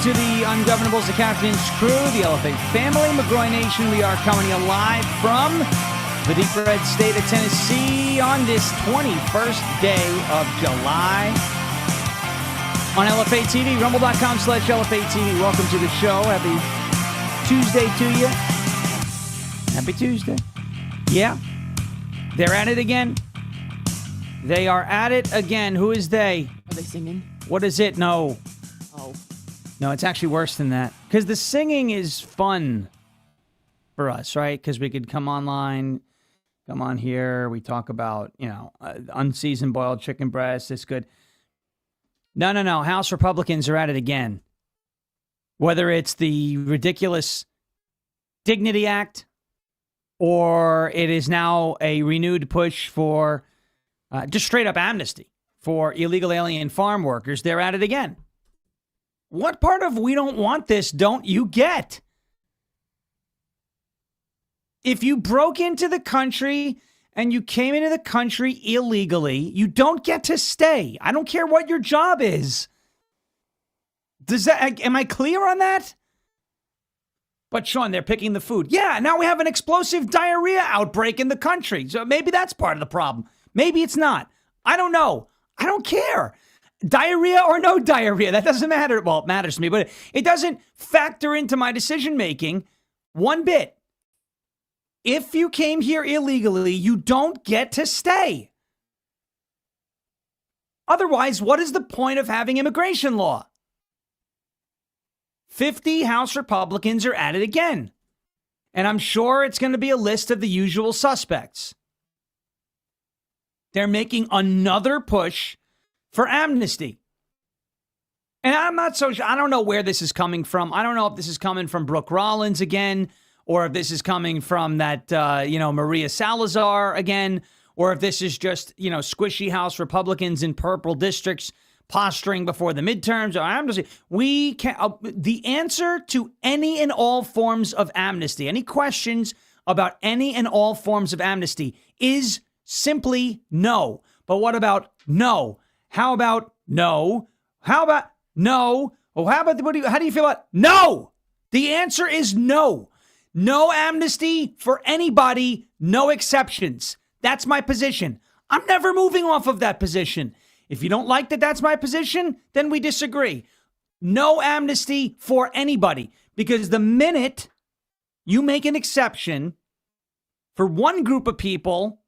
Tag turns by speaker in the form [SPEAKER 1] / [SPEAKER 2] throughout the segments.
[SPEAKER 1] to the Ungovernables, the Captain's Crew, the LFA family, McGroy Nation. We are coming alive from the deep red state of Tennessee on this 21st day of July on LFA TV, rumble.com/LFA TV. Welcome to the show. Happy Tuesday to you. Happy Tuesday. Yeah, they're at it again. They are at it again. Who is they?
[SPEAKER 2] Are they singing?
[SPEAKER 1] What is it? No.
[SPEAKER 2] Oh.
[SPEAKER 1] No, it's actually worse than that. Because the singing is fun for us, right? Because we could come online, come on here. We talk about, unseasoned boiled chicken breast. It's good. No. House Republicans are at it again. Whether it's the ridiculous Dignity Act or it is now a renewed push for just straight up amnesty for illegal alien farm workers, they're at it again. What part of we don't want this don't you get? If you broke into the country and you came into the country illegally, you don't get to stay. I don't care what your job is. Am I clear on that? But Sean, they're picking the food. Yeah, now we have an explosive diarrhea outbreak in the country. So maybe that's part of the problem. Maybe it's not. I don't know. I don't care. Diarrhea or no diarrhea, that doesn't matter. Well, it matters to me, but it doesn't factor into my decision-making one bit. If you came here illegally, you don't get to stay. Otherwise, what is the point of having immigration law? 50 House Republicans are at it again. And I'm sure it's going to be a list of the usual suspects. They're making another push for amnesty. And I'm not so sure. I don't know where this is coming from. I don't know if this is coming from Brooke Rollins again, or if this is coming from that, Maria Salazar again, or if this is just, squishy House Republicans in purple districts posturing before the midterms. I'm just we can the answer to any and all forms of amnesty, any questions about any and all forms of amnesty is simply no. But what about no? How about no? How about no? Oh, how do you feel about no? The answer is no. No amnesty for anybody, no exceptions. That's my position. I'm never moving off of that position. If you don't like that that's my position, then we disagree. No amnesty for anybody. Because the minute you make an exception for one group of people,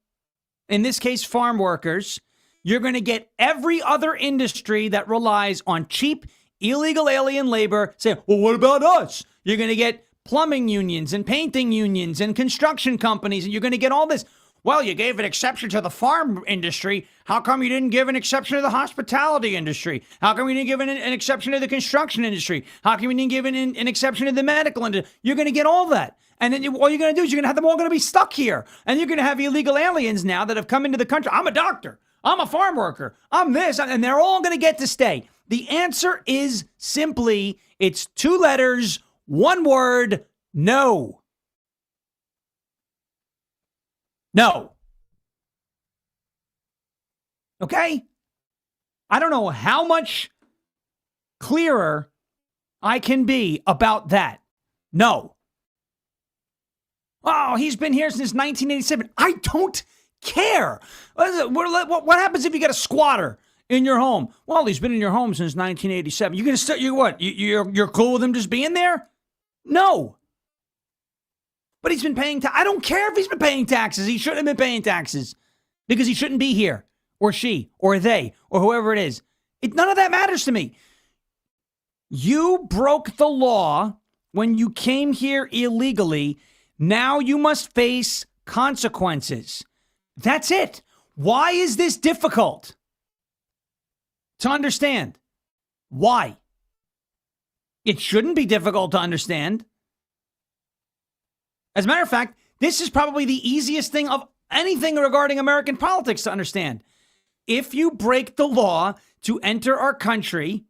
[SPEAKER 1] in this case, farm workers, you're going to get every other industry that relies on cheap, illegal alien labor saying, well, what about us? You're going to get plumbing unions and painting unions and construction companies, and you're going to get all this. Well, you gave an exception to the farm industry. How come you didn't give an exception to the hospitality industry? How come you didn't give an exception to the construction industry? How come you didn't give an exception to the medical industry? You're going to get all that. And then all you're going to do is you're going to have them all going to be stuck here. And you're going to have illegal aliens now that have come into the country. I'm a doctor. I'm a farm worker. I'm this. And they're all going to get to stay. The answer is simply, it's 2 letters, 1 word, no. No. Okay? I don't know how much clearer I can be about that. No. Oh, he's been here since 1987. I don't care. What happens if you get a squatter in your home? Well, he's been in your home since 1987. You're going to start, you're cool with him just being there? No. But he's been paying I don't care if he's been paying taxes. He shouldn't have been paying taxes because he shouldn't be here, or she, or they, or whoever it is. None of that matters to me. You broke the law when you came here illegally. Now you must face consequences. That's it. Why is this difficult to understand? Why? It shouldn't be difficult to understand. As a matter of fact, this is probably the easiest thing of anything regarding American politics to understand. If you break the law to enter our country,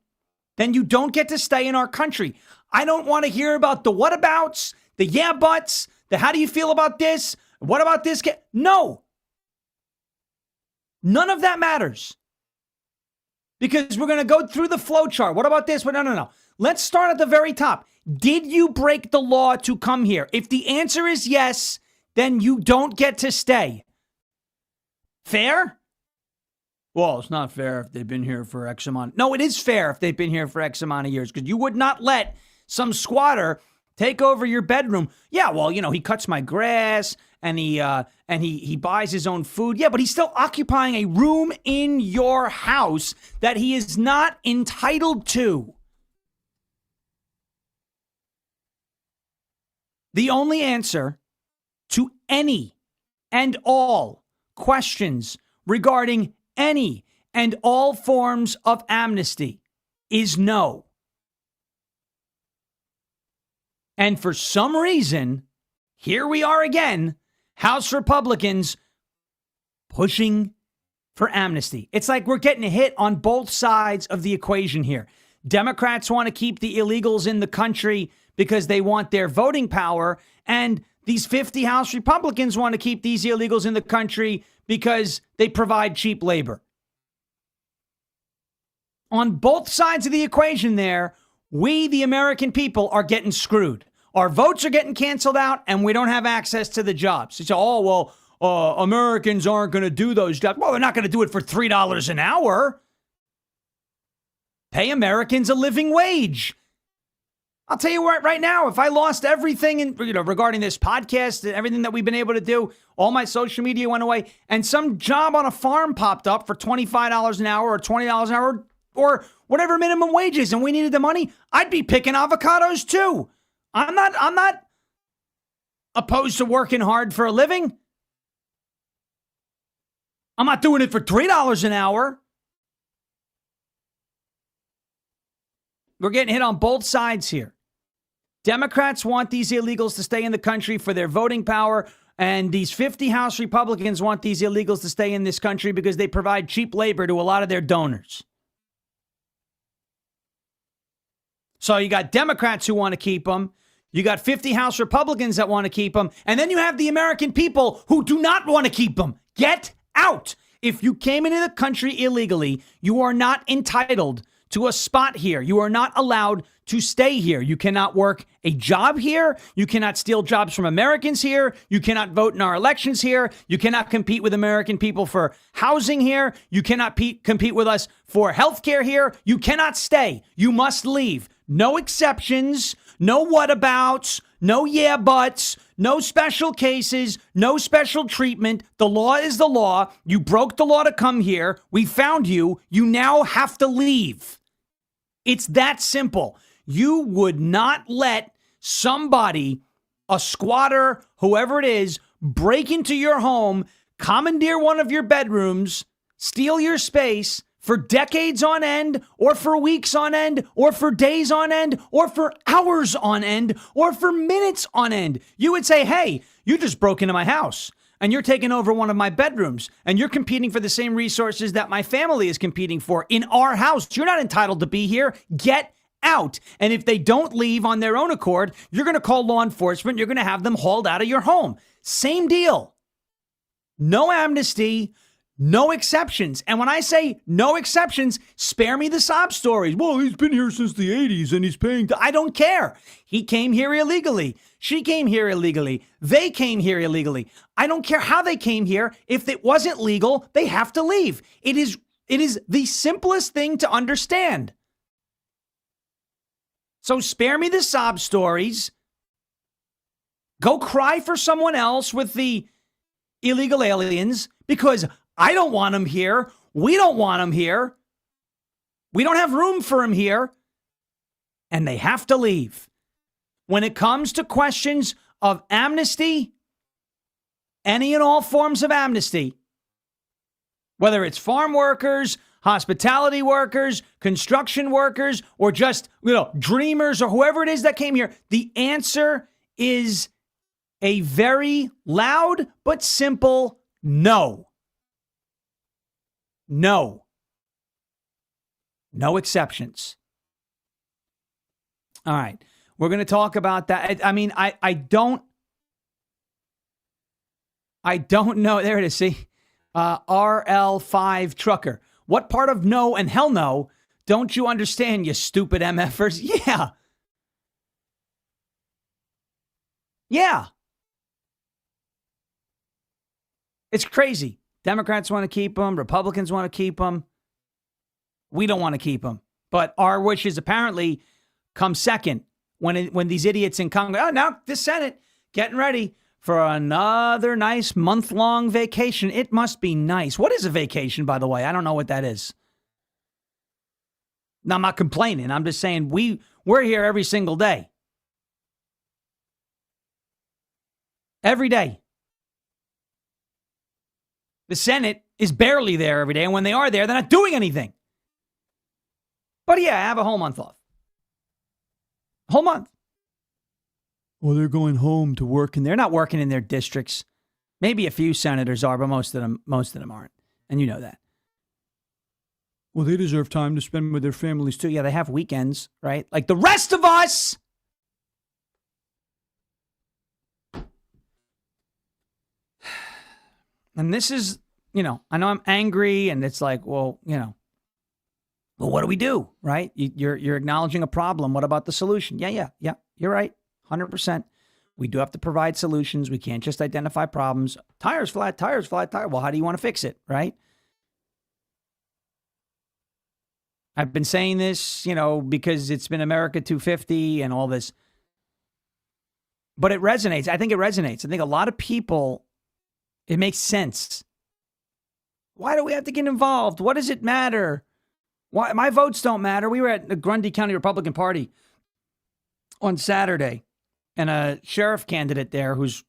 [SPEAKER 1] then you don't get to stay in our country. I don't want to hear about the whatabouts, the yeah buts, the how do you feel about this? What about this? No. None of that matters. Because we're going to go through the flow chart. What about this? No. let's start at the very top. Did you break the law to come here? If the answer is yes, then you don't get to stay. Fair? Well, it's not fair if they've been here for X amount. No, it is fair if they've been here for X amount of years, because you would not let some squatter take over your bedroom. Yeah, well, he cuts my grass and he buys his own food. Yeah, but he's still occupying a room in your house that he is not entitled to. The only answer to any and all questions regarding any and all forms of amnesty is no. And for some reason, here we are again, House Republicans pushing for amnesty. It's like we're getting hit on both sides of the equation here. Democrats want to keep the illegals in the country because they want their voting power, and these 50 House Republicans want to keep these illegals in the country because they provide cheap labor. On both sides of the equation there, we, the American people, are getting screwed. Our votes are getting canceled out, and we don't have access to the jobs. It's, Americans aren't going to do those jobs. Well, they're not going to do it for $3 an hour. Pay Americans a living wage. I'll tell you what, right now, if I lost everything regarding this podcast, everything that we've been able to do, all my social media went away, and some job on a farm popped up for $25 an hour or $20 an hour or whatever minimum wage is, and we needed the money, I'd be picking avocados too. I'm not opposed to working hard for a living. I'm not doing it for $3 an hour. We're getting hit on both sides here. Democrats want these illegals to stay in the country for their voting power, and these 50 House Republicans want these illegals to stay in this country because they provide cheap labor to a lot of their donors. So you got Democrats who want to keep them. You got 50 House Republicans that want to keep them. And then you have the American people who do not want to keep them. Get out. If you came into the country illegally, you are not entitled to a spot here. You are not allowed to stay here. You cannot work a job here. You cannot steal jobs from Americans here. You cannot vote in our elections here. You cannot compete with American people for housing here. You cannot compete with us for health care here. You cannot stay. You must leave. No exceptions, no whatabouts, no yeah buts, no special cases, no special treatment. The law is the law. You broke the law to come here. We found you. You now have to leave. It's that simple. You would not let somebody, a squatter, whoever it is, break into your home, commandeer one of your bedrooms, steal your space for decades on end, or for weeks on end, or for days on end, or for hours on end, or for minutes on end. You would say, hey, you just broke into my house, and you're taking over one of my bedrooms, and you're competing for the same resources that my family is competing for in our house. You're not entitled to be here. Get out. And if they don't leave on their own accord, you're going to call law enforcement. You're going to have them hauled out of your home. Same deal. No amnesty. No exceptions. And when I say no exceptions, spare me the sob stories. Well, he's been here since the 80s and he's paying. I don't care. He came here illegally. She came here illegally. They came here illegally. I don't care how they came here. If it wasn't legal, they have to leave. It is the simplest thing to understand. So spare me the sob stories. Go cry for someone else with the illegal aliens, because I don't want him here. We don't want him here. We don't have room for him here. And they have to leave. When it comes to questions of amnesty, any and all forms of amnesty, whether it's farm workers, hospitality workers, construction workers, or just, dreamers or whoever it is that came here, the answer is a very loud but simple no. No. No exceptions. All right. We're going to talk about that. I mean, I don't know. There it is. See, RL5 trucker. What part of no and hell no Don't you understand, you stupid MFers? Yeah. Yeah. It's crazy. Democrats want to keep them. Republicans want to keep them. We don't want to keep them. But our wishes apparently come second when these idiots in Congress, oh, now the Senate getting ready for another nice month-long vacation. It must be nice. What is a vacation, by the way? I don't know what that is. Now, I'm not complaining. I'm just saying we're here every single day. Every day. The Senate is barely there every day, and when they are there, they're not doing anything. But yeah, I have a whole month off. Whole month. Well, they're going home to work, and they're not working in their districts. Maybe a few senators are, but most of them aren't. And you know that. Well, they deserve time to spend with their families too. Yeah, they have weekends, right? Like the rest of us. And this is, I know I'm angry, and it's like, well, well, what do we do, right? You're acknowledging a problem. What about the solution? Yeah. You're right, 100%. We do have to provide solutions. We can't just identify problems. Tires flat. Well, how do you want to fix it, right? I've been saying this, because it's been America 250 and all this. But it resonates. I think it resonates. I think a lot of people, it makes sense. Why do we have to get involved? What does it matter? Why my votes don't matter? We were at the Grundy County Republican Party on Saturday, and a sheriff candidate there who's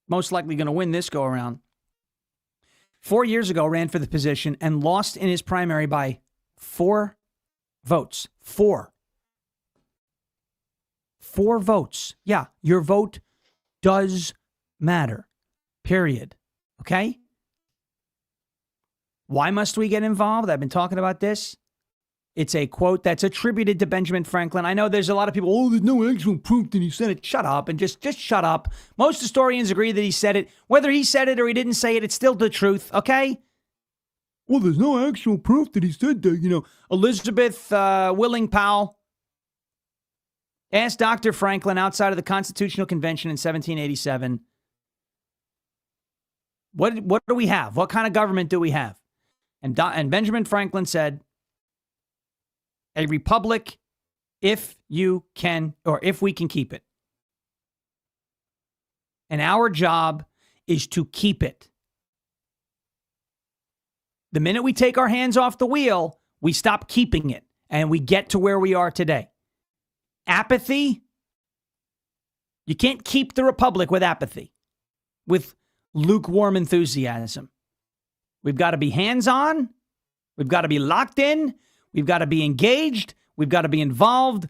[SPEAKER 1] most likely going to win this go around 4 years ago ran for the position and lost in his primary by 4 votes. 4 votes. Yeah, your vote does matter. Period. Okay? Why must we get involved? I've been talking about this. It's a quote that's attributed to Benjamin Franklin. I know there's a lot of people, there's no actual proof that he said it. Shut up and just shut up. Most historians agree that he said it. Whether he said it or he didn't say it, it's still the truth, okay? Well, there's no actual proof that he said that, Elizabeth Willing Powell asked Dr. Franklin outside of the Constitutional Convention in 1787, what do we have? What kind of government do we have? And Benjamin Franklin said, a republic, if we can keep it. And our job is to keep it. The minute we take our hands off the wheel, we stop keeping it, and we get to where we are today. Apathy, you can't keep the republic with apathy, with lukewarm enthusiasm. We've got to be hands-on. We've got to be locked in. We've got to be engaged. We've got to be involved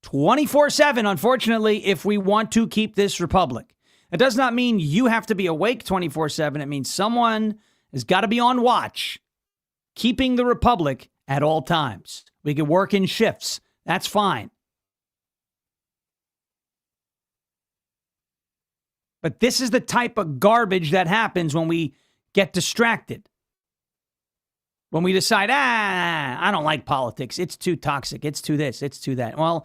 [SPEAKER 1] 24/7, unfortunately, if we want to keep this republic. It does not mean you have to be awake 24/7. It means someone has got to be on watch, keeping the republic at all times. We can work in shifts. That's fine. But this is the type of garbage that happens when we get distracted. When we decide, I don't like politics. It's too toxic. It's too this. It's too that. Well,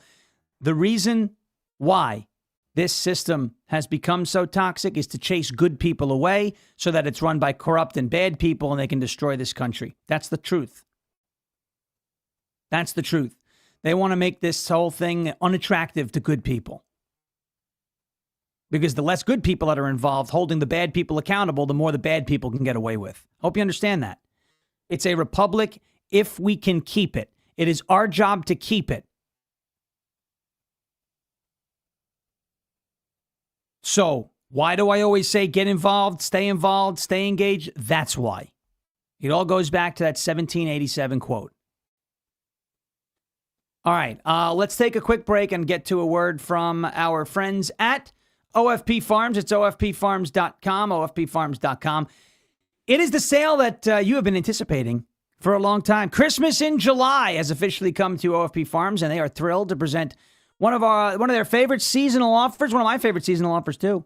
[SPEAKER 1] the reason why this system has become so toxic is to chase good people away so that it's run by corrupt and bad people and they can destroy this country. That's the truth. That's the truth. They want to make this whole thing unattractive to good people. Because the less good people that are involved holding the bad people accountable, the more the bad people can get away with. Hope you understand that. It's a republic if we can keep it. It is our job to keep it. So, why do I always say get involved, stay engaged? That's why. It all goes back to that 1787 quote. All right, let's take a quick break and get to a word from our friends at OFP Farms. It's OFPfarms.com, OFPfarms.com. It is the sale that you have been anticipating for a long time. Christmas in July has officially come to OFP Farms, and they are thrilled to present one of their favorite seasonal offers, one of my favorite seasonal offers too.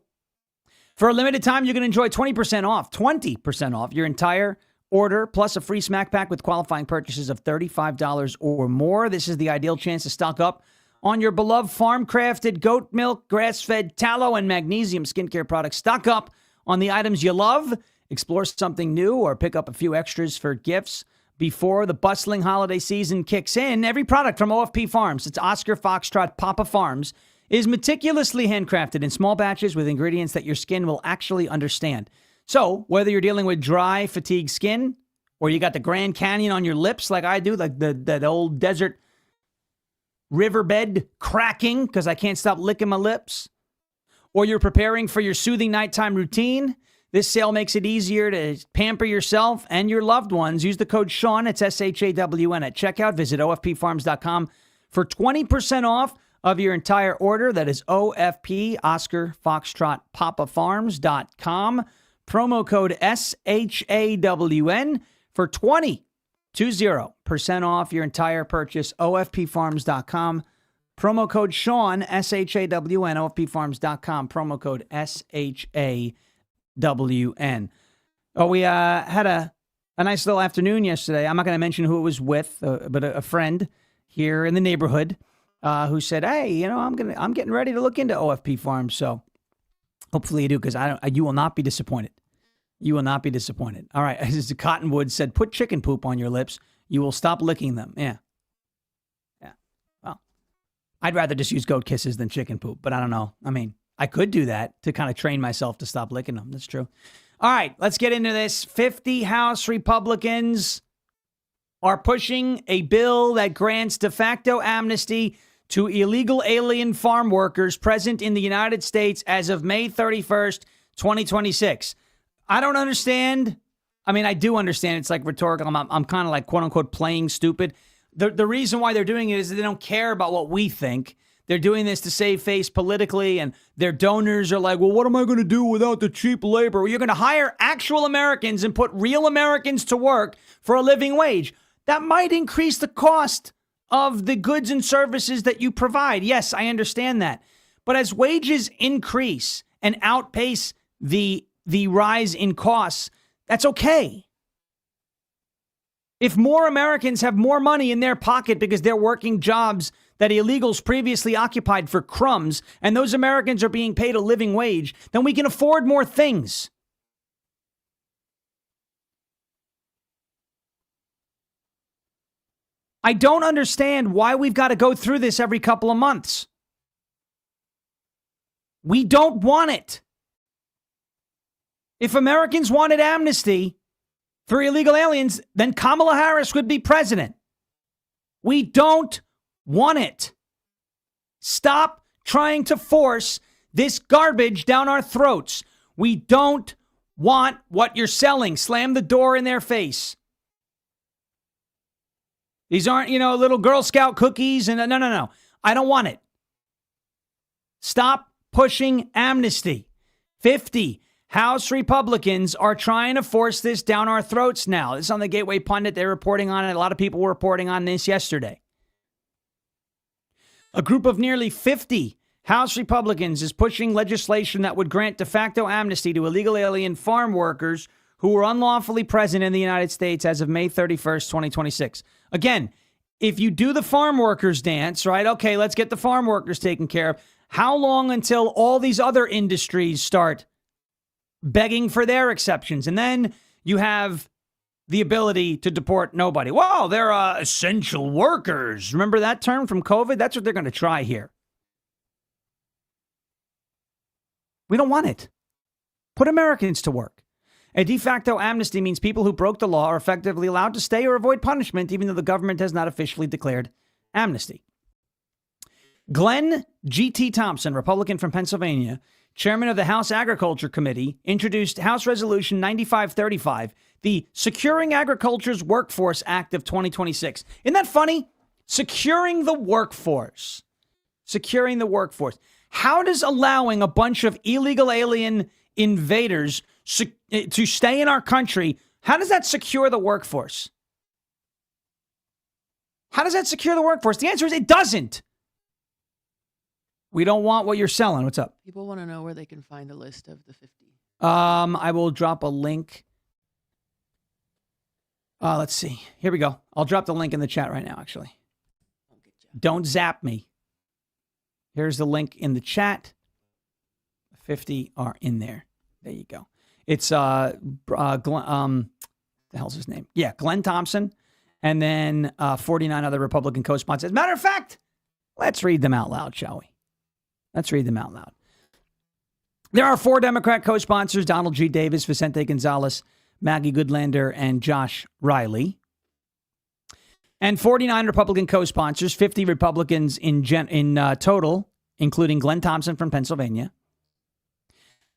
[SPEAKER 1] For a limited time, you can enjoy 20% off your entire order plus a free snack pack with qualifying purchases of $35 or more. This is the ideal chance to stock up on your beloved farm-crafted goat milk, grass-fed tallow, and magnesium skincare products. Stock up on the items you love, explore something new, or pick up a few extras for gifts before the bustling holiday season kicks in. Every product from OFP Farms, it's Oscar Foxtrot Papa Farms, is meticulously handcrafted in small batches with ingredients that your skin will actually understand. So, whether you're dealing with dry, fatigued skin, or you got the Grand Canyon on your lips like I do, like that old desert riverbed cracking because I can't stop licking my lips, or you're preparing for your soothing nighttime routine, this sale makes it easier to pamper yourself and your loved ones. Use the code Sean, it's SHAWN at checkout. Visit OFPfarms.com for 20% off of your entire order. That is OFP, Oscar Foxtrot Papa Farms.com. Promo code SHAWN for 20% off your entire purchase. OFPfarms.com. Promo code Sean, SHAWN, OFPfarms.com. Promo code SHAWN. Oh, we had a nice little afternoon yesterday. I'm not going to mention who it was with, but a friend here in the neighborhood who said, "Hey, you know, I'm getting ready to look into OFP Farms." So hopefully you do, because you will not be disappointed. You will not be disappointed. All right, as Cottonwood said, put chicken poop on your lips. You will stop licking them. Yeah. Well, I'd rather just use goat kisses than chicken poop, but I don't know. I mean, I could do that to kind of train myself to stop licking them. That's true. All right, let's get into this. 50 House Republicans are pushing a bill that grants de facto amnesty to illegal alien farm workers present in the United States as of May 31st, 2026. I don't understand. I mean, I do understand. It's like rhetorical. I'm kind of like, quote unquote, playing stupid. The reason why they're doing it is that they don't care about what we think. They're doing this to save face politically, and their donors are like, well, what am I going to do without the cheap labor? Well, you're going to hire actual Americans and put real Americans to work for a living wage. That might increase the cost of the goods and services that you provide. Yes, I understand that. But as wages increase and outpace the rise in costs, that's okay. If more Americans have more money in their pocket because they're working jobs that illegals previously occupied for crumbs, and those Americans are being paid a living wage, then we can afford more things. I don't understand why we've got to go through this every couple of months. We don't want it. If Americans wanted amnesty for illegal aliens, then Kamala Harris would be president. We don't want it. Stop trying to force this garbage down our throats. We don't want what you're selling. Slam the door in their face. These aren't, little Girl Scout cookies. And no. I don't want it. Stop pushing amnesty. 50 House Republicans are trying to force this down our throats now. This is on the Gateway Pundit. They're reporting on it. A lot of people were reporting on this yesterday. A group of nearly 50 House Republicans is pushing legislation that would grant de facto amnesty to illegal alien farm workers who were unlawfully present in the United States as of May 31st, 2026. Again, if you do the farm workers dance, right? Okay, let's get the farm workers taken care of. How long until all these other industries start begging for their exceptions? And then you have the ability to deport nobody. Well, they're essential workers. Remember that term from COVID? That's what they're going to try here. We don't want it. Put Americans to work. A de facto amnesty means people who broke the law are effectively allowed to stay or avoid punishment, even though the government has not officially declared amnesty. Glenn G.T. Thompson, Republican from Pennsylvania, chairman of the House Agriculture Committee, introduced House Resolution 9535, the Securing Agriculture's Workforce Act of 2026. Isn't that funny? Securing the workforce. Securing the workforce. How does allowing a bunch of illegal alien invaders to stay in our country, how does that secure the workforce? How does that secure the workforce? The answer is it doesn't. We don't want what you're selling. What's up?
[SPEAKER 2] People want to know where they can find a list of the 50.
[SPEAKER 1] I will drop a link Let's see. Here we go. I'll drop the link in the chat right now, actually. Don't zap me. Here's the link in the chat. 50 are in there. There you go. It's Glenn, the hell's his name? Yeah, Glenn Thompson, and then 49 other Republican co-sponsors. As a matter of fact, let's read them out loud, shall we? Let's read them out loud. There are 4 Democrat co-sponsors: Donald G. Davis, Vicente Gonzalez, Maggie Goodlander, and Josh Riley. And 49 Republican co-sponsors, 50 Republicans in total, including Glenn Thompson from Pennsylvania.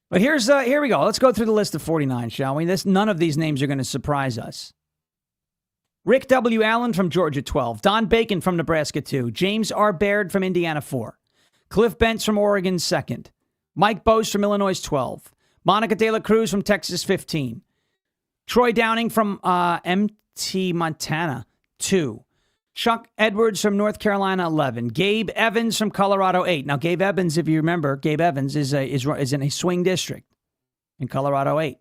[SPEAKER 1] But here we go. Let's go through the list of 49, shall we? None of these names are going to surprise us. Rick W. Allen from Georgia, 12. Don Bacon from Nebraska, 2. James R. Baird from Indiana, 4. Cliff Bentz from Oregon, 2nd. Mike Bose from Illinois, 12. Monica De La Cruz from Texas, 15. Troy Downing from MT Montana, 2. Chuck Edwards from North Carolina, 11. Gabe Evans from Colorado, 8. Now, Gabe Evans, if you remember, Gabe Evans is in a swing district in Colorado, 8.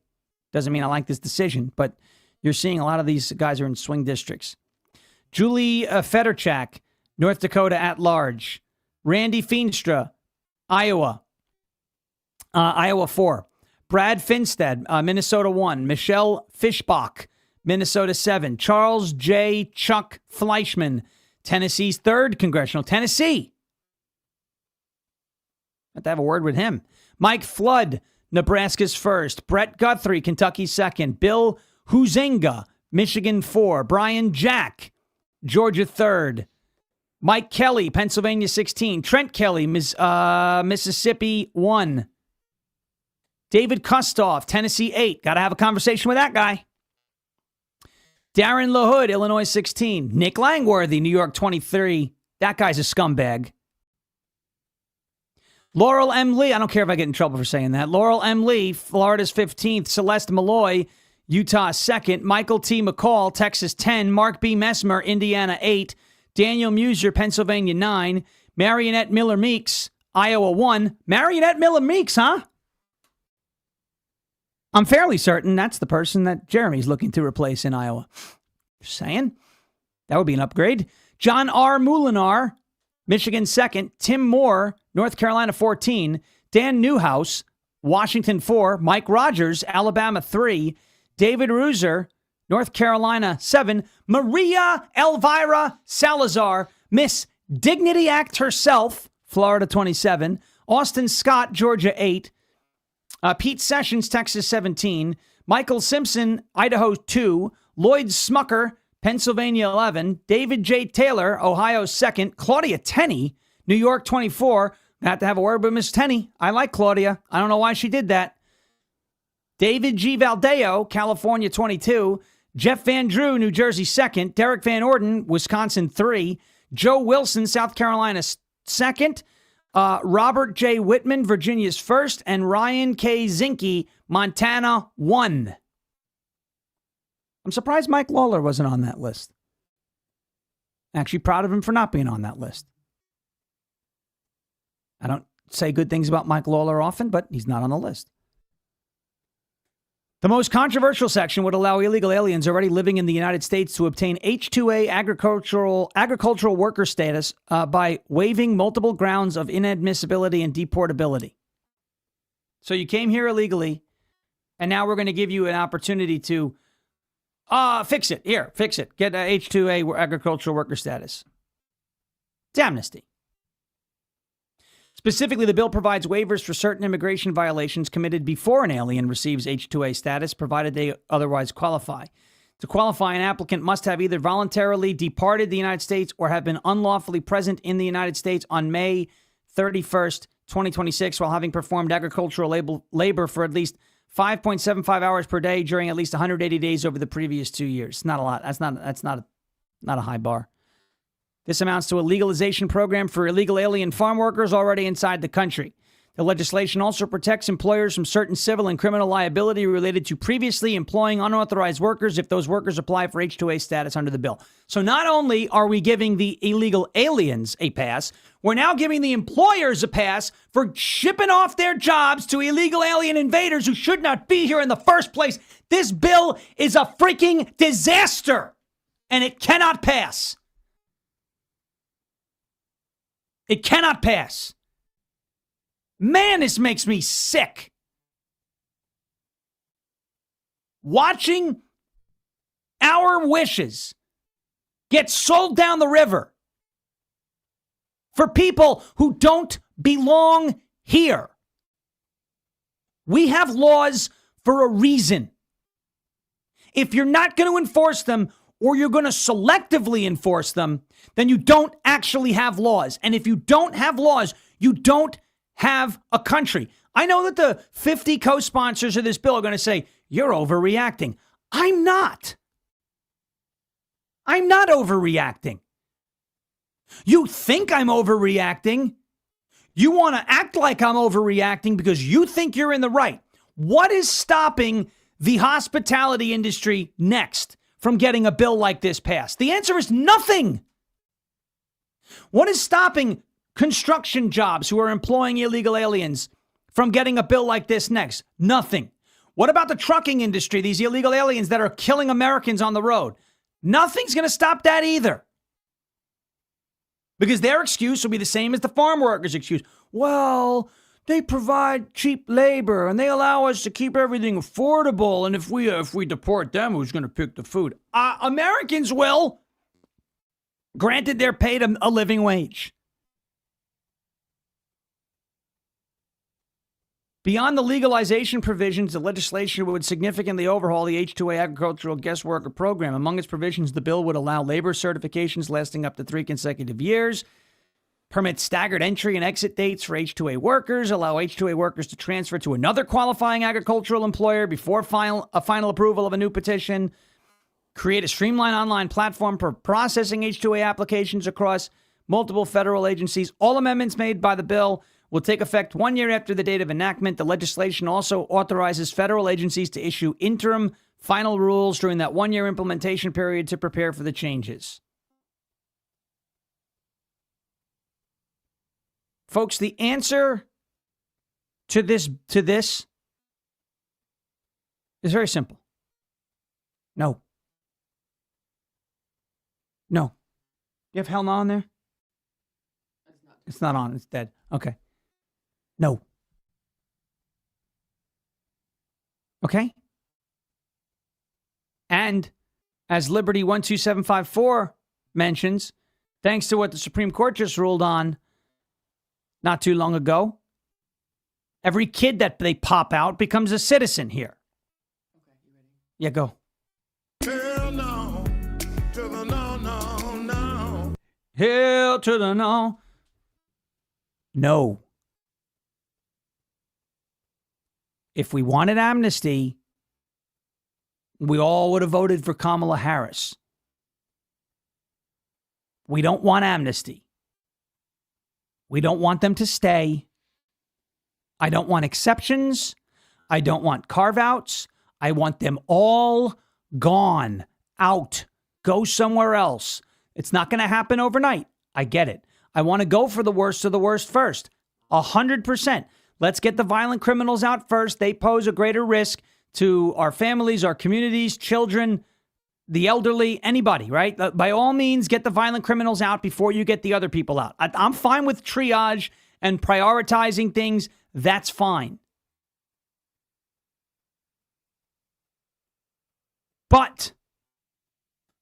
[SPEAKER 1] Doesn't mean I like this decision, but you're seeing a lot of these guys are in swing districts. Julie Federchak, North Dakota at large. Randy Feenstra, Iowa. Iowa, 4. Brad Finstead, Minnesota, 1. Michelle Fishbach, Minnesota, 7. Charles J. Chuck Fleischman, Tennessee's 3rd congressional. Tennessee. Have to have a word with him. Mike Flood, Nebraska's 1st. Brett Guthrie, Kentucky, 2nd. Bill Huizenga, Michigan, 4. Brian Jack, Georgia, 3rd. Mike Kelly, Pennsylvania, 16. Trent Kelly, Mississippi, 1. David Kustoff, Tennessee, 8. Got to have a conversation with that guy. Darren LaHood, Illinois, 16. Nick Langworthy, New York, 23. That guy's a scumbag. Laurel M. Lee, I don't care if I get in trouble for saying that. Laurel M. Lee, Florida's 15th. Celeste Malloy, Utah, 2nd. Michael T. McCall, Texas, 10. Mark B. Messmer, Indiana, 8. Daniel Muser, Pennsylvania, 9. Marionette Miller Meeks, Iowa, 1. Marionette Miller Meeks, huh? I'm fairly certain that's the person that Jeremy's looking to replace in Iowa. Just saying. That would be an upgrade. John R. Moulinar, Michigan, 2nd. Tim Moore, North Carolina, 14. Dan Newhouse, Washington, 4. Mike Rogers, Alabama, 3. David Reuser, North Carolina, 7. Maria Elvira Salazar, Miss Dignity Act herself, Florida, 27. Austin Scott, Georgia, 8. Pete Sessions, Texas, 17. Michael Simpson, Idaho, 2. Lloyd Smucker, Pennsylvania, 11. David J. Taylor, Ohio, 2nd. Claudia Tenney, New York, 24. I have to have a word with Miss Tenney. I like Claudia. I don't know why she did that. David G. Valdeo, California, 22. Jeff Van Drew, New Jersey, 2nd. Derek Van Orden, Wisconsin, 3. Joe Wilson, South Carolina, 2nd. Robert J. Whitman, Virginia's 1st, and Ryan K. Zinke, Montana, 1. I'm surprised Mike Lawler wasn't on that list. Actually proud of him for not being on that list. I don't say good things about Mike Lawler often, but he's not on the list. The most controversial section would allow illegal aliens already living in the United States to obtain H-2A agricultural worker status by waiving multiple grounds of inadmissibility and deportability. So you came here illegally, and now we're going to give you an opportunity to fix it. Here, fix it. Get H-2A agricultural worker status. It's amnesty. Specifically, the bill provides waivers for certain immigration violations committed before an alien receives H-2A status, provided they otherwise qualify. To qualify, an applicant must have either voluntarily departed the United States or have been unlawfully present in the United States on May 31st, 2026, while having performed agricultural labor for at least 5.75 hours per day during at least 180 days over the previous 2 years. Not a lot. That's not a high bar. This amounts to a legalization program for illegal alien farm workers already inside the country. The legislation also protects employers from certain civil and criminal liability related to previously employing unauthorized workers if those workers apply for H-2A status under the bill. So not only are we giving the illegal aliens a pass, we're now giving the employers a pass for shipping off their jobs to illegal alien invaders who should not be here in the first place. This bill is a freaking disaster, and it cannot pass. It cannot pass. Man, this makes me sick. Watching our wishes get sold down the river for people who don't belong here. We have laws for a reason. If you're not going to enforce them, or you're going to selectively enforce them, then you don't actually have laws. And if you don't have laws, you don't have a country. I know that the 50 co-sponsors of this bill are going to say, you're overreacting. I'm not. I'm not overreacting. You think I'm overreacting. You want to act like I'm overreacting because you think you're in the right. What is stopping the hospitality industry next from getting a bill like this passed? The answer is nothing. What is stopping construction jobs who are employing illegal aliens from getting a bill like this next? Nothing. What about the trucking industry, these illegal aliens that are killing Americans on the road? Nothing's going to stop that either. Because their excuse will be the same as the farm workers' excuse. Well, they provide cheap labor and they allow us to keep everything affordable. And if we deport them, who's going to pick the food? Americans will. Granted, they're paid a living wage. Beyond the legalization provisions, the legislation would significantly overhaul the H-2A agricultural guest worker program. Among its provisions, the bill would allow labor certifications lasting up to 3 consecutive years, permit staggered entry and exit dates for H-2A workers, allow H-2A workers to transfer to another qualifying agricultural employer before final approval of a new petition, create a streamlined online platform for processing H-2A applications across multiple federal agencies. All amendments made by the bill will take effect 1 year after the date of enactment. The legislation also authorizes federal agencies to issue interim final rules during that 1 year implementation period to prepare for the changes. Folks, the answer to this is very simple. No. No. You have hell no on there? It's not on. It's dead. Okay. No. Okay? And as Liberty 12754 mentions, thanks to what the Supreme Court just ruled on not too long ago, every kid that they pop out becomes a citizen here. Okay, you ready? Yeah, go. Hell no. To the no, no, no. Hell to the no. No. If we wanted amnesty, we all would have voted for Kamala Harris. We don't want amnesty. We don't want them to stay. I don't want exceptions. I don't want carve-outs. I want them all gone, out, go somewhere else. It's not going to happen overnight. I get it. I want to go for the worst of the worst first. 100%. Let's get the violent criminals out first. They pose a greater risk to our families, our communities, children, the elderly, anybody, right? By all means, get the violent criminals out before you get the other people out. I'm fine with triage and prioritizing things. That's fine. But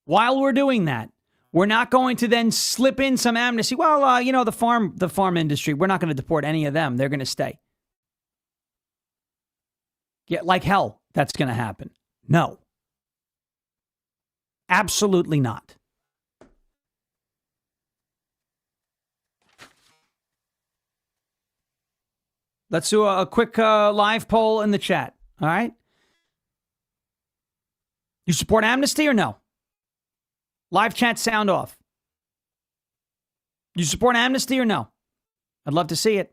[SPEAKER 1] while we're doing that, we're not going to then slip in some amnesty. Well, the farm industry, we're not going to deport any of them. They're going to stay. Yeah, like hell, that's going to happen. No. Absolutely not. Let's do a quick live poll in the chat. All right? You support amnesty or no? Live chat sound off. You support amnesty or no? I'd love to see it.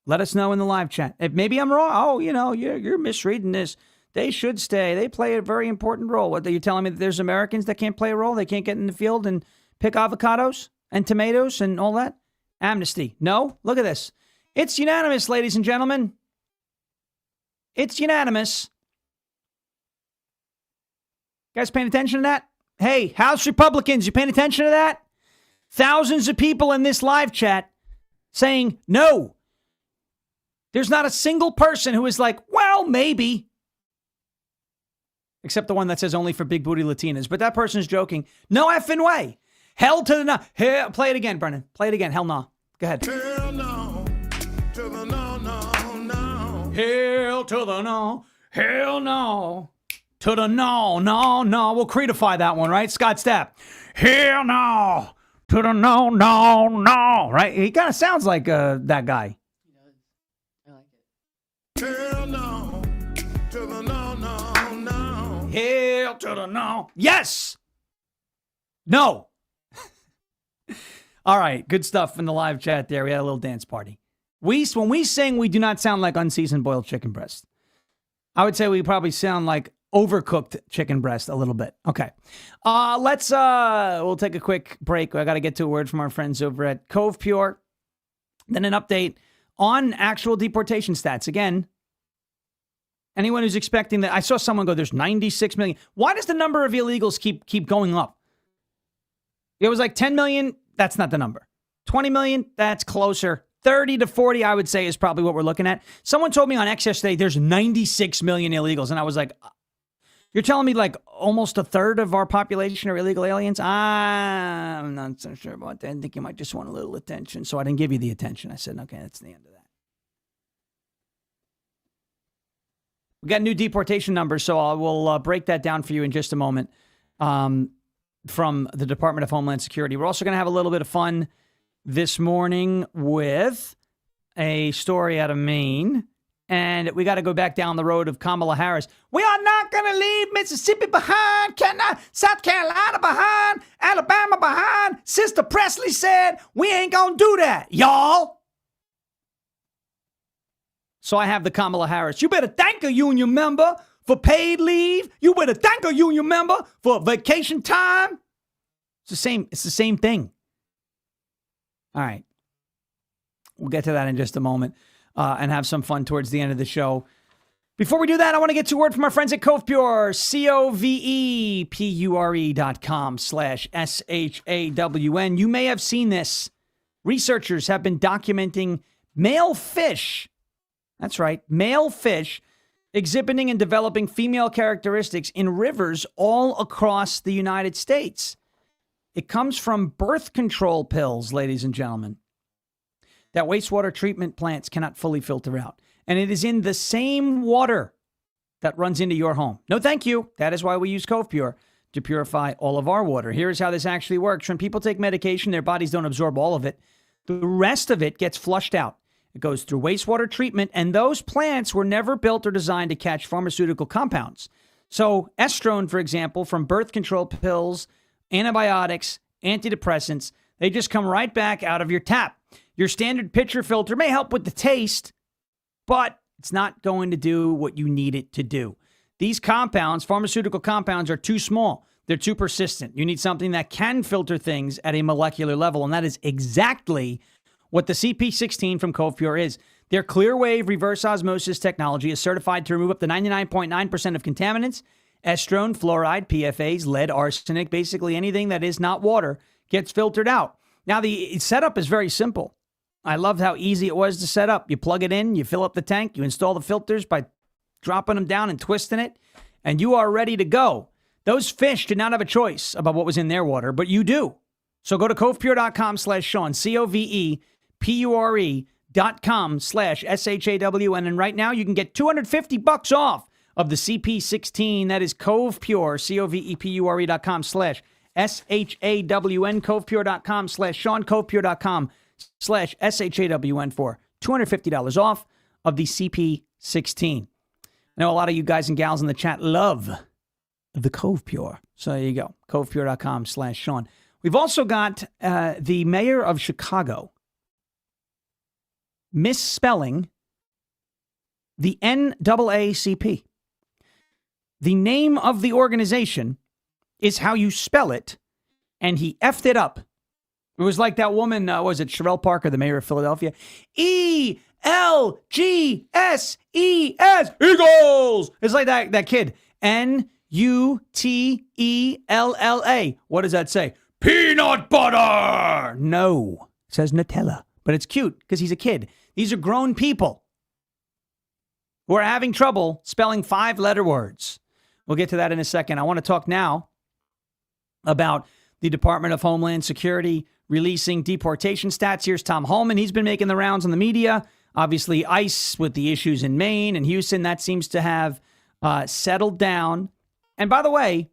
[SPEAKER 1] Let us know in the live chat. If maybe I'm wrong. Oh, you're misreading this. They should stay. They play a very important role. What, are you telling me that there's Americans that can't play a role? They can't get in the field and pick avocados and tomatoes and all that? Amnesty. No? Look at this. It's unanimous, ladies and gentlemen. It's unanimous. You guys paying attention to that? Hey, House Republicans, you paying attention to that? Thousands of people in this live chat saying no. There's not a single person who is like, well, maybe. Except the one that says only for big booty Latinas. But that person's joking. No effing way. Hell to the no. Hell, play it again, Brennan. Play it again. Hell no. Go ahead.
[SPEAKER 2] Hell no. To the no, no, no.
[SPEAKER 1] Hell to the no. Hell no. To the no, no, no. We'll creedify that one, right? Scott Stapp. Hell no. To the no, no, no. Right? He kind of sounds like that guy.
[SPEAKER 3] He does. I like it.
[SPEAKER 2] Hell no. To the no, no, no.
[SPEAKER 1] Hell to the no. Yes. No. All right. Good stuff in the live chat there. We had a little dance party. When we sing, we do not sound like unseasoned boiled chicken breast. I would say we probably sound like overcooked chicken breast a little bit. Okay. We'll take a quick break. I got to get to a word from our friends over at Cove Pure. Then an update on actual deportation stats. Again, anyone who's expecting that, I saw someone go, there's 96 million. Why does the number of illegals keep going up? It was like 10 million. That's not the number. 20 million. That's closer. 30 to 40, I would say, is probably what we're looking at. Someone told me on X yesterday there's 96 million illegals. And I was like, you're telling me like almost a third of our population are illegal aliens? I'm not so sure about that. I think you might just want a little attention. So I didn't give you the attention. I said, okay, that's the end of that. We got new deportation numbers, so I will break that down for you in just a moment from the Department of Homeland Security. We're also going to have a little bit of fun this morning with a story out of Maine. And we got to go back down the road of Kamala Harris. We are not going to leave Mississippi behind, South Carolina behind, Alabama behind. Sister Presley said, we ain't going to do that, y'all. So I have the Kamala Harris. You better thank a union member for paid leave. You better thank a union member for vacation time. It's the same thing. All right. We'll get to that in just a moment. And have some fun towards the end of the show. Before we do that, I want to get to a word from our friends at Cove Pure, COVEPURE.com/SHAWN. You may have seen this. Researchers have been documenting male fish. That's right, male fish exhibiting and developing female characteristics in rivers all across the United States. It comes from birth control pills, ladies and gentlemen, that wastewater treatment plants cannot fully filter out. And it is in the same water that runs into your home. No, thank you. That is why we use Cove Pure to purify all of our water. Here's how this actually works. When people take medication, their bodies don't absorb all of it. The rest of it gets flushed out. It goes through wastewater treatment, and those plants were never built or designed to catch pharmaceutical compounds. So estrone, for example, from birth control pills, antibiotics, antidepressants, they just come right back out of your tap. Your standard pitcher filter may help with the taste, but it's not going to do what you need it to do. These compounds, pharmaceutical compounds, are too small. They're too persistent. You need something that can filter things at a molecular level, and that is exactly what the CP16 from Cove Pure is. Their clear wave reverse osmosis technology is certified to remove up to 99.9% of contaminants, estrone, fluoride, PFAs, lead, arsenic, basically anything that is not water gets filtered out. Now, the setup is very simple. I loved how easy it was to set up. You plug it in, you fill up the tank, you install the filters by dropping them down and twisting it, and you are ready to go. Those fish did not have a choice about what was in their water, but you do. So go to covepure.com/Sean, COVE.com/SHAWN, and right now you can get $250 off of the CP16. That is Cove Pure, COVEPURE.com/SHAWN, covepure.com/Sean, covepure.com/SHAWN for $250 off of the CP16. I know a lot of you guys and gals in the chat love the Cove Pure. So there you go, covepure.com/Sean. We've also got the mayor of Chicago misspelling the NAACP. The name of the organization is how you spell it, and he effed it up. It was like that woman, was it Herrell Parker, the mayor of Philadelphia? ELGSES, Eagles! It's like that kid. NUTELLA. What does that say? Peanut butter! No, it says Nutella. But it's cute because he's a kid. These are grown people who are having trouble spelling 5-letter words. We'll get to that in a second. I want to talk now about the Department of Homeland Security releasing deportation stats. Here's Tom Homan. He's been making the rounds on the media. Obviously, ICE with the issues in Maine and Houston, that seems to have settled down. And by the way,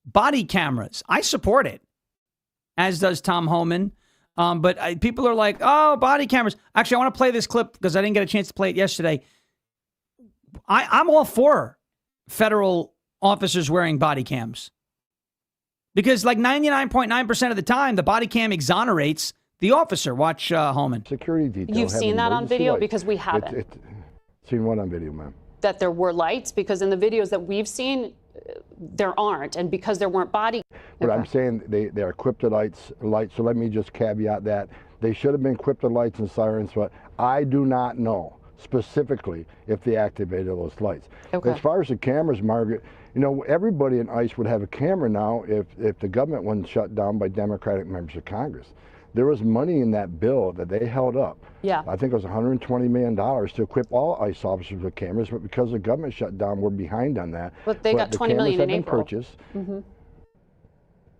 [SPEAKER 1] body cameras, I support it, as does Tom Homan. But people are like, oh, body cameras. Actually, I want to play this clip because I didn't get a chance to play it yesterday. I'm all for federal officers wearing body cams. Because like 99.9% of the time, the body cam exonerates the officer. Watch Holman.
[SPEAKER 4] Security detail.
[SPEAKER 5] You've seen that on video? Because we haven't.
[SPEAKER 4] Seen what on video, ma'am?
[SPEAKER 5] That there were lights? Because in the videos that we've seen, there aren't. And because there weren't body...
[SPEAKER 4] But I'm saying they are equipped with lights. So let me just caveat that. They should have been equipped with lights and sirens, but I do not know specifically if they activated those lights.
[SPEAKER 5] Okay.
[SPEAKER 4] As far as the cameras, Margaret, you know, everybody in ICE would have a camera now if the government wasn't shut down by Democratic members of Congress. There was money in that bill that they held up.
[SPEAKER 5] Yeah.
[SPEAKER 4] I think it was $120 million to equip all ICE officers with cameras, but because the government shut down, we're behind on that.
[SPEAKER 5] But they got $20 million in April.
[SPEAKER 4] Purchased.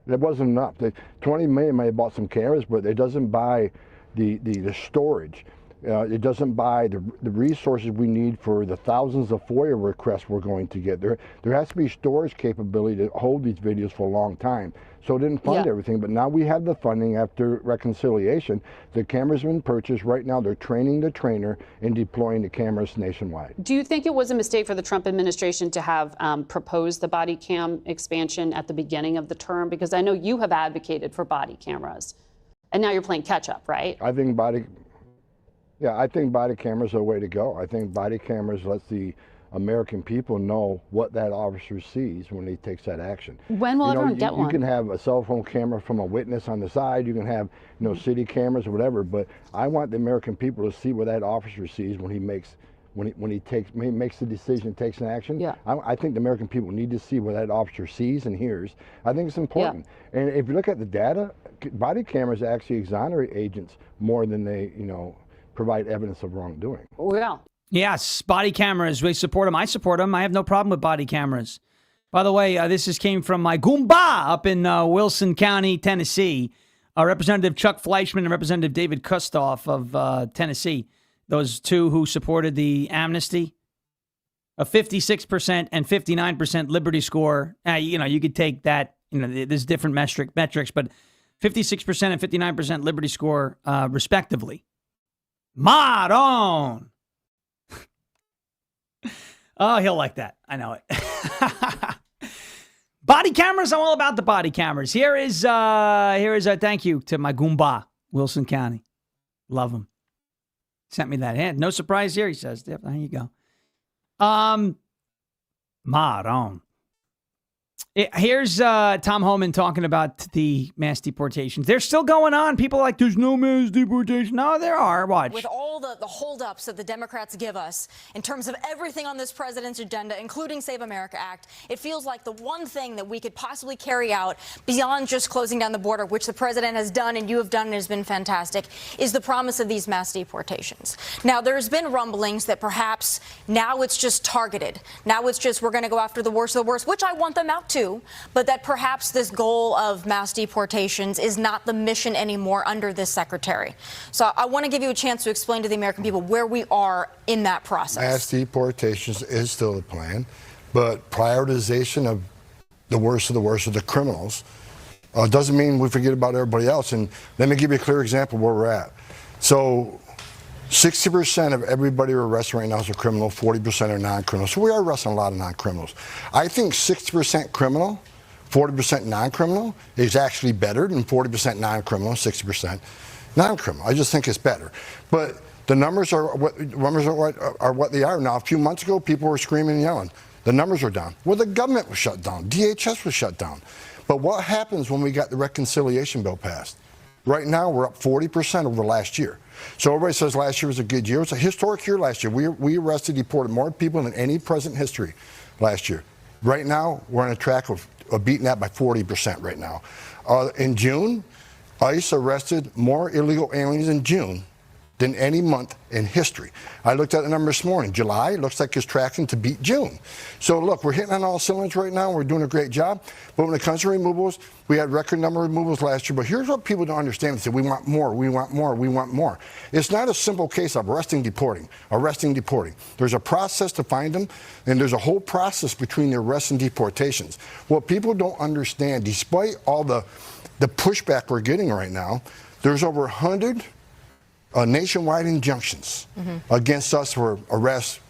[SPEAKER 4] That wasn't enough. They, $20 million may have bought some cameras, but it doesn't buy the storage. It doesn't buy the resources we need for the thousands of FOIA requests we're going to get. There has to be storage capability to hold these videos for a long time. So it didn't fund everything, but now we have the funding after reconciliation. The cameras have been purchased. Right now they're training the trainer and deploying the cameras nationwide.
[SPEAKER 5] Do you think it was a mistake for the Trump administration to have proposed the body cam expansion at the beginning of the term? Because I know you have advocated for body cameras, and now you're playing catch up, right?
[SPEAKER 4] I think body cameras are the way to go. I think body cameras lets the American people know what that officer sees when he takes that action.
[SPEAKER 5] When will everyone get one?
[SPEAKER 4] You can have a cell phone camera from a witness on the side. You can have, city cameras or whatever. But I want the American people to see what that officer sees when he makes the decision, takes an action.
[SPEAKER 5] Yeah.
[SPEAKER 4] I think the American people need to see what that officer sees and hears. I think it's important. Yeah. And if you look at the data, body cameras actually exonerate agents more than they, provide evidence of wrongdoing.
[SPEAKER 5] Yeah.
[SPEAKER 1] Yes, body cameras. We support them. I support them. I have no problem with body cameras. By the way, this came from my Goomba up in Wilson County, Tennessee. Representative Chuck Fleischman and Representative David Kustoff of Tennessee, those two who supported the amnesty. A 56% and 59% Liberty score. You could take that. There's different metrics, but 56% and 59% Liberty score, respectively. Maron. Oh, he'll like that. I know it. Body cameras. I'm all about the body cameras. Here is a thank you to my Goomba, Wilson County. Love him. Sent me that hand. No surprise here, he says. Yep, there you go. Maron. Here's Tom Homan talking about the mass deportations. They're still going on. People are like, there's no mass deportation. No, there are. Watch.
[SPEAKER 6] With all the holdups that the Democrats give us in terms of everything on this president's agenda, including Save America Act, it feels like the one thing that we could possibly carry out beyond just closing down the border, which the president has done and you have done and has been fantastic, is the promise of these mass deportations. Now, there's been rumblings that perhaps now it's just targeted. Now it's just we're going to go after the worst of the worst, which I want them out to. But that perhaps this goal of mass deportations is not the mission anymore under this secretary. So I want to give you a chance to explain to the American people where we are in that process.
[SPEAKER 7] Mass deportations is still the plan, but prioritization of the worst of the criminals doesn't mean we forget about everybody else. And let me give you a clear example of where we're at. So 60% of everybody we're arresting right now is a criminal, 40% are non-criminal. So we are arresting a lot of non-criminals. I think 60% criminal, 40% non-criminal is actually better than 40% non-criminal, 60% non-criminal. I just think it's better. But The numbers are what they are now. A few months ago, people were screaming and yelling. The numbers are down. Well, the government was shut down. DHS was shut down. But what happens when we got the reconciliation bill passed? Right now, we're up 40% over last year. So everybody says last year was a good year. It's a historic year last year. We arrested, deported more people than any present history last year. Right now, we're on a track of beating that by 40% right now. In June, ICE arrested more illegal aliens in June than any month in history. I looked at the number this morning. July looks like it's tracking to beat June. So look, we're hitting on all cylinders right now. We're doing a great job. But when it comes to removals, we had record number of removals last year. But here's what people don't understand. They say, we want more, we want more, we want more. It's not a simple case of arresting, deporting. There's a process to find them, and there's a whole process between the arrests and deportations. What people don't understand, despite all the pushback we're getting right now, there's over 100 nationwide injunctions against us for arrests,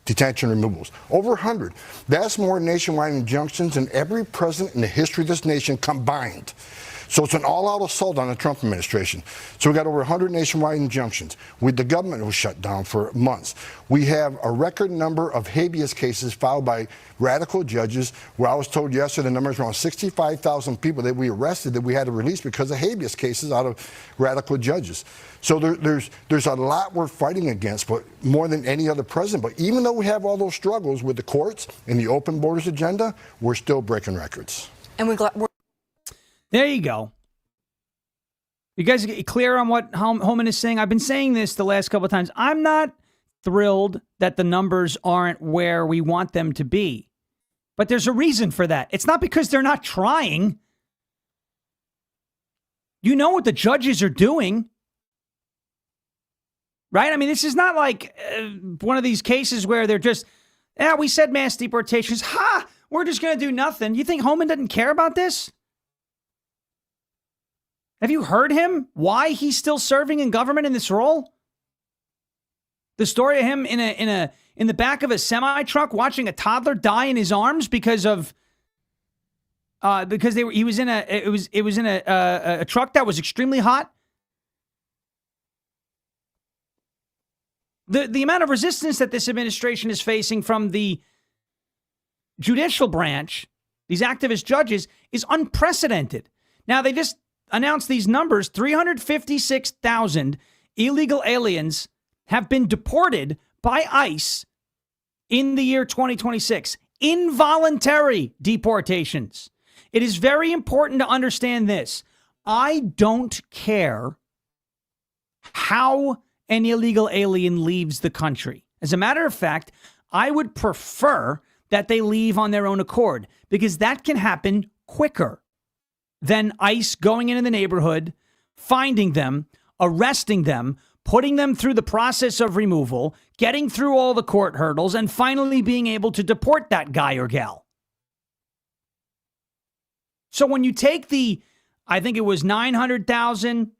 [SPEAKER 7] detention, removals. Over 100. That's more nationwide injunctions than every president in the history of this nation combined. So it's an all-out assault on the Trump administration. So we got over 100 nationwide injunctions. The government was shut down for months. We have a record number of habeas cases filed by radical judges, where I was told yesterday the number is around 65,000 people that we arrested that we had to release because of habeas cases out of radical judges. So there's a lot we're fighting against, but more than any other president. But even though we have all those struggles with the courts and the open borders agenda, we're still breaking records.
[SPEAKER 6] And we're
[SPEAKER 1] There you go. You guys get clear on what Homan is saying? I've been saying this the last couple of times. I'm not thrilled that the numbers aren't where we want them to be. But there's a reason for that. It's not because they're not trying. You know what the judges are doing. Right? I mean, this is not like one of these cases where they're just, we said mass deportations. We're just going to do nothing. You think Homan doesn't care about this? Have you heard him? Why he's still serving in government in this role? The story of him in the back of a semi truck watching a toddler die in his arms because he was in a truck that was extremely hot. The amount of resistance that this administration is facing from the judicial branch, these activist judges, is unprecedented. Now, they just announced these numbers. 356,000 illegal aliens have been deported by ICE in the year 2026. Involuntary deportations. It is very important to understand this. I don't care how an illegal alien leaves the country. As a matter of fact, I would prefer that they leave on their own accord, because that can happen quicker than ICE going into the neighborhood, finding them, arresting them, putting them through the process of removal, getting through all the court hurdles, and finally being able to deport that guy or gal. So when you take I think it was 900,000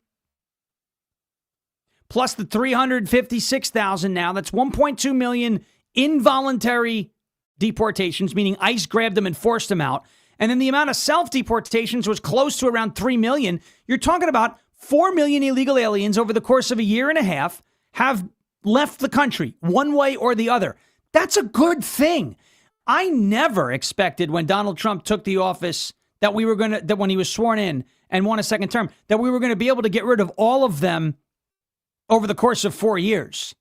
[SPEAKER 1] plus the 356,000 now, that's 1.2 million involuntary deportations, meaning ICE grabbed them and forced them out. And then the amount of self-deportations was close to around 3 million. You're talking about 4 million illegal aliens over the course of a year and a half have left the country one way or the other. That's a good thing. I never expected when Donald Trump took the office that when he was sworn in and won a second term, that we were going to be able to get rid of all of them over the course of 4 years.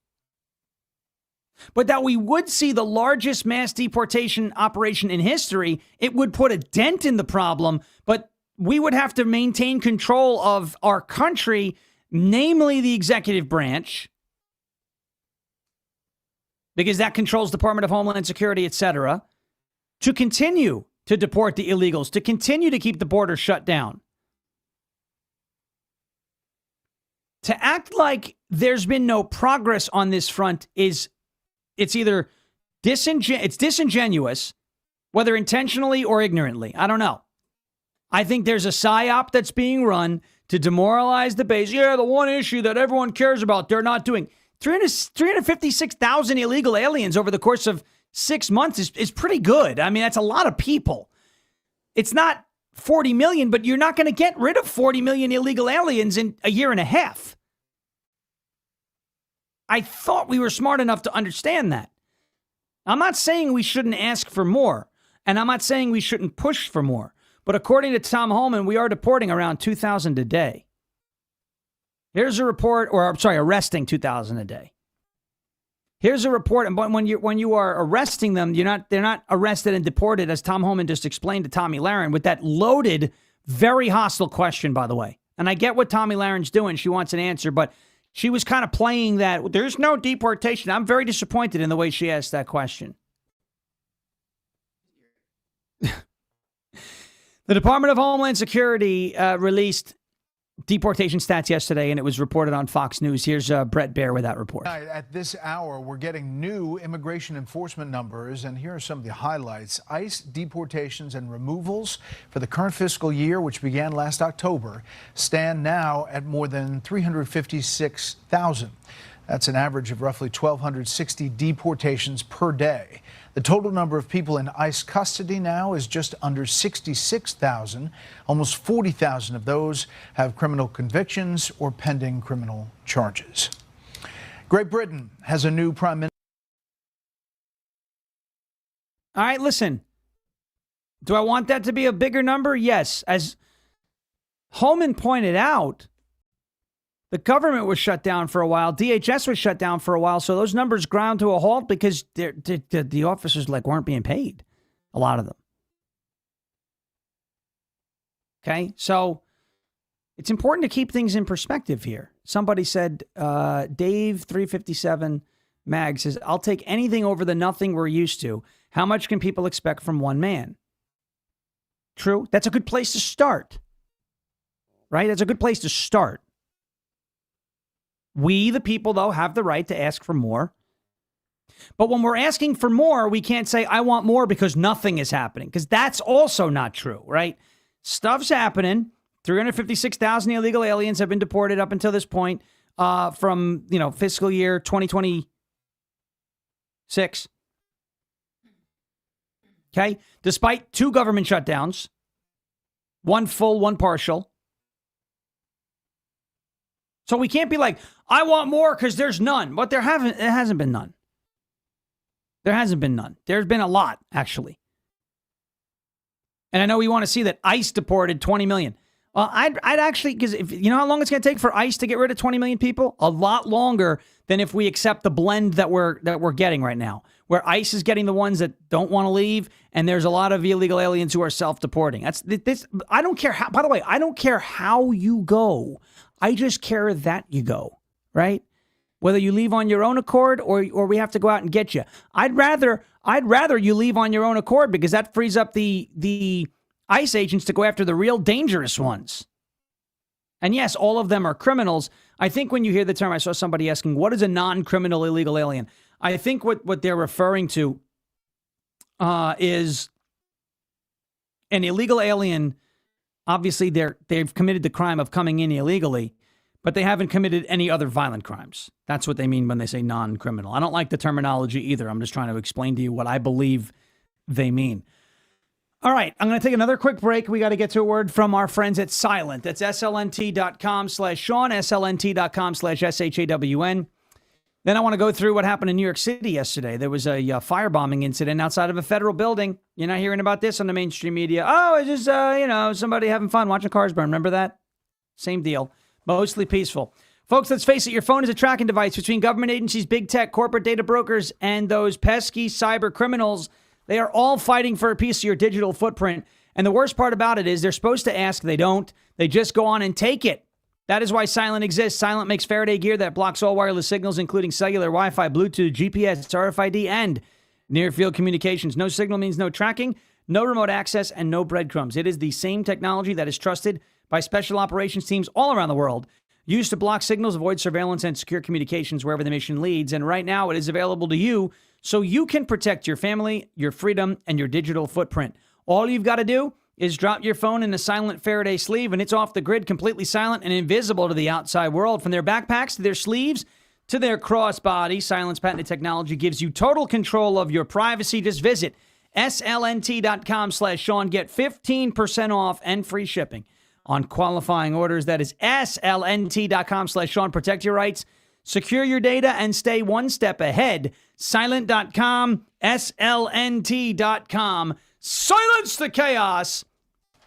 [SPEAKER 1] But that we would see the largest mass deportation operation in history. It would put a dent in the problem, but we would have to maintain control of our country, namely the executive branch, because that controls the Department of Homeland Security, etc., to continue to deport the illegals, to continue to keep the border shut down. To act like there's been no progress on this front it's either disingenuous, whether intentionally or ignorantly. I don't know. I think there's a psyop that's being run to demoralize the base. Yeah, the one issue that everyone cares about, they're not doing. 356,000 illegal aliens over the course of 6 months is pretty good. I mean, that's a lot of people. It's not 40 million, but you're not going to get rid of 40 million illegal aliens in a year and a half. I thought we were smart enough to understand that. I'm not saying we shouldn't ask for more, and I'm not saying we shouldn't push for more. But according to Tom Homan, we are deporting around 2,000 a day. Here's a report, arresting 2,000 a day. Here's a report, and when you are arresting them, they're not arrested and deported, as Tom Homan just explained to Tommy Lahren, with that loaded, very hostile question, by the way. And I get what Tommy Lahren's doing. She wants an answer, but she was kind of playing that there's no deportation. I'm very disappointed in the way she asked that question. The Department of Homeland Security released deportation stats yesterday, and it was reported on Fox News. Here's Brett Baer with that report.
[SPEAKER 8] At this hour, we're getting new immigration enforcement numbers, and here are some of the highlights. ICE deportations and removals for the current fiscal year, which began last October, stand now at more than 356,000. That's an average of roughly 1,260 deportations per day. The total number of people in ICE custody now is just under 66,000. Almost 40,000 of those have criminal convictions or pending criminal charges. Great Britain has a new prime minister.
[SPEAKER 1] All right, listen. Do I want that to be a bigger number? Yes. As Homan pointed out, the government was shut down for a while. DHS was shut down for a while. So those numbers ground to a halt because the officers weren't being paid. A lot of them. Okay. So it's important to keep things in perspective here. Somebody said, Dave 357 Mag says, I'll take anything over the nothing we're used to. How much can people expect from one man? True. That's a good place to start. Right? That's a good place to start. We, the people, though, have the right to ask for more. But when we're asking for more, we can't say, I want more because nothing is happening, because that's also not true, right? Stuff's happening. 356,000 illegal aliens have been deported up until this point from, fiscal year 2026. Okay? Despite 2 government shutdowns, 1 full, 1 partial. So we can't be like, I want more because there's none. But it hasn't been none. There hasn't been none. There's been a lot, actually. And I know we want to see that ICE deported 20 million. Well, I'd actually, because if you know how long it's going to take for ICE to get rid of 20 million people? A lot longer than if we accept the blend that we're getting right now, where ICE is getting the ones that don't want to leave, and there's a lot of illegal aliens who are self-deporting. That's this. I don't care how. By the way, I don't care how you go. I just care that you go, right? Whether you leave on your own accord or we have to go out and get you. I'd rather you leave on your own accord because that frees up the ICE agents to go after the real dangerous ones. And yes, all of them are criminals. I think when you hear the term, I saw somebody asking, what is a non-criminal illegal alien? I think what they're referring to is an illegal alien. Obviously, they've committed the crime of coming in illegally, but they haven't committed any other violent crimes. That's what they mean when they say non-criminal. I don't like the terminology either. I'm just trying to explain to you what I believe they mean. All right, I'm going to take another quick break. We got to get to a word from our friends at Silent. That's slnt.com/Sean, slnt.com/SHAWN. Then I want to go through what happened in New York City yesterday. There was a firebombing incident outside of a federal building. You're not hearing about this on the mainstream media. Oh, it's just, somebody having fun watching cars burn. Remember that? Same deal. Mostly peaceful. Folks, let's face it. Your phone is a tracking device between government agencies, big tech, corporate data brokers, and those pesky cyber criminals. They are all fighting for a piece of your digital footprint. And the worst part about it is they're supposed to ask. They don't. They just go on and take it. That is why Silent exists. Silent makes Faraday gear that blocks all wireless signals, including cellular, Wi-Fi, Bluetooth, GPS, RFID, and near-field communications. No signal means no tracking, no remote access, and no breadcrumbs. It is the same technology that is trusted by special operations teams all around the world, used to block signals, avoid surveillance, and secure communications wherever the mission leads. And right now, it is available to you so you can protect your family, your freedom, and your digital footprint. All you've got to do is drop your phone in a Silent Faraday sleeve, and it's off the grid, completely silent and invisible to the outside world. From their backpacks to their sleeves to their crossbody, Silent's patented technology gives you total control of your privacy. Just visit slnt.com/Sean. Get 15% off and free shipping on qualifying orders. That is slnt.com/Sean. Protect your rights Secure your data and stay one step ahead. Silent.com, SLNT.com. Silence the chaos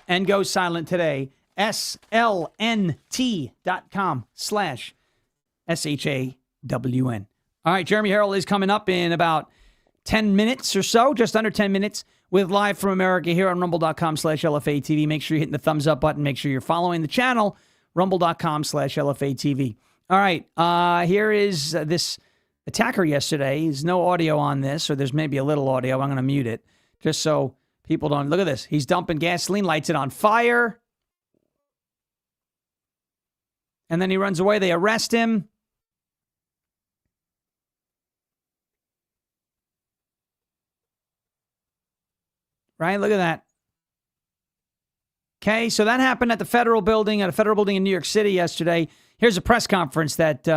[SPEAKER 1] and go silent today. SLNT.com/SHAWN. All right, Jeremy Herrell is coming up in about 10 minutes or so, just under 10 minutes, with Live from America here on rumble.com/LFATV. Make sure you're hitting the thumbs up button. Make sure you're following the channel, rumble.com/LFATV. All right, here is this attacker yesterday. There's no audio on this, or there's maybe a little audio. I'm going to mute it just so people don't. Look at this. He's dumping gasoline, lights it on fire, and then he runs away. They arrest him. Right? Look at that. Okay, so that happened at the federal building, at a federal building in New York City yesterday. Here's a press conference that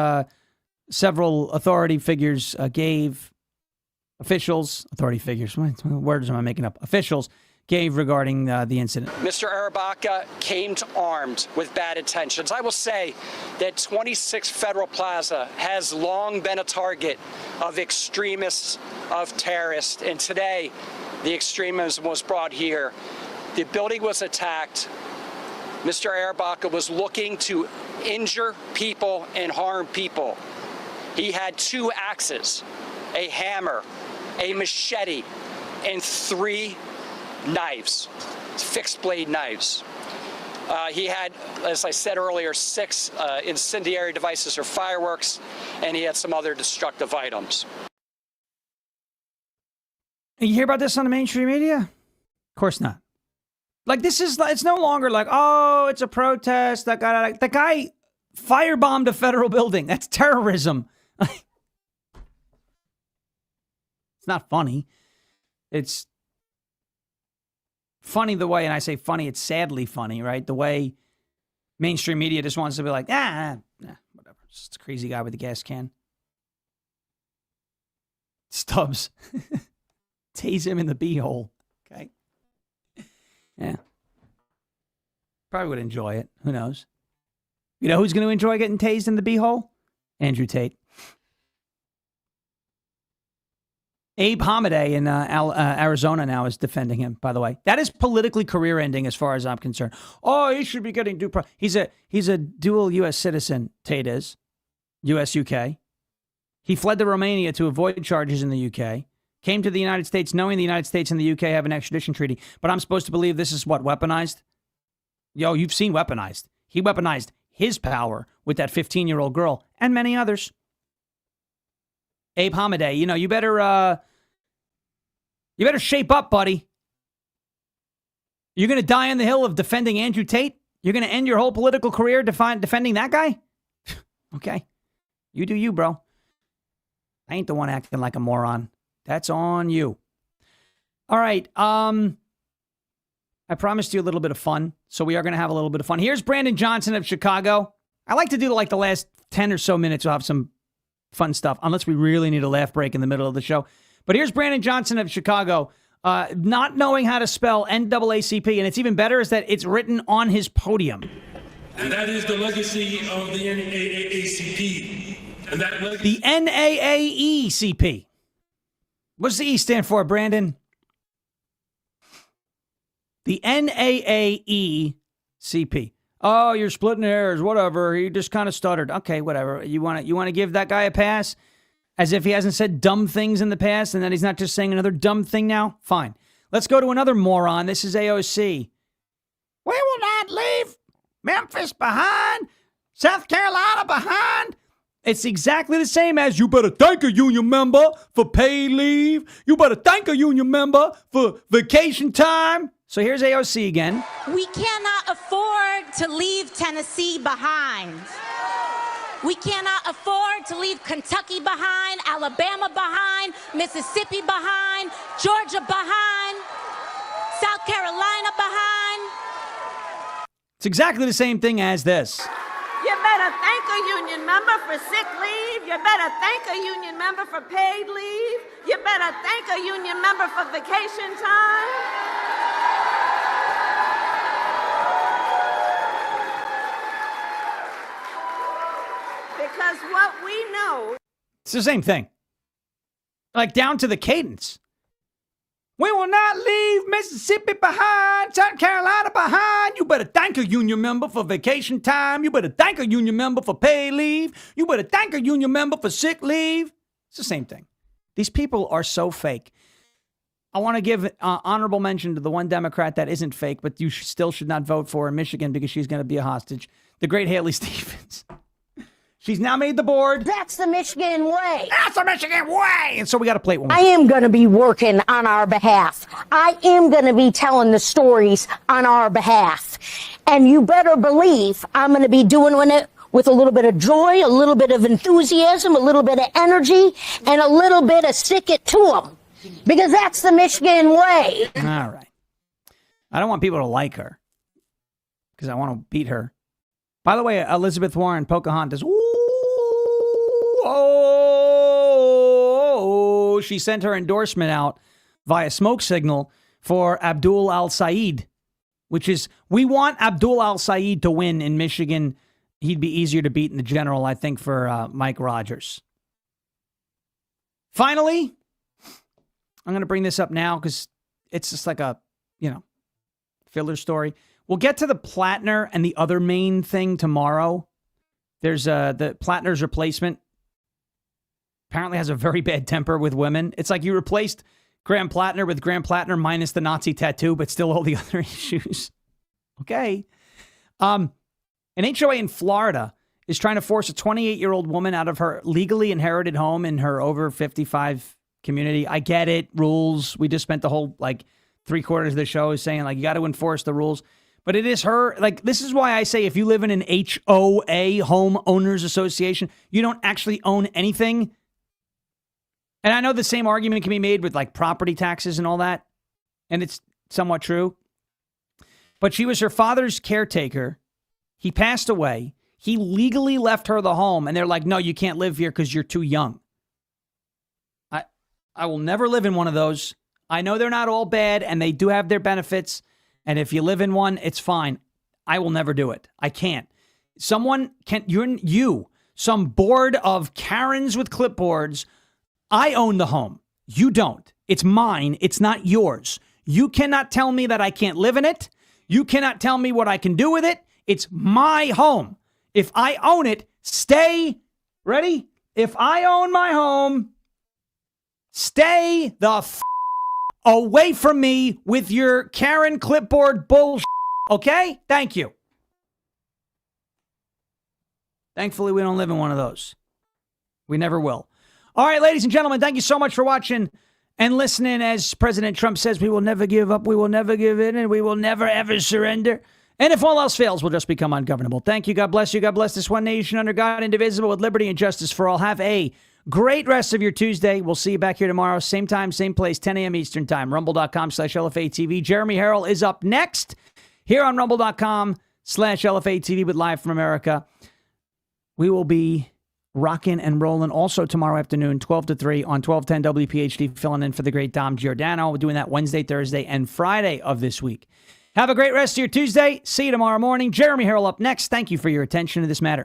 [SPEAKER 1] several authority figures gave. Authority figures, what words am I making up? Officials gave regarding the incident.
[SPEAKER 9] Mr. Arabaka came armed with bad intentions. I will say that 26 Federal Plaza has long been a target of extremists, of terrorists, and today the extremism was brought here. The building was attacked. Mr. Arabaka was looking to injure people and harm people. He had 2 axes, a hammer, a machete, and 3 knives, fixed blade knives. He had, as I said earlier, 6 incendiary devices or fireworks, and he had some other destructive items.
[SPEAKER 1] You hear about this on the mainstream media? Of course not. Like, this is, it's no longer like, oh, it's a protest. That guy firebombed a federal building. That's terrorism. It's not funny. It's funny the way, and I say funny, it's sadly funny, right? The way mainstream media just wants to be like, whatever. It's just a crazy guy with a gas can. Stubbs. Tase him in the beehole. Okay. Yeah. Probably would enjoy it. Who knows? You know who's going to enjoy getting tased in the beehole? Andrew Tate. Abe Hamadeh in Arizona now is defending him, by the way. That is politically career-ending as far as I'm concerned. Oh, he should be getting due process. He's a dual U.S. citizen, Tate is. U.S.-UK. He fled to Romania to avoid charges in the UK. Came to the United States knowing the United States and the UK have an extradition treaty. But I'm supposed to believe this is what, weaponized? Yo, you've seen weaponized. He weaponized his power with that 15-year-old girl and many others. Abe Hamadeh, you better shape up, buddy. You're going to die on the hill of defending Andrew Tate? You're going to end your whole political career defending that guy? Okay. You do you, bro. I ain't the one acting like a moron. That's on you. All right. I promised you a little bit of fun, so we are going to have a little bit of fun. Here's Brandon Johnson of Chicago. I like to do like the last 10 or so minutes. We'll have some fun stuff, unless we really need a laugh break in the middle of the show. But here's Brandon Johnson of Chicago, not knowing how to spell NAACP, and it's even better is that it's written on his podium.
[SPEAKER 10] And that is the legacy of the NAACP. And that
[SPEAKER 1] the NAACP. What's the E stand for, Brandon? The NAACP. Oh, you're splitting hairs. Whatever. He just kind of stuttered. Okay, whatever. You want to give that guy a pass, as if he hasn't said dumb things in the past, and that he's not just saying another dumb thing now. Fine. Let's go to another moron. This is AOC. We will not leave Memphis behind. South Carolina behind. It's exactly the same as you better thank a union member for paid leave. You better thank a union member for vacation time. So here's AOC again.
[SPEAKER 11] We cannot afford to leave Tennessee behind. We cannot afford to leave Kentucky behind, Alabama behind, Mississippi behind, Georgia behind, South Carolina behind.
[SPEAKER 1] It's exactly the same thing as this.
[SPEAKER 12] You better thank a union member for sick leave. You better thank a union member for paid leave. You better thank a union member for vacation time. Because what we know.
[SPEAKER 1] It's the same thing. Like down to the cadence. We will not leave Mississippi behind, South Carolina behind. You better thank a union member for vacation time. You better thank a union member for paid leave. You better thank a union member for sick leave. It's the same thing. These people are so fake. I want to give honorable mention to the one Democrat that isn't fake, but you still should not vote for in Michigan because she's going to be a hostage. The great Haley Stevens. She's now made the board.
[SPEAKER 11] That's the Michigan way.
[SPEAKER 1] That's the Michigan way. And so we got to play one.
[SPEAKER 11] I am going to be working on our behalf. I am going to be telling the stories on our behalf. And you better believe I'm going to be doing it with a little bit of joy, a little bit of enthusiasm, a little bit of energy, and a little bit of stick it to them. Because that's the Michigan way.
[SPEAKER 1] All right. I don't want people to like her because I want to beat her. By the way, Elizabeth Warren, Pocahontas. Ooh, oh, she sent her endorsement out via smoke signal for Abdul al-Said, which is, we want Abdul al-Said to win in Michigan. He'd be easier to beat in the general, I think, for Mike Rogers. Finally, I'm going to bring this up now because it's just like a, filler story. We'll get to the Plattner and the other main thing tomorrow. There's the Plattner's replacement. Apparently has a very bad temper with women. It's like you replaced Graham Plattner with Graham Plattner minus the Nazi tattoo, but still all the other issues. Okay. An HOA in Florida is trying to force a 28-year-old woman out of her legally inherited home in her over 55 community. I get it. Rules. We just spent the whole, 3/4 of the show saying, you got to enforce the rules. But it is her, this is why I say if you live in an HOA, Home Owners Association, you don't actually own anything. And I know the same argument can be made with, property taxes and all that. And it's somewhat true. But she was her father's caretaker. He passed away. He legally left her the home. And they're like, no, you can't live here because you're too young. I will never live in one of those. I know they're not all bad, and they do have their benefits. And if you live in one, it's fine. I will never do it. I can't. Someone can, some board of Karens with clipboards. I own the home. You don't. It's mine. It's not yours. You cannot tell me that I can't live in it. You cannot tell me what I can do with it. It's my home. If I own it, ready? If I own my home, stay the away from me with your Karen clipboard bullshit. Okay? Thank you. Thankfully, we don't live in one of those. We never will. All right, ladies and gentlemen, thank you so much for watching and listening. As President Trump says, we will never give up, we will never give in, and we will never, ever surrender. And if all else fails, we'll just become ungovernable. Thank you. God bless you. God bless this one nation under God, indivisible, with liberty and justice for all. Have a great rest of your Tuesday. We'll see you back here tomorrow. Same time, same place, 10 a.m. Eastern time. Rumble.com/LFA-TV. Jeremy Herrell is up next here on Rumble.com/LFA-TV with Live from America. We will be rocking and rolling also tomorrow afternoon, 12 to 3 on 1210 WPHT, filling in for the great Dom Giordano. We're doing that Wednesday, Thursday, and Friday of this week. Have a great rest of your Tuesday. See you tomorrow morning. Jeremy Herrell up next. Thank you for your attention to this matter.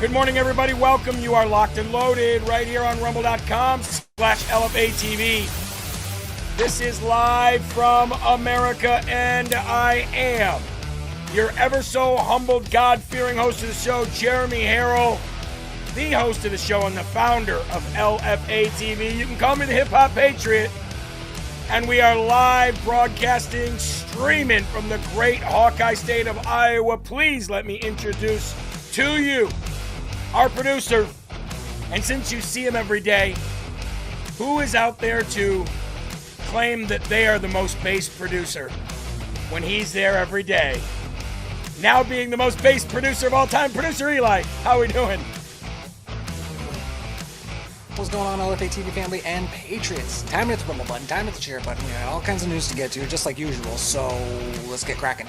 [SPEAKER 13] Good morning, everybody. Welcome. You are locked and loaded right here on rumble.com/LFATV. This is live from America, and I am your ever so humbled, God-fearing host of the show, Jeremy Herrell, the host of the show and the founder of LFATV. You can call me the Hip Hop Patriot. And we are live broadcasting, streaming from the great Hawkeye state of Iowa. Please let me introduce to you our producer. And since you see him every day, who is out there to claim that they are the most bass producer when he's there every day? Now being the most bass producer of all time, producer Eli. How are we doing?
[SPEAKER 14] What's going on, LFA TV family and Patriots? Time to hit the rumble button, time to hit the share button. We got all kinds of news to get to, just like usual, so let's get cracking.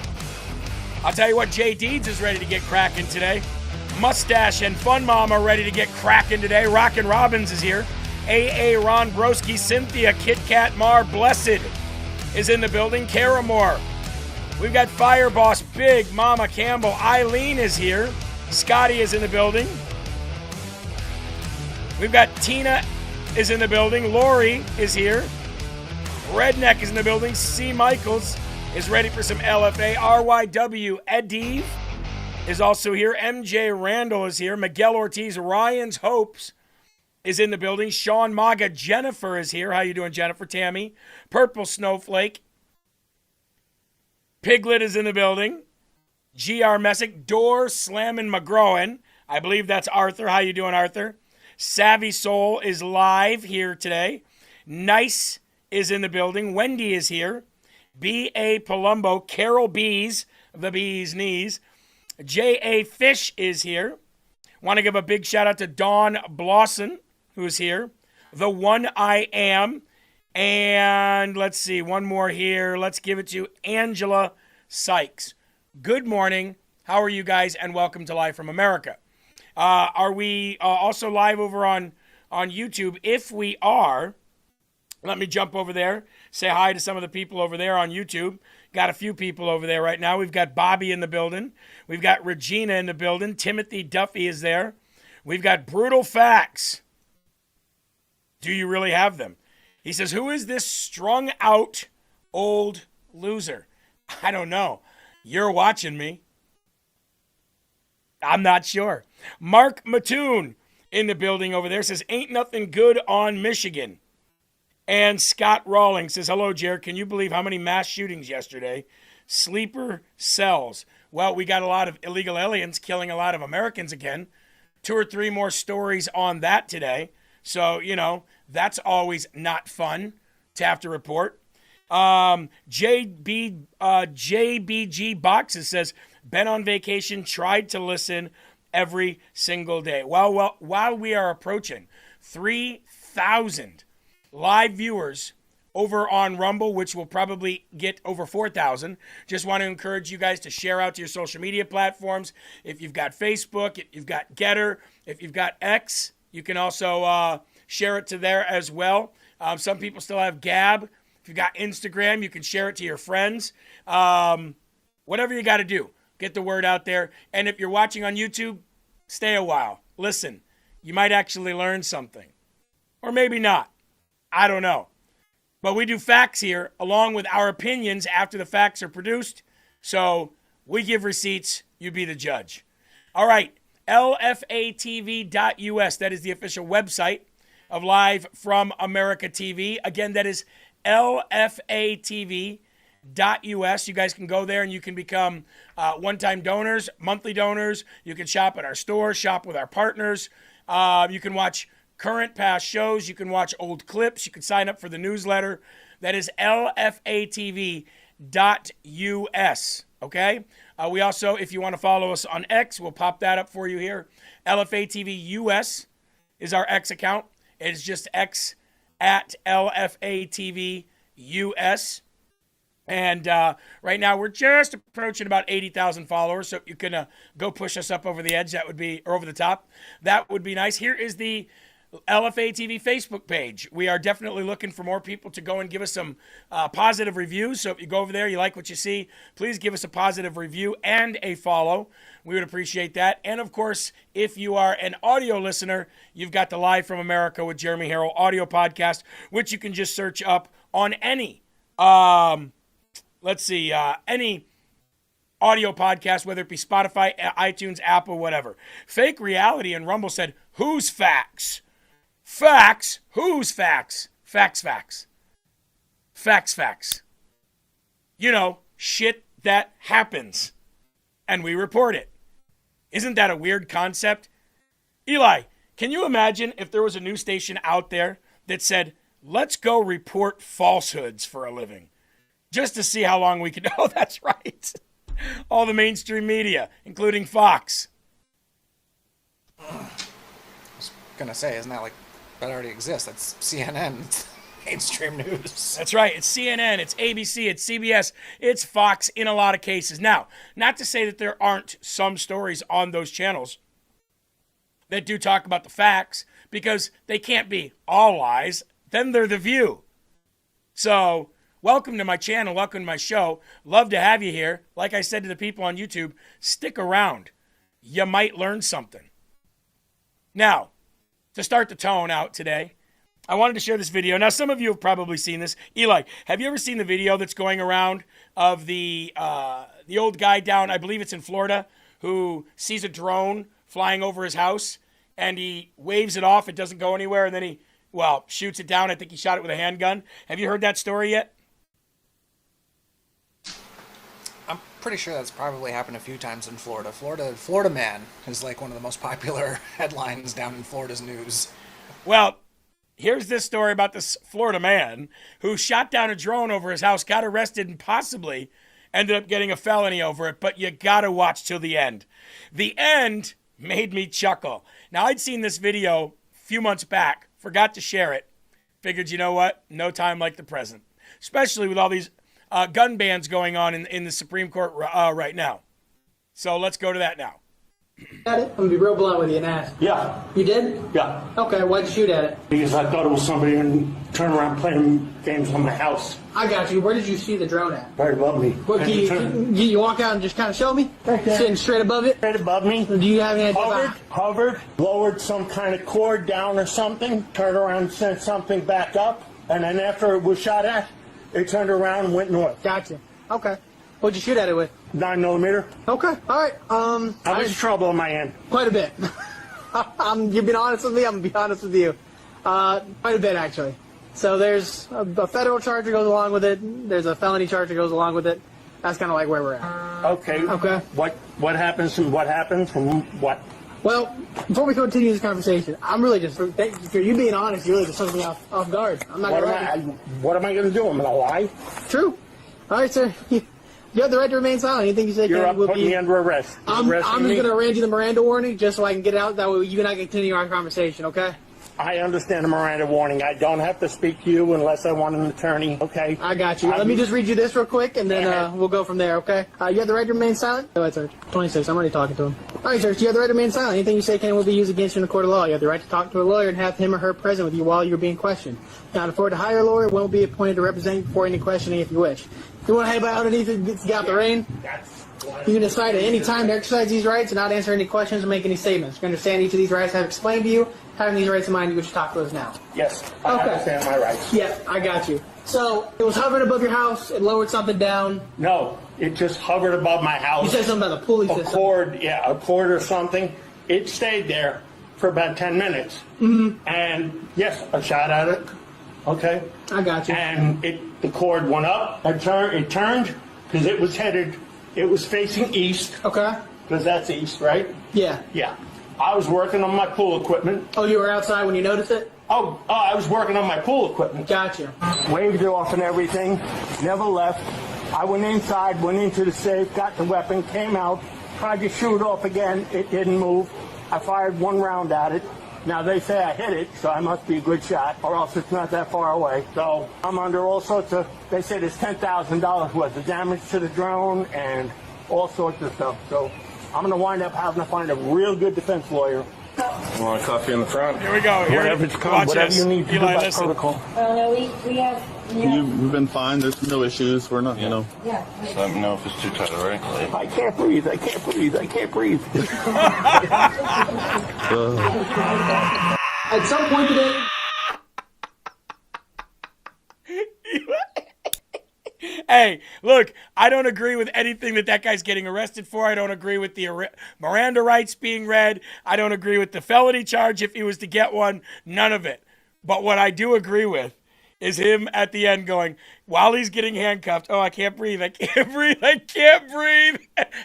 [SPEAKER 13] I'll tell you what, Jay Deeds is ready to get cracking today. Mustache and Fun Mom are ready to get cracking today. Rockin' Robbins is here. AA Ron Broski, Cynthia, Kit Kat Mar, Blessed is in the building. Kara Moore. We've got Fire Boss, Big Mama Campbell. Eileen is here. Scotty is in the building. We've got Tina is in the building. Lori is here. Redneck is in the building. C. Michaels is ready for some LFA. RYW Eddie is also here. MJ Randall is here. Miguel Ortiz, Ryan's Hopes is in the building. Sean Maga, Jennifer is here. How you doing, Jennifer? Tammy. Purple Snowflake. Piglet is in the building. GR Messick. Door Slammin' McGrowan. I believe that's Arthur. How you doing, Arthur? Savvy Soul is live here today. Nice is in the building. Wendy is here. B.A. Palumbo. Carol Bees, the Bee's Knees. J.A. Fish is here. Want to give a big shout out to Dawn Blosson, who's here. The One I Am. And let's see, one more here. Let's give it to Angela Sykes. Good morning. How are you guys? And welcome to Live from America. Are we also live over on YouTube? If we are, let me jump over there, say hi to some of the people over there on YouTube. Got a few people over there right now. We've got Bobby in the building. We've got Regina in the building. Timothy Duffy is there. We've got Brutal Facts. Do you really have them? He says, who is this strung out old loser? I don't know. You're watching me. I'm not sure. Mark Mattoon in the building over there says, ain't nothing good on Michigan. And Scott Rawlings says, hello, Jared. Can you believe how many mass shootings yesterday? Sleeper cells. Well, we got a lot of illegal aliens killing a lot of Americans again. 2 or 3 more stories on that today. So, you know, that's always not fun to have to report. JBG Boxes says, been on vacation, tried to listen every single day. Well, while we are approaching 3,000 live viewers over on Rumble, which will probably get over 4,000, just want to encourage you guys to share out to your social media platforms. If you've got Facebook, if you've got Getter, if you've got X, you can also share it to there as well. Some people still have Gab. If you've got Instagram, you can share it to your friends. Whatever you got to do. Get the word out there. And if you're watching on YouTube, stay a while. Listen, you might actually learn something. Or maybe not. I don't know. But we do facts here along with our opinions after the facts are produced. So we give receipts. You be the judge. All right. LFATV.us. That is the official website of Live from America TV. Again, that is LFATV.us. You guys can go there and you can become one-time donors, monthly donors. You can shop at our store, shop with our partners. You can watch current past shows. You can watch old clips. You can sign up for the newsletter. That is LFATV.us. Okay? We also, if you want to follow us on X, we'll pop that up for you here. LFATV.us is our X account. It is just X at LFATV.us. And right now we're just approaching about 80,000 followers. So if you can go push us up over the edge, that would be, or over the top, that would be nice. Here is the LFA TV Facebook page. We are definitely looking for more people to go and give us some positive reviews. So if you go over there, you like what you see, please give us a positive review and a follow. We would appreciate that. And of course, if you are an audio listener, you've got the Live from America with Jeremy Herrell audio podcast, which you can just search up on any, any audio podcast, whether it be Spotify, iTunes, Apple, whatever. Fake Reality and Rumble said, who's facts? Facts? Who's facts? Facts, facts. Facts, facts. You know, shit that happens. And we report it. Isn't that a weird concept? Eli, can you imagine if there was a news station out there that said, let's go report falsehoods for a living, just to see how long we could... Oh, that's right. All the mainstream media, including Fox.
[SPEAKER 14] I was going to say, isn't that like... That already exists. That's CNN. It's mainstream news.
[SPEAKER 13] That's right. It's CNN. It's ABC. It's CBS. It's Fox in a lot of cases. Now, not to say that there aren't some stories on those channels that do talk about the facts, because they can't be all lies. Then they're The View. So, welcome to my channel. Welcome to my show. Love to have you here. Like I said to the people on YouTube, stick around. You might learn something. Now, to start the tone out today, I wanted to share this video. Now, some of you have probably seen this. Eli, have you ever seen the video that's going around of the old guy down, I believe it's in Florida, who sees a drone flying over his house, and he waves it off, it doesn't go anywhere, and then he, shoots it down. I think he shot it with a handgun. Have you heard that story yet?
[SPEAKER 14] I'm pretty sure that's probably happened a few times in Florida. Florida man is like one of the most popular headlines down in Florida's news.
[SPEAKER 13] Well, here's this story about this Florida man who shot down a drone over his house, got arrested, and possibly ended up getting a felony over it. But you got to watch till the end. The end made me chuckle. Now, I'd seen this video a few months back, forgot to share it. Figured, you know what? No time like the present, especially with all these gun bans going on in the Supreme Court right now. So let's go to that now.
[SPEAKER 15] At it? I'm gonna be real blunt with you and ask.
[SPEAKER 16] Yeah.
[SPEAKER 15] You did?
[SPEAKER 16] Yeah.
[SPEAKER 15] Okay, why'd you shoot at it?
[SPEAKER 16] Because I thought it was somebody and turned around playing games on my house.
[SPEAKER 15] I got you. Where did you see the drone at?
[SPEAKER 16] Right above me.
[SPEAKER 15] What, can you walk out and just kind of show me?
[SPEAKER 16] Right there.
[SPEAKER 15] Sitting straight above it?
[SPEAKER 16] Straight above me.
[SPEAKER 15] Do you have any idea?
[SPEAKER 16] Hovered, lowered some kind of cord down or something, turned around and sent something back up, and then after it was shot at, it turned around and went north.
[SPEAKER 15] Gotcha. Okay. What'd you shoot at it with?
[SPEAKER 16] 9mm.
[SPEAKER 15] Okay. All right.
[SPEAKER 16] How much trouble on my end?
[SPEAKER 15] Quite a bit. You've been honest with me. I'm gonna be honest with you. Quite a bit, actually. So there's a federal charge that goes along with it. There's a felony charge that goes along with it. That's kind of like where we're at.
[SPEAKER 16] Okay.
[SPEAKER 15] Okay.
[SPEAKER 16] What happens and what happens and what?
[SPEAKER 15] Well, before we continue this conversation, I'm really just, for you being honest, you really just took me off guard. I'm not
[SPEAKER 16] what am I going to do? I'm going to lie?
[SPEAKER 15] True. All right, sir. You have the right to remain silent. Anything you say
[SPEAKER 16] You're
[SPEAKER 15] will
[SPEAKER 16] putting
[SPEAKER 15] be...
[SPEAKER 16] me under arrest.
[SPEAKER 15] I'm just going to arrange you the Miranda warning just so I can get out. That way you and I can continue our conversation, okay?
[SPEAKER 16] I understand the Miranda warning. I don't have to speak to you unless I want an attorney, okay?
[SPEAKER 15] I got you. Let me just read you this real quick, and then we'll go from there, okay? You have the right to remain silent? Go ahead, sir. 26. I'm already talking to him. All right, sir. So you have the right to remain silent. Anything you say can and will be used against you in a court of law. You have the right to talk to a lawyer and have him or her present with you while you're being questioned. Now, afford to hire a lawyer, won't be appointed to represent you before any questioning if you wish. If you want to head out underneath it, get out the rain. You can decide at any time to exercise these rights and not answer any questions or make any statements. You understand each of these rights I have explained to you. Having these rights in mind, you wish to talk to us now.
[SPEAKER 16] Yes, I understand my rights.
[SPEAKER 15] Yeah, I got you. So, it was hovering above your house, it lowered something down.
[SPEAKER 16] No, it just hovered above my house.
[SPEAKER 15] You said something about the pulley system.
[SPEAKER 16] A cord or something. It stayed there for about 10 minutes. Mm-hmm. And yes, I shot at it. Okay.
[SPEAKER 15] I got you.
[SPEAKER 16] And the cord went up. It turned because it was facing east.
[SPEAKER 15] Okay.
[SPEAKER 16] Because that's east, right?
[SPEAKER 15] Yeah.
[SPEAKER 16] Yeah. I was working on my pool equipment.
[SPEAKER 15] Oh, you were outside when you noticed it?
[SPEAKER 16] Oh, I was working on my pool equipment.
[SPEAKER 15] Gotcha.
[SPEAKER 16] Waved it off and everything. Never left. I went inside, went into the safe, got the weapon, came out, tried to shoot off again. It didn't move. I fired one round at it. Now, they say I hit it, so I must be a good shot, or else it's not that far away. So I'm under all sorts of, they say there's $10,000 worth of damage to the drone and all sorts of stuff. So I'm going to wind up having to find a real good defense lawyer.
[SPEAKER 17] You want a coffee in the front?
[SPEAKER 13] Here we go.
[SPEAKER 16] Whatever's come, whatever you need to do by protocol.
[SPEAKER 11] Well, no, we have.
[SPEAKER 17] You've been fine. There's no issues. We're not,
[SPEAKER 11] Yeah.
[SPEAKER 17] So let me know if it's too tight, all right?
[SPEAKER 16] I can't breathe. I can't breathe. I can't breathe.
[SPEAKER 15] At some point today.
[SPEAKER 13] Hey, look, I don't agree with anything that guy's getting arrested for. I don't agree with the Miranda rights being read. I don't agree with the felony charge if he was to get one. None of it. But what I do agree with is him at the end going, while he's getting handcuffed, oh, I can't breathe, I can't breathe, I can't breathe,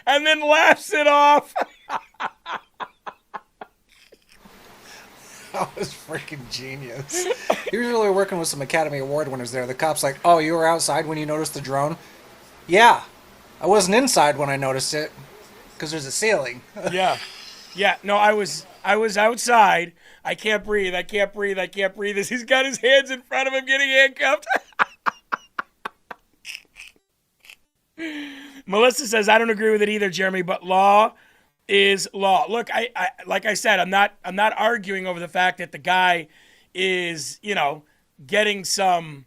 [SPEAKER 13] and then laughs it off.
[SPEAKER 14] That was freaking genius. He was really working with some Academy Award winners there. The cop's like, oh, you were outside when you noticed the drone? Yeah. I wasn't inside when I noticed it, because there's a ceiling.
[SPEAKER 13] Yeah. No, I was outside. I can't breathe. I can't breathe. I can't breathe. As he's got his hands in front of him getting handcuffed. Melissa says, I don't agree with it either, Jeremy, but law is law. Look, I like I said, I'm not arguing over the fact that the guy is, getting some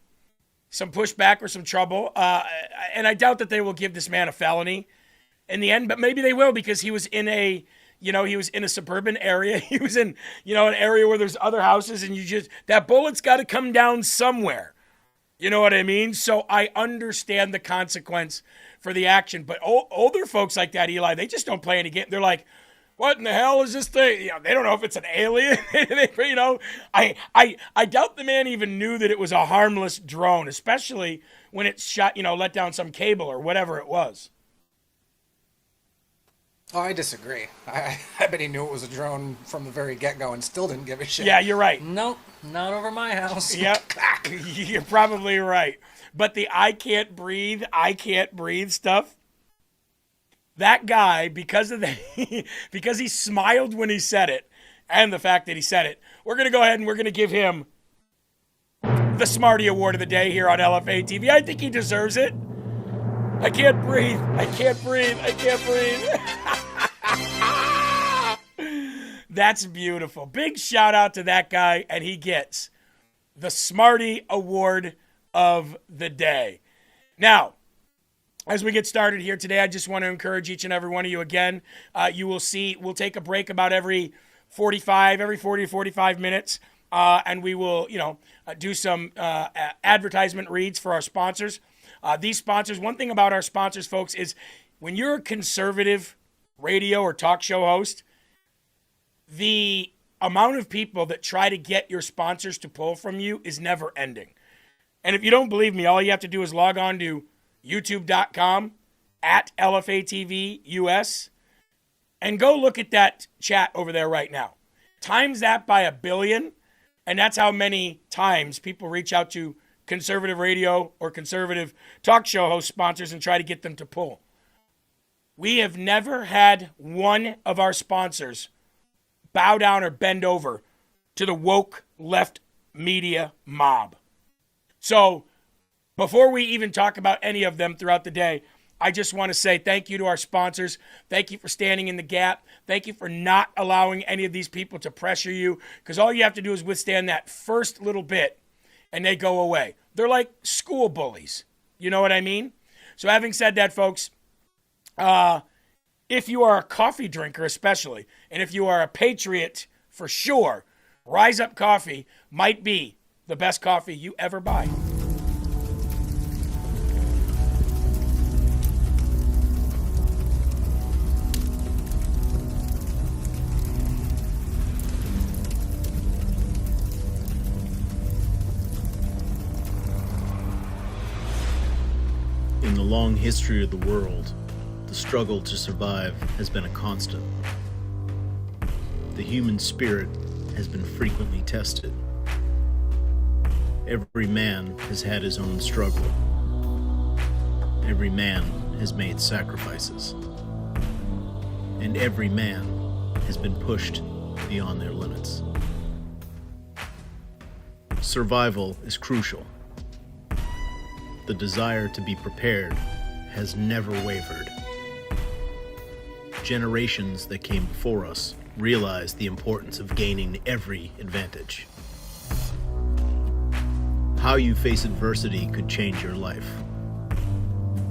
[SPEAKER 13] pushback or some trouble. And I doubt that they will give this man a felony in the end, but maybe they will, because he was in a suburban area. He was in, an area where there's other houses, and that bullet's got to come down somewhere. You know what I mean? So I understand the consequence for the action. But older folks like that, Eli, they just don't play any game. They're like, what in the hell is this thing? They don't know if it's an alien. I doubt the man even knew that it was a harmless drone, especially when it shot, let down some cable or whatever it was.
[SPEAKER 14] Oh, I disagree. I bet he knew it was a drone from the very get-go and still didn't give a shit.
[SPEAKER 13] Yeah, you're right.
[SPEAKER 14] Nope, not over my house.
[SPEAKER 13] Yep, you're probably right. But the I can't breathe stuff, that guy, because he smiled when he said it, and the fact that he said it, we're going to go ahead and we're going to give him the Smarty Award of the day here on LFA TV. I think he deserves it. I can't breathe. I can't breathe. I can't breathe. That's beautiful. Big shout out to that guy, and he gets the Smarty Award of the day. Now, as we get started here today, I just want to encourage each and every one of you again. You will see, we'll take a break about every 40 to 45 minutes, and we will, do some advertisement reads for our sponsors. These sponsors, one thing about our sponsors, folks, is when you're a conservative radio or talk show host, the amount of people that try to get your sponsors to pull from you is never ending. And if you don't believe me, all you have to do is log on to youtube.com/LFATVUS and go look at that chat over there right now. Times that by 1 billion, and that's how many times people reach out to conservative radio or conservative talk show host sponsors and try to get them to pull. We have never had one of our sponsors bow down or bend over to the woke left media mob. So before we even talk about any of them throughout the day, I just want to say thank you to our sponsors. Thank you for standing in the gap. Thank you for not allowing any of these people to pressure you, because all you have to do is withstand that first little bit and they go away. They're like school bullies. You know what I mean? So having said that, folks, if you are a coffee drinker especially, and if you are a patriot for sure, Rise Up Coffee might be the best coffee you ever buy.
[SPEAKER 18] In the long history of the world, the struggle to survive has been a constant. The human spirit has been frequently tested. Every man has had his own struggle. Every man has made sacrifices. And every man has been pushed beyond their limits. Survival is crucial. The desire to be prepared has never wavered. Generations that came before us realize the importance of gaining every advantage. How you face adversity could change your life.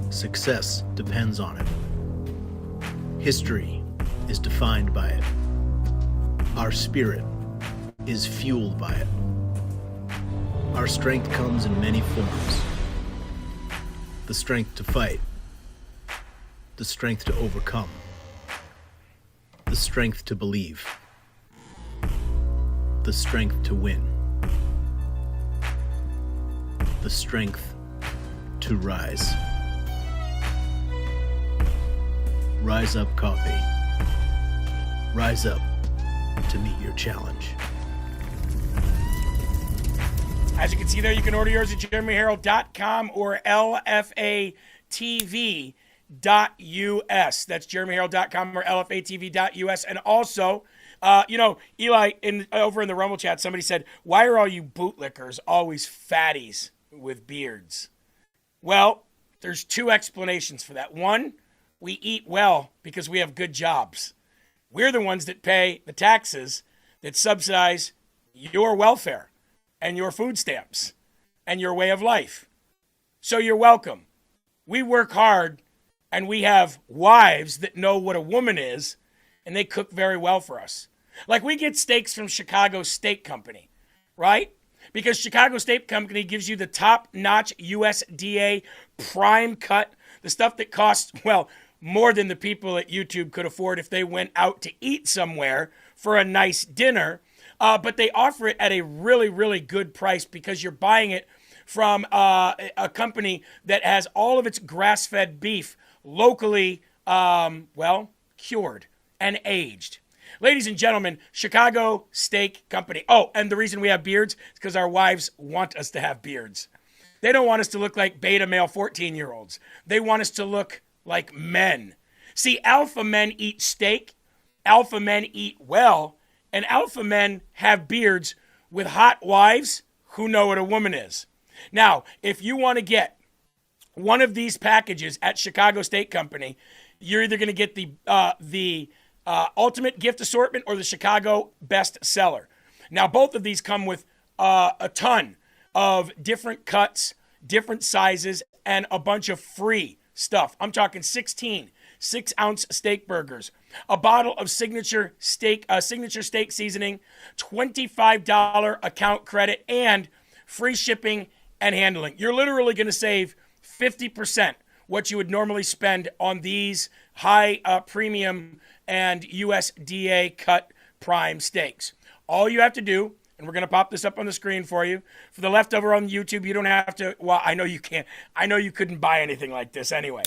[SPEAKER 18] Success depends on it. History is defined by it. Our spirit is fueled by it. Our strength comes in many forms. The strength to fight, the strength to overcome, the strength to believe, the strength to win, the strength to rise. Rise Up Coffee. Rise up to meet your challenge.
[SPEAKER 13] As you can see there, you can order yours at jeremyherrell.com or lfatv.us. That's jeremyherrell.com or lfatv.us. And also, Eli, over in the Rumble chat, somebody said, why are all you bootlickers always fatties with beards? Well, there's two explanations for that. One, we eat well because we have good jobs. We're the ones that pay the taxes that subsidize your welfare and your food stamps and your way of life. So you're welcome. We work hard and we have wives that know what a woman is and they cook very well for us. Like we get steaks from Chicago Steak Company, right? Because Chicago Steak Company gives you the top-notch USDA prime cut, the stuff that costs, well, more than the people at YouTube could afford if they went out to eat somewhere for a nice dinner. But they offer it at a really, really good price because you're buying it from a company that has all of its grass-fed beef locally, cured and aged. Ladies and gentlemen, Chicago Steak Company. Oh, and the reason we have beards is because our wives want us to have beards. They don't want us to look like beta male 14-year-olds. They want us to look like men. See, alpha men eat steak, alpha men eat well, and alpha men have beards with hot wives who know what a woman is. Now, if you want to get one of these packages at Chicago Steak Company, you're either going to get the Ultimate Gift Assortment or the Chicago Best Seller. Now, both of these come with a ton of different cuts, different sizes, and a bunch of free stuff. I'm talking 16 6-ounce steak burgers, a bottle of signature steak seasoning, $25 account credit, and free shipping and handling. You're literally going to save 50% what you would normally spend on these high premium and USDA cut prime steaks. All you have to do, and we're going to pop this up on the screen for you. For the leftover on YouTube, you don't have to, well, I know you can't. I know you couldn't buy anything like this anyway.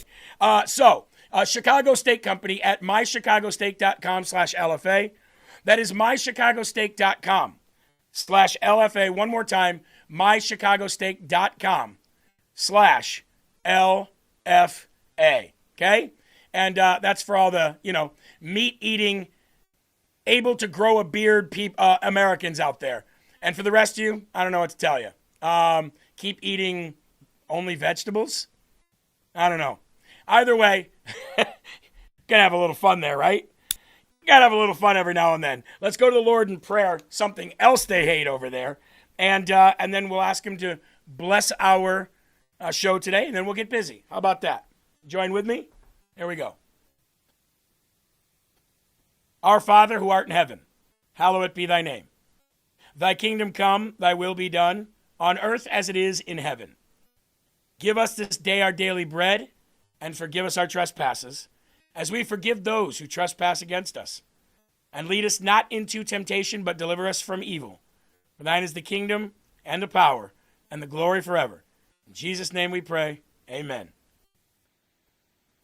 [SPEAKER 13] Chicago Steak Company at mychicagosteak.com/LFA. That is mychicagosteak.com/LFA. One more time, mychicagosteak.com/LFA. Okay? And that's for all the, meat-eating, able to grow a beard Americans out there. And for the rest of you, I don't know what to tell you. Keep eating only vegetables? I don't know. Either way, gonna have a little fun there, right? Gotta have a little fun every now and then. Let's go to the Lord in prayer, something else they hate over there. And then we'll ask him to bless our show today, and then we'll get busy. How about that? Join with me? Here we go. Our Father who art in heaven, hallowed be thy name. Thy kingdom come, thy will be done, on earth as it is in heaven. Give us this day our daily bread, and forgive us our trespasses, as we forgive those who trespass against us. And lead us not into temptation, but deliver us from evil. For thine is the kingdom, and the power, and the glory forever. In Jesus' name we pray, amen.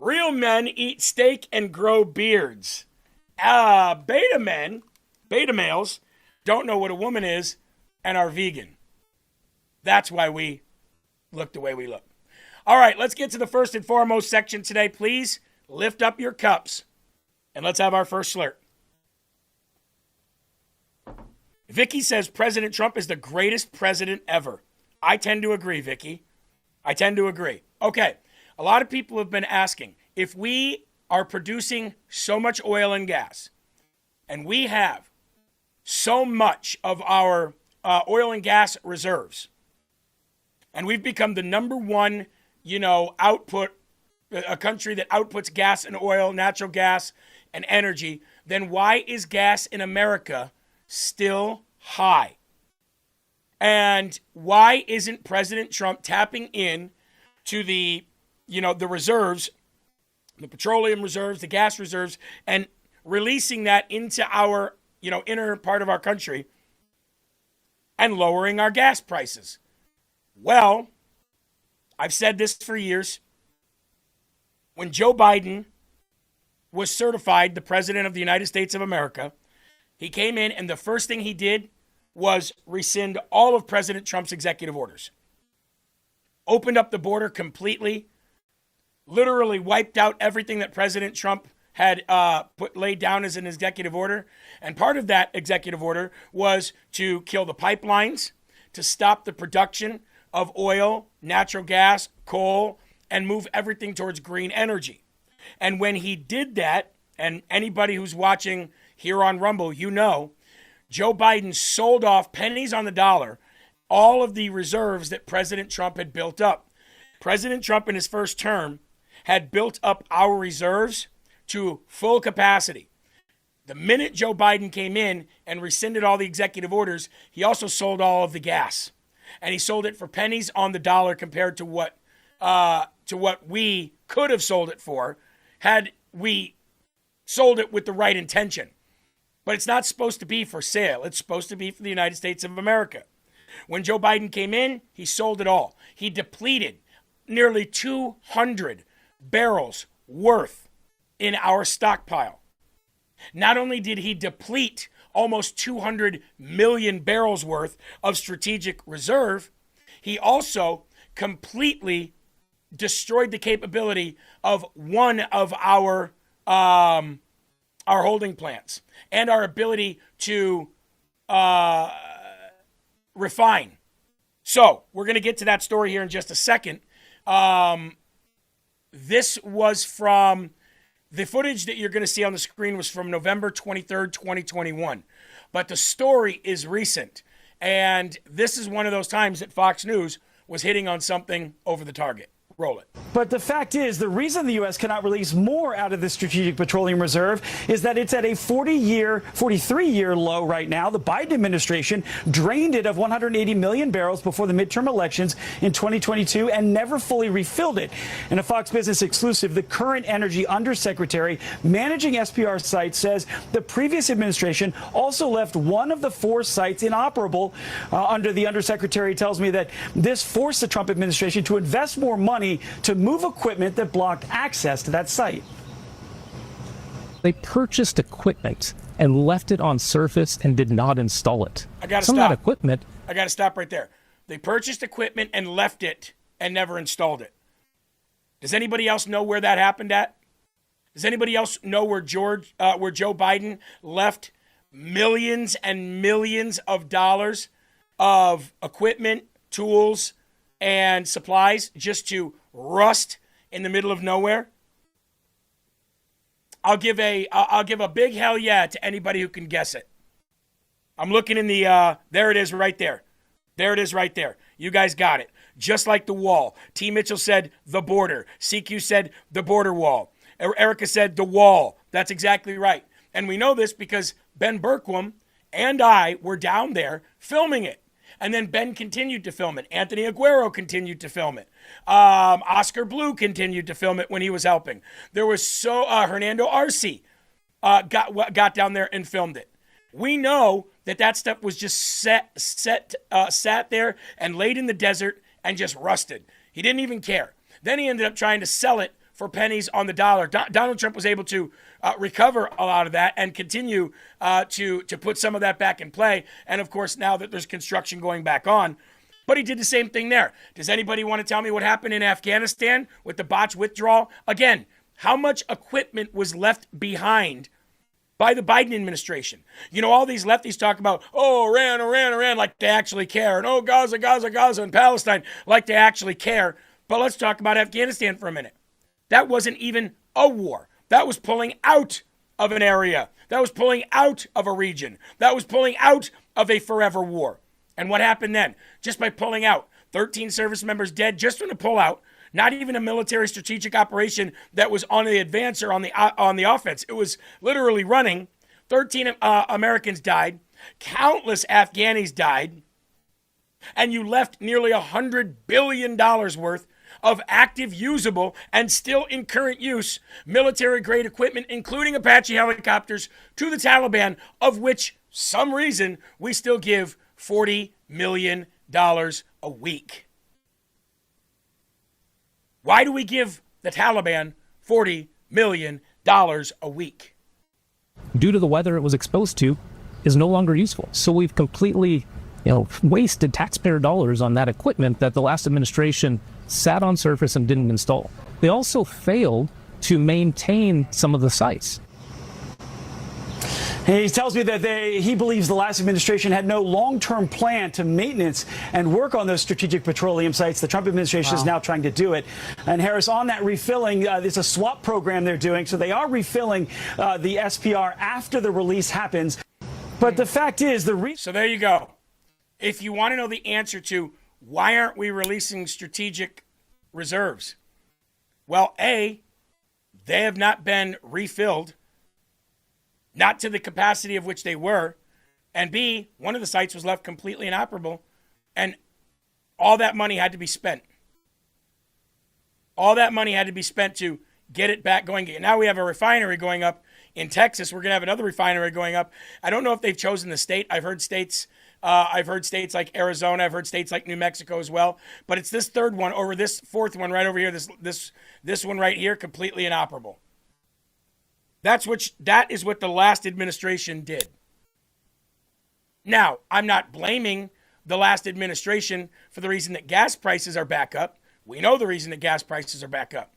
[SPEAKER 13] Real men eat steak and grow beards. Beta males, don't know what a woman is and are vegan. That's why we look the way we look. All right, let's get to the first and foremost section today. Please lift up your cups and let's have our first slurp. Vicky says President Trump is the greatest president ever. I tend to agree, Vicky. I tend to agree. Okay, a lot of people have been asking, if we are producing so much oil and gas, and we have so much of our oil and gas reserves, and we've become the number one, output, a country that outputs gas and oil, natural gas and energy, then why is gas in America still high? And why isn't President Trump tapping in to the reserves, the petroleum reserves, the gas reserves, and releasing that into our, inner part of our country and lowering our gas prices? Well, I've said this for years. When Joe Biden was certified the President of the United States of America, he came in and the first thing he did was rescind all of President Trump's executive orders. Opened up the border completely, literally wiped out everything that President Trump had laid down as an executive order. And part of that executive order was to kill the pipelines, to stop the production of oil, natural gas, coal, and move everything towards green energy. And when he did that, and anybody who's watching here on Rumble, Joe Biden sold off pennies on the dollar all of the reserves that President Trump had built up. President Trump in his first term had built up our reserves to full capacity. The minute Joe Biden came in and rescinded all the executive orders, he also sold all of the gas. And he sold it for pennies on the dollar compared to what we could have sold it for had we sold it with the right intention. But it's not supposed to be for sale. It's supposed to be for the United States of America. When Joe Biden came in, he sold it all. He depleted nearly 200 barrels worth in our stockpile. Not only did he deplete almost 200 million barrels worth of strategic reserve, he also completely destroyed the capability of one of our holding plants and our ability to refine. So we're going to get to that story here in just a second. This was from the footage that you're going to see on the screen was from November 23rd, 2021. But the story is recent. And this is one of those times that Fox News was hitting on something over the target. Roll it.
[SPEAKER 19] But the fact is, the reason the U.S. cannot release more out of the Strategic Petroleum Reserve is that it's at a 43-year low right now. The Biden administration drained it of 180 million barrels before the midterm elections in 2022 and never fully refilled it. In a Fox Business exclusive, the current Energy Undersecretary managing SPR sites says the previous administration also left one of the 4 sites inoperable. Under the Undersecretary tells me that this forced the Trump administration to invest more money to move equipment that blocked access to that site.
[SPEAKER 20] They purchased equipment and left it on surface and did not install it.
[SPEAKER 13] I got to
[SPEAKER 20] stop.
[SPEAKER 13] Some of that
[SPEAKER 20] equipment.
[SPEAKER 13] I got to stop right there. They purchased equipment and left it and never installed it. Does anybody else know where that happened at? Does anybody else know where Joe Biden left millions and millions of dollars of equipment, tools, and supplies just to rust in the middle of nowhere? I'll give a big hell yeah to anybody who can guess it. I'm looking in the there it is right there. There it is right there. You guys got it. Just like the wall. T. Mitchell said the border. CQ said the border wall. Erica said the wall. That's exactly right. And we know this because Ben Berkwam and I were down there filming it. And then Ben continued to film it. Anthony Aguero continued to film it. Oscar Blue continued to film it when he was helping. There was Hernando Arce got down there and filmed it. We know that stuff was just sat there and laid in the desert and just rusted. He didn't even care. Then he ended up trying to sell it for pennies on the dollar. Donald Trump was able to recover a lot of that and continue to put some of that back in play. And of course, now that there's construction going back on, but he did the same thing there. Does anybody want to tell me what happened in Afghanistan with the botched withdrawal? Again, how much equipment was left behind by the Biden administration? All these lefties talk about, Iran, like they actually care. And Gaza, and Palestine, like they actually care. But let's talk about Afghanistan for a minute. That wasn't even a war. That was pulling out of an area, that was pulling out of a region, that was pulling out of a forever war. And what happened then? Just by pulling out, 13 service members dead just from the pullout, not even a military strategic operation that was on the advance or on the offense. It was literally running. 13 Americans died. Countless Afghanis died. And you left nearly $100 billion worth of active, usable, and still in current use military-grade equipment, including Apache helicopters, to the Taliban, of which, some reason, we still give $40 million a week. Why do we give the Taliban $40 million a week?
[SPEAKER 20] Due to the weather it was exposed to, is no longer useful. So we've completely, wasted taxpayer dollars on that equipment that the last administration sat on surface and didn't install. They also failed to maintain some of the sites.
[SPEAKER 19] He tells me that he believes the last administration had no long-term plan to maintenance and work on those strategic petroleum sites. The Trump administration is now trying to do it. And Harris, on that refilling, there's a swap program they're doing. So they are refilling the SPR after the release happens. But the fact is,
[SPEAKER 13] so there you go. If you want to know the answer to why aren't we releasing strategic reserves? Well, A, they have not been refilled. Not to the capacity of which they were. And B, one of the sites was left completely inoperable. And all that money had to be spent. All that money had to be spent to get it back going. Now we have a refinery going up in Texas. We're going to have another refinery going up. I don't know if they've chosen the state. I've heard states like Arizona. I've heard states like New Mexico as well. But it's this third one over this fourth one right over here. This one right here, completely inoperable. That is what the last administration did. Now, I'm not blaming the last administration for the reason that gas prices are back up. We know the reason that gas prices are back up.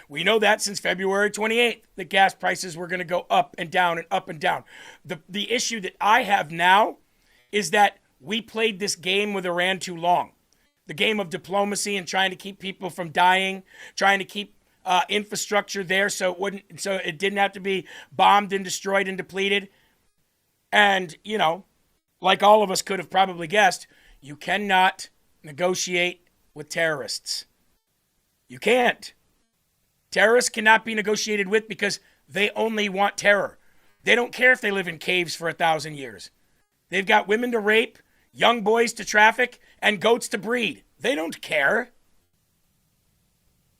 [SPEAKER 13] We know that since February 28th, that gas prices were going to go up and down and up and down. The issue that I have now is that we played this game with Iran too long. The game of diplomacy and trying to keep people from dying, trying to keep infrastructure there so it didn't have to be bombed and destroyed and depleted. And, like all of us could have probably guessed, you cannot negotiate with terrorists. You can't. Terrorists cannot be negotiated with because they only want terror. They don't care if they live in caves for 1,000 years. They've got women to rape, young boys to traffic, and goats to breed. They don't care.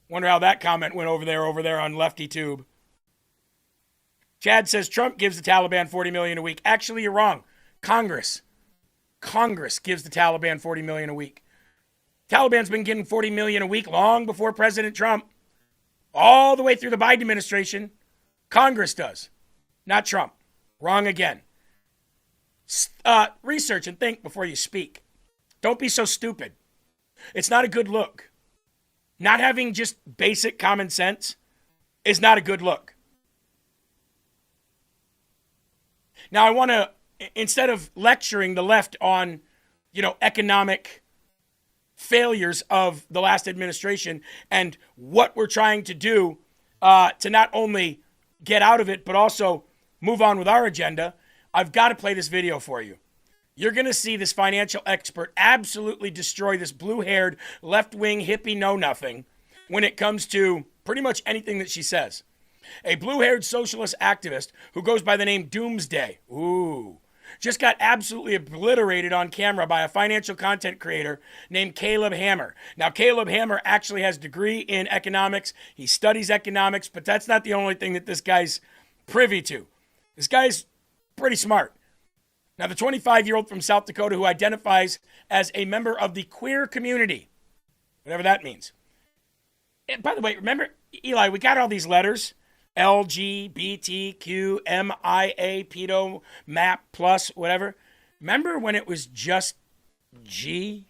[SPEAKER 13] Wonder how that comment went over there on Lefty Tube. Chad says Trump gives the Taliban $40 million a week. Actually, you're wrong. Congress gives the Taliban $40 million a week. Taliban's been getting $40 million a week long before President Trump. All the way through the Biden administration. Congress does. Not Trump. Wrong again. Research and think before you speak. Don't be so stupid. It's not a good look. Not having just basic common sense is not a good look. Now, I want to, instead of lecturing the left on, economic failures of the last administration and what we're trying to do to not only get out of it, but also move on with our agenda, I've got to play this video for you. You're going to see this financial expert absolutely destroy this blue-haired, left-wing, hippie know-nothing when it comes to pretty much anything that she says. A blue-haired socialist activist who goes by the name Doomsday, just got absolutely obliterated on camera by a financial content creator named Caleb Hammer. Now, Caleb Hammer actually has a degree in economics. He studies economics, but that's not the only thing that this guy's privy to. This guy's pretty smart. Now, the 25-year-old from South Dakota who identifies as a member of the queer community, whatever that means. And by the way, remember, Eli, we got all these letters, LGBTQ, MIA, pedo, MAP, plus, whatever. Remember when it was just G?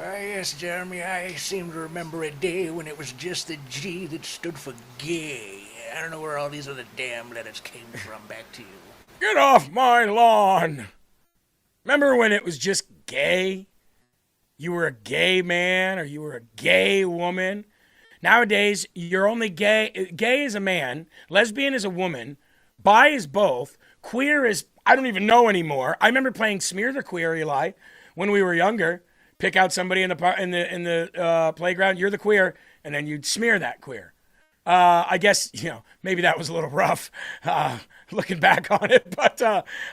[SPEAKER 21] Yes, Jeremy, I seem to remember a day when it was just the G that stood for gay. I don't know where all these other damn letters came from. Back to you.
[SPEAKER 13] Get off my lawn. Remember when it was just gay? You were a gay man or you were a gay woman. Nowadays, you're only gay. Gay is a man, lesbian is a woman, bi is both, queer is, I don't even know anymore. I remember playing Smear the Queer, Eli, when we were younger. Pick out somebody in the playground, you're the queer, and then you'd smear that queer. I guess, maybe that was a little rough looking back on it, but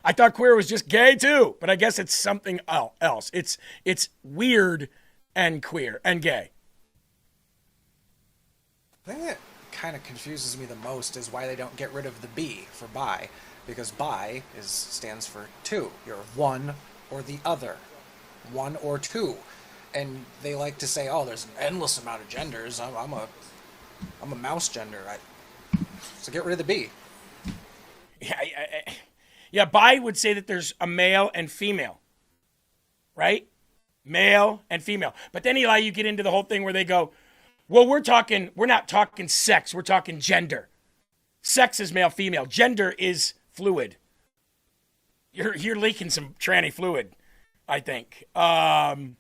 [SPEAKER 13] I thought queer was just gay too. But I guess it's something else. It's weird and queer and gay.
[SPEAKER 14] The thing that kind of confuses me the most is why they don't get rid of the B for bi, because bi stands for two. You're one or the other, one or two, and they like to say, "Oh, there's an endless amount of genders. I'm a mouse gender." So get rid of the B.
[SPEAKER 13] Yeah, bi would say that there's a male and female, right? Male and female. But then, Eli, you get into the whole thing where they go, well, we're not talking sex, we're talking gender. Sex is male, female. Gender is fluid. You're leaking some tranny fluid, I think. I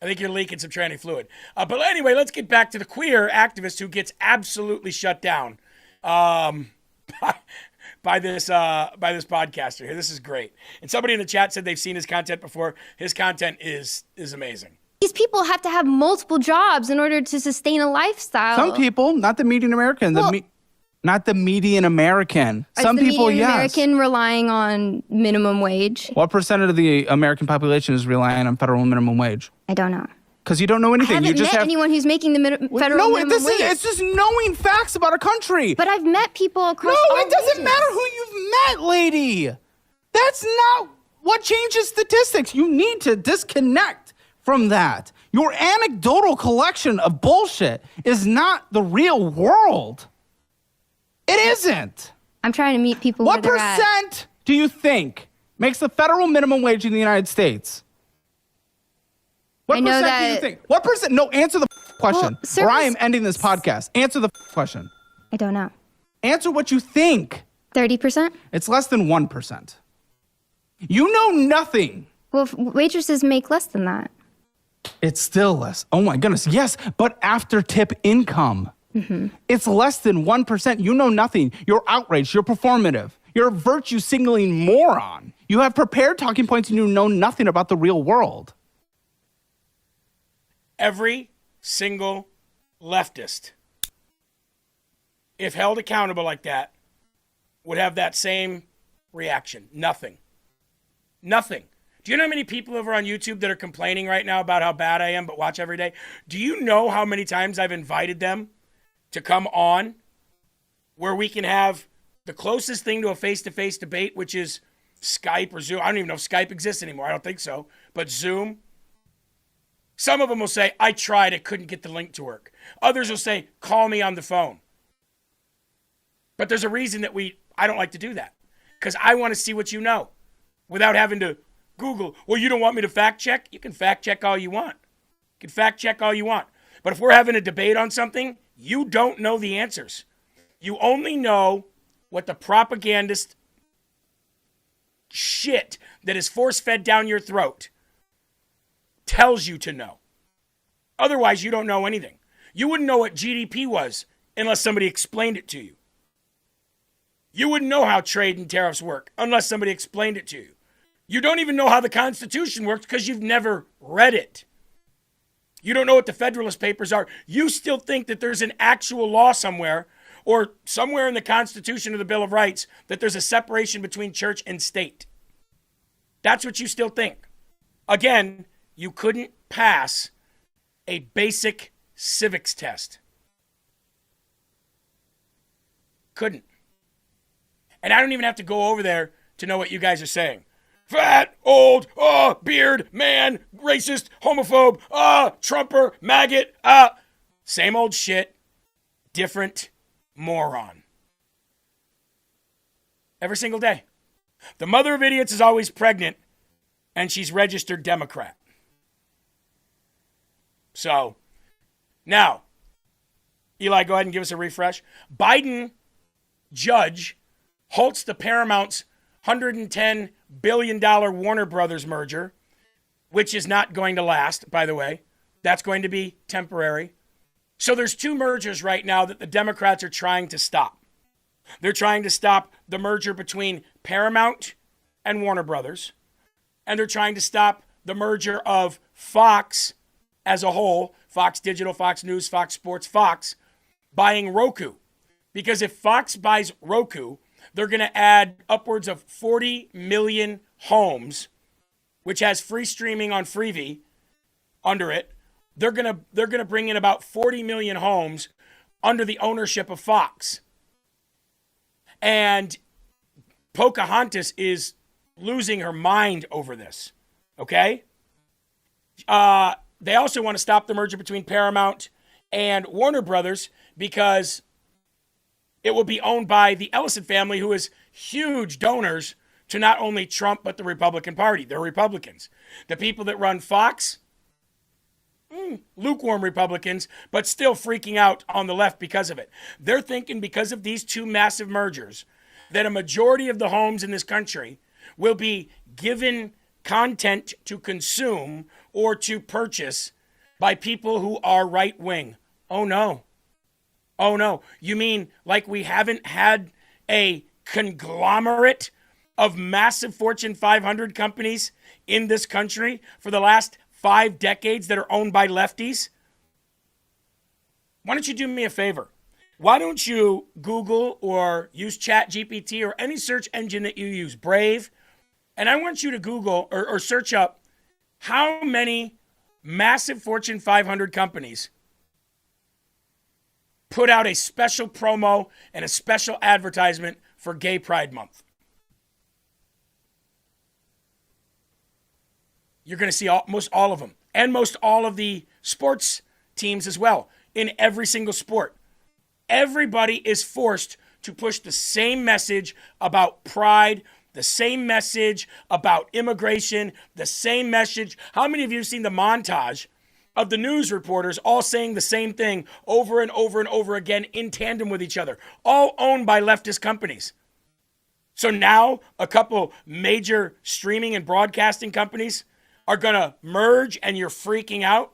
[SPEAKER 13] think you're leaking some tranny fluid. But anyway, let's get back to the queer activist who gets absolutely shut down by this podcaster here. This is great. And somebody in the chat said they've seen his content before. His content is amazing.
[SPEAKER 3] These people have to have multiple jobs in order to sustain a lifestyle.
[SPEAKER 22] Some people, not the median American. Not the median American. Some people, yes.
[SPEAKER 3] American relying on minimum wage.
[SPEAKER 22] What percent of the American population is relying on federal minimum wage?
[SPEAKER 3] I don't know.
[SPEAKER 22] Because you don't know anything.
[SPEAKER 3] I haven't met anyone who's making the federal minimum wage.
[SPEAKER 22] It's just knowing facts about a country.
[SPEAKER 3] But I've met people across all
[SPEAKER 22] it doesn't
[SPEAKER 3] regions.
[SPEAKER 22] matter who you've met, lady. That's not what changes statistics. You need to disconnect from that. Your anecdotal collection of bullshit is not the real world. It isn't.
[SPEAKER 3] I'm trying to meet people
[SPEAKER 22] What
[SPEAKER 3] where they're at.
[SPEAKER 22] percent do you think makes the federal minimum wage in the United States? What
[SPEAKER 3] I know
[SPEAKER 22] percent do
[SPEAKER 3] that-
[SPEAKER 22] you think? What percent? No, answer the question,
[SPEAKER 3] Well,
[SPEAKER 22] or I am ending this podcast. Answer the question.
[SPEAKER 3] I don't know.
[SPEAKER 22] Answer what you think.
[SPEAKER 3] 30%?
[SPEAKER 22] It's less than 1%. You know nothing.
[SPEAKER 3] Well, waitresses make less than that.
[SPEAKER 22] It's still less. Oh my goodness. Yes, but after tip income.
[SPEAKER 3] Mm-hmm.
[SPEAKER 22] It's less than 1%. You know nothing. You're outraged. You're performative. You're a virtue signaling moron. You have prepared talking points and you know nothing about the real world.
[SPEAKER 13] Every single leftist, if held accountable like that, would have that same reaction. Nothing. Nothing. Do you know how many people over on YouTube that are complaining right now about how bad I am but watch every day? Do you know how many times I've invited them to come on where we can have the closest thing to a face-to-face debate, which is Skype or Zoom? I don't even know if Skype exists anymore. I don't think so. But Zoom. Some of them will say, I tried, I couldn't get the link to work. Others will say, call me on the phone. But there's a reason that I don't like to do that. Because I want to see what you know without having to Google. Well, you don't want me to fact check? You can fact check all you want. You can fact check all you want. But if we're having a debate on something, you don't know the answers. You only know what the propagandist shit that is force-fed down your throat tells you to know. Otherwise, you don't know anything. You wouldn't know what GDP was unless somebody explained it to you. You wouldn't know how trade and tariffs work unless somebody explained it to you. You don't even know how the Constitution works because you've never read it. You don't know what the Federalist Papers are. You still think that there's an actual law somewhere or somewhere in the Constitution or the Bill of Rights that there's a separation between church and state. That's what you still think. Again, you couldn't pass a basic civics test. Couldn't. And I don't even have to go over there to know what you guys are saying. Fat, old, beard, man, racist, homophobe, Trumper, maggot, same old shit, different moron. Every single day. The mother of idiots is always pregnant, and she's registered Democrat. So, now, Eli, go ahead and give us a refresh. Biden judge halts the Paramount's $110 billion Warner Brothers merger, which is not going to last, by the way. That's going to be temporary. So there's two mergers right now that the Democrats are trying to stop. They're trying to stop the merger between Paramount and Warner Brothers, and they're trying to stop the merger of Fox as a whole, Fox Digital, Fox News, Fox Sports, Fox, buying Roku. Because if Fox buys Roku, they're going to add upwards of 40 million homes, which has free streaming on Freevee under it. They're going to bring in about 40 million homes under the ownership of Fox. And Pocahontas is losing her mind over this, okay? They also want to stop the merger between Paramount and Warner Brothers because it will be owned by the Ellison family, who is huge donors to not only Trump, but the Republican Party. They're Republicans. The people that run Fox, lukewarm Republicans, but still freaking out on the left because of it. They're thinking because of these two massive mergers that a majority of the homes in this country will be given content to consume or to purchase by people who are right-wing. Oh, no. Oh, no. You mean like we haven't had a conglomerate of massive Fortune 500 companies in this country for the last 5 decades that are owned by lefties? Why don't you do me a favor? Why don't you Google or use ChatGPT or any search engine that you use, Brave, and I want you to Google or search up how many massive Fortune 500 companies put out a special promo and a special advertisement for Gay Pride Month. You're going to see most all of them, and most all of the sports teams as well, in every single sport. Everybody is forced to push the same message about pride, the same message about immigration, the same message. How many of you have seen the montage of the news reporters all saying the same thing over and over and over again in tandem with each other, all owned by leftist companies? So now a couple major streaming and broadcasting companies are going to merge and you're freaking out.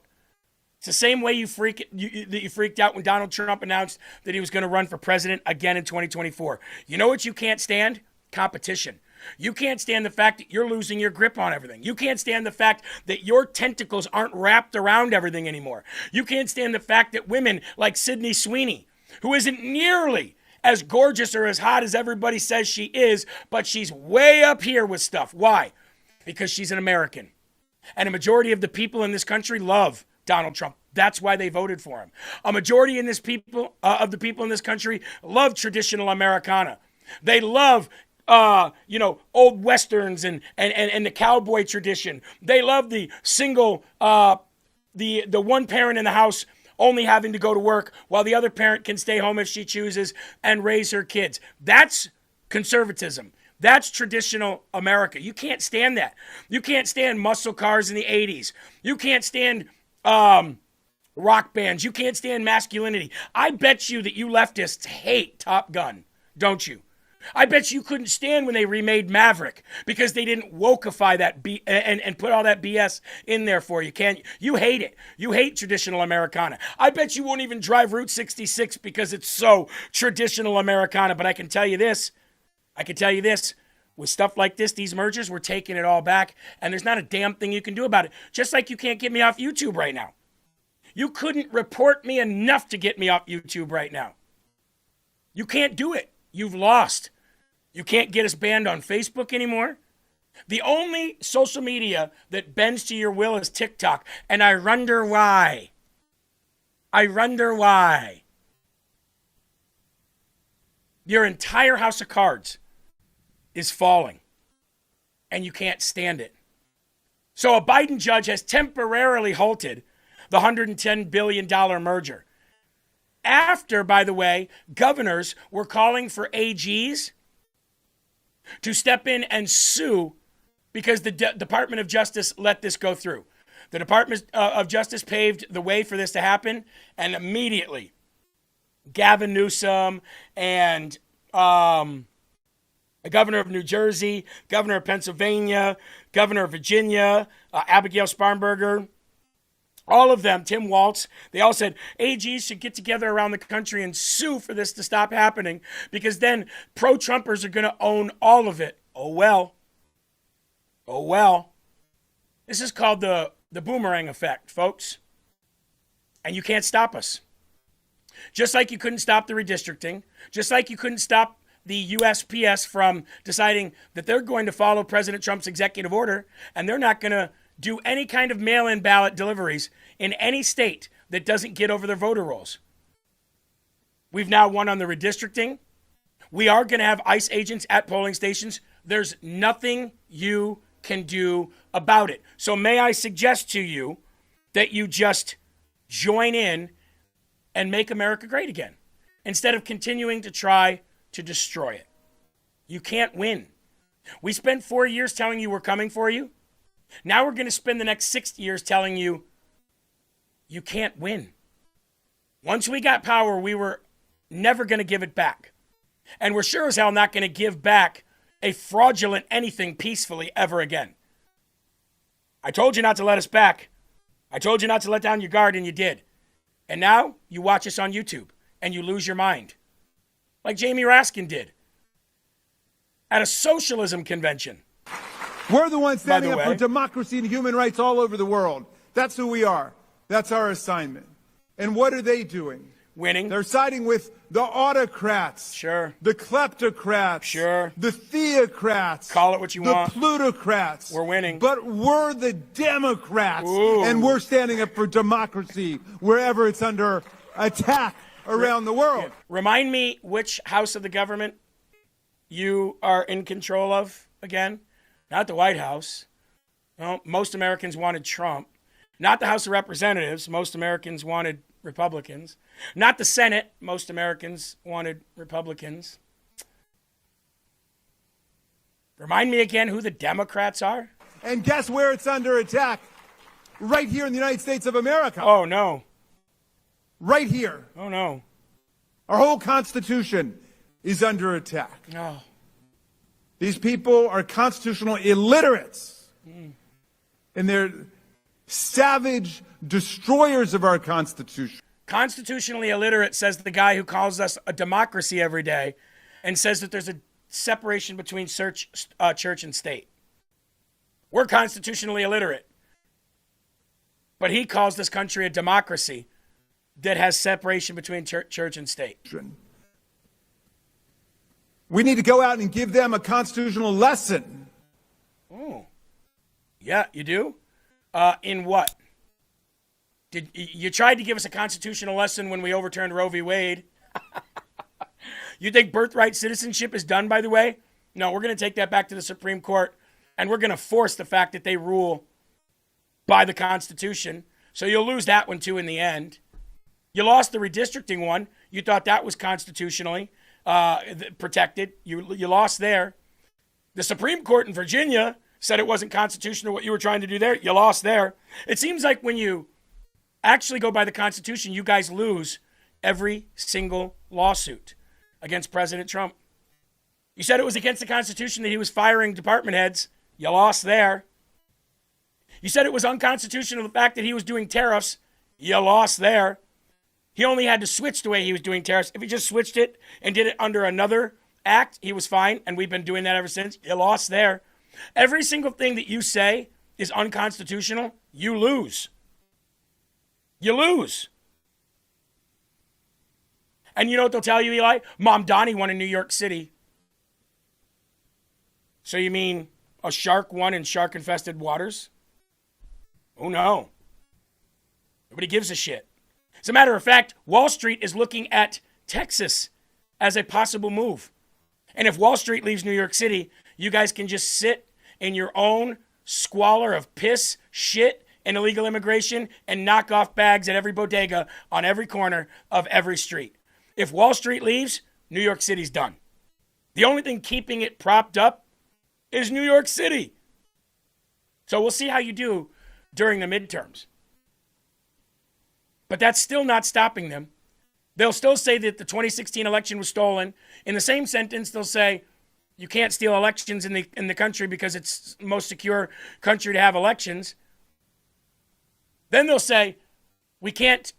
[SPEAKER 13] It's the same way you freaked out when Donald Trump announced that he was going to run for president again in 2024. You know what you can't stand? Competition. You can't stand the fact that you're losing your grip on everything. You can't stand the fact that your tentacles aren't wrapped around everything anymore. You can't stand the fact that women like Sydney Sweeney, who isn't nearly as gorgeous or as hot as everybody says she is, but she's way up here with stuff. Why? Because she's an American. And a majority of the people in this country love Donald Trump. That's why they voted for him. A majority of the people in this country love traditional Americana. They love old westerns and the cowboy tradition. They love the single, the one parent in the house only having to go to work while the other parent can stay home if she chooses and raise her kids. That's conservatism. That's traditional America. You can't stand that. You can't stand muscle cars in the 80s. You can't stand rock bands. You can't stand masculinity. I bet you that you leftists hate Top Gun, don't you? I bet you couldn't stand when they remade Maverick because they didn't wokeify that and put all that BS in there for you. You hate it. You hate traditional Americana. I bet you won't even drive Route 66 because it's so traditional Americana. But I can tell you this. With stuff like this, these mergers, we're taking it all back, and there's not a damn thing you can do about it. Just like you can't get me off YouTube right now. You couldn't report me enough to get me off YouTube right now. You can't do it. You've lost. You can't get us banned on Facebook anymore. The only social media that bends to your will is TikTok, and I wonder why. Your entire house of cards is falling, and you can't stand it. So a Biden judge has temporarily halted the $110 billion merger. After, by the way, governors were calling for AGs to step in and sue because the Department of Justice let this go through. The Department of Justice paved the way for this to happen, and immediately Gavin Newsom and the governor of New Jersey, governor of Pennsylvania, governor of Virginia, Abigail Sparrenberger, All of them, Tim Waltz, they all said AGs should get together around the country and sue for this to stop happening because then pro-Trumpers are going to own all of it. Oh, well. Oh, well. This is called the boomerang effect, folks. And you can't stop us. Just like you couldn't stop the redistricting, just like you couldn't stop the USPS from deciding that they're going to follow President Trump's executive order and they're not going to do any kind of mail-in ballot deliveries in any state that doesn't get over their voter rolls. We've now won on the redistricting. We are going to have ICE agents at polling stations. There's nothing you can do about it. So may I suggest to you that you just join in and make America great again instead of continuing to try to destroy it. You can't win. We spent 4 years telling you we're coming for you. Now we're going to spend the next 6 years telling you you can't win. Once we got power, we were never going to give it back. And we're sure as hell not going to give back a fraudulent anything peacefully ever again. I told you not to let us back. I told you not to let down your guard, and you did. And now you watch us on YouTube, and you lose your mind. Like Jamie Raskin did at a socialism convention.
[SPEAKER 2] We're the ones standing up for democracy and human rights all over the world. That's who we are. That's our assignment. And what are they doing?
[SPEAKER 13] Winning.
[SPEAKER 2] They're siding with the autocrats.
[SPEAKER 13] Sure.
[SPEAKER 2] The kleptocrats.
[SPEAKER 13] Sure.
[SPEAKER 2] The theocrats.
[SPEAKER 13] Call it what you want.
[SPEAKER 2] The plutocrats.
[SPEAKER 13] We're winning.
[SPEAKER 2] But we're the Democrats.
[SPEAKER 13] Ooh.
[SPEAKER 2] And we're standing up for democracy wherever it's under attack around the world.
[SPEAKER 13] Remind me which house of the government you are in control of again. Not the White House. No, most Americans wanted Trump. Not the House of Representatives. Most Americans wanted Republicans. Not the Senate. Most Americans wanted Republicans. Remind me again who the Democrats are?
[SPEAKER 2] And guess where it's under attack? Right here in the United States of America.
[SPEAKER 13] Oh, no.
[SPEAKER 2] Right here.
[SPEAKER 13] Oh, no.
[SPEAKER 2] Our whole Constitution is under attack.
[SPEAKER 13] No.
[SPEAKER 2] These people are constitutional illiterates. And they're savage destroyers of our Constitution.
[SPEAKER 13] Constitutionally illiterate, says the guy who calls us a democracy every day and says that there's a separation between church and state. We're constitutionally illiterate. But he calls this country a democracy that has separation between church and state.
[SPEAKER 2] We need to go out and give them a constitutional lesson.
[SPEAKER 13] Oh, yeah, you do? In what? Did you tried to give us a constitutional lesson when we overturned Roe v. Wade? You think birthright citizenship is done, by the way? No, we're going to take that back to the Supreme Court, and we're going to force the fact that they rule by the Constitution. So you'll lose that one, too, in the end. You lost the redistricting one. You thought that was constitutionally protected. You lost there. The Supreme Court in Virginia said it wasn't constitutional what you were trying to do there. You lost there. It seems like when you actually go by the Constitution, you guys lose every single lawsuit against President Trump. You said it was against the Constitution that he was firing department heads. You lost there. You said it was unconstitutional the fact that he was doing tariffs. You lost there. He only had to switch the way he was doing tariffs. If he just switched it and did it under another act, he was fine, and we've been doing that ever since. You lost there. Every single thing that you say is unconstitutional, you lose. You lose. And you know what they'll tell you, Eli? Mom Donnie won in New York City. So you mean a shark won in shark-infested waters? Oh, no. Nobody gives a shit. As a matter of fact, Wall Street is looking at Texas as a possible move. And if Wall Street leaves New York City, you guys can just sit in your own squalor of piss, shit, and illegal immigration and knock off bags at every bodega on every corner of every street. If Wall Street leaves, New York City's done. The only thing keeping it propped up is New York City. So we'll see how you do during the midterms. But that's still not stopping them. They'll still say that the 2016 election was stolen. In the same sentence, they'll say you can't steal elections in the country because it's the most secure country to have elections. Then they'll say, we can't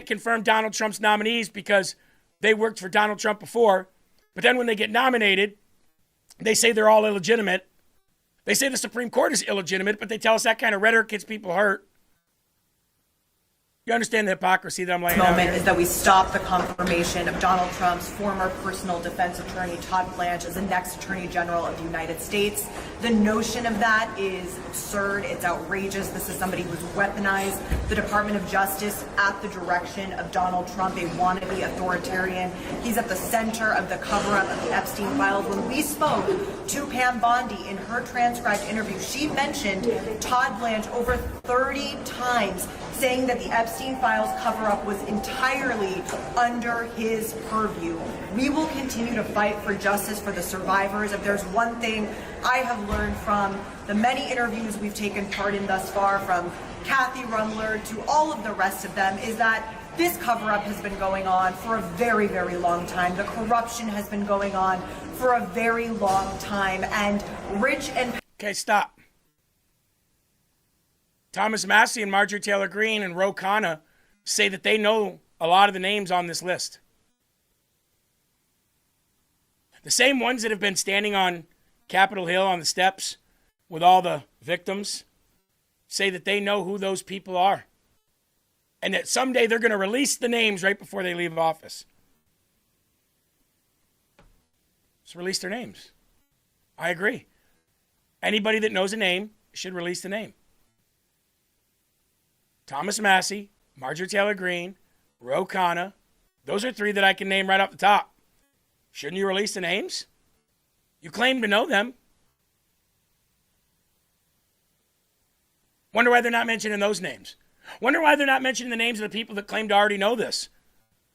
[SPEAKER 13] confirm Donald Trump's nominees because they worked for Donald Trump before. But then when they get nominated, they say they're all illegitimate. They say the Supreme Court is illegitimate, but they tell us that kind of rhetoric gets people hurt. You understand the hypocrisy that I'm laying out
[SPEAKER 4] moment
[SPEAKER 13] here?
[SPEAKER 4] is that we stop the confirmation of Donald Trump's former personal defense attorney, Todd Blanche, as the next Attorney General of the United States. The notion of that is absurd. It's outrageous. This is somebody who's weaponized the Department of Justice at the direction of Donald Trump, a wannabe authoritarian. He's at the center of the cover-up of the Epstein files. When we spoke to Pam Bondi in her transcribed interview, she mentioned Todd Blanche over 30 times, saying that the Epstein files cover-up was entirely under his purview. We will continue to fight for justice for the survivors. If there's one thing I have learned from the many interviews we've taken part in thus far, from Kathy Rumler to all of the rest of them, is that this cover-up has been going on for a very, very long time. The corruption has been going on for a very long time. And rich and...
[SPEAKER 13] Okay, stop. Thomas Massey and Marjorie Taylor Greene and Ro Khanna say that they know a lot of the names on this list. The same ones that have been standing on Capitol Hill on the steps with all the victims say that they know who those people are. And that someday they're going to release the names right before they leave office. Just release their names. I agree. Anybody that knows a name should release the name. Thomas Massey, Marjorie Taylor Greene, Ro Khanna. Those are three that I can name right off the top. Shouldn't you release the names? You claim to know them. Wonder why they're not mentioning those names. Wonder why they're not mentioning the names of the people that claim to already know this.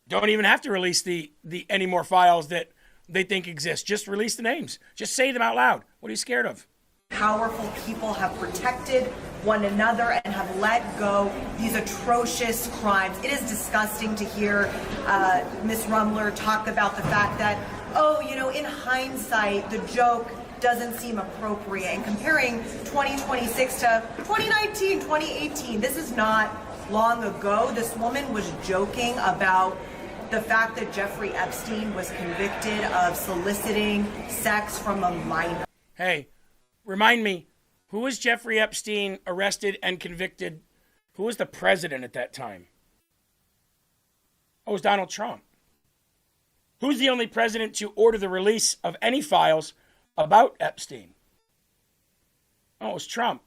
[SPEAKER 13] Don't even have to release the any more files that they think exist. Just release the names. Just say them out loud. What are you scared of?
[SPEAKER 4] Powerful people have protected one another and have let go these atrocious crimes. It is disgusting to hear Ms. Rumler talk about the fact that, in hindsight, the joke doesn't seem appropriate. And comparing 2026 to 2019, 2018, this is not long ago. This woman was joking about the fact that Jeffrey Epstein was convicted of soliciting sex from a minor.
[SPEAKER 13] Hey, remind me, who was Jeffrey Epstein arrested and convicted? Who was the president at that time? Oh, it was Donald Trump. Who's the only president to order the release of any files about Epstein? Oh, it was Trump.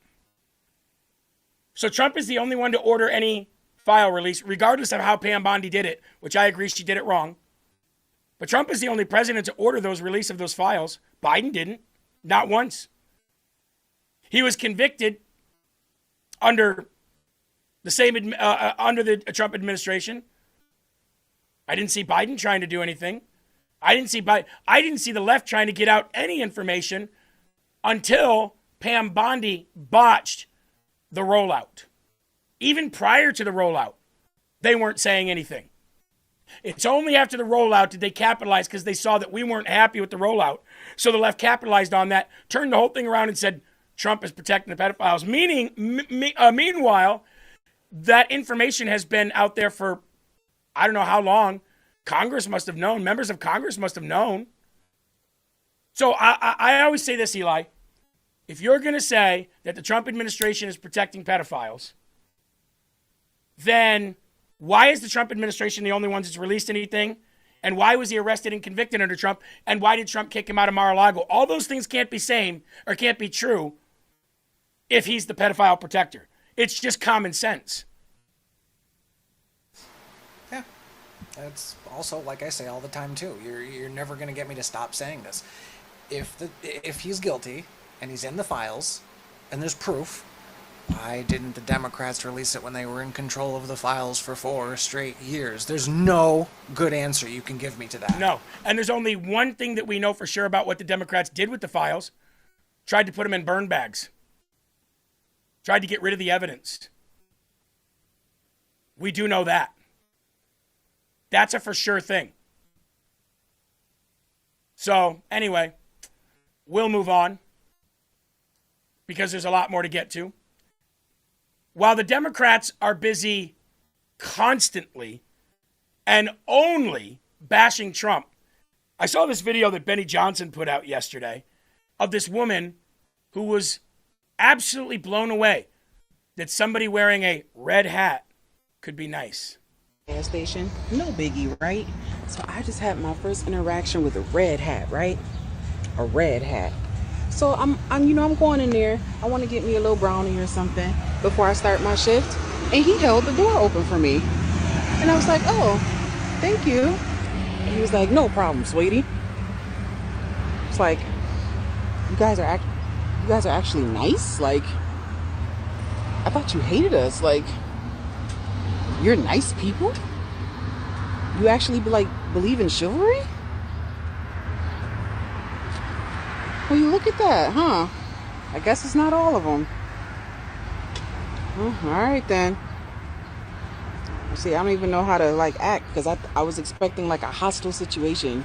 [SPEAKER 13] So Trump is the only one to order any file release, regardless of how Pam Bondi did it, which I agree she did it wrong. But Trump is the only president to order those release of those files. Biden didn't. Not once. He was convicted under the same under the Trump administration. I didn't see Biden trying to do anything. I didn't see the left trying to get out any information until Pam Bondi botched the rollout. Even prior to the rollout, they weren't saying anything. It's only after the rollout did they capitalize, because they saw that we weren't happy with the rollout. So the left capitalized on that, turned the whole thing around and said, Trump is protecting the pedophiles. Meanwhile, that information has been out there for I don't know how long. Congress must have known. Members of Congress must have known. So I always say this, Eli. If you're going to say that the Trump administration is protecting pedophiles, then why is the Trump administration the only ones that's released anything? And why was he arrested and convicted under Trump? And why did Trump kick him out of Mar-a-Lago? All those things can't be same or can't be true if he's the pedophile protector. It's just common sense.
[SPEAKER 14] Yeah. That's also, like I say all the time too, you're never going to get me to stop saying this. If he's guilty and he's in the files and there's proof, why didn't the Democrats release it when they were in control of the files for 4 straight years? There's no good answer you can give me to that.
[SPEAKER 13] No. And there's only one thing that we know for sure about what the Democrats did with the files. Tried to put them in burn bags. Tried to get rid of the evidence. We do know that. That's a for sure thing. So, anyway, we'll move on because there's a lot more to get to. while the Democrats are busy constantly and only bashing Trump, I saw this video that Benny Johnson put out yesterday of this woman who was absolutely blown away that somebody wearing a red hat could be nice.
[SPEAKER 5] Gas station, no biggie, right? So I just had my first interaction with a red hat, right? A red hat. So I'm going in there. I want to get me a little brownie or something before I start my shift. And he held the door open for me. And I was like, oh, thank you. And he was like, no problem, sweetie. It's like, you guys are actually nice. Like, I thought you hated us. Like, you're nice people? You actually believe in chivalry? Well, you look at that, huh? I guess it's not all of them. All right then. See, I don't even know how to act because I was expecting a hostile situation.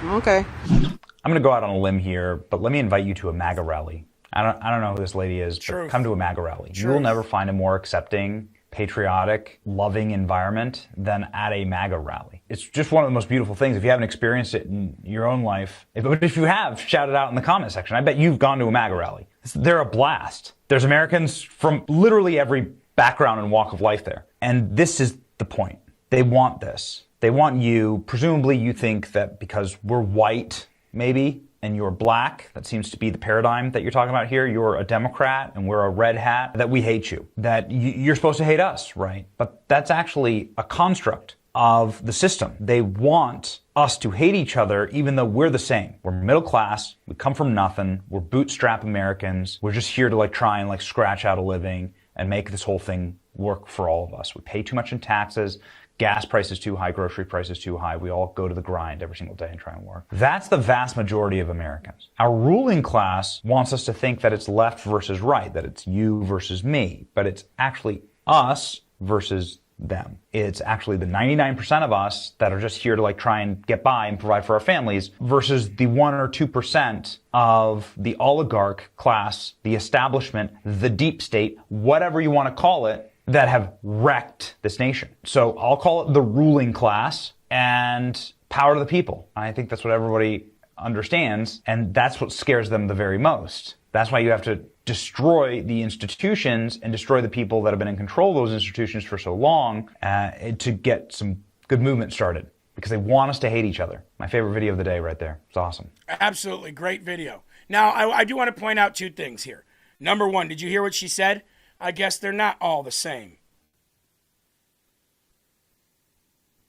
[SPEAKER 5] Okay.
[SPEAKER 7] I'm going to go out on a limb here, but let me invite you to a MAGA rally. I don't know who this lady is, but come to a MAGA rally. You will never find a more accepting, patriotic, loving environment than at a MAGA rally. It's just one of the most beautiful things. If you haven't experienced it in your own life, if you have, shout it out in the comment section. I bet you've gone to a MAGA rally. They're a blast. There's Americans from literally every background and walk of life there. And this is the point. They want this. They want you, presumably you think that because we're white, maybe, and you're black, that seems to be the paradigm that you're talking about here, you're a Democrat and we're a red hat, that we hate you, that you're supposed to hate us, right? But that's actually a construct of the system. They want us to hate each other even though we're the same. We're middle class, we come from nothing, we're bootstrap Americans, we're just here to try and scratch out a living and make this whole thing work for all of us. We pay too much in taxes, gas prices too high, grocery prices too high. We all go to the grind every single day and try and work. That's the vast majority of Americans. Our ruling class wants us to think that it's left versus right, that it's you versus me, but it's actually us versus them. It's actually the 99% of us that are just here to try and get by and provide for our families versus the 1 or 2% of the oligarch class, the establishment, the deep state, whatever you want to call it, that have wrecked this nation. So I'll call it the ruling class and power to the people. I think that's what everybody understands, and that's what scares them the very most. That's why you have to destroy the institutions and destroy the people that have been in control of those institutions for so long to get some good movement started, because they want us to hate each other. My favorite video of the day right there. It's awesome.
[SPEAKER 13] Absolutely. Great video. Now, I do want to point out two things here. Number one, did you hear what she said? I guess they're not all the same.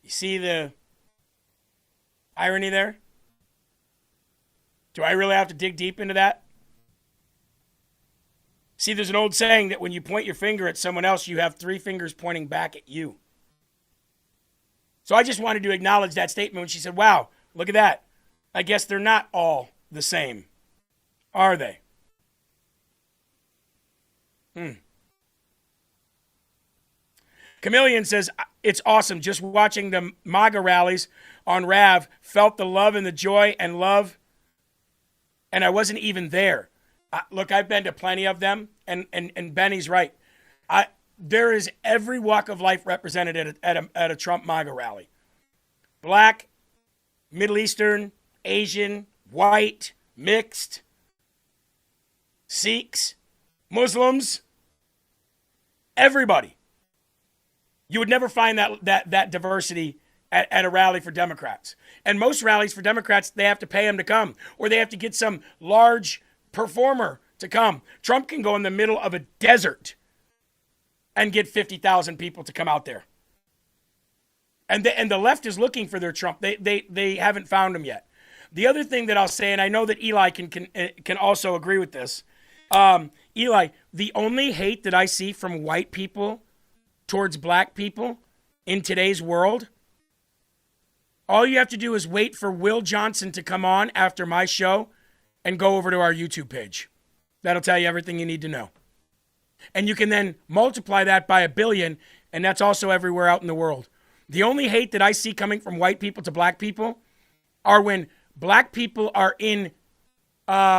[SPEAKER 13] You see the irony there? Do I really have to dig deep into that? See, there's an old saying that when you point your finger at someone else, you have 3 fingers pointing back at you. So I just wanted to acknowledge that statement when she said, wow, look at that. I guess they're not all the same, are they? Chameleon says, it's awesome. Just watching the MAGA rallies on RAV, felt the love and the joy and love, and I wasn't even there. Look, I've been to plenty of them, and Benny's right. There is every walk of life represented at a Trump MAGA rally. Black, Middle Eastern, Asian, white, mixed, Sikhs, Muslims, everybody. You would never find that diversity at a rally for Democrats. And most rallies for Democrats, they have to pay them to come, or they have to get some large performer to come. Trump can go in the middle of a desert and get 50,000 people to come out there. And the left is looking for their Trump. They haven't found him yet. The other thing that I'll say, and I know that Eli can also agree with this, Eli, the only hate that I see from white people towards black people in today's world, all you have to do is wait for Will Johnson to come on after my show and go over to our YouTube page. That'll tell you everything you need to know. And you can then multiply that by 1 billion, and that's also everywhere out in the world. The only hate that I see coming from white people to black people are when black people are in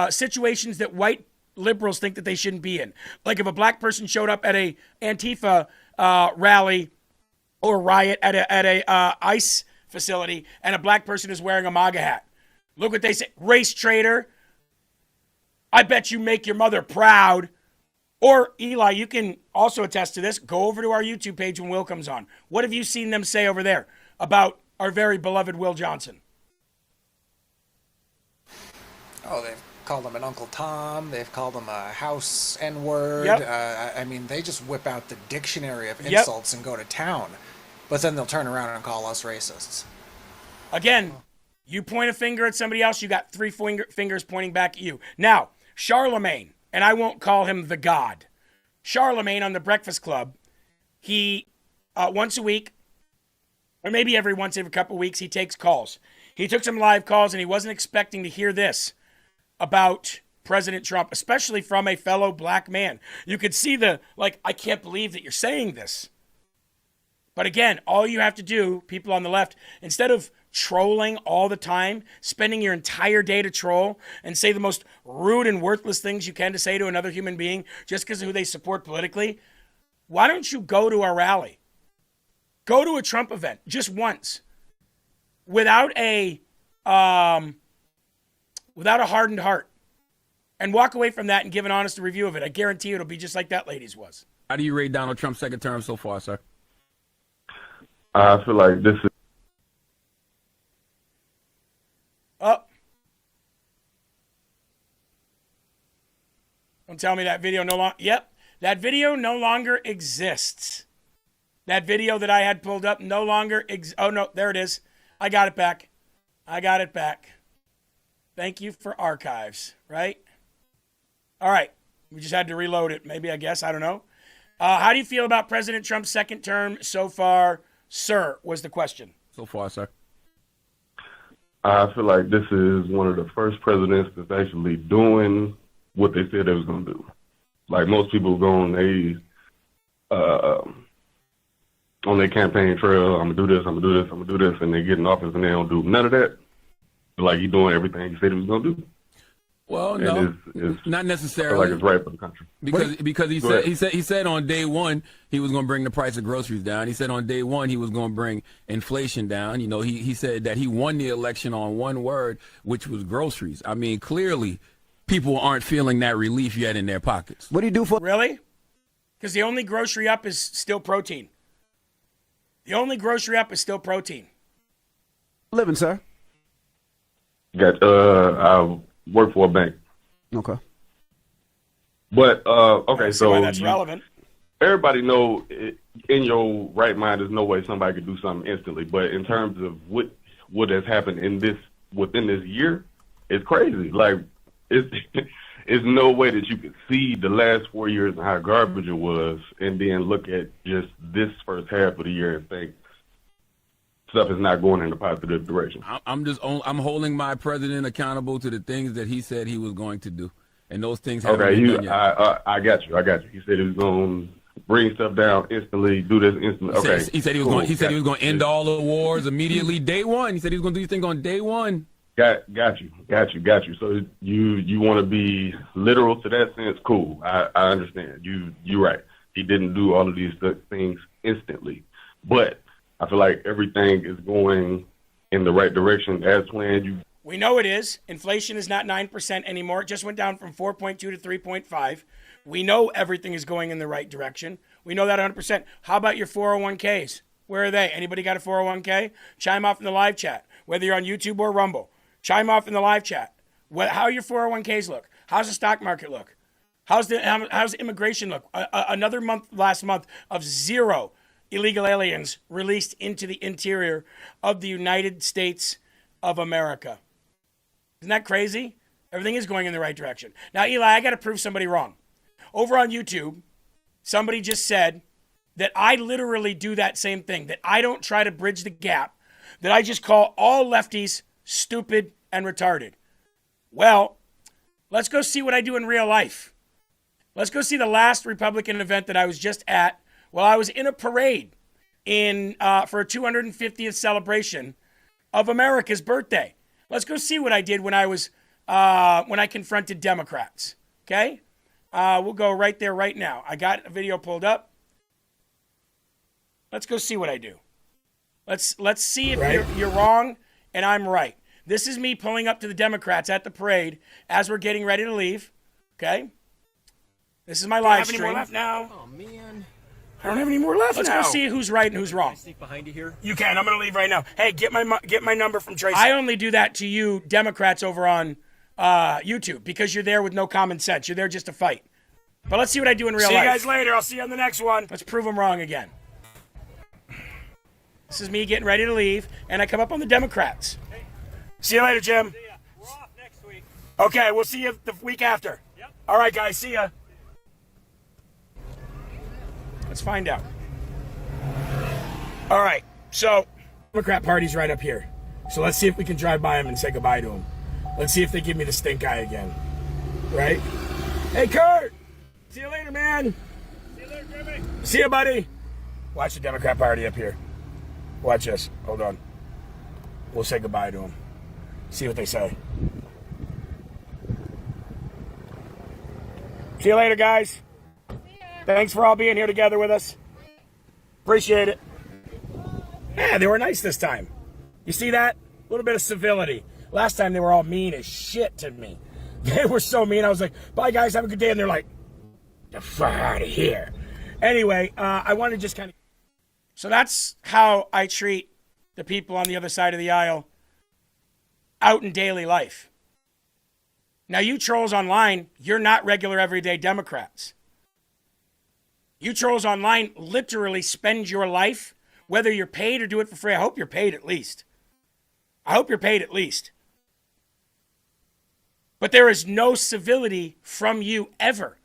[SPEAKER 13] situations that white liberals think that they shouldn't be in. Like if a black person showed up at a Antifa rally or riot at a ICE facility and a black person is wearing a MAGA hat. Look what they say. Race traitor. I bet you make your mother proud. Or, Eli, you can also attest to this. Go over to our YouTube page when Will comes on. What have you seen them say over there about our very beloved Will Johnson?
[SPEAKER 14] Oh, they've called him an Uncle Tom. They've called him a house N-word.
[SPEAKER 13] Yep.
[SPEAKER 14] I mean, they just whip out the dictionary of insults and go to town. But then they'll turn around and call us racists.
[SPEAKER 13] Again, you point a finger at somebody else, you got three fingers pointing back at you. Now, Charlemagne, and I won't call him the God. Charlemagne on the Breakfast Club, he, once a week, or maybe every couple weeks, he takes calls. He took some live calls, and he wasn't expecting to hear this about President Trump, especially from a fellow black man. You could see I can't believe that you're saying this. But again, all you have to do, people on the left, instead of trolling all the time, spending your entire day to troll and say the most rude and worthless things you can to say to another human being just because of who they support politically, why don't you go to a rally? Go to a Trump event just once without a hardened heart and walk away from that and give an honest review of it. I guarantee you it'll be just like that lady's was.
[SPEAKER 6] How do you rate Donald Trump's second term so far, sir?
[SPEAKER 17] I feel like this is.
[SPEAKER 13] Don't tell me that video no longer. Yep, that video no longer exists. That video that I had pulled up no longer oh no, there it is. I got it back. Thank you for archives, right? All right, we just had to reload it. Maybe, I guess, I don't know. How do you feel about President Trump's second term so far, sir? Was the question.
[SPEAKER 6] So far, sir.
[SPEAKER 17] I feel like this is one of the first presidents that's actually doing what they said they was going to do. Like most people go on their campaign trail, I'm going to do this, I'm going to do this, I'm going to do this, and they get in office and they don't do none of that. Like he's doing everything he said he was going to do.
[SPEAKER 6] Well,
[SPEAKER 17] And
[SPEAKER 6] no,
[SPEAKER 17] it's
[SPEAKER 6] not necessarily.
[SPEAKER 17] I feel like it's right for the country.
[SPEAKER 6] Because he said on day one he was going to bring the price of groceries down. He said on day one he was going to bring inflation down. You know, he said that he won the election on one word, which was groceries. I mean, clearly people aren't feeling that relief yet in their pockets.
[SPEAKER 8] What do you do for?
[SPEAKER 13] Really? Because the only grocery up is still protein.
[SPEAKER 8] Living, sir.
[SPEAKER 17] I work for a bank.
[SPEAKER 8] Okay.
[SPEAKER 17] But okay, so
[SPEAKER 13] why that's relevant.
[SPEAKER 17] Everybody know in your right mind, there's no way somebody could do something instantly. But in terms of what has happened within this year, it's crazy. Like it's no way that you could see the last 4 years and how garbage it was, and then look at just this first half of the year and think stuff is not going in a positive direction.
[SPEAKER 6] I'm holding my president accountable to the things that he said he was going to do, and those things haven't been done yet.
[SPEAKER 17] I got you. He said he was going to bring stuff down instantly, do this instantly. Okay.
[SPEAKER 6] He said he was going. He said he was going to end all the wars immediately, day one. He said he was going to do these things on day one.
[SPEAKER 17] Got you. So you want to be literal to that sense? Cool. I understand. You're right. He didn't do all of these things instantly, but I feel like everything is going in the right direction as planned.
[SPEAKER 13] We know it is. Inflation is not 9% anymore. It just went down from 4.2 to 3.5. We know everything is going in the right direction. We know that 100%. How about your 401ks? Where are they? Anybody got a 401k? Chime off in the live chat, whether you're on YouTube or Rumble. Chime off in the live chat. How your 401ks look? How's the stock market look? How's immigration look? Another month, last month, of 0 illegal aliens released into the interior of the United States of America. Isn't that crazy? Everything is going in the right direction. Now, Eli, I got to prove somebody wrong. Over on YouTube, somebody just said that I literally do that same thing, that I don't try to bridge the gap, that I just call all lefties stupid and retarded. Well, let's go see what I do in real life. Let's go see the last Republican event that I was just at. Well, I was in a parade for a 250th celebration of America's birthday. Let's go see what I did when I confronted Democrats. Okay, We'll go right there right now. I got a video pulled up. Let's go see what I do. Let's see if you're wrong and I'm right. This is me pulling up to the Democrats at the parade as we're getting ready to leave. Okay? This is my live stream.
[SPEAKER 8] Have any more left
[SPEAKER 13] now?
[SPEAKER 8] Oh man,
[SPEAKER 13] I don't have any more left. Let's
[SPEAKER 8] now.
[SPEAKER 13] go see who's right and who's wrong.
[SPEAKER 8] Can I sneak behind you here?
[SPEAKER 13] You can. I'm going to leave right now. Hey, get my number from Tracy. I only do that to you Democrats over on YouTube because you're there with no common sense. You're there just to fight. But let's see what I do in real life.
[SPEAKER 8] See you guys later. I'll see you on the next one.
[SPEAKER 13] Let's prove them wrong again. This is me getting ready to leave, and I come up on the Democrats. See you later, Jim.
[SPEAKER 8] See ya. We're off next week.
[SPEAKER 13] Okay, we'll see you the week after.
[SPEAKER 8] Yep.
[SPEAKER 13] All right, guys. See ya. Let's find out. All right, so Democrat Party's right up here. So let's see if we can drive by him and say goodbye to him. Let's see if they give me the stink eye again. Right? Hey, Kurt! See you later, man.
[SPEAKER 8] See you later, Jimmy.
[SPEAKER 13] See you, buddy. Watch the Democrat Party up here. Watch this. Hold on. We'll say goodbye to him. See what they say. See you later, guys. Thanks for all being here together with us. Appreciate it. Yeah, they were nice this time. You see that? A little bit of civility. Last time they were all mean as shit to me. They were so mean. I was like, bye, guys. Have a good day. And they're like, the fuck out of here. Anyway, I want to just kind of... So that's how I treat the people on the other side of the aisle out in daily life. Now, you trolls online, you're not regular everyday Democrats. You trolls online literally spend your life, whether you're paid or do it for free. I hope you're paid at least. I hope you're paid at least. But there is no civility from you ever.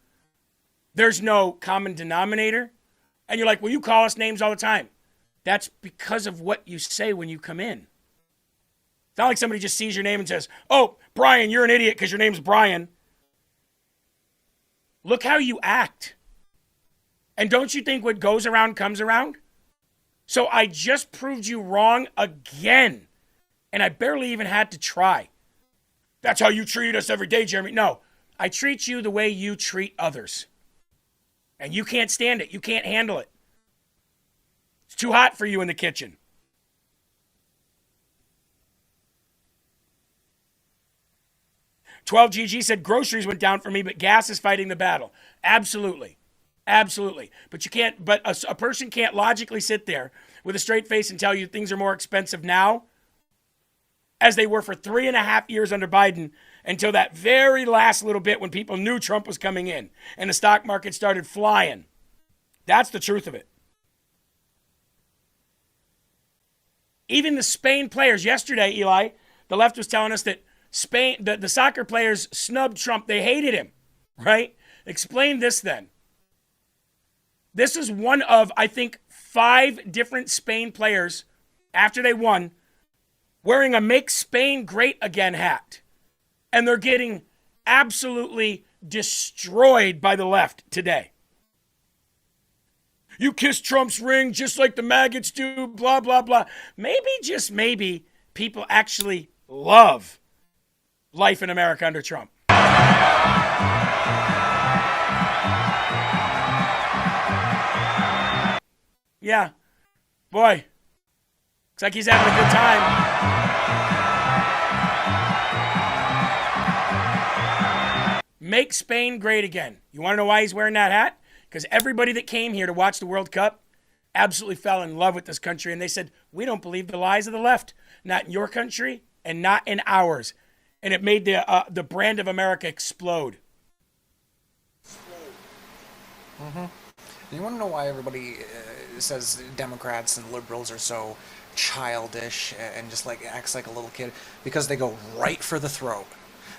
[SPEAKER 13] There's no common denominator. And you're like, well, you call us names all the time. That's because of what you say when you come in. It's not like somebody just sees your name and says, oh, Brian, you're an idiot because your name's Brian. Look how you act. And don't you think what goes around comes around? So I just proved you wrong again. And I barely even had to try. That's how you treat us every day, Jeremy. No, I treat you the way you treat others. And you can't stand it. You can't handle it. It's too hot for you in the kitchen. $12GG said groceries went down for me, but gas is fighting the battle. Absolutely. Absolutely. But you can't, but a person can't logically sit there with a straight face and tell you things are more expensive now as they were for 3.5 years under Biden until that very last little bit when people knew Trump was coming in and the stock market started flying. That's the truth of it. Even the Spain players yesterday, Eli, the left was telling us that Spain, the soccer players snubbed Trump. They hated him, right? Explain this then. This is one of, I think, 5 different Spain players after they won wearing a Make Spain Great Again hat. And they're getting absolutely destroyed by the left today. You kiss Trump's ring just like the maggots do, blah, blah, blah. Maybe, just maybe, people actually love life in America under Trump. Yeah. Boy. Looks like he's having a good time. Make Spain great again. You want to know why he's wearing that hat? Because everybody that came here to watch the World Cup absolutely fell in love with this country. And they said, we don't believe the lies of the left. Not in your country and not in ours. And it made the brand of America explode.
[SPEAKER 14] Mm-hmm. You want to know why everybody says Democrats and liberals are so childish and just like acts like a little kid? Because they go right for the throat.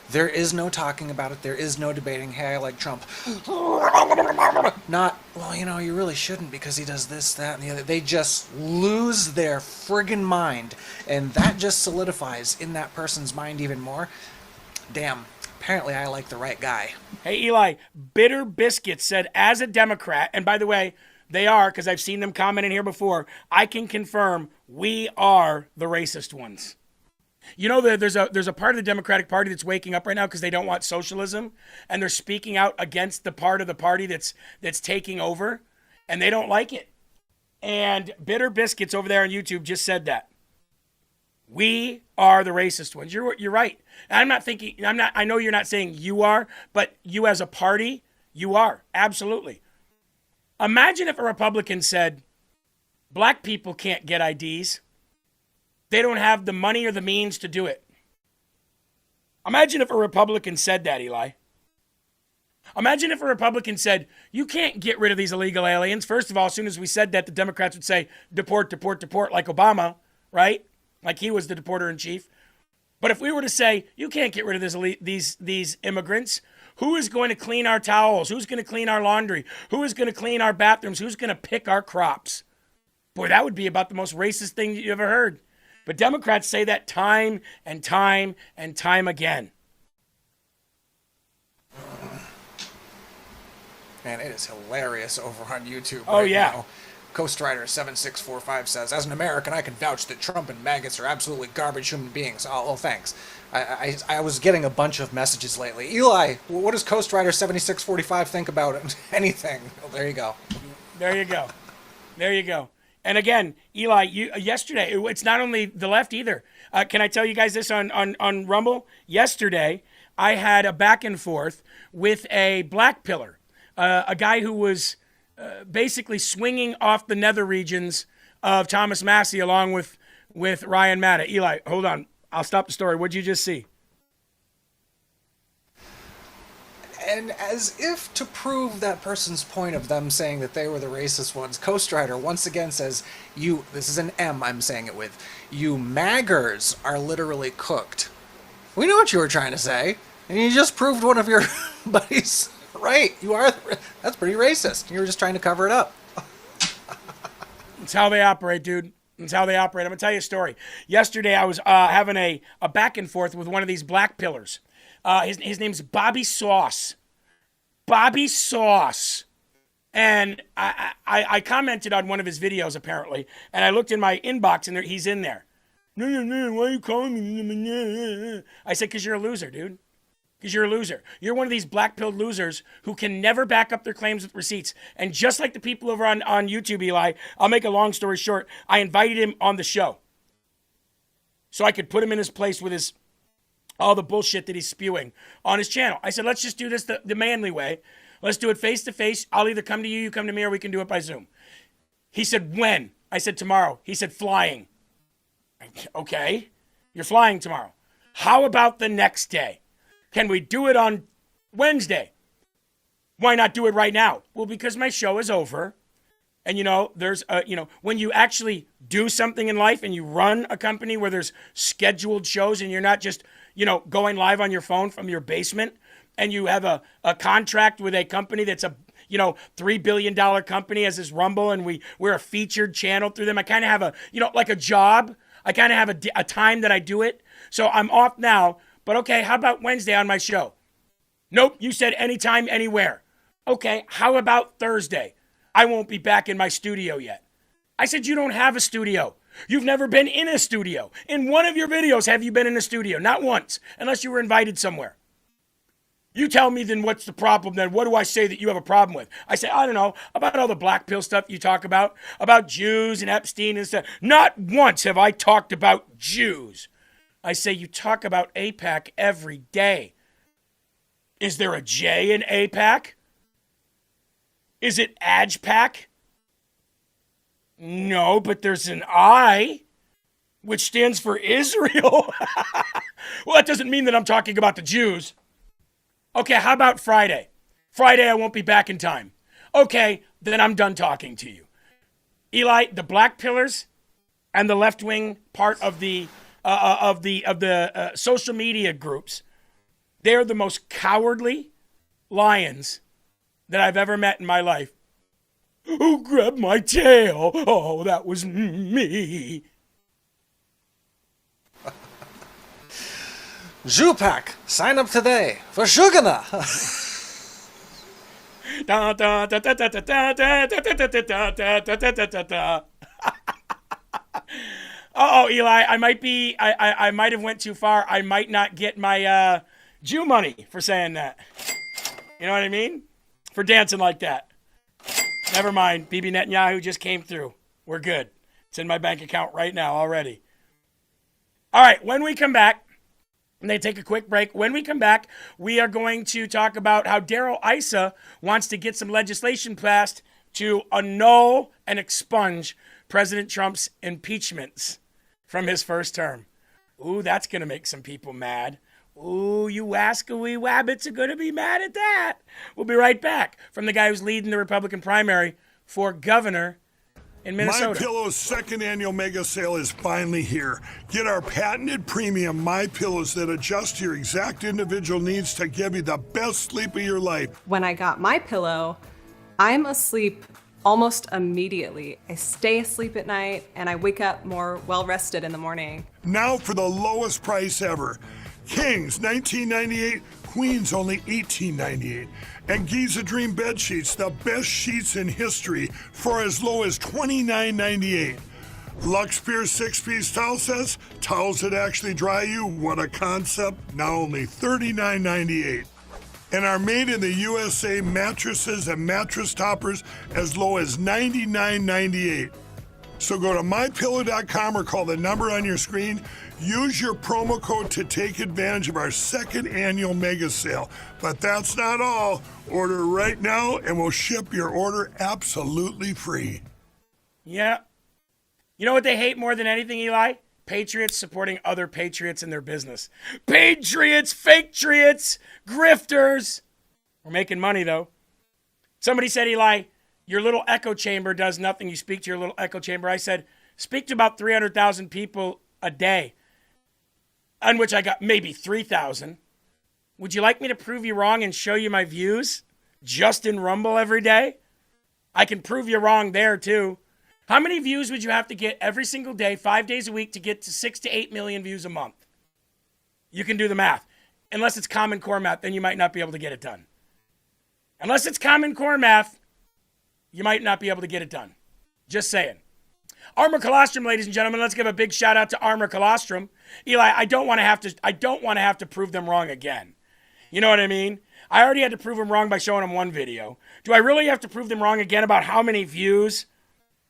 [SPEAKER 14] There is no talking about it. There is no debating, hey, I like Trump. Not, well, you know, you really shouldn't because he does this, that, and the other. They just lose their friggin' mind. And that just solidifies in that person's mind even more. Damn, apparently I like the right guy.
[SPEAKER 13] Hey, Eli, Bitter Biscuit said, as a Democrat, and by the way, they are, because I've seen them comment in here before, I can confirm we are the racist ones. You know, there's a part of the Democratic Party that's waking up right now because they don't want socialism, and they're speaking out against the part of the party that's taking over, and they don't like it. And Bitter Biscuits over there on YouTube just said that. We are the racist ones. You're right. I know you're not saying you are, but you as a party, you are. Absolutely. Imagine if a Republican said, black people can't get IDs. They don't have the money or the means to do it. Imagine if a Republican said that, Eli. Imagine if a Republican said, you can't get rid of these illegal aliens. First of all, as soon as we said that, the Democrats would say, deport, deport, deport, like Obama, right? Like he was the deporter in chief. But if we were to say, you can't get rid of these immigrants, who is going to clean our towels? Who's going to clean our laundry? Who is going to clean our bathrooms? Who's going to pick our crops? Boy, that would be about the most racist thing you ever heard. But Democrats say that time and time and time again.
[SPEAKER 14] Man, it is hilarious over on YouTube.
[SPEAKER 13] Oh,
[SPEAKER 14] right
[SPEAKER 13] yeah.
[SPEAKER 14] Now. Coast Rider 7645 says, as an American, I can vouch that Trump and maggots are absolutely garbage human beings. Oh, thanks. I was getting a bunch of messages lately. Eli, what does Coast Rider 7645 think about anything? Oh, there you go.
[SPEAKER 13] There you go. There you go. And again, Eli, yesterday, it's not only the left either. Can I tell you guys this on Rumble? Yesterday, I had a back and forth with a black pillar, a guy who was basically swinging off the nether regions of Thomas Massey along with Ryan Matta. Eli, hold on. I'll stop the story. What'd you just see?
[SPEAKER 14] And as if to prove that person's point of them saying that they were the racist ones, Coast Rider once again says, this is an M I'm saying it with, you maggers are literally cooked. We knew what you were trying to say, and you just proved one of your buddies right. That's pretty racist. You were just trying to cover it up.
[SPEAKER 13] It's how they operate, dude. It's how they operate. I'm going to tell you a story. Yesterday, I was having a back and forth with one of these black pillars. His name's Bobby Sauce. Bobby Sauce. And I commented on one of his videos, apparently, and I looked in my inbox, and he's in there. No, why are you calling me? I said, because you're a loser, dude. Because you're a loser. You're one of these black-pilled losers who can never back up their claims with receipts. And just like the people over on YouTube, Eli, I'll make a long story short, I invited him on the show so I could put him in his place with all the bullshit that he's spewing on his channel. I said, let's just do this the manly way. Let's do it face-to-face. I'll either come to you, you come to me, or we can do it by Zoom. He said, when? I said, tomorrow. He said, flying. Okay, you're flying tomorrow. How about the next day? Can we do it on Wednesday? Why not do it right now? Well, because my show is over. And, there's, when you actually do something in life and you run a company where there's scheduled shows and you're not just, going live on your phone from your basement, and you have a contract with a company that's a, $3 billion company as this Rumble, and we're a featured channel through them. I kind of have a, like a job. I kind of have a time that I do it. So I'm off now. But okay, how about Wednesday on my show? Nope, you said anytime, anywhere. Okay, how about Thursday? I won't be back in my studio yet. I said, you don't have a studio. You've never been in a studio. In one of your videos, have you been in a studio? Not once, unless you were invited somewhere. You tell me then what's the problem then? What do I say that you have a problem with? I say, I don't know, about all the black pill stuff you talk about Jews and Epstein and stuff. Not once have I talked about Jews. I say, you talk about AIPAC every day. Is there a J in AIPAC? Is it AJPAC? No, but there's an I, which stands for Israel. Well, that doesn't mean that I'm talking about the Jews. Okay, how about Friday? Friday, I won't be back in time. Okay, then I'm done talking to you. Eli, the black pillars and the left-wing part of the social media groups, they're the most cowardly lions that I've ever met in my life. Who grabbed my tail? Oh, that was me.
[SPEAKER 14] Zhupak, sign up today for Shugana.
[SPEAKER 13] Oh, Eli, I might have went too far. I might not get my Jew money for saying that. You know what I mean? For dancing like that. Never mind. Bibi Netanyahu just came through. We're good. It's in my bank account right now already. All right, when we come back, and they take a quick break. When we come back, we are going to talk about how Darrell Issa wants to get some legislation passed to annul and expunge President Trump's impeachments from his first term. Ooh, that's going to make some people mad. Ooh, you wascally wabbits are going to be mad at that. We'll be right back from the guy who's leading the Republican primary for governor in Minnesota.
[SPEAKER 9] MyPillow's second annual mega sale is finally here. Get our patented premium MyPillows that adjust to your exact individual needs to give you the best sleep of your life.
[SPEAKER 10] When I got MyPillow, I'm asleep almost immediately. I stay asleep at night and I wake up more well-rested in the morning.
[SPEAKER 9] Now for the lowest price ever. Kings, $19.98. Queens, only $18.98. And Giza Dream bed sheets, the best sheets in history, for as low as $29.98. Lux Pure 6-piece towel sets, towels that actually dry you. What a concept. Now only $39.98. And our made in the USA mattresses and mattress toppers as low as $99.98. So go to mypillow.com or call the number on your screen. Use your promo code to take advantage of our second annual mega sale. But that's not all. Order right now and we'll ship your order absolutely free.
[SPEAKER 13] Yeah. You know what they hate more than anything, Eli? Patriots supporting other patriots in their business. Patriots, fake triots, grifters. We're making money, though. Somebody said, Eli, your little echo chamber does nothing. You speak to your little echo chamber. I said, speak to about 300,000 people a day, on which I got maybe 3,000. Would you like me to prove you wrong and show you my views just in Rumble every day? I can prove you wrong there, too. How many views would you have to get every single day, 5 days a week, to get to 6 to 8 million views a month? You can do the math. Unless it's Common Core math, then you might not be able to get it done. Unless it's Common Core math, you might not be able to get it done. Just saying. Armor Colostrum, ladies and gentlemen. Let's give a big shout out to Armor Colostrum. Eli, I don't want to have to prove them wrong again. You know what I mean? I already had to prove them wrong by showing them one video. Do I really have to prove them wrong again about how many views,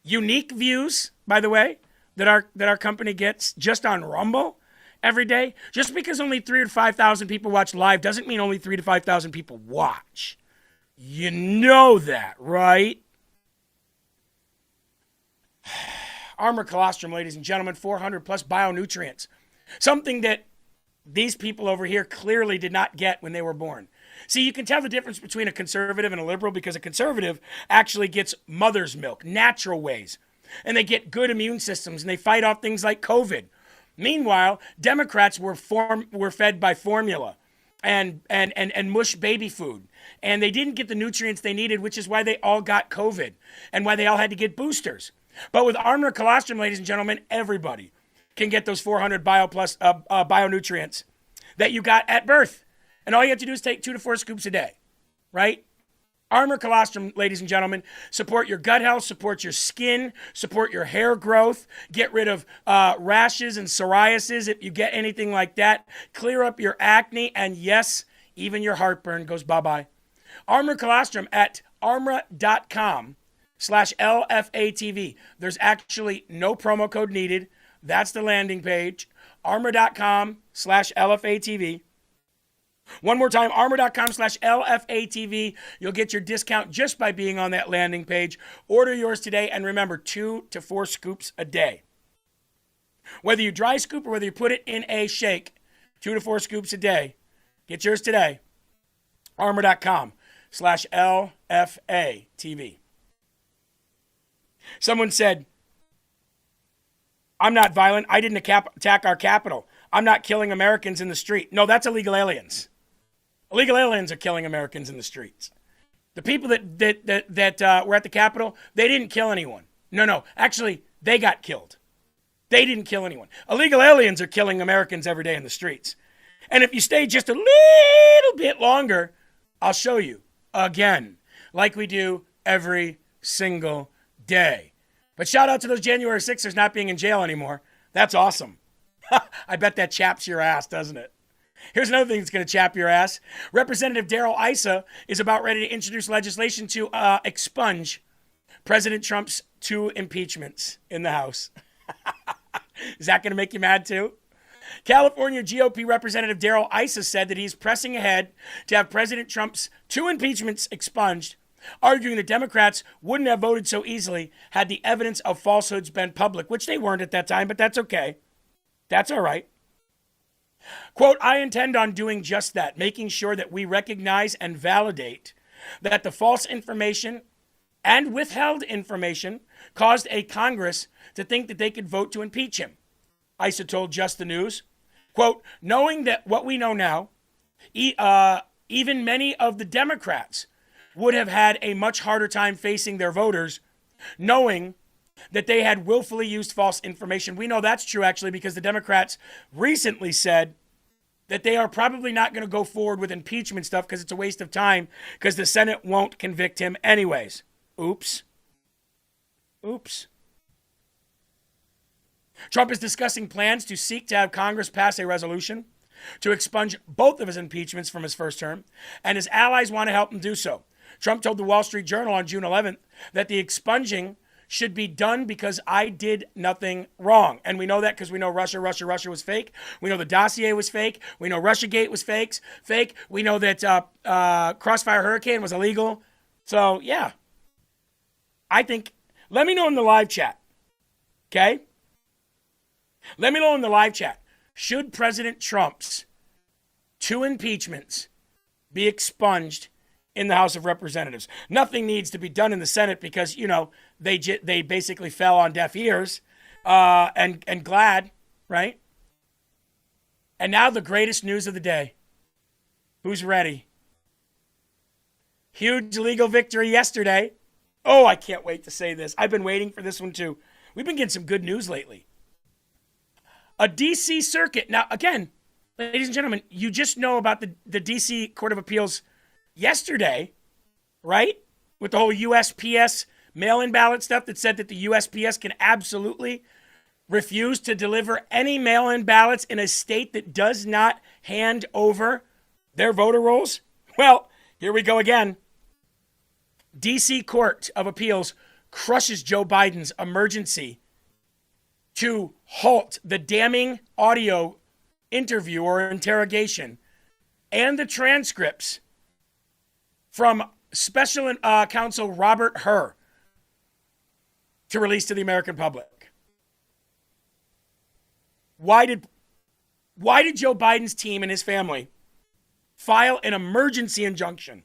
[SPEAKER 13] unique views, by the way, that our company gets just on Rumble every day? Just because only 3,000 to 5,000 people watch live doesn't mean only 3,000 to 5,000 people watch. You know that, right? Armor Colostrum, ladies and gentlemen, 400 plus bionutrients. Something that these people over here clearly did not get when they were born. See, you can tell the difference between a conservative and a liberal because a conservative actually gets mother's milk, natural ways. And they get good immune systems and they fight off things like COVID. Meanwhile, Democrats were fed by formula and mush baby food. And they didn't get the nutrients they needed, which is why they all got COVID and why they all had to get boosters. But with Armor Colostrum, ladies and gentlemen, everybody can get those 400 bionutrients that you got at birth. And all you have to do is take 2 to 4 scoops a day, right? Armor Colostrum, ladies and gentlemen, support your gut health, support your skin, support your hair growth, get rid of rashes and psoriasis if you get anything like that, clear up your acne, and yes, even your heartburn goes bye-bye. Armor Colostrum at armor.com/LFATV. There's actually no promo code needed. That's the landing page. Armor.com/LFATV. One more time, armor.com/LFATV. You'll get your discount just by being on that landing page. Order yours today, and remember, 2 to 4 scoops a day. Whether you dry scoop or whether you put it in a shake, 2 to 4 scoops a day. Get yours today. Armor.com/LFATV. Someone said, I'm not violent. I didn't attack our Capitol. I'm not killing Americans in the street. No, that's illegal aliens. Illegal aliens are killing Americans in the streets. The people that were at the Capitol, they didn't kill anyone. No. Actually, they got killed. They didn't kill anyone. Illegal aliens are killing Americans every day in the streets. And if you stay just a little bit longer, I'll show you again, like we do every single day. But shout out to those January 6ers not being in jail anymore. That's awesome. I bet that chaps your ass, doesn't it? Here's another thing that's going to chap your ass. Representative Darrell Issa is about ready to introduce legislation to expunge President Trump's 2 impeachments in the House. Is that going to make you mad too? California GOP Representative Darrell Issa said that he's pressing ahead to have President Trump's 2 impeachments expunged, arguing that Democrats wouldn't have voted so easily had the evidence of falsehoods been public, which they weren't at that time, but that's okay. That's all right. Quote, I intend on doing just that, making sure that we recognize and validate that the false information and withheld information caused a Congress to think that they could vote to impeach him. Issa told Just the News, quote, knowing that what we know now, even many of the Democrats would have had a much harder time facing their voters, knowing that they had willfully used false information. We know that's true, actually, because the Democrats recently said that they are probably not going to go forward with impeachment stuff because it's a waste of time because the Senate won't convict him anyways. Oops. Oops. Trump is discussing plans to seek to have Congress pass a resolution to expunge both of his impeachments from his first term, and his allies want to help him do so. Trump told the Wall Street Journal on June 11th that the expunging should be done because I did nothing wrong. And we know that because we know Russia was fake. We know the dossier was fake. We know Russiagate was fake. We know that Crossfire Hurricane was illegal. So, yeah. I think, let me know in the live chat, okay? Let me know in the live chat. Should President Trump's 2 impeachments be expunged in the House of Representatives? Nothing needs to be done in the Senate because, you know, they basically fell on deaf ears and glad, right? And now the greatest news of the day. Who's ready? Huge legal victory yesterday. Oh, I can't wait to say this. I've been waiting for this one too. We've been getting some good news lately. A D.C. circuit. Now, again, ladies and gentlemen, you just know about the D.C. Court of Appeals yesterday, right? With the whole USPS mail-in ballot stuff that said that the USPS can absolutely refuse to deliver any mail-in ballots in a state that does not hand over their voter rolls. Well, here we go again. D.C. Court of Appeals crushes Joe Biden's emergency to halt the damning audio interview or interrogation and the transcripts from Special Counsel Robert Herr to release to the American public. Why did Joe Biden's team and his family file an emergency injunction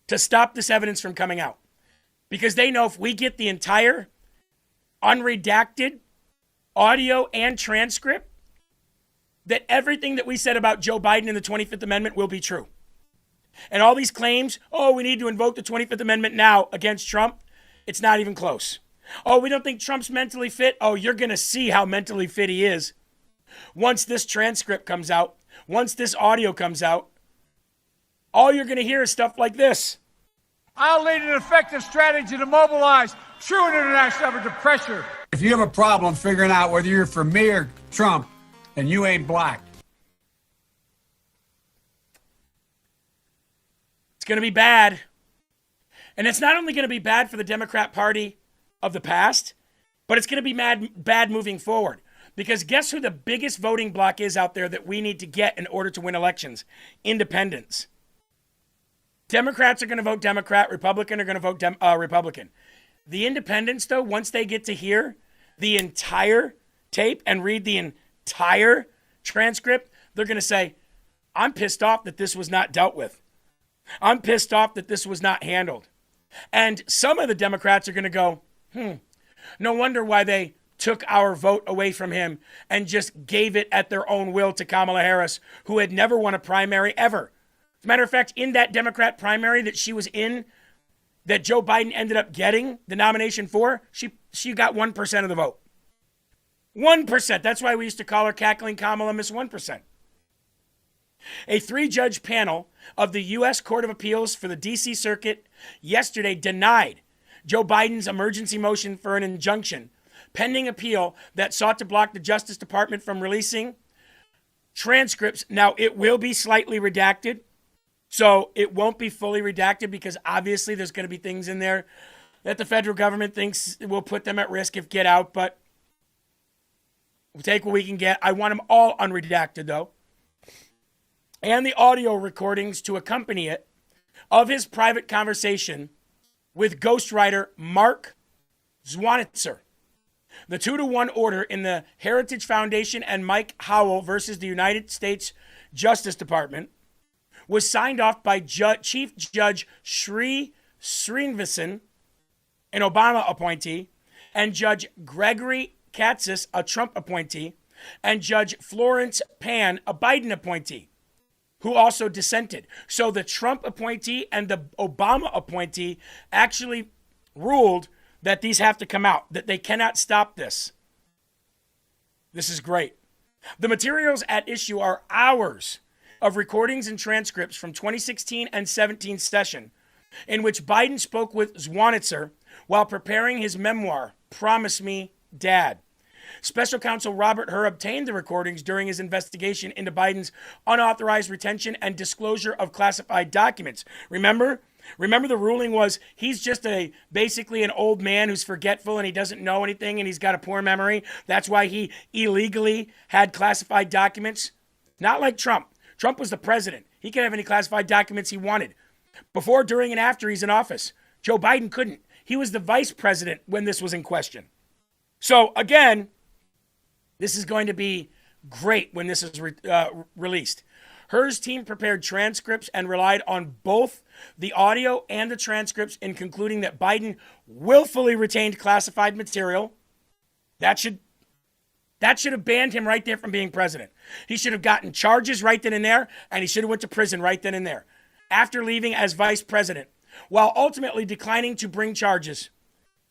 [SPEAKER 13] to stop this evidence from coming out? Because they know if we get the entire unredacted audio and transcript, that everything that we said about Joe Biden in the 25th Amendment will be true. And all these claims, oh, we need to invoke the 25th Amendment now against Trump, it's not even close. Oh, we don't think Trump's mentally fit. Oh, you're going to see how mentally fit he is. Once this transcript comes out, once this audio comes out, all you're going to hear is stuff like this.
[SPEAKER 2] I'll lead an effective strategy to mobilize true international effort to pressure.
[SPEAKER 1] If you have a problem figuring out whether you're for me or Trump, then you ain't black.
[SPEAKER 13] It's going to be bad. And it's not only going to be bad for the Democrat Party of the past, but it's going to be bad moving forward. Because guess who the biggest voting bloc is out there that we need to get in order to win elections? Independents. Democrats are going to vote Democrat. Republican are going to vote Republican. The independents, though, once they get to hear the entire tape and read the entire transcript, they're going to say, I'm pissed off that this was not dealt with. I'm pissed off that this was not handled. And some of the Democrats are going to go, no wonder why they took our vote away from him and just gave it at their own will to Kamala Harris, who had never won a primary ever. As a matter of fact, in that Democrat primary that she was in, that Joe Biden ended up getting the nomination for, she got 1% of the vote. 1%. That's why we used to call her Cackling Kamala Miss 1%. A 3-judge panel of the U.S. Court of Appeals for the D.C. Circuit yesterday denied Joe Biden's emergency motion for an injunction pending appeal that sought to block the Justice Department from releasing transcripts. Now, it will be slightly redacted, so it won't be fully redacted because obviously there's going to be things in there that the federal government thinks will put them at risk if get out, but we'll take what we can get. I want them all unredacted, though. And the audio recordings to accompany it of his private conversation with ghostwriter Mark Zwanitzer. The 2-to-1 order in the Heritage Foundation and Mike Howell versus the United States Justice Department was signed off by Chief Judge Sri Srinivasan, an Obama appointee, and Judge Gregory Katsas, a Trump appointee, and Judge Florence Pan, a Biden appointee, who also dissented. So the Trump appointee and the Obama appointee actually ruled that these have to come out, that they cannot stop this. This is great. The materials at issue are hours of recordings and transcripts from 2016 and 17 session, in which Biden spoke with Zwanitzer while preparing his memoir, Promise Me, Dad. Special counsel Robert Hur obtained the recordings during his investigation into Biden's unauthorized retention and disclosure of classified documents. Remember the ruling was he's just basically an old man who's forgetful and he doesn't know anything and he's got a poor memory. That's why he illegally had classified documents. Not like Trump. Trump was the president. He could have any classified documents he wanted. Before, during, and after he's in office. Joe Biden couldn't. He was the vice president when this was in question. So again, this is going to be great when this is released. Hur's team prepared transcripts and relied on both the audio and the transcripts in concluding that Biden willfully retained classified material. That should have banned him right there from being president. He should have gotten charges right then and there, and he should have went to prison right then and there after leaving as vice president, while ultimately declining to bring charges.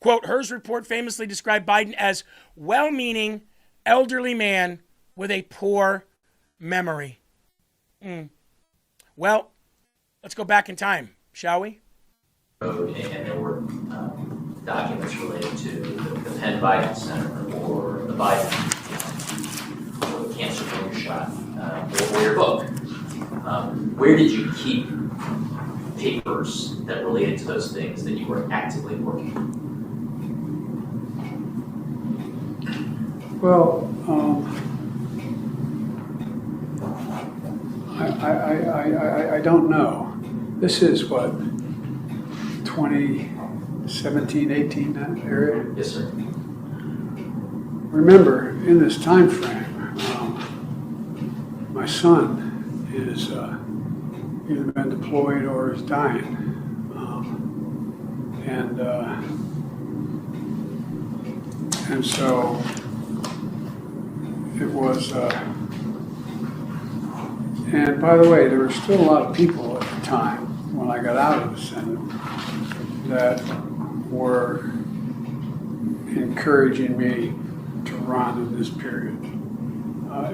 [SPEAKER 13] Quote, Hur's report famously described Biden as well-meaning, elderly man with a poor memory. Well, let's go back in time, shall we?
[SPEAKER 11] And there were documents related to the Penn Biden Center or the Biden or the cancer booster shot or your book. Where did you keep papers that related to those things that you were actively working on?
[SPEAKER 12] Well, I don't know. This is what, 2017, 18 area?
[SPEAKER 11] Yes, sir.
[SPEAKER 12] Remember, in this time frame, my son is either been deployed or is dying. And so it was, and by the way, there were still a lot of people at the time when I got out of the Senate that were encouraging me to run in this period,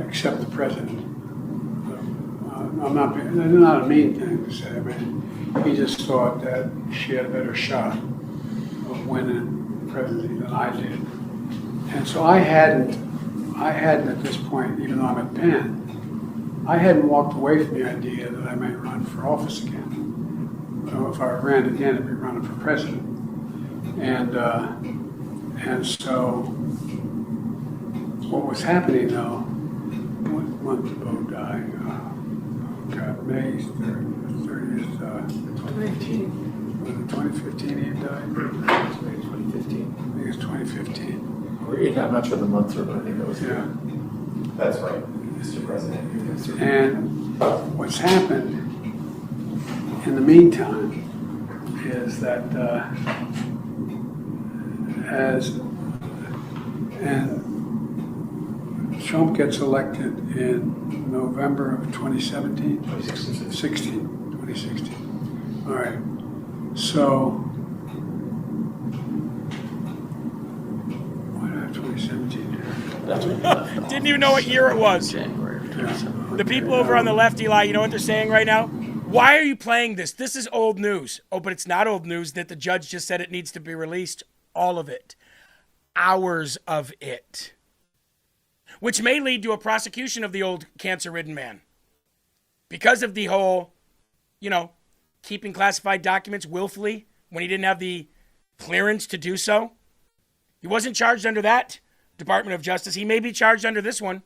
[SPEAKER 12] except the president. That's not a mean thing to say. I mean, he just thought that she had a better shot of winning the presidency than I did. And so I hadn't at this point, even though I'm at Penn, I hadn't walked away from the idea that I might run for office again. If I ran again, I'd be running for president. And so what was happening though, what month did Bo die? May 30th, 2015. Was it 2015 he had died? 2015. I think it's 2015.
[SPEAKER 23] I'm not sure the months are, but I think that was
[SPEAKER 12] yeah.
[SPEAKER 23] That's right, Mr. President.
[SPEAKER 12] And what's happened in the meantime is that Trump gets elected in November of 2017? 2016. All right. So, why did I have 2017 here?
[SPEAKER 13] Didn't even know what year it was. The people over on the left, Eli, you know what they're saying right now? Why are you playing this? This is old news. Oh, but it's not old news that the judge just said it needs to be released. All of it. hours of it, which may lead to a prosecution of the old cancer-ridden man because of the whole, keeping classified documents willfully when he didn't have the clearance to do so. He wasn't charged under that Department of Justice. He may be charged under this one.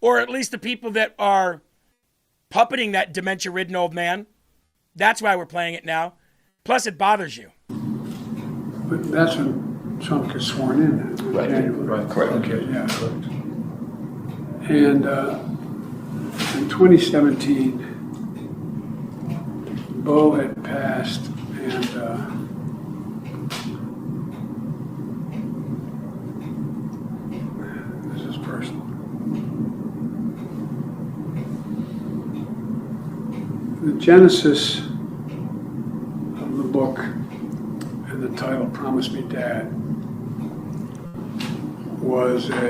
[SPEAKER 13] Or at least the people that are puppeting that dementia-ridden old man. That's why we're playing it now. Plus, it bothers you.
[SPEAKER 12] But that's when Trump gets sworn in.
[SPEAKER 23] Right.
[SPEAKER 12] January.
[SPEAKER 23] Correct.
[SPEAKER 12] Okay, yeah. Correct. And in 2017, Bo had passed, and this is personal. The genesis of the book and the title, Promise Me Dad, was I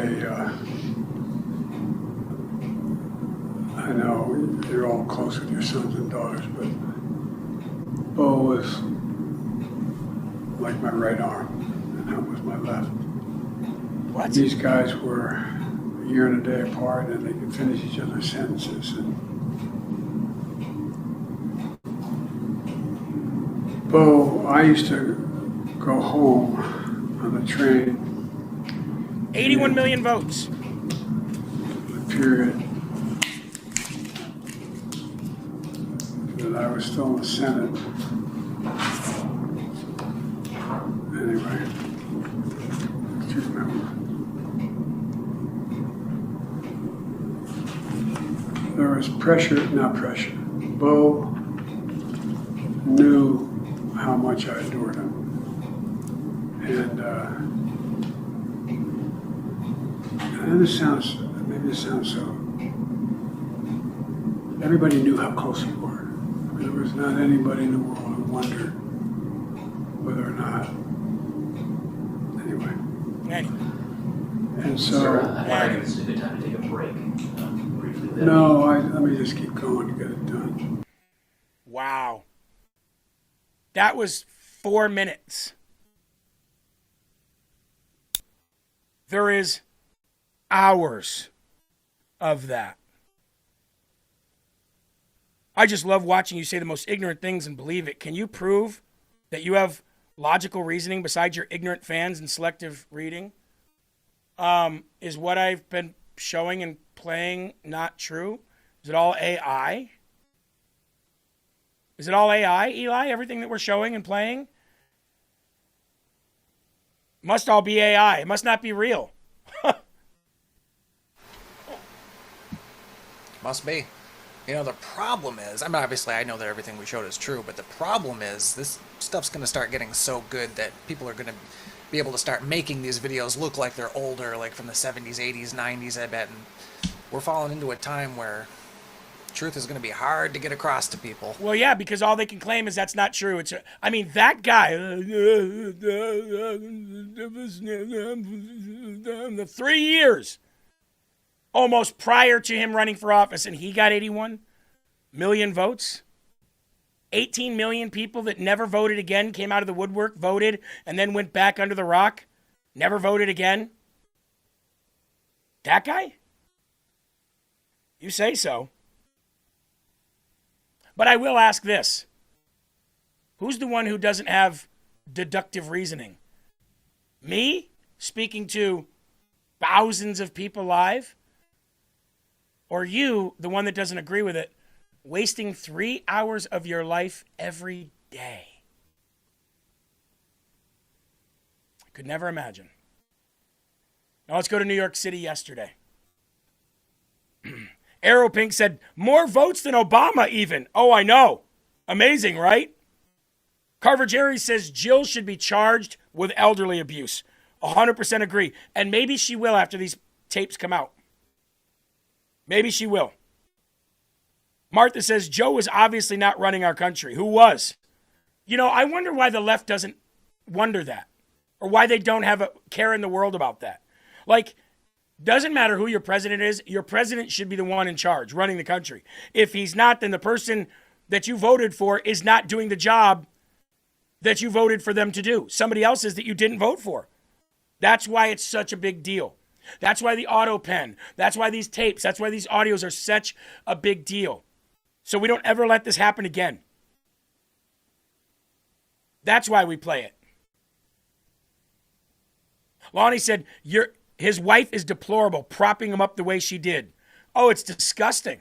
[SPEAKER 12] know you're all close with your sons and daughters, but Bo was like my right arm, and that was my left.
[SPEAKER 13] What?
[SPEAKER 12] These guys were a year and a day apart, and they could finish each other's sentences. And Bo, I used to go home on the train.
[SPEAKER 13] 81 million votes.
[SPEAKER 12] The period that I was still in the Senate. Anyway, do you remember? There was not pressure. Bo knew how much I adored him. And maybe this sounds so, everybody knew how close we were. There was not anybody in the world who wondered whether or not, anyway. And so,
[SPEAKER 11] Sir, I think this is a good time to take a break. Briefly.
[SPEAKER 12] no, let me just keep going to get it done.
[SPEAKER 13] Wow. That was 4 minutes. There is hours of that. I just love watching you say the most ignorant things and believe it. Can you prove that you have logical reasoning besides your ignorant fans and selective reading? Is what I've been showing and playing not true? Is it all AI? Is it all AI, Eli? Everything that we're showing and playing? Must all be AI. It must not be real.
[SPEAKER 14] Must be. The problem is, obviously I know that everything we showed is true, but the problem is this stuff's going to start getting so good that people are going to be able to start making these videos look like they're older, like from the 70s, 80s, 90s, I bet. And we're falling into a time where truth is going to be hard to get across to people.
[SPEAKER 13] Well, yeah, because all they can claim is that's not true. That guy, the 3 years almost prior to him running for office, and he got 81 million votes. 18 million people that never voted again came out of the woodwork, voted, and then went back under the rock, never voted again. That guy? You say so. But I will ask this. Who's the one who doesn't have deductive reasoning? Me, speaking to thousands of people live? Or you, the one that doesn't agree with it, wasting 3 hours of your life every day? I could never imagine. Now let's go to New York City yesterday. Arrow Pink said, more votes than Obama even. Oh, I know. Amazing, right? Carver Jerry says Jill should be charged with elderly abuse. 100% agree. And maybe she will after these tapes come out. Maybe she will. Martha says Joe is obviously not running our country. Who was? I wonder why the left doesn't wonder that. Or why they don't have a care in the world about that. Doesn't matter who your president is. Your president should be the one in charge, running the country. If he's not, then the person that you voted for is not doing the job that you voted for them to do. Somebody else is that you didn't vote for. That's why it's such a big deal. That's why the auto pen, that's why these tapes, that's why these audios are such a big deal. So we don't ever let this happen again. That's why we play it. Lonnie said, his wife is deplorable, propping him up the way she did. Oh, it's disgusting.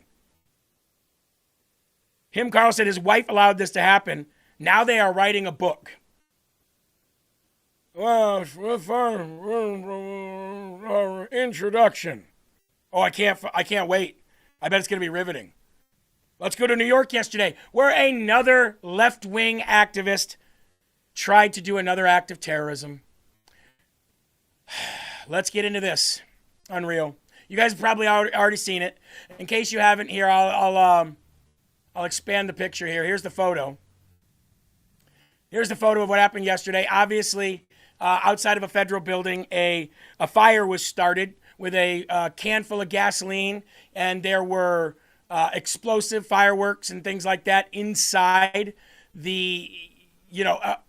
[SPEAKER 13] Carl said his wife allowed this to happen. Now they are writing a book. Well, with our introduction. Oh, I can't wait. I bet it's going to be riveting. Let's go to New York yesterday, where another left-wing activist tried to do another act of terrorism. Let's get into this. Unreal. You guys have probably already seen it. In case you haven't, here I'll expand the picture here. Here's the photo. Here's the photo of what happened yesterday. Obviously, outside of a federal building, a fire was started with a can full of gasoline, and there were explosive fireworks and things like that inside the,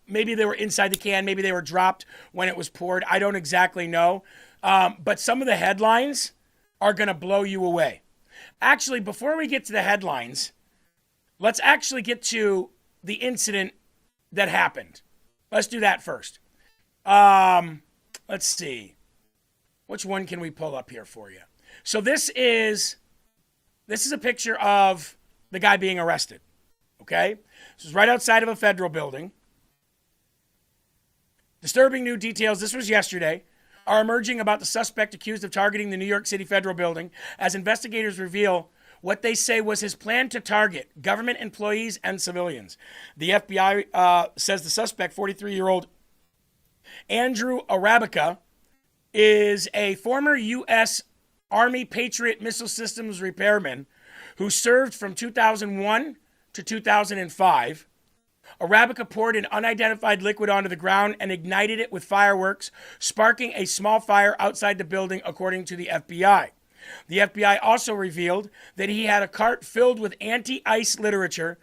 [SPEAKER 13] maybe they were inside the can, maybe they were dropped when it was poured. I don't exactly know. But some of the headlines are going to blow you away. Actually, before we get to the headlines, let's actually get to the incident that happened. Let's do that first. Let's see. Which one can we pull up here for you? So this is a picture of the guy being arrested. Okay? This is right outside of a federal building. Disturbing new details, this was yesterday, are emerging about the suspect accused of targeting the New York City federal building as investigators reveal what they say was his plan to target government employees and civilians. The FBI says the suspect, 43-year-old Andrew Arabica, is a former U.S. Army Patriot missile systems repairman who served from 2001 to 2005. Arabica poured an unidentified liquid onto the ground and ignited it with fireworks, sparking a small fire outside the building, according to the FBI. The FBI also revealed that he had a cart filled with anti-ICE literature,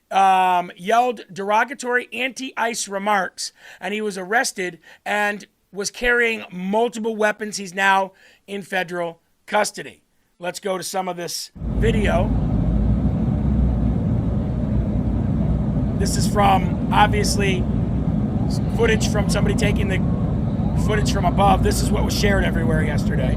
[SPEAKER 13] yelled derogatory anti-ICE remarks, and he was arrested and was carrying multiple weapons. He's now in federal custody. Let's go to some of this video. This is from, obviously, footage from somebody taking the footage from above. This is what was shared everywhere yesterday.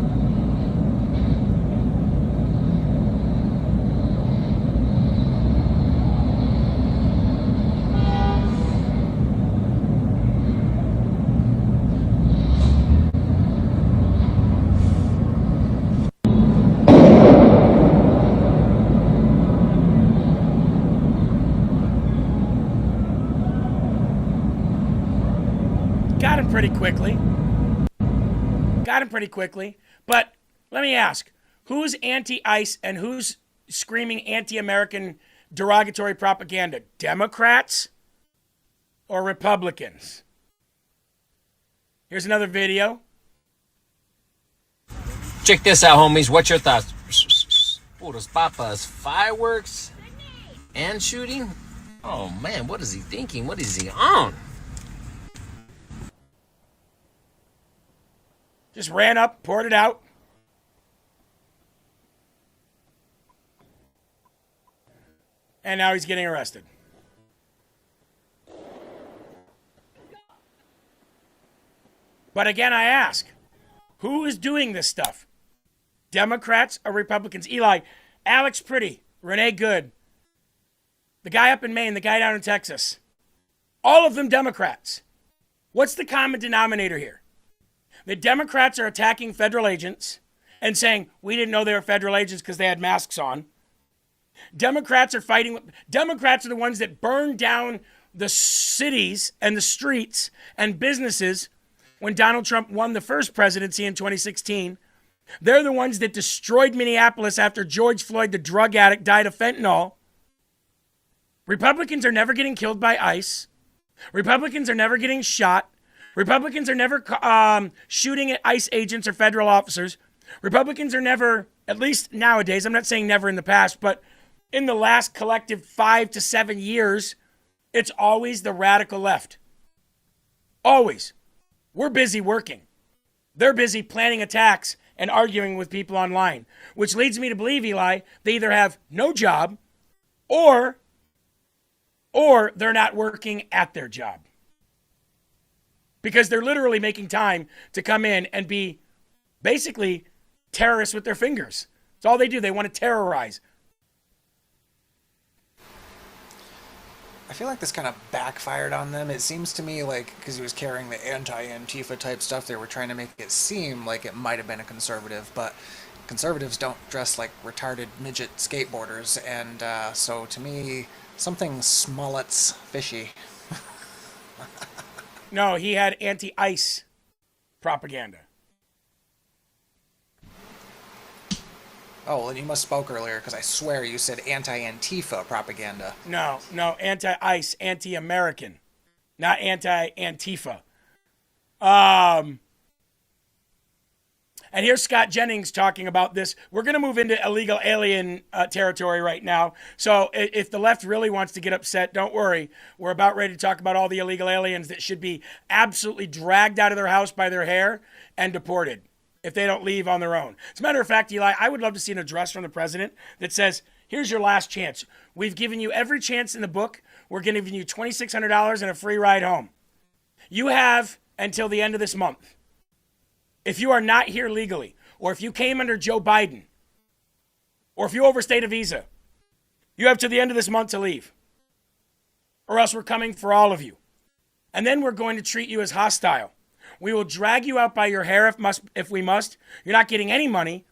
[SPEAKER 13] Got him pretty quickly. But let me ask, who's anti-ICE and who's screaming anti-American derogatory propaganda? Democrats or Republicans? Here's another video.
[SPEAKER 15] Check this out, homies. What's your thoughts? Puros papas, fireworks and shooting? Oh man, what is he thinking? What is he on?
[SPEAKER 13] Just ran up, poured it out. And now he's getting arrested. But again, I ask, who is doing this stuff? Democrats or Republicans? Eli, Alex Pretty, Renee Good, the guy up in Maine, the guy down in Texas. All of them Democrats. What's the common denominator here? The Democrats are attacking federal agents and saying, we didn't know they were federal agents because they had masks on. Democrats are fighting. Democrats are the ones that burned down the cities and the streets and businesses when Donald Trump won the first presidency in 2016. They're the ones that destroyed Minneapolis after George Floyd, the drug addict, died of fentanyl. Republicans are never getting killed by ICE. Republicans are never getting shot. Republicans are never shooting at ICE agents or federal officers. Republicans are never, at least nowadays, I'm not saying never in the past, but in the last collective 5 to 7 years, it's always the radical left. Always. We're busy working. They're busy planning attacks and arguing with people online, which leads me to believe, Eli, they either have no job or they're not working at their job. Because they're literally making time to come in and be basically terrorists with their fingers. It's all they do. They want to terrorize.
[SPEAKER 14] I feel like this kind of backfired on them. It seems to me like, because he was carrying the anti-Antifa type stuff, they were trying to make it seem like it might have been a conservative, but conservatives don't dress like retarded midget skateboarders, and so to me, something Smollett's fishy.
[SPEAKER 13] No, he had anti-ICE propaganda.
[SPEAKER 14] Oh, well, then you must spoke earlier, because I swear you said anti-Antifa propaganda.
[SPEAKER 13] No, anti-ICE, anti-American, not anti-Antifa. And here's Scott Jennings talking about this. We're going to move into illegal alien territory right now. So if the left really wants to get upset, don't worry. We're about ready to talk about all the illegal aliens that should be absolutely dragged out of their house by their hair and deported if they don't leave on their own. As a matter of fact, Eli, I would love to see an address from the president that says, here's your last chance. We've given you every chance in the book. We're giving you $2,600 and a free ride home. You have until the end of this month. If you are not here legally, or if you came under Joe Biden, or if you overstayed a visa, you have to the end of this month to leave. Or else we're coming for all of you. And then we're going to treat you as hostile. We will drag you out by your hair if we must. You're not getting any money.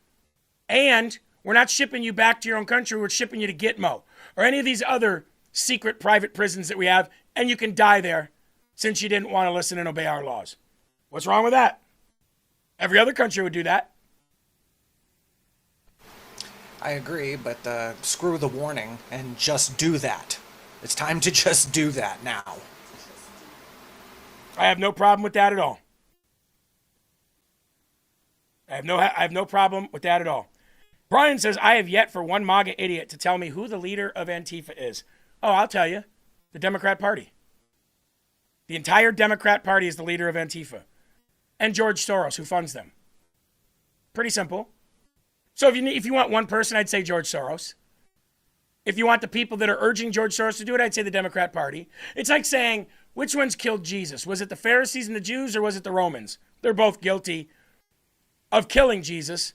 [SPEAKER 13] And we're not shipping you back to your own country. We're shipping you to Gitmo or any of these other secret private prisons that we have. And you can die there since you didn't want to listen and obey our laws. What's wrong with that? Every other country would do that.
[SPEAKER 14] I agree, but screw the warning and just do that. It's time to just do that now.
[SPEAKER 13] I have no problem with that at all. I have no problem with that at all. Brian says, I have yet for one MAGA idiot to tell me who the leader of Antifa is. Oh, I'll tell you. The Democrat Party. The entire Democrat Party is the leader of Antifa. And George Soros, who funds them. Pretty simple. So if you want one person, I'd say George Soros. If you want the people that are urging George Soros to do it, I'd say the Democrat Party. It's like saying, which ones killed Jesus? Was it the Pharisees and the Jews, or was it the Romans? They're both guilty of killing Jesus,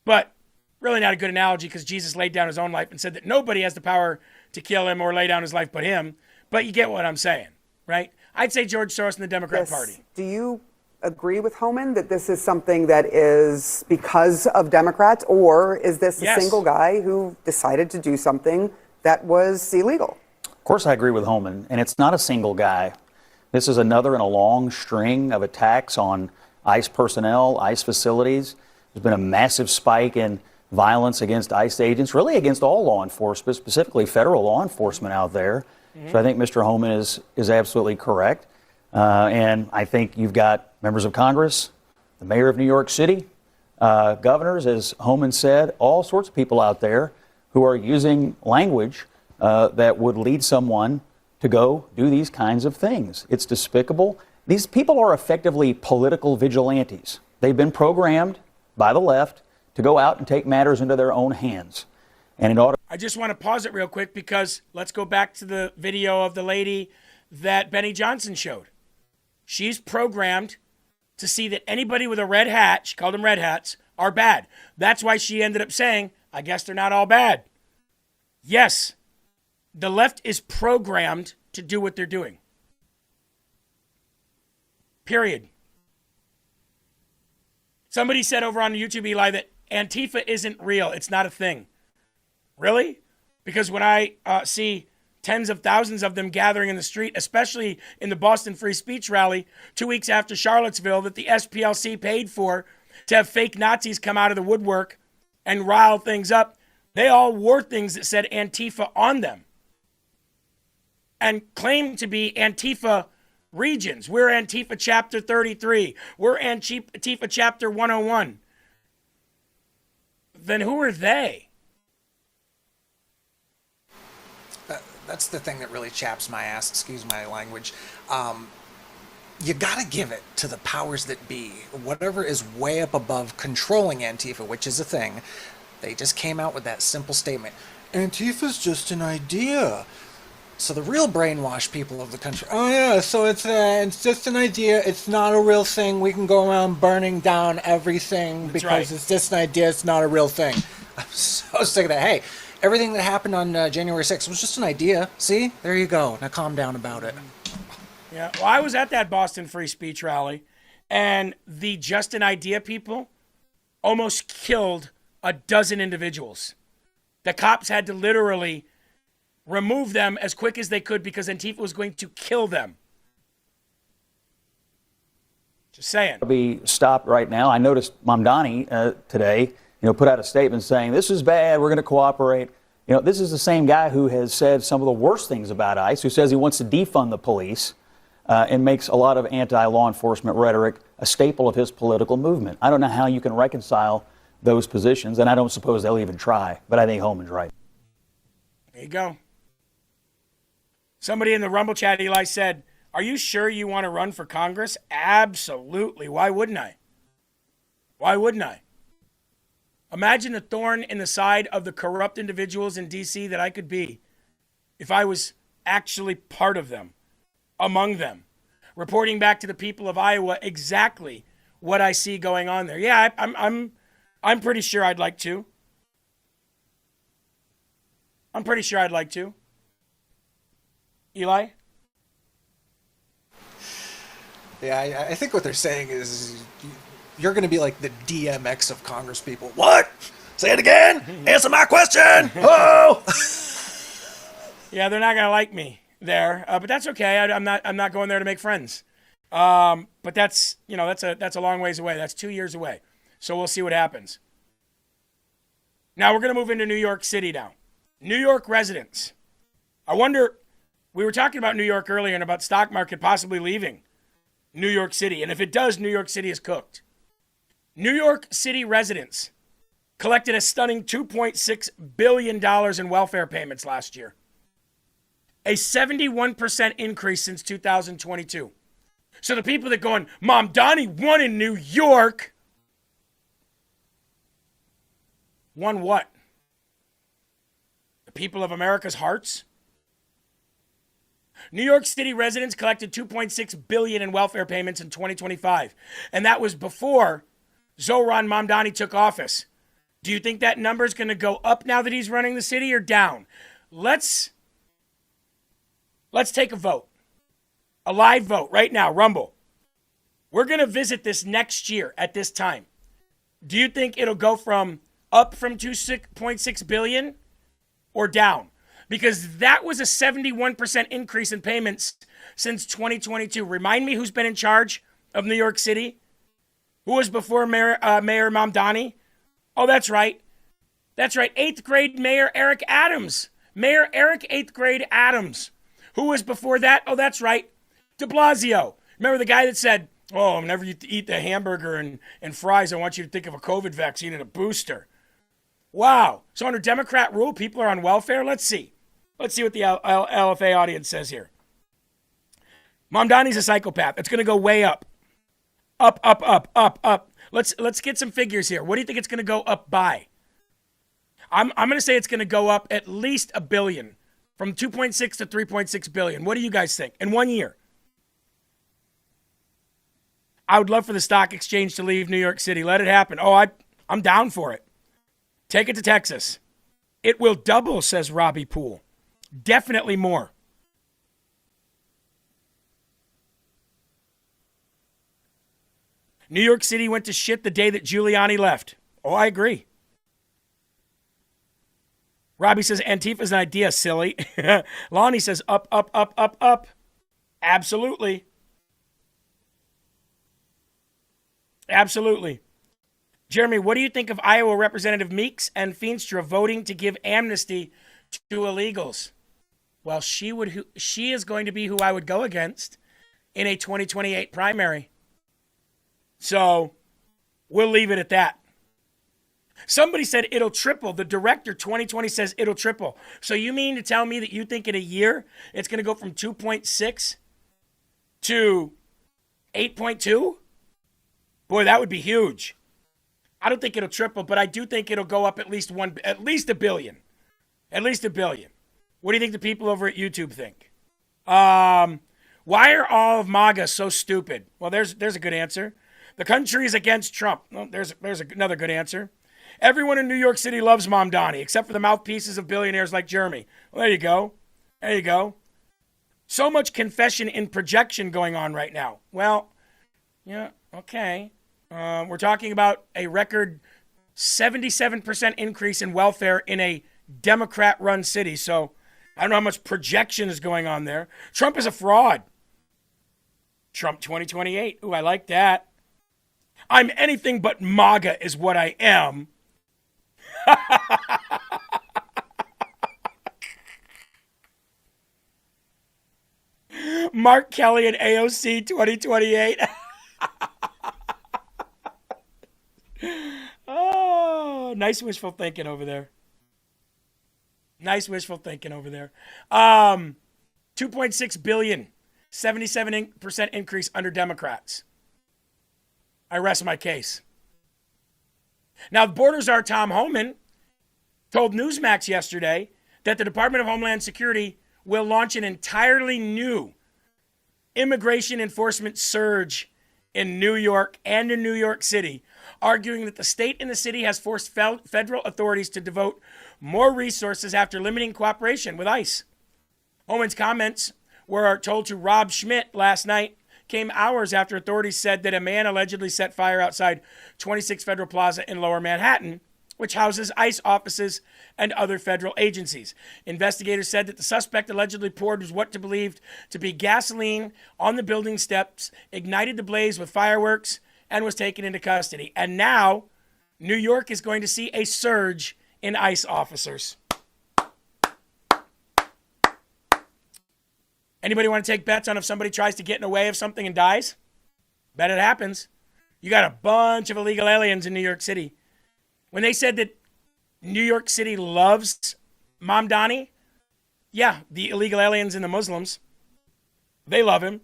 [SPEAKER 13] but really not a good analogy because Jesus laid down his own life and said that nobody has the power to kill him or lay down his life but him. But you get what I'm saying, right? I'd say George Soros and the Democrat Party.
[SPEAKER 16] Do you agree with Homan that this is something that is because of Democrats, or is this a single guy who decided to do something that was illegal?
[SPEAKER 18] Of course I agree with Homan, and it's not a single guy. This is another in a long string of attacks on ICE personnel, ICE facilities. There's been a massive spike in violence against ICE agents, really against all law enforcement, specifically federal law enforcement out there. Mm-hmm. So I think Mr. Homan is absolutely correct. And I think you've got members of Congress, the mayor of New York City, governors, as Homan said, all sorts of people out there who are using language that would lead someone to go do these kinds of things. It's despicable. These people are effectively political vigilantes. They've been programmed by the left to go out and take matters into their own hands. And in order,
[SPEAKER 13] I just want to pause it real quick because let's go back to the video of the lady that Benny Johnson showed. She's programmed to see that anybody with a red hat, she called them red hats, are bad. That's why she ended up saying, I guess they're not all bad. Yes, the left is programmed to do what they're doing. Period. Somebody said over on YouTube, Eli, that Antifa isn't real. It's not a thing. Really? Because when I see tens of thousands of them gathering in the street, especially in the Boston Free Speech rally 2 weeks after Charlottesville that the SPLC paid for to have fake Nazis come out of the woodwork and rile things up, they all wore things that said Antifa on them and claimed to be Antifa regions. We're Antifa Chapter 33. We're Antifa Chapter 101. Then who are they?
[SPEAKER 14] That's the thing that really chaps my ass, excuse my language. you got to give it to the powers that be. Whatever is way up above controlling Antifa, which is a thing, they just came out with that simple statement. Antifa's just an idea. So the real brainwashed people of the country, oh yeah, so it's just an idea. It's not a real thing. We can go around burning down everything because it's just an idea. It's not a real thing. I'm so sick of that. Hey, everything that happened on January 6th was just an idea. See? There you go. Now calm down about it.
[SPEAKER 13] Yeah, well, I was at that Boston free speech rally, and the just an idea people almost killed a dozen individuals. The cops had to literally remove them as quick as they could because Antifa was going to kill them. Just saying.
[SPEAKER 18] Be stopped right now. I noticed Mamdani today, put out a statement saying this is bad. We're going to cooperate. This is the same guy who has said some of the worst things about ICE, who says he wants to defund the police, and makes a lot of anti-law enforcement rhetoric a staple of his political movement. I don't know how you can reconcile those positions, and I don't suppose they'll even try. But I think Holman's right.
[SPEAKER 13] There you go. Somebody in the Rumble chat, Eli, said, are you sure you want to run for Congress? Absolutely. Why wouldn't I? Why wouldn't I? Imagine the thorn in the side of the corrupt individuals in D.C. that I could be if I was actually part of them, among them, reporting back to the people of Iowa exactly what I see going on there. Yeah, I'm pretty sure I'd like to. I'm pretty sure I'd like to. Eli?
[SPEAKER 14] Yeah, I think what they're saying is you're going to be like the DMX of Congress people. What? Say it again. Answer my question. Oh.
[SPEAKER 13] Yeah, they're not going to like me there, but that's okay. I'm not going there to make friends. But that's a long ways away. That's 2 years away. So we'll see what happens. Now we're going to move into New York City now. New York residents. I wonder, we were talking about New York earlier and about stock market possibly leaving New York City. And if it does, New York City is cooked. New York City residents collected a stunning $2.6 billion in welfare payments last year. A 71% increase since 2022. So the people that going, Mamdani won in New York. Won what? The people of America's hearts? New York City residents collected $2.6 billion in welfare payments in 2025. And that was before Zohran Mamdani took office. Do you think that number is going to go up now that he's running the city or down? Let's take a vote. A live vote right now, Rumble. We're going to visit this next year at this time. Do you think it'll go up from $2.6 billion or down? Because that was a 71% increase in payments since 2022. Remind me who's been in charge of New York City? Who was before Mayor Mamdani? Oh, that's right. That's right. 8th grade Mayor Eric Adams. Mayor Eric 8th grade Adams. Who was before that? Oh, that's right. De Blasio. Remember the guy that said, oh, whenever you eat the hamburger and fries, I want you to think of a COVID vaccine and a booster. Wow. So under Democrat rule, people are on welfare? Let's see. Let's see what the LFA audience says here. Mamdani's a psychopath. It's going to go way up. Up, up, up, up, up. Let's get some figures here. What do you think it's going to go up by? I'm going to say it's going to go up at least $1 billion. From 2.6 to 3.6 billion. What do you guys think? In 1 year. I would love for the stock exchange to leave New York City. Let it happen. Oh, I'm down for it. Take it to Texas. It will double, says Robbie Poole. Definitely more. New York City went to shit the day that Giuliani left. Oh, I agree. Robbie says, Antifa's an idea, silly. Lonnie says, up, up, up, up, up. Absolutely. Absolutely. Jeremy, what do you think of Iowa Representative Meeks and Feenstra voting to give amnesty to illegals? Well, she is going to be who I would go against in a 2028 primary. So we'll leave it at that. Somebody said it'll triple. The director 2020 says it'll triple. So you mean to tell me that you think in a year it's going to go from 2.6 to 8.2? Boy, that would be huge. I don't think it'll triple, but I do think it'll go up at least a billion. At least a billion. What do you think the people over at YouTube think? Why are all of MAGA so stupid? Well, there's a good answer. The country is against Trump. Well, there's another good answer. Everyone in New York City loves Mamdani, except for the mouthpieces of billionaires like Jeremy. Well, there you go. There you go. So much confession in projection going on right now. Well, yeah, okay. We're talking about a record 77% increase in welfare in a Democrat-run city. So I don't know how much projection is going on there. Trump is a fraud. Trump 2028. Ooh, I like that. I'm anything but MAGA is what I am. Mark Kelly and AOC 2028. Oh, nice wishful thinking over there. Nice wishful thinking over there. 2.6 billion, 77% increase under Democrats. I rest my case. Now, border czar Tom Homan told Newsmax yesterday that the Department of Homeland Security will launch an entirely new immigration enforcement surge in New York and in New York City, arguing that the state and the city has forced federal authorities to devote more resources after limiting cooperation with ICE. Homan's comments were told to Rob Schmidt last night, came hours after authorities said that a man allegedly set fire outside 26 Federal Plaza in Lower Manhattan, which houses ICE offices and other federal agencies. Investigators said that the suspect allegedly poured what to believed to be gasoline on the building steps, ignited the blaze with fireworks, and was taken into custody. And now, New York is going to see a surge in ICE officers. Anybody want to take bets on if somebody tries to get in the way of something and dies? Bet it happens. You got a bunch of illegal aliens in New York City. When they said that New York City loves Mamdani, yeah, the illegal aliens and the Muslims, they love him.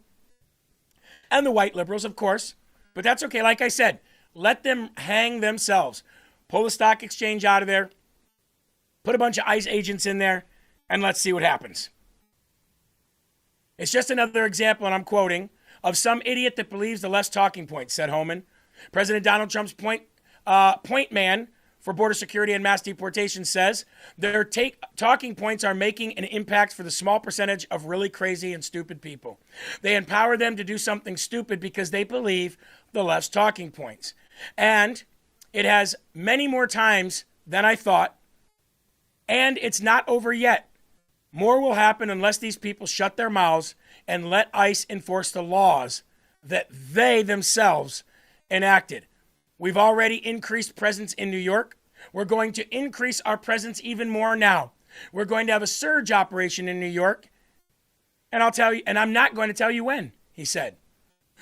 [SPEAKER 13] And the white liberals, of course. But that's okay. Like I said, let them hang themselves. Pull the stock exchange out of there. Put a bunch of ICE agents in there. And let's see what happens. It's just another example, and I'm quoting, of some idiot that believes the less talking points, said Homan. President Donald Trump's point man for border security and mass deportation says their talking points are making an impact for the small percentage of really crazy and stupid people. They empower them to do something stupid because they believe the less talking points. And it has many more times than I thought, and it's not over yet. More will happen unless these people shut their mouths and let ICE enforce the laws that they themselves enacted. We've already increased presence in New York. We're going to increase our presence even more now. We're going to have a surge operation in New York. And I'll tell you, and I'm not going to tell you when, he said.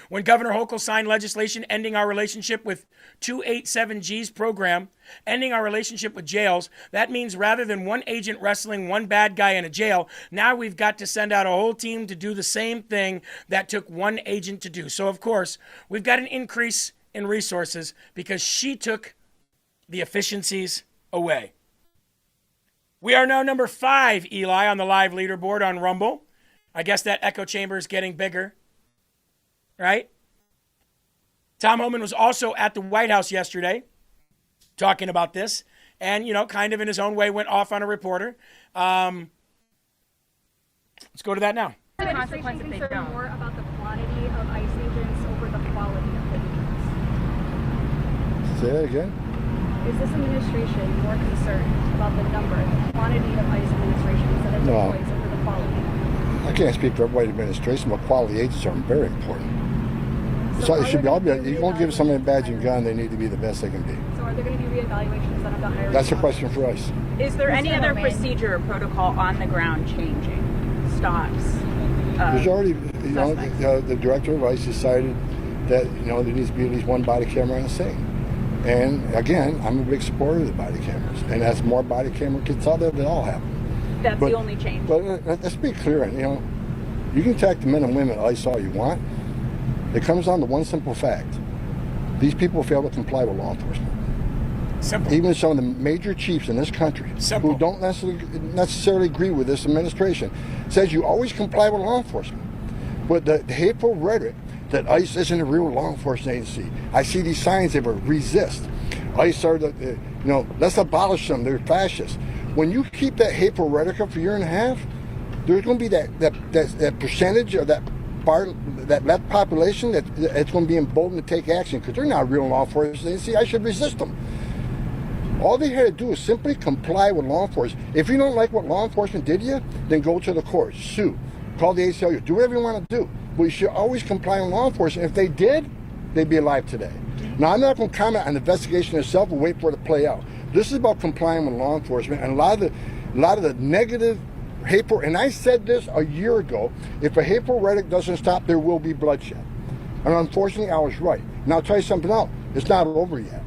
[SPEAKER 13] When Governor Hochul signed legislation ending our relationship with 287G's program, ending our relationship with jails, that means rather than one agent wrestling one bad guy in a jail, now we've got to send out a whole team to do the same thing that took one agent to do. So, of course, we've got an increase in resources because she took the efficiencies away. We are now number 5, Eli, on the live leaderboard on Rumble. I guess that echo chamber is getting bigger. Right? Tom Homan was also at the White House yesterday talking about this and, you know, kind of in his own way went off on a reporter. Let's go to that now.
[SPEAKER 19] The consequence if they don't. More about the quantity of ICE agents over the quality of the agents.
[SPEAKER 20] Say that again?
[SPEAKER 19] Is this administration more concerned about the number, the quantity of ICE administrations that it deploys over the quality?
[SPEAKER 20] I can't speak for every administration, but quality agents are very important. So it should be. You won't give somebody a badge and gun; they need to be the best they can be.
[SPEAKER 19] So are there going to be reevaluations on the hiring?
[SPEAKER 20] That's a question for ICE.
[SPEAKER 21] Is there any other procedure or protocol on the ground changing? Stops.
[SPEAKER 20] There's already, the director of ICE decided that there needs to be at least one body camera on the scene. And again, I'm a big supporter of the body cameras, and as more body camera gets out there, they all happen.
[SPEAKER 21] That's the only change.
[SPEAKER 20] But let's be clear, you can attack the men and women at ICE all you want. It comes down to one simple fact. These people fail to comply with law enforcement.
[SPEAKER 13] Simple.
[SPEAKER 20] Even some of the major chiefs in this country who don't necessarily agree with this administration says you always comply with law enforcement. But the hateful rhetoric that ICE isn't a real law enforcement agency. I see these signs that resist. ICE are let's abolish them. They're fascists. When you keep that hateful rhetoric up for a year and a half, there's going to be that percentage of that left population that it's going to be emboldened to take action because they're not real law enforcement agency. I should resist them. All they had to do is simply comply with law enforcement. If you don't like what law enforcement did to you, then go to the courts, sue, call the ACLU, do whatever you want to do. But you should always comply with law enforcement. If they did, they'd be alive today. Now, I'm not going to comment on the investigation itself. We'll wait for it to play out. This is about complying with law enforcement, and a lot of the negative, hateful. And I said this a year ago. If a hateful rhetoric doesn't stop, there will be bloodshed. And unfortunately, I was right. And I'll tell you something else. It's not over yet.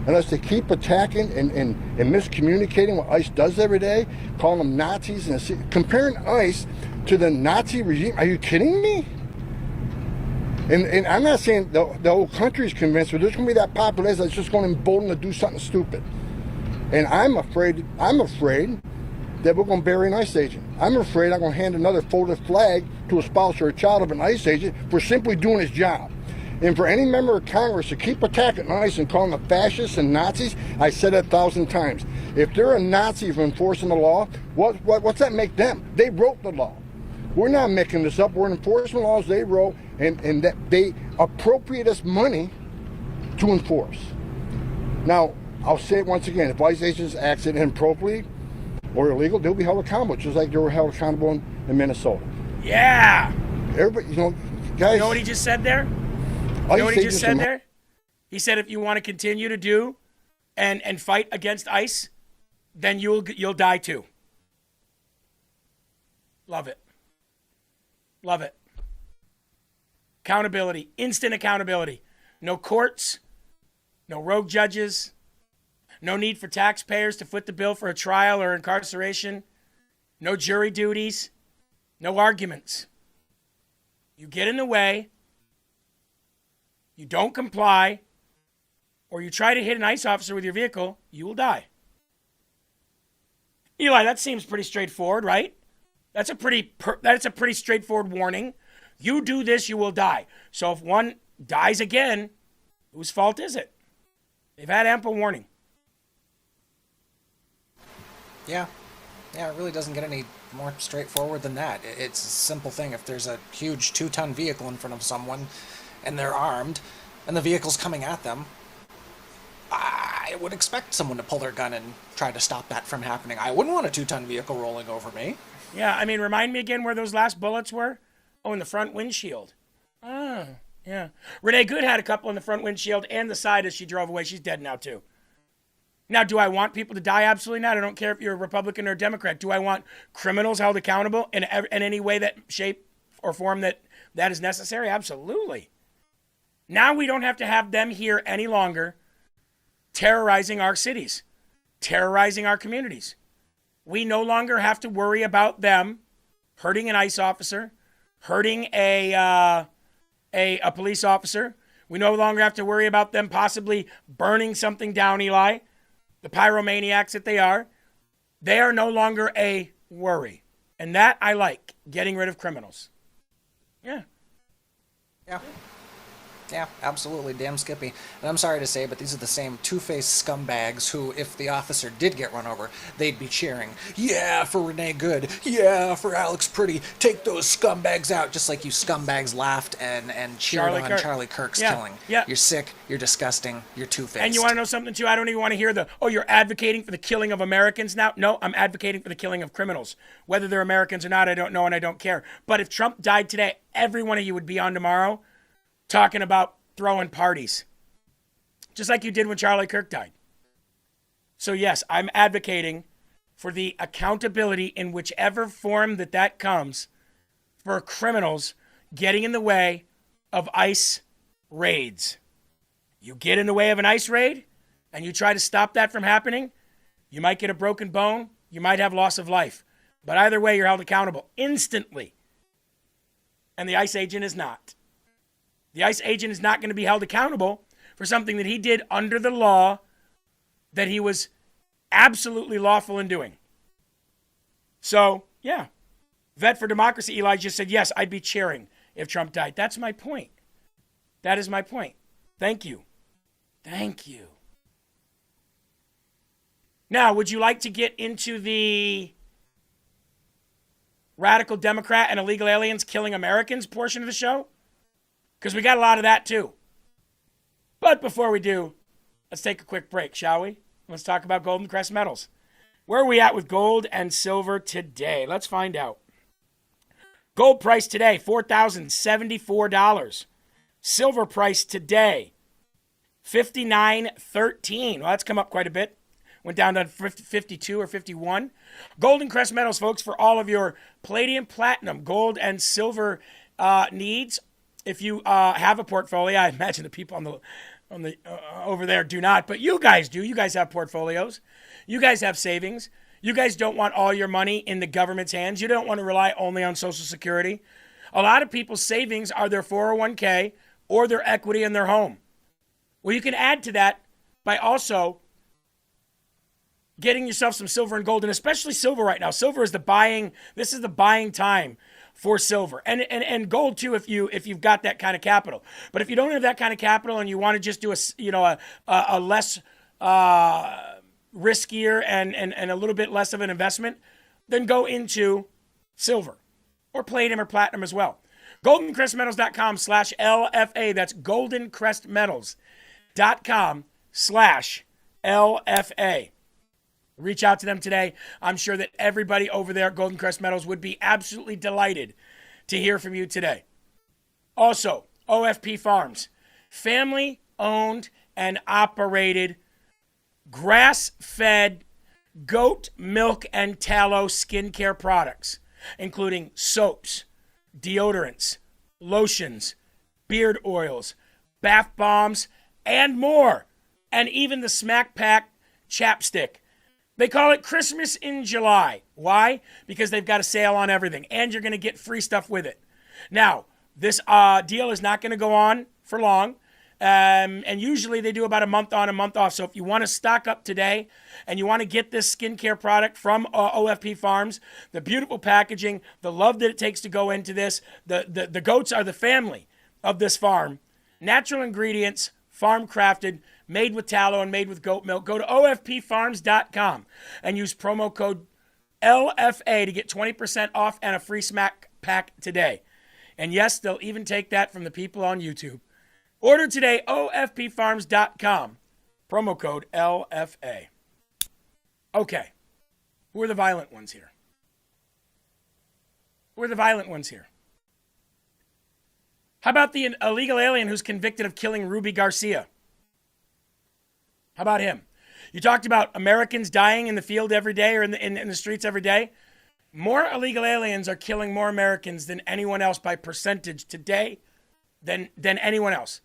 [SPEAKER 20] Unless they keep attacking and miscommunicating what ICE does every day, calling them Nazis and comparing ICE to the Nazi regime. Are you kidding me? And I'm not saying the whole country is convinced, but there's going to be that population that's just going to embolden to do something stupid. And I'm afraid that we're going to bury an ICE agent. I'm afraid I'm going to hand another folded flag to a spouse or a child of an ICE agent for simply doing his job. And for any member of Congress to keep attacking ICE and calling them fascists and Nazis, I said it 1,000 times. If they're a Nazi for enforcing the law, what's that make them? They wrote the law. We're not making this up. We're enforcing laws they wrote, and that they appropriate us money to enforce. Now, I'll say it once again. If ICE agents act inappropriately or illegal, they'll be held accountable, just like they were held accountable in Minnesota.
[SPEAKER 13] Yeah.
[SPEAKER 20] Everybody, guys.
[SPEAKER 13] You know what he just said there? You know what he just said there? He said if you want to continue to do and fight against ICE, then you'll die too. Love it. Love it. Accountability, instant accountability. No courts, no rogue judges, no need for taxpayers to foot the bill for a trial or incarceration, no jury duties, no arguments. You get in the way, you don't comply, or you try to hit an ICE officer with your vehicle, you will die. Eli, that seems pretty straightforward, right? That's a pretty straightforward warning. You do this, you will die. So if one dies again, whose fault is it? They've had ample warning.
[SPEAKER 14] Yeah. Yeah, it really doesn't get any more straightforward than that. It's a simple thing. If there's a huge 2-ton vehicle in front of someone and they're armed and the vehicle's coming at them, I would expect someone to pull their gun and try to stop that from happening. I wouldn't want a 2-ton vehicle rolling over me.
[SPEAKER 13] Yeah, I mean, remind me again where those last bullets were? Oh, in the front windshield. Ah, yeah. Renee Good had a couple in the front windshield and the side as she drove away. She's dead now, too. Now, do I want people to die? Absolutely not. I don't care if you're a Republican or a Democrat. Do I want criminals held accountable in any way, that shape or form that is necessary? Absolutely. Now we don't have to have them here any longer terrorizing our cities, terrorizing our communities. We no longer have to worry about them hurting an ICE officer, hurting a police officer. We no longer have to worry about them possibly burning something down, Eli. The pyromaniacs that they are. They are no longer a worry. And that I like, getting rid of criminals. Yeah.
[SPEAKER 14] Yeah. Yeah, absolutely. Damn Skippy. And I'm sorry to say, but these are the same two-faced scumbags who, if the officer did get run over, they'd be cheering, yeah, for Renee Good. Yeah, for Alex Pretty. Take those scumbags out. Just like you scumbags laughed and cheered on Charlie Kirk's killing.
[SPEAKER 13] Yeah.
[SPEAKER 14] You're sick. You're disgusting. You're two-faced.
[SPEAKER 13] And you want to know something, too? I don't even want to hear you're advocating for the killing of Americans now. No, I'm advocating for the killing of criminals. Whether they're Americans or not, I don't know, and I don't care. But if Trump died today, every one of you would be on tomorrow talking about throwing parties, just like you did when Charlie Kirk died. So yes, I'm advocating for the accountability in whichever form that comes for criminals getting in the way of ICE raids. You get in the way of an ICE raid and you try to stop that from happening, you might get a broken bone, you might have loss of life. But either way, you're held accountable instantly. And the ICE agent is not. The ICE agent is not going to be held accountable for something that he did under the law that he was absolutely lawful in doing. So, yeah. Vet for Democracy, Eli just said, yes, I'd be cheering if Trump died. That's my point. That is my point. Thank you. Thank you. Now, would you like to get into the radical Democrat and illegal aliens killing Americans portion of the show? Because we got a lot of that too. But before we do, let's take a quick break, shall we? Let's talk about Golden Crest metals. Where are we at with gold and silver today? Let's find out. Gold price today, $4,074. Silver price today, $59.13. Well, that's come up quite a bit. Went down to 52 or 51. Golden Crest metals, folks, for all of your palladium, platinum, gold, and silver needs. If you have a portfolio, I imagine the people on the over there do not, but you guys do. You guys have portfolios. You guys have savings. You guys don't want all your money in the government's hands. You don't want to rely only on Social Security. A lot of people's savings are their 401k or their equity in their home. Well, you can add to that by also getting yourself some silver and gold, and especially silver right now. Silver is the buying time for silver. And gold too if you've got that kind of capital. But if you don't have that kind of capital and you want to just do a less riskier and a little bit less of an investment, then go into silver or palladium or platinum as well. GoldenCrestMetals.com/LFA. That's GoldenCrestMetals.com/LFA. Reach out to them today. I'm sure that everybody over there at Golden Crest Metals would be absolutely delighted to hear from you today. Also, OFP Farms, family owned and operated, grass-fed goat milk and tallow skincare products, including soaps, deodorants, lotions, beard oils, bath bombs, and more. And even the Smack Pack chapstick. They call it Christmas in July. Why? Because they've got a sale on everything, and you're going to get free stuff with it. Now, this deal is not going to go on for long, and usually they do about a month on, a month off. So if you want to stock up today and you want to get this skincare product from OFP Farms, the beautiful packaging, the love that it takes to go into this, the goats are the family of this farm. Natural ingredients, farm crafted, made with tallow and made with goat milk. Go to OFPfarms.com and use promo code LFA to get 20% off and a free Smack Pack today. And yes, they'll even take that from the people on YouTube. Order today, OFPfarms.com. Promo code LFA. Okay. Who are the violent ones here? Who are the violent ones here? How about the illegal alien who's convicted of killing Ruby Garcia? How about him? You talked about Americans dying in the field every day or in the streets every day. More illegal aliens are killing more Americans than anyone else by percentage today than anyone else.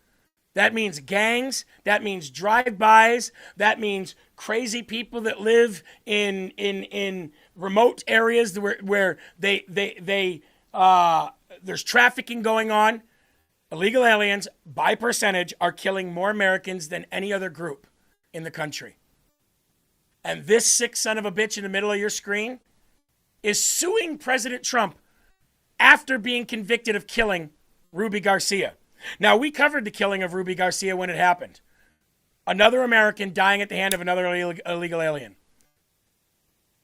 [SPEAKER 13] That means gangs. That means drive-bys. That means crazy people that live in remote areas where there's trafficking going on. Illegal aliens, by percentage, are killing more Americans than any other group in the country. And this sick son of a bitch in the middle of your screen is suing President Trump after being convicted of killing Ruby Garcia. Now, we covered the killing of Ruby Garcia when it happened. Another American dying at the hand of another illegal alien.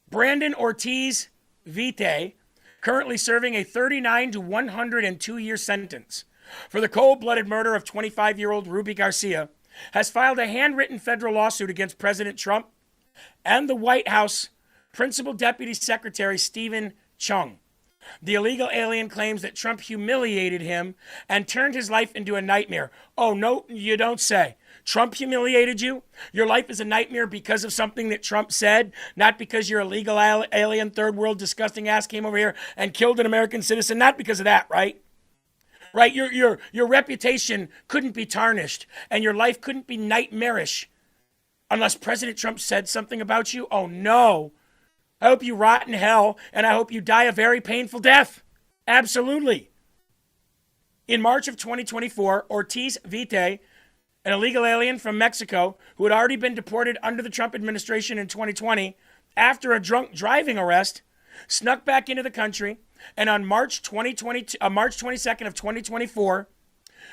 [SPEAKER 13] Brandon Ortiz Vite, currently serving a 39 to 102-year sentence for the cold-blooded murder of 25-year-old Ruby Garcia, has filed a handwritten federal lawsuit against President Trump and the White House Principal Deputy Secretary Stephen Chung. The illegal alien claims that Trump humiliated him and turned his life into a nightmare. Oh, no, you don't say. Trump humiliated you? Your life is a nightmare because of something that Trump said, not because your illegal alien, third world, disgusting ass came over here and killed an American citizen, not because of that, right? Right, your reputation couldn't be tarnished and your life couldn't be nightmarish unless President Trump said something about you. Oh, no. I hope you rot in hell and I hope you die a very painful death. Absolutely. In March of 2024, Ortiz Vite, an illegal alien from Mexico who had already been deported under the Trump administration in 2020 after a drunk driving arrest, snuck back into the country and on March 22nd of 2024,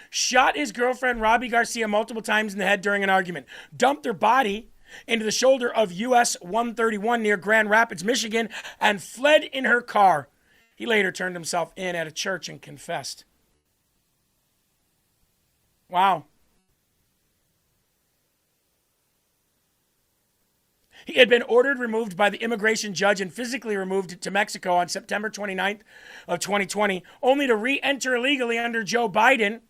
[SPEAKER 13] shot his girlfriend Robbie Garcia multiple times in the head during an argument, dumped her body into the shoulder of US 131 near Grand Rapids, Michigan, and fled in her car. He later turned himself in at a church and confessed. Wow. He had been ordered removed by the immigration judge and physically removed to Mexico on September 29th of 2020, only to re-enter illegally under Joe Biden.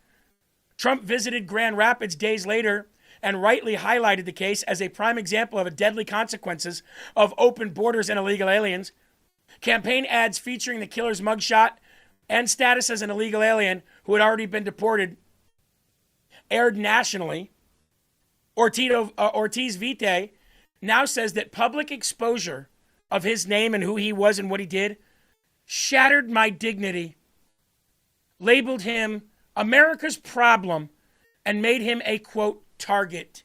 [SPEAKER 13] Trump visited Grand Rapids days later and rightly highlighted the case as a prime example of the deadly consequences of open borders and illegal aliens. Campaign ads featuring the killer's mugshot and status as an illegal alien who had already been deported aired nationally. Ortiz Vite now says that public exposure of his name and who he was and what he did shattered my dignity, labeled him America's problem, and made him a, quote, target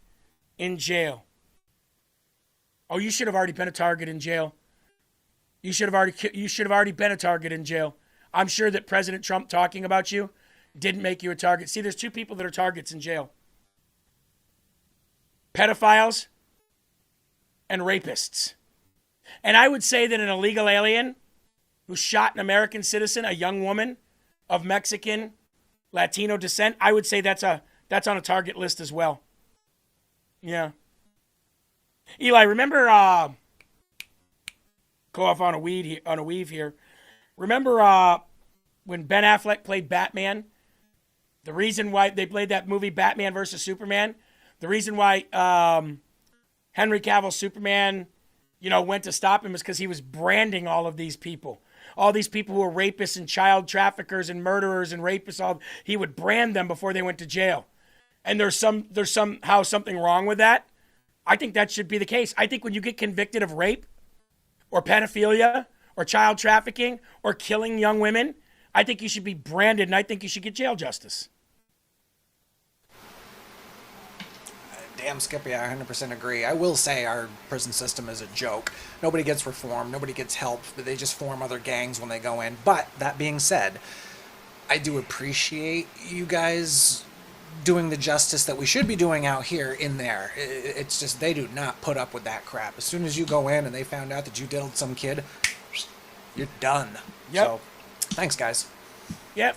[SPEAKER 13] in jail. Oh, you should have already been a target in jail. You should have already been a target in jail. I'm sure that President Trump talking about you didn't make you a target. See, there's two people that are targets in jail. Pedophiles and rapists. And I would say that an illegal alien who shot an American citizen, a young woman of Mexican, Latino descent, I would say that's on a target list as well. Yeah. Eli, remember, go off on a weave here. Remember when Ben Affleck played Batman? The reason why they played that movie Batman versus Superman, the reason why Henry Cavill's Superman, went to stop him is because he was branding all of these people. All these people who are rapists and child traffickers and murderers and rapists, he would brand them before they went to jail. And there's somehow something wrong with that. I think that should be the case. I think when you get convicted of rape or pedophilia or child trafficking or killing young women, I think you should be branded and I think you should get jail justice.
[SPEAKER 14] Damn, Skippy, I 100% agree. I will say our prison system is a joke. Nobody gets reformed, nobody gets help, but they just form other gangs when they go in. But that being said, I do appreciate you guys doing the justice that we should be doing out here in there. It's just they do not put up with that crap. As soon as you go in and they found out that you diddled some kid, you're done.
[SPEAKER 13] Yep.
[SPEAKER 14] So, thanks, guys.
[SPEAKER 13] Yep.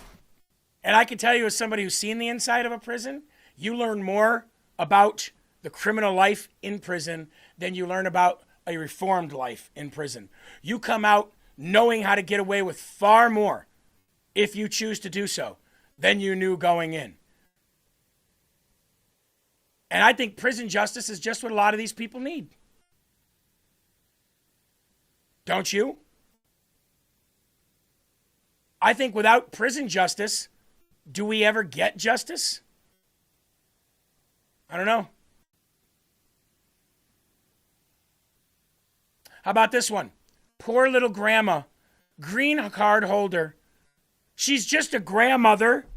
[SPEAKER 13] And I can tell you, as somebody who's seen the inside of a prison, you learn more about the criminal life in prison than you learn about a reformed life in prison. You come out knowing how to get away with far more, if you choose to do so, than you knew going in. And I think prison justice is just what a lot of these people need. Don't you? I think without prison justice, do we ever get justice? I don't know. How about this one? Poor little grandma, green card holder. She's just a grandmother.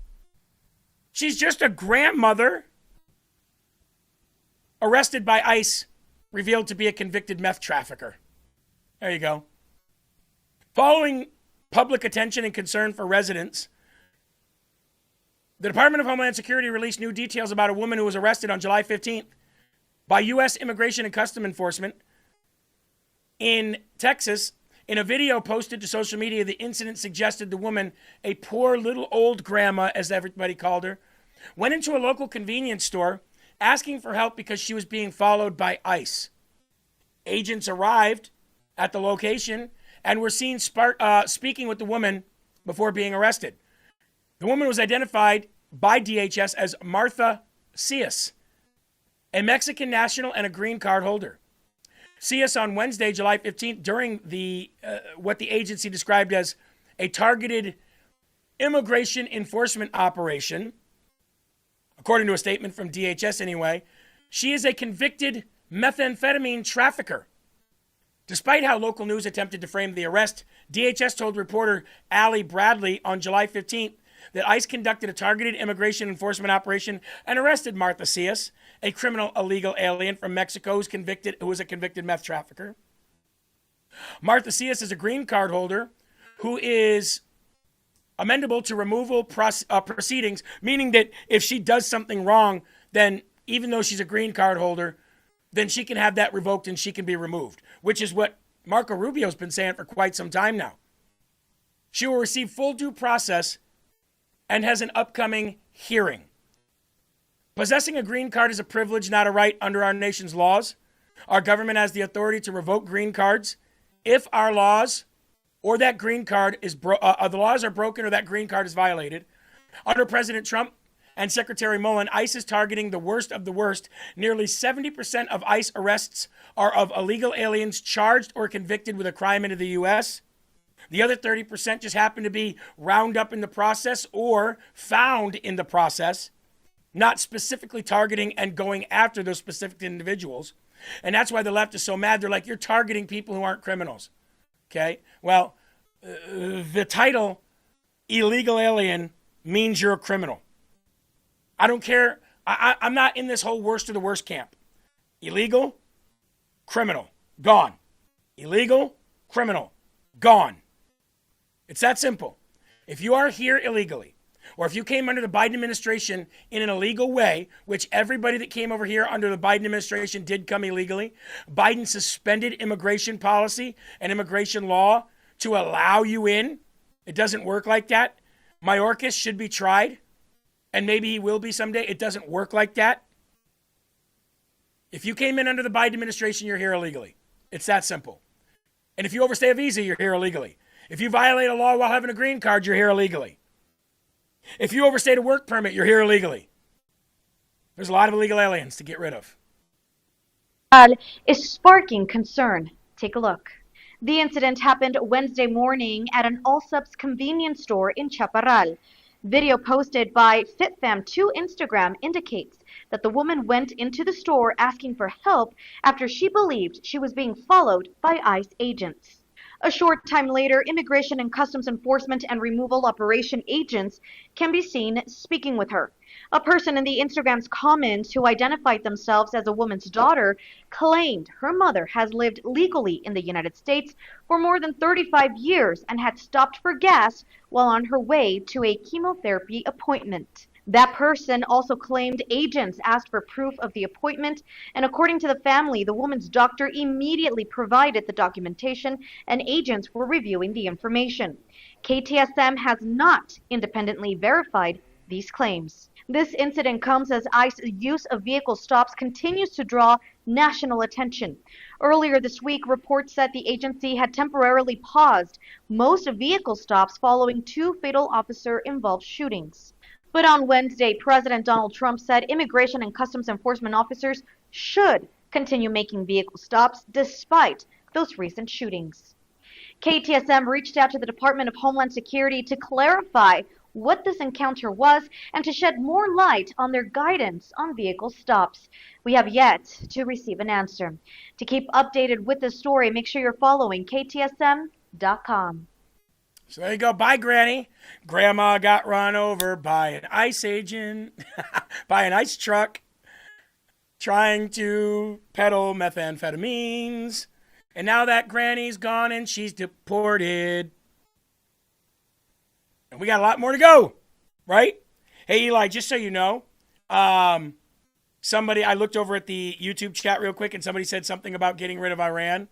[SPEAKER 13] She's just a grandmother. Arrested by ICE, revealed to be a convicted meth trafficker. There you go. Following public attention and concern for residents, the Department of Homeland Security released new details about a woman who was arrested on July 15th by U.S. Immigration and Customs Enforcement in Texas. In a video posted to social media, the incident suggested the woman, a poor little old grandma, as everybody called her, went into a local convenience store asking for help because she was being followed by ICE. Agents arrived at the location and were seen speaking with the woman before being arrested. The woman was identified by DHS as Martha Cias, a Mexican national and a green card holder. Cias on Wednesday, July 15th, during what the agency described as a targeted immigration enforcement operation, according to a statement from DHS anyway, she is a convicted methamphetamine trafficker. Despite how local news attempted to frame the arrest, DHS told reporter Allie Bradley on July 15th that ICE conducted a targeted immigration enforcement operation and arrested Martha Cias, a criminal illegal alien from Mexico who was a convicted meth trafficker. Martha Cias is a green card holder who is amendable to removal proceedings, meaning that if she does something wrong, then even though she's a green card holder, then she can have that revoked and she can be removed, which is what Marco Rubio's been saying for quite some time now. She will receive full due process and has an upcoming hearing. Possessing a green card is a privilege, not a right under our nation's laws. Our government has the authority to revoke green cards if our laws or that green card is the laws are broken or that green card is violated. Under President Trump and Secretary Mullen, ICE is targeting the worst of the worst. Nearly 70% of ICE arrests are of illegal aliens charged or convicted with a crime into the U.S. The other 30% just happen to be round up in the process or found in the process, not specifically targeting and going after those specific individuals. And that's why the left is so mad. They're like, you're targeting people who aren't criminals. Okay? Well, the title illegal alien means you're a criminal. I don't care. I'm not in this whole worst of the worst camp. Illegal, criminal, gone. Illegal, criminal, gone. It's that simple. If you are here illegally, or if you came under the Biden administration in an illegal way, which everybody that came over here under the Biden administration did come illegally, Biden suspended immigration policy and immigration law to allow you in. It doesn't work like that. Mayorkas should be tried, and maybe he will be someday. It doesn't work like that. If you came in under the Biden administration, you're here illegally. It's that simple. And if you overstay a visa, you're here illegally. If you violate a law while having a green card, you're here illegally. If you overstayed a work permit, you're here illegally. There's a lot of illegal aliens to get rid of.
[SPEAKER 3] Is sparking concern. Take a look. The incident happened Wednesday morning at an Allsup's convenience store in Chaparral. Video posted by FitFam2 Instagram indicates that the woman went into the store asking for help after she believed she was being followed by ICE agents. A short time later, Immigration and Customs Enforcement and Removal Operation agents can be seen speaking with her. A person in the Instagram's comments who identified themselves as a woman's daughter claimed her mother has lived legally in the United States for more than 35 years and had stopped for gas while on her way to a chemotherapy appointment. That person also claimed agents asked for proof of the appointment, and according to the family, the woman's doctor immediately provided the documentation and agents were reviewing the information. KTSM has not independently verified these claims. This incident comes as ICE's use of vehicle stops continues to draw national attention. Earlier this week, reports said the agency had temporarily paused most vehicle stops following 2 fatal officer-involved shootings. But on Wednesday, President Donald Trump said Immigration and Customs Enforcement officers should continue making vehicle stops despite those recent shootings. KTSM reached out to the Department of Homeland Security to clarify what this encounter was and to shed more light on their guidance on vehicle stops. We have yet to receive an answer. To keep updated with this story, make sure you're following KTSM.com.
[SPEAKER 13] So there you go. Bye, Granny. Grandma got run over by an ICE agent, by an ICE truck, trying to peddle methamphetamines. And now that Granny's gone and she's deported. And we got a lot more to go, right? Hey, Eli, just so you know, I looked over at the YouTube chat real quick and somebody said something about getting rid of Iran.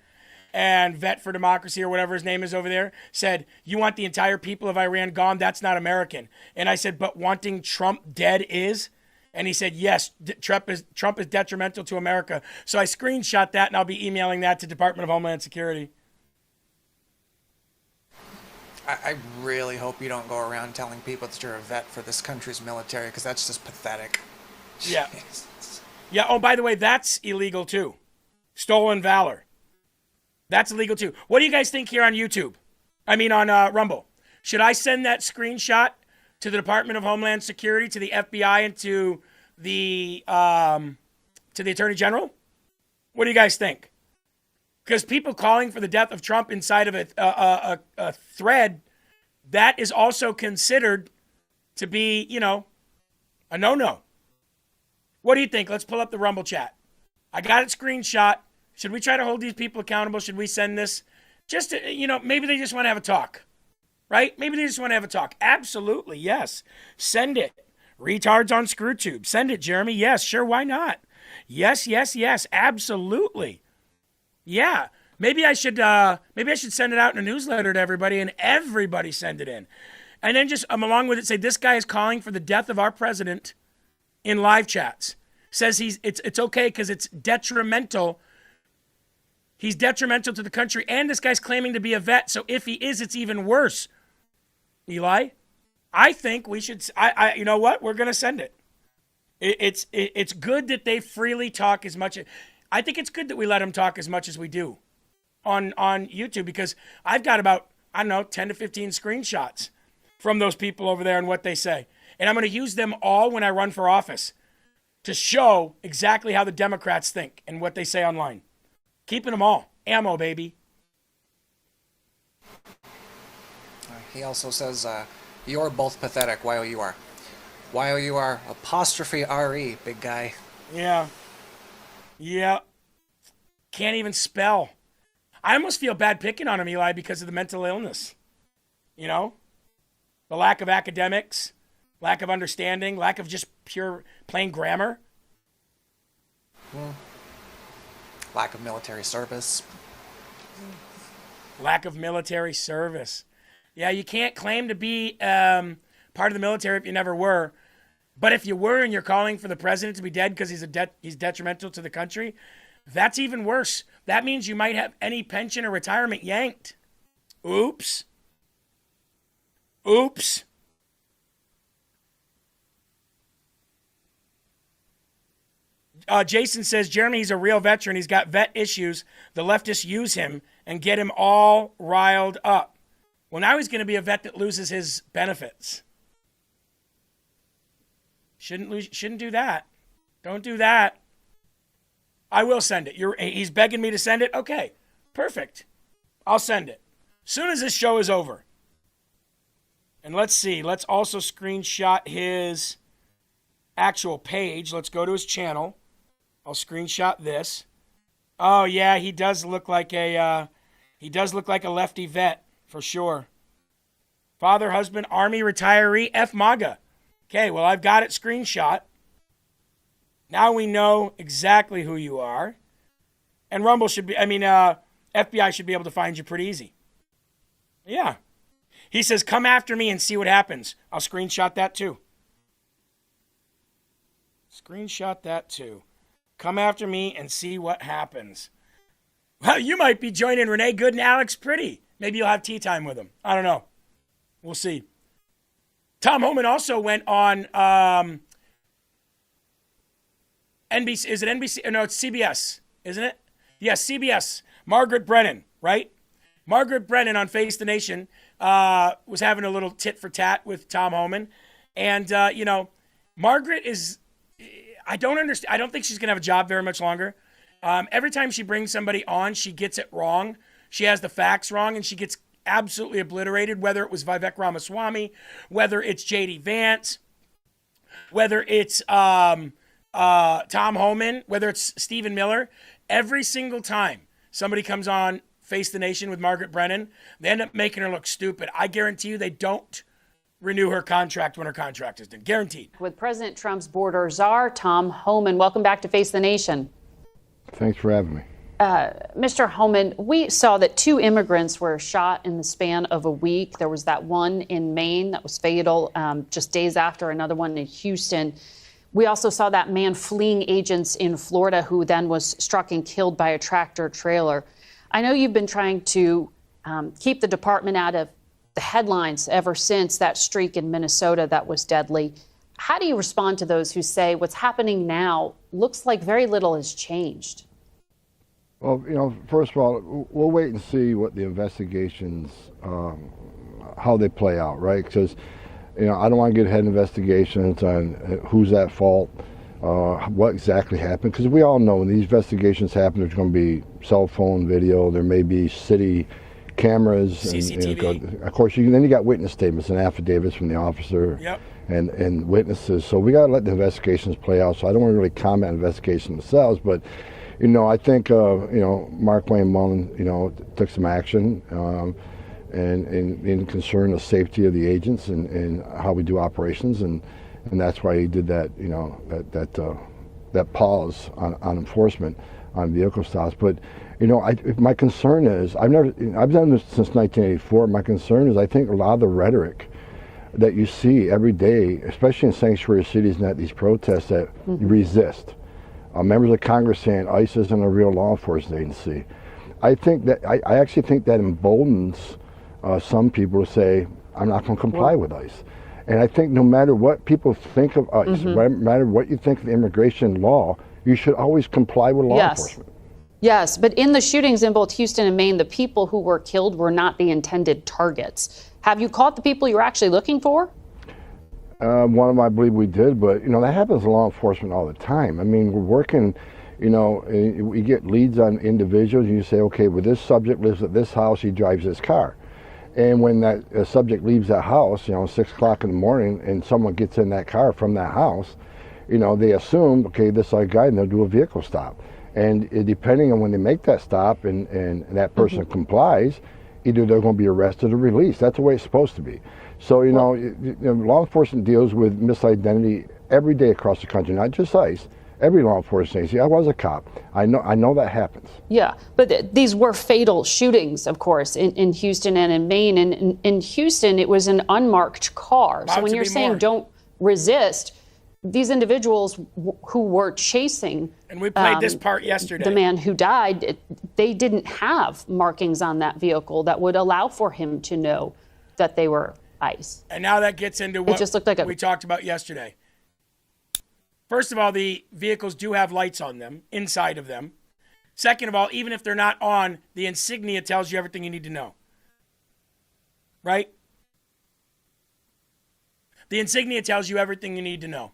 [SPEAKER 13] And Vet for Democracy or whatever his name is over there said, you want the entire people of Iran gone? That's not American. And I said, but wanting Trump dead is? And he said, yes, Trump is detrimental to America. So I screenshot that and I'll be emailing that to Department of Homeland Security.
[SPEAKER 14] I really hope you don't go around telling people that you're a vet for this country's military, because that's just pathetic.
[SPEAKER 13] Yeah. Yeah. Oh, by the way, that's illegal too. Stolen valor. That's illegal too. What do you guys think here on YouTube? I mean on Rumble. Should I send that screenshot to the Department of Homeland Security, to the FBI, and to the Attorney General? What do you guys think? Because people calling for the death of Trump inside of a thread, that is also considered to be, a no-no. What do you think? Let's pull up the Rumble chat. I got it screenshot. Should we try to hold these people accountable? Should we send this? Just to, maybe they just want to have a talk, right? Maybe they just want to have a talk. Absolutely, yes. Send it. Retards on ScrewTube. Send it, Jeremy. Yes, sure, why not? Yes, absolutely. Yeah. Maybe I should send it out in a newsletter to everybody, and everybody send it in. And then just along with it say, this guy is calling for the death of our president in live chats. Says it's okay because it's detrimental. He's detrimental to the country, and this guy's claiming to be a vet, so if he is, it's even worse. Eli, I think we should, you know what? We're going to send it. It's good that they freely talk as much. I think it's good that we let them talk as much as we do on YouTube, because I've got about, 10 to 15 screenshots from those people over there and what they say. And I'm going to use them all when I run for office to show exactly how the Democrats think and what they say online. Keeping them all. Ammo, baby.
[SPEAKER 14] He also says, you're both pathetic, Y-O-U-R. Y-O-U-R, apostrophe R-E, big guy.
[SPEAKER 13] Yeah. Can't even spell. I almost feel bad picking on him, Eli, because of the mental illness. The lack of academics, lack of understanding, lack of just pure plain grammar.
[SPEAKER 14] Lack of military service.
[SPEAKER 13] Lack of military service. Yeah, you can't claim to be part of the military if you never were. But if you were and you're calling for the president to be dead because he's detrimental to the country, that's even worse. That means you might have any pension or retirement yanked. Oops. Jason says, Jeremy, he's a real veteran. He's got vet issues. The leftists use him and get him all riled up. Well, now he's going to be a vet that loses his benefits. Shouldn't do that. Don't do that. I will send it. He's begging me to send it? Okay, perfect. I'll send it. Soon as this show is over. And let's see. Let's also screenshot his actual page. Let's go to his channel. I'll screenshot this. Oh yeah, he does look like a lefty vet for sure. Father, husband, Army retiree, F MAGA. Okay, well I've got it screenshot. Now we know exactly who you are. And Rumble FBI should be able to find you pretty easy. Yeah. He says, come after me and see what happens. I'll screenshot that too. Come after me and see what happens. Well, you might be joining Renee Good and Alex Pretty. Maybe you'll have tea time with them. I don't know. We'll see. Tom Homan also went on NBC. Is it NBC? No, it's CBS, isn't it? Yes, CBS. Margaret Brennan, right? Margaret Brennan on Face the Nation was having a little tit for tat with Tom Homan. And, Margaret is, I don't understand. I don't think she's going to have a job very much longer. Every time she brings somebody on, she gets it wrong. She has the facts wrong, and she gets absolutely obliterated, whether it was Vivek Ramaswamy, whether it's J.D. Vance, whether it's Tom Homan, whether it's Stephen Miller. Every single time somebody comes on Face the Nation with Margaret Brennan, they end up making her look stupid. I guarantee you they don't renew her contract when her contract is done. Guaranteed.
[SPEAKER 4] With President Trump's border czar, Tom Homan. Welcome back to Face the Nation.
[SPEAKER 20] Thanks for having me.
[SPEAKER 4] Mr. Homan, we saw that 2 immigrants were shot in the span of a week. There was that one in Maine that was fatal just days after, another one in Houston. We also saw that man fleeing agents in Florida who then was struck and killed by a tractor trailer. I know you've been trying to keep the department out of the headlines ever since that streak in Minnesota that was deadly. How do you respond to those who say what's happening now looks like very little has changed?
[SPEAKER 20] Well, first of all, we'll wait and see what the investigations, how they play out, right? Because, I don't want to get ahead of investigations on who's at fault, what exactly happened. Because we all know when these investigations happen, there's going to be cell phone video, there may be city cameras.
[SPEAKER 13] CCTV.
[SPEAKER 20] Of course, then you got witness statements and affidavits from the officer.
[SPEAKER 13] Yep.
[SPEAKER 20] And witnesses. So we got to let the investigations play out. So I don't want to really comment on investigations themselves, but I think Mark Wayne Mullen took some action and in concern of safety of the agents and how we do operations, and that's why he did that that pause on enforcement on vehicle stops. But my concern is I've done this since 1984. My concern is I think a lot of the rhetoric that you see every day, especially in sanctuary cities and at these protests that resist. Members of Congress saying ICE isn't a real law enforcement agency. I actually think that emboldens some people to say, I'm not going to comply with ICE. And I think no matter what people think of ICE, no matter what you think of immigration law, you should always comply with law enforcement.
[SPEAKER 4] Yes, but in the shootings in both Houston and Maine, the people who were killed were not the intended targets. Have you caught the people you were actually looking for?
[SPEAKER 20] One of them, I believe we did, but that happens in law enforcement all the time. I mean, we're working, we get leads on individuals, and you say, okay, well, this subject lives at this house, he drives this car. And when that subject leaves that house, 6 o'clock in the morning, and someone gets in that car from that house, they assume, okay, this is our guy, and they'll do a vehicle stop. And depending on when they make that stop and that person complies, either they're going to be arrested or released. That's the way it's supposed to be. So, law enforcement deals with misidentity every day across the country, not just ICE. Every law enforcement agency. I was a cop. I know that happens.
[SPEAKER 4] Yeah, but these were fatal shootings, of course, in Houston and in Maine. And in Houston, it was an unmarked car. So when you're saying don't resist, these individuals who were chasing
[SPEAKER 13] and we played this part yesterday,
[SPEAKER 4] the man who died, they didn't have markings on that vehicle that would allow for him to know that they were ICE.
[SPEAKER 13] And now that gets into what
[SPEAKER 4] just looked like
[SPEAKER 13] we talked about yesterday. First of all, the vehicles do have lights on them, inside of them. Second of all, even if they're not on, the insignia tells you everything you need to know. Right? The insignia tells you everything you need to know.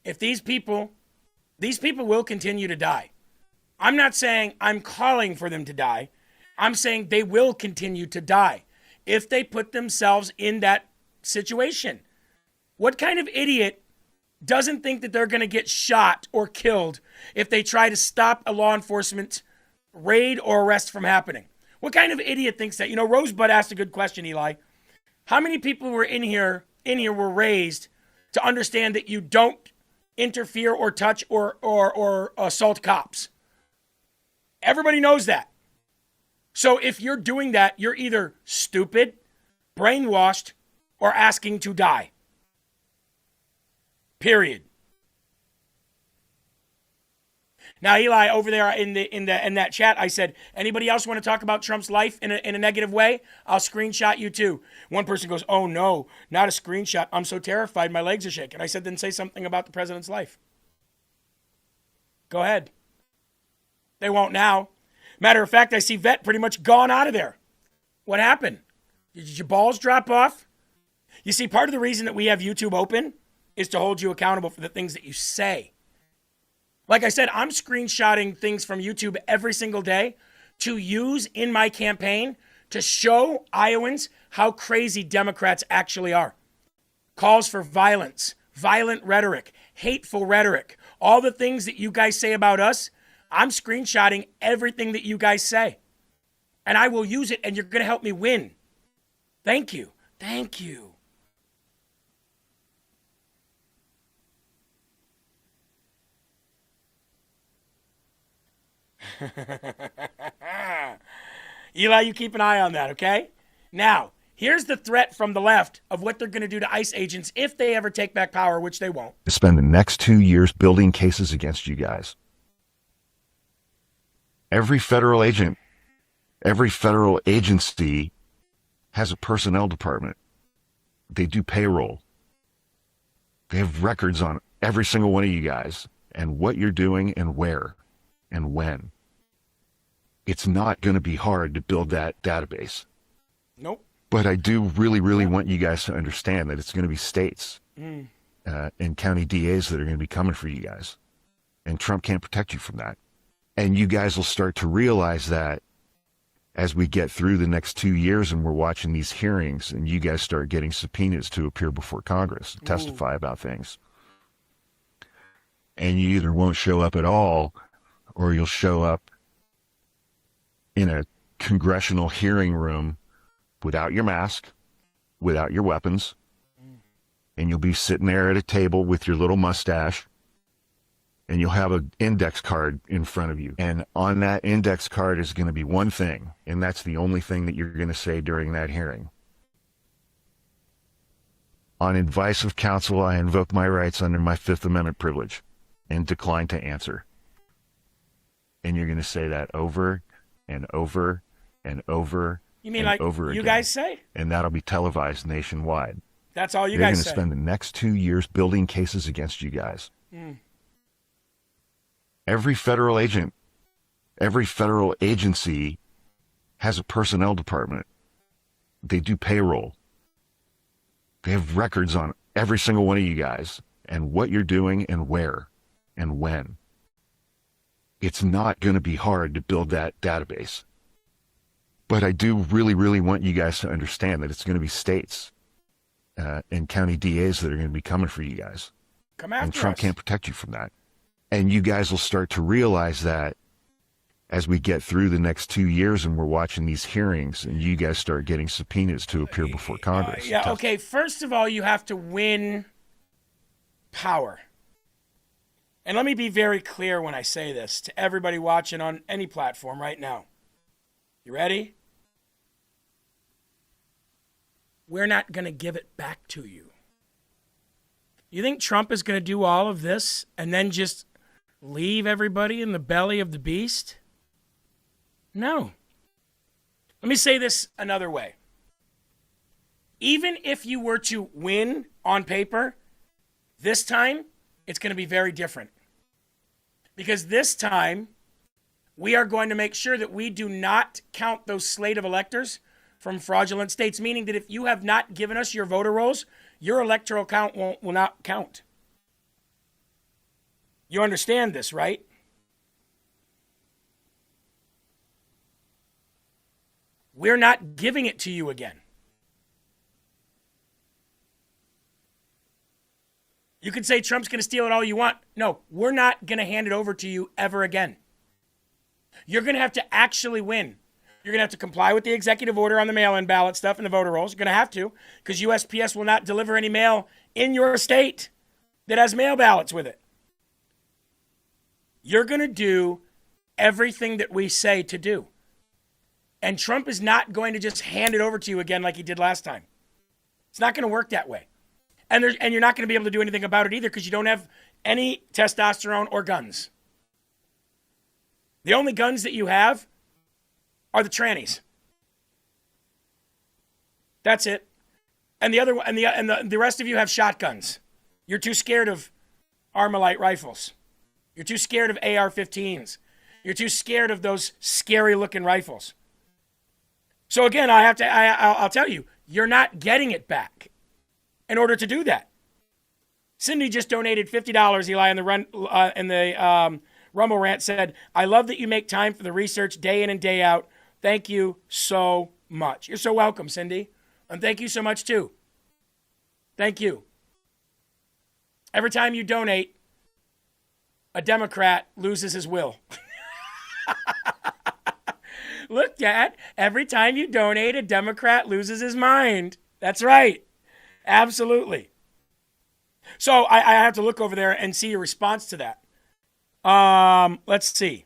[SPEAKER 13] If these people will continue to die. I'm not saying I'm calling for them to die. I'm saying they will continue to die if they put themselves in that situation. What kind of idiot doesn't think that they're going to get shot or killed if they try to stop a law enforcement raid or arrest from happening? What kind of idiot thinks that? Rosebud asked a good question, Eli. How many people were in here were raised to understand that you don't interfere or touch or assault cops? Everybody knows that. So if you're doing that, you're either stupid, brainwashed, or asking to die. Period. Now, Eli, over there in that chat, I said, anybody else want to talk about Trump's life in a negative way? I'll screenshot you too. One person goes, oh no, not a screenshot. I'm so terrified, my legs are shaking. I said, then say something about the president's life. Go ahead. They won't now. Matter of fact, I see Vet pretty much gone out of there. What happened? Did your balls drop off? You see, part of the reason that we have YouTube open is to hold you accountable for the things that you say. Like I said, I'm screenshotting things from YouTube every single day to use in my campaign to show Iowans how crazy Democrats actually are. Calls for violence, violent rhetoric, hateful rhetoric, all the things that you guys say about us, I'm screenshotting everything that you guys say. And I will use it, and you're going to help me win. Thank you. Thank you. Eli, you keep an eye on that, okay? Now, here's the threat from the left of what they're going to do to ICE agents if they ever take back power, which they won't.
[SPEAKER 5] Spend the next 2 years building cases against you guys. Every federal agent, every federal agency has a personnel department. They do payroll. They have records on every single one of you guys and what you're doing and where and when. It's not going to be hard to build that database.
[SPEAKER 13] Nope.
[SPEAKER 5] But I do really, really want you guys to understand that it's going to be states and county DAs that are going to be coming for you guys. And Trump can't protect you from that. And you guys will start to realize that as we get through the next 2 years and we're watching these hearings and you guys start getting subpoenas to appear before Congress, testify about things. And you either won't show up at all or you'll show up in a congressional hearing room without your mask, without your weapons, and you'll be sitting there at a table with your little mustache, and you'll have an index card in front of you. And on that index card is going to be one thing, and that's the only thing that you're going to say during that hearing. On advice of counsel, I invoke my rights under my Fifth Amendment privilege and decline to answer. And you're going to say that over and over and over
[SPEAKER 13] You mean
[SPEAKER 5] and
[SPEAKER 13] like
[SPEAKER 5] over
[SPEAKER 13] you
[SPEAKER 5] again.
[SPEAKER 13] guys say?
[SPEAKER 5] And that'll be televised nationwide.
[SPEAKER 13] That's all you
[SPEAKER 5] They're
[SPEAKER 13] guys
[SPEAKER 5] going to
[SPEAKER 13] say.
[SPEAKER 5] spend the next 2 years building cases against you guys. Every federal agent, every federal agency has a personnel department. They do payroll. They have records on every single one of you guys and what you're doing and where and when. It's not going to be hard to build that database. But I do really, really want you guys to understand that it's going to be states and county DAs that are going to be coming for you guys.
[SPEAKER 13] Come after
[SPEAKER 5] And Trump
[SPEAKER 13] us.
[SPEAKER 5] can't protect you from that. And you guys will start to realize that as we get through the next 2 years and we're watching these hearings and you guys start getting subpoenas to appear before Congress.
[SPEAKER 13] Yeah, okay. First of all, you have to win power. And let me be very clear when I say this to everybody watching on any platform right now. You ready? We're not going to give it back to you. You think Trump is going to do all of this and then just leave everybody in the belly of the beast? No. Let me say this another way. Even if you were to win on paper, this time it's going to be very different. Because this time we are going to make sure that we do not count those slate of electors from fraudulent states, meaning that if you have not given us your voter rolls, your electoral count will not count. You understand this, right? We're not giving it to you again. You could say Trump's going to steal it all you want. No, we're not going to hand it over to you ever again. You're going to have to actually win. You're going to have to comply with the executive order on the mail-in ballot stuff and the voter rolls. You're going to have to, because USPS will not deliver any mail in your state that has mail ballots with it. You're going to do everything that we say to do. And Trump is not going to just hand it over to you again like he did last time. It's not going to work that way. And you're not going to be able to do anything about it either because you don't have any testosterone or guns. The only guns that you have are the trannies. That's it. And the rest of you have shotguns. You're too scared of Armalite rifles. You're too scared of AR-15s. You're too scared of those scary-looking rifles. So again, I'll tell you, you're not getting it back in order to do that. Cindy just donated $50. Eli in the Rumble Rant said, "I love that you make time for the research day in and day out. Thank you so much." You're so welcome, Cindy. And thank you so much, too. Thank you. Every time you donate, a Democrat loses his will. Look, Dad, every time you donate, a Democrat loses his mind. That's right. Absolutely. So I have to look over there and see your response to that. Let's see.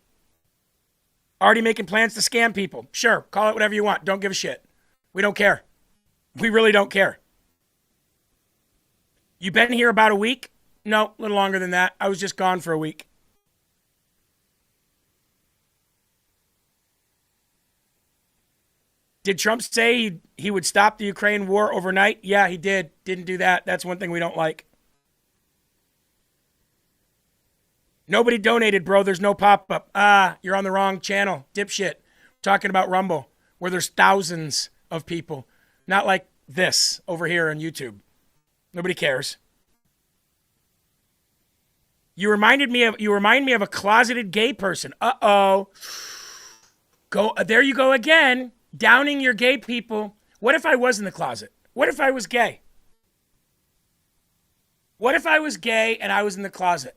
[SPEAKER 13] Already making plans to scam people. Sure, call it whatever you want. Don't give a shit. We don't care. We really don't care. You been here about a week? No, a little longer than that. I was just gone for a week. Did Trump say he would stop the Ukraine war overnight? Yeah, he did. Didn't do that. That's one thing we don't like. Nobody donated, bro. There's no pop-up. You're on the wrong channel. Dipshit. Talking about Rumble, where there's thousands of people. Not like this over here on YouTube. Nobody cares. You remind me of a closeted gay person. Uh-oh. There you go again, downing your gay people. What if I was in the closet? What if I was gay? What if I was gay and I was in the closet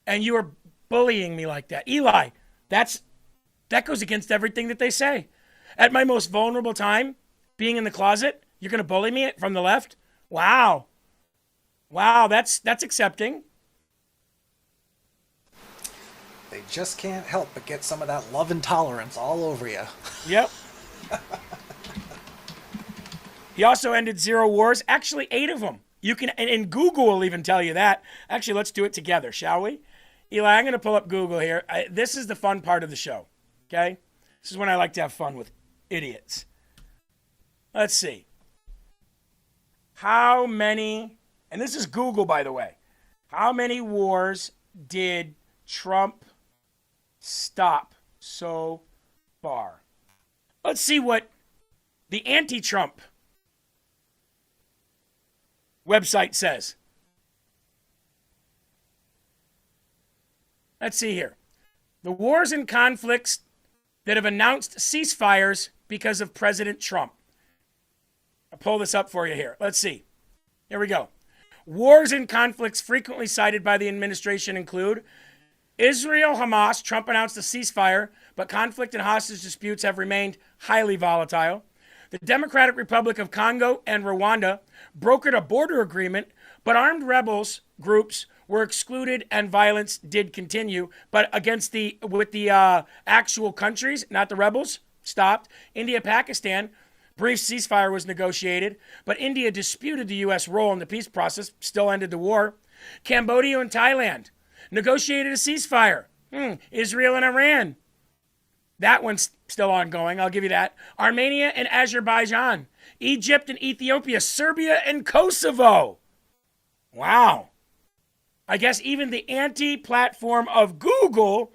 [SPEAKER 13] and you were bullying me like that? Eli, that goes against everything that they say. At my most vulnerable time, being in the closet, you're going to bully me from the left? Wow. Wow, that's accepting.
[SPEAKER 14] They just can't help but get some of that love and tolerance all over you.
[SPEAKER 13] Yep. He also ended 0 wars, actually 8 of them. You can, and Google will even tell you that. Actually, let's do it together, shall we? Eli, I'm going to pull up Google here. This is the fun part of the show, okay? This is when I like to have fun with idiots. Let's see. How many, and this is Google, by the way, how many wars did Trump stop so far? Let's see what the anti-Trump website says. Let's see here. The wars and conflicts that have announced ceasefires because of President Trump. I'll pull this up for you here. Let's see. Here we go. Wars and conflicts frequently cited by the administration include Israel, Hamas. Trump announced a ceasefire, but conflict and hostage disputes have remained highly volatile. The Democratic Republic of Congo and Rwanda brokered a border agreement, but armed rebels groups were excluded and violence did continue. But with the actual countries, not the rebels, stopped. India, Pakistan, brief ceasefire was negotiated, but India disputed the U.S. role in the peace process, still ended the war. Cambodia and Thailand negotiated a ceasefire. Israel and Iran. That one's still ongoing, I'll give you that. Armenia and Azerbaijan. Egypt and Ethiopia. Serbia and Kosovo. Wow. I guess even the anti-platform of Google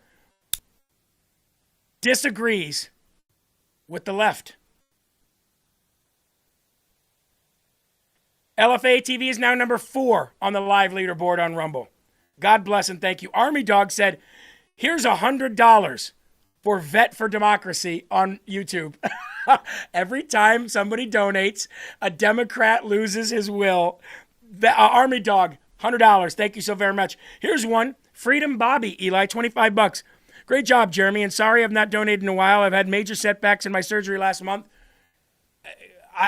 [SPEAKER 13] disagrees with the left. LFA TV is now number 4 on the live leaderboard on Rumble. God bless and thank you. Army Dog said, here's $100 for Vet for Democracy on YouTube. Every time somebody donates, a Democrat loses his will. Army Dog, $100. Thank you so very much. Here's one. Freedom Bobby, Eli, $25. Great job, Jeremy. And sorry I've not donated in a while. I've had major setbacks in my surgery last month.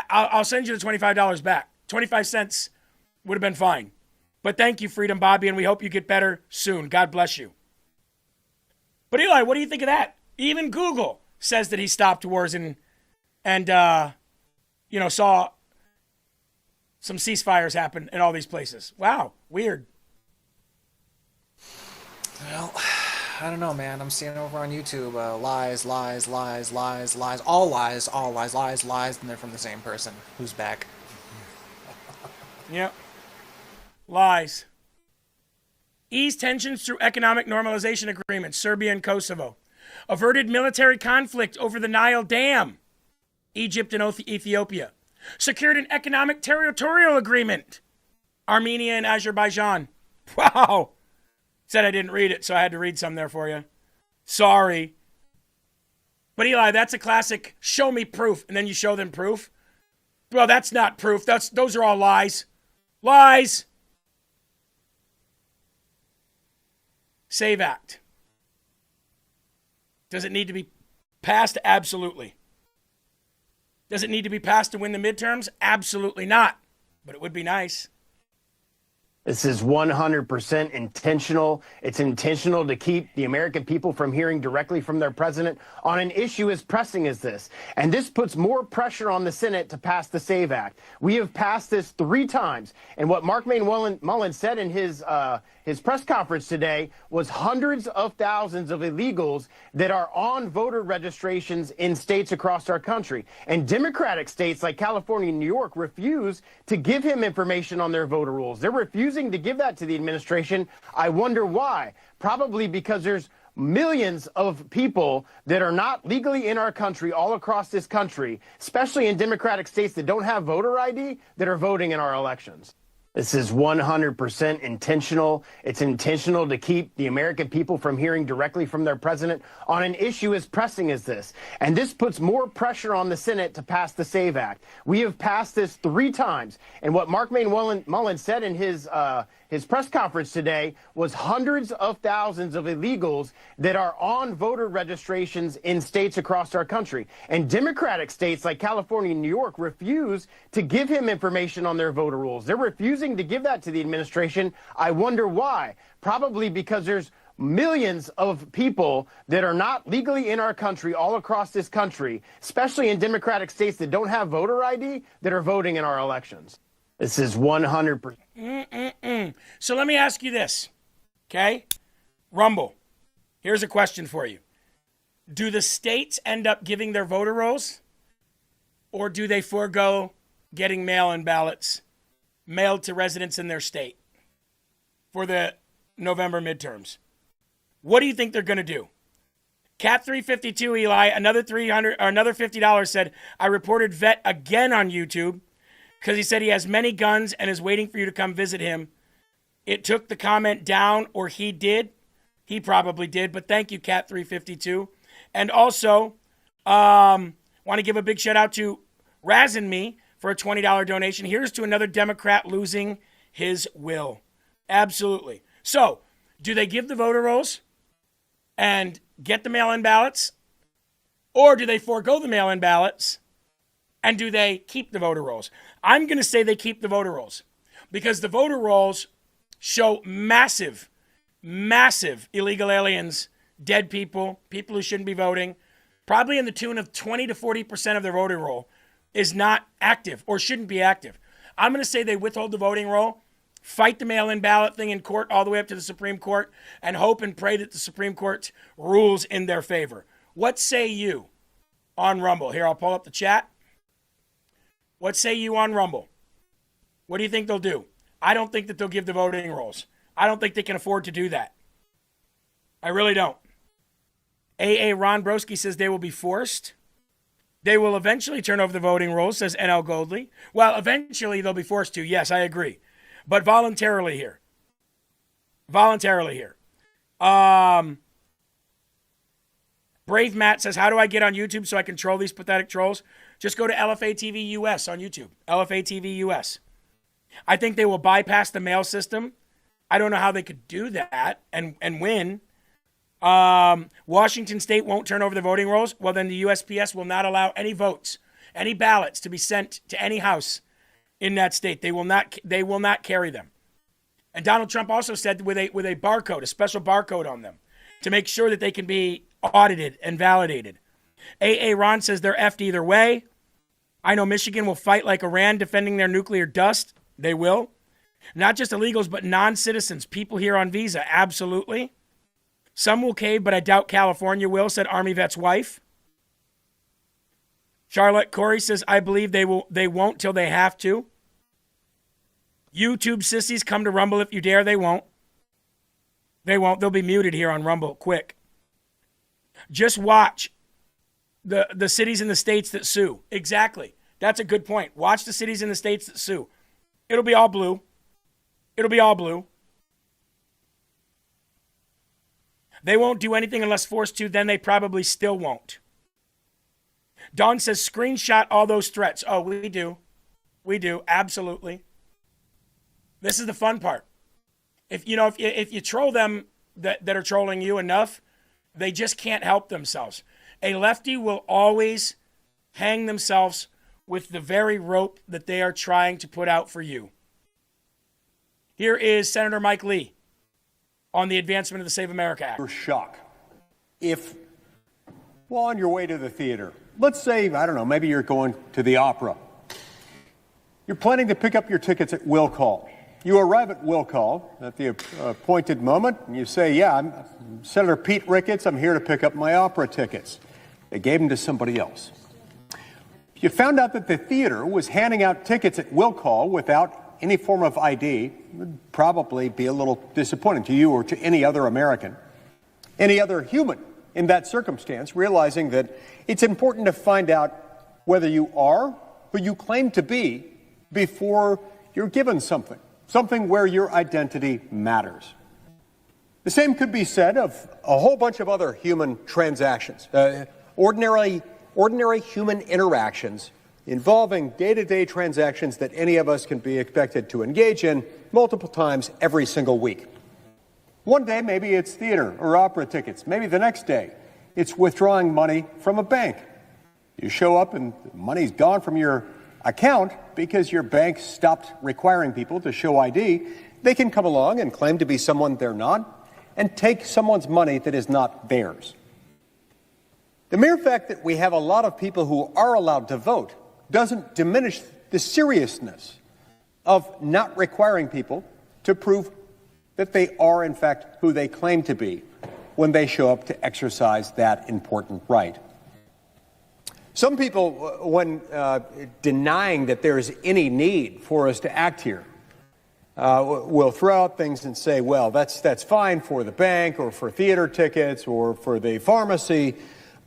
[SPEAKER 13] I'll send you the $25 back. 25 cents would have been fine. But thank you, Freedom Bobby, and we hope you get better soon. God bless you. But Eli, what do you think of that? Even Google says that he stopped wars and saw some ceasefires happen in all these places. Wow, weird.
[SPEAKER 14] Well, I don't know, man. I'm seeing over on YouTube lies, lies, lies, lies, lies, all lies, lies, lies, and they're from the same person. Who's back?
[SPEAKER 13] Yep. Lies. Ease tensions through economic normalization agreements, Serbia and Kosovo. Averted military conflict over the Nile Dam, Egypt and Ethiopia. Secured an economic territorial agreement, Armenia and Azerbaijan. Wow. Said I didn't read it, so I had to read some there for you. Sorry. But Eli, that's a classic show me proof, and then you show them proof. Well, that's not proof. Those are all lies. Lies. SAVE Act. Does it need to be passed? Absolutely. Does it need to be passed to win the midterms? Absolutely not. But it would be nice.
[SPEAKER 6] This is 100% intentional. It's intentional to keep the American people from hearing directly from their president on an issue as pressing as this. And this puts more pressure on the Senate to pass the SAVE Act. We have passed this 3 times. And what Mark Mullen said in his press conference today was hundreds of thousands of illegals that are on voter registrations in states across our country. And Democratic states like California and New York refuse to give him information on their voter rolls. They're refusing to give that to the administration. I wonder why. Probably because there's millions of people that are not legally in our country all across this country, especially in Democratic states that don't have voter ID, that are voting in our elections. This is 100% intentional. It's intentional to keep the American people from hearing directly from their president on an issue as pressing as this. And this puts more pressure on the Senate to pass the SAVE Act. We have passed this 3 times. And what Mark Mullin said in his press conference today was hundreds of thousands of illegals that are on voter registrations in states across our country. And Democratic states like California and New York refuse to give him information on their voter rolls. They're refusing to give that to the administration. I wonder why. Probably because there's millions of people that are not legally in our country all across this country, especially in Democratic states that don't have voter ID, that are voting in our elections. This is 100%.
[SPEAKER 13] So let me ask you this, okay? Rumble, here's a question for you. Do the states end up giving their voter rolls, or do they forego getting mail-in ballots mailed to residents in their state for the November midterms? What do you think they're going to do? Cat 352 Eli, another $50 said, I reported Vet again on YouTube because he said he has many guns and is waiting for you to come visit him. It took the comment down, or he did. He probably did, but thank you, Cat 352. And also, want to give a big shout out to Raz and Me for a $20 donation. Here's to another Democrat losing his will. Absolutely. So, do they give the voter rolls and get the mail-in ballots? Or do they forego the mail-in ballots? And do they keep the voter rolls? I'm going to say they keep the voter rolls because the voter rolls show massive illegal aliens, dead people, people who shouldn't be voting. Probably in the tune of 20 to 40% of their voter roll is not active or shouldn't be active. I'm going to say they withhold the voting roll, fight the mail-in ballot thing in court all the way up to the Supreme Court, and hope and pray that the Supreme Court rules in their favor. What say you on Rumble? Here, I'll pull up the chat. What say you on Rumble? What do you think they'll do? I don't think that they'll give the voting rolls. I don't think they can afford to do that. I really don't. A.A. Ron Broski says they will be forced. They will eventually turn over the voting rolls, says N.L. Goldley. Well, eventually they'll be forced to. Yes, I agree. But voluntarily here. Voluntarily here. Brave Matt says, how do I get on YouTube so I can troll these pathetic trolls? Just go to LFA TV US on YouTube. LFA TV US. I think they will bypass the mail system. I don't know how they could do that and win. Washington State won't turn over the voting rolls. Well, then the USPS will not allow any votes, any ballots to be sent to any house in that state. They will not carry them. And Donald Trump also said with a barcode, a special barcode on them, to make sure that they can be audited and validated. A.A. Ron says they're effed either way. I know Michigan will fight like Iran defending their nuclear dust. They will. Not just illegals, but non-citizens, people here on visa. Absolutely. Some will cave, but I doubt California will, said Army vet's wife. Charlotte Corey says, I believe they won't till they have to. YouTube sissies, come to Rumble if you dare. They won't. They won't. They'll be muted here on Rumble quick. Just watch the cities and the states that sue. Exactly. That's a good point. Watch the cities and the states that sue. It'll be all blue. It'll be all blue. They won't do anything unless forced to, then they probably still won't. Dawn says, screenshot all those threats. Oh, we do. We do. Absolutely. This is the fun part. If you troll them that are trolling you enough, they just can't help themselves. A lefty will always hang themselves with the very rope that they are trying to put out for you. Here is Senator Mike Lee on the advancement of the Save America Act.
[SPEAKER 7] Your shock. If, while on your way to the theater, let's say, I don't know, maybe you're going to the opera. You're planning to pick up your tickets at will call. You arrive at will call at the appointed moment, and you say, yeah, I'm Senator Pete Ricketts. I'm here to pick up my opera tickets. They gave them to somebody else. If you found out that the theater was handing out tickets at will call without any form of ID, it would probably be a little disappointing to you or to any other American, any other human in that circumstance, realizing that it's important to find out whether you are who you claim to be before you're given something. something where your identity matters. The same could be said of a whole bunch of other human transactions, ordinary human interactions involving day-to-day transactions that any of us can be expected to engage in multiple times every single week. One day, maybe it's theater or opera tickets. Maybe the next day, it's withdrawing money from a bank. You show up and the money's gone from your account because your bank stopped requiring people to show ID. They can come along and claim to be someone they're not and take someone's money that is not theirs. The mere fact that we have a lot of people who are allowed to vote doesn't diminish the seriousness of not requiring people to prove that they are, in fact, who they claim to be when they show up to exercise that important right. Some people, when denying that there is any need for us to act here, will throw out things and say, well, that's fine for the bank or for theater tickets or for the pharmacy,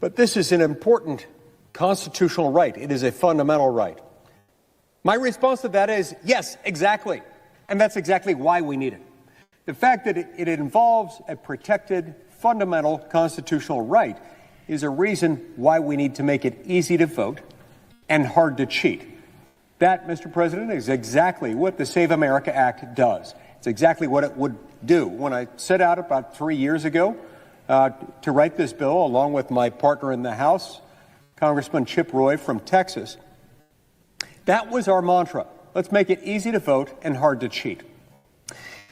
[SPEAKER 7] but this is an important constitutional right. It is a fundamental right. My response to that is, yes, exactly. And that's exactly why we need it. The fact that it involves a protected, fundamental constitutional right is a reason why we need to make it easy to vote and hard to cheat. That, Mr. President, is exactly what the Save America Act does. It's exactly what it would do. When I set out about 3 years ago to write this bill, along with my partner in the House, Congressman Chip Roy from Texas, that was our mantra. Let's make it easy to vote and hard to cheat.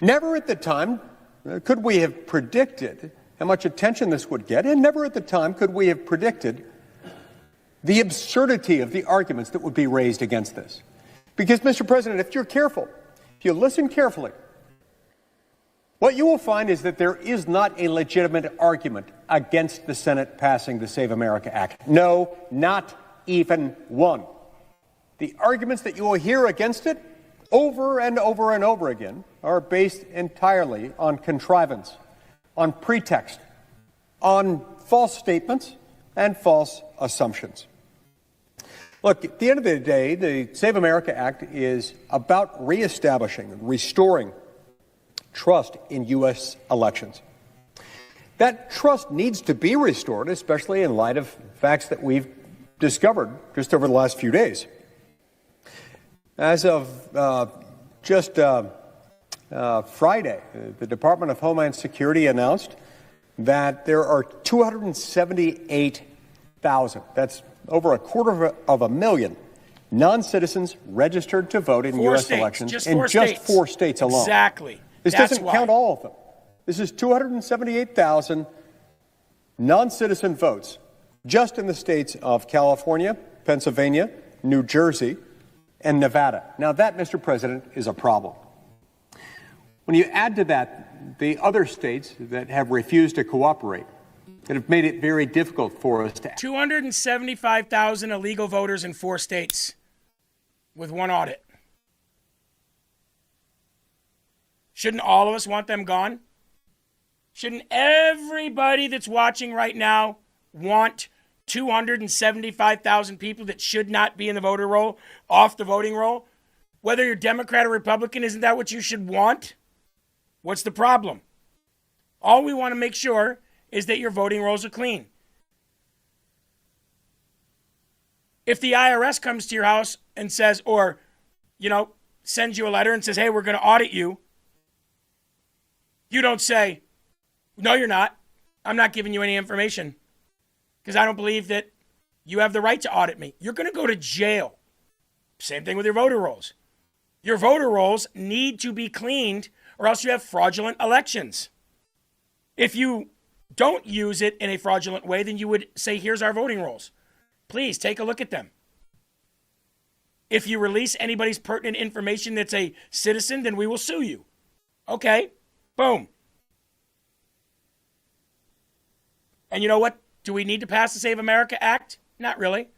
[SPEAKER 7] Never at the time could we have predicted how much attention this would get, and never at the time could we have predicted the absurdity of the arguments that would be raised against this. Because, Mr. President, if you're careful, if you listen carefully, what you will find is that there is not a legitimate argument against the Senate passing the Save America Act. No, not even one. The arguments that you will hear against it over and over and over again are based entirely on contrivance, on pretext, on false statements and false assumptions. Look, at the end of the day, the Save America Act is about reestablishing and restoring trust in U.S. elections. That trust needs to be restored, especially in light of facts that we've discovered just over the last few days. As of Friday, the Department of Homeland Security announced that there are 278,000, that's over 250,000 non-citizens registered to vote in U.S. elections in just 4 states alone.
[SPEAKER 13] Exactly.
[SPEAKER 7] This doesn't count all of them. This is 278,000 non-citizen votes just in the states of California, Pennsylvania, New Jersey, and Nevada. Now that, Mr. President, is a problem. When you add to that the other states that have refused to cooperate, that have made it very difficult for us to...
[SPEAKER 13] 275,000 illegal voters in 4 states with 1 audit. Shouldn't all of us want them gone? Shouldn't everybody that's watching right now want 275,000 people that should not be in the voter roll off the voting roll? Whether you're Democrat or Republican, isn't that what you should want? What's the problem? All we want to make sure is that your voting rolls are clean. If the IRS comes to your house and says, or, sends you a letter and says, hey, we're going to audit you, you don't say, no, you're not. I'm not giving you any information because I don't believe that you have the right to audit me. You're going to go to jail. Same thing with your voter rolls. Your voter rolls need to be cleaned or else you have fraudulent elections. If you don't use it in a fraudulent way, then you would say, here's our voting rolls. Please take a look at them. If you release anybody's pertinent information that's a citizen, then we will sue you. Okay, boom. And you know what? Do we need to pass the Save America Act? Not really.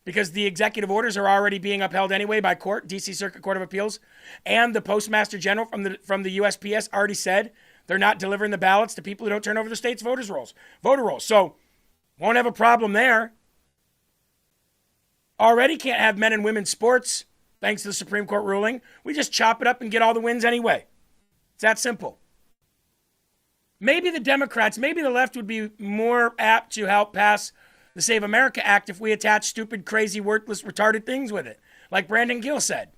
[SPEAKER 13] Because the executive orders are already being upheld anyway by court, D.C. Circuit Court of Appeals, and the Postmaster General from the USPS already said they're not delivering the ballots to people who don't turn over the state's voter rolls. So, won't have a problem there. Already can't have men and women's sports thanks to the Supreme Court ruling. We just chop it up and get all the wins anyway. It's that simple. Maybe the Democrats, maybe the left would be more apt to help pass the Save America Act if we attach stupid, crazy, worthless, retarded things with it, like Brandon Gill said.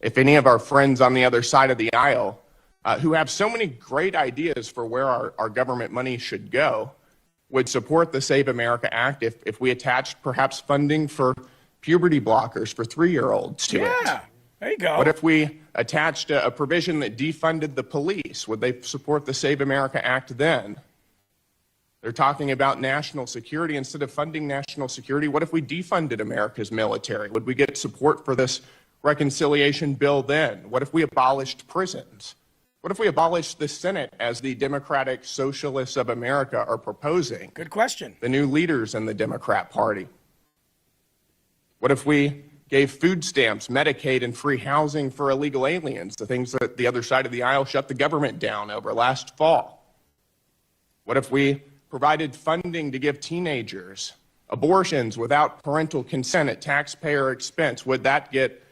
[SPEAKER 8] If any of our friends on the other side of the aisle who have so many great ideas for where our government money should go would support the Save America Act if we attached perhaps funding for puberty blockers for 3-year-olds to it.
[SPEAKER 13] Yeah, there you go.
[SPEAKER 8] What if we attached a provision that defunded the police? Would they support the Save America Act then? They're talking about national security. Instead of funding national security, what if we defunded America's military? Would we get support for this reconciliation bill then? What if we abolished prisons? What if we abolished the Senate as the Democratic Socialists of America are proposing?
[SPEAKER 13] Good question.
[SPEAKER 8] The new leaders in the Democrat Party. What if we gave food stamps, Medicaid, and free housing for illegal aliens, the things that the other side of the aisle shut the government down over last fall? What if we provided funding to give teenagers abortions without parental consent at taxpayer expense? Would that get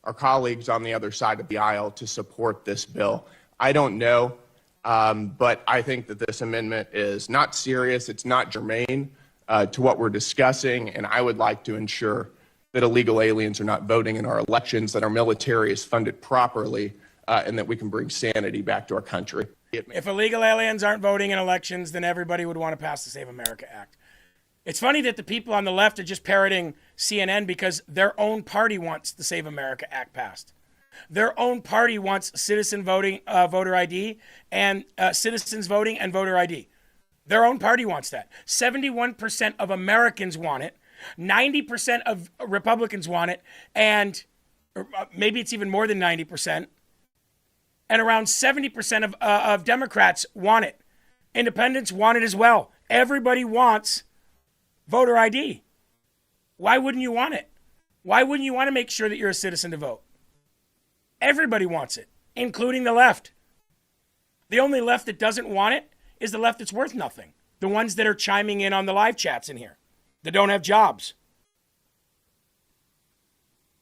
[SPEAKER 8] our colleagues on the other side of the aisle to support this bill? I don't know, but I think that this amendment is not serious. It's not germane to what we're discussing, and I would like to ensure that illegal aliens are not voting in our elections, that our military is funded properly, and that we can bring sanity back to our country.
[SPEAKER 13] If illegal aliens aren't voting in elections, then everybody would want to pass the Save America Act. It's funny that the people on the left are just parroting CNN because their own party wants the Save America Act passed. Their own party wants citizen voting, voter ID, and citizens voting and voter ID. Their own party wants that. 71% of Americans want it. 90% of Republicans want it. And maybe it's even more than 90%. And around 70% of Democrats want it. Independents want it as well. Everybody wants voter ID. Why wouldn't you want it? Why wouldn't you want to make sure that you're a citizen to vote? Everybody wants it, including the left. The only left that doesn't want it is the left that's worth nothing. The ones that are chiming in on the live chats in here, that don't have jobs.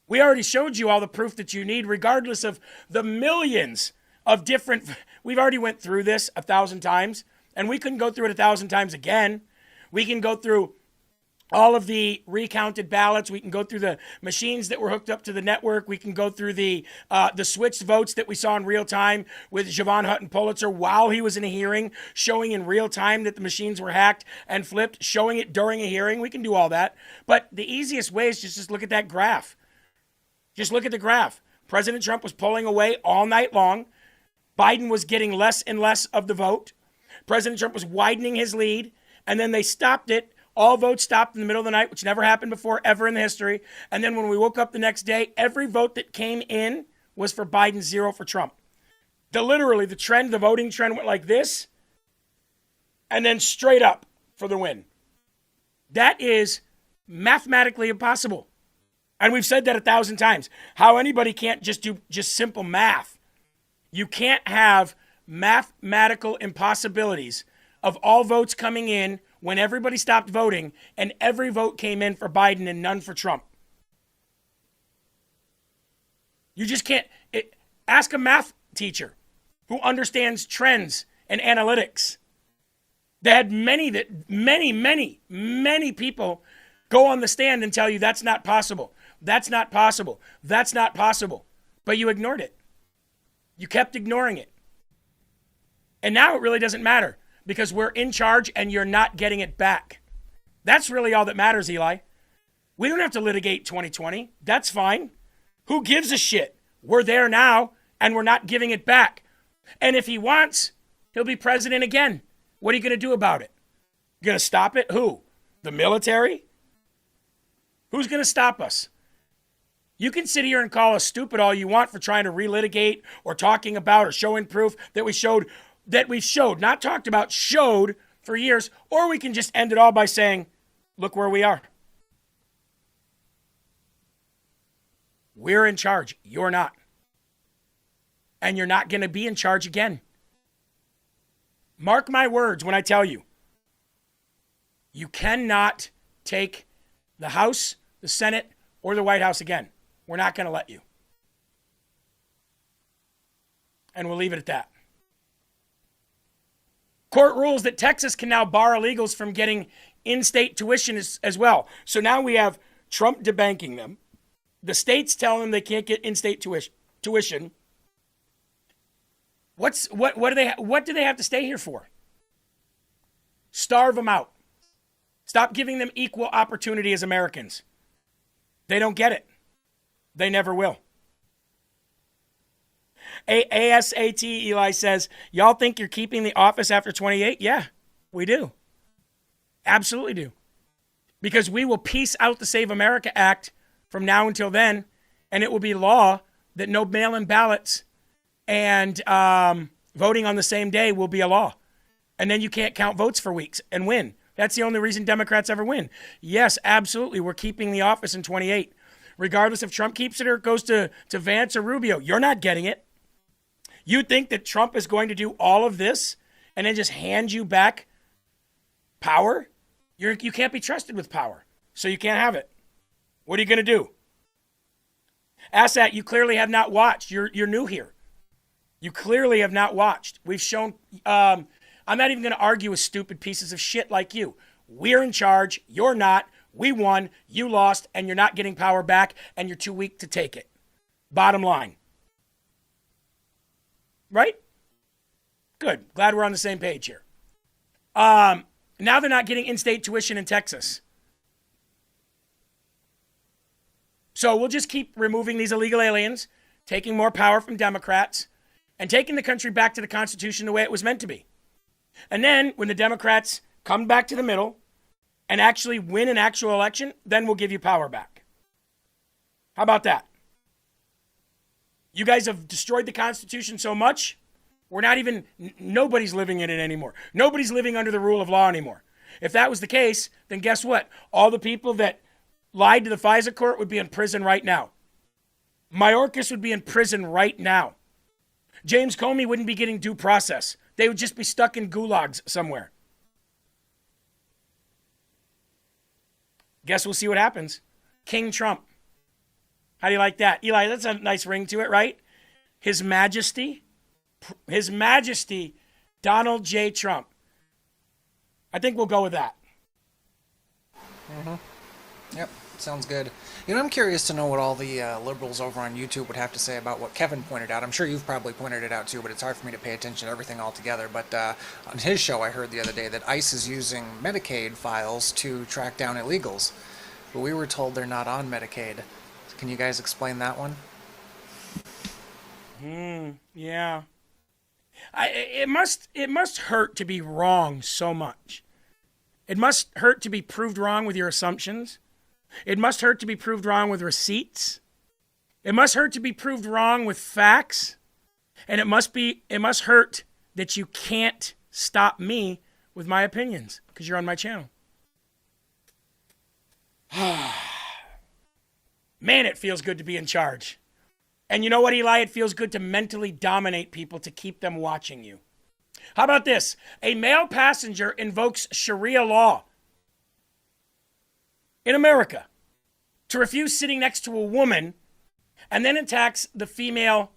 [SPEAKER 13] We already showed you all the proof that you need, regardless of the millions of different... We've already went through this 1,000 times, and we couldn't go through it 1,000 times again. We can go through all of the recounted ballots. We can go through the machines that were hooked up to the network. We can go through the switched votes that we saw in real time with Javon Hutton Pulitzer while he was in a hearing, showing in real time that the machines were hacked and flipped, showing it during a hearing. We can do all that. But the easiest way is just look at that graph. Just look at the graph. President Trump was pulling away all night long. Biden was getting less and less of the vote. President Trump was widening his lead, and then they stopped it. All votes stopped in the middle of the night, which never happened before ever in the history. And then when we woke up the next day, every vote that came in was for Biden, 0 for Trump. Literally, the voting trend went like this, and then straight up for the win. That is mathematically impossible. And we've said that 1,000 times. How anybody can't just do simple math. You can't have mathematical impossibilities of all votes coming in when everybody stopped voting and every vote came in for Biden and none for Trump. You just can't. Ask a math teacher who understands trends and analytics. They had many people go on the stand and tell you that's not possible. That's not possible. That's not possible. But you ignored it. You kept ignoring it. And now it really doesn't matter because we're in charge and you're not getting it back. That's really all that matters, Eli. We don't have to litigate 2020. That's fine. Who gives a shit? We're there now and we're not giving it back. And if he wants, he'll be president again. What are you going to do about it? You going to stop it? Who? The military? Who's going to stop us? You can sit here and call us stupid all you want for trying to relitigate or talking about or showing proof that we showed, not talked about, showed for years, or we can just end it all by saying, look where we are. We're in charge. You're not. And you're not going to be in charge again. Mark my words when I tell you, you cannot take the House, the Senate, or the White House again. We're not going to let you. And we'll leave it at that. Court rules that Texas can now bar illegals from getting in-state tuition as well. So now we have Trump debanking them. The states tell them they can't get in-state tuition. What do they have to stay here for? Starve them out. Stop giving them equal opportunity as Americans. They don't get it. They never will. ASAT Eli says, y'all think you're keeping the office after 28? Yeah, we do. Absolutely do. Because we will piece out the Save America Act from now until then, and it will be law that no mail-in ballots and voting on the same day will be a law. And then you can't count votes for weeks and win. That's the only reason Democrats ever win. Yes, absolutely, we're keeping the office in 28. Regardless if Trump keeps it or it goes to Vance or Rubio, you're not getting it. You think that Trump is going to do all of this and then just hand you back power? You can't be trusted with power, so you can't have it. What are you going to do? Assat, you clearly have not watched. You're new here. You clearly have not watched. We've shown, I'm not even going to argue with stupid pieces of shit like you. We're in charge. You're not. We won. You lost, and you're not getting power back, and you're too weak to take it. Bottom line. Right? Good. Glad we're on the same page here. Now they're not getting in-state tuition in Texas. So we'll just keep removing these illegal aliens, taking more power from Democrats, and taking the country back to the Constitution the way it was meant to be. And then when the Democrats come back to the middle and actually win an actual election, then we'll give you power back. How about that? You guys have destroyed the Constitution so much, nobody's living in it anymore. Nobody's living under the rule of law anymore. If that was the case, then guess what? All the people that lied to the FISA court would be in prison right now. Mayorkas would be in prison right now. James Comey wouldn't be getting due process. They would just be stuck in gulags somewhere. Guess we'll see what happens. King Trump. How do you like that? Eli, that's a nice ring to it, right? His Majesty Donald J. Trump. I think we'll go with that.
[SPEAKER 14] Mm-hmm. Yep, sounds good. You know, I'm curious to know what all the liberals over on YouTube would have to say about what Kevin pointed out. I'm sure you've probably pointed it out too, but it's hard for me to pay attention to everything altogether. But on his show, I heard the other day that ICE is using Medicaid files to track down illegals. But we were told they're not on Medicaid. Can you guys explain that one?
[SPEAKER 13] Yeah. It must hurt to be wrong so much. It must hurt to be proved wrong with your assumptions. It must hurt to be proved wrong with receipts. It must hurt to be proved wrong with facts. And it must hurt that you can't stop me with my opinions because you're on my channel. Man, it feels good to be in charge. And you know what, Eli? It feels good to mentally dominate people to keep them watching you. How about this? A male passenger invokes Sharia law in America to refuse sitting next to a woman and then attacks the female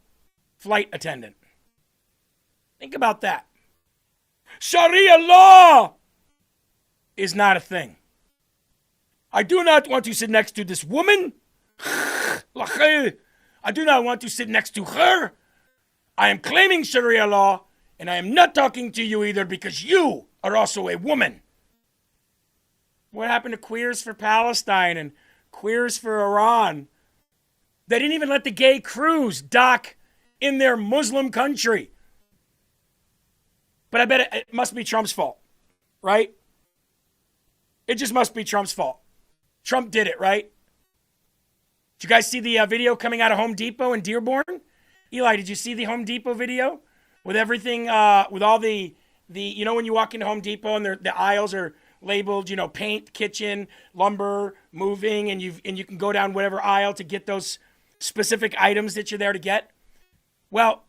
[SPEAKER 13] flight attendant. Think about that. Sharia law is not a thing. I do not want to sit next to this woman. I do not want to sit next to her. I am claiming Sharia law, and I am not talking to you either because you are also a woman. What happened to Queers for Palestine and Queers for Iran? They didn't even let the gay crews dock in their Muslim country. But I bet it must be Trump's fault, right? It just must be Trump's fault. Trump did it, right? Did you guys see the video coming out of Home Depot in Dearborn? Eli, did you see the Home Depot video? With everything, with all the you know when you walk into Home Depot and the aisles are labeled, you know, paint, kitchen, lumber, moving, and you can go down whatever aisle to get those specific items that you're there to get? Well,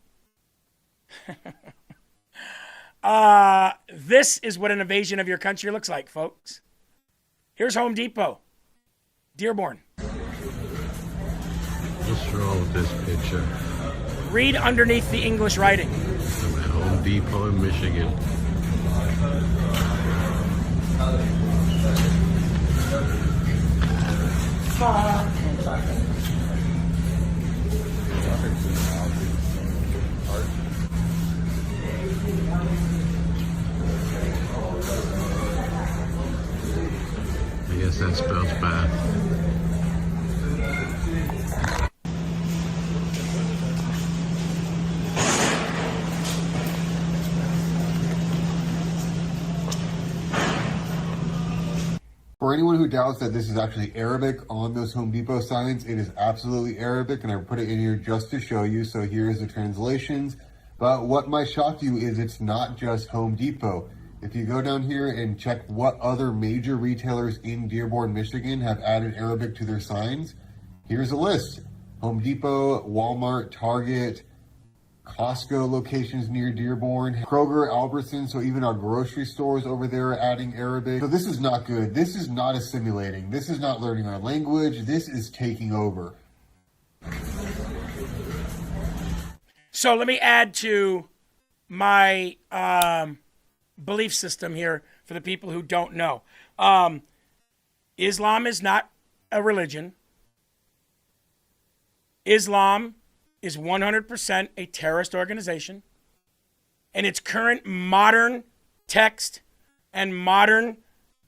[SPEAKER 13] this is what an invasion of your country looks like, folks. Here's Home Depot, Dearborn.
[SPEAKER 10] What's wrong with this picture?
[SPEAKER 13] Read underneath the English writing.
[SPEAKER 10] I'm at Home Depot in Michigan. I guess that spells bath.
[SPEAKER 17] For anyone who doubts that this is actually Arabic on those Home Depot signs, it is absolutely Arabic, and I put it in here just to show you. So here's the translations. But what might shock you is it's not just Home Depot. If you go down here and check what other major retailers in Dearborn, Michigan have added Arabic to their signs, here's a list. Home Depot, Walmart, Target, Costco locations near Dearborn, Kroger, Albertsons, so even our grocery stores over there are adding Arabic. So this is not good. This is not assimilating. This is not learning our language. This is taking over.
[SPEAKER 13] So let me add to my belief system here for the people who don't know. Islam is not a religion. Islam is 100% a terrorist organization. And its current modern text and modern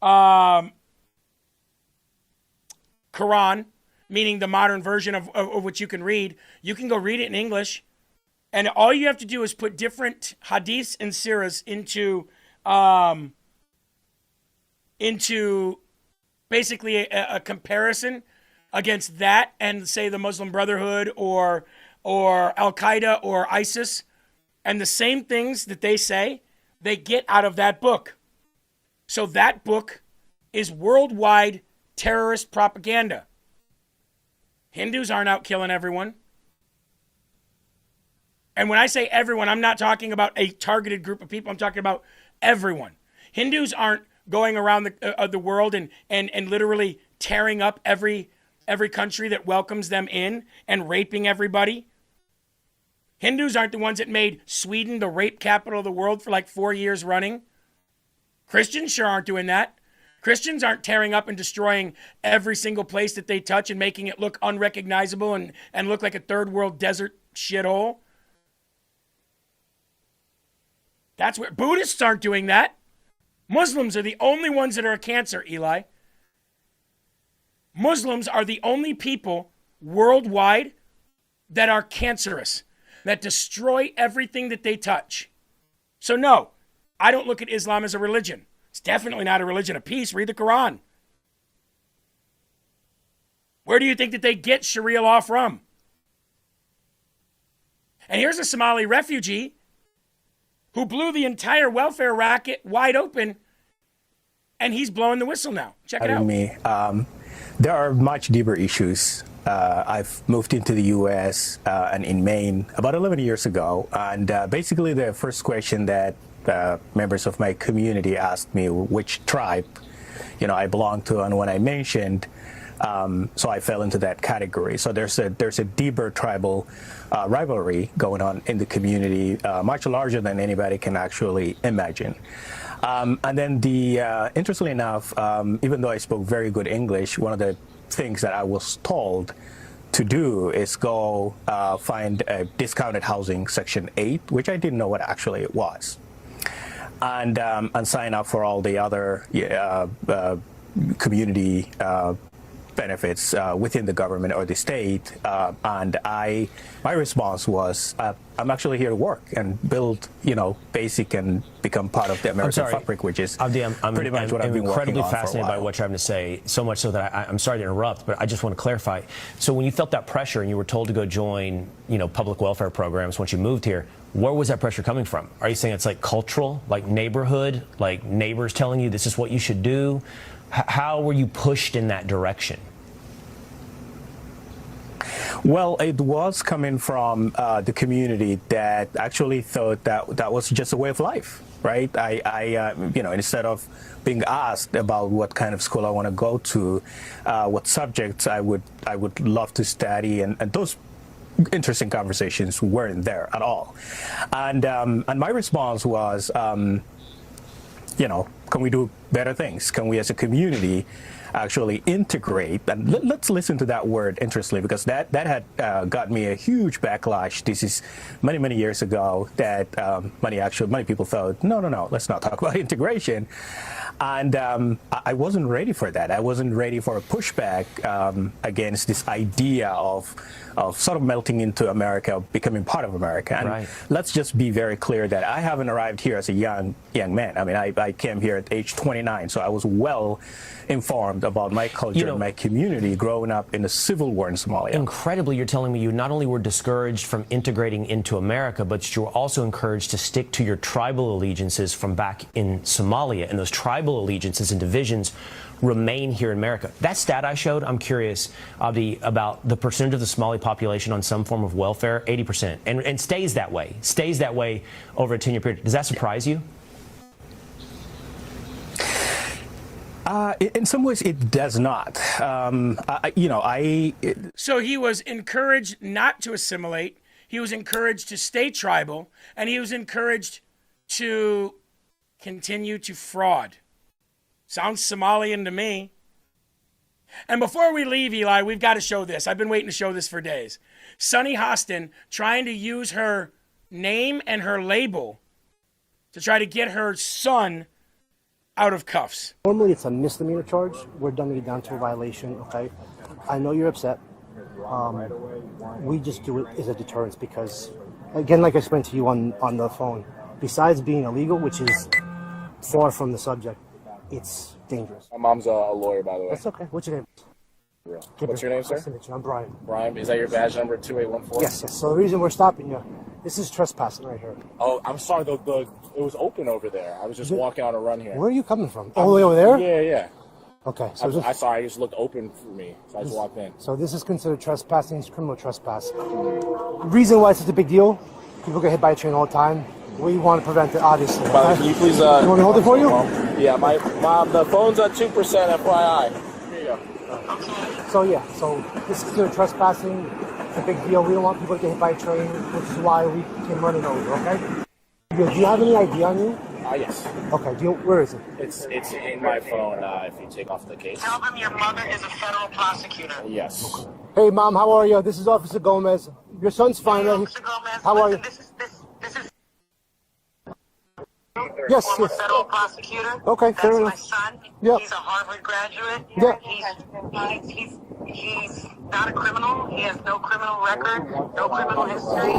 [SPEAKER 13] Quran, meaning the modern version of which you can read, you can go read it in English. And all you have to do is put different hadiths and sirahs into basically a comparison against that and say the Muslim Brotherhood or Al-Qaeda or ISIS, and the same things that they say, they get out of that book. So that book is worldwide terrorist propaganda. Hindus aren't out killing everyone. And when I say everyone, I'm not talking about a targeted group of people. I'm talking about everyone. Hindus aren't going around the world and literally tearing up every country that welcomes them in and raping everybody. Hindus aren't the ones that made Sweden the rape capital of the world for like 4 years running. Christians sure aren't doing that. Christians aren't tearing up and destroying every single place that they touch and making it look unrecognizable and look like a third world desert shithole. That's where Buddhists aren't doing that. Muslims are the only ones that are a cancer, Eli. Muslims are the only people worldwide that are cancerous, that destroy everything that they touch. So no, I don't look at Islam as a religion. It's definitely not a religion of peace. Read the Quran. Where do you think that they get Sharia law from? And here's a Somali refugee who blew the entire welfare racket wide open, and he's blowing the whistle now. Check it out.
[SPEAKER 22] Me. There are much deeper issues. I've moved into the U.S. And in Maine about 11 years ago, and basically the first question that members of my community asked me which tribe, I belong to, and when I mentioned, so I fell into that category. So there's a deeper tribal rivalry going on in the community, much larger than anybody can actually imagine. And then interestingly enough, even though I spoke very good English, one of the things that I was told to do is go find a discounted housing Section 8, which I didn't know what actually it was, and sign up for all the other community benefits within the government or the state. And my response was, I'm actually here to work and build, basic and become part of the American fabric, which is pretty much what I've been working on for a while.
[SPEAKER 24] I'm incredibly fascinated by what you're having to say, so much so that I'm sorry to interrupt, but I just want to clarify. So when you felt that pressure and you were told to go join, public welfare programs once you moved here, where was that pressure coming from? Are you saying it's like cultural, like neighborhood, like neighbors telling you this is what you should do? How were you pushed in that direction?
[SPEAKER 22] Well, it was coming from the community that actually thought that that was just a way of life, right? Instead of being asked about what kind of school I want to go to, what subjects I would love to study, and those interesting conversations weren't there at all. And my response was, can we do better things? Can we as a community actually integrate? And let's listen to that word, interestingly, because that had got me a huge backlash. This is many, many years ago that many people thought, no, let's not talk about integration. And I wasn't ready for that. I wasn't ready for a pushback against this idea of sort of melting into America, becoming part of America. And
[SPEAKER 24] Right.
[SPEAKER 22] let's just be very clear that I haven't arrived here as a young man. I mean, I came here at age 29, so I was well informed about my culture and my community growing up in the civil war in Somalia.
[SPEAKER 24] Incredibly, you're telling me you not only were discouraged from integrating into America, but you were also encouraged to stick to your tribal allegiances from back in Somalia. And those tribal allegiances and divisions remain here in America. That stat I showed, I'm curious, Abdi, about the percentage of the Somali population on some form of welfare, 80%, and stays that way over a 10-year period. Does that surprise you?
[SPEAKER 22] In some ways, it does not.
[SPEAKER 13] So he was encouraged not to assimilate. He was encouraged to stay tribal, and he was encouraged to continue to fraud. Sounds Somalian to me. And before we leave, Eli, we've got to show this. I've been waiting to show this for days. Sunny Hostin trying to use her name and her label to try to get her son out of cuffs.
[SPEAKER 1] Normally it's a misdemeanor charge. We're dumbing it down to a violation, okay? I know you're upset. We just do it as a deterrence because, again, like I explained to you on the phone, besides being illegal, which is far from the subject, it's dangerous.
[SPEAKER 2] My mom's a lawyer, by the way.
[SPEAKER 1] That's okay. What's your name?
[SPEAKER 2] What's your name, sir?
[SPEAKER 1] I'm Brian.
[SPEAKER 2] Brian, is that your badge number 2814?
[SPEAKER 1] Yes. So the reason we're stopping you, this is trespassing right here.
[SPEAKER 2] Oh, I'm sorry. It was open over there. I was just walking on a run here.
[SPEAKER 1] Where are you coming from? All the way over there?
[SPEAKER 2] Yeah.
[SPEAKER 1] Okay. So
[SPEAKER 2] I saw it just looked open for me, so I just walked in.
[SPEAKER 1] So this is considered trespassing. It's criminal trespass. Reason why it's such a big deal, people get hit by a train all the time. We want to prevent it, obviously.
[SPEAKER 2] By the way, can you please...
[SPEAKER 1] you want me to hold it for you?
[SPEAKER 2] Yeah, my mom, the phone's at 2%, FYI. Here you go.
[SPEAKER 1] So this is considered trespassing. It's a big deal. We don't want people to get hit by a train, which is why we came running over, okay? Do you have any ID on you?
[SPEAKER 2] Yes.
[SPEAKER 1] Okay, where is it?
[SPEAKER 2] It's in my phone if you take off the case.
[SPEAKER 9] Tell them your mother is a federal prosecutor.
[SPEAKER 2] Yes.
[SPEAKER 1] Okay. Hey, Mom, how are you? This is Officer Gomez. Your son's fine.
[SPEAKER 9] Officer Gomez,
[SPEAKER 1] how are you?
[SPEAKER 9] This is
[SPEAKER 1] Yes.
[SPEAKER 9] federal prosecutor.
[SPEAKER 1] Okay, fair
[SPEAKER 9] That's
[SPEAKER 1] enough.
[SPEAKER 9] my son.
[SPEAKER 1] Yep.
[SPEAKER 9] He's a Harvard graduate.
[SPEAKER 1] Yep.
[SPEAKER 9] He's not a criminal. He has no criminal record, no criminal history.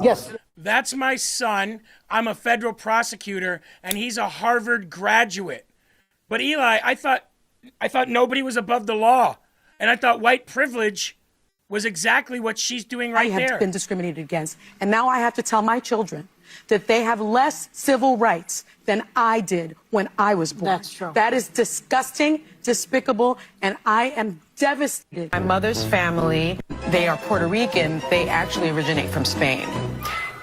[SPEAKER 1] Yes.
[SPEAKER 13] That's my son. I'm a federal prosecutor, and he's a Harvard graduate. But Eli, I thought nobody was above the law, and I thought white privilege was exactly what she's doing right there.
[SPEAKER 23] I have been discriminated against, and now I have to tell my children that they have less civil rights than I did when I was born. That's true. That is disgusting, despicable, and I am devastated.
[SPEAKER 25] My mother's family, they are Puerto Rican. They actually originate from Spain.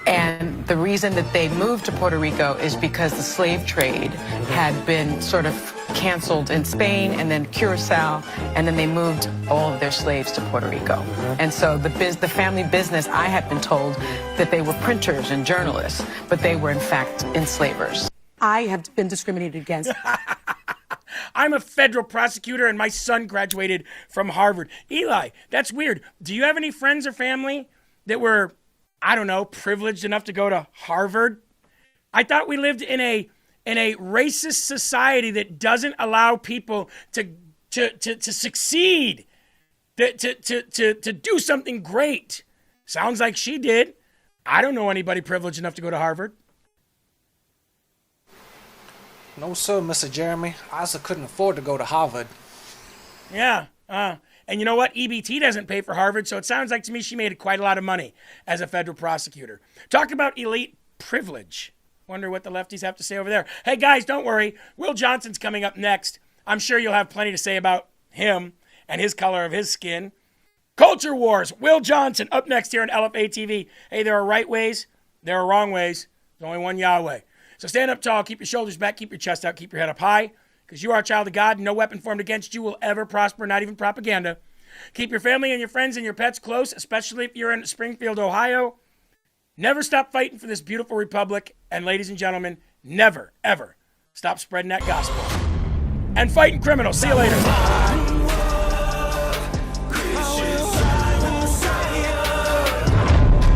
[SPEAKER 25] And the reason that they moved to Puerto Rico is because the slave trade had been sort of canceled in Spain and then Curacao, and then they moved all of their slaves to Puerto Rico. And so the family business, I had been told that they were printers and journalists, but they were in fact enslavers.
[SPEAKER 23] I have been discriminated against.
[SPEAKER 13] I'm a federal prosecutor, and my son graduated from Harvard. Eli, that's weird. Do you have any friends or family that were, I don't know, privileged enough to go to Harvard? I thought we lived in a racist society that doesn't allow people to succeed, to do something great. Sounds like she did. I don't know anybody privileged enough to go to Harvard.
[SPEAKER 14] No, sir, Mr. Jeremy. I also couldn't afford to go to Harvard.
[SPEAKER 13] Yeah. And you know what? EBT doesn't pay for Harvard, so it sounds like to me she made quite a lot of money as a federal prosecutor. Talk about elite privilege. Wonder what the lefties have to say over there. Hey, guys, don't worry. Will Johnson's coming up next. I'm sure you'll have plenty to say about him and his color of his skin. Culture Wars. Will Johnson up next here on LFA TV. Hey, there are right ways. There are wrong ways. There's only one Yahweh. So stand up tall. Keep your shoulders back. Keep your chest out. Keep your head up high. Because you are a child of God. No weapon formed against you will ever prosper. Not even propaganda. Keep your family and your friends and your pets close, especially if you're in Springfield, Ohio. Never stop fighting for this beautiful republic. And ladies and gentlemen, never, ever stop spreading that gospel. And fighting criminals. See you later.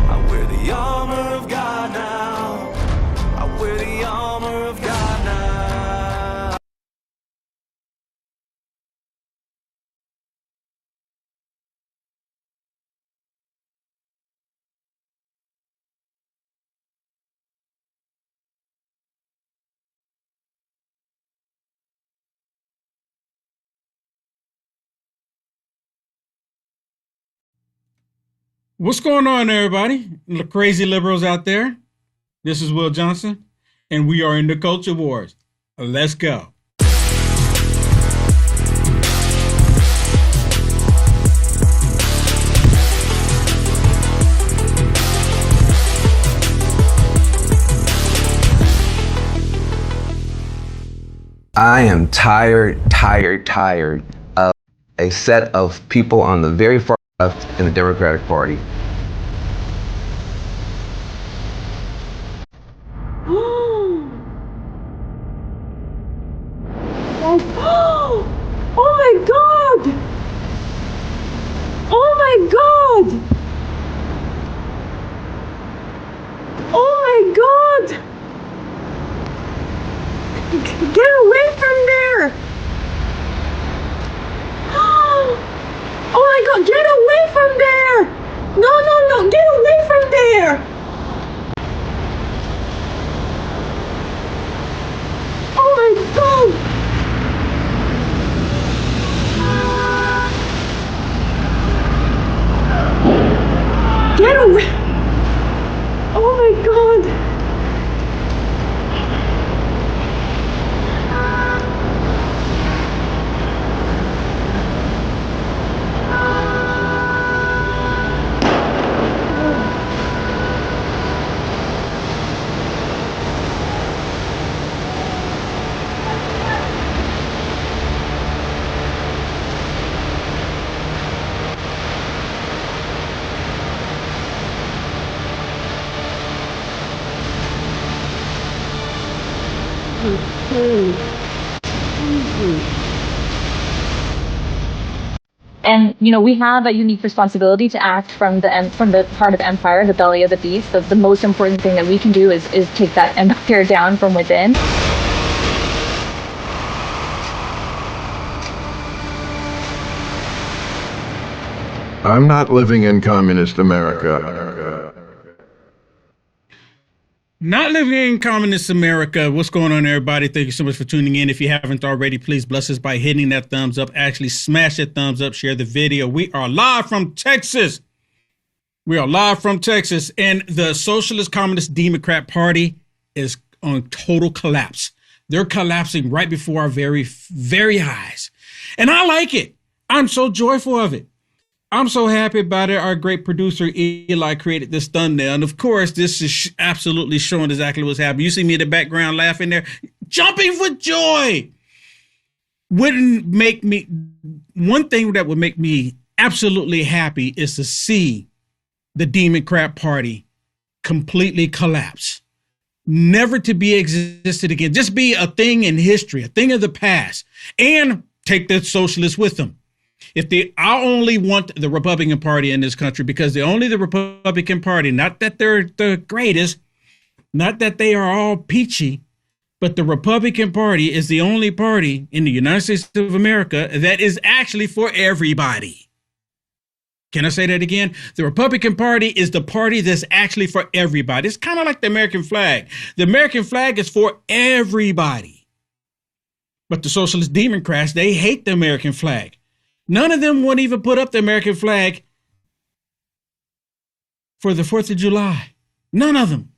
[SPEAKER 11] I wear the armor of God now. I wear the armor of God now.
[SPEAKER 12] What's going on, everybody? The crazy liberals out there. This is Will Johnson, and we are in the Culture Wars. Let's go.
[SPEAKER 15] I am tired of a set of people on the very far left in the Democratic Party.
[SPEAKER 16] Oh my God! Oh my God! Oh my God! Get away from there! Oh my God! Get away from there! No! Get away from there! Oh my God! Get away! Oh my God!
[SPEAKER 18] And we have a unique responsibility to act from the heart of empire, the belly of the beast. The most important thing that we can do is take that empire down from within.
[SPEAKER 26] I'm not living in communist America.
[SPEAKER 12] Not living in communist America. What's going on, everybody? Thank you so much for tuning in. If you haven't already, please bless us by hitting that thumbs up. Actually, smash that thumbs up. Share the video. We are live from Texas. And the Socialist Communist Democrat Party is on total collapse. They're collapsing right before our very, very eyes. And I like it. I'm so joyful of it. I'm so happy about it. Our great producer, Eli, created this thumbnail. And of course, this is absolutely showing exactly what's happening. You see me in the background laughing there, jumping for joy. One thing that would make me absolutely happy is to see the Democrat Party completely collapse. Never to be existed again. Just be a thing in history, a thing of the past, and take the socialists with them. I only want the Republican Party in this country because only the Republican Party, not that they're the greatest, not that they are all peachy, but the Republican Party is the only party in the United States of America that is actually for everybody. Can I say that again? The Republican Party is the party that's actually for everybody. It's kind of like the American flag. The American flag is for everybody. But the Socialist Democrats, they hate the American flag. None of them won't even put up the American flag for the 4th of July. None of them.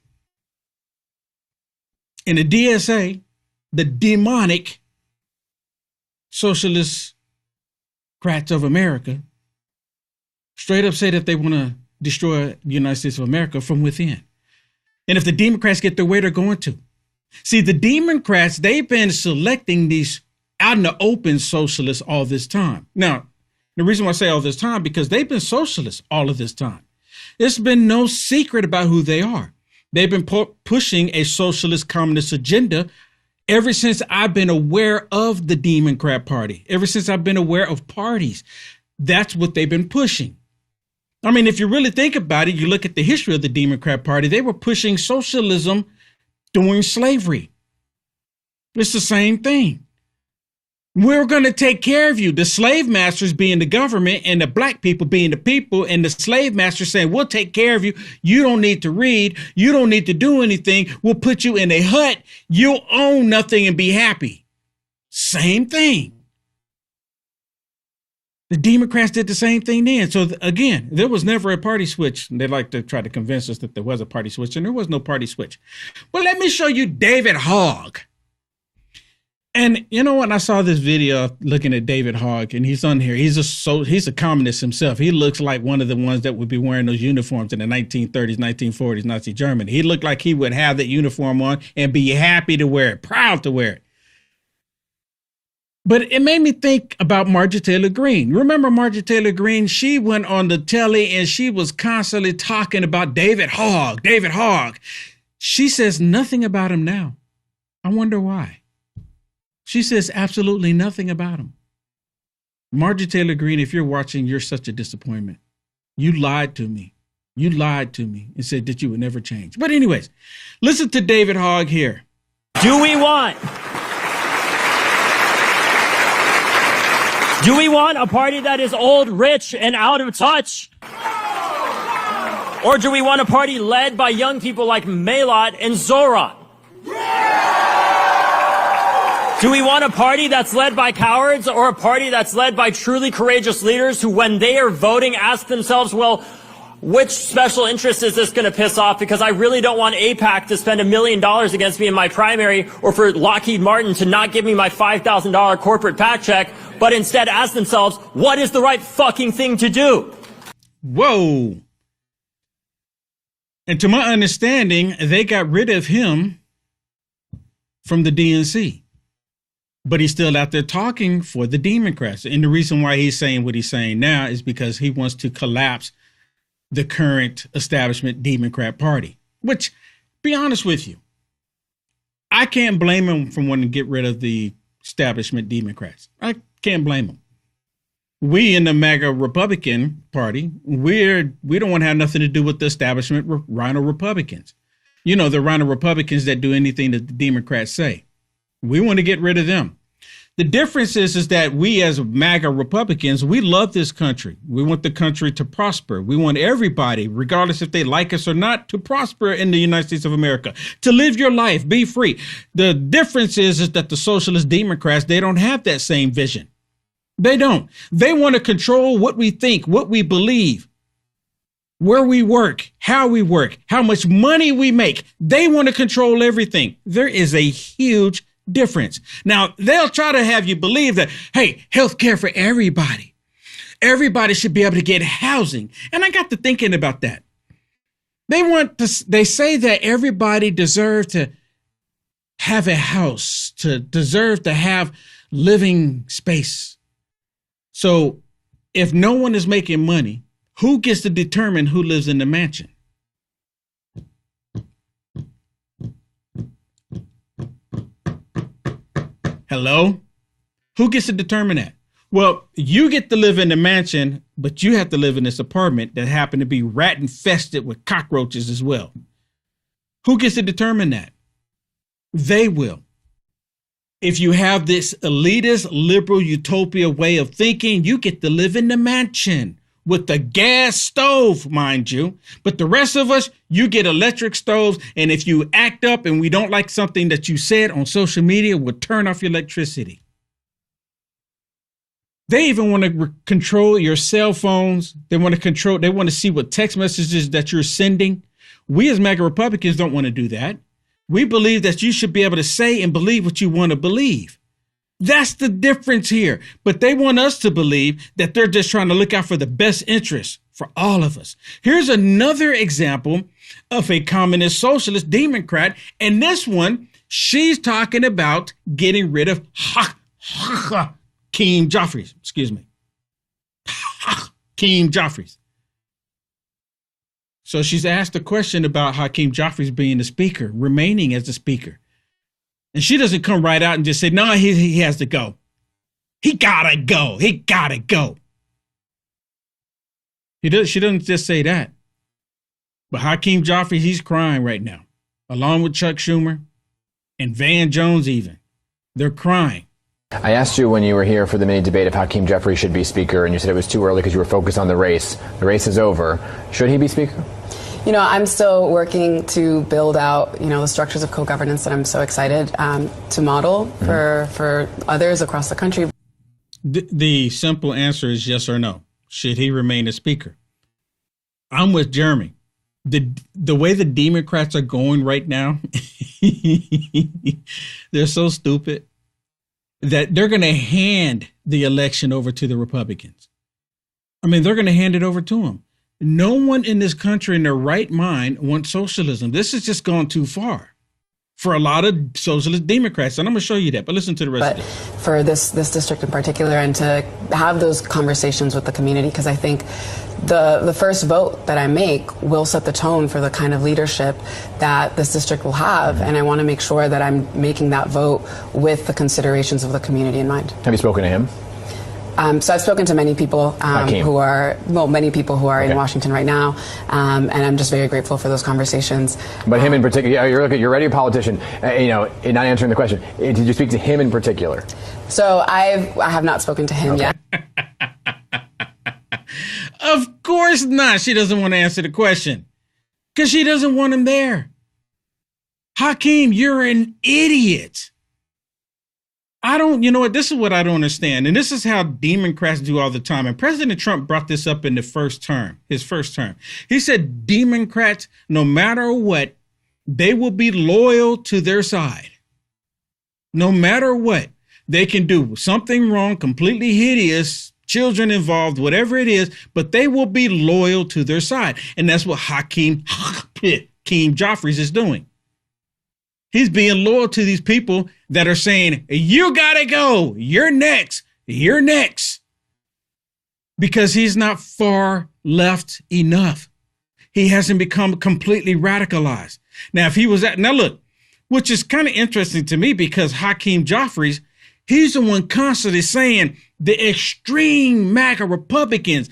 [SPEAKER 12] And the DSA, the demonic Socialist Democrats of America, Straight up say that they want to destroy the United States of America from within. And if the Democrats get their way, they're going to. See, the Democrats, they've been selecting these out in the open socialists all this time. Now, the reason why I say all this time, because they've been socialists all of this time. It's been no secret about who they are. They've been pushing a socialist communist agenda ever since I've been aware of the Democrat Party, ever since I've been aware of parties. That's what they've been pushing. I mean, if you really think about it, you look at the history of the Democrat Party, they were pushing socialism during slavery. It's the same thing. We're going to take care of you. The slave masters being the government and the black people being the people, and the slave masters saying, we'll take care of you. You don't need to read. You don't need to do anything. We'll put you in a hut. You'll own nothing and be happy. Same thing. The Democrats did the same thing then. So again, there was never a party switch. They like to try to convince us that there was a party switch, and there was no party switch. Well, let me show you David Hogg. And you know what? I saw this video looking at David Hogg, and he's on here. He's a communist himself. He looks like one of the ones that would be wearing those uniforms in the 1930s, 1940s, Nazi Germany. He looked like he would have that uniform on and be happy to wear it, proud to wear it. But it made me think about Marjorie Taylor Greene. Remember Marjorie Taylor Greene? She went on the telly and she was constantly talking about David Hogg, David Hogg. She says nothing about him now. I wonder why. She says absolutely nothing about him. Marjorie Taylor Greene, if you're watching, you're such a disappointment. You lied to me. You lied to me and said that you would never change. But anyways, listen to David Hogg here.
[SPEAKER 3] Do we want a party that is old, rich, and out of touch? Or do we want a party led by young people like Maylot and Zoran? Do we want a party that's led by cowards, or a party that's led by truly courageous leaders who, when they are voting, ask themselves, well, which special interest is this going to piss off? Because I really don't want AIPAC to spend $1 million against me in my primary, or for Lockheed Martin to not give me my $5,000 corporate PAC check, but instead ask themselves, what is the right fucking thing to do?
[SPEAKER 12] Whoa. And to my understanding, they got rid of him from the DNC. But he's still out there talking for the Democrats. And the reason why he's saying what he's saying now is because he wants to collapse the current establishment Democrat Party, which, be honest with you, I can't blame him for wanting to get rid of the establishment Democrats. I can't blame him. We in the MAGA Republican Party, we don't want to have nothing to do with the establishment Rhino Republicans. You know, the Rhino Republicans that do anything that the Democrats say. We want to get rid of them. The difference is that we as MAGA Republicans, we love this country. We want the country to prosper. We want everybody, regardless if they like us or not, to prosper in the United States of America, to live your life, be free. The difference is that the socialist Democrats, they don't have that same vision. They don't. They want to control what we think, what we believe, where we work, how much money we make. They want to control everything. There is a huge difference. Now, they'll try to have you believe that, hey, health care for everybody. Everybody should be able to get housing. And I got to thinking about that. They say that everybody deserves to have a house, to deserve to have living space. So if no one is making money, who gets to determine who lives in the mansion? Hello? Who gets to determine that? Well, you get to live in the mansion, but you have to live in this apartment that happened to be rat infested with cockroaches as well. Who gets to determine that? They will. If you have this elitist, liberal, utopia way of thinking, you get to live in the mansion with the gas stove, mind you. But the rest of us, you get electric stoves. And if you act up and we don't like something that you said on social media, we'll turn off your electricity. They even want to control your cell phones. They want to see what text messages that you're sending. We as MAGA Republicans don't want to do that. We believe that you should be able to say and believe what you want to believe. That's the difference here. But they want us to believe that they're just trying to look out for the best interests for all of us. Here's another example of a communist socialist Democrat. And this one, she's talking about getting rid of Hakeem Jeffries. Excuse me. Hakeem Jeffries. So she's asked a question about Hakeem Jeffries being the speaker, remaining as the speaker. And she doesn't come right out and just say, no, he has to go. He gotta go. He gotta go. She doesn't just say that. But Hakeem Jeffries, he's crying right now, along with Chuck Schumer and Van Jones even. They're crying.
[SPEAKER 4] I asked you when you were here for the mini debate if Hakeem Jeffries should be speaker, and you said it was too early because you were focused on the race. The race is over. Should he be speaker?
[SPEAKER 5] You know, I'm still working to build out, the structures of co-governance that I'm so excited to model for others across the country.
[SPEAKER 12] The simple answer is yes or no. Should he remain a speaker? I'm with Jeremy. The way the Democrats are going right now, they're so stupid that they're going to hand the election over to the Republicans. I mean, they're going to hand it over to them. No one in this country in their right mind wants socialism. This has just gone too far for a lot of socialist Democrats. And I'm going to show you that, but listen to the rest of it.
[SPEAKER 5] For this district in particular, and to have those conversations with the community, because I think the first vote that I make will set the tone for the kind of leadership that this district will have. And I want to make sure that I'm making that vote with the considerations of the community in mind.
[SPEAKER 4] Have you spoken to him?
[SPEAKER 5] So I've spoken to many people who are in Washington right now, and I'm just very grateful for those conversations.
[SPEAKER 4] But him in particular, you're already a politician, not answering the question. Did you speak to him in particular?
[SPEAKER 5] So I have not spoken to him yet.
[SPEAKER 12] Of course not. She doesn't want to answer the question because she doesn't want him there. Hakeem, you're an idiot. This is what I don't understand. And this is how Democrats do all the time. And President Trump brought this up in his first term. He said, Democrats, no matter what, they will be loyal to their side. No matter what, they can do something wrong, completely hideous, children involved, whatever it is, but they will be loyal to their side. And that's what Hakeem Jeffries is doing. He's being loyal to these people that are saying, you gotta go. You're next. You're next. Because he's not far left enough. He hasn't become completely radicalized. Now, if he was now look, which is kind of interesting to me because Hakeem Jeffries, he's the one constantly saying the extreme MAGA Republicans.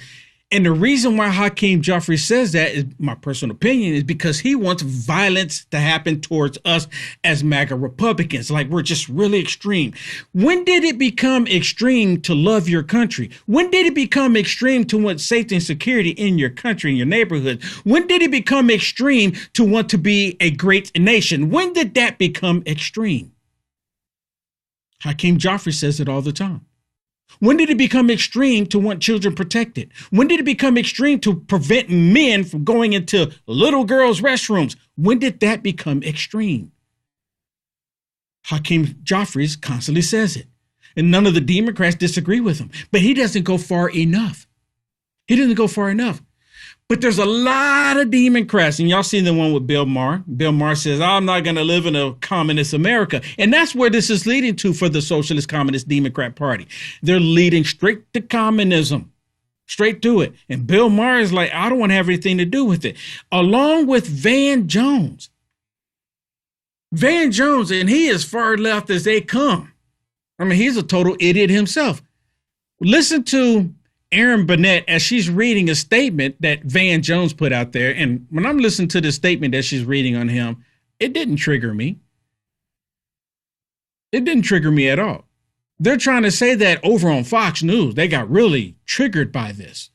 [SPEAKER 12] And the reason why Hakeem Jeffries says that is my personal opinion is because he wants violence to happen towards us as MAGA Republicans. Like we're just really extreme. When did it become extreme to love your country? When did it become extreme to want safety and security in your country, in your neighborhood? When did it become extreme to want to be a great nation? When did that become extreme? Hakeem Jeffries says it all the time. When did it become extreme to want children protected? When did it become extreme to prevent men from going into little girls' restrooms? When did that become extreme? Hakeem Jeffries constantly says it, and none of the Democrats disagree with him, but he doesn't go far enough. But there's a lot of Democrats, and y'all seen the one with Bill Maher. Bill Maher says, I'm not going to live in a communist America. And that's where this is leading to for the Socialist Communist Democrat Party. They're leading straight to communism, straight to it. And Bill Maher is like, I don't want to have anything to do with it. Along with Van Jones. Van Jones, and he is far left as they come. I mean, he's a total idiot himself. Listen to Erin Burnett as she's reading a statement that Van Jones put out there. And when I'm listening to the statement that she's reading on him, it didn't trigger me. It didn't trigger me at all. They're trying to say that over on Fox News, they got really triggered by this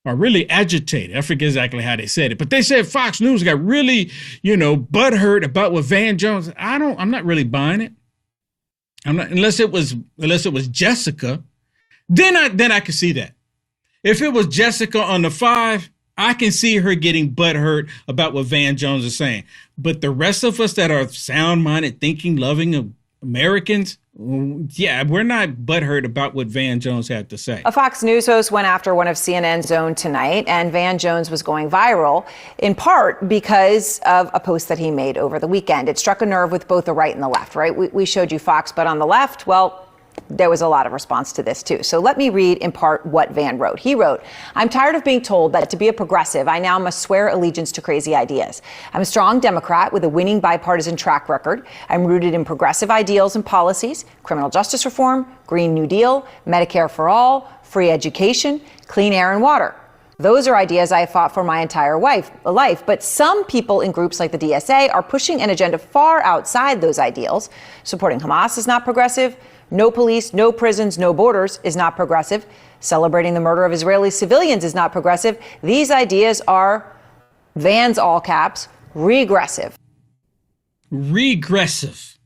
[SPEAKER 12] or really agitated. I forget exactly how they said it, but they said Fox News got really, butthurt about what Van Jones. I'm not really buying it. I'm not, unless it was Jessica, then I could see that. If it was Jessica on the 5, I can see her getting butthurt about what Van Jones is saying. But the rest of us that are sound-minded, thinking, loving, Americans, yeah, we're not butthurt about what Van Jones had to say.
[SPEAKER 6] A Fox News host went after one of CNN's own tonight, and Van Jones was going viral, in part because of a post that he made over the weekend. It struck a nerve with both the right and the left, right? We showed you Fox, but on the left, well, there was a lot of response to this, too. So let me read in part what Van wrote. He wrote, "I'm tired of being told that to be a progressive, I now must swear allegiance to crazy ideas. I'm a strong Democrat with a winning bipartisan track record. I'm rooted in progressive ideals and policies, criminal justice reform, Green New Deal, Medicare for all, free education, clean air and water. Those are ideas I have fought for my entire life. But some people in groups like the DSA are pushing an agenda far outside those ideals. Supporting Hamas is not progressive. No police, no prisons, no borders is not progressive. Celebrating the murder of Israeli civilians is not progressive. These ideas are," Van's all caps, "regressive."
[SPEAKER 12] Regressive.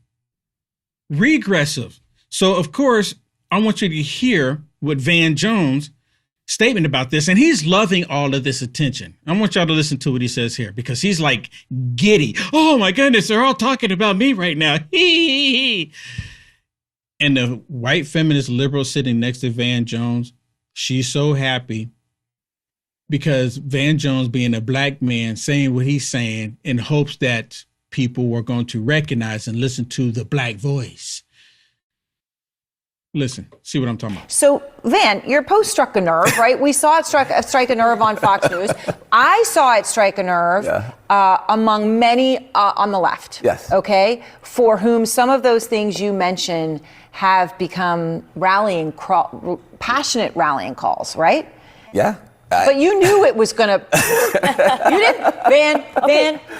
[SPEAKER 12] Regressive. So, of course, I want you to hear what Van Jones' statement about this, and he's loving all of this attention. I want y'all to listen to what he says here, because he's like giddy. Oh my goodness, they're all talking about me right now. And the white feminist liberal sitting next to Van Jones, she's so happy because Van Jones, being a black man, saying what he's saying in hopes that people were going to recognize and listen to the black voice. Listen, see what I'm talking about.
[SPEAKER 6] So, Van, your post struck a nerve, right? We saw it strike a nerve on Fox News. I saw it strike a nerve among many on the left.
[SPEAKER 7] Yes.
[SPEAKER 6] Okay, for whom some of those things you mentioned have become passionate rallying calls, right?
[SPEAKER 7] Yeah.
[SPEAKER 6] But you knew it was gonna. You didn't, Van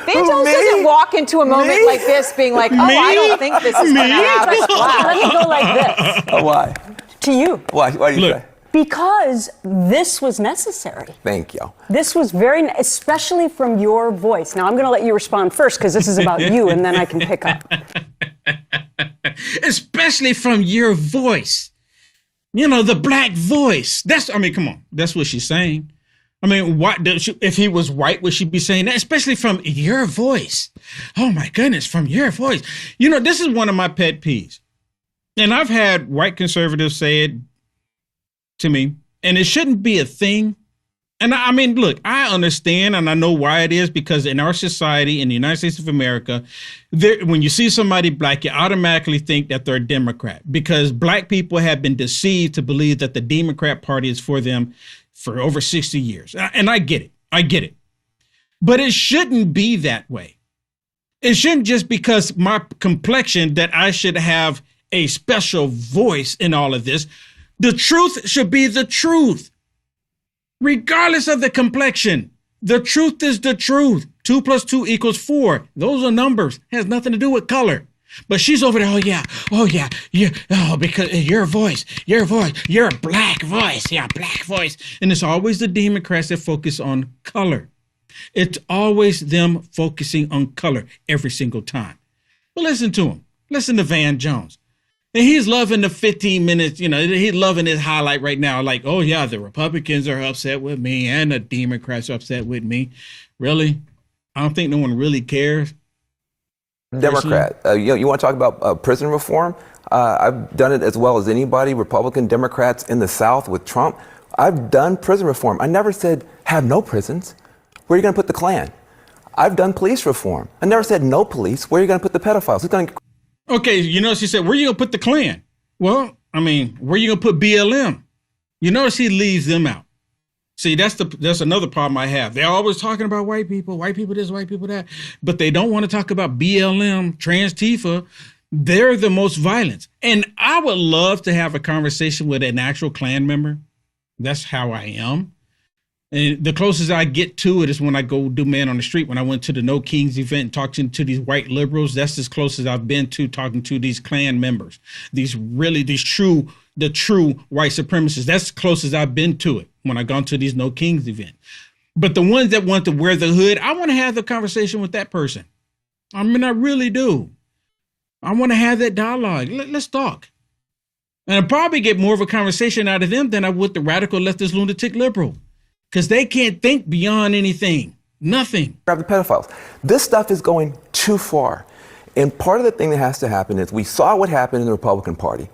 [SPEAKER 6] Jones doesn't walk into a moment like this being like, "Oh, I don't think this is gonna happen."
[SPEAKER 16] Let me go like this.
[SPEAKER 7] Oh, why?
[SPEAKER 16] To you.
[SPEAKER 7] Why do you say?
[SPEAKER 16] Because this was necessary.
[SPEAKER 7] Thank you.
[SPEAKER 16] This was especially from your voice. Now I'm going to let you respond first because this is about you, and then I can pick up.
[SPEAKER 12] Especially from your voice. You know, the black voice. Come on. That's what she's saying. I mean, if he was white, would she be saying that? Especially from your voice. Oh, my goodness, from your voice. You know, this is one of my pet peeves. And I've had white conservatives say it to me, and it shouldn't be a thing. And I mean, look, I understand and I know why it is, because in our society, in the United States of America, when you see somebody black, you automatically think that they're a Democrat, because black people have been deceived to believe that the Democrat Party is for them for over 60 years. And I get it. I get it. But it shouldn't be that way. It shouldn't just because my complexion that I should have a special voice in all of this. The truth should be the truth. Regardless of the complexion, the truth is the truth. 2 + 2 = 4. Those are numbers. It has nothing to do with color. But she's over there, because your voice, your black voice, black voice. And it's always the Democrats that focus on color. It's always them focusing on color every single time. But listen to him. Listen to Van Jones. And he's loving the 15 minutes, he's loving his highlight right now. Like, oh, yeah, the Republicans are upset with me and the Democrats are upset with me. Really? I don't think no one really cares.
[SPEAKER 7] Democrat. You want to talk about prison reform? I've done it as well as anybody, Republican, Democrats in the South with Trump. I've done prison reform. I never said have no prisons. Where are you going to put the Klan? I've done police reform. I never said no police. Where are you going to put the pedophiles? Who's going to...
[SPEAKER 12] Okay, she said, where are you going to put the Klan? Well, I mean, where are you going to put BLM? You notice he leaves them out. See, that's another problem I have. They're always talking about white people this, white people that, but they don't want to talk about BLM, Trans-Tifa. They're the most violent. And I would love to have a conversation with an actual Klan member. That's how I am. And the closest I get to it is when I go do Man on the Street. When I went to the No Kings event and talked to these white liberals, that's as close as I've been to talking to these Klan members. The true white supremacists. That's as close as I've been to it when I've gone to these No Kings event. But the ones that want to wear the hood, I want to have the conversation with that person. I mean, I really do. I want to have that dialogue. Let's talk. And I'll probably get more of a conversation out of them than I would the radical leftist lunatic liberal. Because they can't think beyond anything. Nothing.
[SPEAKER 7] Grab the pedophiles. This stuff is going too far. And part of the thing that has to happen is we saw what happened in the Republican Party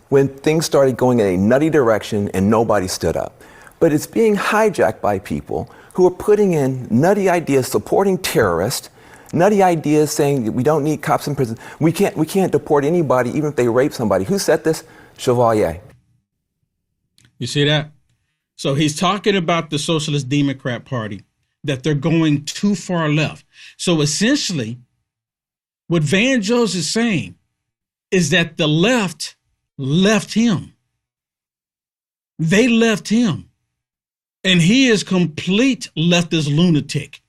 [SPEAKER 7] when things started going in a nutty direction and nobody stood up. But it's being hijacked by people who are putting in nutty ideas supporting terrorists, nutty ideas saying that we don't need cops in prison. We can't deport anybody even if they rape somebody. Who said this? Chevalier.
[SPEAKER 12] You see that? So he's talking about the Socialist Democrat Party, that they're going too far left. So essentially, what Van Jones is saying is that the left left him. They left him. And he is complete leftist lunatic.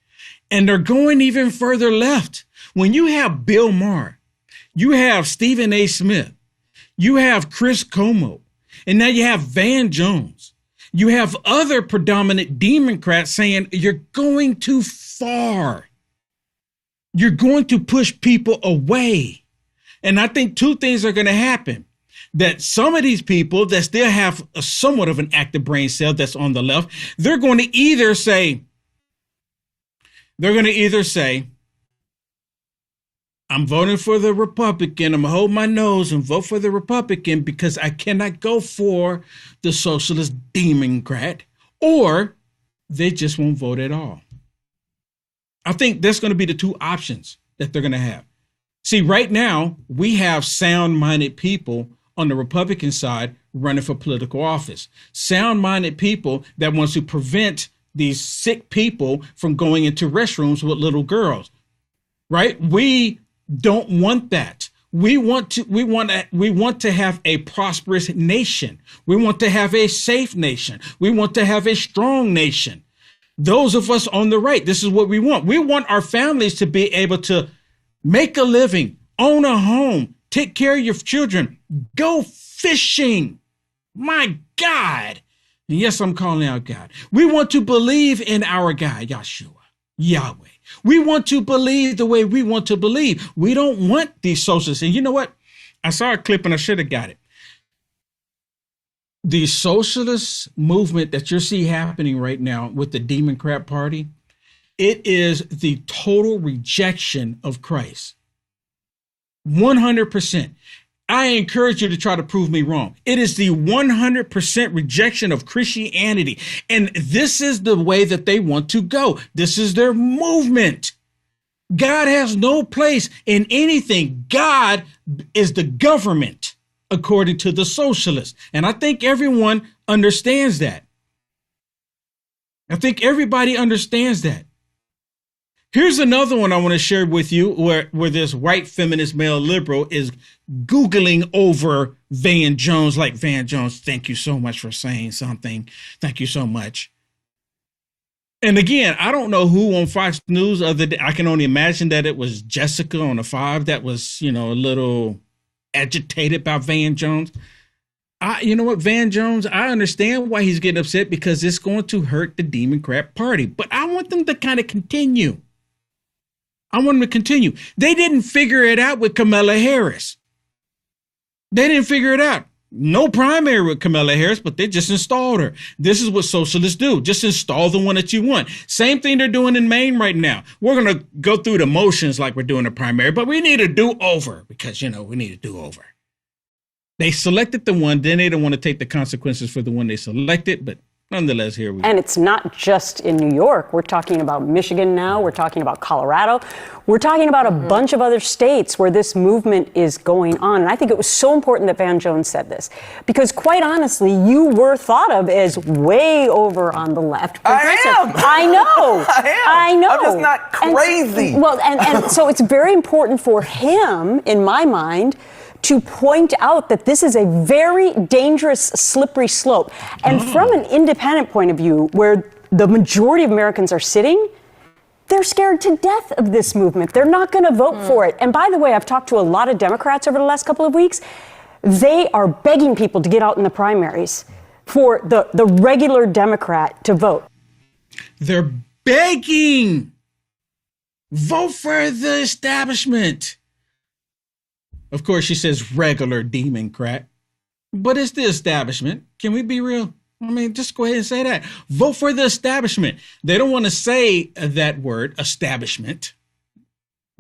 [SPEAKER 12] And they're going even further left. When you have Bill Maher, you have Stephen A. Smith, you have Chris Cuomo, and now you have Van Jones. You have other predominant Democrats saying you're going too far. You're going to push people away. And I think two things are going to happen. That some of these people that still have a somewhat of an active brain cell that's on the left, they're going to either say, I'm voting for the Republican. I'm going to hold my nose and vote for the Republican because I cannot go for the Socialist Democrat, or they just won't vote at all. I think that's going to be the two options that they're going to have. See, right now, we have sound-minded people on the Republican side running for political office. Sound-minded people that wants to prevent these sick people from going into restrooms with little girls, right? We don't want that. We want to have a prosperous nation. We want to have a safe nation. We want to have a strong nation. Those of us on the right, this is what we want. We want our families to be able to make a living, own a home, take care of your children, go fishing. My God. And yes, I'm calling out God. We want to believe in our God, Yahshua, Yahweh. We want to believe the way we want to believe. We don't want these socialists. And you know what? I saw a clip and I should have got it. The socialist movement that you see happening right now with the Democrat Party, it is the total rejection of Christ. 100%. I encourage you to try to prove me wrong. It is the 100% rejection of Christianity. And this is the way that they want to go. This is their movement. God has no place in anything. God is the government, according to the socialists. And I think everyone understands that. I think everybody understands that. Here's another one I want to share with you where this white feminist male liberal is Googling over Van Jones, like, Van Jones, thank you so much for saying something. Thank you so much. And again, I don't know who on Fox News other than I can only imagine that it was Jessica on the 5 that was, a little agitated about Van Jones. You know what, Van Jones, I understand why he's getting upset because it's going to hurt the Democrat Party. But I want them to kind of continue. I want them to continue. They didn't figure it out with Kamala Harris. They didn't figure it out. No primary with Kamala Harris, but they just installed her. This is what socialists do. Just install the one that you want. Same thing they're doing in Maine right now. We're going to go through the motions like we're doing a primary, but we need a do-over because, we need a do-over. They selected the one, then they don't want to take the consequences for the one they selected, but nonetheless, here we go.
[SPEAKER 8] And it's not just in New York. We're talking about Michigan now. We're talking about Colorado. We're talking about a bunch of other states where this movement is going on. And I think it was so important that Van Jones said this because, quite honestly, you were thought of as way over on the left.
[SPEAKER 7] I am.
[SPEAKER 8] I know. I know.
[SPEAKER 7] I'm just not crazy.
[SPEAKER 8] And so it's very important for him, in my mind, to point out that this is a very dangerous, slippery slope. And from an independent point of view, where the majority of Americans are sitting, they're scared to death of this movement. They're not going to vote for it. And by the way, I've talked to a lot of Democrats over the last couple of weeks. They are begging people to get out in the primaries for the regular Democrat to vote.
[SPEAKER 12] They're begging. Vote for the establishment. Of course, she says regular Democrat, but it's the establishment. Can we be real? I mean, just go ahead and say that. Vote for the establishment. They don't want to say that word, establishment,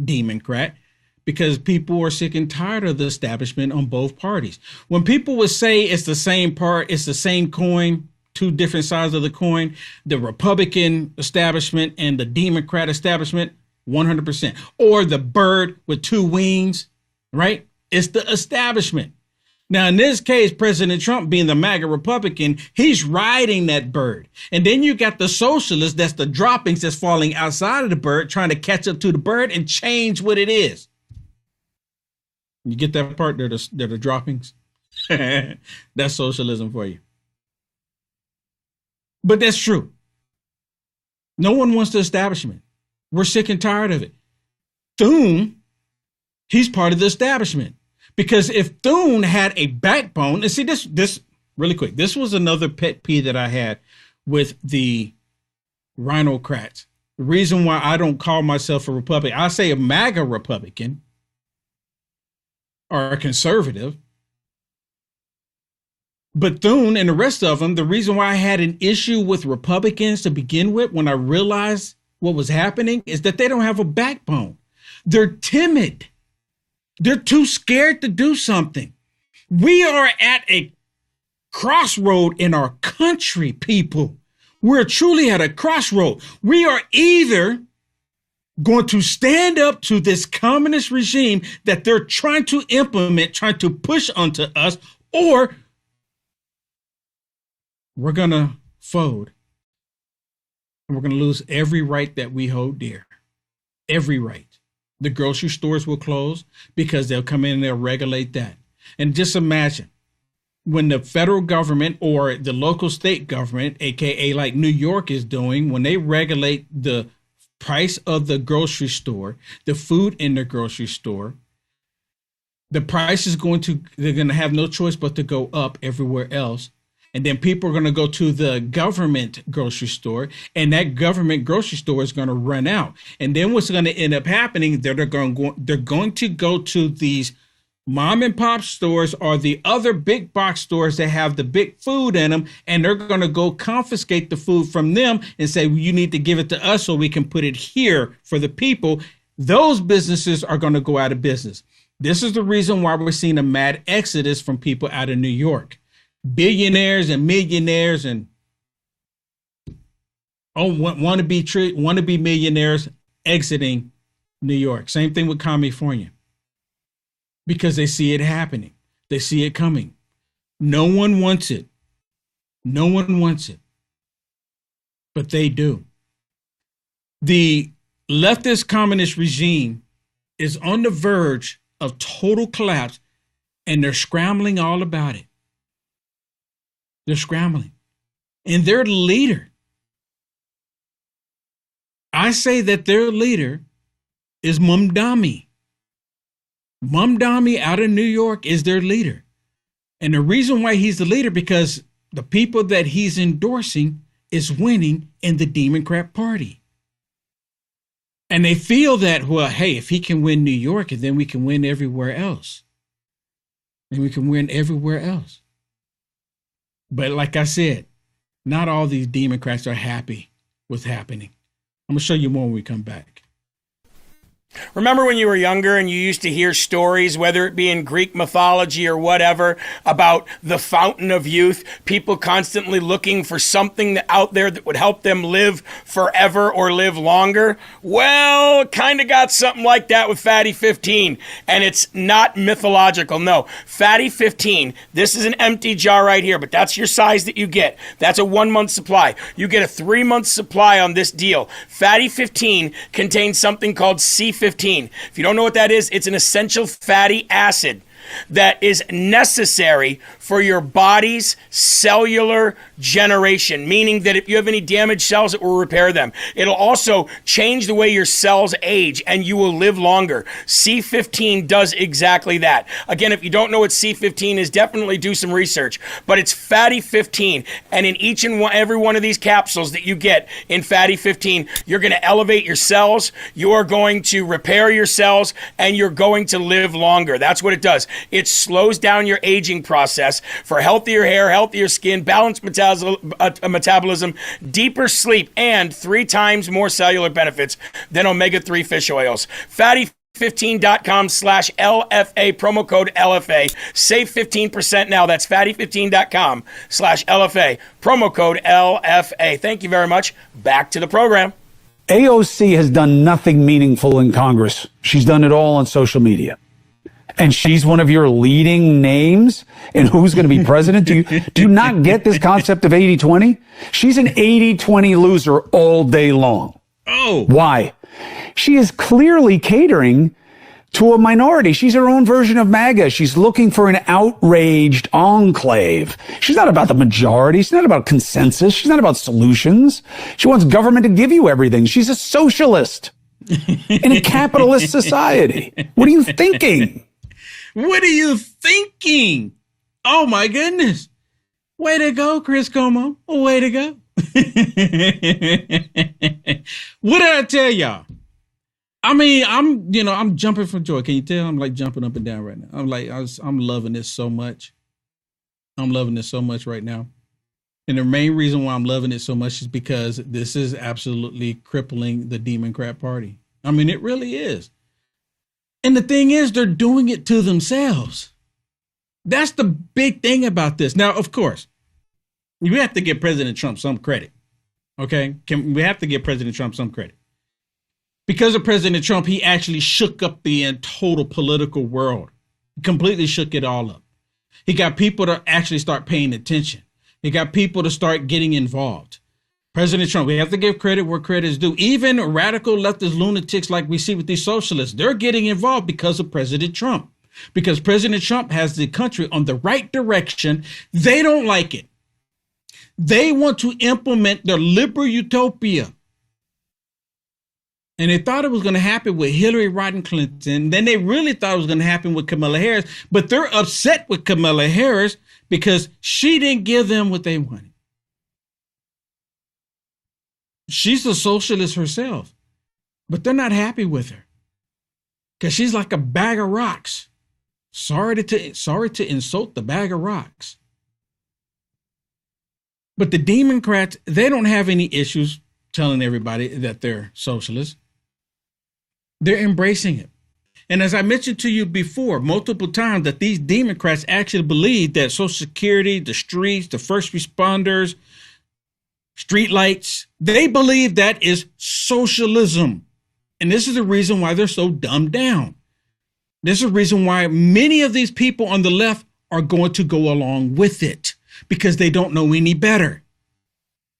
[SPEAKER 12] Democrat, because people are sick and tired of the establishment on both parties. When people would say it's the same part, it's the same coin, two different sides of the coin, the Republican establishment and the Democrat establishment, 100%. Or the bird with two wings, right? It's the establishment. Now, in this case, President Trump being the MAGA Republican, he's riding that bird. And then you got the socialists, that's the droppings that's falling outside of the bird, trying to catch up to the bird and change what it is. You get that part? They're the droppings. That's socialism for you. But that's true. No one wants the establishment. We're sick and tired of it. Thune, he's part of the establishment. Because if Thune had a backbone, and see this really quick, this was another pet peeve that I had with the Rhinocrats. The reason why I don't call myself a Republican, I say a MAGA Republican or a conservative. But Thune and the rest of them, the reason why I had an issue with Republicans to begin with when I realized what was happening is that they don't have a backbone. They're timid. They're too scared to do something. We are at a crossroad in our country, people. We're truly at a crossroad. We are either going to stand up to this communist regime that they're trying to implement, trying to push onto us, or we're going to fold. And we're going to lose every right that we hold dear. Every right. The grocery stores will close because they'll come in and they'll regulate that. And just imagine when the federal government or the local state government, aka like New York is doing, when they regulate the price of the grocery store, the food in the grocery store, the price is they're going to have no choice but to go up everywhere else. And then people are going to go to the government grocery store, and that government grocery store is going to run out. And then what's going to end up happening, they're going to go to these mom and pop stores or the other big box stores that have the big food in them, and they're going to go confiscate the food from them and say, well, you need to give it to us so we can put it here for the people. Those businesses are going to go out of business. This is the reason why we're seeing a mad exodus from people out of New York. Billionaires and millionaires and want to be millionaires exiting New York. Same thing with California, because they see it happening. They see it coming. No one wants it. No one wants it, but they do. The leftist communist regime is on the verge of total collapse, and they're scrambling all about it. They're scrambling. And their leader, I say that their leader is Mamdani. Mamdani out of New York is their leader. And the reason why he's the leader, because the people that he's endorsing is winning in the Democrat Party. And they feel that, well, hey, if he can win New York, then we can win everywhere else. And we can win everywhere else. But like I said, not all these Democrats are happy with happening. I'm going to show you more when we come back.
[SPEAKER 13] Remember when you were younger and you used to hear stories, whether it be in Greek mythology or whatever, about the fountain of youth, people constantly looking for something out there that would help them live forever or live longer? Well, kind of got something like that with Fatty 15, and it's not mythological. No, Fatty 15, this is an empty jar right here, but that's your size that you get. That's a 1 month supply. You get a 3 month supply on this deal. Fatty 15 contains something called C15. If you don't know what that is, it's an essential fatty acid that is necessary for your body's cellular generation, meaning that if you have any damaged cells, it will repair them. It'll also change the way your cells age, and you will live longer. C15 does exactly that. Again, if you don't know what C15 is, definitely do some research. But it's Fatty 15, and in each and every one of these capsules that you get in Fatty 15, you're going to elevate your cells, you are going to repair your cells, and you're going to live longer. That's what it does. It slows down your aging process for healthier hair, healthier skin, balanced metabolism, deeper sleep, and 3 times more cellular benefits than omega-3 fish oils. Fatty fatty15.com/LFA, promo code LFA. Save 15% now. That's fatty15.com/LFA, promo code LFA. Thank you very much. Back to the program.
[SPEAKER 10] AOC has done nothing meaningful in Congress. She's done it all on social media. And she's one of your leading names in who's going to be president. Do you not get this concept of 80-20? She's an 80-20 loser all day long.
[SPEAKER 12] Oh.
[SPEAKER 10] Why? She is clearly catering to a minority. She's her own version of MAGA. She's looking for an outraged enclave. She's not about the majority. She's not about consensus. She's not about solutions. She wants government to give you everything. She's a socialist in a capitalist society. What are you thinking?
[SPEAKER 12] What are you thinking? Oh, my goodness. Way to go, Chris Como. Way to go. What did I tell y'all? I mean, I'm jumping for joy. Can you tell? I'm like jumping up and down right now. I'm loving this so much. I'm loving this so much right now. And the main reason why I'm loving it so much is because this is absolutely crippling the Democrat Party. I mean, it really is. And the thing is, they're doing it to themselves. That's the big thing about this. Now, of course, we have to give President Trump some credit. Okay? We have to give President Trump some credit. Because of President Trump, he actually shook up the total political world. He completely shook it all up. He got people to actually start paying attention. He got people to start getting involved. President Trump, we have to give credit where credit is due. Even radical leftist lunatics like we see with these socialists, they're getting involved because of President Trump. Because President Trump has the country on the right direction. They don't like it. They want to implement their liberal utopia. And they thought it was going to happen with Hillary Rodham Clinton. Then they really thought it was going to happen with Kamala Harris. But they're upset with Kamala Harris because she didn't give them what they wanted. She's a socialist herself, but they're not happy with her because she's like a bag of rocks. Sorry to insult the bag of rocks. But the Democrats, they don't have any issues telling everybody that they're socialists. They're embracing it. And as I mentioned to you before, multiple times, that these Democrats actually believe that Social Security, the streets, the first responders, street lights, they believe that is socialism. And this is the reason why they're so dumbed down. This is the reason why many of these people on the left are going to go along with it, because they don't know any better.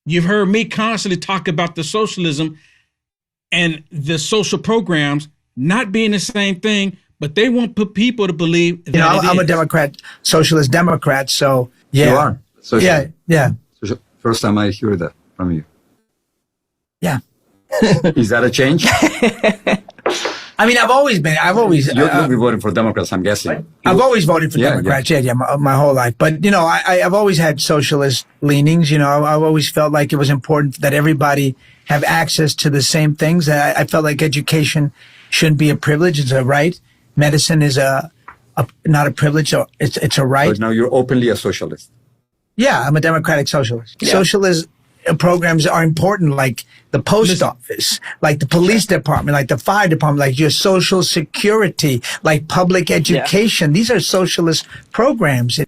[SPEAKER 12] You've heard me constantly talk about the socialism and the social programs not being the same thing, but they want people to believe that
[SPEAKER 17] I'm a Democrat, socialist Democrat, so yeah.
[SPEAKER 19] You are?
[SPEAKER 17] Social. Yeah.
[SPEAKER 19] First time I hear that from you.
[SPEAKER 17] Yeah.
[SPEAKER 19] Is that a change?
[SPEAKER 17] I mean,
[SPEAKER 19] You'll be voting for Democrats, I'm guessing.
[SPEAKER 17] I've always voted for Democrats, my whole life. But, I've always had socialist leanings. I've always felt like it was important that everybody have access to the same things. I felt like education shouldn't be a privilege. It's a right. Medicine is not a privilege. So it's a right.
[SPEAKER 19] So now you're openly a socialist.
[SPEAKER 17] Yeah, I'm a democratic socialist. Yeah. Socialist programs are important, like the post office, like the police department, like the fire department, like your social security, like public education. These are socialist programs.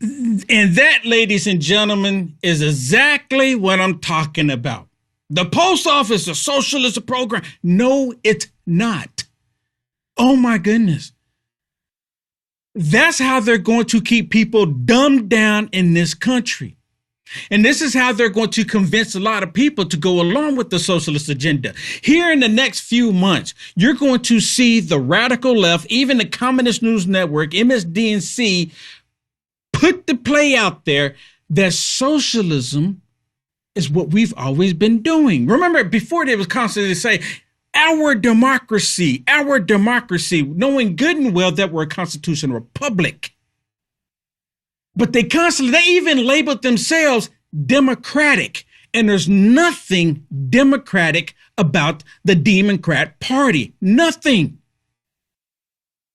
[SPEAKER 12] And that, ladies and gentlemen, is exactly what I'm talking about. The post office, a socialist program. No, it's not. Oh, my goodness. That's how they're going to keep people dumbed down in this country. And this is how they're going to convince a lot of people to go along with the socialist agenda. Here in the next few months, you're going to see the radical left, even the Communist News Network, MSDNC, put the play out there that socialism is what we've always been doing. Remember, before they was constantly say, our democracy, knowing good and well that we're a constitutional republic. But they even labeled themselves democratic. And there's nothing democratic about the Democrat Party. Nothing.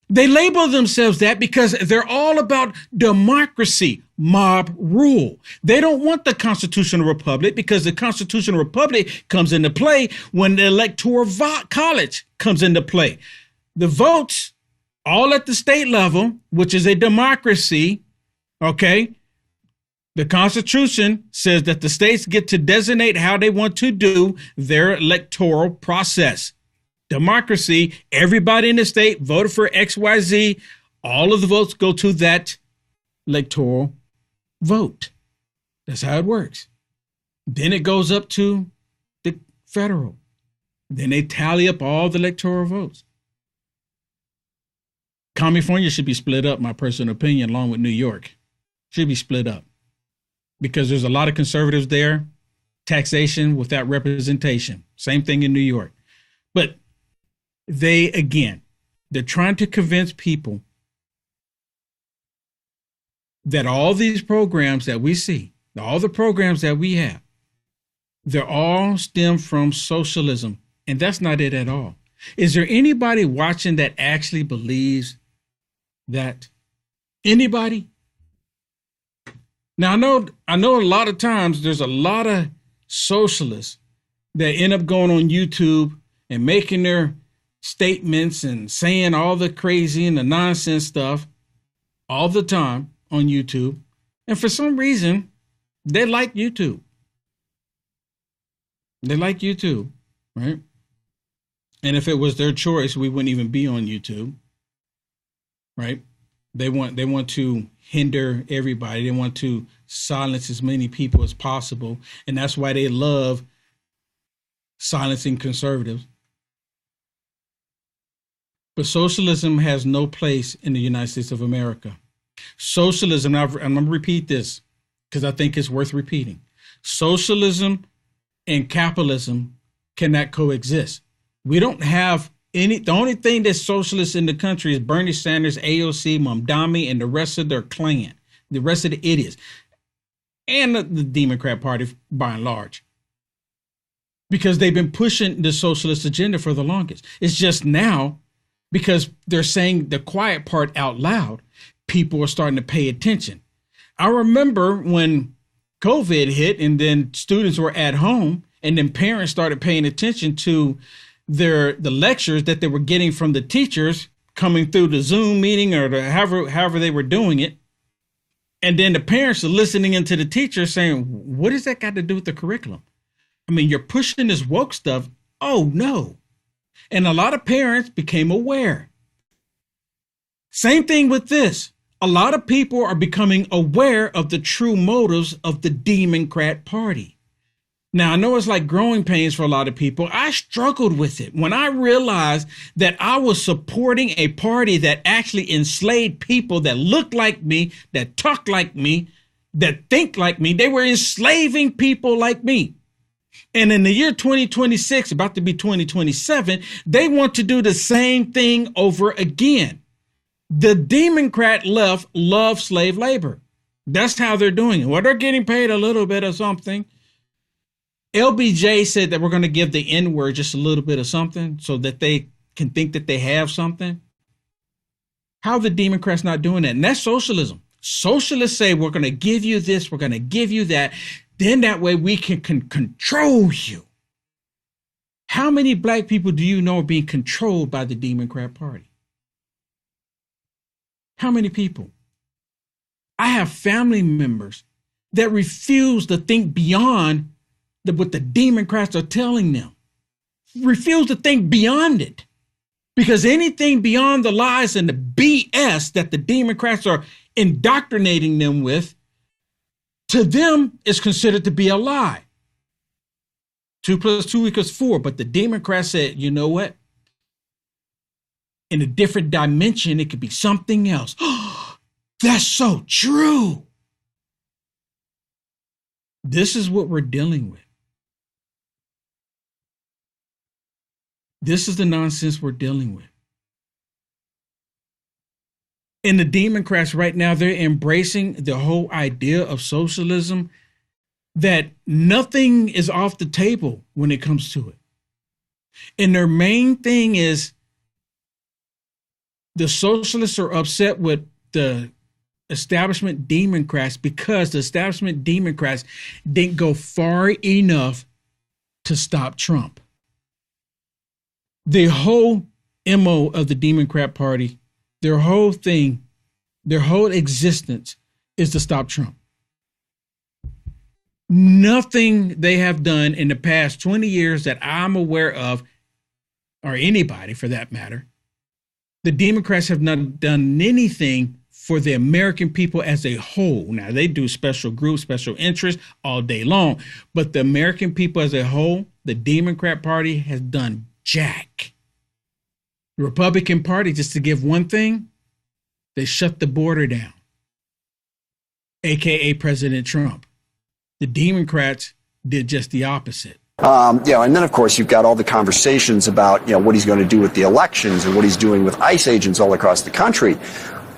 [SPEAKER 12] They label themselves that because they're all about democracy, mob rule. They don't want the constitutional republic because the constitutional republic comes into play when the electoral college comes into play. the votes all at the state level, which is a democracy, okay? The Constitution says that the states get to designate how they want to do their electoral process. Democracy, everybody in the state voted for XYZ. All of the votes go to that electoral vote. That's how it works. Then it goes up to the federal. Then they tally up all the electoral votes. California should be split up, my personal opinion, along with New York. Should be split up. Because there's a lot of conservatives there, taxation without representation. Same thing in New York. But they're trying to convince people that all these programs that we see, all the programs that we have, they're all stem from socialism. And that's not it at all. Is there anybody watching that actually believes that? Anybody? Now, I know a lot of times there's a lot of socialists that end up going on YouTube and making their statements and saying all the crazy and the nonsense stuff all the time on YouTube. And for some reason, they like YouTube. They like YouTube, right? And if it was their choice, we wouldn't even be on YouTube, right? They want to hinder everybody. They want to silence as many people as possible. And that's why they love silencing conservatives. But socialism has no place in the United States of America. Socialism, I'm going to repeat this because I think it's worth repeating. Socialism and capitalism cannot coexist. We don't have the only thing that's socialist in the country is Bernie Sanders, AOC, Mamdani, and the rest of their clan, the rest of the idiots, and the Democrat Party by and large, because they've been pushing the socialist agenda for the longest. It's just now, because they're saying the quiet part out loud, people are starting to pay attention. I remember when COVID hit and then students were at home and then parents started paying attention to the lectures that they were getting from the teachers coming through the Zoom meeting or however they were doing it. And then the parents are listening into the teacher saying, what does that got to do with the curriculum? I mean, you're pushing this woke stuff. Oh, no. And a lot of parents became aware. Same thing with this. A lot of people are becoming aware of the true motives of the Democrat Party. Now, I know it's like growing pains for a lot of people. I struggled with it when I realized that I was supporting a party that actually enslaved people that look like me, that talk like me, that think like me. They were enslaving people like me. And in the year 2026, about to be 2027, they want to do the same thing over again. The Democrat left loves slave labor. That's how they're doing it. Well, they're getting paid a little bit of something. LBJ said that we're going to give the N-word just a little bit of something so that they can think that they have something. How are the Democrats not doing that? And that's socialism. Socialists say we're going to give you this, we're going to give you that. Then that way we can control you. How many black people do you know are being controlled by the Democrat Party? How many people? I have family members that refuse to think beyond what the Democrats are telling them. Refuse to think beyond it. Because anything beyond the lies and the BS that the Democrats are indoctrinating them with, to them is considered to be a lie. 2 + 2 = 4. But the Democrats said, you know what? In a different dimension, it could be something else. That's so true. This is what we're dealing with. This is the nonsense we're dealing with. And the Democrats right now, they're embracing the whole idea of socialism, that nothing is off the table when it comes to it. And their main thing is the socialists are upset with the establishment Democrats because the establishment Democrats didn't go far enough to stop Trump. The whole MO of the Democrat Party, their whole thing, their whole existence is to stop Trump. Nothing they have done in the past 20 years that I'm aware of, or anybody for that matter, the Democrats have not done anything for the American people as a whole. Now, they do special groups, special interests all day long, but the American people as a whole, the Democrat Party has done jack. The Republican Party, just to give one thing, they shut the border down, aka President Trump. The Democrats did just the opposite.
[SPEAKER 2] And then of course you've got all the conversations about what he's going to do with the elections and what he's doing with ICE agents all across the country.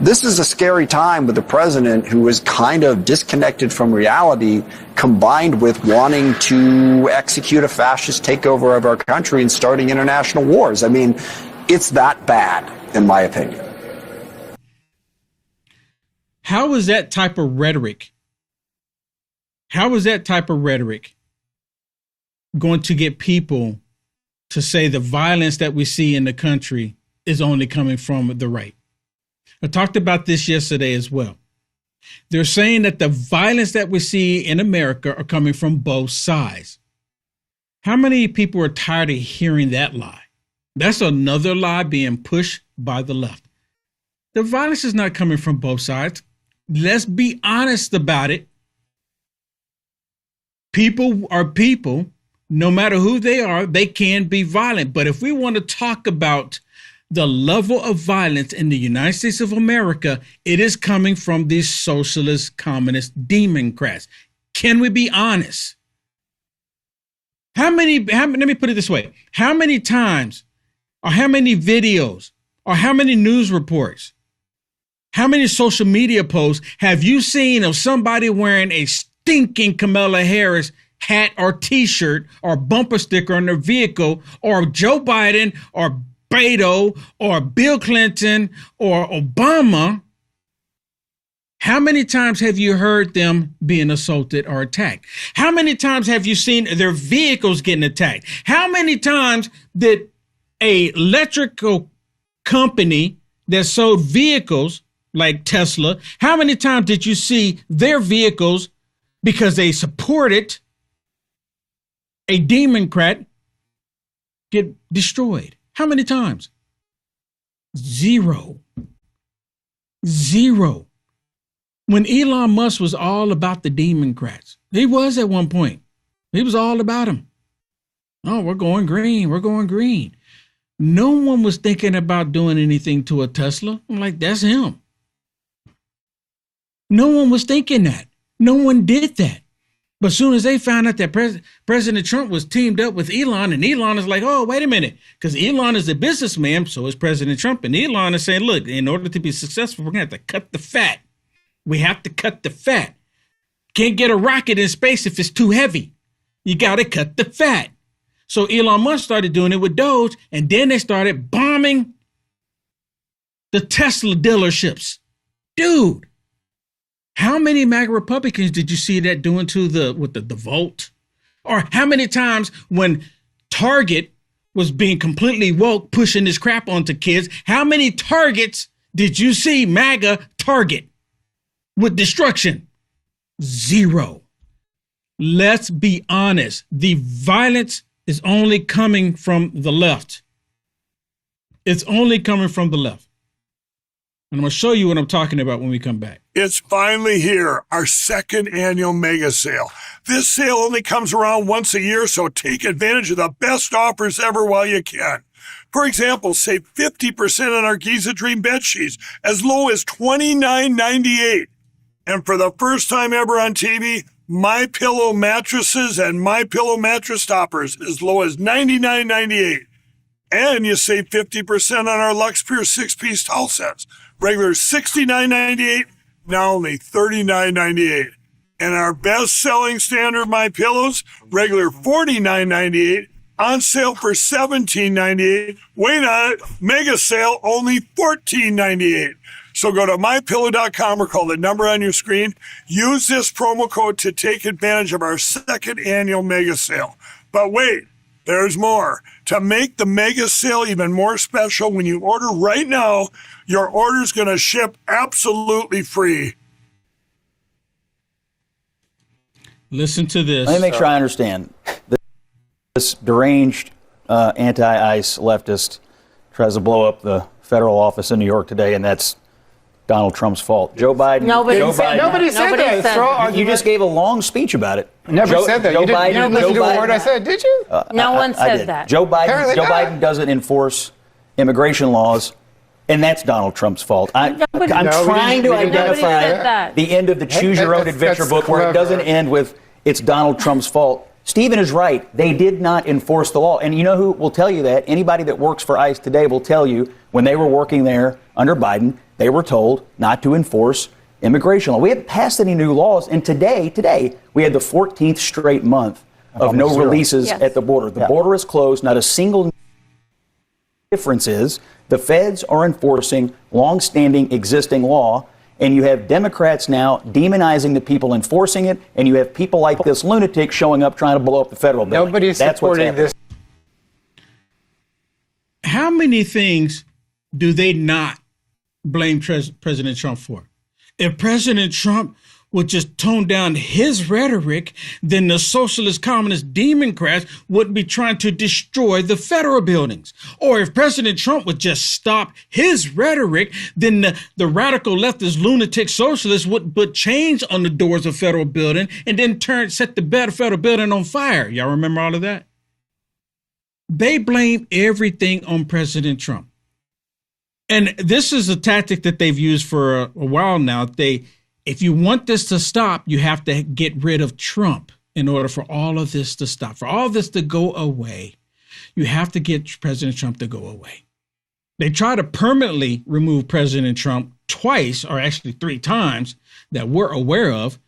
[SPEAKER 2] This is a scary time with the president who is kind of disconnected from reality, combined with wanting to execute a fascist takeover of our country and starting international wars. I mean, it's that bad, in my opinion.
[SPEAKER 12] How is that type of rhetoric? How is that type of rhetoric going to get people to say the violence that we see in the country is only coming from the right? I talked about this yesterday as well. They're saying that the violence that we see in America are coming from both sides. How many people are tired of hearing that lie? That's another lie being pushed by the left. The violence is not coming from both sides. Let's be honest about it. People are people. No matter who they are, they can be violent. But if we want to talk about the level of violence in the United States of America, it is coming from these socialist, communist Democrats. Can we be honest? Let me put it this way. How many times, or how many videos, or how many news reports, how many social media posts have you seen of somebody wearing a stinking Kamala Harris hat or T-shirt or bumper sticker on their vehicle, or Joe Biden or Beto or Bill Clinton or Obama? How many times have you heard them being assaulted or attacked? How many times have you seen their vehicles getting attacked? How many times did a electrical company that sold vehicles like Tesla, how many times did you see their vehicles, because they supported a Democrat, get destroyed? How many times? Zero. When Elon Musk was all about the Democrats, he was at one point. He was all about them. Oh, we're going green. We're going green. No one was thinking about doing anything to a Tesla. I'm like, that's him. No one was thinking that. No one did that. But as soon as they found out that President Trump was teamed up with Elon, and Elon is like, oh, wait a minute, because Elon is a businessman, so is President Trump. And Elon is saying, look, in order to be successful, we're going to have to cut the fat. We have to cut the fat. Can't get a rocket in space if it's too heavy. You got to cut the fat. So Elon Musk started doing it with Doge, and then they started bombing the Tesla dealerships. Dude, how many MAGA Republicans did you see that doing to the Volt? Or how many times when Target was being completely woke, pushing this crap onto kids, how many targets did you see MAGA target with destruction? Zero. Let's be honest. The violence is only coming from the left. It's only coming from the left. And I'm going to show you what I'm talking about when we come back.
[SPEAKER 9] It's finally here, our second annual mega sale. This sale only comes around once a year, so take advantage of the best offers ever while you can. For example, save 50% on our Giza Dream bed sheets, as low as $29.98. And for the first time ever on TV, My Pillow mattresses and My Pillow mattress toppers as low as $99.98. And you save 50% on our Lux Pure 6-piece towel sets. Regular $69.98, now only $39.98. And our best-selling standard My Pillows, regular $49.98, on sale for $17.98. Wait on it, mega sale, only $14.98. So go to mypillow.com or call the number on your screen. Use this promo code to take advantage of our second annual mega sale. But wait, There's more. To make the mega sale even more special, when you order right now, your order's going to ship absolutely free.
[SPEAKER 12] Listen to this.
[SPEAKER 1] Let me make sure I understand. This deranged anti-ICE leftist tries to blow up the federal office in New York today, and that's Donald Trump's fault. Joe Biden.
[SPEAKER 20] Nobody said that.
[SPEAKER 1] You just gave a long speech about it.
[SPEAKER 20] Never said that. You didn't listen to a word I
[SPEAKER 1] said, did you?
[SPEAKER 20] No one
[SPEAKER 1] I
[SPEAKER 20] said
[SPEAKER 1] did.
[SPEAKER 20] that.
[SPEAKER 1] Joe Biden doesn't enforce immigration laws, and that's Donald Trump's fault. I'm trying to identify the end of the Choose Your Own Adventure book where it doesn't end with it's Donald Trump's fault. Stephen is right. They did not enforce the law. And you know who will tell you that? Anybody that works for ICE today will tell you when they were working there under Biden, they were told not to enforce immigration law. We haven't passed any new laws. And today, we had the 14th straight month of no releases at the border. The border is closed. Not a single difference is the feds are enforcing longstanding existing law. And you have Democrats now demonizing the people enforcing it, and you have people like this lunatic showing up trying to blow up the federal building.
[SPEAKER 20] Nobody's supporting this.
[SPEAKER 12] How many things do they not blame President Trump for? If President Trump would just tone down his rhetoric, then the socialist, communist, Democrats wouldn't be trying to destroy the federal buildings. Or if President Trump would just stop his rhetoric, then the radical leftist, lunatic socialists would put chains on the doors of federal building and then set the federal building on fire. Y'all remember all of that? They blame everything on President Trump. And this is a tactic that they've used for a while now. If you want this to stop, you have to get rid of Trump in order for all of this to stop. For all this to go away, you have to get President Trump to go away. They try to permanently remove President Trump twice, or actually 3 times, that we're aware of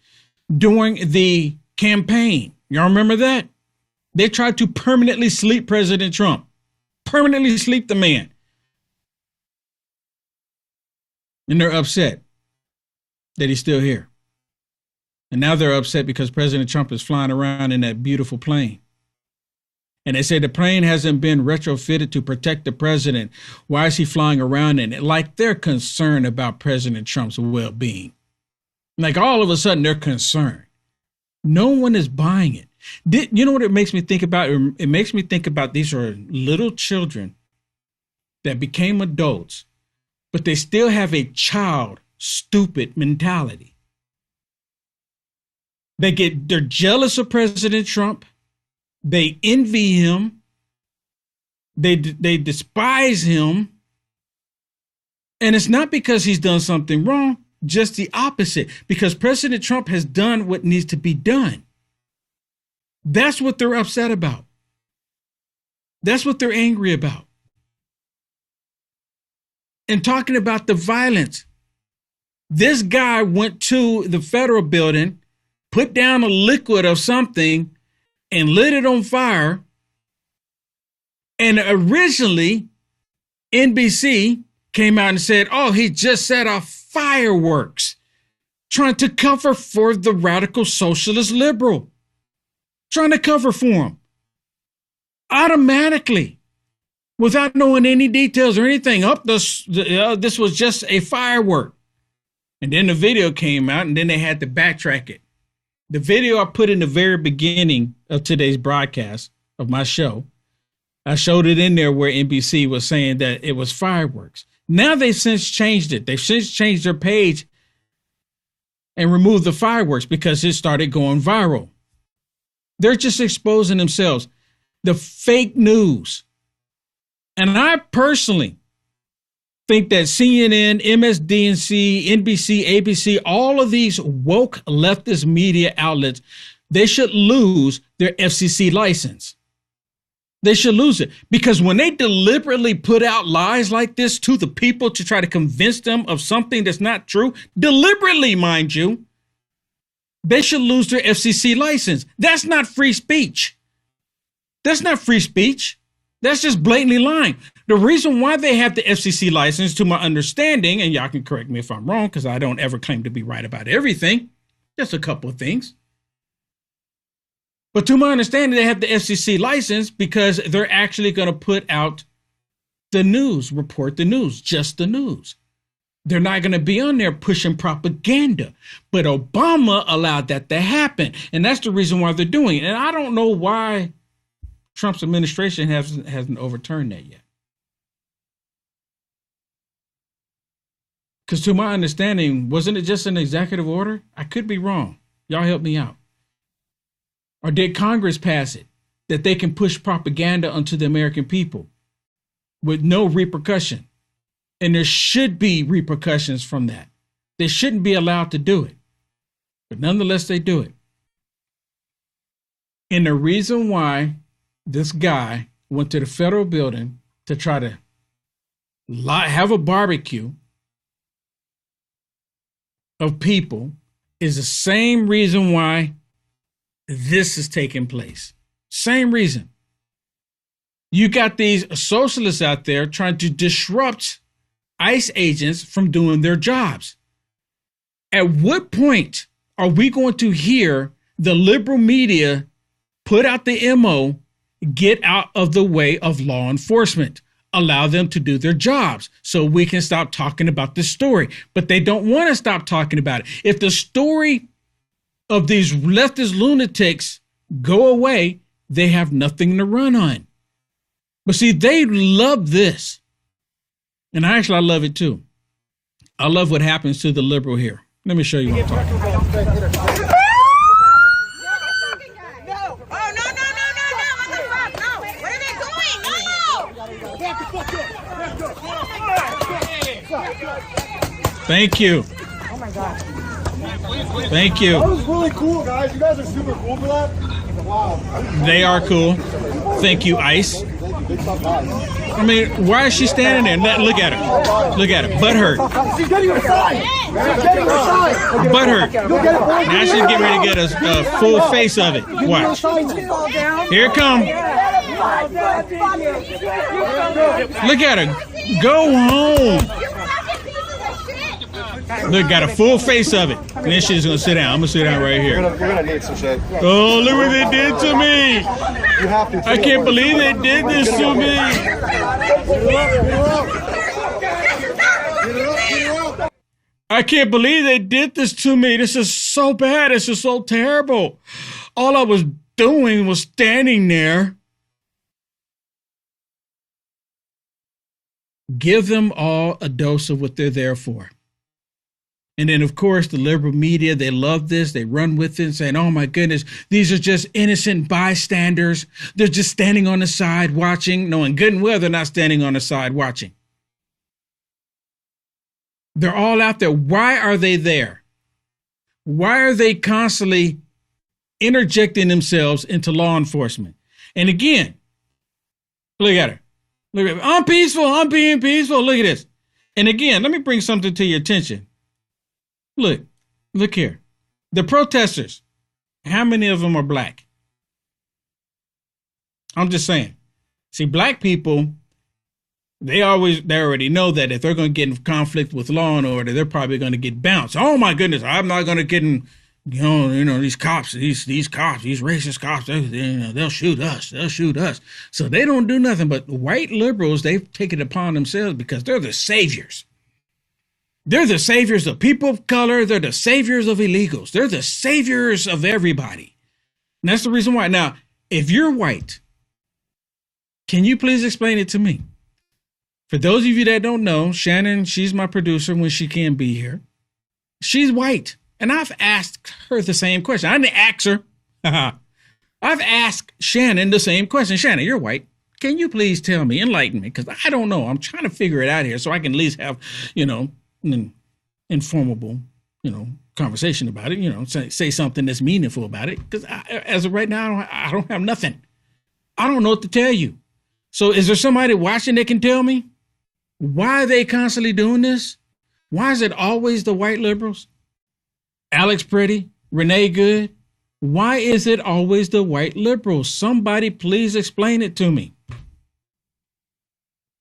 [SPEAKER 12] during the campaign. Y'all remember that? They tried to permanently sleep President Trump. Permanently sleep the man. And they're upset that he's still here. And now they're upset because President Trump is flying around in that beautiful plane. And they say the plane hasn't been retrofitted to protect the president. Why is he flying around in it? Like they're concerned about President Trump's well-being. Like all of a sudden they're concerned. No one is buying it. You know what it makes me think about? It makes me think about these are little children that became adults, but they still have a stupid mentality. They're jealous of President Trump. They envy him. They despise him. And it's not because he's done something wrong, just the opposite, because President Trump has done what needs to be done. That's what they're upset about. That's what they're angry about. And talking about the violence, this guy went to the federal building, put down a liquid of something, and lit it on fire. And originally, NBC came out and said, oh, he just set off fireworks, trying to cover for the radical socialist liberal, trying to cover for him automatically without knowing any details or anything. This was just a firework. And then the video came out, and then they had to backtrack it. The video I put in the very beginning of today's broadcast of my show, I showed it in there where NBC was saying that it was fireworks. Now they've since changed it. They've since changed their page and removed the fireworks because it started going viral. They're just exposing themselves. The fake news. And I personally think that CNN, MSDNC, NBC, ABC, all of these woke leftist media outlets, they should lose their FCC license. They should lose it, because when they deliberately put out lies like this to the people to try to convince them of something that's not true, deliberately, mind you, they should lose their FCC license. That's not free speech. That's not free speech. That's just blatantly lying. The reason why they have the FCC license, to my understanding, and y'all can correct me if I'm wrong, because I don't ever claim to be right about everything, just a couple of things. But to my understanding, they have the FCC license because they're actually going to put out the news, report the news, just the news. They're not going to be on there pushing propaganda. But Obama allowed that to happen. And that's the reason why they're doing it. And I don't know why Trump's administration hasn't overturned that yet. Because to my understanding, wasn't it just an executive order? I could be wrong. Y'all help me out. Or did Congress pass it that they can push propaganda onto the American people with no repercussion? And there should be repercussions from that. They shouldn't be allowed to do it. But nonetheless, they do it. And the reason why this guy went to the federal building to try to have a barbecue of people is the same reason why this is taking place. Same reason. You got these socialists out there trying to disrupt ICE agents from doing their jobs. At what point are we going to hear the liberal media put out the MO, get out of the way of law enforcement, allow them to do their jobs so we can stop talking about this story? But they don't want to stop talking about it. If the story of these leftist lunatics go away, they have nothing to run on. But see, they love this. And I love it too. I love what happens to the liberal here. Let me show you what I'm talking about. Thank you.
[SPEAKER 14] Oh my God.
[SPEAKER 12] Thank you.
[SPEAKER 14] That was really cool, guys. You guys are super cool for that. Wow.
[SPEAKER 12] They are cool. Thank you, ICE. I mean, why is she standing there? Look at her. Look at her. Butt hurt.
[SPEAKER 14] She's getting her side. She's getting her side.
[SPEAKER 12] Butt hurt. Now she's getting ready to get a full face of it. Watch. Here it comes. Look at her. Go home. Look, got a full face of it. And then she's gonna sit down. I'm gonna sit down right here.
[SPEAKER 14] You're gonna need some shit.
[SPEAKER 12] Oh, look what they did to me.
[SPEAKER 14] You have to.
[SPEAKER 12] I can't believe they did this to me. I can't believe they did this to me. This is so bad. This is so terrible. All I was doing was standing there. Give them all a dose of what they're there for. And then, of course, the liberal media, they love this. They run with it saying, oh, my goodness, these are just innocent bystanders. They're just standing on the side watching, knowing good and well they're not standing on the side watching. They're all out there. Why are they there? Why are they constantly interjecting themselves into law enforcement? And again, look at her. Look at her. I'm peaceful. I'm being peaceful. Look at this. And again, let me bring something to your attention. Look here. The protesters, how many of them are black? I'm just saying. See, black people, they already know that if they're going to get in conflict with law and order, they're probably going to get bounced. Oh my goodness, I'm not going to get in, these cops, these cops, these racist cops, they'll shoot us. They'll shoot us. So they don't do nothing. But white liberals, they've taken it upon themselves because they're the saviors. They're the saviors of people of color. They're the saviors of illegals. They're the saviors of everybody. And that's the reason why. Now, if you're white, can you please explain it to me? For those of you that don't know, Shannon, she's my producer when she can't be here. She's white. And I've asked her the same question. I didn't ask her. I've asked Shannon the same question. Shannon, you're white. Can you please tell me, enlighten me? Because I don't know. I'm trying to figure it out here so I can at least have, an informable, conversation about it, say something that's meaningful about it. Because as of right now, I don't have nothing. I don't know what to tell you. So is there somebody watching that can tell me why are they constantly doing this? Why is it always the white liberals? Alex Pretty, Renee Good. Why is it always the white liberals? Somebody please explain it to me.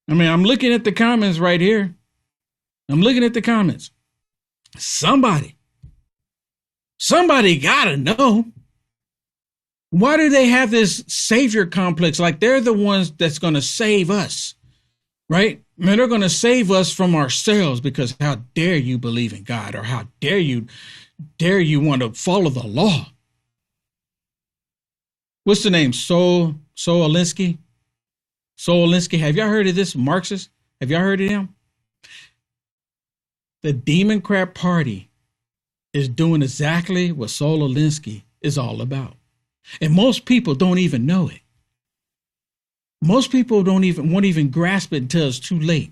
[SPEAKER 12] I mean, I'm looking at the comments right here. I'm looking at the comments. Somebody gotta know. Why do they have this savior complex? Like they're the ones that's going to save us, right? Man, they're going to save us from ourselves, because how dare you believe in God, or how dare you want to follow the law? What's the name? Saul Alinsky? Saul Alinsky. Have y'all heard of this Marxist? Have y'all heard of him? The Democrat Party is doing exactly what Saul Alinsky is all about. And most people don't even know it. Most people won't even grasp it until it's too late.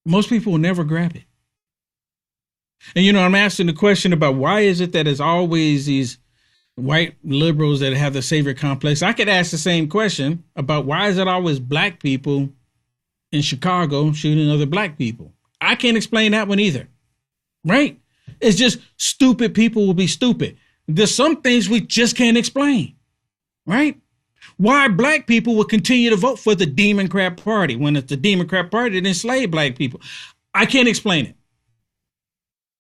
[SPEAKER 12] Most people will never grab it. And I'm asking the question about why is it that it's always these white liberals that have the savior complex? I could ask the same question about why is it always black people in Chicago shooting other black people? I can't explain that one either, right? It's just stupid people will be stupid. There's some things we just can't explain, right? Why black people will continue to vote for the Democrat Party when it's the Democrat Party that enslaved black people. I can't explain it.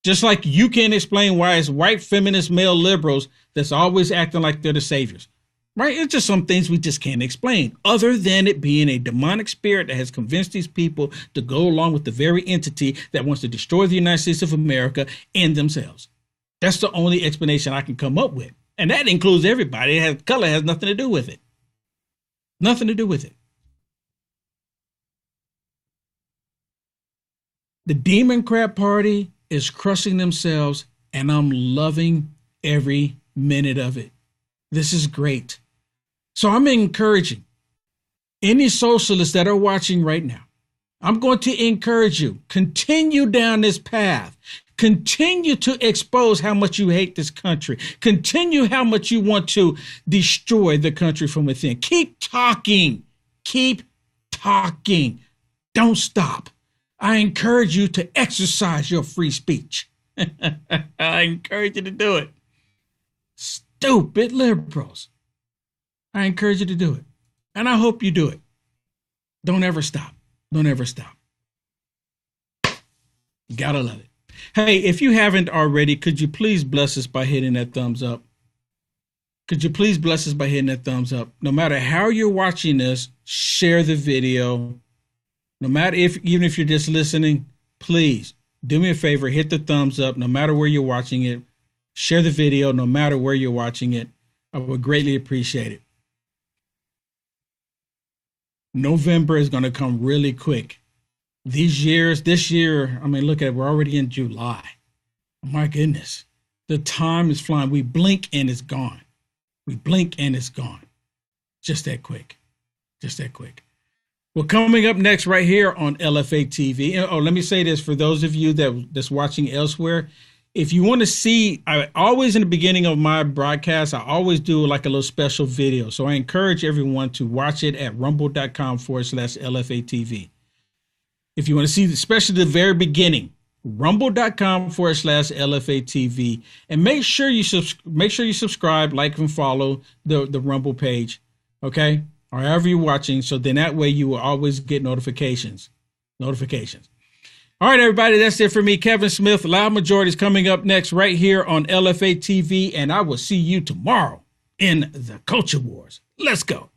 [SPEAKER 12] Just like you can't explain why it's white feminist male liberals that's always acting like they're the saviors, right? It's just some things we just can't explain, other than it being a demonic spirit that has convinced these people to go along with the very entity that wants to destroy the United States of America and themselves. That's the only explanation I can come up with. And that includes everybody. Color has nothing to do with it. Nothing to do with it. The Democrat Party is crushing themselves, and I'm loving every minute of it. This is great. So I'm encouraging any socialists that are watching right now. I'm going to encourage you, continue down this path. Continue to expose how much you hate this country. Continue how much you want to destroy the country from within. Keep talking. Keep talking. Don't stop. I encourage you to exercise your free speech. I encourage you to do it. Stupid liberals. I encourage you to do it. And I hope you do it. Don't ever stop. Don't ever stop. You gotta love it. Hey, if you haven't already, could you please bless us by hitting that thumbs up? Could you please bless us by hitting that thumbs up? No matter how you're watching this, share the video. No matter even if you're just listening, please do me a favor, hit the thumbs up. No matter where you're watching it, share the video. No matter where you're watching it, I would greatly appreciate it. November is going to come really quick. This year, I mean, look at it, we're already in July. Oh my goodness. The time is flying. We blink and it's gone. We blink and it's gone. Just that quick. Just that quick. Well, coming up next right here on LFA TV. Oh, let me say this for those of you that's watching elsewhere. If you want to see, I always in the beginning of my broadcast, I always do like a little special video. So I encourage everyone to watch it at rumble.com/LFA TV. If you want to see, especially the very beginning, rumble.com/LFA TV, and make sure you subscribe, like, and follow the Rumble page, okay, or however you're watching. So then that way you will always get notifications. All right, everybody, that's it for me, Kevin Smith. Loud Majority is coming up next right here on LFA TV, and I will see you tomorrow in the Culture Wars. Let's go.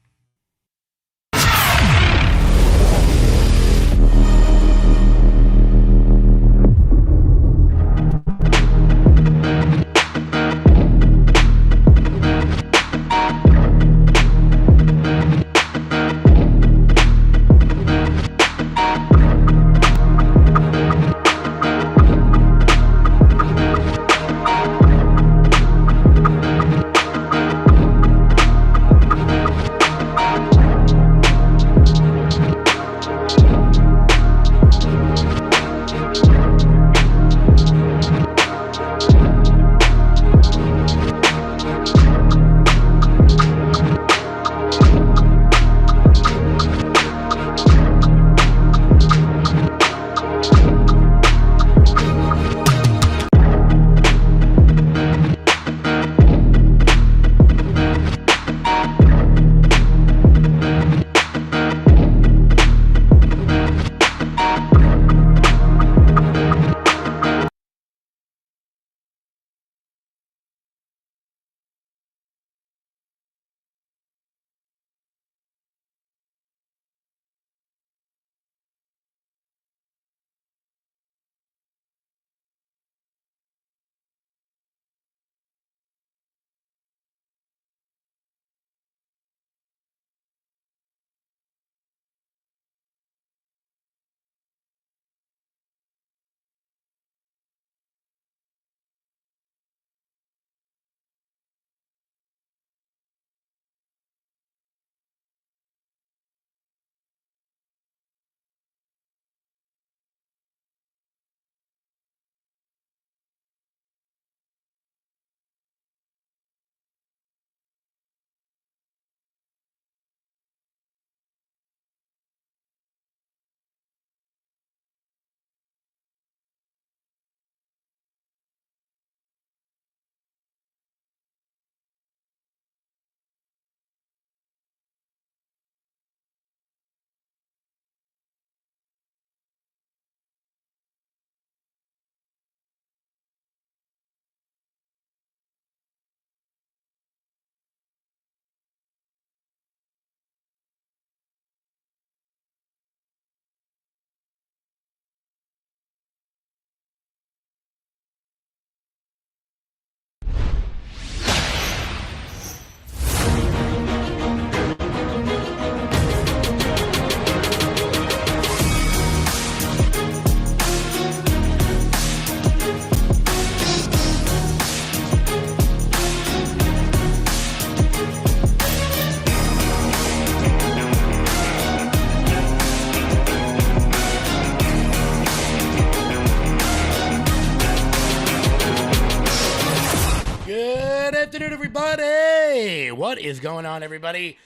[SPEAKER 13] everybody. What is going on, everybody?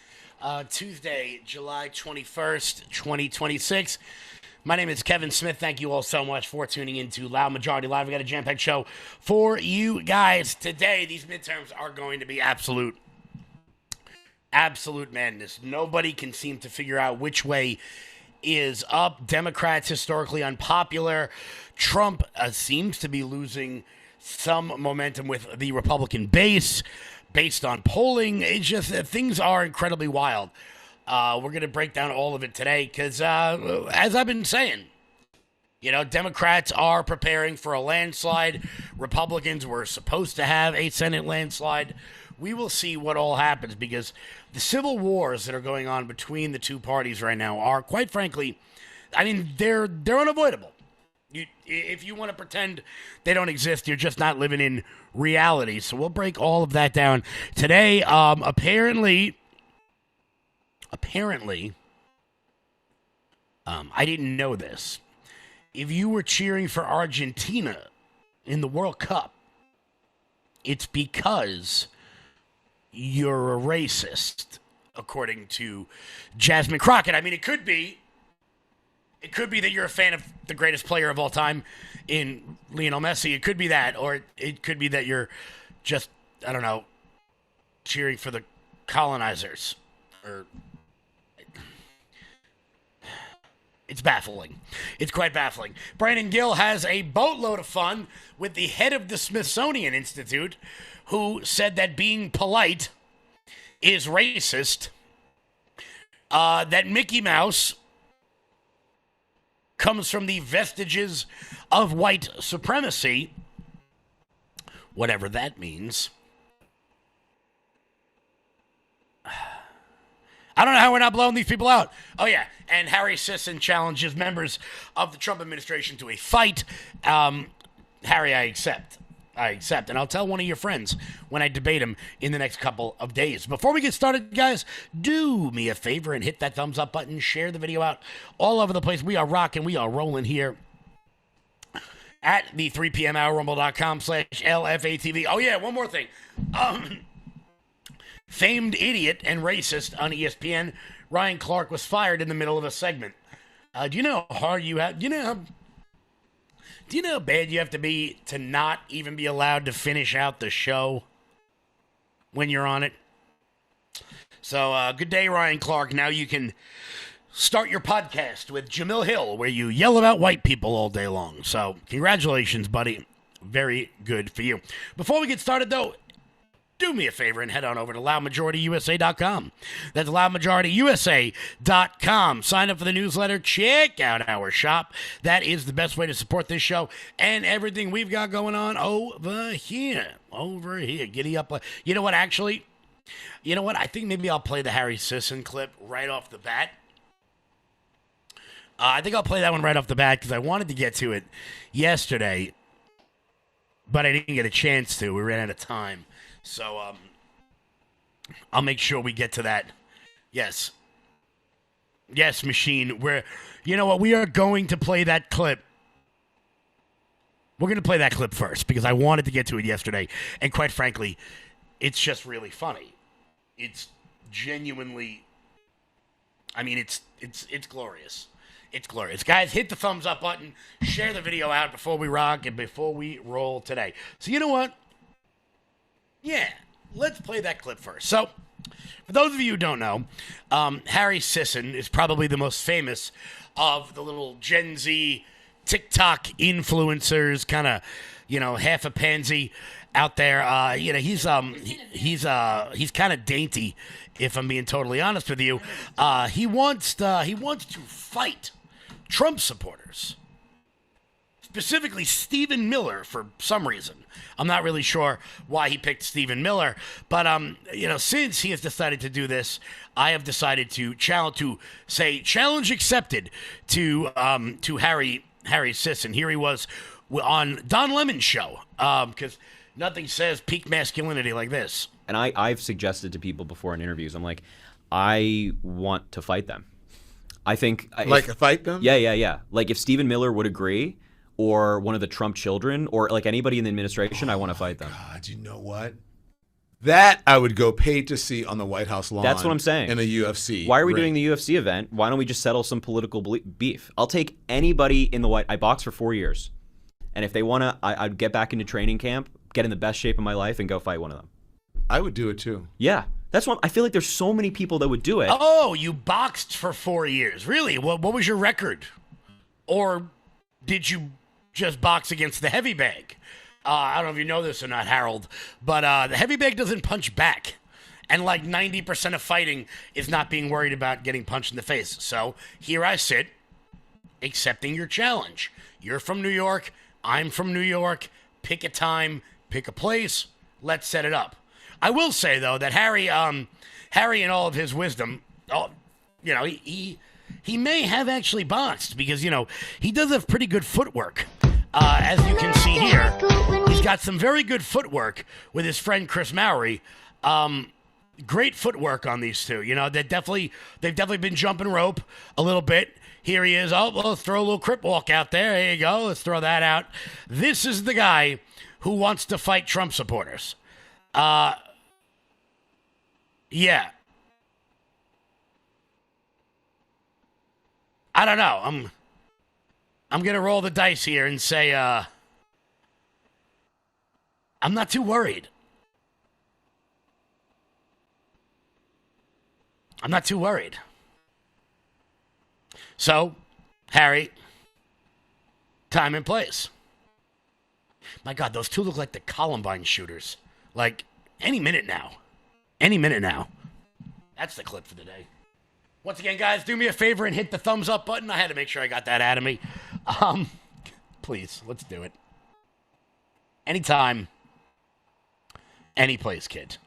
[SPEAKER 13] Tuesday, July 21st, 2026. My name is Kevin Smith. Thank you all so much for tuning into Loud Majority Live. We got a jam-packed show for you guys today. These midterms are going to be absolute madness. Nobody can seem to figure out which way is up. Democrats historically unpopular. Trump seems to be losing some momentum with the Republican base based on polling. It's just things are incredibly wild. We're going to break down all of it today because, as I've been saying, Democrats are preparing for a landslide. Republicans were supposed to have a Senate landslide. We will see what all happens because the civil wars that are going on between the two parties right now are, quite frankly, they're unavoidable. If you want to pretend they don't exist, you're just not living in reality. So we'll break all of that down today. Apparently, I didn't know this. If you were cheering for Argentina in the World Cup, it's because you're a racist, according to Jasmine Crockett. It could be that you're a fan of the greatest player of all time in Lionel Messi. It could be that, or it could be that you're just, I don't know, cheering for the colonizers. It's baffling. It's quite baffling. Brandon Gill has a boatload of fun with the head of the Smithsonian Institute, who said that being polite is racist, that Mickey Mouse comes from the vestiges of white supremacy, whatever that means. I don't know how we're not blowing these people out. Oh, yeah. And Harry Sisson challenges members of the Trump administration to a fight. Harry, I accept. And I'll tell one of your friends when I debate him in the next couple of days. Before we get started, guys, do me a favor and hit that thumbs up button. Share the video out all over the place. We are rocking. We are rolling here at the 3 p.m. hour, rumble.com/LFATV. Oh, yeah, one more thing. Famed idiot and racist on ESPN, Ryan Clark, was fired in the middle of a segment. Do you know how hard you have? Do you know how bad you have to be to not even be allowed to finish out the show when you're on it? So, good day, Ryan Clark. Now you can start your podcast with Jamil Hill, where you yell about white people all day long. So, congratulations, buddy. Very good for you. Before we get started, though, do me a favor and head on over to loudmajorityusa.com. That's loudmajorityusa.com. Sign up for the newsletter. Check out our shop. That is the best way to support this show and everything we've got going on over here. Giddy up. You know what, actually? I think maybe I'll play the Harry Sisson clip right off the bat. I think I'll play that one right off the bat because I wanted to get to it yesterday, but I didn't get a chance to. We ran out of time. So, I'll make sure we get to that. Yes, machine. You know what? We are going to play that clip. We're going to play that clip first because I wanted to get to it yesterday. And quite frankly, it's just really funny. It's genuinely, it's glorious. It's glorious. Guys, hit the thumbs up button. Share the video out before we rock and before we roll today. So you know what? Yeah, let's play that clip first. So, for those of you who don't know, Harry Sisson is probably the most famous of the little Gen Z TikTok influencers, kind of, half a pansy out there. He's kind of dainty, if I'm being totally honest with you. He wants to fight Trump supporters. Specifically Stephen Miller, for some reason. I'm not really sure why he picked Stephen Miller, but since he has decided to do this, I have decided to challenge accepted to Harry Sisson. Here he was on Don Lemon's show, because nothing says peak masculinity like this.
[SPEAKER 11] And I've suggested to people before in interviews, I'm like, I want to fight them. I think
[SPEAKER 21] fight them?
[SPEAKER 11] Yeah. Like if Stephen Miller would agree, or one of the Trump children, or like anybody in the administration, I want to fight them.
[SPEAKER 21] God, you know what?
[SPEAKER 15] That I would go pay to see on the White House lawn.
[SPEAKER 11] That's what I'm saying.
[SPEAKER 15] In a UFC.
[SPEAKER 11] Why are we
[SPEAKER 15] ring.
[SPEAKER 11] doing the UFC event? Why don't we just settle some political beef? I'll take anybody in the White. I boxed for 4 years, and if they want to, I'd get back into training camp, get in the best shape of my life, and go fight one of them.
[SPEAKER 15] I would do it too.
[SPEAKER 11] Yeah, that's what I feel like. There's so many people that would do it.
[SPEAKER 21] Oh, you boxed for 4 years? Really? What was your record? Or did you just box against the heavy bag? I don't know if you know this or not, Harold, but the heavy bag doesn't punch back. And like 90% of fighting is not being worried about getting punched in the face. So here I sit, accepting your challenge. You're from New York. I'm from New York. Pick a time, pick a place. Let's set it up. I will say, though, that Harry in all of his wisdom, he may have actually boxed because, he does have pretty good footwork. As you can see here, he's got some very good footwork with his friend Chris Mowry. Great footwork on these two. They've definitely been jumping rope a little bit. Here he is. Oh, well, let's throw a little crip walk out there. There you go. Let's throw that out. This is the guy who wants to fight Trump supporters. Yeah. I don't know. I'm going to roll the dice here and say I'm not too worried. I'm not too worried. So, Harry, time and place. My God, those two look like the Columbine shooters. Like, any minute now. Any minute now. That's the clip for the day. Once again, guys, do me a favor and hit the thumbs up button. I had to make sure I got that out of me. Please, let's do it. Anytime, any place, kid.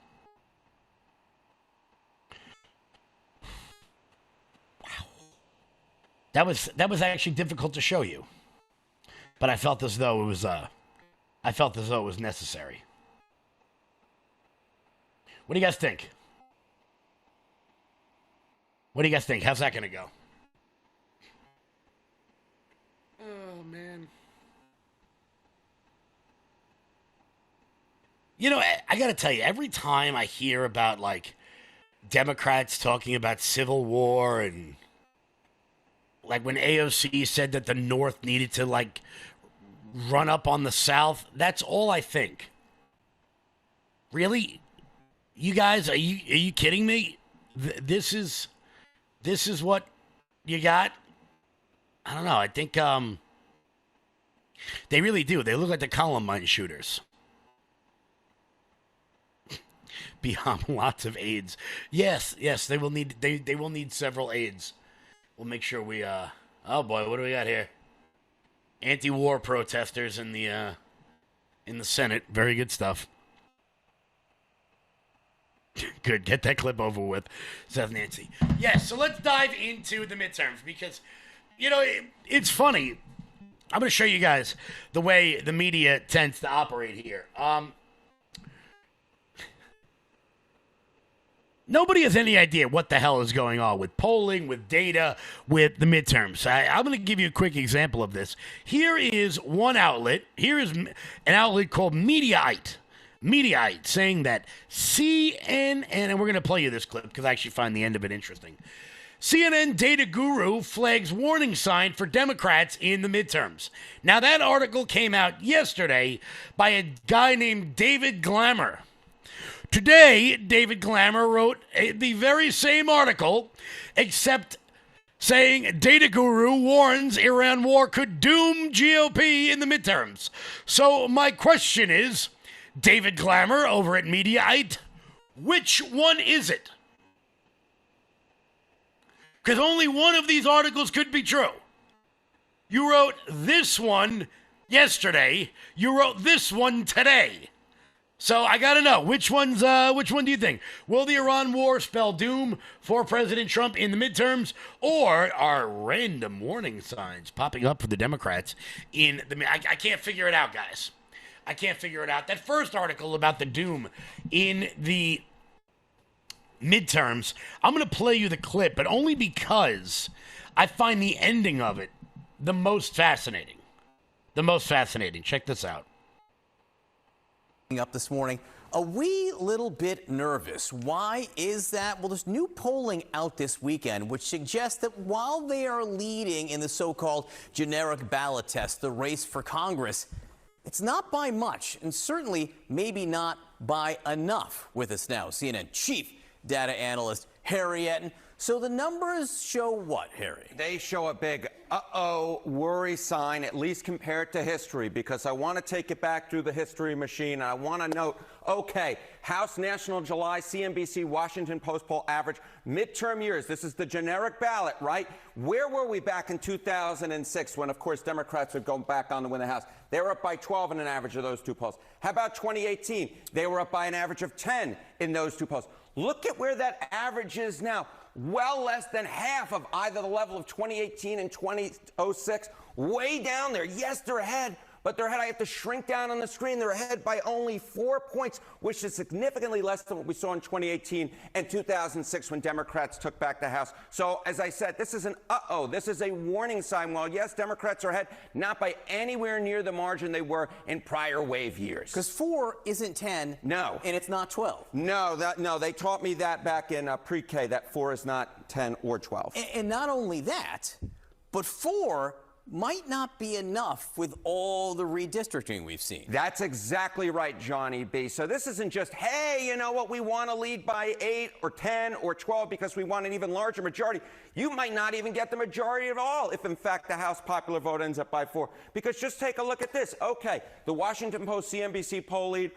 [SPEAKER 21] Wow. That was actually difficult to show you. But I felt as though it was necessary. What do you guys think? What do you guys think? How's that going to go? Oh, man. I got to tell you, every time I hear about, Democrats talking about civil war and, when AOC said that the North needed to, run up on the South, that's all I think. Really? You guys, are you kidding me? This is what you got? I don't know. I think they really do. They look like the Columbine shooters. Beyond lots of aides. Yes, they will need they will need several aides. We'll make sure we oh boy, what do we got here? Anti-war protesters in the Senate. Very good stuff. Good. Get that clip over with, says Nancy. Yes, so let's dive into the midterms because, it's funny. I'm going to show you guys the way the media tends to operate here. Nobody has any idea what the hell is going on with polling, with data, with the midterms. I'm going to give you a quick example of this. Here is one outlet. Here is an outlet called Mediaite saying that CNN, and we're going to play you this clip because I actually find the end of it interesting. CNN data guru flags warning sign for Democrats in the midterms. Now, that article came out yesterday by a guy named David Glamour. Today, David Glamour wrote the very same article, except saying data guru warns Iran war could doom GOP in the midterms. So my question is, David Glamour over at Mediaite, which one is it? Because only one of these articles could be true. You wrote this one yesterday. You wrote this one today. So I got to know, which one do you think? Will the Iran war spell doom for President Trump in the midterms, or are random warning signs popping up for the Democrats in the I can't figure it out, guys. I can't figure it out. That first article about the doom in the midterms, I'm going to play you the clip, but only because I find the ending of it the most fascinating. The most fascinating. Check this out.
[SPEAKER 22] Up this morning
[SPEAKER 18] a wee little bit nervous. Why is that? Well, there's new polling out this weekend which suggests that while they are leading in the so-called generic ballot test, the race for Congress, it's not by much, and certainly maybe not by enough. With us now, CNN chief data analyst Herrell. So the numbers show what, Harry?
[SPEAKER 22] They show a big worry sign, at least compared to history, because I want to take it back through the history machine. And I want to note, okay, House National July, CNBC, Washington Post poll average, midterm years. This is the generic ballot, right? Where were we back in 2006 when, of course, Democrats would go back on to win the House? They were up by 12 in an average of those two polls. How about 2018? They were up by an average of 10 in those two polls. Look at where that average is now. Well less than half of either the level of 2018 and 2006. Way down there. Yes, they're ahead, but they're ahead. I have to shrink down on the screen. They're ahead by only 4 points, which is significantly less than what we saw in 2018 and 2006 when Democrats took back the House. So, as I said, this is an This is a warning sign. While, yes, Democrats are ahead, not by anywhere near the margin they were in prior wave years.
[SPEAKER 18] Because 4 isn't 10.
[SPEAKER 22] No.
[SPEAKER 18] And it's not 12.
[SPEAKER 22] No, they taught me that back in pre-K, that 4 is not 10 or 12.
[SPEAKER 18] And not only that, but 4 might not be enough with all the redistricting we've seen.
[SPEAKER 22] That's exactly right, Johnny B. So this isn't just, hey, you know what, we want to lead by 8 or 10 or 12 because we want an even larger majority. You might not even get the majority at all if, in fact, the House popular vote ends up by 4. Because just take a look at this. Okay, the Washington Post CNBC poll lead,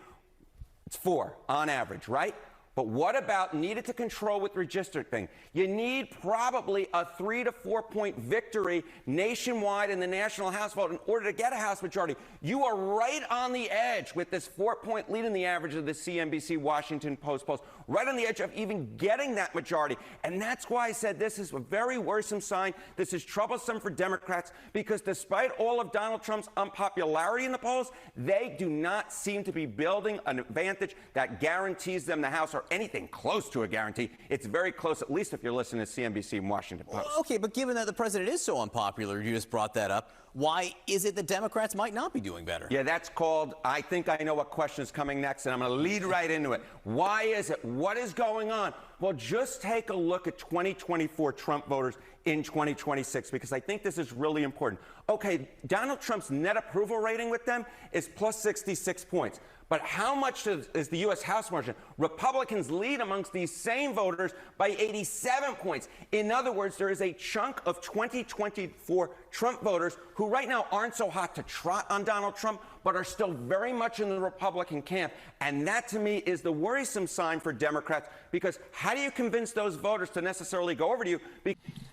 [SPEAKER 22] it's 4 on average, right? But what about needed to control with redistricting? You need probably a 3 to 4 point victory nationwide in the national House vote in order to get a House majority. You are right on the edge with this 4 point lead in the average of the CNBC Washington Post polls, right on the edge of even getting that majority. And that's why I said this is a very worrisome sign. This is troublesome for Democrats because despite all of Donald Trump's unpopularity in the polls, they do not seem to be building an advantage that guarantees them the House or anything close to a guarantee. It's very close, at least if you're listening to CNBC and Washington Post.
[SPEAKER 18] Okay, but given that the president is so unpopular, you just brought that up, why is it that Democrats might not be doing better?
[SPEAKER 22] Yeah, that's called, I think I know what question is coming next, and I'm going to lead right into it. Why is it? What is going on? Well, just take a look at 2024 Trump voters in 2026, because I think this is really important. Okay, Donald Trump's net approval rating with them is plus 66 points. But how much is the U.S. House margin? Republicans lead amongst these same voters by 87 points. In other words, there is a chunk of 2024 Trump voters who right now aren't so hot to trot on Donald Trump, but are still very much in the Republican camp. And that, to me, is the worrisome sign for Democrats, because how do you convince those voters to necessarily go over to you?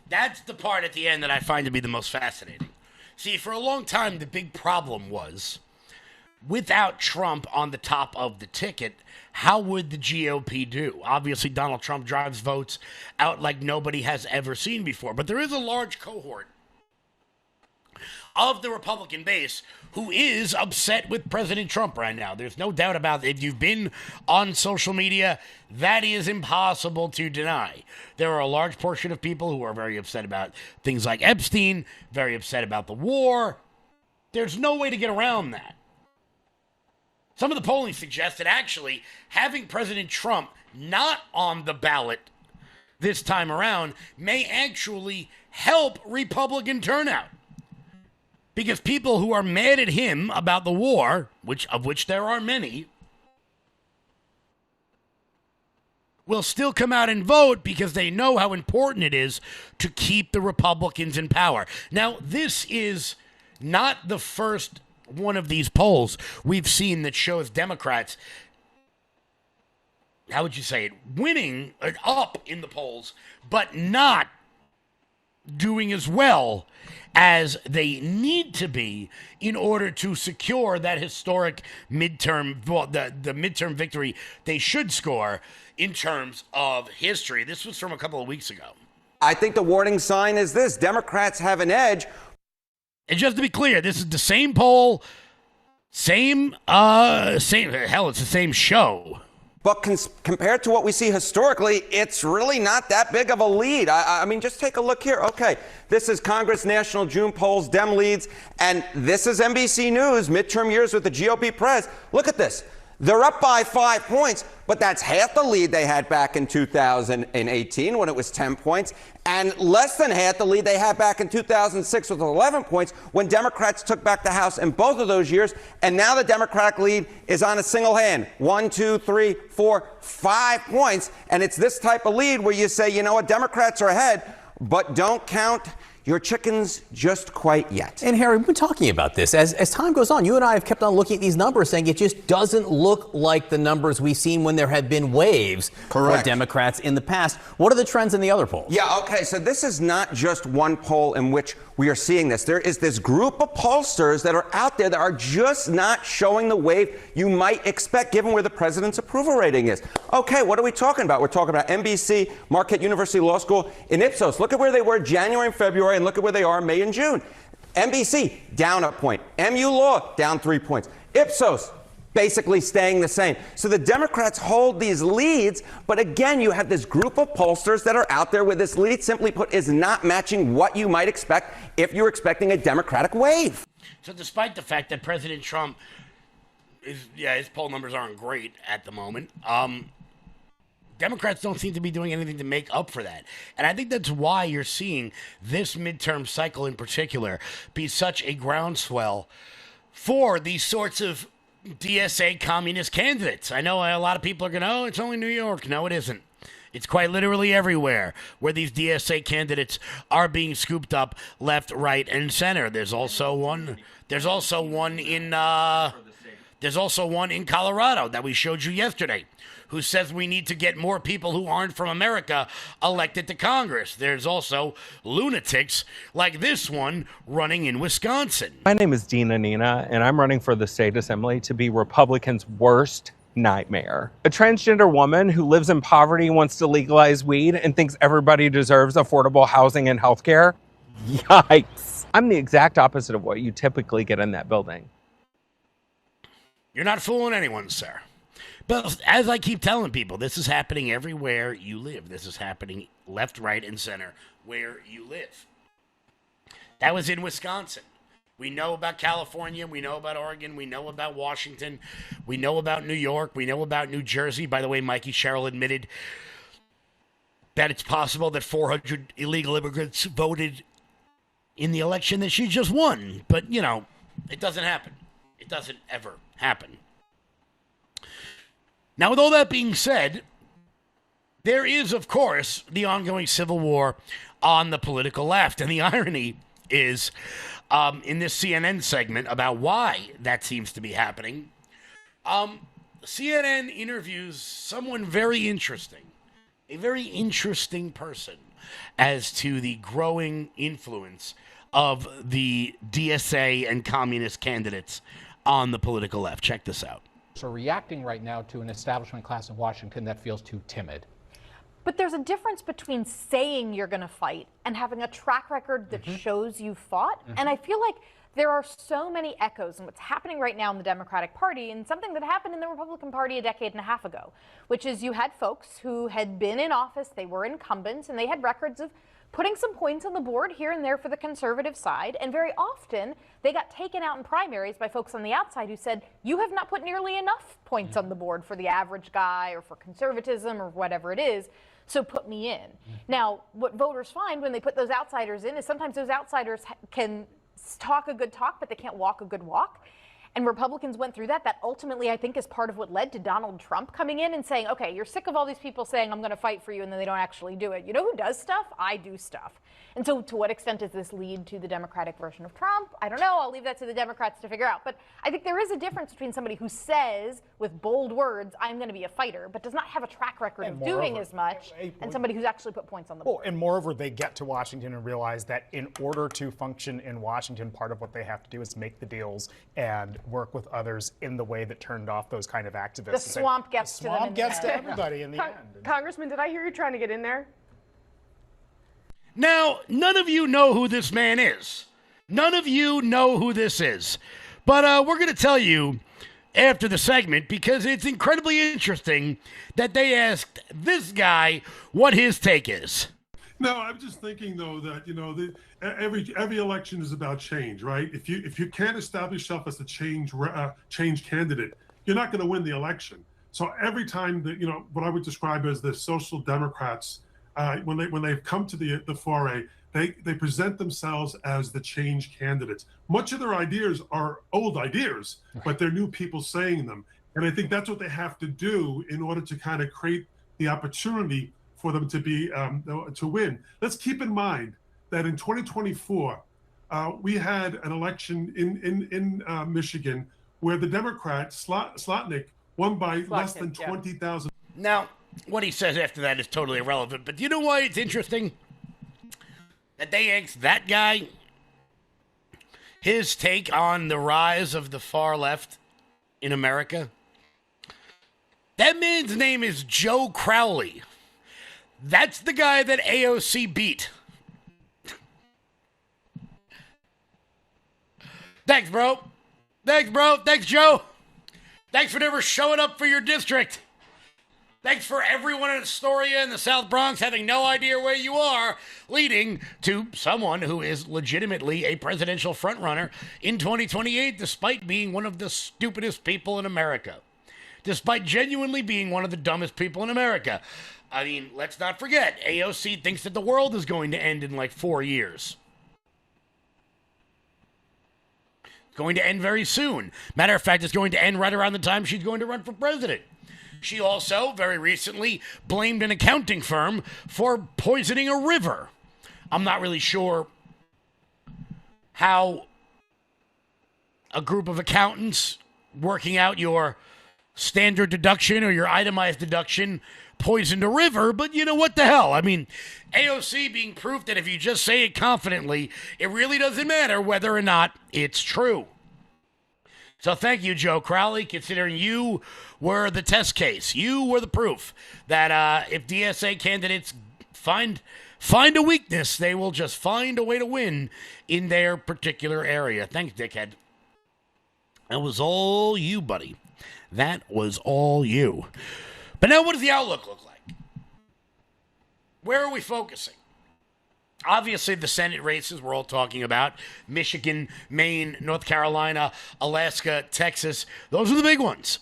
[SPEAKER 21] That's the part at the end that I find to be the most fascinating. See, for a long time, the big problem was, without Trump on the top of the ticket, how would the GOP do? Obviously, Donald Trump drives votes out like nobody has ever seen before. But there is a large cohort of the Republican base who is upset with President Trump right now. There's no doubt about it. If you've been on social media, that is impossible to deny. There are a large portion of people who are very upset about things like Epstein, very upset about the war. There's no way to get around that. Some of the polling suggests that actually having President Trump not on the ballot this time around may actually help Republican turnout. Because people who are mad at him about the war, of which there are many, will still come out and vote because they know how important it is to keep the Republicans in power. Now, this is not the first one of these polls we've seen that shows Democrats, how would you say it, winning up in the polls, but not doing as well as they need to be in order to secure that historic midterm, the midterm victory they should score in terms of history. This was from a couple of weeks ago.
[SPEAKER 22] I think the warning sign is this: Democrats have an edge.
[SPEAKER 21] And just to be clear, this is the same poll, same, hell, it's the same show.
[SPEAKER 22] But compared to what we see historically, it's really not that big of a lead. I mean, just take a look here. Okay, this is Congress National June polls, Dem leads, and this is NBC News, midterm years with the GOP press. Look at this. They're up by 5 points, but that's half the lead they had back in 2018 when it was 10 points, and less than half the lead they had back in 2006 with 11 points when Democrats took back the House in both of those years. And now the Democratic lead is on a single hand. 1, 2, 3, 4, 5 points. And it's this type of lead where you say, you know what, Democrats are ahead, but don't count your chickens just quite yet.
[SPEAKER 18] And Harry, we've been talking about this. As time goes on, you and I have kept on looking at these numbers saying it just doesn't look like the numbers we've seen when there have been waves for Democrats in the past. What are the trends in the other polls?
[SPEAKER 22] Yeah, okay, so this is not just one poll in which we are seeing this. There is this group of pollsters that are out there that are just not showing the wave you might expect given where the president's approval rating is. Okay, what are we talking about? We're talking about NBC, Marquette University Law School, in Ipsos. Look at where they were January and February, and look at where they are May and June. NBC, down a point. MU Law, down 3 points. Ipsos, basically staying the same. So the Democrats hold these leads, but again, you have this group of pollsters that are out there where this lead, simply put, is not matching what you might expect if you're expecting a Democratic wave.
[SPEAKER 21] So despite the fact that President Trump his poll numbers aren't great at the moment, Democrats don't seem to be doing anything to make up for that. And I think that's why you're seeing this midterm cycle in particular be such a groundswell for these sorts of DSA communist candidates. I know a lot of people are going, oh, it's only New York. No, it isn't. It's quite literally everywhere where these DSA candidates are being scooped up left, right, and center. There's also one in Colorado that we showed you yesterday, who says we need to get more people who aren't from America elected to Congress. There's also lunatics like this one running in Wisconsin.
[SPEAKER 3] My name is Dina Nina, and I'm running for the state assembly to be Republicans' worst nightmare. A transgender woman who lives in poverty wants to legalize weed and thinks everybody deserves affordable housing and health care. Yikes. I'm the exact opposite of what you typically get in that building.
[SPEAKER 21] You're not fooling anyone, sir. But as I keep telling people, this is happening everywhere you live. This is happening left, right, and center where you live. That was in Wisconsin. We know about California. We know about Oregon. We know about Washington. We know about New York. We know about New Jersey. By the way, Mikey Sherrill admitted that it's possible that 400 illegal immigrants voted in the election that she just won. But, you know, it doesn't happen. It doesn't ever happen. Now, with all that being said, there is, of course, the ongoing civil war on the political left. And the irony is, in this CNN segment about why that seems to be happening, CNN interviews someone very interesting, a very interesting person, as to the growing influence of the DSA and communist candidates on the political left. Check this out.
[SPEAKER 4] Are reacting right now to an establishment class in Washington that feels too timid.
[SPEAKER 23] But there's a difference between saying you're going to fight and having a track record that shows you fought. And I feel like there are so many echoes in what's happening right now in the Democratic Party and something that happened in the Republican Party a decade and a half ago, which is you had folks who had been in office, they were incumbents, and they had records of putting some points on the board here and there for the conservative side, and very often they got taken out in primaries by folks on the outside who said, you have not put nearly enough points on the board for the average guy or for conservatism or whatever it is, so put me in. Now, what voters find when they put those outsiders in is sometimes those outsiders can talk a good talk, but they can't walk a good walk. And Republicans went through that. That ultimately, I think, is part of what led to Donald Trump coming in and saying, okay, you're sick of all these people saying, I'm going to fight for you, and then they don't actually do it. You know who does stuff? I do stuff. And so to what extent does this lead to the Democratic version of Trump? I don't know. I'll leave that to the Democrats to figure out. But I think there is a difference between somebody who says with bold words, I'm going to be a fighter, but does not have a track record of doing as much, and somebody who's actually put points on the board.
[SPEAKER 24] And moreover, they get to Washington and realize that in order to function in Washington, part of what they have to do is make the deals and work with others in the way that turned off those kind of activists.
[SPEAKER 23] The swamp gets to them.
[SPEAKER 24] The swamp gets to everybody in the end.
[SPEAKER 16] Congressman, did I hear you trying to get in there?
[SPEAKER 21] Now, none of you know who this man is. None of you know who this is. But we're going to tell you after the segment because it's incredibly interesting that they asked this guy what his take is.
[SPEAKER 25] No, I'm just thinking though that every election is about change, right? If you can't establish yourself as a change candidate, you're not going to win the election. So every time that, what I would describe as the social democrats, when they've come to the foray, they present themselves as the change candidates. Much of their ideas are old ideas, but they're new people saying them. And I think that's what they have to do in order to kind of create the opportunity for them to be to win. Let's keep in mind that in 2024, we had an election in Michigan where the Democrat Slotnick won by less than 20,000.
[SPEAKER 21] Now, what he says after that is totally irrelevant, but do you know why it's interesting? That they asked that guy his take on the rise of the far left in America. That man's name is Joe Crowley. That's the guy that AOC beat. Thanks, bro. Thanks, Joe. Thanks for never showing up for your district. Thanks for everyone in Astoria and the South Bronx having no idea where you are, leading to someone who is legitimately a presidential frontrunner in 2028, despite being one of the stupidest people in America. Despite genuinely being one of the dumbest people in America. I mean, let's not forget, AOC thinks that the world is going to end in like 4 years. It's going to end very soon. Matter of fact, it's going to end right around the time she's going to run for president. She also, very recently, blamed an accounting firm for poisoning a river. I'm not really sure how a group of accountants working out your standard deduction or your itemized deduction poisoned a river, but you know what the hell? I mean, AOC being proof that if you just say it confidently, it really doesn't matter whether or not it's true. So thank you, Joe Crowley, considering you were the test case. You were the proof that if DSA candidates find a weakness, they will just find a way to win in their particular area. Thanks, dickhead. That was all you, buddy. That was all you. But now what does the outlook look like? Where are we focusing? Obviously, the Senate races we're all talking about. Michigan, Maine, North Carolina, Alaska, Texas. Those are the big ones.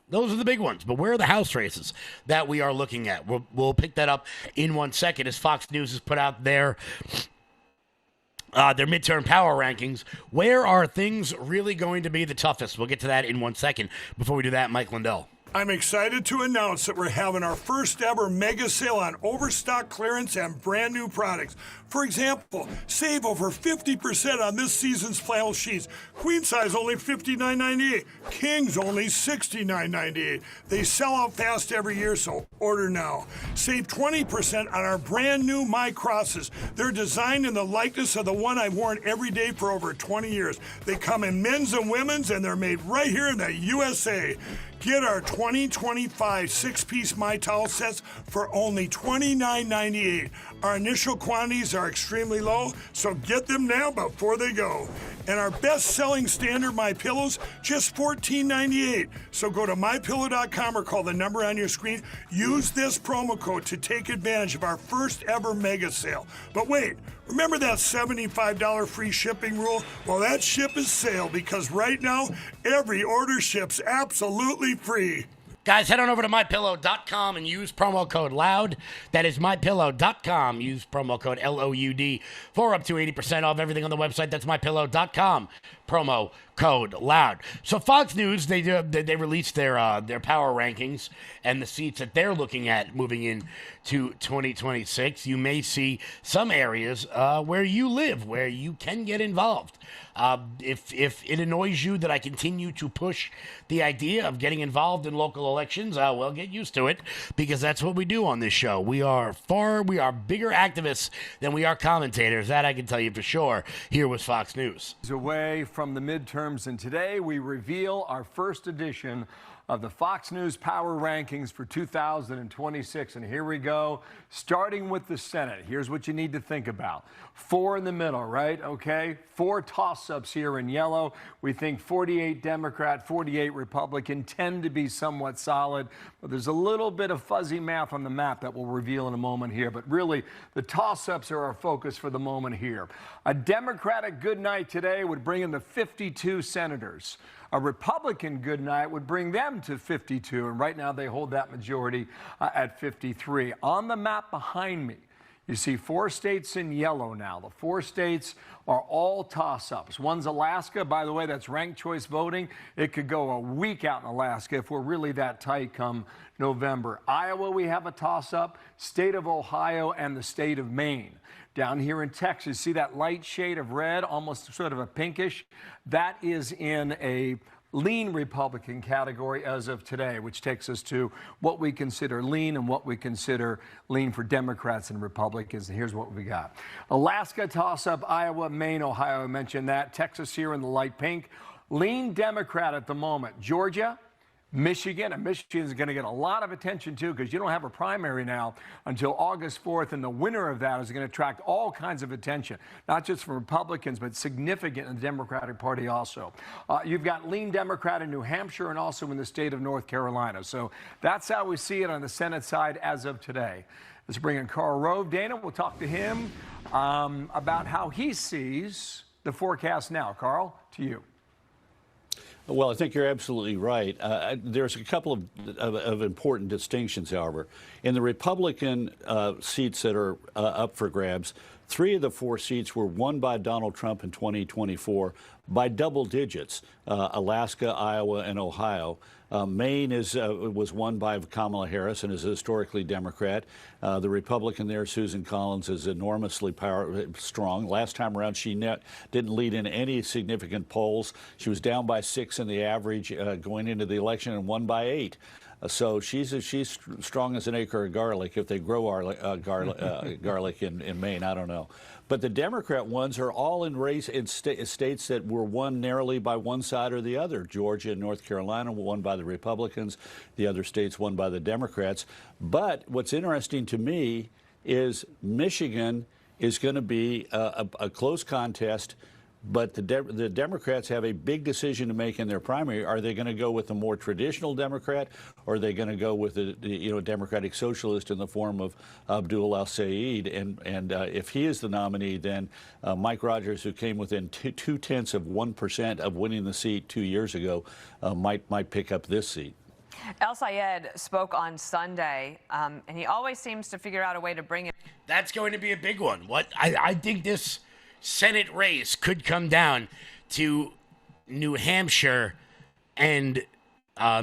[SPEAKER 21] Those are the big ones. But where are the House races that we are looking at? We'll pick that up in 1 second as Fox News has put out their midterm power rankings. Where are things really going to be the toughest? We'll get to that in 1 second. Before we do that, Mike Lindell.
[SPEAKER 9] I'm excited to announce that we're having our first ever mega sale on overstock clearance and brand new products. For example, save over 50% on this season's flannel sheets. Queen size only $59.98. Kings only $69.98. They sell out fast every year, so order now. Save 20% on our brand new My Crosses. They're designed in the likeness of the one I've worn every day for over 20 years. They come in men's and women's, and they're made right here in the USA. Get our 2025 six-piece My Towel sets for only $29.98. Our initial quantities are extremely low, so get them now before they go. And our best-selling standard My Pillows, just $14.98. So go to MyPillow.com or call the number on your screen. Use this promo code to take advantage of our first ever mega sale. But wait, remember that $75 free shipping rule? Well, that ship is sailed because right now, every order ships absolutely free.
[SPEAKER 21] Guys, head on over to MyPillow.com and use promo code LOUD. That is MyPillow.com. Use promo code LOUD for up to 80% off everything on the website. That's MyPillow.com. Promo code LOUD. So Fox News, they released their power rankings and the seats that they're looking at moving into 2026. You may see some areas where you live, where you can get involved. If it annoys you that I continue to push the idea of getting involved in local elections, well, get used to it, because that's what we do on this show. We are bigger activists than we are commentators. That I can tell you for sure. Here was Fox News.
[SPEAKER 5] Away from the midterms, and today we reveal our first edition of the Fox News Power Rankings for 2026. And here we go, starting with the Senate. Here's what you need to think about. 4 in the middle, right? Okay. 4 toss-ups here in yellow. We think 48 Democrat, 48 Republican tend to be somewhat solid, but there's a little bit of fuzzy math on the map that we'll reveal in a moment here. But really, the toss-ups are our focus for the moment here. A Democratic good night today would bring in the 52 senators. A Republican good night would bring them to 52, and right now they hold that majority at 53. On the map behind me, you see 4 states in yellow now. The 4 states are all toss-ups. One's Alaska. By the way, that's ranked choice voting. It could go a week out in Alaska if we're really that tight come November. Iowa, we have a toss-up. State of Ohio and the state of Maine. Down here in Texas, see that light shade of red, almost sort of a pinkish? That is in a lean Republican category as of today, which takes us to what we consider lean and what we consider lean for Democrats and Republicans. And here's what we got. Alaska toss-up, Iowa, Maine, Ohio, I mentioned that. Texas here in the light pink. Lean Democrat at the moment. Georgia, Michigan, and Michigan is going to get a lot of attention too, because you don't have a primary now until August 4th, and the winner of that is going to attract all kinds of attention, not just from Republicans, but significant in the Democratic Party also. You've got lean Democrat in New Hampshire and also in the state of North Carolina. So that's how we see it on the Senate side as of today. Let's bring in Karl Rove. Dana, we'll talk to him about how he sees the forecast now. Karl, to you.
[SPEAKER 6] Well, I think you're absolutely right. There's a couple of important distinctions, however. In the Republican seats that are up for grabs, 3 of the 4 seats were won by Donald Trump in 2024 by double digits, Alaska, Iowa, and Ohio. Maine was won by Kamala Harris and is historically Democrat. The Republican there, Susan Collins, is enormously strong. Last time around, she didn't lead in any significant polls. She was down by 6 in the average going into the election and won by 8. So she's strong as an acre of garlic. If they grow garlic in Maine, I don't know. But the Democrat ones are all in states that were won narrowly by one side or the other. Georgia and North Carolina were won by the Republicans. The other states won by the Democrats. But what's interesting to me is Michigan is going to be a close contest. But the Democrats have a big decision to make in their primary. Are they going to go with the more traditional Democrat, or are they going to go with a Democratic socialist in the form of Abdul al-Sayed? And if he is the nominee, then Mike Rogers, who came within 0.2% of winning the seat 2 years ago, might pick up this seat.
[SPEAKER 7] El-Sayed spoke on Sunday, and he always seems to figure out a way to bring it.
[SPEAKER 21] That's going to be a big one. I think this Senate race could come down to New Hampshire and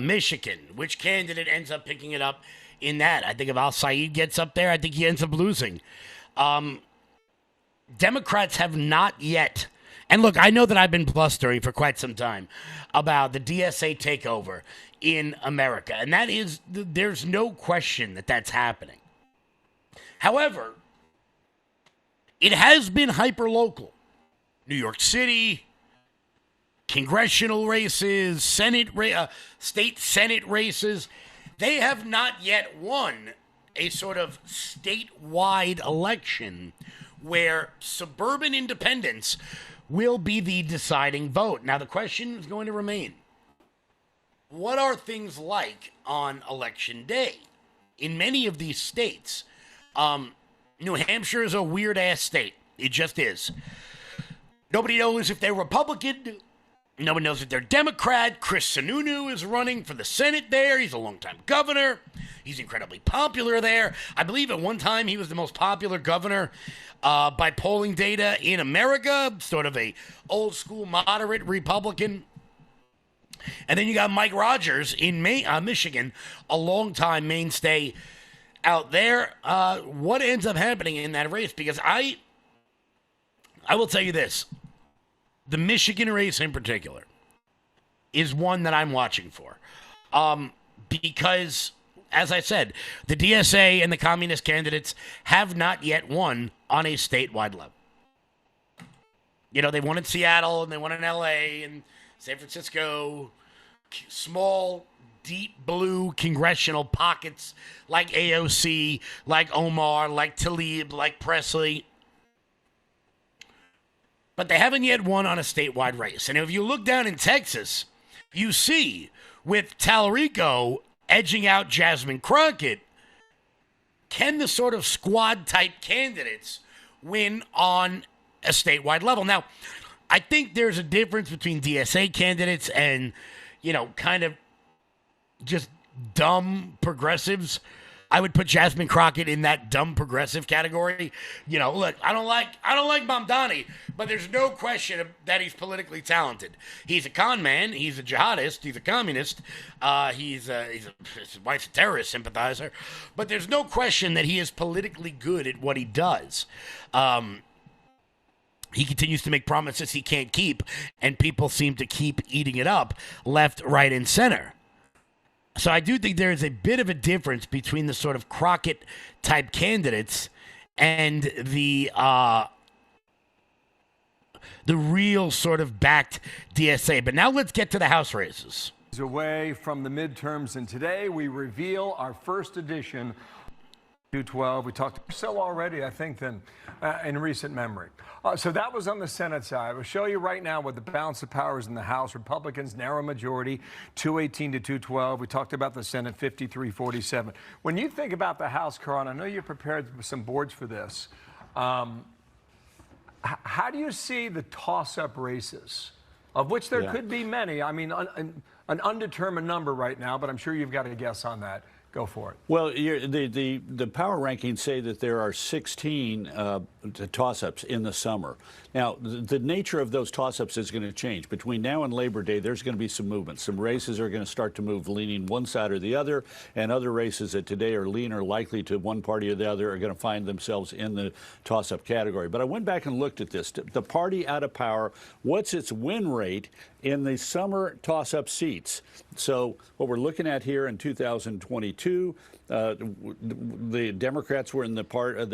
[SPEAKER 21] Michigan. Which candidate ends up picking it up in that? I think if al-Sayed gets up there, I think he ends up losing. Democrats have not yet. And look, I know that I've been blustering for quite some time about the DSA takeover in America. And that is, there's no question that that's happening. However, it has been hyper-local. New York City, congressional races, state Senate races. They have not yet won a sort of statewide election where suburban independents will be the deciding vote. Now, the question is going to remain, what are things like on Election Day? In many of these states, New Hampshire is a weird-ass state. It just is. Nobody knows if they're Republican. Nobody knows if they're Democrat. Chris Sununu is running for the Senate there. He's a longtime governor. He's incredibly popular there. I believe at one time he was the most popular governor by polling data in America, sort of a old-school moderate Republican. And then you got Mike Rogers in Michigan, a longtime mainstay out there. What ends up happening in that race? Because I will tell you this. The Michigan race in particular is one that I'm watching for. Because, as I said, the DSA and the communist candidates have not yet won on a statewide level. You know, they won in Seattle and they won in LA and San Francisco. Small, deep blue congressional pockets like AOC, like Omar, like Tlaib, like Presley. But they haven't yet won on a statewide race. And if you look down in Texas, you see with Talarico edging out Jasmine Crockett, can the sort of squad-type candidates win on a statewide level? Now, I think there's a difference between DSA candidates and, kind of just dumb progressives. I would put Jasmine Crockett in that dumb progressive category. Look, I don't like Mamdani, but there's no question that he's politically talented. He's a con man. He's a jihadist. He's a communist. His wife's a terrorist sympathizer. But there's no question that he is politically good at what he does. He continues to make promises he can't keep, and people seem to keep eating it up left, right, and center. So I do think there is a bit of a difference between the sort of Crockett-type candidates and the real sort of backed DSA. But now let's get to the House races.
[SPEAKER 5] Away from the midterms, and today we reveal our first edition 212. We talked so already, I think, than in recent memory. So that was on the Senate side. We'll show you right now what the balance of power is in the House. Republicans, narrow majority, 218 to 212. We talked about the Senate, 53-47. When you think about the House, Karan, I know you prepared some boards for this. How do you see the toss-up races, of which there could be many? I mean, an undetermined number right now, but I'm sure you've got a guess on that. Go for it.
[SPEAKER 6] Well, the power rankings say that there are 16 toss-ups in the summer. Now, the nature of those toss-ups is going to change. Between now and Labor Day, there's going to be some movement. Some races are going to start to move leaning one side or the other, and other races that today are lean or likely to one party or the other are going to find themselves in the toss-up category. But I went back and looked at this. The party out of power, what's its win rate in the summer toss-up seats? So what we're looking at here in 2022, the Democrats were in the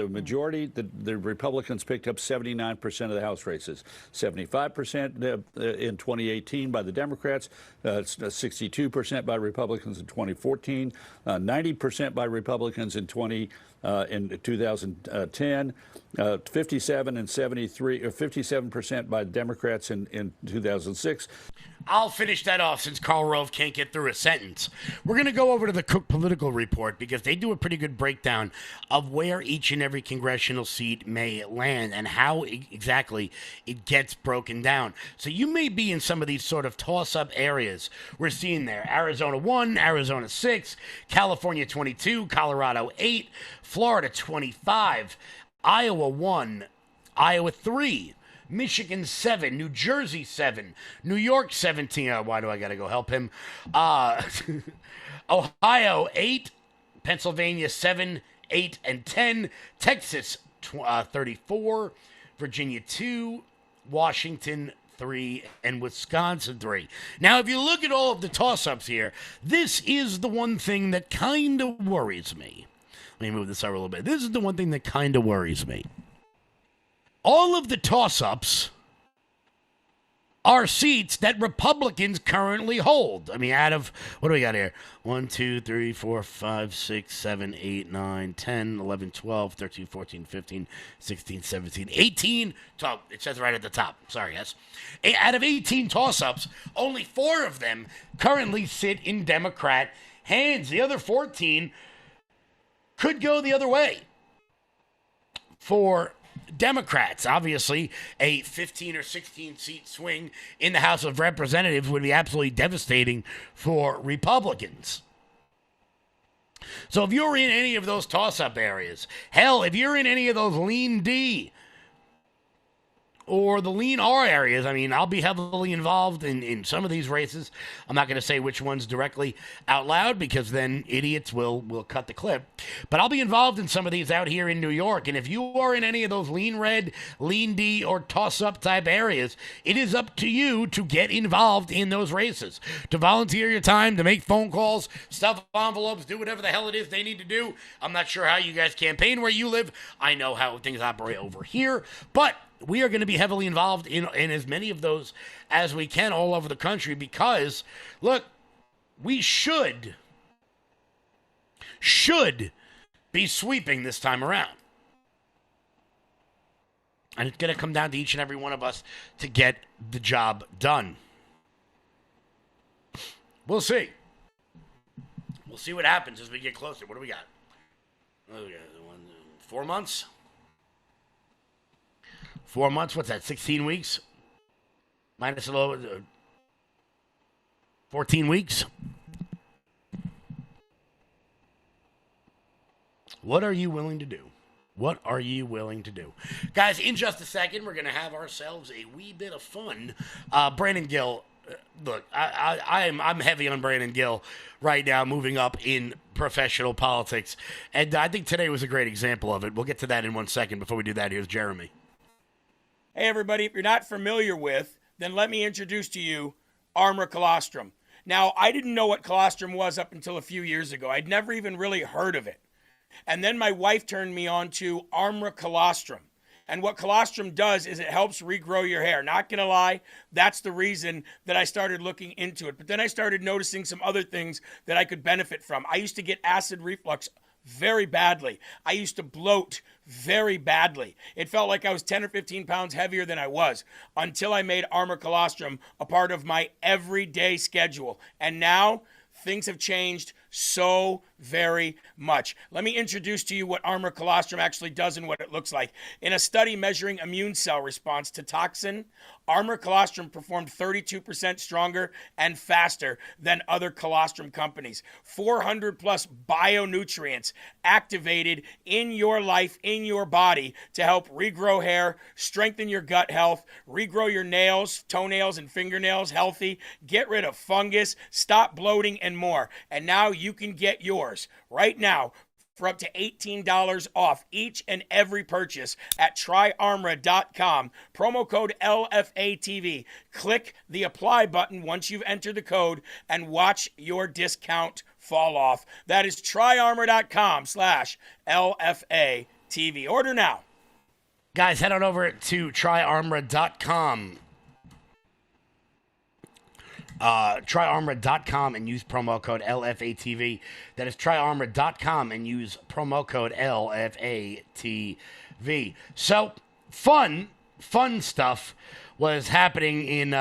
[SPEAKER 6] majority. The Republicans picked up 79% of the House races, 75% in 2018 by the Democrats, 62% by Republicans in 2014, 90% by Republicans in 2010, 57 and 73, or 57% by Democrats in 2006.
[SPEAKER 21] I'll finish that off since Karl Rove can't get through a sentence. We're going to go over to the Cook Political Report because they do a pretty good breakdown of where each and every congressional seat may land and how exactly it gets broken down. So you may be in some of these sort of toss-up areas we're seeing there. Arizona 1, Arizona 6, California 22, Colorado 8, Florida 25, Iowa 1, Iowa 3, Michigan 7, New Jersey 7, New York 17. Why do I got to go help him? Ohio 8, Pennsylvania 7, 8, and 10, Texas 34, Virginia 2, Washington 3, and Wisconsin 3. Now, if you look at all of the toss-ups here, this is the one thing that kind of worries me. Let me move this over a little bit. This is the one thing that kind of worries me. All of the toss-ups are seats that Republicans currently hold. I mean, out of, what do we got here? 1, 2, 3, 4, 5, 6, 7, 8, 9, 10, 11, 12, 13, 14, 15, 16, 17, 18. It says right at the top. Sorry, yes. Out of 18 toss-ups, only 4 of them currently sit in Democrat hands. The other 14 could go the other way for Democrats. Obviously, a 15 or 16 seat swing in the House of Representatives would be absolutely devastating for Republicans. So if you're in any of those toss-up areas, hell, if you're in any of those lean D or the lean R areas, I mean, I'll be heavily involved in some of these races. I'm not going to say which ones directly out loud because then idiots will cut the clip. But I'll be involved in some of these out here in New York. And if you are in any of those lean red, lean D, or toss-up type areas, it is up to you to get involved in those races, to volunteer your time, to make phone calls, stuff envelopes, do whatever the hell it is they need to do. I'm not sure how you guys campaign where you live. I know how things operate over here. But we are going to be heavily involved in as many of those as we can all over the country because, look, we should be sweeping this time around. And it's going to come down to each and every one of us to get the job done. We'll see. We'll see what happens as we get closer. What do we got? 4 months? 4 months, what's that, 16 weeks? minus a little 14 weeks. What are you willing to do? What are you willing to do? Guys, in just a second, we're going to have ourselves a wee bit of fun. Brandon Gill, look, I'm heavy on Brandon Gill right now, moving up in professional politics. And I think today was a great example of it. We'll get to that in 1 second. Before we do that, here's Jeremy.
[SPEAKER 13] Hey, everybody, if you're not familiar with, then let me introduce to you Armor Colostrum. Now, I didn't know what colostrum was up until a few years ago. I'd never even really heard of it. And then my wife turned me on to Armor Colostrum. And what colostrum does is it helps regrow your hair. Not going to lie, that's the reason that I started looking into it. But then I started noticing some other things that I could benefit from. I used to get acid reflux very badly. I used to bloat very badly. It felt like I was 10 or 15 pounds heavier than I was until I made Armor Colostrum a part of my everyday schedule. And now things have changed so very much. Let me introduce to you what Armor Colostrum actually does and what it looks like. In a study measuring immune cell response to toxin, Armor Colostrum performed 32% stronger and faster than other colostrum companies. 400 plus bionutrients activated in your life, in your body, to help regrow hair, strengthen your gut health, regrow your nails, toenails, and fingernails healthy, get rid of fungus, stop bloating, and more. And now you can get yours right now for up to $18 off each and every purchase at tryarmra.com. Promo code LFATV. Click the apply button once you've entered the code and watch your discount fall off. That is tryarmra.com/LFATV. Order now.
[SPEAKER 21] Guys, head on over to tryarmra.com. Tryarmra.com and use promo code LFATV. That is tryarmra.com and use promo code LFATV. So, fun stuff was happening in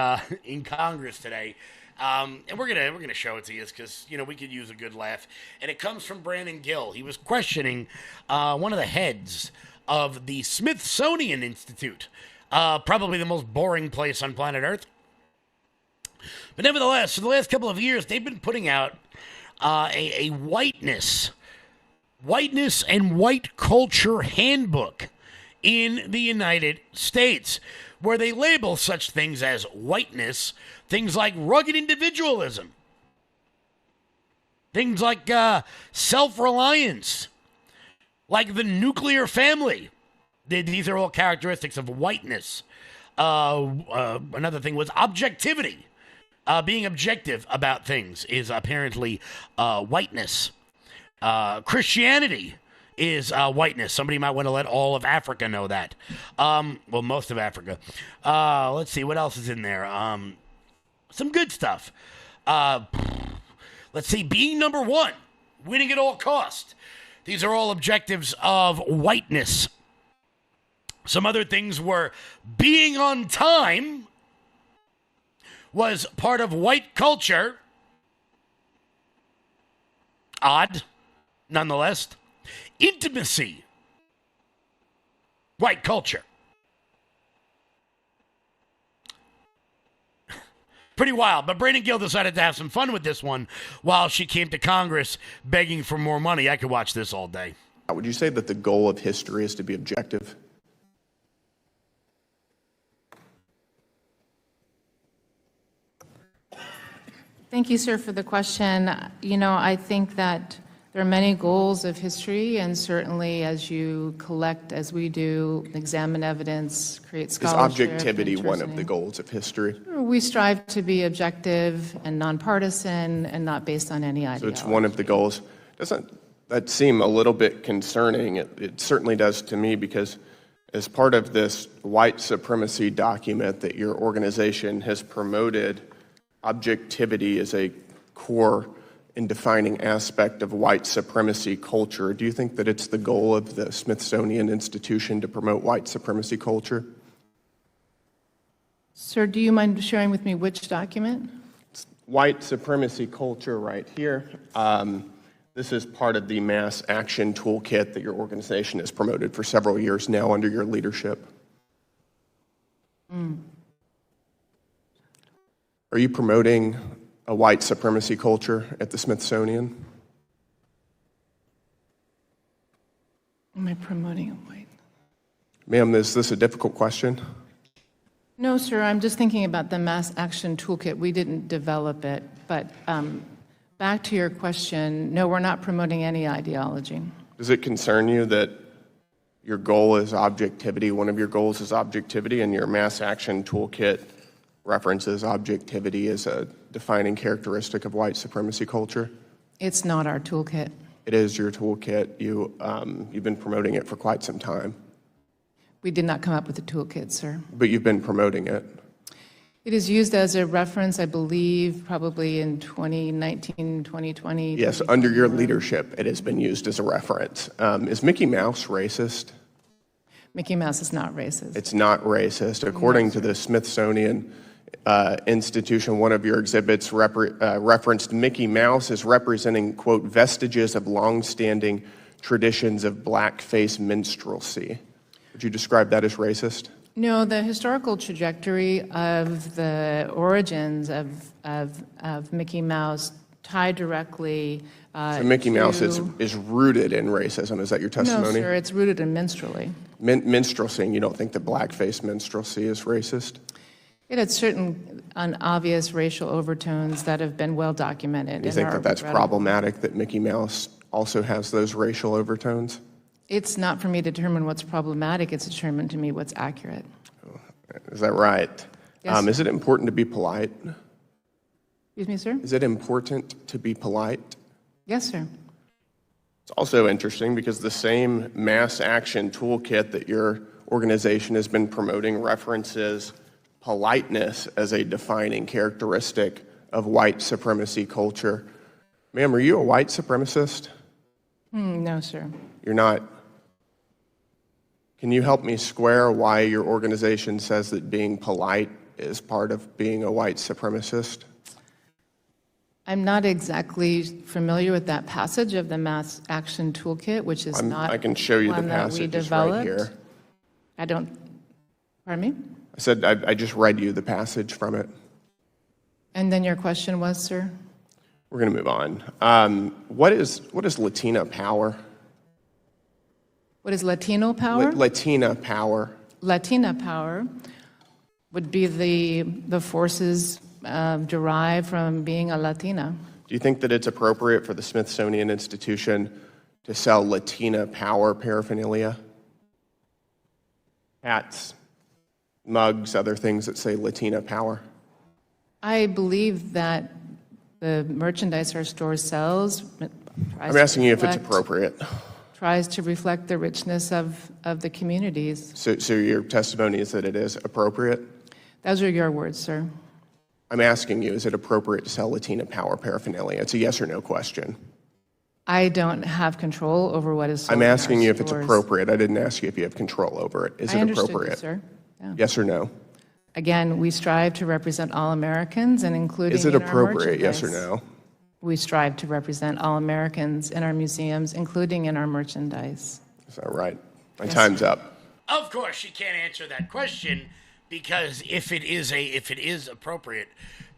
[SPEAKER 21] Congress today. And we're gonna show it to you because we could use a good laugh. And it comes from Brandon Gill. He was questioning one of the heads of the Smithsonian Institute, probably the most boring place on planet Earth. But nevertheless, for the last couple of years, they've been putting out a whiteness and white culture handbook in the United States, where they label such things as whiteness, things like rugged individualism, things like self-reliance, like the nuclear family. These are all characteristics of whiteness. Another thing was objectivity. Being objective about things is apparently whiteness. Christianity is whiteness. Somebody might want to let all of Africa know that. Well, most of Africa. Let's see, what else is in there? Some good stuff. Let's see, being number one, winning at all cost. These are all objectives of whiteness. Some other things were being on time was part of white culture. Odd, nonetheless. Intimacy, white culture. Pretty wild, but Brandon Gill decided to have some fun with this one while she came to Congress begging for more money. I could watch this all day.
[SPEAKER 2] Would you say that the goal of history is to be objective?
[SPEAKER 8] Thank you, sir, for the question. I think that there are many goals of history, and certainly as you collect, as we do, examine evidence, create scholarship.
[SPEAKER 2] Is objectivity one of the goals of history?
[SPEAKER 8] We strive to be objective and nonpartisan and not based on any ideology.
[SPEAKER 2] So it's one of the goals. Doesn't that seem a little bit concerning? It certainly does to me, because as part of this white supremacy document that your organization has promoted, objectivity is a core and defining aspect of white supremacy culture. Do you think that it's the goal of the Smithsonian Institution to promote white supremacy culture?
[SPEAKER 8] Sir, do you mind sharing with me which document?
[SPEAKER 2] It's white supremacy culture right here. This is part of the mass action toolkit that your organization has promoted for several years now under your leadership. Are you promoting a white supremacy culture at the Smithsonian?
[SPEAKER 8] Am I promoting a white?
[SPEAKER 2] Ma'am, is this a difficult question?
[SPEAKER 8] No, sir. I'm just thinking about the mass action toolkit. We didn't develop it. But back to your question, no, we're not promoting any ideology.
[SPEAKER 2] Does it concern you that your goal is objectivity, one of your goals is objectivity, and your mass action toolkit references objectivity as a defining characteristic of white supremacy culture?
[SPEAKER 8] It's not our toolkit.
[SPEAKER 2] It is your toolkit. You've been promoting it for quite some time.
[SPEAKER 8] We did not come up with the toolkit, sir.
[SPEAKER 2] But you've been promoting it.
[SPEAKER 8] It is used as a reference, I believe, probably in 2019, 2020.
[SPEAKER 2] Yes, under your leadership, it has been used as a reference. Is Mickey Mouse racist?
[SPEAKER 8] Mickey Mouse is not racist.
[SPEAKER 2] It's not racist. According to the Smithsonian Institution, one of your exhibits referenced Mickey Mouse as representing, quote, vestiges of longstanding traditions of blackface minstrelsy. Would you describe that as racist?
[SPEAKER 8] No, the historical trajectory of the origins of Mickey Mouse tie directly
[SPEAKER 2] so Mickey Mouse is rooted in racism. Is that your testimony?
[SPEAKER 8] No, sir, it's rooted in minstrelsy.
[SPEAKER 2] Minstrelsy, and you don't think that blackface minstrelsy is racist?
[SPEAKER 8] It had certain unobvious racial overtones that have been well documented.
[SPEAKER 2] You think that that's problematic, that Mickey Mouse also has those racial overtones?
[SPEAKER 8] It's not for me to determine what's problematic. It's determined to me what's accurate.
[SPEAKER 2] Is that right?
[SPEAKER 8] Yes,
[SPEAKER 2] is it important to be polite?
[SPEAKER 8] Excuse me, sir?
[SPEAKER 2] Is it important to be polite?
[SPEAKER 8] Yes, sir.
[SPEAKER 2] It's also interesting because the same mass action toolkit that your organization has been promoting references politeness as a defining characteristic of white supremacy culture. Ma'am, are you a white supremacist?
[SPEAKER 8] No, sir.
[SPEAKER 2] You're not. Can you help me square why your organization says that being polite is part of being a white supremacist?
[SPEAKER 8] I'm not exactly familiar with that passage of the Mass Action Toolkit, which is
[SPEAKER 2] I can show you the
[SPEAKER 8] one that we
[SPEAKER 2] passage. It's right
[SPEAKER 8] developed.
[SPEAKER 2] here.
[SPEAKER 8] I don't, pardon me?
[SPEAKER 2] I said I just read you the passage from it.
[SPEAKER 8] And then your question was, sir?
[SPEAKER 2] We're going to move on. What is Latina power?
[SPEAKER 8] What is Latino power?
[SPEAKER 2] Latina power.
[SPEAKER 8] Latina power would be the forces derived from being a Latina.
[SPEAKER 2] Do you think that it's appropriate for the Smithsonian Institution to sell Latina power paraphernalia? Hats, mugs, other things that say Latina power?
[SPEAKER 8] I believe that the merchandise our store sells
[SPEAKER 2] I'm asking you if it's appropriate.
[SPEAKER 8] tries to reflect the richness of the communities.
[SPEAKER 2] So your testimony is that it is appropriate?
[SPEAKER 8] Those are your words, sir.
[SPEAKER 2] I'm asking you, is it appropriate to sell Latina power paraphernalia? It's a yes or no question.
[SPEAKER 8] I don't have control over what is sold
[SPEAKER 2] I'm
[SPEAKER 8] in our
[SPEAKER 2] asking you if it's
[SPEAKER 8] stores.
[SPEAKER 2] appropriate. I didn't ask you if you have control over it. Is
[SPEAKER 8] I
[SPEAKER 2] it
[SPEAKER 8] understood you,
[SPEAKER 2] appropriate?
[SPEAKER 8] sir. Yeah.
[SPEAKER 2] Yes or no?
[SPEAKER 8] Again, we strive to represent all Americans, and including
[SPEAKER 2] Is it
[SPEAKER 8] in our
[SPEAKER 2] appropriate, yes or
[SPEAKER 8] merchandise.
[SPEAKER 2] no?
[SPEAKER 8] We strive to represent all Americans in our museums, including in our merchandise.
[SPEAKER 2] Is that right? My
[SPEAKER 8] Yes,
[SPEAKER 2] time's
[SPEAKER 8] sir.
[SPEAKER 2] up.
[SPEAKER 21] Of course, she can't answer that question because if it is appropriate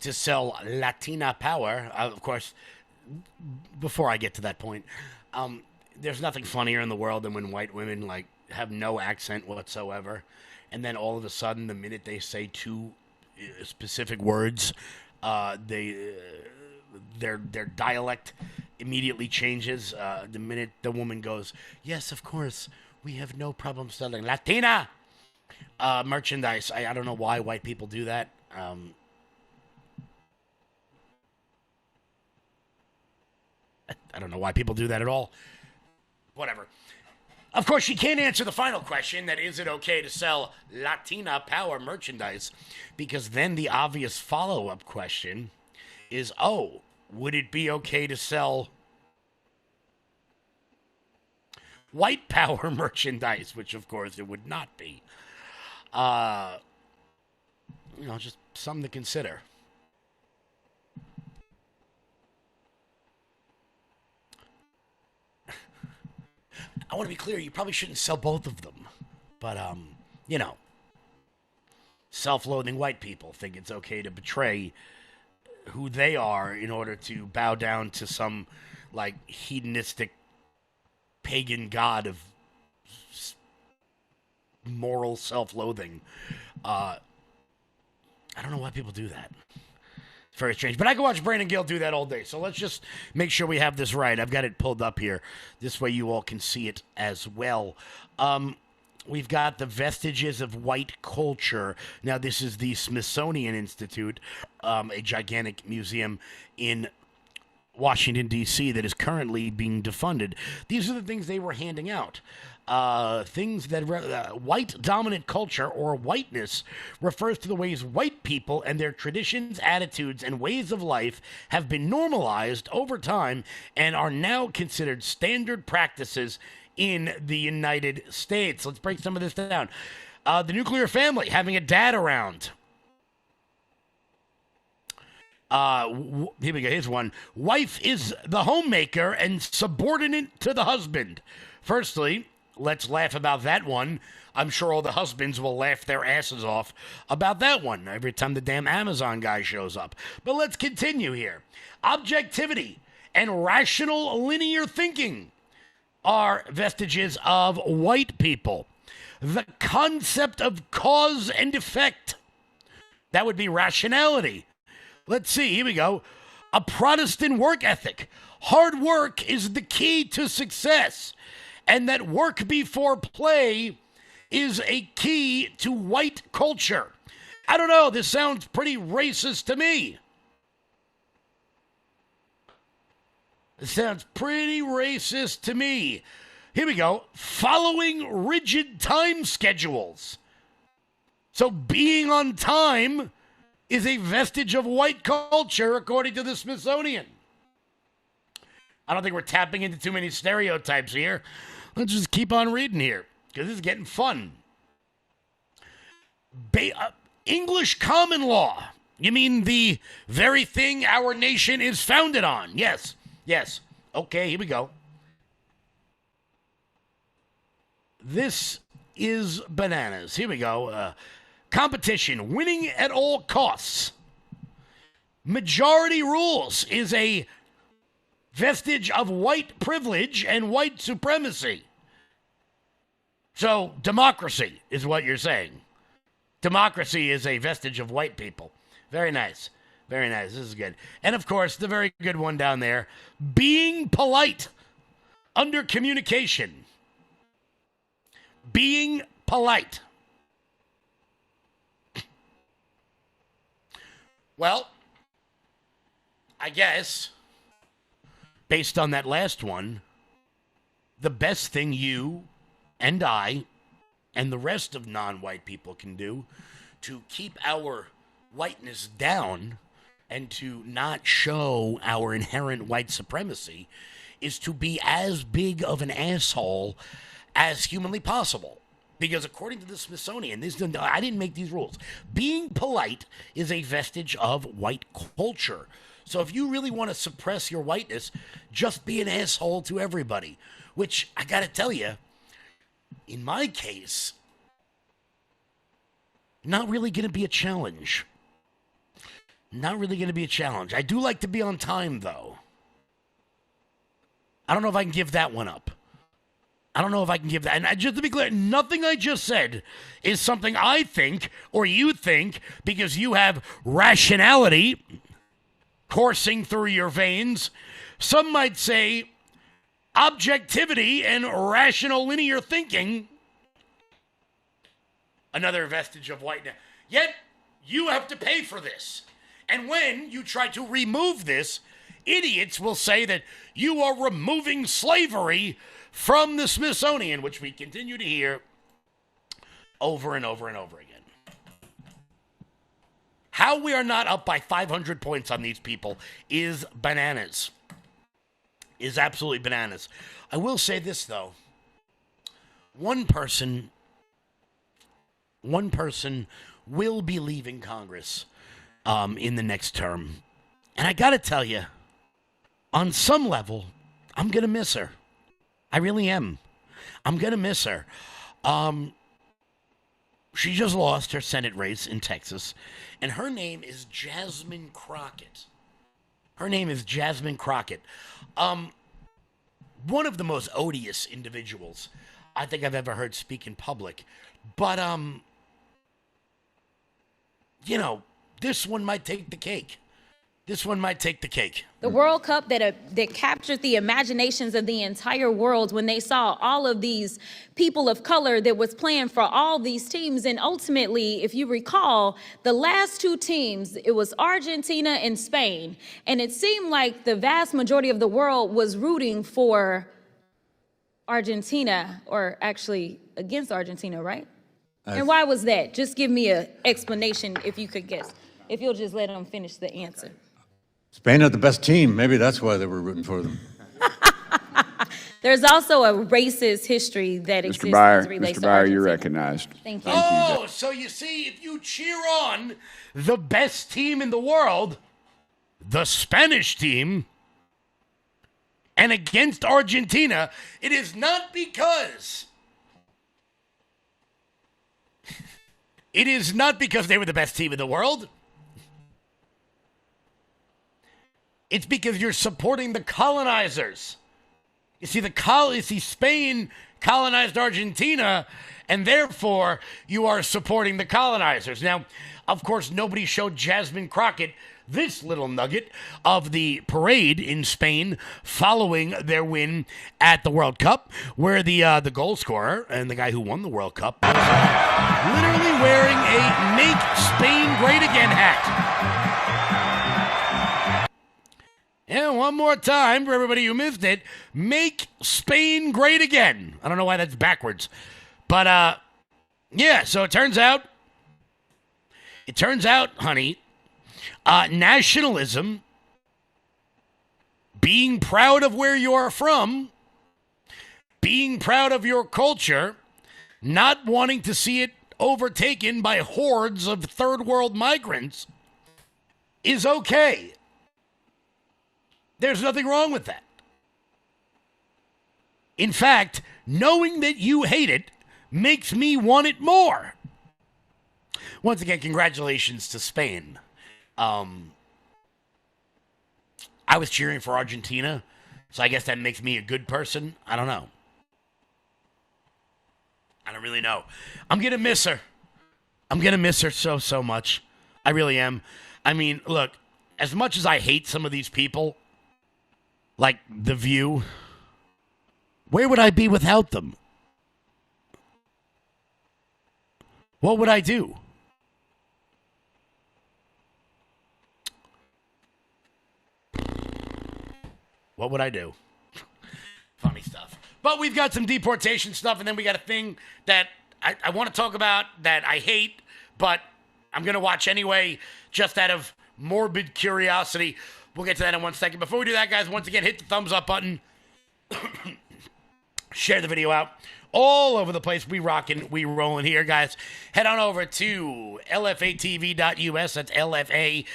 [SPEAKER 21] to sell Latina power, of course, before I get to that point, there's nothing funnier in the world than when white women like have no accent whatsoever, and then all of a sudden, the minute they say two specific words, their dialect immediately changes. The minute the woman goes, "Yes, of course, we have no problem selling Latina merchandise." I don't know why white people do that. I don't know why people do that at all. Whatever. Of course, she can't answer the final question, that is it okay to sell Latina power merchandise? Because then the obvious follow-up question is, would it be okay to sell white power merchandise? Which, of course, it would not be. Just something to consider. I want to be clear, you probably shouldn't sell both of them. But, self-loathing white people think it's okay to betray who they are in order to bow down to some like hedonistic pagan god of moral self-loathing. I don't know why people do that. It's very strange. But I can watch Brandon Gill do that all day. So let's just make sure we have this right. I've got it pulled up here. This way you all can see it as well. We've got the vestiges of white culture. Now, this is the Smithsonian Institute, a gigantic museum in Washington, D.C. that is currently being defunded. These are the things they were handing out. Things that white dominant culture or whiteness refers to the ways white people and their traditions, attitudes, and ways of life have been normalized over time and are now considered standard practices in the United States. Let's break some of this down. The nuclear family, having a dad around. Here we go. Here's one. Wife is the homemaker and subordinate to the husband. Firstly, let's laugh about that one. I'm sure all the husbands will laugh their asses off about that one every time the damn Amazon guy shows up. But let's continue here. Objectivity and rational linear thinking are vestiges of white people. The concept of cause and effect, that would be rationality. Let's see, here we go. A Protestant work ethic. Hard work is the key to success, and that work before play is a key to white culture. I don't know, this sounds pretty racist to me. It sounds pretty racist to me. Here we go. Following rigid time schedules. So being on time is a vestige of white culture, according to the Smithsonian. I don't think we're tapping into too many stereotypes here. Let's just keep on reading here, because this is getting fun. English common law. You mean the very thing our nation is founded on? Yes. Yes. Okay, here we go. This is bananas. Here we go. Competition, winning at all costs. Majority rules is a vestige of white privilege and white supremacy. So, democracy is what you're saying. Democracy is a vestige of white people. Very nice. Very nice. This is good. And of course, the very good one down there, being polite under communication. Being polite. Well, I guess, based on that last one, the best thing you and I and the rest of non-white people can do to keep our whiteness down and to not show our inherent white supremacy is to be as big of an asshole as humanly possible. Because according to the Smithsonian, I didn't make these rules. Being polite is a vestige of white culture. So if you really want to suppress your whiteness, just be an asshole to everybody. Which, I gotta tell you, in my case, not really gonna be a challenge. Not really gonna be a challenge. I do like to be on time, though. I don't know if I can give that one up. I don't know if I can give that. And just to be clear, nothing I just said is something I think or you think because you have rationality coursing through your veins. Some might say objectivity and rational linear thinking, another vestige of whiteness. Yet you have to pay for this. And when you try to remove this, idiots will say that you are removing slavery from the Smithsonian, which we continue to hear over and over and over again. How we are not up by 500 points on these people is bananas. Is absolutely bananas. I will say this, though. One person will be leaving Congress in the next term. And I got to tell you, on some level, I'm going to miss her. I really am. I'm going to miss her. She just lost her Senate race in Texas, and her name is Jasmine Crockett. Her name is Jasmine Crockett. One of the most odious individuals I think I've ever heard speak in public. But, you know, this one might take the cake. This one might take the cake.
[SPEAKER 1] The World Cup that captured the imaginations of the entire world when they saw all of these people of color that was playing for all these teams. And ultimately, if you recall, the last two teams, it was Argentina and Spain. And it seemed like the vast majority of the world was rooting for Argentina, or actually against Argentina, right? And why was that? Just give me an explanation if you could guess. If you'll just let them finish the answer.
[SPEAKER 10] Spain had the best team. Maybe that's why they were rooting for them.
[SPEAKER 1] There's also a racist history that exists as it relates to Argentina.
[SPEAKER 17] You're recognized.
[SPEAKER 1] Thank you.
[SPEAKER 21] Oh, so you see, if you cheer on the best team in the world, the Spanish team, and against Argentina, it is not because they were the best team in the world. It's because you're supporting the colonizers. You see, Spain colonized Argentina, and therefore you are supporting the colonizers. Now, of course, nobody showed Jasmine Crockett this little nugget of the parade in Spain following their win at the World Cup, where the goal scorer and the guy who won the World Cup was literally wearing a "Make Spain Great Again" hat. And one more time for everybody who missed it, "Make Spain Great Again." I don't know why that's backwards. But, yeah, so it turns out, honey, nationalism, being proud of where you are from, being proud of your culture, not wanting to see it overtaken by hordes of third world migrants is okay. There's nothing wrong with that. In fact, knowing that you hate it makes me want it more. Once again, congratulations to Spain. I was cheering for Argentina, so I guess that makes me a good person. I don't know. I don't really know. I'm going to miss her. I'm going to miss her so much. I really am. I mean, look, as much as I hate some of these people, like The View, where would I be without them? What would I do? What would I do? Funny stuff. But we've got some deportation stuff, and then we got a thing that I want to talk about that I hate, but I'm going to watch anyway, just out of morbid curiosity. We'll get to that in 1 second. Before we do that, guys, once again, hit the thumbs up button. Share the video out. All over the place. We rocking, we rolling here, guys. Head on over to lfatv.us. That's lfatv.us.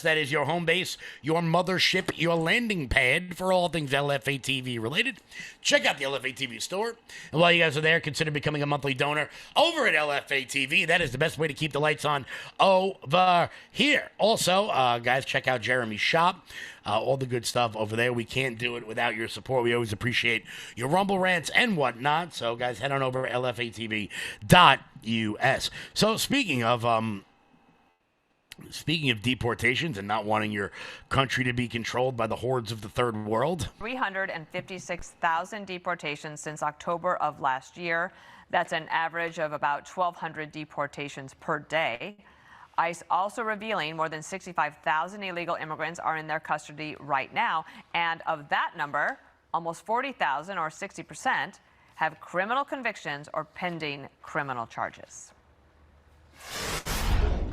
[SPEAKER 21] That is your home base, your mothership, your landing pad for all things LFATV related. Check out the LFATV store. And while you guys are there, consider becoming a monthly donor over at LFATV. That is the best way to keep the lights on over here. Also, guys, check out Jeremy's shop. All the good stuff over there. We can't do it without your support. We always appreciate your rumble rants and whatnot. So, guys, head on over to lfatv.us. So, speaking of deportations and not wanting your country to be controlled by the hordes of the third world,
[SPEAKER 7] 356,000 deportations since October of last year. That's an average of about 1,200 deportations per day. ICE also revealing more than 65,000 illegal immigrants are in their custody right now. And of that number, almost 40,000, or 60%, have criminal convictions or pending criminal charges.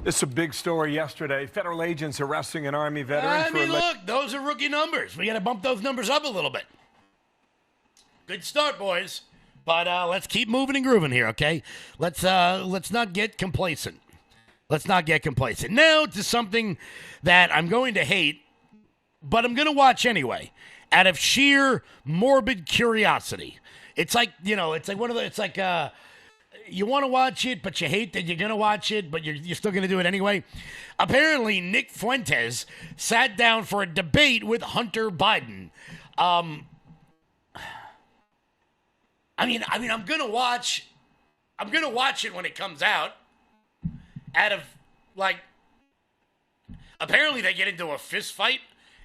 [SPEAKER 5] This is a big story yesterday. Federal agents arresting an Army veteran
[SPEAKER 21] look, those are rookie numbers. We got to bump those numbers up a little bit. Good start, boys. But let's keep moving and grooving here, okay? Let's not get complacent. Let's not get complacent. Now to something that I'm going to hate, but I'm going to watch anyway, out of sheer morbid curiosity. It's like, you know, it's like one of the, it's like you want to watch it, but you hate that you're going to watch it, but you're still going to do it anyway. Apparently, Nick Fuentes sat down for a debate with Hunter Biden. I'm going to watch it when it comes out. Apparently they get into a fist fight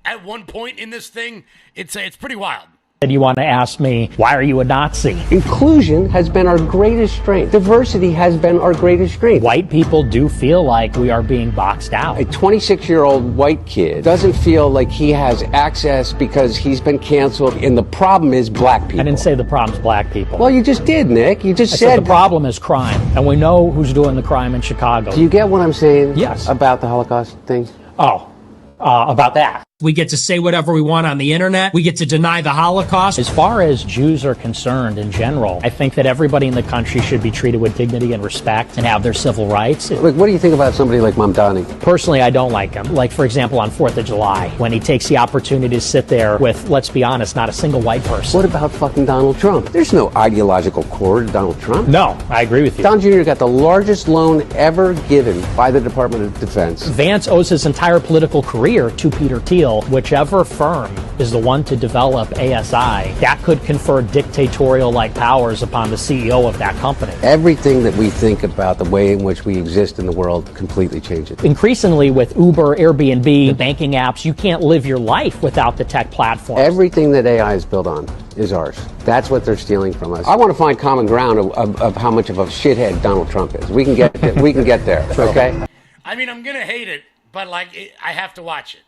[SPEAKER 21] at one point in this thing. It's pretty wild.
[SPEAKER 12] And you want to ask me, why are you a Nazi?
[SPEAKER 14] Inclusion has been our greatest strength. Diversity has been our greatest strength.
[SPEAKER 12] White people do feel like we are being boxed out.
[SPEAKER 14] A 26-year-old white kid doesn't feel like he has access because he's been canceled, and the problem is black people.
[SPEAKER 12] I didn't say the problem's black people.
[SPEAKER 14] Well, you just did, Nick. You just
[SPEAKER 12] I
[SPEAKER 14] said
[SPEAKER 12] the problem is crime, and we know who's doing the crime in Chicago.
[SPEAKER 14] Do you get what I'm saying?
[SPEAKER 12] Yes.
[SPEAKER 14] About the Holocaust thing?
[SPEAKER 12] Oh, about that. We get to say whatever we want on the internet. We get to deny the Holocaust. As far as Jews are concerned in general, I think that everybody in the country should be treated with dignity and respect and have their civil rights.
[SPEAKER 14] Like, what do you think about somebody like Mamdani?
[SPEAKER 12] Personally, I don't like him. Like, for example, on 4th of July, when he takes the opportunity to sit there with, let's be honest, not a single white person.
[SPEAKER 14] What about fucking Donald Trump? There's no ideological core to Donald Trump.
[SPEAKER 12] No, I agree with you.
[SPEAKER 14] Don Jr. got the largest loan ever given by the Department of Defense.
[SPEAKER 12] Vance owes his entire political career to Peter Thiel. Whichever firm is the one to develop ASI, that could confer dictatorial-like powers upon the CEO of that company.
[SPEAKER 14] Everything that we think about the way in which we exist in the world completely changes.
[SPEAKER 12] Increasingly with Uber, Airbnb, the banking apps, you can't live your life without the tech platform.
[SPEAKER 14] Everything that AI is built on is ours. That's what they're stealing from us. I want to find common ground of how much of a shithead Donald Trump is. We can get there, okay?
[SPEAKER 21] I mean, I'm going to hate it, but I have to watch it.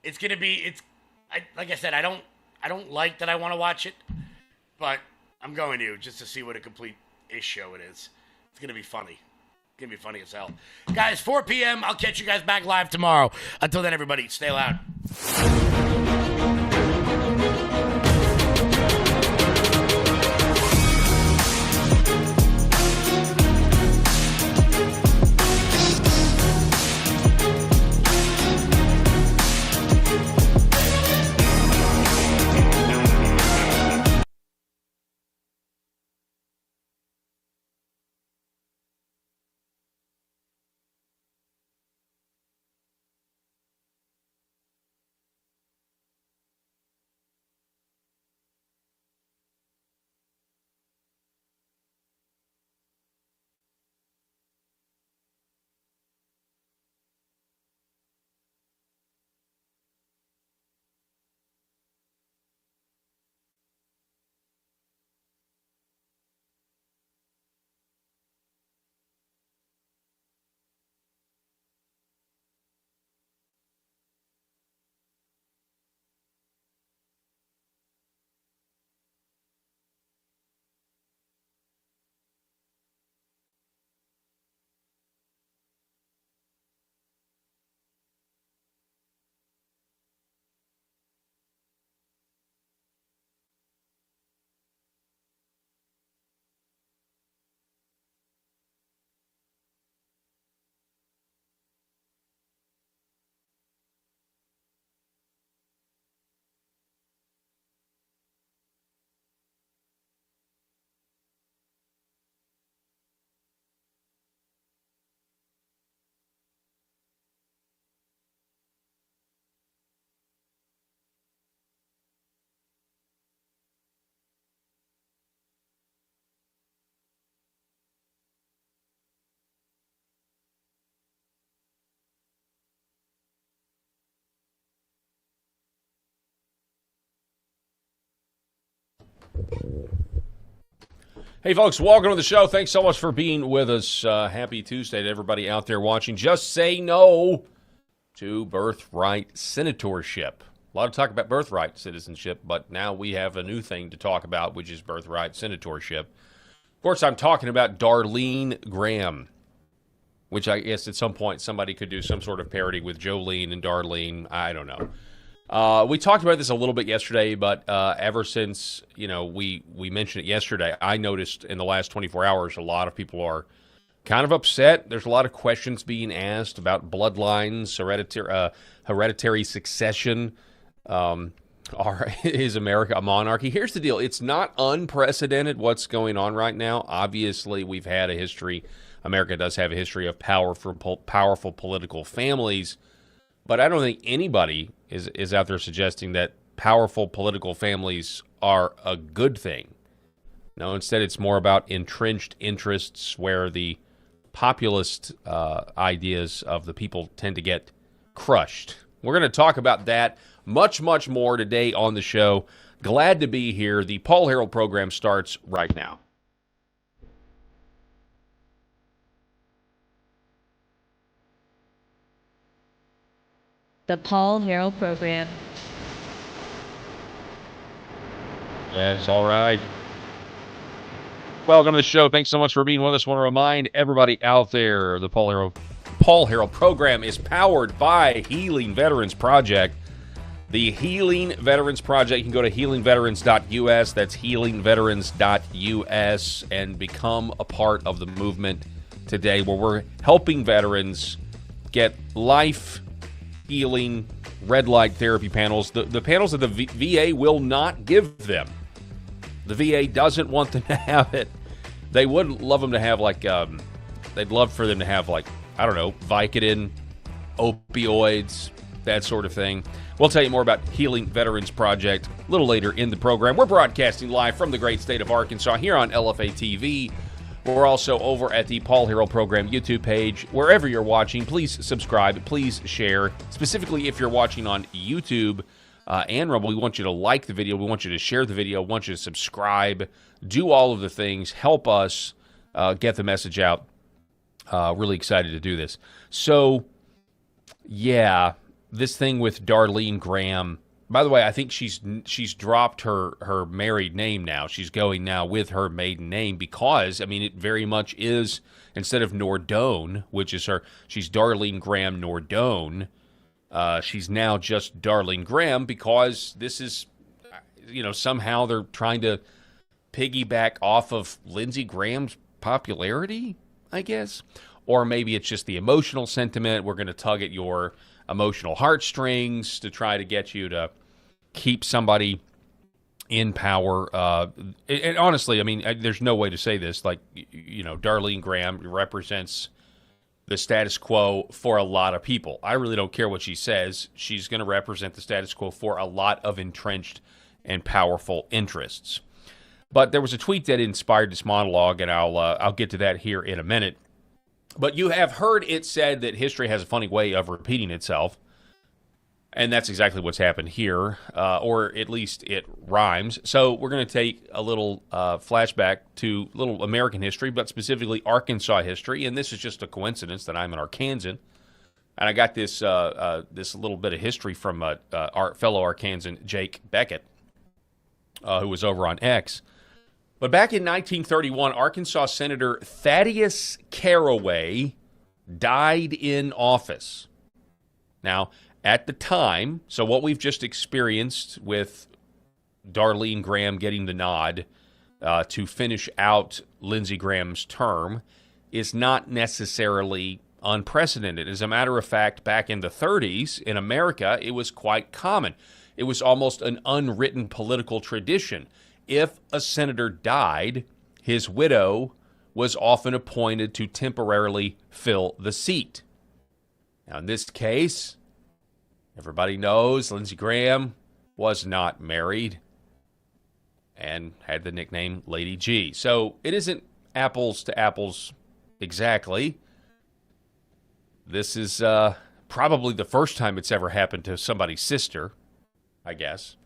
[SPEAKER 21] It's going to be, like I said, I don't like that I want to watch it, but I'm going to just to see what a complete-ish show it is. It's going to be funny. It's going to be funny as hell. Guys, 4 p.m. I'll catch you guys back live tomorrow. Until then, everybody, stay loud.
[SPEAKER 17] Hey, folks, welcome to the show. Thanks so much for being with us. Happy Tuesday to everybody out there watching. Just say no to birthright senatorship. A lot of talk about birthright citizenship, but now we have a new thing to talk about, which is birthright senatorship. Of course, I'm talking about Darlene Graham, which I guess at some point somebody could do some sort of parody with Jolene and Darlene. I don't know. We talked about this a little bit yesterday, but ever since, we mentioned it yesterday, I noticed in the last 24 hours a lot of people are kind of upset. There's a lot of questions being asked about bloodlines, hereditary succession. Is America a monarchy? Here's the deal. It's not unprecedented what's going on right now. Obviously, we've had a history. America does have a history of powerful political families. But I don't think anybody is out there suggesting that powerful political families are a good thing. No, instead it's more about entrenched interests where the populist ideas of the people tend to get crushed. We're going to talk about that much, much more today on the show. Glad to be here. The Paul Herrell program starts right now.
[SPEAKER 11] The Paul Herrell program.
[SPEAKER 17] That's all right. Welcome to the show. Thanks so much for being with us. I want to remind everybody out there, the Paul Herrell program is powered by Healing Veterans Project. The Healing Veterans Project, you can go to healingveterans.us. That's healingveterans.us and become a part of the movement today where we're helping veterans get life healing red light therapy panels. The panels that the VA will not give them. The VA doesn't want them to have it. They would love them to have they'd love for them to have I don't know, Vicodin, opioids, that sort of thing. We'll tell you more about Healing Veterans Project a little later in the program. We're broadcasting live from the great state of Arkansas here on LFA TV. We're also over at the Paul Herrell Program YouTube page. Wherever you're watching, please subscribe, please share. Specifically, if you're watching on YouTube and Rumble, we want you to like the video, we want you to share the video, we want you to subscribe, do all of the things, help us get the message out. Really excited to do this. So, yeah, this thing with Darlene Graham. By the way, I think she's dropped her married name now. She's going now with her maiden name because, I mean, it very much is, instead of Nordone, which is she's Darlene Graham Nordone, she's now just Darlene Graham because this is, somehow they're trying to piggyback off of Lindsey Graham's popularity, I guess. Or maybe it's just the emotional sentiment. We're going to tug at your emotional heartstrings to try to get you to keep somebody in power. And honestly, I mean, there's no way to say this. Darlene Graham represents the status quo for a lot of people. I really don't care what she says. She's going to represent the status quo for a lot of entrenched and powerful interests. But there was a tweet that inspired this monologue, and I'll get to that here in a minute. But you have heard it said that history has a funny way of repeating itself, and that's exactly what's happened here, or at least it rhymes. So we're going to take a little flashback to little American history, but specifically Arkansas history, and this is just a coincidence that I'm an Arkansan, and I got this little bit of history from our fellow Arkansan, Jake Beckett, who was over on X. But back in 1931, Arkansas Senator Thaddeus Caraway died in office. Now, at the time, so what we've just experienced with Darlene Graham getting the nod to finish out Lindsey Graham's term is not necessarily unprecedented. As a matter of fact, back in the 30s in America, it was quite common. It was almost an unwritten political tradition. If a senator died, his widow was often appointed to temporarily fill the seat. Now, in this case, everybody knows Lindsey Graham was not married and had the nickname Lady G. So it isn't apples to apples exactly. This is probably the first time it's ever happened to somebody's sister, I guess.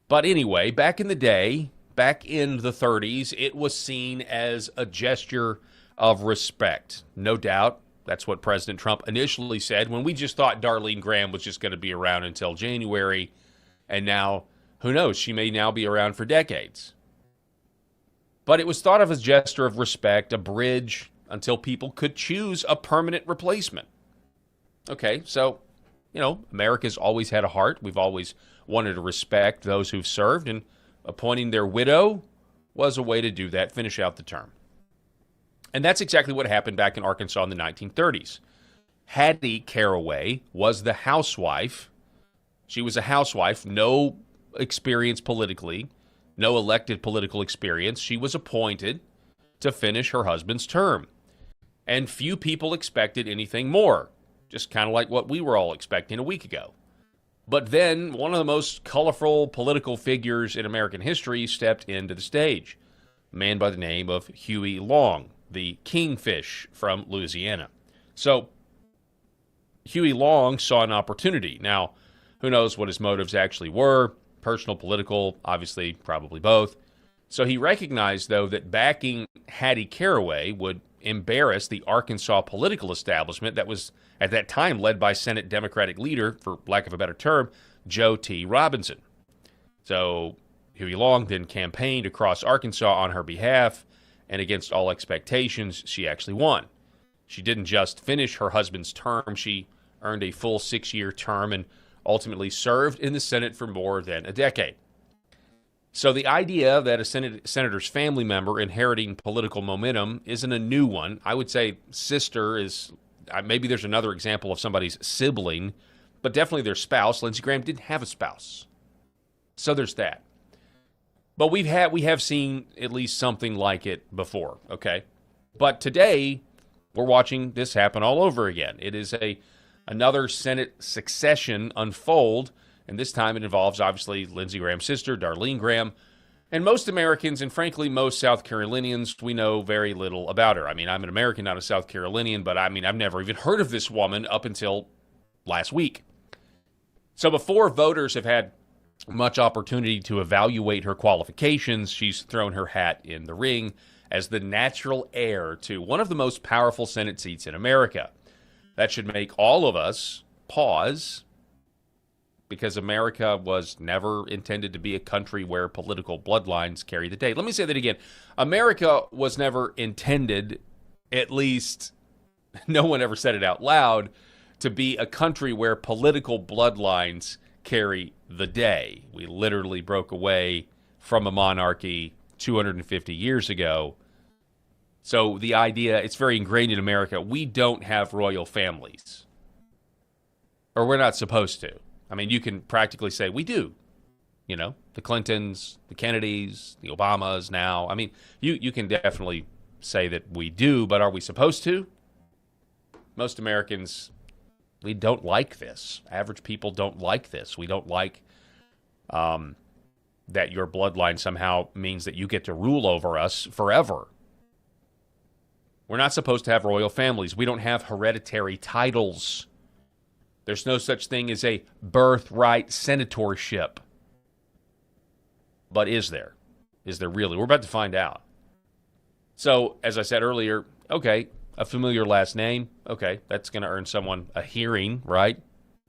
[SPEAKER 17] But anyway, back in the day, back in the 30s, it was seen as a gesture of respect. No doubt, that's what President Trump initially said when we just thought Darlene Graham was just going to be around until January. And now, who knows, she may now be around for decades. But it was thought of as a gesture of respect, a bridge until people could choose a permanent replacement. Okay, so, America's always had a heart. We've always wanted to respect those who've served, and appointing their widow was a way to do that, finish out the term. And that's exactly what happened back in Arkansas in the 1930s. Hattie Caraway was the housewife She was a housewife, no experience politically, no elected political experience. She was appointed to finish her husband's term. And few people expected anything more, just kind of like what we were all expecting a week ago. But then one of the most colorful political figures in American history stepped into the stage, a man by the name of Huey Long, the kingfish from Louisiana. So Huey Long saw an opportunity. Now, who knows what his motives actually were, personal, political, obviously, probably both. So he recognized, though, that backing Hattie Caraway would embarrass the Arkansas political establishment that was, at that time, led by Senate Democratic leader, for lack of a better term, Joe T. Robinson. So Huey Long then campaigned across Arkansas on her behalf, and against all expectations, she actually won. She didn't just finish her husband's term, she earned a full 6-year term and ultimately served in the Senate for more than a decade. So the idea that a senator's family member inheriting political momentum isn't a new one. I would say sister is, maybe there's another example of somebody's sibling, but definitely their spouse. Lindsey Graham didn't have a spouse. So there's that. But we have seen at least something like it before, okay? But today, we're watching this happen all over again. It is another Senate succession unfold, and this time it involves, obviously, Lindsey Graham's sister, Darlene Graham. And most Americans, and frankly, most South Carolinians, we know very little about her. I mean, I'm an American, not a South Carolinian, but I mean, I've never even heard of this woman up until last week. So before voters have had much opportunity to evaluate her qualifications, she's thrown her hat in the ring as the natural heir to one of the most powerful Senate seats in America. That should make all of us pause, because America was never intended to be a country where political bloodlines carry the day. Let me say that again. America was never intended, at least no one ever said it out loud, to be a country where political bloodlines carry the day. We literally broke away from a monarchy 250 years ago. So the idea, it's very ingrained in America, we don't have royal families. Or we're not supposed to. I mean, you can practically say we do. You know, the Clintons, the Kennedys, the Obamas now. I mean, you can definitely say that we do, but are we supposed to? Most Americans, we don't like this. Average people don't like this. We don't like that your bloodline somehow means that you get to rule over us forever. We're not supposed to have royal families. We don't have hereditary titles. There's no such thing as a birthright senatorship. But is there? Is there really? We're about to find out. So, as I said earlier, okay, a familiar last name, okay, that's going to earn someone a hearing, right?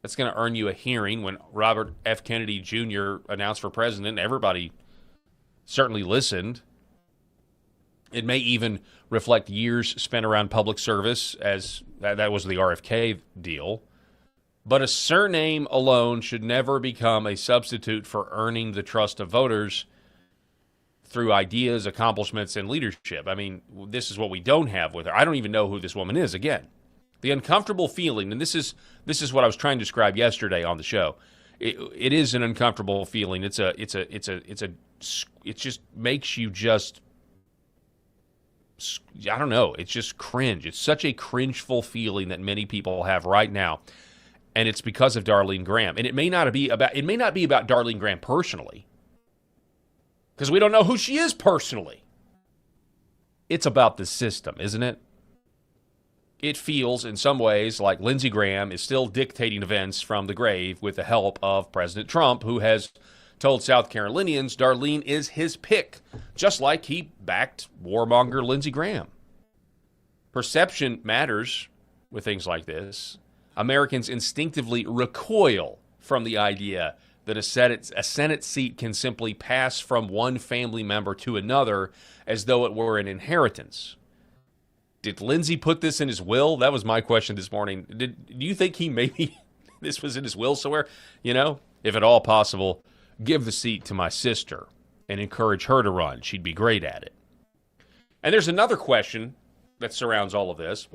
[SPEAKER 17] That's going to earn you a hearing. When Robert F. Kennedy Jr. announced for president, everybody certainly listened. It may even reflect years spent around public service, as that was the RFK deal. But a surname alone should never become a substitute for earning the trust of voters through ideas, accomplishments, and leadership. I mean, this is what we don't have with her. I don't even know who this woman is. Again, the uncomfortable feeling, and this is what I was trying to describe yesterday on the show. It is an uncomfortable feeling. It just makes you just, I don't know. It's just cringe. It's such a cringeful feeling that many people have right now. And it's because of Darlene Graham. And it may not be about Darlene Graham personally, because we don't know who she is personally. It's about the system, isn't it? It feels in some ways like Lindsey Graham is still dictating events from the grave with the help of President Trump, who has told South Carolinians Darlene is his pick, just like he backed warmonger Lindsey Graham. Perception matters with things like this. Americans instinctively recoil from the idea that a Senate seat can simply pass from one family member to another as though it were an inheritance. Did Lindsey put this in his will? That was my question this morning. Do you think he maybe this was in his will somewhere? You know, if at all possible, give the seat to my sister and encourage her to run. She'd be great at it. And there's another question that surrounds all of this.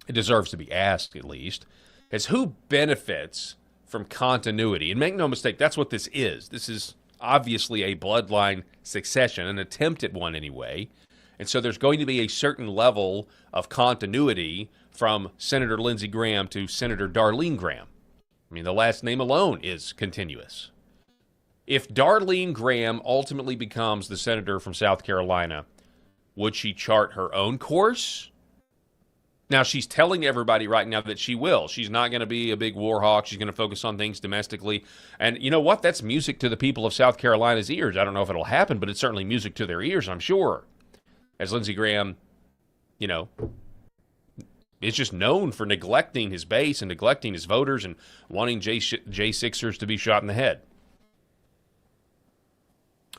[SPEAKER 17] It deserves to be asked, at least, is who benefits from continuity. And make no mistake, that's what this is. This is obviously a bloodline succession, an attempt at one anyway. And so there's going to be a certain level of continuity from Senator Lindsey Graham to Senator Darlene Graham. I mean, the last name alone is continuous. If Darlene Graham ultimately becomes the senator from South Carolina, would she chart her own course? Now, she's telling everybody right now that she will. She's not going to be a big war hawk. She's going to focus on things domestically. And you know what? That's music to the people of South Carolina's ears. I don't know if it'll happen, but it's certainly music to their ears, I'm sure. As Lindsey Graham, you know, is just known for neglecting his base and neglecting his voters and wanting J6ers to be shot in the head.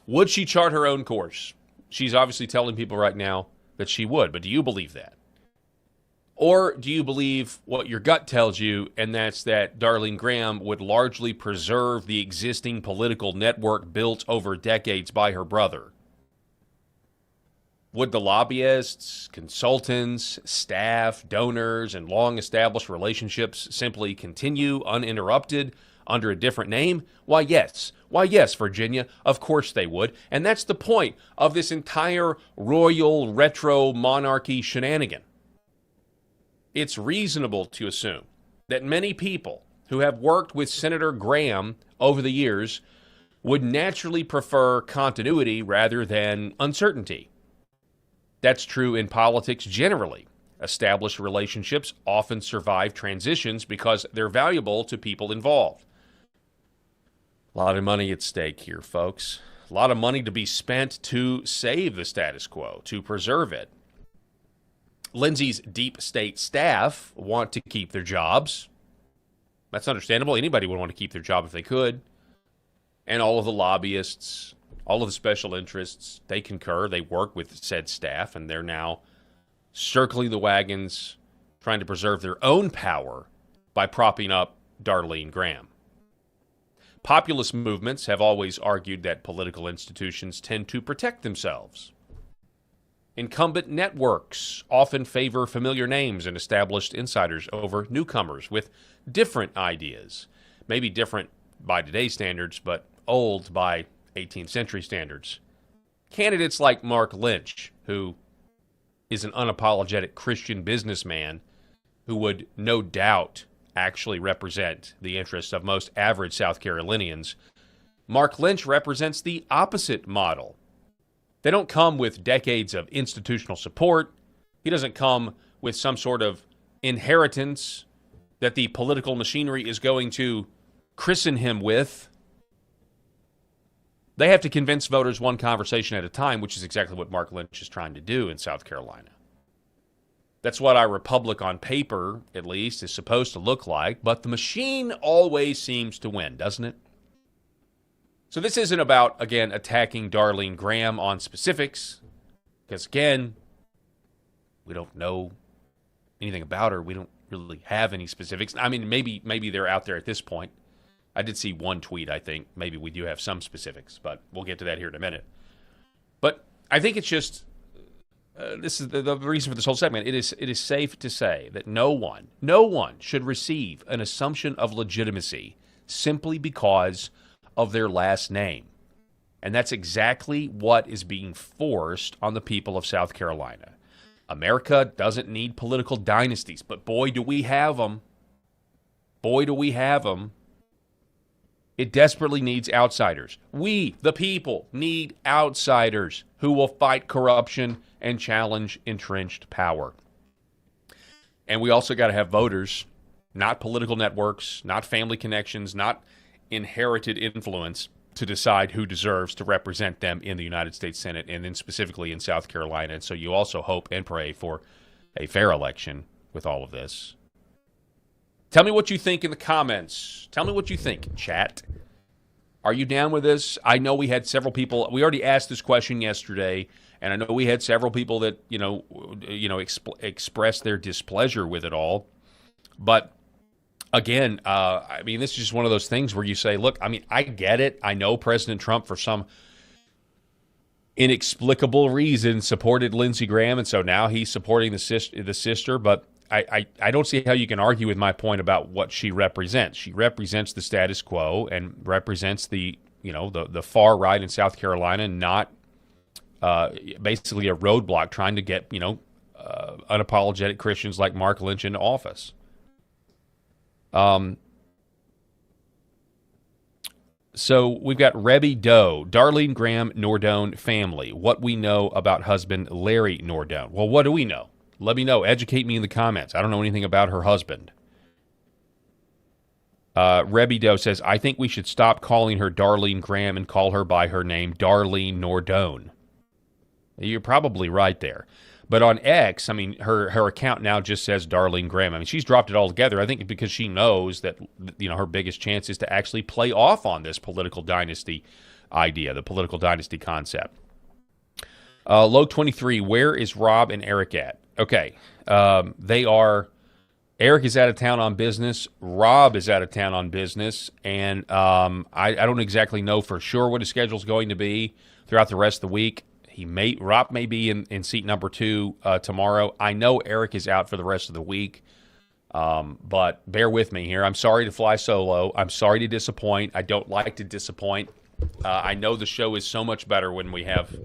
[SPEAKER 17] Would she chart her own course? She's obviously telling people right now that she would, but do you believe that? Or do you believe what your gut tells you, and that's that Darlene Graham would largely preserve the existing political network built over decades by her brother? Would the lobbyists, consultants, staff, donors, and long-established relationships simply continue uninterrupted under a different name? Why, yes. Why, yes, Virginia. Of course they would. And that's the point of this entire royal retro monarchy shenanigan. It's reasonable to assume that many people who have worked with Senator Graham over the years would naturally prefer continuity rather than uncertainty. That's true in politics generally. Established relationships often survive transitions because they're valuable to people involved. A lot of money at stake here, folks. A lot of money to be spent to save the status quo, to preserve it. Lindsey's deep state staff want to keep their jobs. That's understandable. Anybody would want to keep their job if they could. And all of the lobbyists, all of the special interests, they concur. They work with said staff, and they're now circling the wagons, trying to preserve their own power by propping up Darlene Graham. Populist movements have always argued that political institutions tend to protect themselves. Incumbent networks often favor familiar names and established insiders over newcomers with different ideas. Maybe different by today's standards, but old by 18th century standards. Candidates like Mark Lynch, who is an unapologetic Christian businessman who would no doubt actually represent the interests of most average South Carolinians. Mark Lynch represents the opposite model. They don't come with decades of institutional support. He doesn't come with some sort of inheritance that the political machinery is going to christen him with. They have to convince voters one conversation at a time, which is exactly what Mark Lynch is trying to do in South Carolina. That's what our republic on paper, at least, is supposed to look like, but the machine always seems to win, doesn't it? So this isn't about, again, attacking Darlene Graham on specifics, because, again, we don't know anything about her. We don't really have any specifics. I mean, maybe they're out there at this point. I did see one tweet, I think. Maybe we do have some specifics, but we'll get to that here in a minute. But I think it's just, this is the reason for this whole segment. It is safe to say that no one should receive an assumption of legitimacy simply because of their last name. And that's exactly what is being forced on the people of South Carolina. America doesn't need political dynasties, but boy, do we have them. Boy, do we have them. It desperately needs outsiders. We, the people, need outsiders who will fight corruption and challenge entrenched power. And we also got to have voters, not political networks, not family connections, not inherited influence, to decide who deserves to represent them in the United States Senate and then specifically in South Carolina. And so you also hope and pray for a fair election with all of this. Tell me what you think in the comments. Tell me what you think, chat. Are you down with this? I know we had several people. We already asked this question yesterday, and I know we had several people that expressed their displeasure with it all. But again, I mean, this is just one of those things where you say, look, I mean, I get it. I know President Trump, for some inexplicable reason, supported Lindsey Graham, and so now he's supporting the sister. But I don't see how you can argue with my point about what she represents. She represents the status quo and represents the far right in South Carolina, not basically a roadblock trying to get unapologetic Christians like Mark Lynch into office. So we've got Rebby Doe, Darlene Graham Nordone family. What we know about husband Larry Nordone. Well, what do we know? Let me know. Educate me in the comments. I don't know anything about her husband. Rebby Doe says, I think we should stop calling her Darlene Graham and call her by her name, Darlene Nordone. You're probably right there. But on X, I mean, her account now just says Darlene Graham. I mean, she's dropped it all together, I think, because she knows that, her biggest chance is to actually play off on this political dynasty idea, the political dynasty concept. Low 23, where is Rob and Eric at? Okay, they are... Eric is out of town on business. Rob is out of town on business. And I don't exactly know for sure what his schedule is going to be throughout the rest of the week. Rob may be in seat number 2 tomorrow. I know Eric is out for the rest of the week, but bear with me here. I'm sorry to fly solo. I'm sorry to disappoint. I don't like to disappoint. I know the show is so much better when we have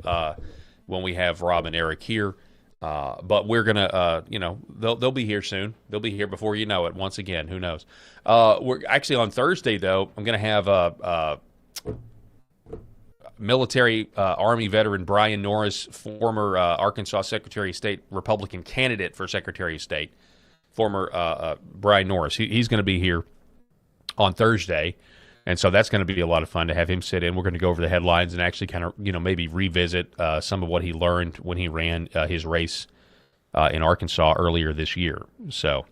[SPEAKER 17] Rob and Eric here, but we're gonna, they'll be here soon. They'll be here before you know it. Once again, who knows? We're actually on Thursday though. I'm gonna have military Army veteran Brian Norris, former Arkansas Secretary of State, Republican candidate for Secretary of State, former Brian Norris. He's going to be here on Thursday, and so that's going to be a lot of fun to have him sit in. We're going to go over the headlines and actually kind of, maybe revisit some of what he learned when he ran his race in Arkansas earlier this year. So,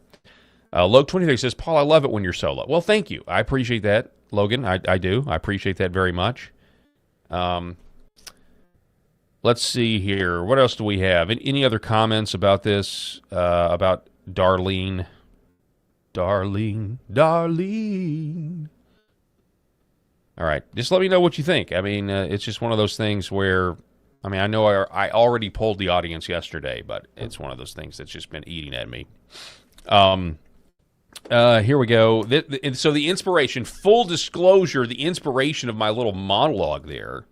[SPEAKER 17] Logan 23 says, Paul, I love it when you're solo. Well, thank you. I appreciate that, Logan. I do. I appreciate that very much. Let's see here. What else do we have? Any other comments about this? About Darlene? Darlene. All right. Just let me know what you think. I mean, it's just one of those things where, I know I already polled the audience yesterday, but it's one of those things that's just been eating at me. Here we go. So the inspiration, full disclosure, the inspiration of my little monologue there,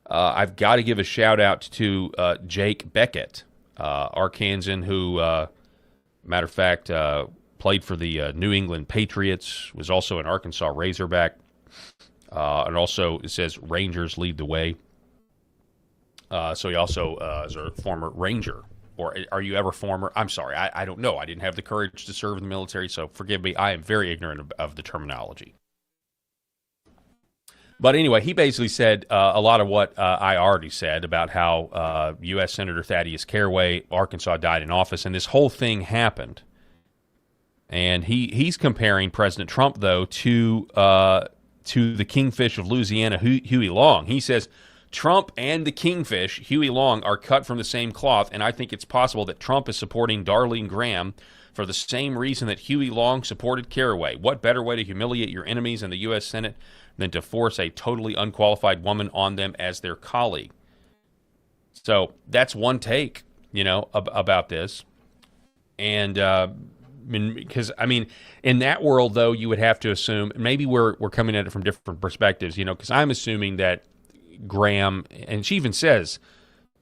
[SPEAKER 17] I've got to give a shout out to Jake Beckett, Arkansan, who, matter of fact, played for the New England Patriots, was also an Arkansas Razorback, and also it says Rangers lead the way. So he also is a former Ranger. Or are you ever former? I'm sorry, I don't know. I didn't have the courage to serve in the military, so forgive me. I am very ignorant of the terminology. But anyway, he basically said a lot of what I already said about how U.S. Senator Thaddeus Caraway, Arkansas, died in office, and this whole thing happened. And he's comparing President Trump, though, to the Kingfish of Louisiana, Huey Long. He says, Trump and the Kingfish, Huey Long, are cut from the same cloth, and I think it's possible that Trump is supporting Darlene Graham for the same reason that Huey Long supported Caraway. What better way to humiliate your enemies in the U.S. Senate than to force a totally unqualified woman on them as their colleague? So that's one take, about this. And because, in that world, though, you would have to assume, maybe we're coming at it from different perspectives, because I'm assuming that Graham, and she even says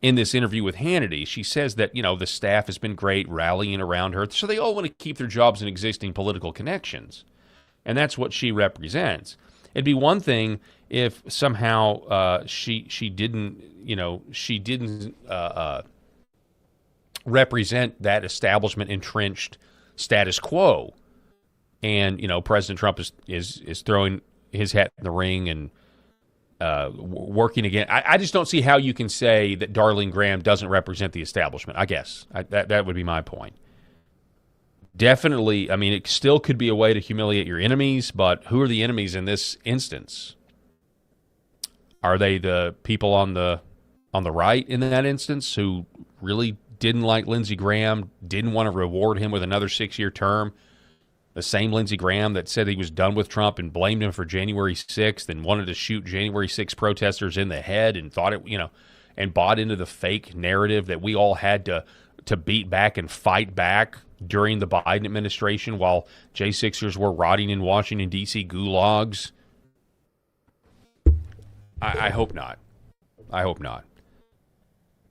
[SPEAKER 17] in this interview with Hannity, she says that, the staff has been great rallying around her. So they all want to keep their jobs and existing political connections. And that's what she represents. It'd be one thing if somehow she didn't represent that establishment entrenched status quo. And, President Trump is throwing his hat in the ring and working again. I just don't see how you can say that Darlene Graham doesn't represent the establishment, I guess. That would be my point. Definitely, it still could be a way to humiliate your enemies, but who are the enemies in this instance? Are they the people on the right in that instance who really didn't like Lindsey Graham, didn't want to reward him with another 6-year term? The same Lindsey Graham that said he was done with Trump and blamed him for January 6th and wanted to shoot January 6th protesters in the head and thought it, and bought into the fake narrative that we all had to beat back and fight back during the Biden administration while J6ers were rotting in Washington, D.C. gulags? I hope not. I hope not.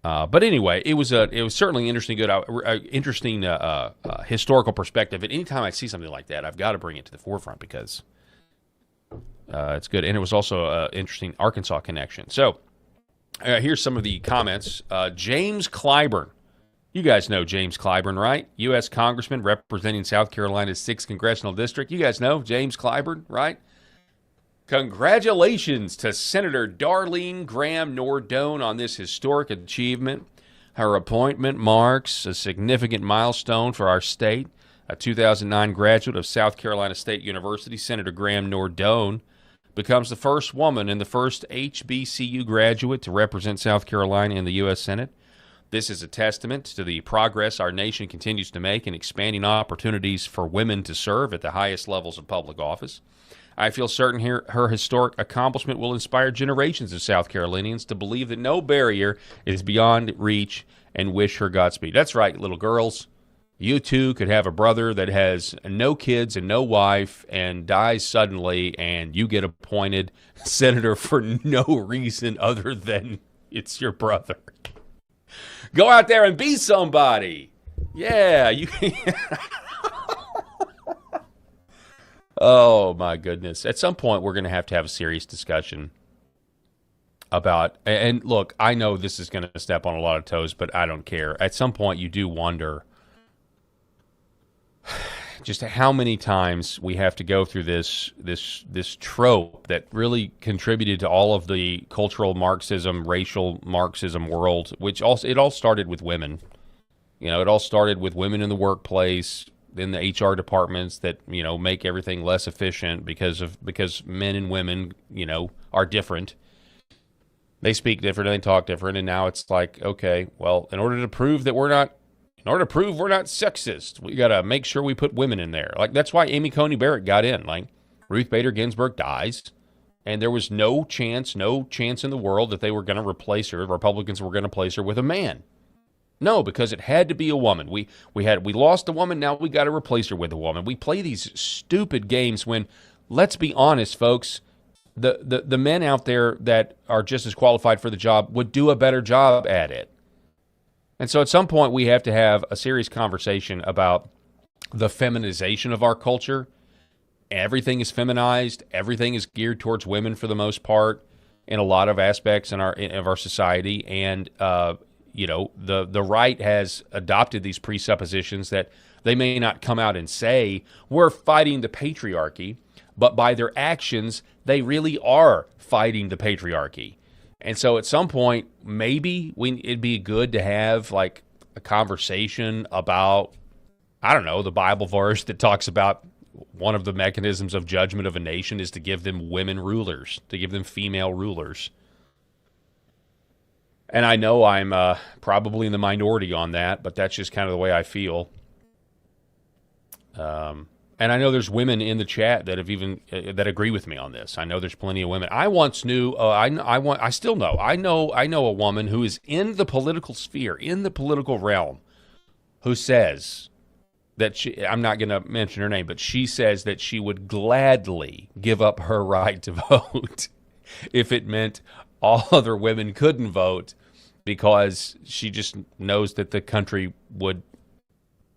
[SPEAKER 17] But anyway, it was certainly interesting, interesting historical perspective. And anytime I see something like that, I've got to bring it to the forefront because it's good. And it was also an interesting Arkansas connection. So here's some of the comments. James Clyburn. You guys know James Clyburn, right? U.S. Congressman representing South Carolina's 6th Congressional District. You guys know James Clyburn, right? Congratulations to Senator Darlene Graham Nordone on this historic achievement. Her appointment marks a significant milestone for our state. A 2009 graduate of South Carolina State University, Senator Graham Nordone becomes the first woman and the first HBCU graduate to represent South Carolina in the U.S. Senate. This is a testament to the progress our nation continues to make in expanding opportunities for women to serve at the highest levels of public office. I feel certain her historic accomplishment will inspire generations of South Carolinians to believe that no barrier is beyond reach and wish her Godspeed. That's right, little girls. You too could have a brother that has no kids and no wife and dies suddenly, and you get appointed senator for no reason other than it's your brother. Go out there and be somebody. Yeah, you can. Oh, my goodness. At some point, we're going to have a serious discussion about, and look, I know this is going to step on a lot of toes, but I don't care. At some point, you do wonder just how many times we have to go through this trope that really contributed to all of the cultural Marxism, racial Marxism world, which also, it all started with women. You know, it all started with women in the workplace, in the HR departments that, you know, make everything less efficient because men and women, you know, are different. They speak different and they talk different, and now it's like, okay, well, in order to prove we're not sexist, we got to make sure we put women in there. Like, that's why Amy Coney Barrett got in. Like, Ruth Bader Ginsburg dies, and there was no chance in the world that they were going to replace her, Republicans were going to place her with a man. No, because it had to be a woman. We lost a woman, now we got to replace her with a woman. We play these stupid games when, let's be honest, folks, the men out there that are just as qualified for the job would do a better job at it. And so at some point we have to have a serious conversation about the feminization of our culture. Everything is feminized. Everything is geared towards women for the most part in a lot of aspects of our society. And, you know, the right has adopted these presuppositions that they may not come out and say, we're fighting the patriarchy, but by their actions, they really are fighting the patriarchy. And so at some point, maybe it'd be good to have like a conversation about, I don't know, the Bible verse that talks about one of the mechanisms of judgment of a nation is to give them women rulers, to give them female rulers. And I know I'm probably in the minority on that, but that's just kind of the way I feel. And I know there's women in the chat that have that agree with me on this. I know there's plenty of women. I once knew. I still know. I know a woman who is in the political sphere, in the political realm, who says that I'm not going to mention her name, but she says that she would gladly give up her right to vote if it meant all other women couldn't vote, because she just knows that the country would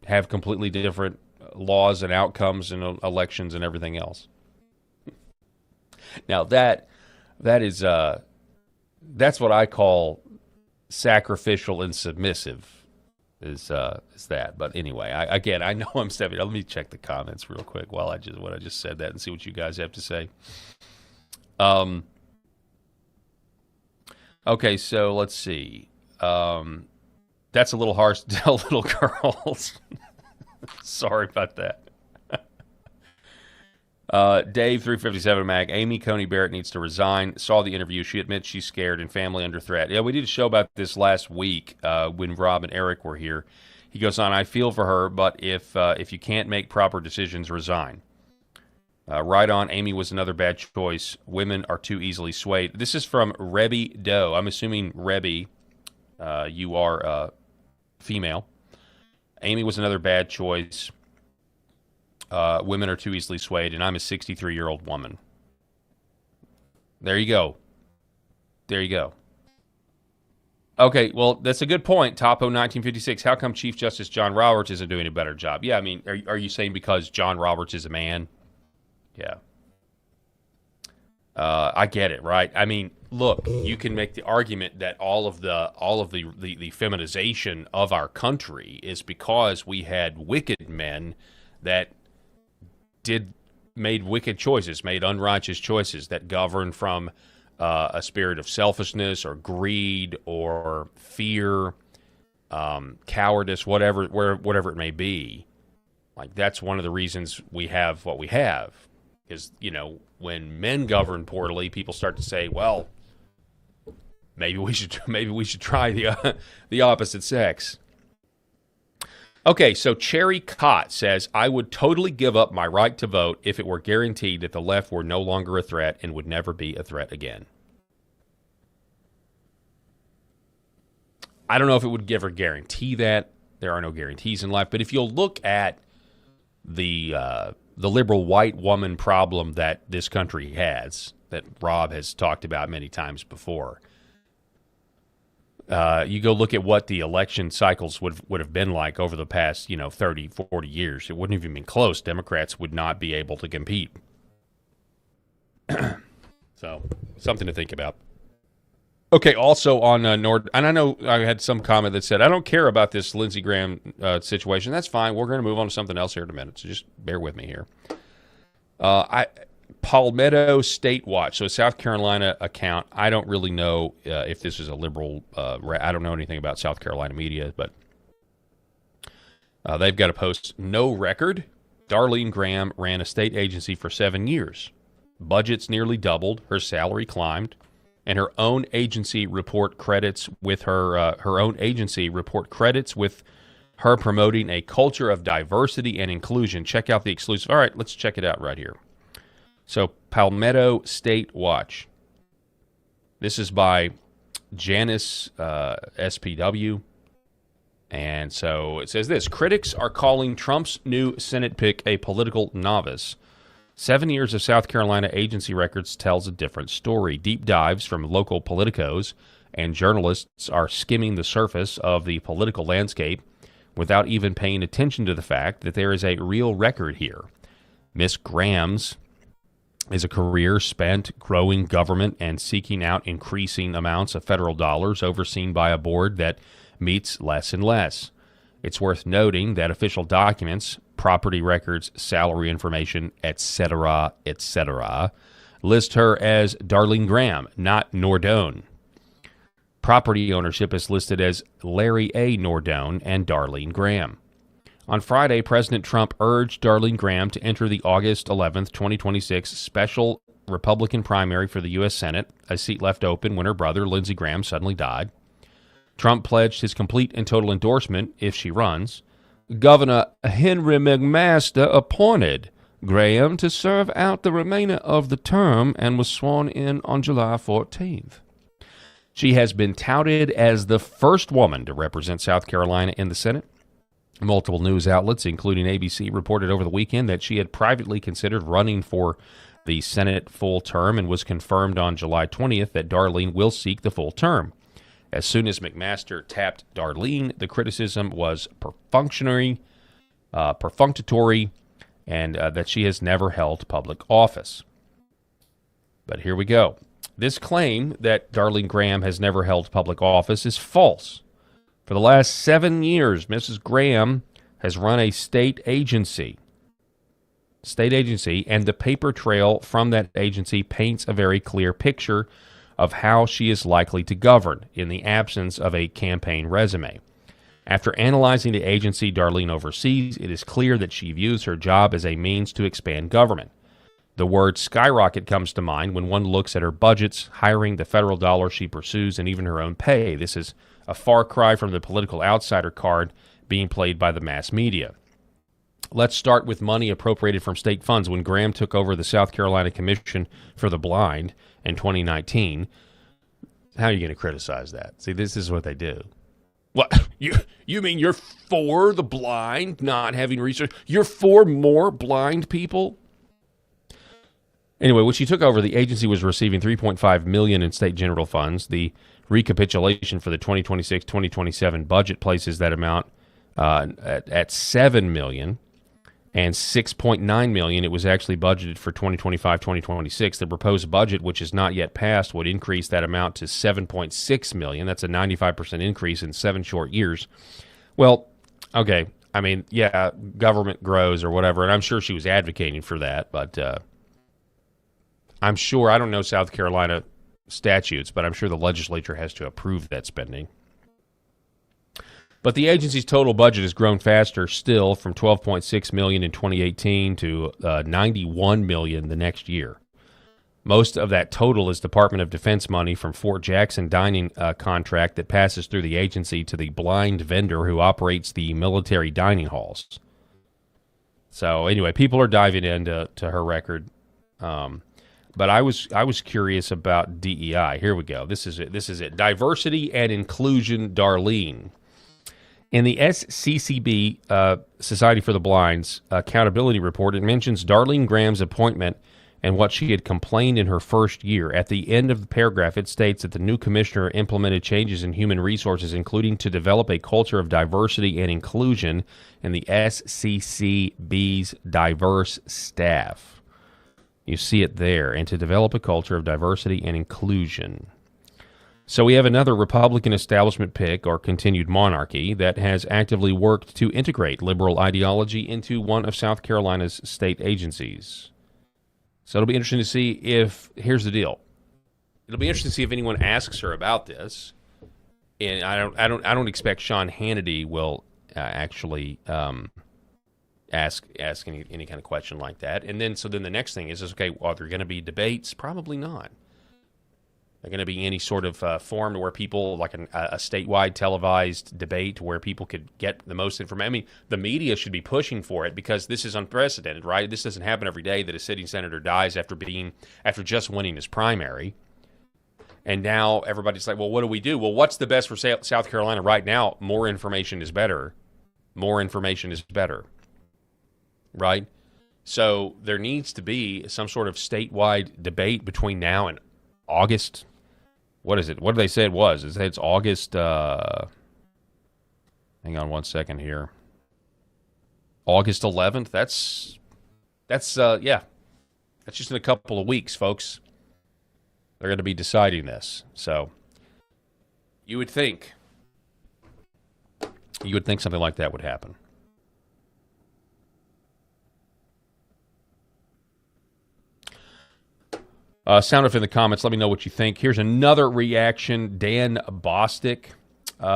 [SPEAKER 17] have completely different laws and outcomes and elections and everything else. Now that's what I call sacrificial and submissive is that. But anyway, I know I'm stepping. Let me check the comments real quick while I just said that and see what you guys have to say. Okay, so let's see. That's a little harsh to tell little girls. Sorry about that. Dave 357 Mag. Amy Coney Barrett needs to resign. Saw the interview. She admits she's scared and family under threat. Yeah, we did a show about this last week when Rob and Eric were here. He goes on, I feel for her, but if you can't make proper decisions, resign. Right on. Amy was another bad choice. Women are too easily swayed. This is from Rebby Doe. I'm assuming, Rebby, you are female. Amy was another bad choice. Women are too easily swayed, and I'm a 63-year-old woman. There you go. There you go. Okay, well, that's a good point. Topo 1956. How come Chief Justice John Roberts isn't doing a better job? Yeah, I mean, are you saying because John Roberts is a man? Yeah. I get it, right? I mean, look, you can make the argument that all of the feminization of our country is because we had wicked men that made wicked choices, made unrighteous choices that govern from a spirit of selfishness or greed or fear, cowardice, whatever it may be. Like, that's one of the reasons we have what we have. Is, you know, when men govern poorly, people start to say, well, maybe we should try the opposite sex. Okay, so Cherry Cott says, I would totally give up my right to vote if it were guaranteed that the left were no longer a threat and would never be a threat again. I don't know if it would ever guarantee that. There are no guarantees in life. But if you'll look at the liberal white woman problem that this country has, that Rob has talked about many times before, you go look at what the election cycles would have been like over the past, 30, 40 years. It wouldn't have even been close. Democrats would not be able to compete. So, something to think about. Okay, also on and I know I had some comment that said, I don't care about this Lindsey Graham situation. That's fine. We're going to move on to something else here in a minute, so just bear with me here. Palmetto State Watch, so a South Carolina account. I don't really know if this is a liberal. I don't know anything about South Carolina media, but they've got a post. No record. Darlene Graham ran a state agency for 7 years. Budgets nearly doubled. Her salary climbed. And her own agency report credits with her promoting a culture of diversity and inclusion. Check out the exclusive. All right, let's check it out right here. So, Palmetto State Watch. This is by Janice SPW. And so it says this. Critics are calling Trump's new Senate pick a political novice. 7 years of South Carolina agency records tells a different story. Deep dives from local politicos and journalists are skimming the surface of the political landscape without even paying attention to the fact that there is a real record here. Miss Graham's is a career spent growing government and seeking out increasing amounts of federal dollars overseen by a board that meets less and less. It's worth noting that official documents, property records, salary information, etc., list her as Darlene Graham, not Nordone. Property ownership is listed as Larry A. Nordone and Darlene Graham. On Friday, President Trump urged Darlene Graham to enter the August 11th, 2026 special Republican primary for the U.S. Senate, a seat left open when her brother, Lindsey Graham, suddenly died. Trump pledged his complete and total endorsement if she runs. Governor Henry McMaster appointed Graham to serve out the remainder of the term and was sworn in on July 14th. She has been touted as the first woman to represent South Carolina in the Senate. Multiple news outlets, including ABC, reported over the weekend that she had privately considered running for the Senate full term and was confirmed on July 20th that Darlene will seek the full term. As soon as McMaster tapped Darlene, the criticism was perfunctory, and that she has never held public office. But here we go. This claim that Darlene Graham has never held public office is false. For the last 7 years, Mrs. Graham has run a state agency, and the paper trail from that agency paints a very clear picture of how she is likely to govern in the absence of a campaign resume. After analyzing the agency Darlene oversees, it is clear that she views her job as a means to expand government. The word skyrocket comes to mind when one looks at her budgets, hiring, the federal dollars she pursues, and even her own pay. This is a far cry from the political outsider card being played by the mass media. Let's start with money appropriated from state funds. When Graham took over the South Carolina Commission for the Blind in 2019, how are you going to criticize that? See, this is what they do. What? You mean you're for the blind not having research? You're for more blind people? Anyway, when she took over, the agency was receiving $3.5 million in state general funds. The recapitulation for the 2026-2027 budget places that amount at $7 million, and $6.9 million it was actually budgeted for 2025-2026. The proposed budget, which is not yet passed, would increase that amount to $7.6 million. That's a 95% increase in 7 short years. Well, okay, I mean, yeah, government grows or whatever, and I'm sure she was advocating for that, but I'm sure, I don't know South Carolina statutes, but I'm sure the legislature has to approve that spending. But the agency's total budget has grown faster still, from $12.6 million in 2018 to $91 million the next year. Most of that total is Department of Defense money from Fort Jackson dining contract that passes through the agency to the blind vendor who operates the military dining halls. So anyway, people are diving into her record. But I was curious about DEI. Here we go. This is it. Diversity and inclusion, Darlene. In the SCCB, Society for the Blind's accountability report, it mentions Darlene Graham's appointment and what she had complained in her first year. At the end of the paragraph, it states that the new commissioner implemented changes in human resources, including to develop a culture of diversity and inclusion in the SCCB's diverse staff. You see it there, and to develop a culture of diversity and inclusion. So we have another Republican establishment pick, or continued monarchy, that has actively worked to integrate liberal ideology into one of South Carolina's state agencies. So it'll be interesting to see if, here's the deal. It'll be interesting to see if anyone asks her about this. And I don't expect Sean Hannity will actually ask any kind of question like that. And then the next thing is okay, are there going to be debates? Probably not. Are going to be any sort of forum where people, like a statewide televised debate where people could get the most information? I mean, the media should be pushing for it because this is unprecedented, right? This doesn't happen every day that a sitting senator dies after just winning his primary. And now everybody's like, well, what do we do? Well, what's the best for South Carolina right now? More information is better. More information is better, right? So there needs to be some sort of statewide debate between now and August. What is it? What did they say it was? It's August. Hang on one second here. August 11th. That's just in a couple of weeks, folks. They're going to be deciding this. So you would think something like that would happen. Sound off in the comments. Let me know what you think. Here's another reaction. Dan Bostic.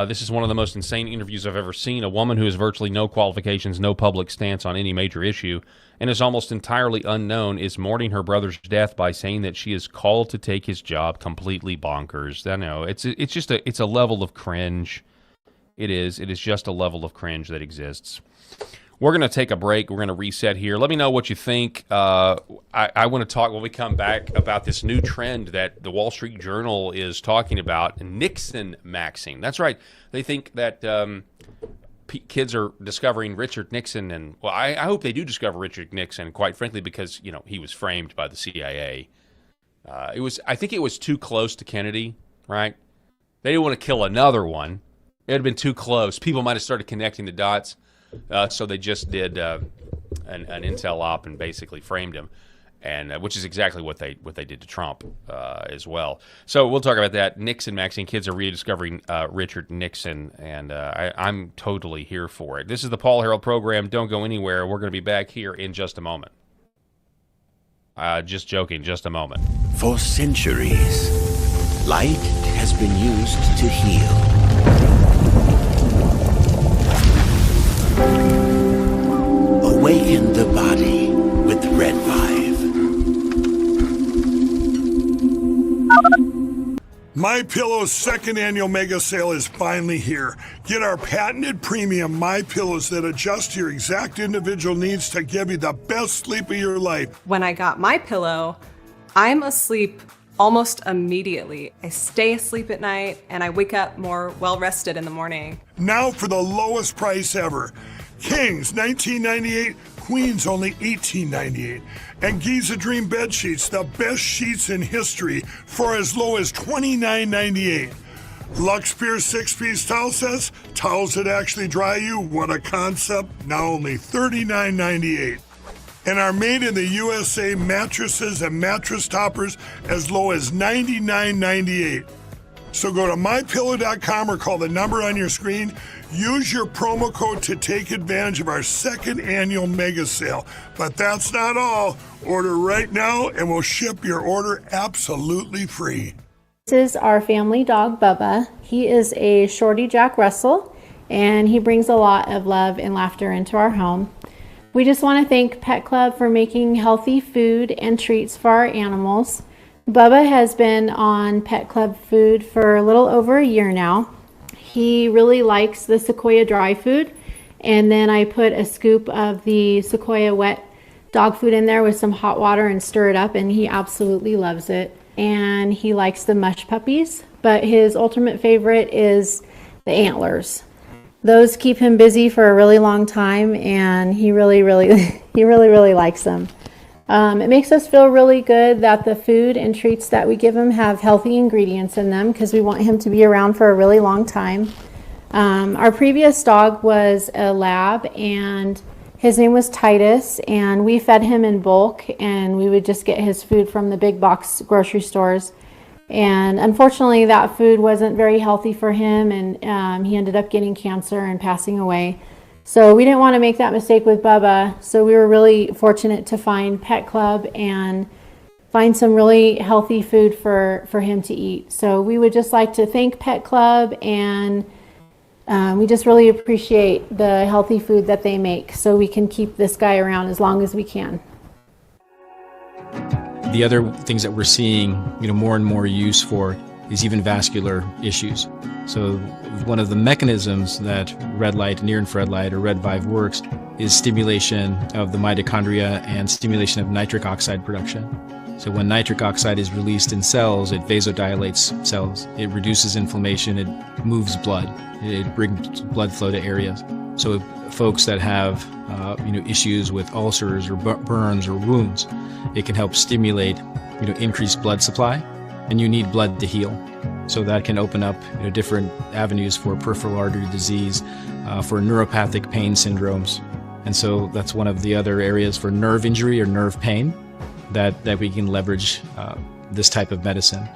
[SPEAKER 17] This is one of the most insane interviews I've ever seen. A woman who has virtually no qualifications, no public stance on any major issue, and is almost entirely unknown, is mourning her brother's death by saying that she is called to take his job. Completely bonkers. I know. It's a level of cringe. It is. It is just a level of cringe that exists. We're going to take a break. We're going to reset here. Let me know what you think. I want to talk when we come back about this new trend that the Wall Street Journal is talking about, Nixon maxing. That's right. They think that kids are discovering Richard Nixon, and well, I hope they do discover Richard Nixon, quite frankly, because he was framed by the CIA. I think it was too close to Kennedy, right? They didn't want to kill another one. It had been too close. People might have started connecting the dots. So they just did an intel op and basically framed him, and which is exactly what they did to Trump as well. So we'll talk about that. Nixon maxing. Kids are rediscovering Richard Nixon, and I'm totally here for it. This is the Paul Herrell program. Don't go anywhere. We're going to be back here in just a moment. Just joking. Just a moment.
[SPEAKER 15] For centuries, light has been used to heal. Awaken the body with Red 5.
[SPEAKER 9] MyPillow's second annual mega sale is finally here. Get our patented premium MyPillows that adjust to your exact individual needs to give you the best sleep of your life.
[SPEAKER 18] When I got MyPillow, I'm asleep
[SPEAKER 3] almost immediately. I stay asleep at night and I wake up more well-rested in the morning.
[SPEAKER 9] Now for the lowest price ever. Kings, $19.98. Queens, only $18.98. And Giza Dream bed sheets, the best sheets in history, for as low as $29.98. Lux Pure 6-piece towel sets, towels that actually dry you. What a concept. Now only $39.98. And our made in the USA mattresses and mattress toppers as low as $99.98. So go to mypillow.com or call the number on your screen. Use your promo code to take advantage of our second annual mega sale. But that's not all. Order right now and we'll ship your order absolutely free.
[SPEAKER 18] This is our family dog, Bubba. He is a Shorty Jack Russell, and he brings a lot of love and laughter into our home. We just want to thank Pet Club for making healthy food and treats for our animals. Bubba has been on Pet Club food for a little over a year now. He really likes the Sequoia dry food, and then I put a scoop of the Sequoia wet dog food in there with some hot water and stir it up, and he absolutely loves it. And he likes the mush puppies, but his ultimate favorite is the antlers. Those keep him busy for a really long time, and he really likes them. It makes us feel really good that the food and treats that we give him have healthy ingredients in them because we want him to be around for a really long time. Our previous dog was a lab, and his name was Titus, and we fed him in bulk, and we would just get his food from the big box grocery stores. And unfortunately, that food wasn't very healthy for him, and he ended up getting cancer and passing away. So we didn't want to make that mistake with Bubba, so we were really fortunate to find Pet Club and find some really healthy food for him to eat. So we would just like to thank Pet Club, and we just really appreciate the healthy food that they make so we can keep this guy around as long as we can.
[SPEAKER 19] The other things that we're seeing, more and more use for is even vascular issues. So one of the mechanisms that red light, near-infrared light, or red Vive works is stimulation of the mitochondria and stimulation of nitric oxide production. So when nitric oxide is released in cells, it vasodilates cells. It reduces inflammation. It moves blood. It brings blood flow to areas. So folks that have issues with ulcers or burns or wounds, it can help stimulate increased blood supply, and you need blood to heal. So that can open up different avenues for peripheral artery disease, for neuropathic pain syndromes. And so that's one of the other areas for nerve injury or nerve pain that we can leverage this type of medicine.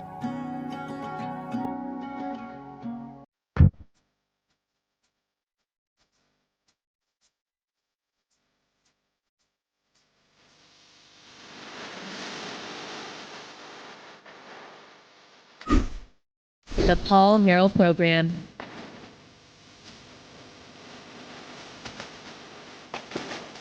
[SPEAKER 11] The Paul Herrell Program.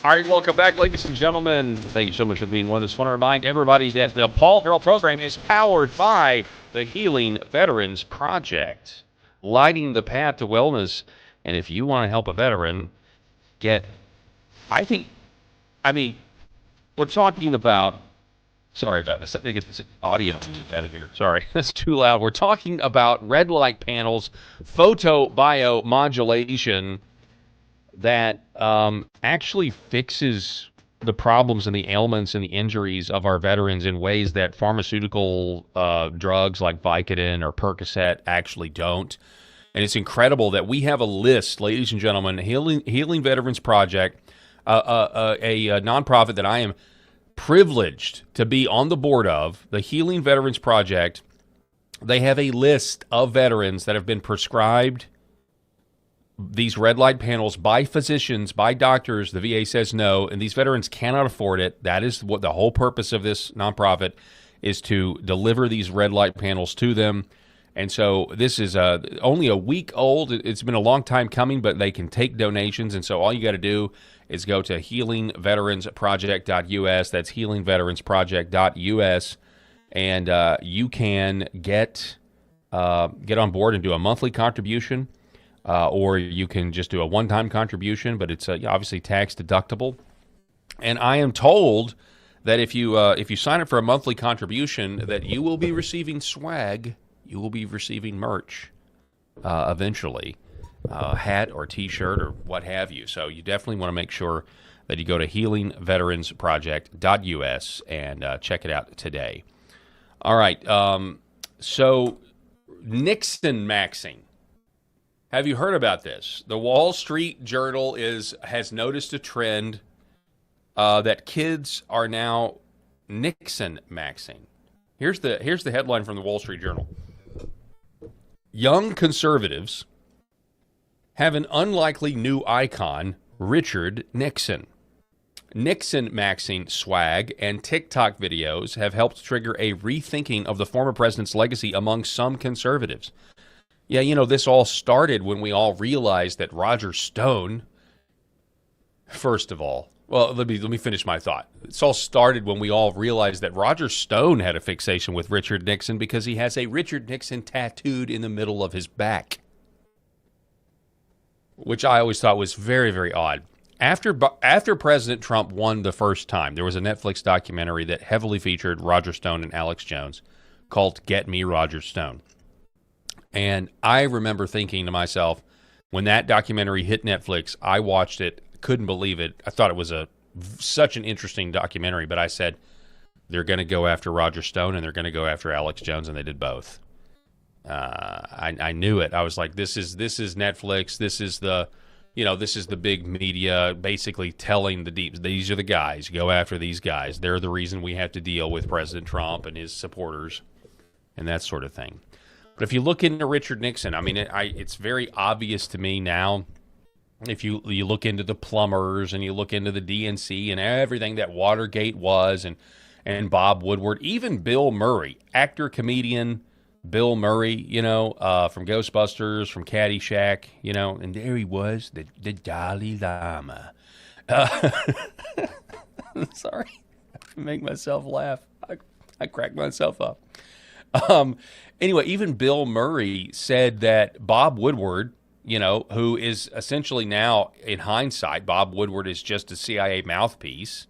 [SPEAKER 17] All right, welcome back, ladies and gentlemen. Thank you so much for being with us. I want to remind everybody that the Paul Herrell Program is powered by the Healing Veterans Project, lighting the path to wellness. And if you want to help a veteran we're talking about, sorry about this, I think it's audio out of here. Sorry, that's too loud. We're talking about red light panels, photobiomodulation, that actually fixes the problems and the ailments and the injuries of our veterans in ways that pharmaceutical drugs like Vicodin or Percocet actually don't. And it's incredible that we have a list, ladies and gentlemen, Healing Veterans Project, a nonprofit that I am privileged to be on the board of, the Healing Veterans Project. They have a list of veterans that have been prescribed these red light panels by physicians, by doctors. The VA says no, and these veterans cannot afford it. That is what the whole purpose of this nonprofit is, to deliver these red light panels to them. And so this is only a week old. It's been a long time coming, but they can take donations. And so all you got to do is go to healingveteransproject.us. That's healingveteransproject.us. And you can get on board and do a monthly contribution. Or you can just do a one-time contribution, but it's obviously tax deductible. And I am told that if you sign up for a monthly contribution, that you will be receiving swag, you will be receiving merch eventually, hat or T-shirt or what have you. So you definitely want to make sure that you go to healingveteransproject.us and check it out today. All right, so Nixon maxing. Have you heard about this? The Wall Street Journal has noticed a trend that kids are now Nixon maxing. Here's the headline from the Wall Street Journal. Young conservatives have an unlikely new icon, Richard Nixon. Nixon maxing swag and TikTok videos have helped trigger a rethinking of the former president's legacy among some conservatives. Yeah, you know, this all started when we all realized that Roger Stone, first of all, well, let me finish my thought. It's all started when we all realized that Roger Stone had a fixation with Richard Nixon because he has a Richard Nixon tattooed in the middle of his back, which I always thought was very, very odd. After President Trump won the first time, there was a Netflix documentary that heavily featured Roger Stone and Alex Jones called Get Me Roger Stone. And I remember thinking to myself, when that documentary hit Netflix, I watched it, couldn't believe it. I thought it was such an interesting documentary, but I said, they're going to go after Roger Stone and they're going to go after Alex Jones, and they did both. I knew it. I was like, this is Netflix. This is the big media basically telling these are the guys. Go after these guys. They're the reason we have to deal with President Trump and his supporters and that sort of thing. But if you look into Richard Nixon, I mean, it's very obvious to me now. If you look into the plumbers and you look into the DNC and everything that Watergate was, and Bob Woodward, even Bill Murray, actor, comedian Bill Murray, from Ghostbusters, from Caddyshack, and there he was, the Dalai Lama. Sorry, I make myself laugh. I crack myself up. Anyway, even Bill Murray said that Bob Woodward, who is essentially now, in hindsight, Bob Woodward is just a CIA mouthpiece,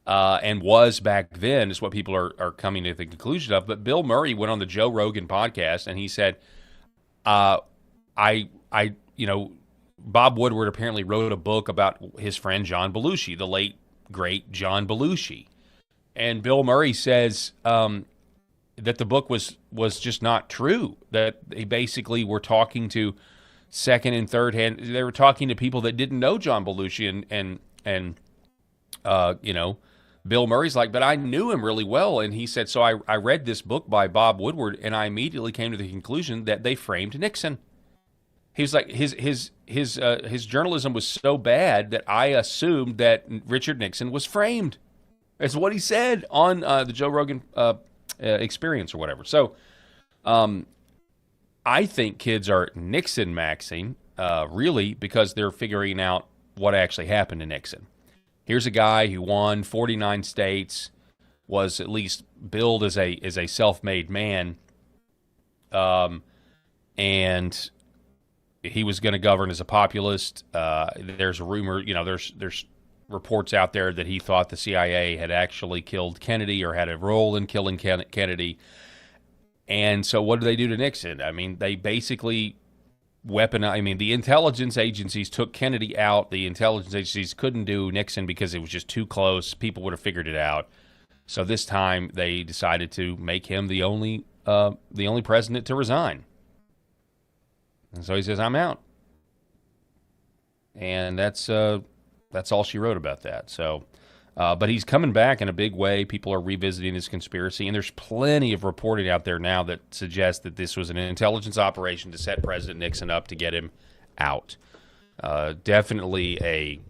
[SPEAKER 17] and was back then, is what people are coming to the conclusion of. But Bill Murray went on the Joe Rogan podcast, and he said, Bob Woodward apparently wrote a book about his friend John Belushi, the late, great John Belushi. And Bill Murray says that the book was just not true, that they basically were talking to second and third hand. They were talking to people that didn't know John Belushi, and Bill Murray's like, but I knew him really well. And he said, so I read this book by Bob Woodward, and I immediately came to the conclusion that they framed Nixon. He was like, his journalism was so bad that I assumed that Richard Nixon was framed. That's what he said on the Joe Rogan Experience or whatever. So I think kids are Nixon maxing, really, because they're figuring out what actually happened to Nixon. Here's a guy who won 49 states, was at least billed as a self-made man, and he was going to govern as a populist. There's a rumor, there's reports out there that he thought the CIA had actually killed Kennedy or had a role in killing Kennedy. And so what do they do to Nixon? I mean, they basically the intelligence agencies took Kennedy out. The intelligence agencies couldn't do Nixon because it was just too close. People would have figured it out. So this time they decided to make him the only president to resign. And so he says, I'm out. And that's all she wrote about that. So, but he's coming back in a big way. People are revisiting this conspiracy, and there's plenty of reporting out there now that suggests that this was an intelligence operation to set President Nixon up to get him out. Definitely a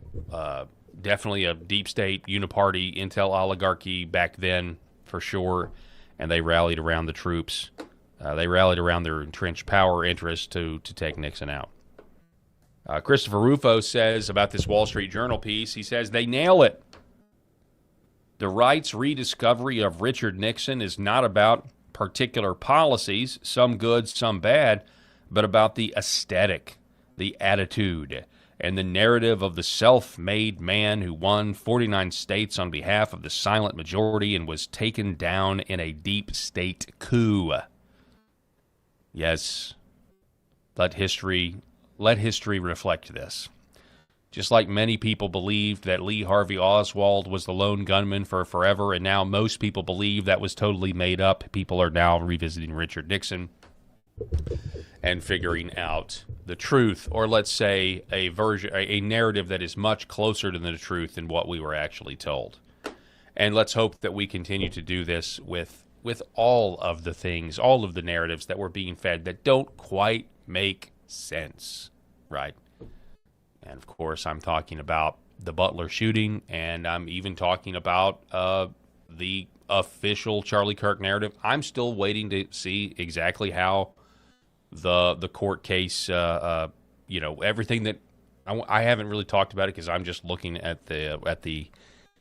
[SPEAKER 17] deep state uniparty intel oligarchy back then, for sure. And they rallied around the troops. They rallied around their entrenched power interests to take Nixon out. Christopher Rufo says about this Wall Street Journal piece, he says, they nail it. The right's rediscovery of Richard Nixon is not about particular policies, some good, some bad, but about the aesthetic, the attitude. and the narrative of the self-made man who won 49 states on behalf of the silent majority and was taken down in a deep state coup. Yes, let history reflect this. Just like many people believed that Lee Harvey Oswald was the lone gunman for forever, and now most people believe that was totally made up, people are now revisiting Richard Nixon and figuring out the truth, or let's say a narrative that is much closer to the truth than what we were actually told. And let's hope that we continue to do this with all of the things, all of the narratives that we're being fed that don't quite make sense, right? And of course, I'm talking about the Butler shooting, and I'm even talking about the official Charlie Kirk narrative. I'm still waiting to see exactly how the court case, everything that I haven't really talked about it because I'm just looking at the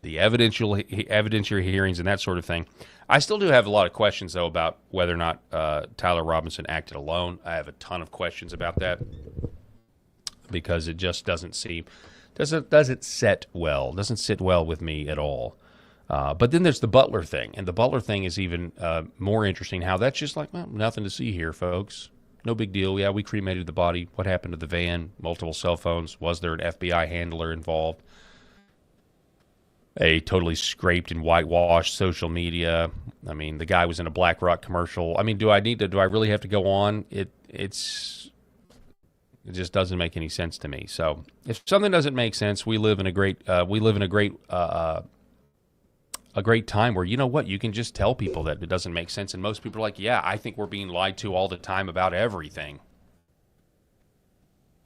[SPEAKER 17] evidentiary hearings and that sort of thing. I still do have a lot of questions though about whether or not Tyler Robinson acted alone. I have a ton of questions about that, because it just doesn't sit well with me at all. But then there's the Butler thing, and the Butler thing is even more interesting. How that's just like, well, nothing to see here, folks. No big deal. Yeah, we cremated the body. What happened to the van? Multiple cell phones. Was there an FBI handler involved? A totally scraped and whitewashed social media. I mean, the guy was in a BlackRock commercial. I mean, do I really have to go on? It just doesn't make any sense to me. So if something doesn't make sense, we live in a great time where, you know what, you can just tell people that it doesn't make sense. And most people are like, yeah, I think we're being lied to all the time about everything.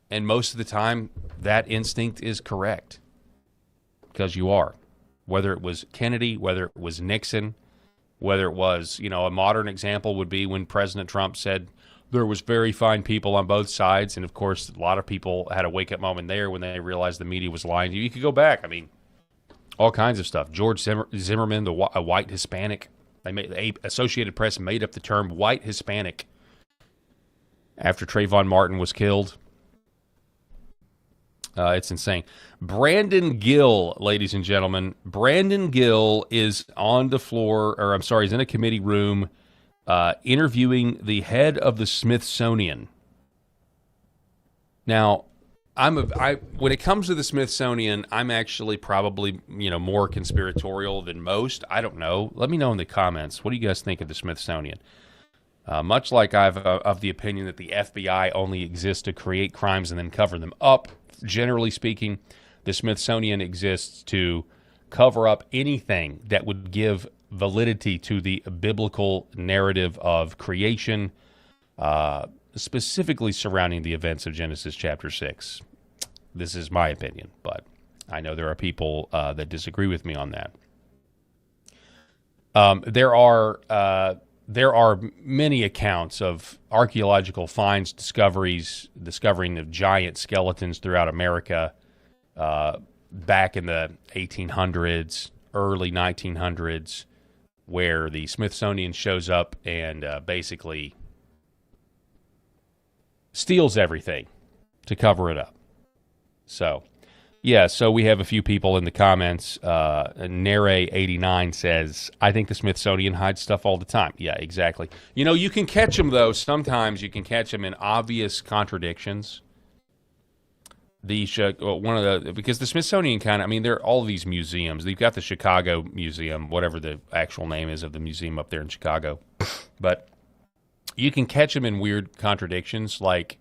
[SPEAKER 17] And most of the time, that instinct is correct, because you are. Whether it was Kennedy, whether it was Nixon, whether it was, a modern example would be when President Trump said, there was very fine people on both sides, and of course, a lot of people had a wake-up moment there when they realized the media was lying. You could go back. I mean, all kinds of stuff. George Zimmerman, a white Hispanic. The Associated Press made up the term white Hispanic after Trayvon Martin was killed. It's insane. Brandon Gill, ladies and gentlemen. Brandon Gill is on the floor, he's in a committee room interviewing the head of the Smithsonian. Now, when it comes to the Smithsonian, I'm actually probably, more conspiratorial than most. I don't know. Let me know in the comments. What do you guys think of the Smithsonian? Much like I've of the opinion that the FBI only exists to create crimes and then cover them up, generally speaking, the Smithsonian exists to cover up anything that would give validity to the biblical narrative of creation, specifically surrounding the events of Genesis chapter 6. This is my opinion, but I know there are people that disagree with me on that. There are many accounts of archaeological finds, discovering of giant skeletons throughout America back in the 1800s, early 1900s, where the Smithsonian shows up and basically steals everything to cover it up. So, yeah, so we have a few people in the comments. Nere89 says, I think the Smithsonian hides stuff all the time. Yeah, exactly. You can catch them, though. Sometimes you can catch them in obvious contradictions. Because the Smithsonian there are all these museums. They've got the Chicago Museum, whatever the actual name is of the museum up there in Chicago. But you can catch them in weird contradictions. Like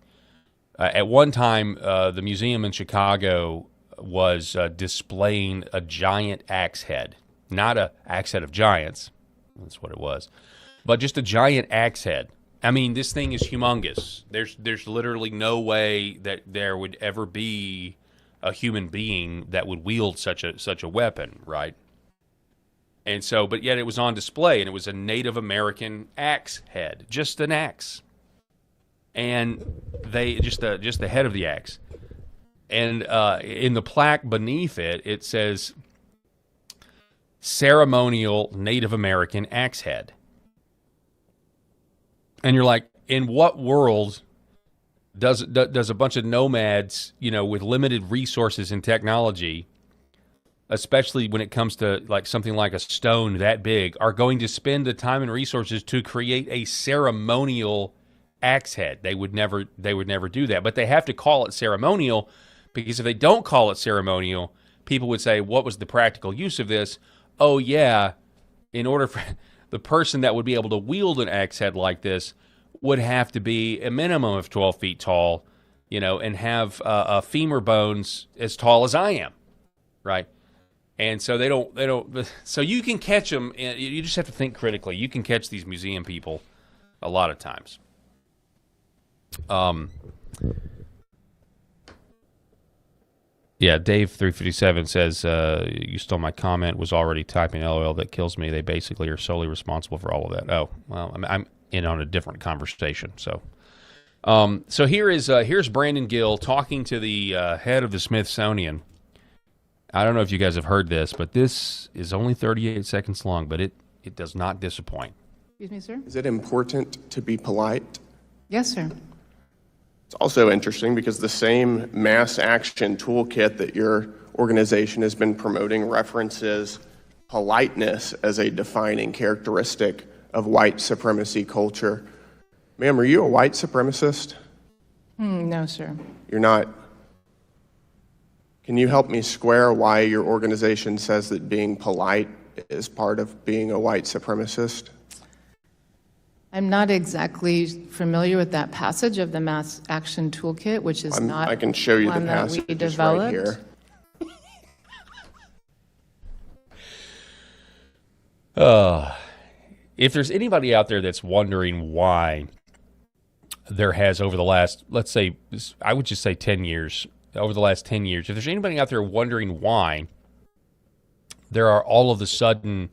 [SPEAKER 17] at one time, the museum in Chicago was displaying a giant axe head. Not an axe head of giants. That's what it was. But just a giant axe head. I mean, this thing is humongous. There's literally no way that there would ever be a human being that would wield such a weapon, right? And so, but yet it was on display, and it was a Native American axe head, just an axe, and just the head of the axe, and in the plaque beneath it, it says ceremonial Native American axe head. And you're like, in what world does a bunch of nomads, with limited resources and technology, especially when it comes to like something like a stone that big, are going to spend the time and resources to create a ceremonial axe head. They would never do that, but they have to call it ceremonial, because if they don't call it ceremonial, people would say, what was the practical use of this? Oh yeah, in order for the person that would be able to wield an axe head like this would have to be a minimum of 12 feet tall, and have femur bones as tall as I am, right? And so they don't. So you can catch them. You just have to think critically. You can catch these museum people a lot of times. Yeah, Dave 357 says, you stole my comment, was already typing LOL, that kills me. They basically are solely responsible for all of that. Oh, well, I'm in on a different conversation. So here's Brandon Gill talking to the head of the Smithsonian. I don't know if you guys have heard this, but this is only 38 seconds long, but it does not disappoint.
[SPEAKER 8] Excuse me, sir?
[SPEAKER 2] Is it important to be polite?
[SPEAKER 8] Yes, sir.
[SPEAKER 2] It's also interesting because the same mass action toolkit that your organization has been promoting references politeness as a defining characteristic of white supremacy culture. Ma'am, are you a white supremacist?
[SPEAKER 8] No, sir.
[SPEAKER 2] You're not. Can you help me square why your organization says that being polite is part of being a white supremacist?
[SPEAKER 8] I'm not exactly familiar with that passage of the Mass Action Toolkit, which is not
[SPEAKER 2] I can show you the
[SPEAKER 8] one that we
[SPEAKER 2] passage right
[SPEAKER 8] developed.
[SPEAKER 2] here.
[SPEAKER 17] If there's anybody out there that's wondering why there has over the last, let's say, I would just say 10 years, over the last 10 years, if there's anybody out there wondering why there are all of a sudden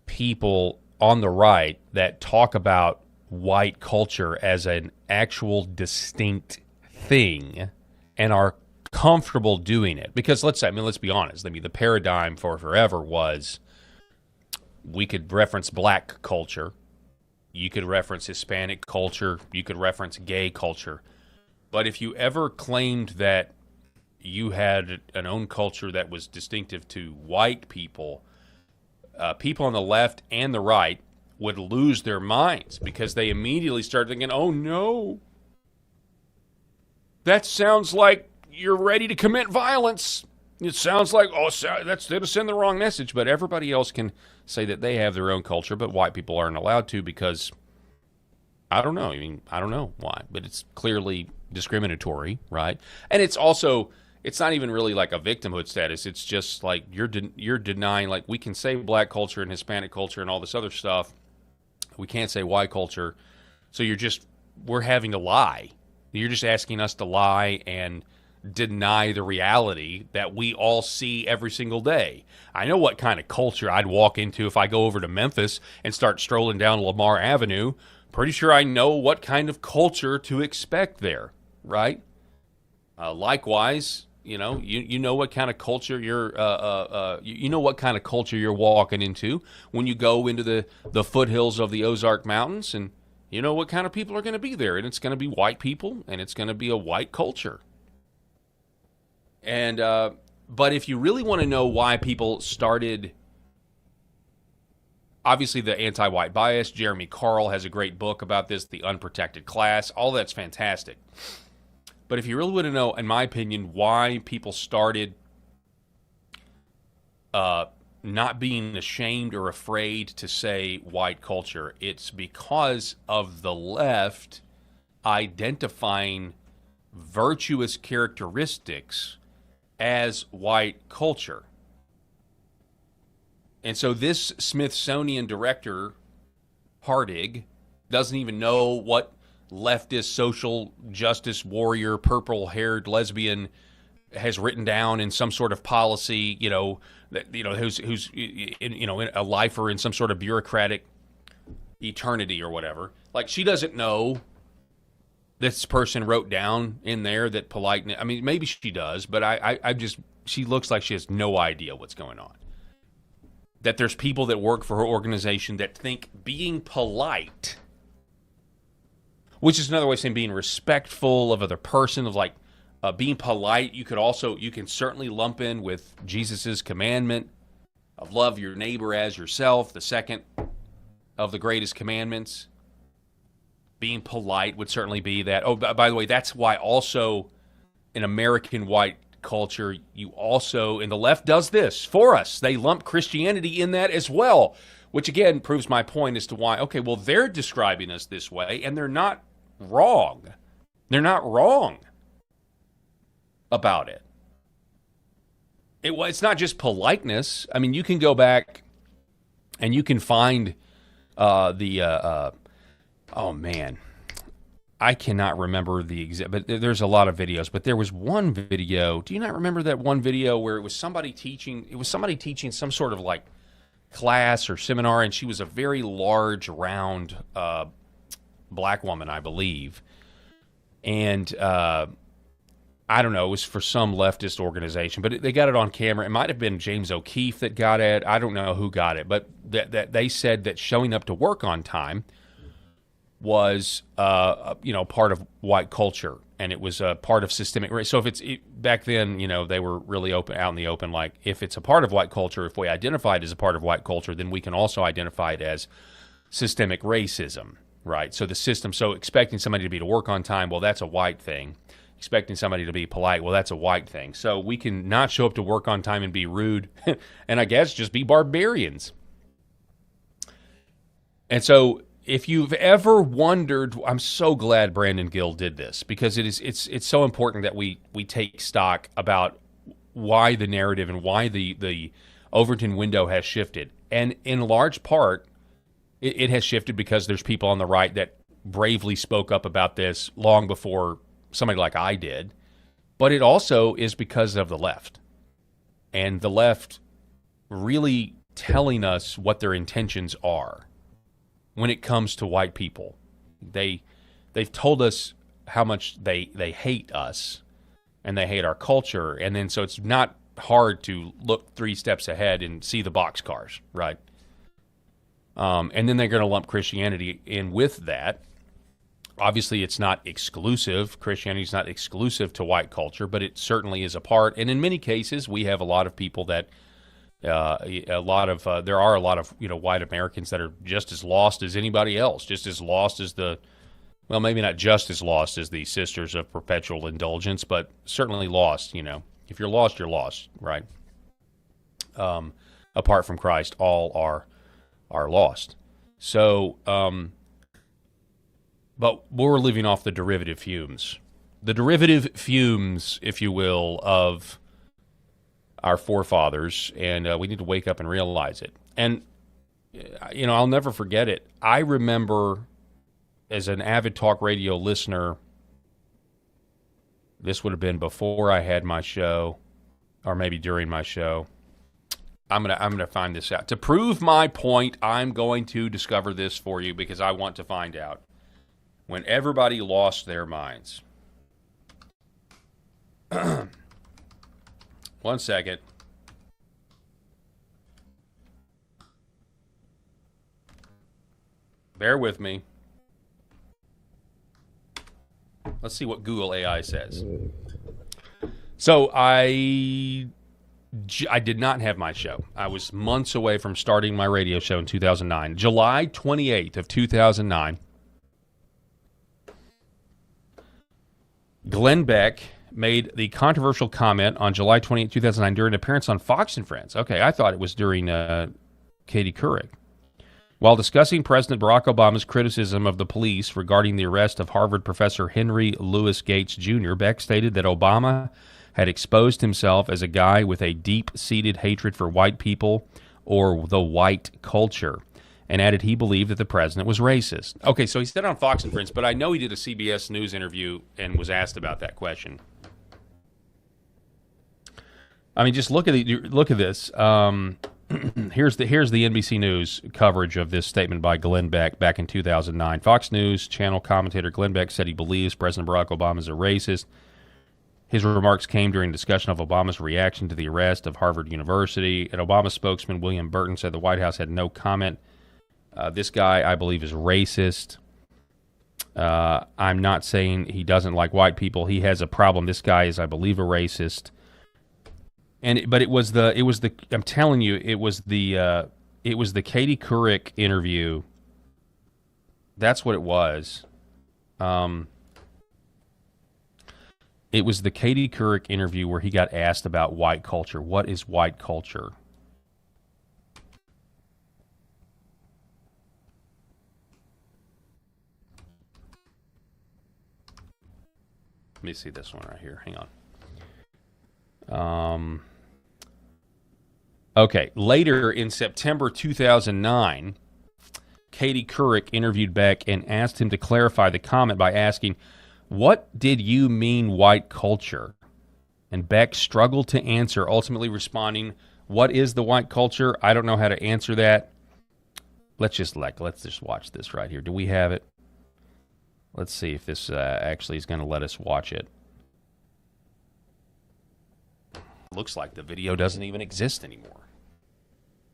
[SPEAKER 17] people on the right that talk about white culture as an actual distinct thing and are comfortable doing it. Because let's be honest. The paradigm for forever was we could reference black culture, you could reference Hispanic culture, you could reference gay culture. But if you ever claimed that you had an own culture that was distinctive to white people, people on the left and the right would lose their minds because they immediately start thinking, oh no, that sounds like you're ready to commit violence. It sounds like, that's going to send the wrong message. But everybody else can say that they have their own culture, but white people aren't allowed to because, I don't know. I don't know why, but it's clearly discriminatory, right? And it's also, it's not even really like a victimhood status. It's just like you're denying, like we can say black culture and Hispanic culture and all this other stuff. We can't say white culture. So we're having to lie. You're just asking us to lie and deny the reality that we all see every single day. I know what kind of culture I'd walk into if I go over to Memphis and start strolling down Lamar Avenue. Pretty sure I know what kind of culture to expect there, right? Likewise, you know what kind of culture what kind of culture you're walking into when you go into the foothills of the Ozark Mountains, and you know what kind of people are going to be there, and it's going to be white people, and it's going to be a white culture. And but if you really want to know why people started, obviously the anti-white bias, Jeremy Carl has a great book about this, The Unprotected Class, all that's fantastic. But if you really want to know, in my opinion, why people started not being ashamed or afraid to say white culture, it's because of the left identifying virtuous characteristics as white culture. And so this Smithsonian director, Hardig, doesn't even know what leftist social justice warrior, purple-haired lesbian has written down in some sort of policy, who's a lifer in some sort of bureaucratic eternity or whatever. Like, she doesn't know this person wrote down in there that politeness. I mean, maybe she does, but she looks like she has no idea what's going on. That there's people that work for her organization that think being polite which is another way of saying being respectful of other person, of like being polite. You can certainly lump in with Jesus's commandment of love your neighbor as yourself, the second of the greatest commandments. Being polite would certainly be that. Oh, by the way, that's why also in American white culture, you also, and the left does this for us, they lump Christianity in that as well, which again proves my point as to why, okay, well, they're describing us this way, and they're not wrong. They're not wrong about it. It's not just politeness. I mean, you can go back and you can find oh man, I cannot remember the exact, but there's a lot of videos. But there was one video. Do you not remember that one video where it was somebody teaching? It was somebody teaching some sort of like class or seminar, and she was a very large, round black woman, I believe. And I don't know, it was for some leftist organization, but they got it on camera. It might have been James O'Keefe that got it. I don't know who got it, but that they said that showing up to work on time was, part of white culture, and it was a part of systemic race. So if back then, they were really out in the open. Like, if it's a part of white culture, if we identify it as a part of white culture, then we can also identify it as systemic racism, right? So the system. So expecting somebody to be to work on time, well, that's a white thing. Expecting somebody to be polite, well, that's a white thing. So we can not show up to work on time and be rude, and I guess just be barbarians. And so, if you've ever wondered, I'm so glad Brandon Gill did this, because it's so important that we take stock about why the narrative and why the Overton window has shifted. And in large part, it has shifted because there's people on the right that bravely spoke up about this long before somebody like I did. But it also is because of the left. And the left really telling us what their intentions are when it comes to white people. They've told us how much they hate us and they hate our culture, and then so it's not hard to look 3 steps ahead and see the boxcars, right? And then they're going to lump Christianity in with that. Obviously, it's not exclusive. Christianity is not exclusive to white culture, but it certainly is a part. And in many cases, we have a lot of people that there are a lot of white Americans that are just as lost as anybody else, just as lost as maybe not just as lost as the Sisters of Perpetual Indulgence, but certainly lost. If you're lost, you're lost, right? Apart from Christ, all are lost. So, but we're living off the derivative fumes, if you will, of our forefathers, and we need to wake up and realize it. And, I'll never forget it. I remember as an avid talk radio listener, this would have been before I had my show, or maybe during my show. I'm gonna find this out. To prove my point, I'm going to discover this for you because I want to find out. When everybody lost their minds. 1 second. Bear with me. Let's see what Google AI says. So I did not have my show. I was months away from starting my radio show in 2009. July 28th of 2009. Glenn Beck made the controversial comment on July 28, 2009 during an appearance on Fox and Friends. Okay, I thought it was during Katie Couric. While discussing President Barack Obama's criticism of the police regarding the arrest of Harvard professor Henry Louis Gates Jr., Beck stated that Obama had exposed himself as a guy with a deep-seated hatred for white people or the white culture, and added he believed that the president was racist. Okay, so he said on Fox and Friends, but I know he did a CBS News interview and was asked about that question. I mean, just look at this. Here's the NBC News coverage of this statement by Glenn Beck back in 2009. Fox News channel commentator Glenn Beck said he believes President Barack Obama is a racist. His remarks came during discussion of Obama's reaction to the arrest of Harvard University. An Obama spokesman, William Burton, said the White House had no comment. This guy, I believe, is racist. I'm not saying he doesn't like white people. He has a problem. This guy is, I believe, a racist. But it was the I'm telling you, it was the Katie Couric interview. That's what it was. It was the Katie Couric interview where he got asked about white culture. What is white culture? Let me see this one right here. Hang on. Okay. Later in September 2009, Katie Couric interviewed Beck and asked him to clarify the comment by asking, "What did you mean white culture?" And Beck struggled to answer, ultimately responding, "What is the white culture? I don't know how to answer that." Let's just watch this right here. Do we have it? Let's see if this actually is going to let us watch it. Looks like the video doesn't even exist anymore.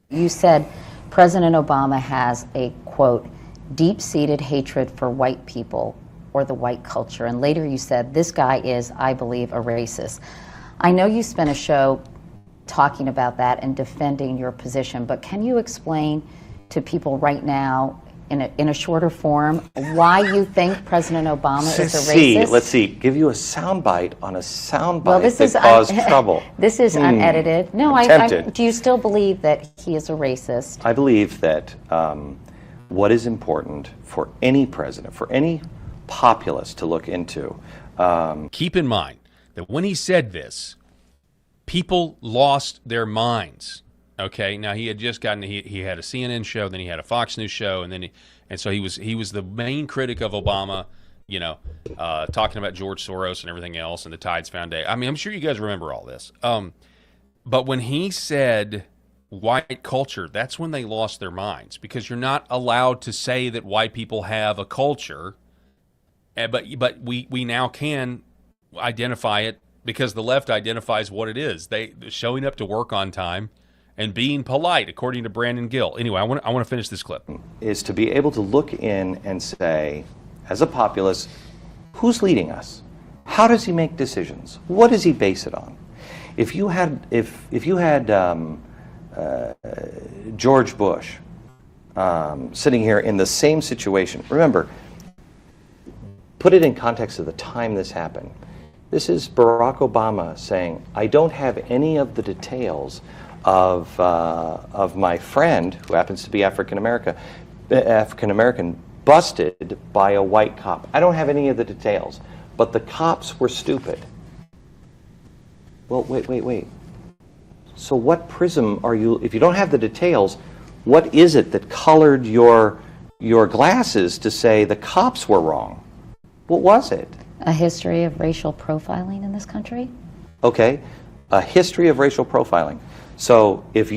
[SPEAKER 4] You said President Obama has a, quote, deep-seated hatred for white people or the white culture. And later you said, this guy is, I believe, a racist. I know you spent a show talking about that and defending your position, but can you explain to people right now in a shorter form why you think President Obama is a racist?
[SPEAKER 20] Let's see. Give you a soundbite on a soundbite
[SPEAKER 4] Well, this
[SPEAKER 20] that
[SPEAKER 4] is
[SPEAKER 20] caused trouble.
[SPEAKER 4] This is unedited. No,
[SPEAKER 20] I'm
[SPEAKER 4] do you still believe that he is a racist?
[SPEAKER 20] I believe that what is important for any president, for any populace to look into.
[SPEAKER 17] Keep in mind that when he said this, people lost their minds. Okay, now he had just gotten he had a CNN show, then he had a Fox News show, and so he was the main critic of Obama, talking about George Soros and everything else and the Tides Foundation. I mean, I'm sure you guys remember all this. But when he said white culture, that's when they lost their minds, because you're not allowed to say that white people have a culture, but we now can identify it because the left identifies what it is. They showing up to work on time and being polite, according to Brandon Gill. Anyway, I want to finish this clip.
[SPEAKER 20] Is to be able to look in and say, as a populace, who's leading us? How does he make decisions? What does he base it on? If you had George Bush sitting here in the same situation, remember, put it in context of the time this happened. This is Barack Obama saying, I don't have any of the details of my friend, who happens to be African American, busted by a white cop. I don't have any of the details, but the cops were stupid. Well, wait. So what prism are you, if you don't have the details, what is it that colored your glasses to say the cops were wrong? What was it?
[SPEAKER 4] A history of racial profiling in this country?
[SPEAKER 20] Okay, a history of racial profiling. So if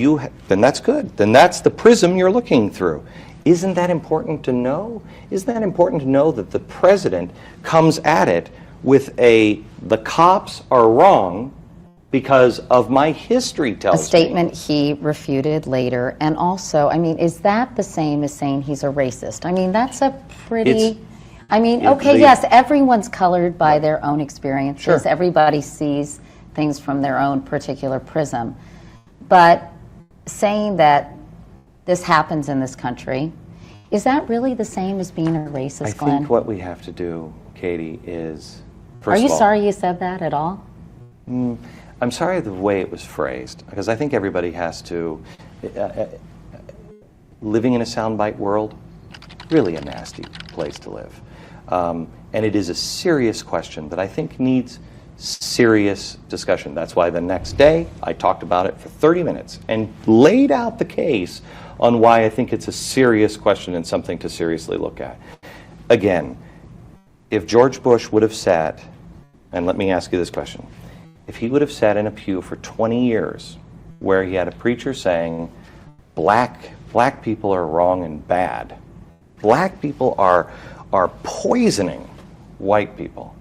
[SPEAKER 20] then that's good. Then that's the prism you're looking through. Isn't that important to know? Isn't that important to know that the president comes at it with the cops are wrong because of my history tells me.
[SPEAKER 4] A statement he refuted later. And also, I mean, is that the same as saying he's a racist? I mean, that's a pretty... yes, everyone's colored by their own experiences.
[SPEAKER 20] Sure.
[SPEAKER 4] Everybody sees things from their own particular prism. But saying that this happens in this country, is that really the same as being a racist, Glenn?
[SPEAKER 20] I think what we have to do, Katie, is...
[SPEAKER 4] Are you sorry you said that at all?
[SPEAKER 20] I'm sorry the way it was phrased, because I think everybody has to... living in a soundbite world, really a nasty place to live. And it is a serious question that I think needs serious discussion. That's why the next day I talked about it for 30 minutes and laid out the case on why I think it's a serious question and something to seriously look at. Again, if George Bush would have sat, and let me ask you this question, if he would have sat in a pew for 20 years where he had a preacher saying black people are wrong and bad, black people are poisoning white people,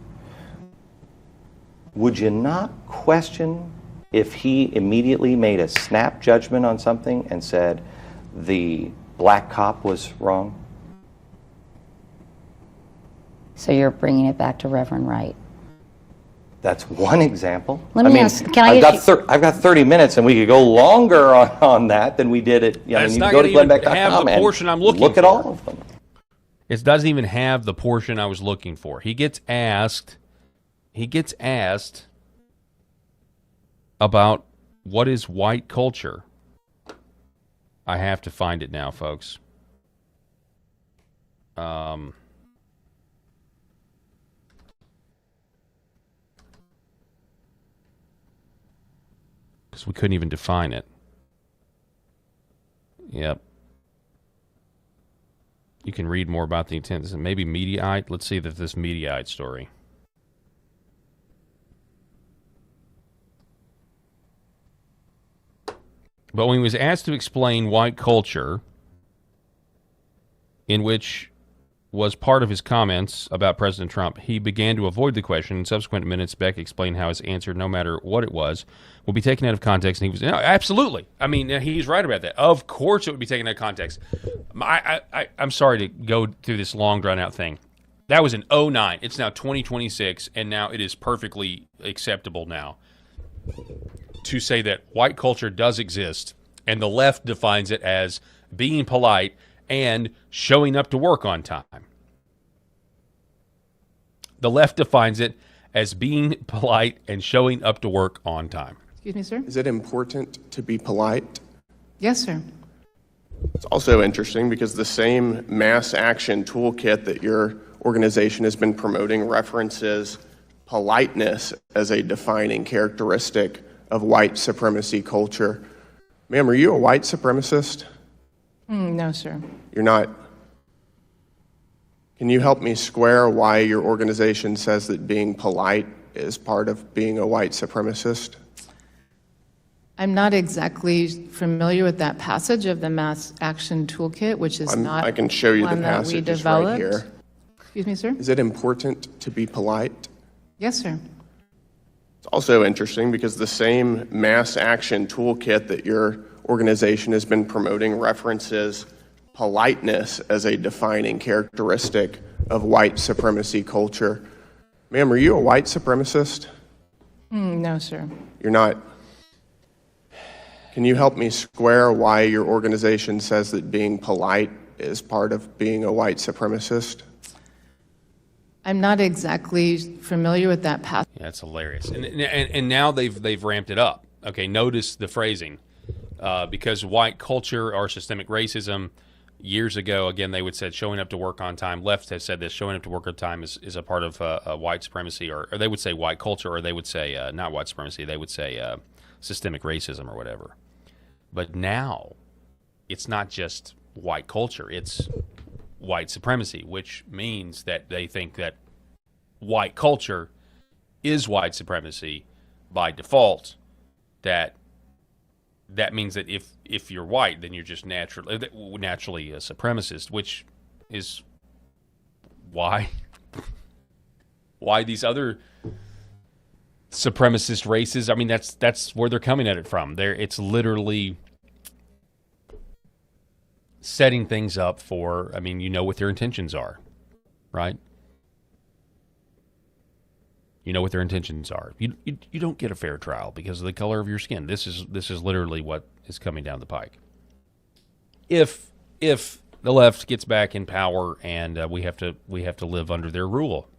[SPEAKER 20] would you not question if he immediately made a snap judgment on something and said the black cop was wrong?
[SPEAKER 4] So you're bringing it back to Reverend Wright.
[SPEAKER 20] That's one example.
[SPEAKER 4] Let me ask, can I
[SPEAKER 20] I've got 30 minutes, and we could go longer on that than we did it.
[SPEAKER 17] That's
[SPEAKER 20] you
[SPEAKER 17] not
[SPEAKER 20] go to
[SPEAKER 17] gonna even
[SPEAKER 20] glennbeck.com
[SPEAKER 17] have the
[SPEAKER 20] and
[SPEAKER 17] portion I'm looking
[SPEAKER 20] look at
[SPEAKER 17] for.
[SPEAKER 20] all of them.
[SPEAKER 17] It doesn't even have the portion I was looking for. He gets asked about what is white culture. I have to find it now, folks. Because we couldn't even define it. Yep. You can read more about the intent. Is it maybe Mediaite? Let's see if this Mediaite story. But when he was asked to explain white culture, in which was part of his comments about President Trump, he began to avoid the question. In subsequent minutes, Beck explained how his answer, no matter what it was, will be taken out of context. And he was, no, absolutely. I mean, he's right about that. Of course it would be taken out of context. I'm sorry to go through this long, drawn-out thing. That was in 2009. It's now 2026, and now it is perfectly acceptable now to say that white culture does exist, and the left defines it as being polite and showing up to work on time. The left defines it as being polite and showing up to work on time.
[SPEAKER 8] Excuse me, sir?
[SPEAKER 2] Is it important to be polite?
[SPEAKER 8] Yes, sir.
[SPEAKER 2] It's also interesting because the same mass action toolkit that your organization has been promoting references politeness as a defining characteristic of white supremacy culture. Ma'am, are you a white supremacist?
[SPEAKER 8] No, sir.
[SPEAKER 2] You're not. Can you help me square why your organization says that being polite is part of being a white supremacist?
[SPEAKER 8] I'm not exactly familiar with that passage of the Mass Action Toolkit, which is not
[SPEAKER 2] I can show you the
[SPEAKER 8] one that we
[SPEAKER 2] passage is
[SPEAKER 8] developed.
[SPEAKER 2] right here.
[SPEAKER 8] Excuse me, sir?
[SPEAKER 2] Is it important to be polite?
[SPEAKER 8] Yes, sir.
[SPEAKER 2] It's also interesting because the same mass action toolkit that your organization has been promoting references politeness as a defining characteristic of white supremacy culture. Ma'am, are you a white supremacist?
[SPEAKER 8] No, sir.
[SPEAKER 2] You're not. Can you help me square why your organization says that being polite is part of being a white supremacist?
[SPEAKER 8] I'm not exactly familiar with that passage.
[SPEAKER 17] Yeah, that's hilarious. And now they've ramped it up. Okay, notice the phrasing. Because white culture or systemic racism, years ago, again, they would say showing up to work on time. Left has said this, showing up to work on time is a part of white supremacy, or they would say white culture, or they would say not white supremacy, they would say systemic racism or whatever. But now it's not just white culture, it's white supremacy, which means that they think that white culture is white supremacy by default. That means that if you're white, then you're just naturally a supremacist, which is why these other supremacist races, I mean, that's where they're coming at it from. It's literally setting things up for, I mean, you know what their intentions are, right? You know what their intentions are. You don't get a fair trial because of the color of your skin. This is literally what is coming down the pike. If the left gets back in power and we have to live under their rule,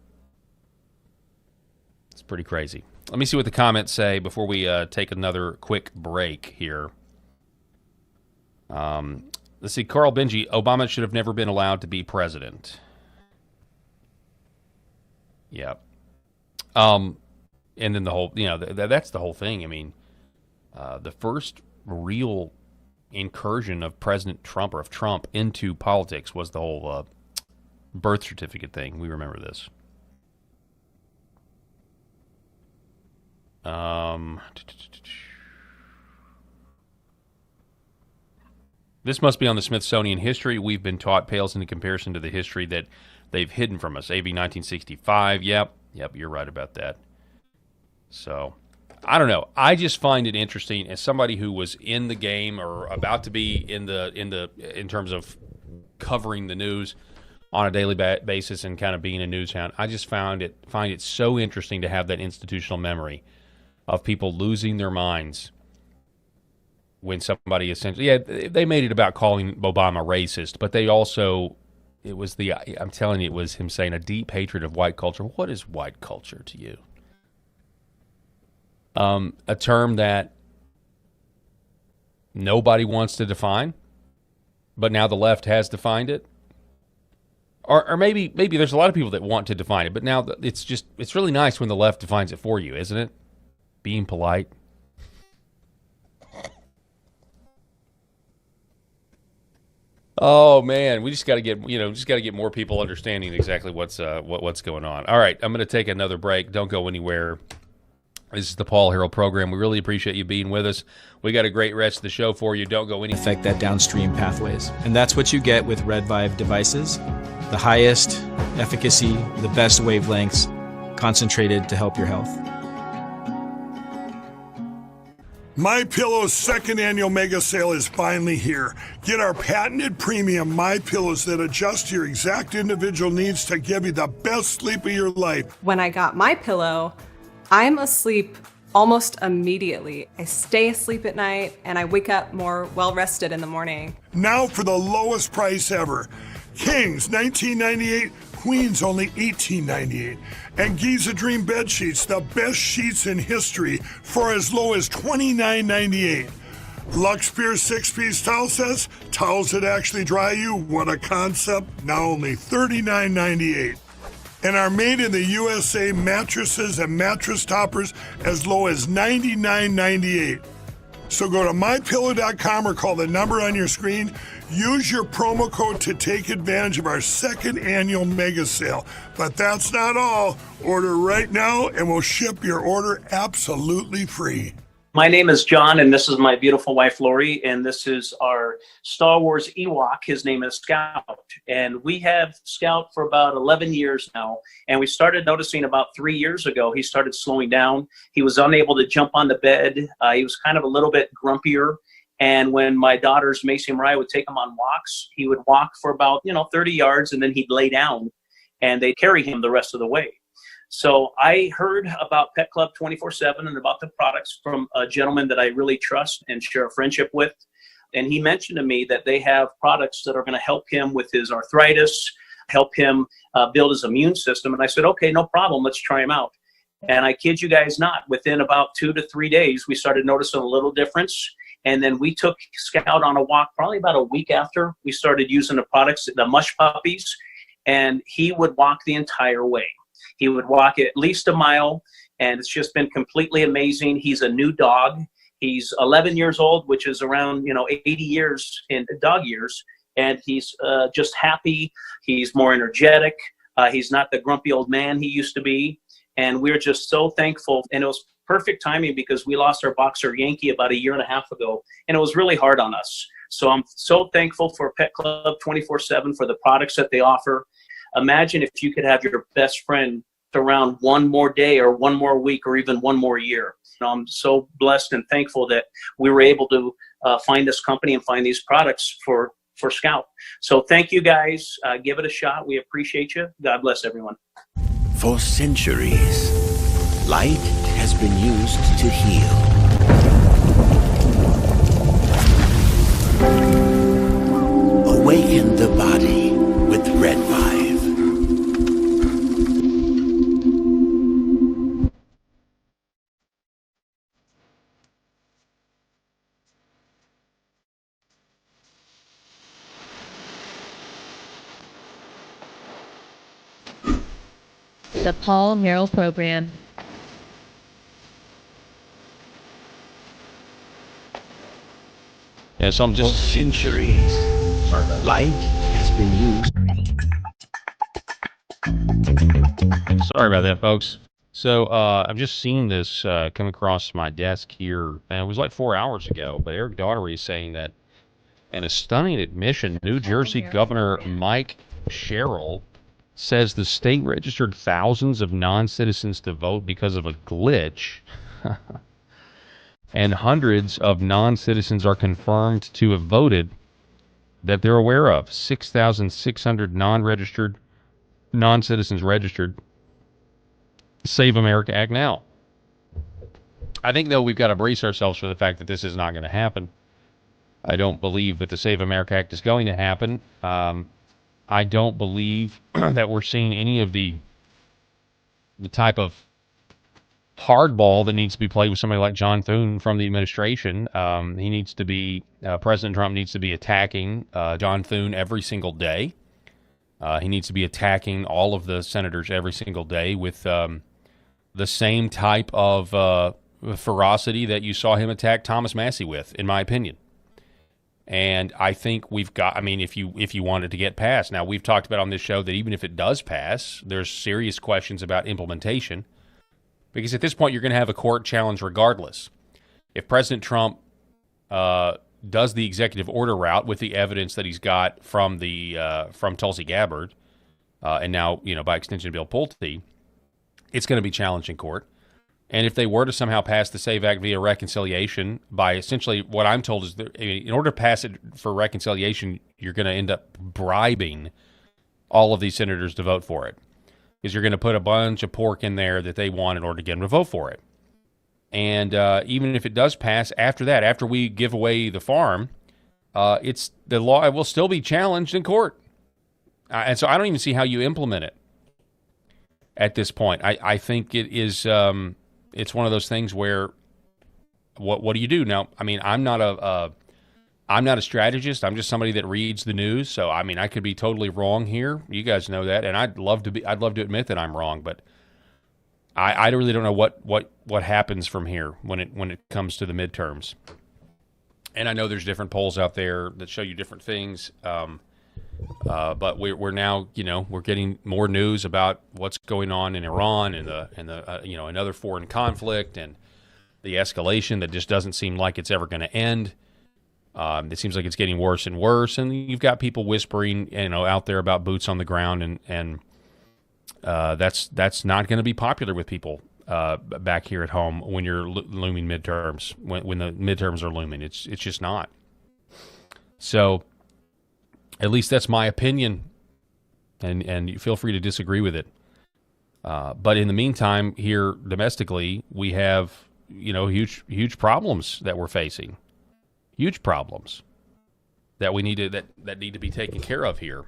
[SPEAKER 17] it's pretty crazy. Let me see what the comments say before we take another quick break here. Let's see. Carl Benji, Obama should have never been allowed to be president. Yeah. And then the whole, that's the whole thing. I mean, the first real incursion of President Trump or of Trump into politics was the whole birth certificate thing. We remember this. This must be on the Smithsonian history we've been taught pales into comparison to the history that they've hidden from us. AB 1965. Yep, you're right about that. So, I don't know. I just find it interesting as somebody who was in the game or about to be in terms of covering the news on a daily basis and kind of being a news hound, I just find it so interesting to have that institutional memory of people losing their minds when somebody essentially, they made it about calling Obama racist, but they also, I'm telling you, it was him saying a deep hatred of white culture. What is white culture to you? A term that nobody wants to define, but now the left has defined it. Or maybe there's a lot of people that want to define it, but now it's really nice when the left defines it for you, isn't it? Being polite. Oh man, we just got to get more people understanding exactly what's going on. All right, I'm going to take another break. Don't go anywhere. This is the Paul Herrell program. We really appreciate you being with us. We got a great rest of the show for you. Don't go anywhere.
[SPEAKER 19] Affect that downstream pathways. And that's what you get with Red Vive devices. The highest efficacy, the best wavelengths, concentrated to help your health.
[SPEAKER 9] MyPillow's second annual mega sale is finally here. Get our patented premium MyPillows that adjust to your exact individual needs to give you the best sleep of your life.
[SPEAKER 3] When I got my pillow, I'm asleep almost immediately. I stay asleep at night and I wake up more well-rested in the morning.
[SPEAKER 9] Now for the lowest price ever. Kings, $19.98. Queens, only $18.98. And Giza Dream bed sheets, the best sheets in history, for as low as $29.98. Lux Pure 6-piece towel sets, towels that actually dry you. What a concept. Now only $39.98. And our made in the USA mattresses and mattress toppers as low as $99.98. So go to mypillow.com or call the number on your screen. Use your promo code to take advantage of our second annual mega sale. But that's not all. Order right now and we'll ship your order absolutely free.
[SPEAKER 16] My name is John, and this is my beautiful wife, Lori, and this is our Star Wars Ewok. His name is Scout, and we have Scout for about 11 years now, and we started noticing about 3 years ago he started slowing down. He was unable to jump on the bed. He was kind of a little bit grumpier, and when my daughters, Macy and Mariah, would take him on walks, he would walk for about 30 yards, and then he'd lay down, and they'd carry him the rest of the way. So I heard about Pet Club 24/7 and about the products from a gentleman that I really trust and share a friendship with. And he mentioned to me that they have products that are going to help him with his arthritis, help him build his immune system. And I said, okay, no problem. Let's try them out. And I kid you guys not, within about 2 to 3 days, we started noticing a little difference. And then we took Scout on a walk probably about a week after we started using the products, the Mush Puppies, and he would walk the entire way. He would walk at least a mile, and it's just been completely amazing. He's a new dog. He's 11 years old, which is around 80 years in dog years, and he's just happy. He's more energetic. He's not the grumpy old man he used to be, and we're just so thankful. And it was perfect timing because we lost our boxer Yankee about 1.5 years ago, and it was really hard on us. So I'm so thankful for Pet Club 24/7 for the products that they offer. Imagine if you could have your best friend around one more day or one more week or even one more year. I'm so blessed and thankful that we were able to find this company and find these products for Scout. So thank you guys. Give it a shot. We appreciate you. God bless everyone.
[SPEAKER 15] For centuries, light has been used to heal. Awaken the body with Red Vive.
[SPEAKER 11] The Paul Herrell Program.
[SPEAKER 17] Yeah, so I'm just
[SPEAKER 15] For centuries, light has been used.
[SPEAKER 17] sorry about that, folks. So I've just seen this come across my desk here, and it was like 4 hours ago. But Eric Daugherty is saying that in a stunning admission, New Jersey Governor Mike Sherrill says the state registered thousands of non-citizens to vote because of a glitch. And hundreds of non-citizens are confirmed to have voted that they're aware of. 6,600 non-registered, non-citizens registered. Save America Act Now. I think, though, we've got to brace ourselves for the fact that this is not going to happen. I don't believe that the Save America Act is going to happen. I don't believe that we're seeing any of the type of hardball that needs to be played with somebody like John Thune from the administration. He needs to be, President Trump needs to be attacking John Thune every single day. He needs to be attacking all of the senators every single day with the same type of ferocity that you saw him attack Thomas Massie with, in my opinion. And I think we've got, I mean, if you want it to get passed. Now, we've talked about on this show that even if it does pass, there's serious questions about implementation. Because at this point, you're going to have a court challenge regardless. If President Trump does the executive order route with the evidence that he's got from Tulsi Gabbard, and now, by extension, Bill Pulte, it's going to be challenged in court. And if they were to somehow pass the SAVE Act via reconciliation, by essentially what I'm told is that in order to pass it for reconciliation, you're going to end up bribing all of these senators to vote for it. Because you're going to put a bunch of pork in there that they want in order to get them to vote for it. And even if it does pass, after that, after we give away the farm, the law will still be challenged in court. And so I don't even see how you implement it at this point. I think it is it's one of those things where what do you do? Now, I mean, I'm not a strategist. I'm just somebody that reads the news. So, I mean, I could be totally wrong here. You guys know that, and I'd love to admit that I'm wrong, but I really don't know what happens from here when it comes to the midterms. And I know there's different polls out there that show you different things. But we're now, we're getting more news about what's going on in Iran and another foreign conflict and the escalation that just doesn't seem like it's ever going to end. It seems like it's getting worse and worse, and you've got people whispering, out there about boots on the ground, and that's not going to be popular with people back here at home when you're looming midterms. When the midterms are looming, it's just not. So. At least that's my opinion, and you feel free to disagree with it. But in the meantime, here domestically, we have huge problems that we're facing, huge problems that we need that need to be taken care of here.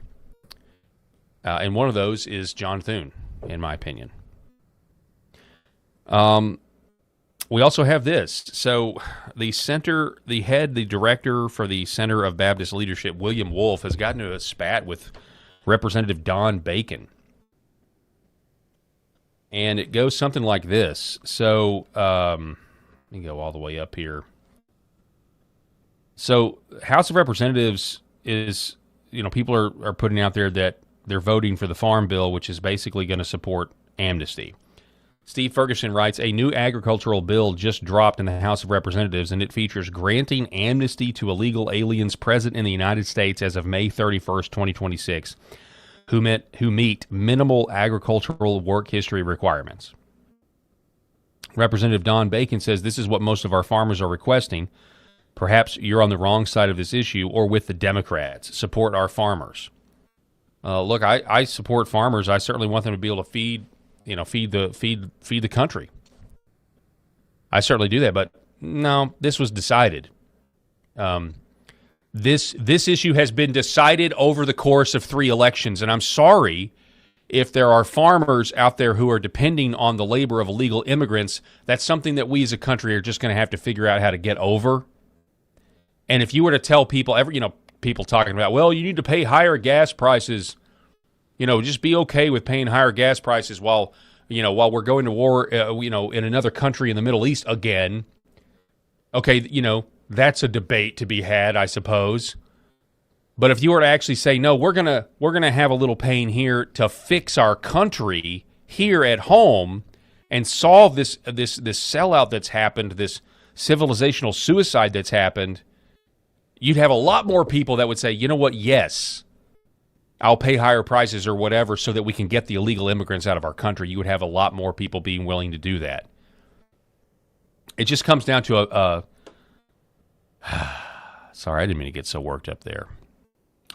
[SPEAKER 17] And one of those is John Thune, in my opinion. We also have this. So the director for the Center of Baptist Leadership, William Wolf, has gotten into a spat with Representative Don Bacon. And it goes something like this. So let me go all the way up here. So House of Representatives is, people are putting out there that they're voting for the Farm Bill, which is basically going to support amnesty. Steve Ferguson writes, a new agricultural bill just dropped in the House of Representatives, and it features granting amnesty to illegal aliens present in the United States as of May 31st, 2026, who meet minimal agricultural work history requirements. Representative Don Bacon says this is what most of our farmers are requesting. Perhaps you're on the wrong side of this issue or with the Democrats. Support our farmers. Look, I support farmers. I certainly want them to be able to feed the country. I certainly do that, but no, this was decided. This issue has been decided over the course of 3 elections, and I'm sorry if there are farmers out there who are depending on the labor of illegal immigrants. That's something that we as a country are just going to have to figure out how to get over. And if you were to tell people, people talking about, well, you need to pay higher gas prices, just be okay with paying higher gas prices while we're going to war, in another country in the Middle East again. Okay, that's a debate to be had, I suppose. But if you were to actually say, no, we're gonna have a little pain here to fix our country here at home and solve this sellout that's happened, this civilizational suicide that's happened, you'd have a lot more people that would say, you know what, yes, I'll pay higher prices or whatever so that we can get the illegal immigrants out of our country. You would have a lot more people being willing to do that. It just comes down to sorry, I didn't mean to get so worked up there.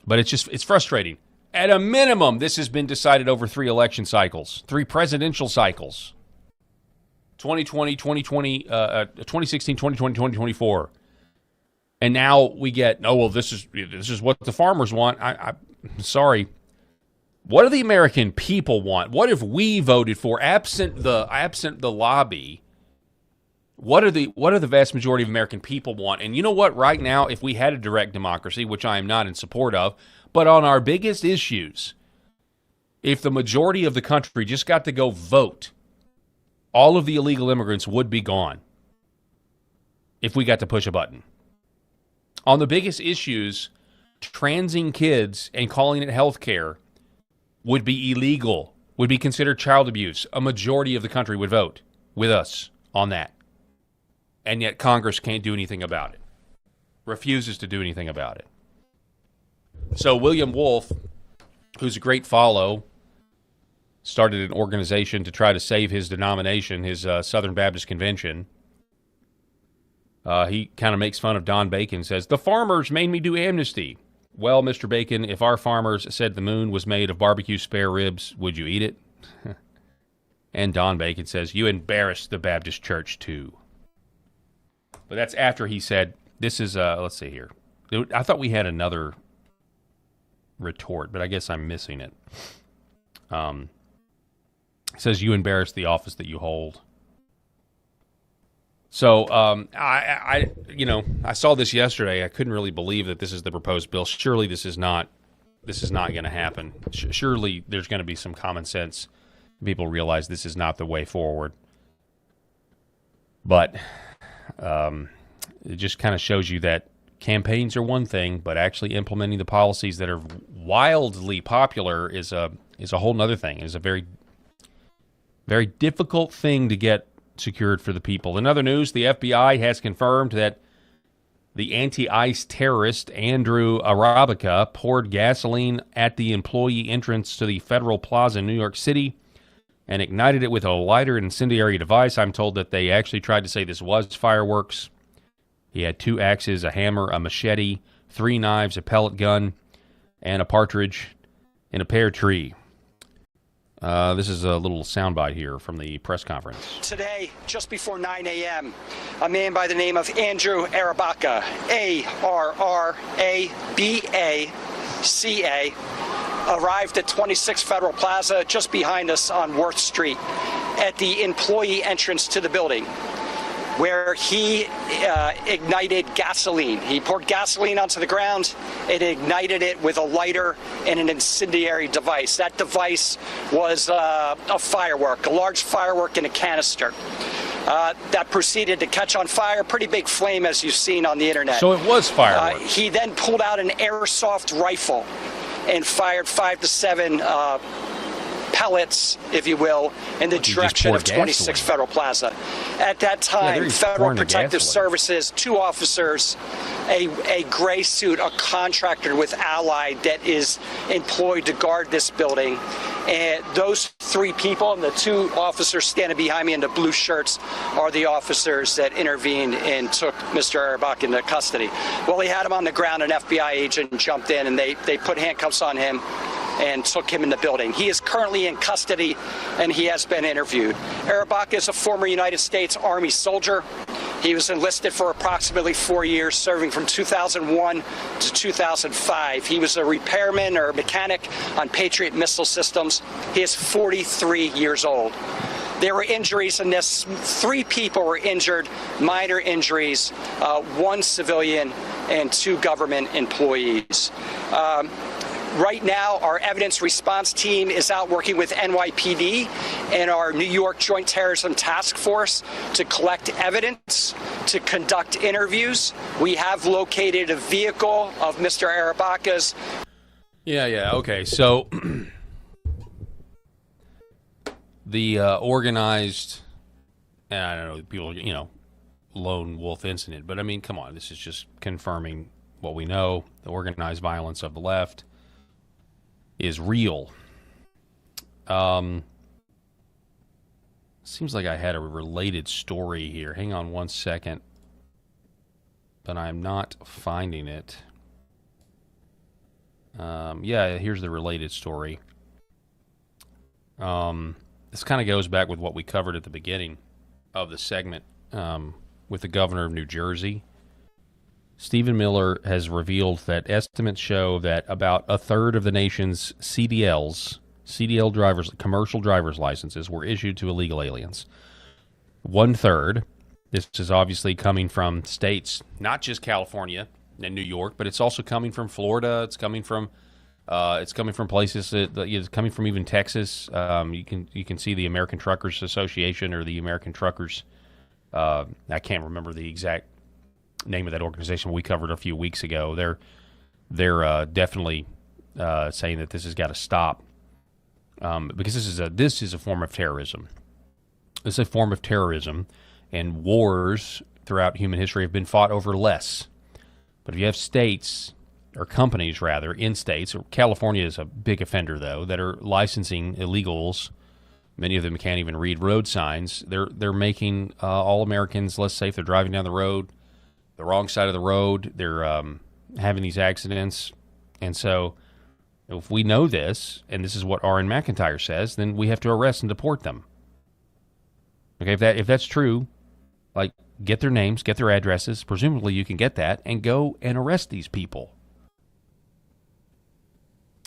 [SPEAKER 17] But it's frustrating. At a minimum, this has been decided over 3 election cycles, 3 presidential cycles. 2020, 2016, 2020, 2024. And now we get, this is what the farmers want. I'm sorry. What do the American people want? What have we voted for? Absent the lobby, what are the vast majority of American people want? And you know what? Right now, if we had a direct democracy, which I am not in support of, but on our biggest issues, if the majority of the country just got to go vote, all of the illegal immigrants would be gone if we got to push a button. On the biggest issues, transing kids and calling it health care would be illegal, would be considered child abuse. A majority of the country would vote with us on that. And yet Congress can't do anything about it. Refuses to do anything about it. So William Wolf, who's a great follow, started an organization to try to save his denomination, his Southern Baptist Convention. He kind of makes fun of Don Bacon, says, the farmers made me do amnesty. Well, Mr. Bacon, if our farmers said the moon was made of barbecue spare ribs, would you eat it? And Don Bacon says, you embarrassed the Baptist church too. But that's after he said, this is, let's see here. I thought we had another retort, but I guess I'm missing it. It says, you embarrass the office that you hold. So I saw this yesterday. I couldn't really believe that this is the proposed bill. Surely this is not going to happen. Surely there's going to be some common sense. People realize this is not the way forward. But it just kind of shows you that campaigns are one thing, but actually implementing the policies that are wildly popular is a whole other thing. It's a very, very difficult thing to get secured for the people. In other news, the FBI has confirmed that the anti-ICE terrorist Andrew Arabica poured gasoline at the employee entrance to the Federal Plaza in New York City and ignited it with a lighter and incendiary device. I'm told that they actually tried to say this was fireworks. He had 2 axes, a hammer, a machete, 3 knives, a pellet gun, and a partridge in a pear tree. This is a little soundbite here from the press conference.
[SPEAKER 6] Today, just before 9 a.m., a man by the name of Andrew Arabica, A-R-R-A-B-A-C-A, arrived at 26 Federal Plaza, just behind us on Worth Street, at the employee entrance to the building, where he ignited gasoline. He poured gasoline onto the ground and ignited it with a lighter and an incendiary device. That device was a firework, a large firework in a canister. That proceeded to catch on fire, pretty big flame as you've seen on the internet.
[SPEAKER 17] So it was fireworks.
[SPEAKER 6] He then pulled out an airsoft rifle and fired 5 to 7 pellets, if you will, in the direction of 26 Federal Plaza. At that time, Federal Protective Services, 2 officers, a gray suit, a contractor with Allied that is employed to guard this building, and those 3 people and the 2 officers standing behind me in the blue shirts are the officers that intervened and took Mr. Arabica into custody. Well, he had him on the ground. An FBI agent jumped in and they put handcuffs on him and took him in the building. He is currently in custody, and he has been interviewed. Arabica is a former United States Army soldier. He was enlisted for approximately 4 years, serving from 2001 to 2005. He was a repairman or a mechanic on Patriot missile systems. He is 43 years old. There were injuries in this. 3 people were injured, minor injuries, 1 civilian and 2 government employees. Right now, our evidence response team is out working with NYPD and our New York Joint Terrorism Task Force to collect evidence, to conduct interviews. We have located a vehicle of Mr. Arabica's.
[SPEAKER 17] Yeah, okay. So the organized, I don't know, people, lone wolf incident, but I mean, come on, this is just confirming what we know. The organized violence of the left is real. Seems like I had a related story here. Hang on one second. But I'm not finding it. Yeah, here's the related story. This kind of goes back with what we covered at the beginning of the segment with the governor of New Jersey. Stephen Miller has revealed that estimates show that about a third of the nation's CDL drivers, commercial driver's licenses, were issued to illegal aliens. 1/3. This is obviously coming from states, not just California and New York, but it's also coming from Florida. It's coming from places it's coming from even Texas. You can see the American Truckers Association or the American Truckers. I can't remember the exact name of that organization we covered a few weeks ago. They're definitely saying that this has got to stop because this is a form of terrorism. This is a form of terrorism, and wars throughout human history have been fought over less. But if you have states, or companies rather, in states, California is a big offender though, that are licensing illegals. Many of them can't even read road signs. They're making all Americans less safe. They're driving down the road, the wrong side of the road. They're having these accidents. And so if we know this, and this is what R.N. McIntyre says, then we have to arrest and deport them. Okay, if that's true, like, get their names, get their addresses. Presumably you can get that, and go and arrest these people.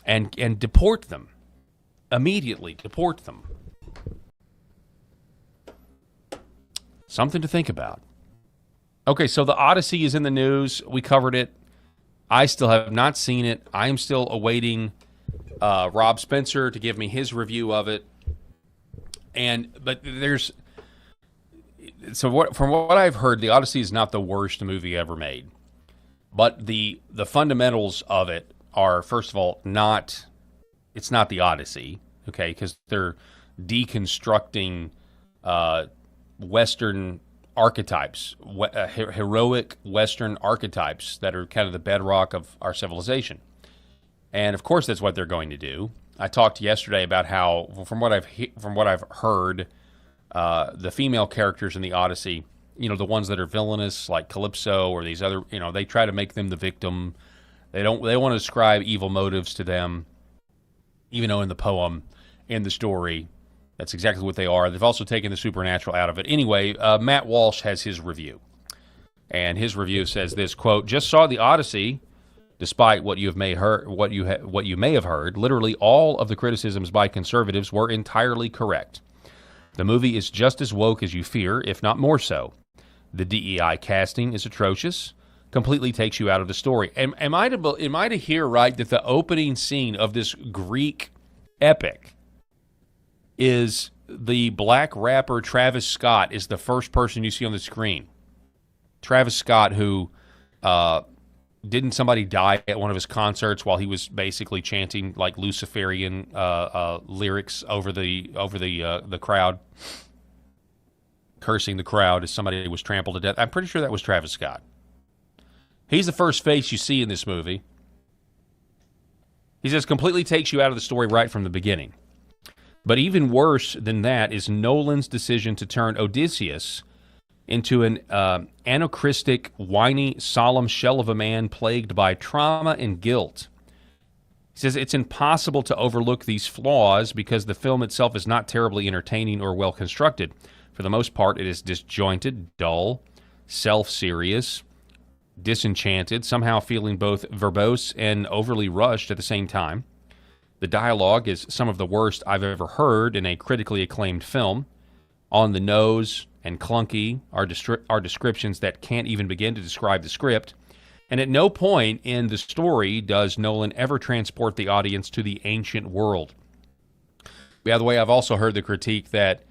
[SPEAKER 17] And deport them. Immediately deport them. Something to think about. Okay, so the Odyssey is in the news. We covered it. I still have not seen it. I am still awaiting Rob Spencer to give me his review of it. From what I've heard, the Odyssey is not the worst movie ever made. But the fundamentals of it are, first of all, it's not the Odyssey, okay, because they're deconstructing Western archetypes, heroic Western archetypes that are kind of the bedrock of our civilization. And of course that's what they're going to do. I talked yesterday about how, from what I've heard, the female characters in the Odyssey, the ones that are villainous, like Calypso or these other, they try to make them the victim. They want to ascribe evil motives to them, even though in the poem, in the story, that's exactly what they are. They've also taken the supernatural out of it. Anyway, Matt Walsh has his review. And his review says this, quote, "Just saw the Odyssey, despite what you may have heard, literally all of the criticisms by conservatives were entirely correct. The movie is just as woke as you fear, if not more so. The DEI casting is atrocious, completely takes you out of the story." Am I to hear right that the opening scene of this Greek epic is the black rapper Travis Scott is the first person you see on the screen? Travis Scott, who didn't somebody die at one of his concerts while he was basically chanting like Luciferian lyrics over the crowd, cursing the crowd as somebody was trampled to death? I'm pretty sure that was Travis Scott. He's the first face you see in this movie. He says completely takes you out of the story right from the beginning. But even worse than that is Nolan's decision to turn Odysseus into an anachristic, whiny, solemn shell of a man plagued by trauma and guilt. He says it's impossible to overlook these flaws because the film itself is not terribly entertaining or well constructed. For the most part, it is disjointed, dull, self-serious, disenchanted, somehow feeling both verbose and overly rushed at the same time. The dialogue is some of the worst I've ever heard in a critically acclaimed film. On the nose and clunky are descriptions that can't even begin to describe the script. And at no point in the story does Nolan ever transport the audience to the ancient world. By the way, I've also heard the critique that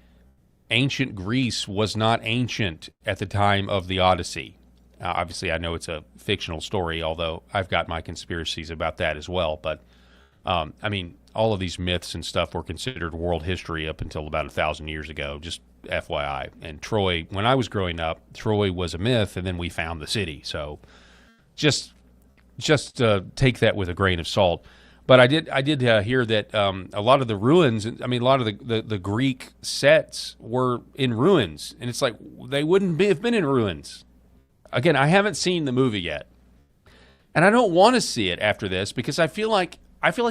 [SPEAKER 17] ancient Greece was not ancient at the time of the Odyssey. Obviously, I know it's a fictional story, although I've got my conspiracies about that as well. But, all of these myths and stuff were considered world history up until about 1,000 years ago, just FYI. And Troy, when I was growing up, Troy was a myth, and then we found the city. So just take that with a grain of salt. But I did hear that a lot of the ruins, a lot of the Greek sets were in ruins. And it's like, they wouldn't have been in ruins. Again, I haven't seen the movie yet. And I don't want to see it after this because I feel like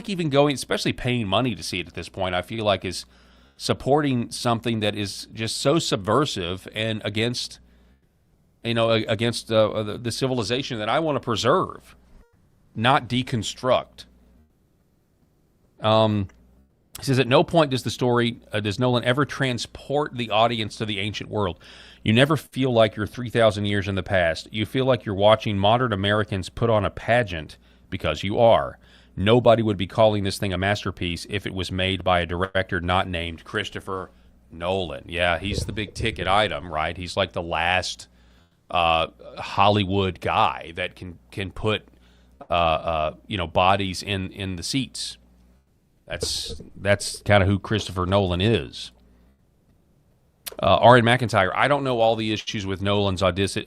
[SPEAKER 17] even going, especially paying money to see it at this point, I feel like is supporting something that is just so subversive and against the civilization that I want to preserve, not deconstruct. He says, at no point does Nolan ever transport the audience to the ancient world. You never feel like you're 3,000 years in the past. You feel like you're watching modern Americans put on a pageant, because you are. Nobody would be calling this thing a masterpiece if it was made by a director not named Christopher Nolan. Yeah, he's the big ticket item, right? He's like the last Hollywood guy that can put bodies in the seats. That's kind of who Christopher Nolan is. Aaron McIntyre, I don't know all the issues with Nolan's Odyssey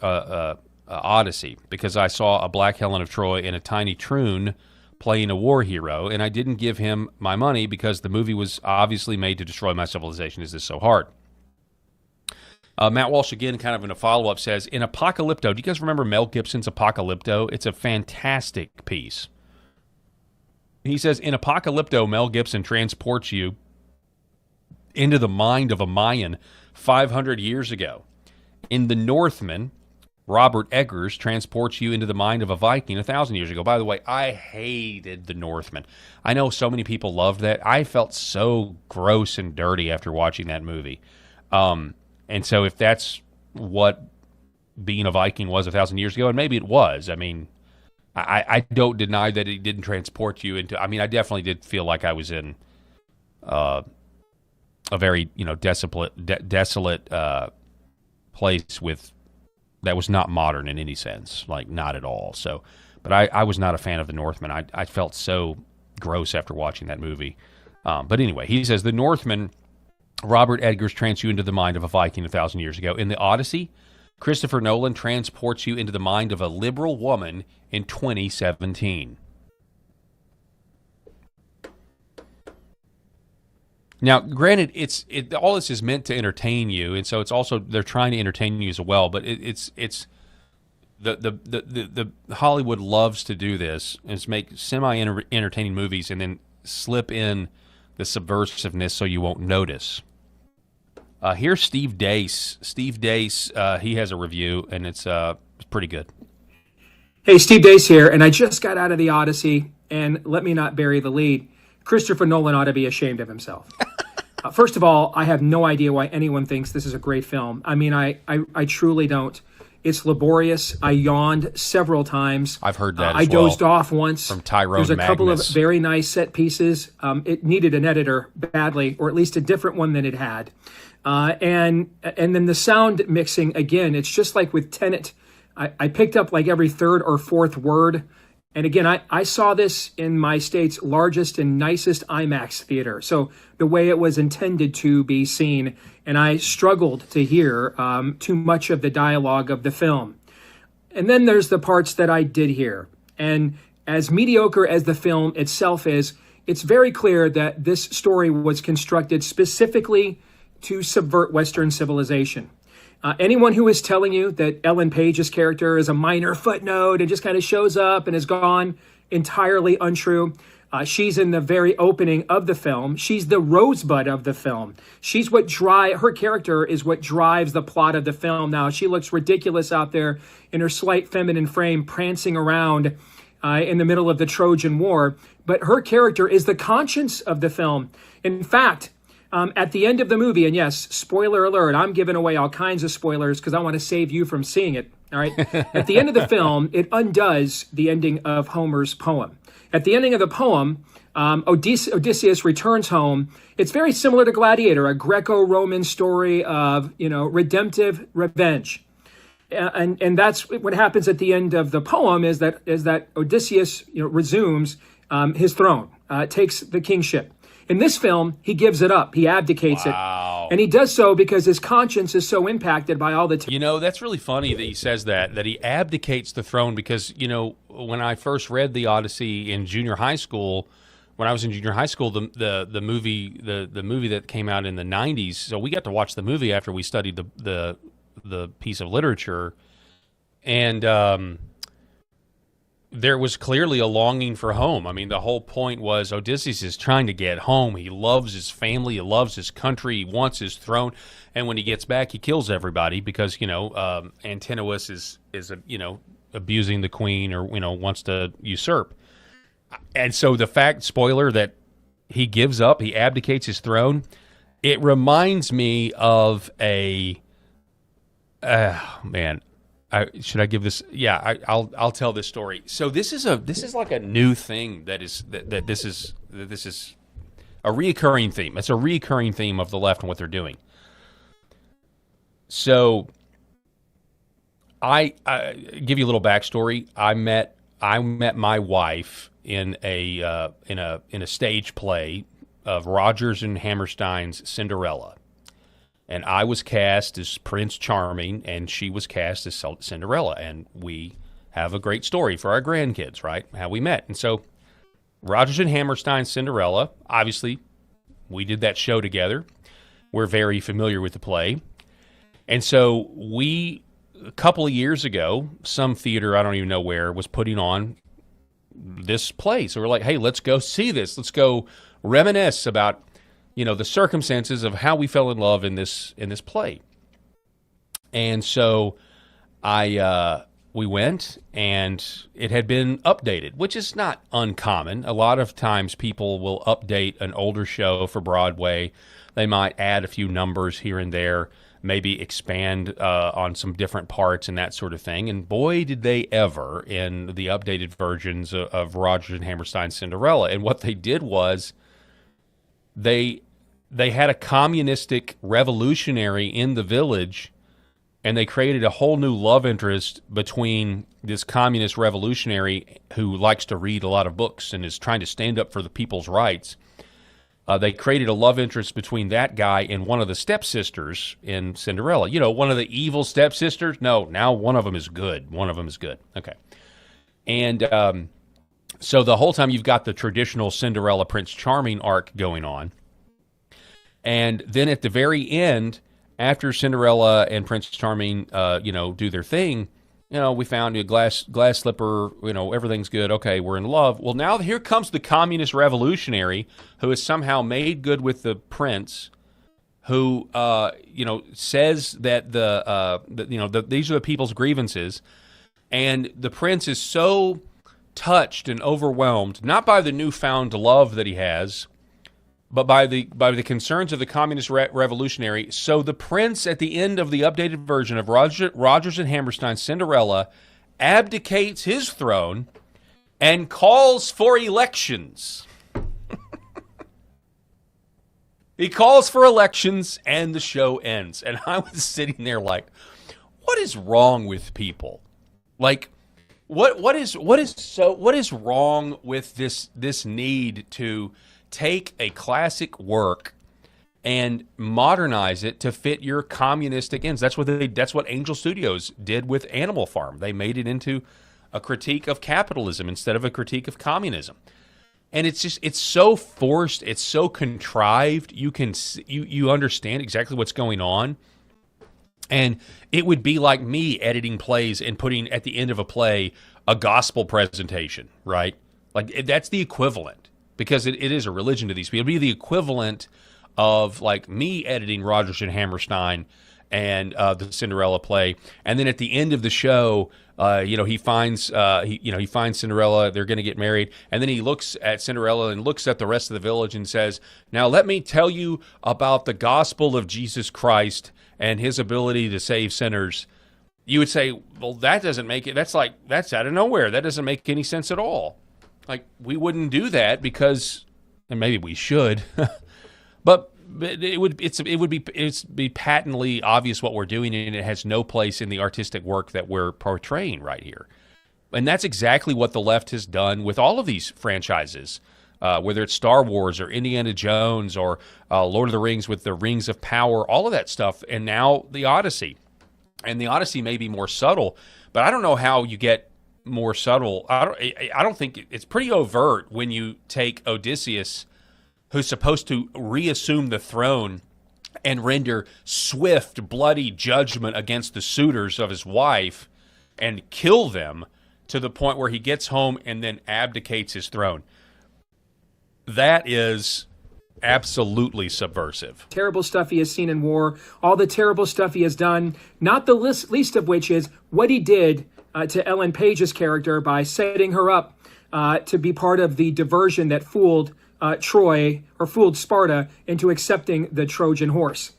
[SPEAKER 17] because I saw a Black Helen of Troy and a Tiny Troon playing a war hero, and I didn't give him my money because the movie was obviously made to destroy my civilization. Is this so hard? Matt Walsh, again, kind of in a follow-up, says, in Apocalypto, do you guys remember Mel Gibson's Apocalypto? It's a fantastic piece. He says, in Apocalypto, Mel Gibson transports you into the mind of a Mayan 500 years ago. In The Northman, Robert Eggers transports you into the mind of a Viking 1,000 years ago. By the way, I hated The Northman. I know so many people loved that. I felt so gross and dirty after watching that movie. And so if that's what being a Viking was 1,000 years ago, and maybe it was, I mean, I don't deny that it didn't transport you into. I mean, I definitely did feel like I was in a very desolate place that was not modern in any sense, like not at all. So, but I was not a fan of The Northman. I felt so gross after watching that movie. But anyway, he says The Northman, Robert Eggers transports you into the mind of a Viking 1,000 years ago. In The Odyssey, Christopher Nolan transports you into the mind of a liberal woman in 2017. Now, granted, all this is meant to entertain you, and so it's also they're trying to entertain you as well. But it's the Hollywood loves to do this, is make semi-entertaining movies and then slip in the subversiveness so you won't notice. Here's Steve Dace. Steve Dace, he has a review, and it's pretty good.
[SPEAKER 13] Hey, Steve Dace here, and I just got out of The Odyssey, and let me not bury the lead. Christopher Nolan ought to be ashamed of himself. First of all, I have no idea why anyone thinks this is a great film. I mean, I truly don't. It's laborious. I yawned several times.
[SPEAKER 17] I've heard that
[SPEAKER 13] I dozed off once.
[SPEAKER 17] From Tyrone
[SPEAKER 13] There's a couple of
[SPEAKER 17] Magnus.
[SPEAKER 13] very nice set pieces. It needed an editor badly, or at least a different one than it had. And then the sound mixing, again, it's just like with Tenet. I picked up like every third or fourth word. And again, I saw this in my state's largest and nicest IMAX theater. So the way it was intended to be seen, and I struggled to hear too much of the dialogue of the film. And then there's the parts that I did hear. And as mediocre as the film itself is, it's very clear that this story was constructed specifically to subvert Western civilization. Anyone who is telling you that Ellen Page's character is a minor footnote and just kind of shows up and is gone, entirely untrue. She's in the very opening of the film. She's the rosebud of the film. She's her character is what drives the plot of the film. Now, she looks ridiculous out there in her slight feminine frame, prancing around in the middle of the Trojan War. But her character is the conscience of the film. In fact, at the end of the movie, and yes, spoiler alert, I'm giving away all kinds of spoilers because I want to save you from seeing it, all right? At the end of the film, it undoes the ending of Homer's poem. At the ending of the poem, Odysseus returns home. It's very similar to Gladiator, a Greco-Roman story of, redemptive revenge. And that's what happens at the end of the poem is that Odysseus resumes his throne, takes the kingship. In this film, he gives it up. He abdicates it. And he does so because his conscience is so impacted by all the...
[SPEAKER 17] That's really funny that he says that he abdicates the throne because, when I first read The Odyssey in junior high school, when I was in junior high school, the movie that came out in the 90s, so we got to watch the movie after we studied the piece of literature. And there was clearly a longing for home. I mean, the whole point was Odysseus is trying to get home. He loves his family. He loves his country. He wants his throne. And when he gets back, he kills everybody because, Antinous is abusing the queen or, wants to usurp. And so the fact, spoiler, that he gives up, he abdicates his throne, it reminds me of should I give this? Yeah, I'll tell this story. So this is like a new thing that is a reoccurring theme. It's a reoccurring theme of the left and what they're doing. So I give you a little backstory. I met my wife in a stage play of Rodgers and Hammerstein's Cinderella. And I was cast as Prince Charming, and she was cast as Cinderella. And we have a great story for our grandkids, right? How we met. And so Rodgers and Hammerstein's Cinderella, obviously, we did that show together. We're very familiar with the play. And so a couple of years ago, some theater, I don't even know where, was putting on this play. So we're like, hey, let's go see this. Let's go reminisce about the circumstances of how we fell in love in this play. And so we went, and it had been updated, which is not uncommon. A lot of times people will update an older show for Broadway. They might add a few numbers here and there, maybe expand on some different parts and that sort of thing. And boy, did they ever in the updated versions of Rodgers and Hammerstein's Cinderella. And what they did was they had a communistic revolutionary in the village, and they created a whole new love interest between this communist revolutionary who likes to read a lot of books and is trying to stand up for the people's rights. They created a love interest between that guy and one of the stepsisters in Cinderella. One of the evil stepsisters? No, now one of them is good. One of them is good. Okay. And so the whole time you've got the traditional Cinderella Prince Charming arc going on. And then at the very end, after Cinderella and Prince Charming, do their thing, we found a glass slipper, everything's good. Okay, we're in love. Well, now here comes the communist revolutionary who has somehow made good with the prince, who, says that these are the people's grievances. And the prince is so touched and overwhelmed, not by the newfound love that he has, but by the concerns of the communist revolutionary. So the prince, at the end of the updated version of Rodgers and Hammerstein's Cinderella, abdicates his throne and calls for elections. He calls for elections, and the show ends. And I was sitting there like, what is wrong with people? Like, what is wrong with this need to take a classic work and modernize it to fit your communistic ends? That's what Angel Studios did with Animal Farm. They made it into a critique of capitalism instead of a critique of communism. And it's so forced, it's so contrived. You understand exactly what's going on. And it would be like me editing plays and putting at the end of a play a gospel presentation, right? Like that's the equivalent. Because it is a religion to these people. It would be the equivalent of like me editing Rodgers and Hammerstein and the Cinderella play, and then at the end of the show, he finds Cinderella. They're going to get married, and then he looks at Cinderella and looks at the rest of the village and says, "Now let me tell you about the gospel of Jesus Christ and his ability to save sinners." You would say, "Well, that doesn't make it. That's out of nowhere. That doesn't make any sense at all." Like, we wouldn't do that because, and maybe we should, but it would be patently obvious what we're doing, and it has no place in the artistic work that we're portraying right here. And that's exactly what the left has done with all of these franchises, whether it's Star Wars or Indiana Jones or Lord of the Rings with the Rings of Power, all of that stuff, and now the Odyssey. And the Odyssey may be more subtle, but I don't know how you get more subtle. I don't think it's pretty overt when you take Odysseus, who's supposed to reassume the throne and render swift, bloody judgment against the suitors of his wife and kill them, to the point where he gets home and then abdicates his throne. That is absolutely subversive.
[SPEAKER 13] Terrible stuff he has seen in war, all the terrible stuff he has done, not the least of which is what he did to Ellen Page's character by setting her up to be part of the diversion that fooled Troy, or fooled Sparta, into accepting the Trojan horse.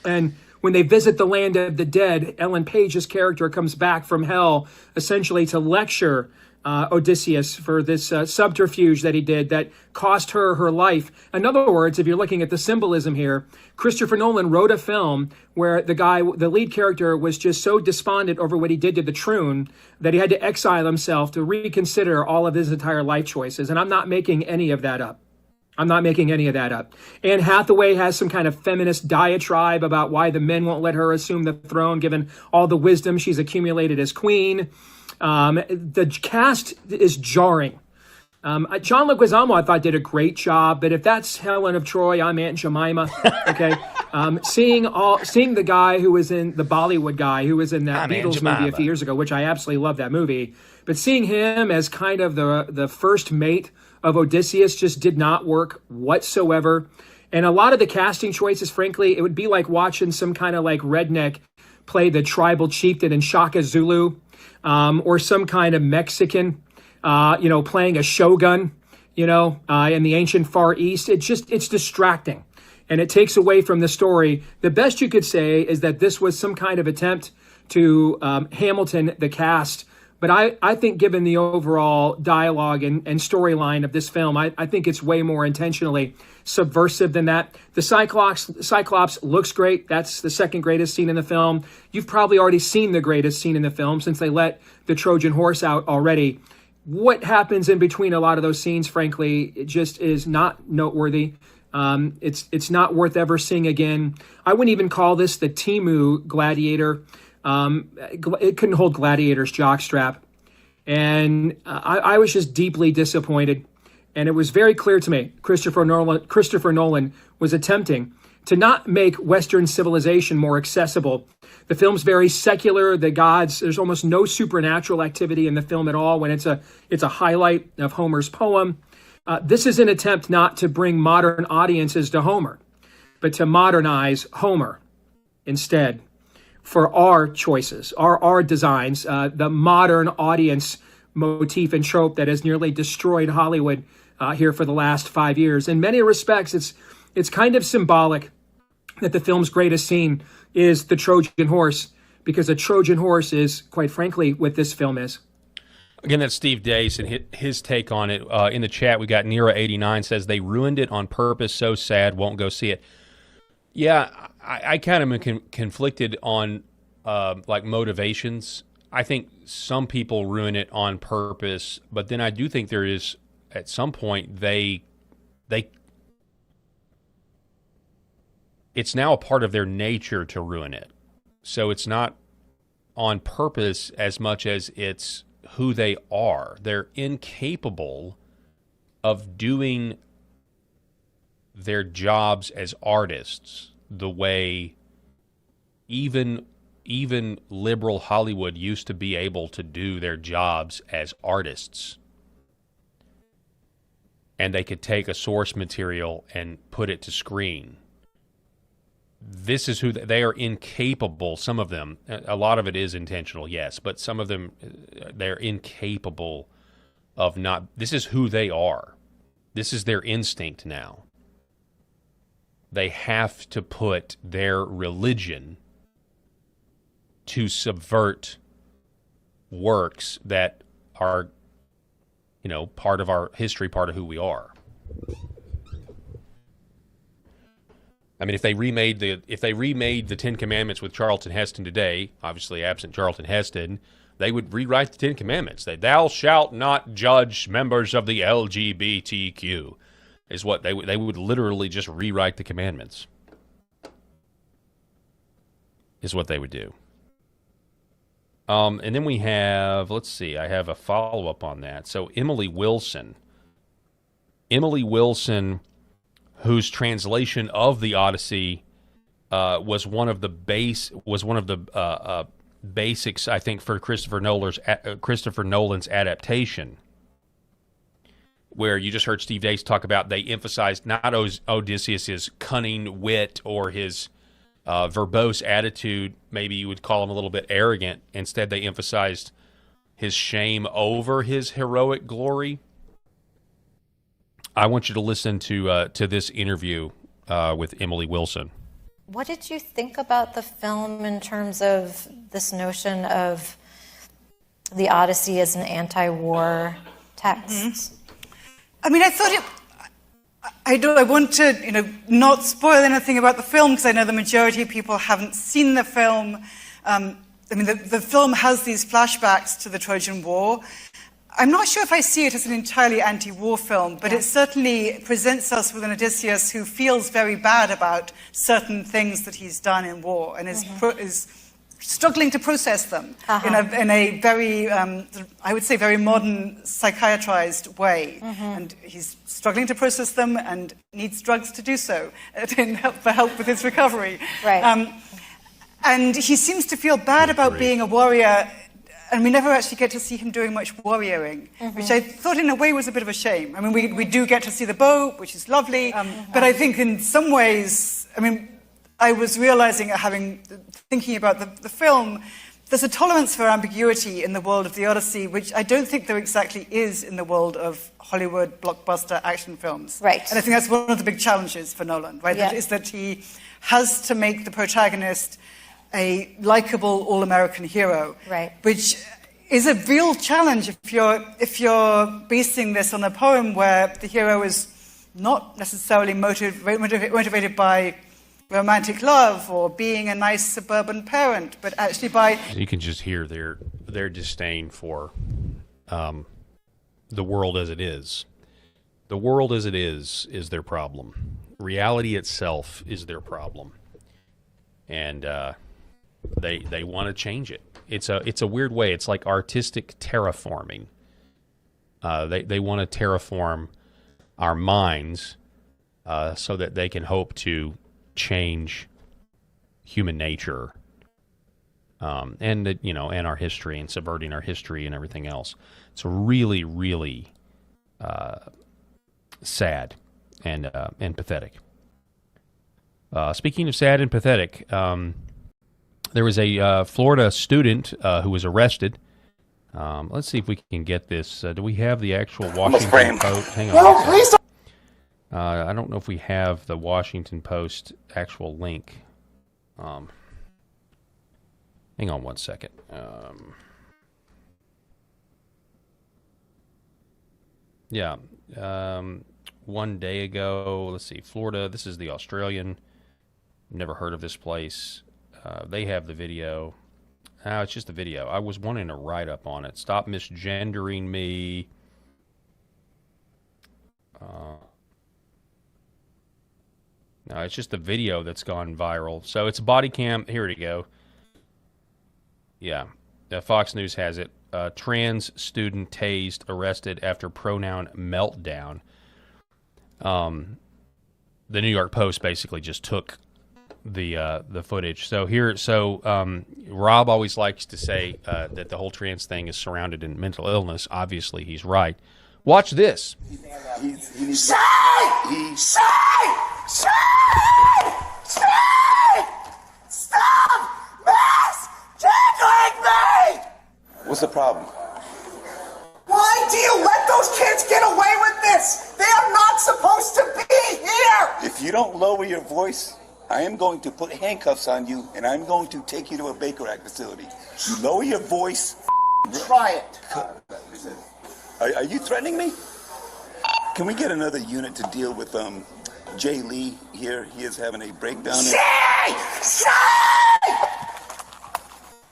[SPEAKER 13] And when they visit the land of the dead, Ellen Page's character comes back from hell essentially to lecture Odysseus for this subterfuge that he did that cost her her life. In other words, if you're looking at the symbolism here, Christopher Nolan wrote a film where the lead character was just so despondent over what he did to the troon that he had to exile himself to reconsider all of his entire life choices. And I'm not making any of that up. Anne Hathaway has some kind of feminist diatribe about why the men won't let her assume the throne, given all the wisdom she's accumulated as queen. The cast is jarring. John Leguizamo, I thought, did a great job, but if that's Helen of Troy, I'm Aunt Jemima. Okay, seeing the guy who was in the Bollywood guy who was in that Beatles movie a few years ago, which I absolutely love that movie, but seeing him as kind of the first mate of Odysseus just did not work whatsoever. And a lot of the casting choices, frankly, it would be like watching some kind of like redneck play the tribal chieftain in Shaka Zulu, or some kind of Mexican, playing a shogun, in the ancient Far East. It's distracting, and it takes away from the story. The best you could say is that this was some kind of attempt to Hamilton the cast. But I think given the overall dialogue and storyline of this film, I think it's way more intentionally subversive than that. The Cyclops looks great. That's the second greatest scene in the film. You've probably already seen the greatest scene in the film since they let the Trojan horse out already. What happens in between a lot of those scenes, frankly, it just is not noteworthy. It's not worth ever seeing again. I wouldn't even call this the Temu Gladiator. It couldn't hold Gladiator's jockstrap. And I was just deeply disappointed. And it was very clear to me, Christopher Nolan was attempting to not make Western civilization more accessible. The film's very secular. The gods, there's almost no supernatural activity in the film at all when it's a highlight of Homer's poem. This is an attempt not to bring modern audiences to Homer, but to modernize Homer instead. For our choices, our designs, the modern audience motif and trope that has nearly destroyed Hollywood here for the last 5 years. In many respects, it's kind of symbolic that the film's greatest scene is the Trojan horse, because a Trojan horse is, quite frankly, what this film is.
[SPEAKER 17] Again, that's Steve Dace and his take on it. In the chat, we got Nira89 says, they ruined it on purpose, so sad, won't go see it. Yeah, I kind of am conflicted on like motivations. I think some people ruin it on purpose, but then I do think there is, at some point, it's now a part of their nature to ruin it. So it's not on purpose as much as it's who they are. They're incapable of doing their jobs as artists the way even liberal Hollywood used to be able to do their jobs as artists. And they could take a source material and put it to screen. This is who they are. Incapable, some of them. A lot of it is intentional, yes, but some of them, they're incapable of not. This is who they are. This is their instinct now. They have to put their religion to subvert works that are, part of our history, part of who we are. I mean, if they remade the Ten Commandments with Charlton Heston today, obviously absent Charlton Heston, they would rewrite the Ten Commandments. Thou shalt not judge members of the LGBTQ. Is what they would literally just rewrite the commandments. Is what they would do. And then we have, let's see, I have a follow-up on that. So Emily Wilson, whose translation of the Odyssey was one of the basics, I think, for Christopher Nolan's adaptation, where you just heard Steve Dace talk about they emphasized not Odysseus' cunning wit or his verbose attitude. Maybe you would call him a little bit arrogant. Instead, they emphasized his shame over his heroic glory. I want you to listen to this interview with Emily Wilson.
[SPEAKER 10] What did you think about the film in terms of this notion of the Odyssey as an anti-war text?
[SPEAKER 22] Mm-hmm. I mean, I thought I want to, not spoil anything about the film because I know the majority of people haven't seen the film. The film has these flashbacks to the Trojan War. I'm not sure if I see it as an entirely anti-war film, but it certainly presents us with an Odysseus who feels very bad about certain things that he's done in war and is struggling to process them in a very, I would say, very modern psychiatrized way. And he's struggling to process them and needs drugs to do so for help with his recovery.
[SPEAKER 10] Right.
[SPEAKER 22] And he seems to feel bad about being a warrior, and we never actually get to see him doing much warrioring, which I thought in a way was a bit of a shame. I mean, we do get to see the boat, which is lovely, but I think in some ways, I was realizing, thinking about the film, there's a tolerance for ambiguity in the world of the Odyssey, which I don't think there exactly is in the world of Hollywood blockbuster action films.
[SPEAKER 10] Right.
[SPEAKER 22] And I think that's one of the big challenges for Nolan, right?
[SPEAKER 10] Yeah.
[SPEAKER 22] Is that he has to make the protagonist a likable all-American hero,
[SPEAKER 10] right?
[SPEAKER 22] Which is a real challenge if you're basing this on a poem where the hero is not necessarily motivated by romantic love or being a nice suburban parent, but actually by...
[SPEAKER 17] You can just hear their disdain for the world as it is. The world as it is their problem. Reality itself is their problem. And they want to change it. It's a weird way. It's like artistic terraforming. They want to terraform our minds so that they can hope to change human nature, and our history, and subverting our history and everything else. It's really, really sad and pathetic. Speaking of sad and pathetic, there was a Florida student who was arrested. Let's see if we can get this. Do we have the actual Washington Post? Hang on.
[SPEAKER 23] No, please don't.
[SPEAKER 17] I don't know if we have the Washington Post actual link. Hang on one second. One day ago, let's see, Florida, this is the Australian. Never heard of this place. They have the video. It's just the video. I was wanting to write up on it. Stop misgendering me. No, it's just the video that's gone viral. So it's a body cam. Here we go. Yeah. Fox News has it. Trans student tased, arrested after pronoun meltdown. The New York Post basically just took the footage. So Rob always likes to say that the whole trans thing is surrounded in mental illness. Obviously, he's right. Watch this.
[SPEAKER 23] Stop misgendering me!
[SPEAKER 24] What's the problem?
[SPEAKER 23] Why do you let those kids get away with this? They are not supposed to be here!
[SPEAKER 24] If you don't lower your voice, I am going to put handcuffs on you, and I'm going to take you to a Baker Act facility. You lower your voice.
[SPEAKER 23] Try it.
[SPEAKER 24] Are you threatening me? Can we get another unit to deal with Jay Lee here? He is having a breakdown.
[SPEAKER 23] Say!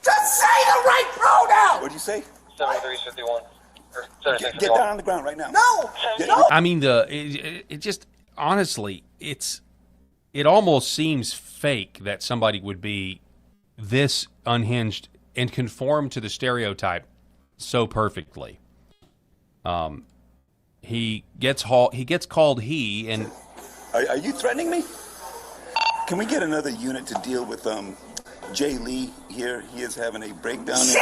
[SPEAKER 23] Just say the right pronoun!
[SPEAKER 24] What'd you say?
[SPEAKER 25] 7351.
[SPEAKER 24] Get down on the ground right now.
[SPEAKER 23] No!
[SPEAKER 17] I mean, it just, honestly, it almost seems fake that somebody would be this unhinged and conform to the stereotype so perfectly. He gets called he, and
[SPEAKER 24] are you threatening me? Can we get another unit to deal with Jay Lee here, he is having a breakdown.
[SPEAKER 23] Say!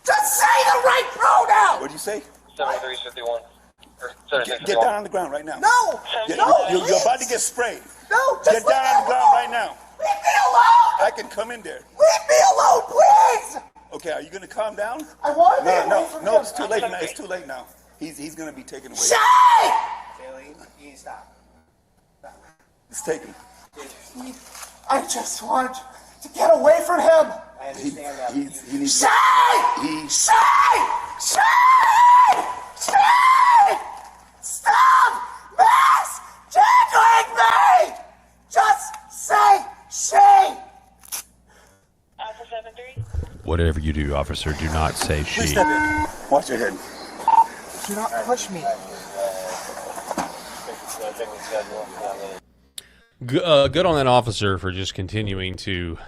[SPEAKER 23] Just say the right pronoun!
[SPEAKER 24] What do you say?
[SPEAKER 1] 7351.
[SPEAKER 24] Get down on the ground right now.
[SPEAKER 23] No! No!
[SPEAKER 24] You're about to get sprayed.
[SPEAKER 23] No!
[SPEAKER 24] Get down on the ground right now.
[SPEAKER 23] Leave me alone!
[SPEAKER 24] I can come in there.
[SPEAKER 23] Leave me alone, please!
[SPEAKER 24] Okay, are you going to calm down?
[SPEAKER 23] I want to be away from him.
[SPEAKER 24] It's too late now. It's too late now. He's going to be taken away.
[SPEAKER 23] Say!
[SPEAKER 1] Bailey, you need to stop.
[SPEAKER 24] It's taken.
[SPEAKER 23] I just want to get away from him.
[SPEAKER 1] I understand that.
[SPEAKER 24] He needs
[SPEAKER 23] Say! Say! Stop misgendering me! Just say she!
[SPEAKER 1] Alpha 73.
[SPEAKER 17] Whatever you do, officer, do not say she.
[SPEAKER 24] Please step in. Watch your head.
[SPEAKER 23] Do not push me.
[SPEAKER 17] Good on that officer for just continuing to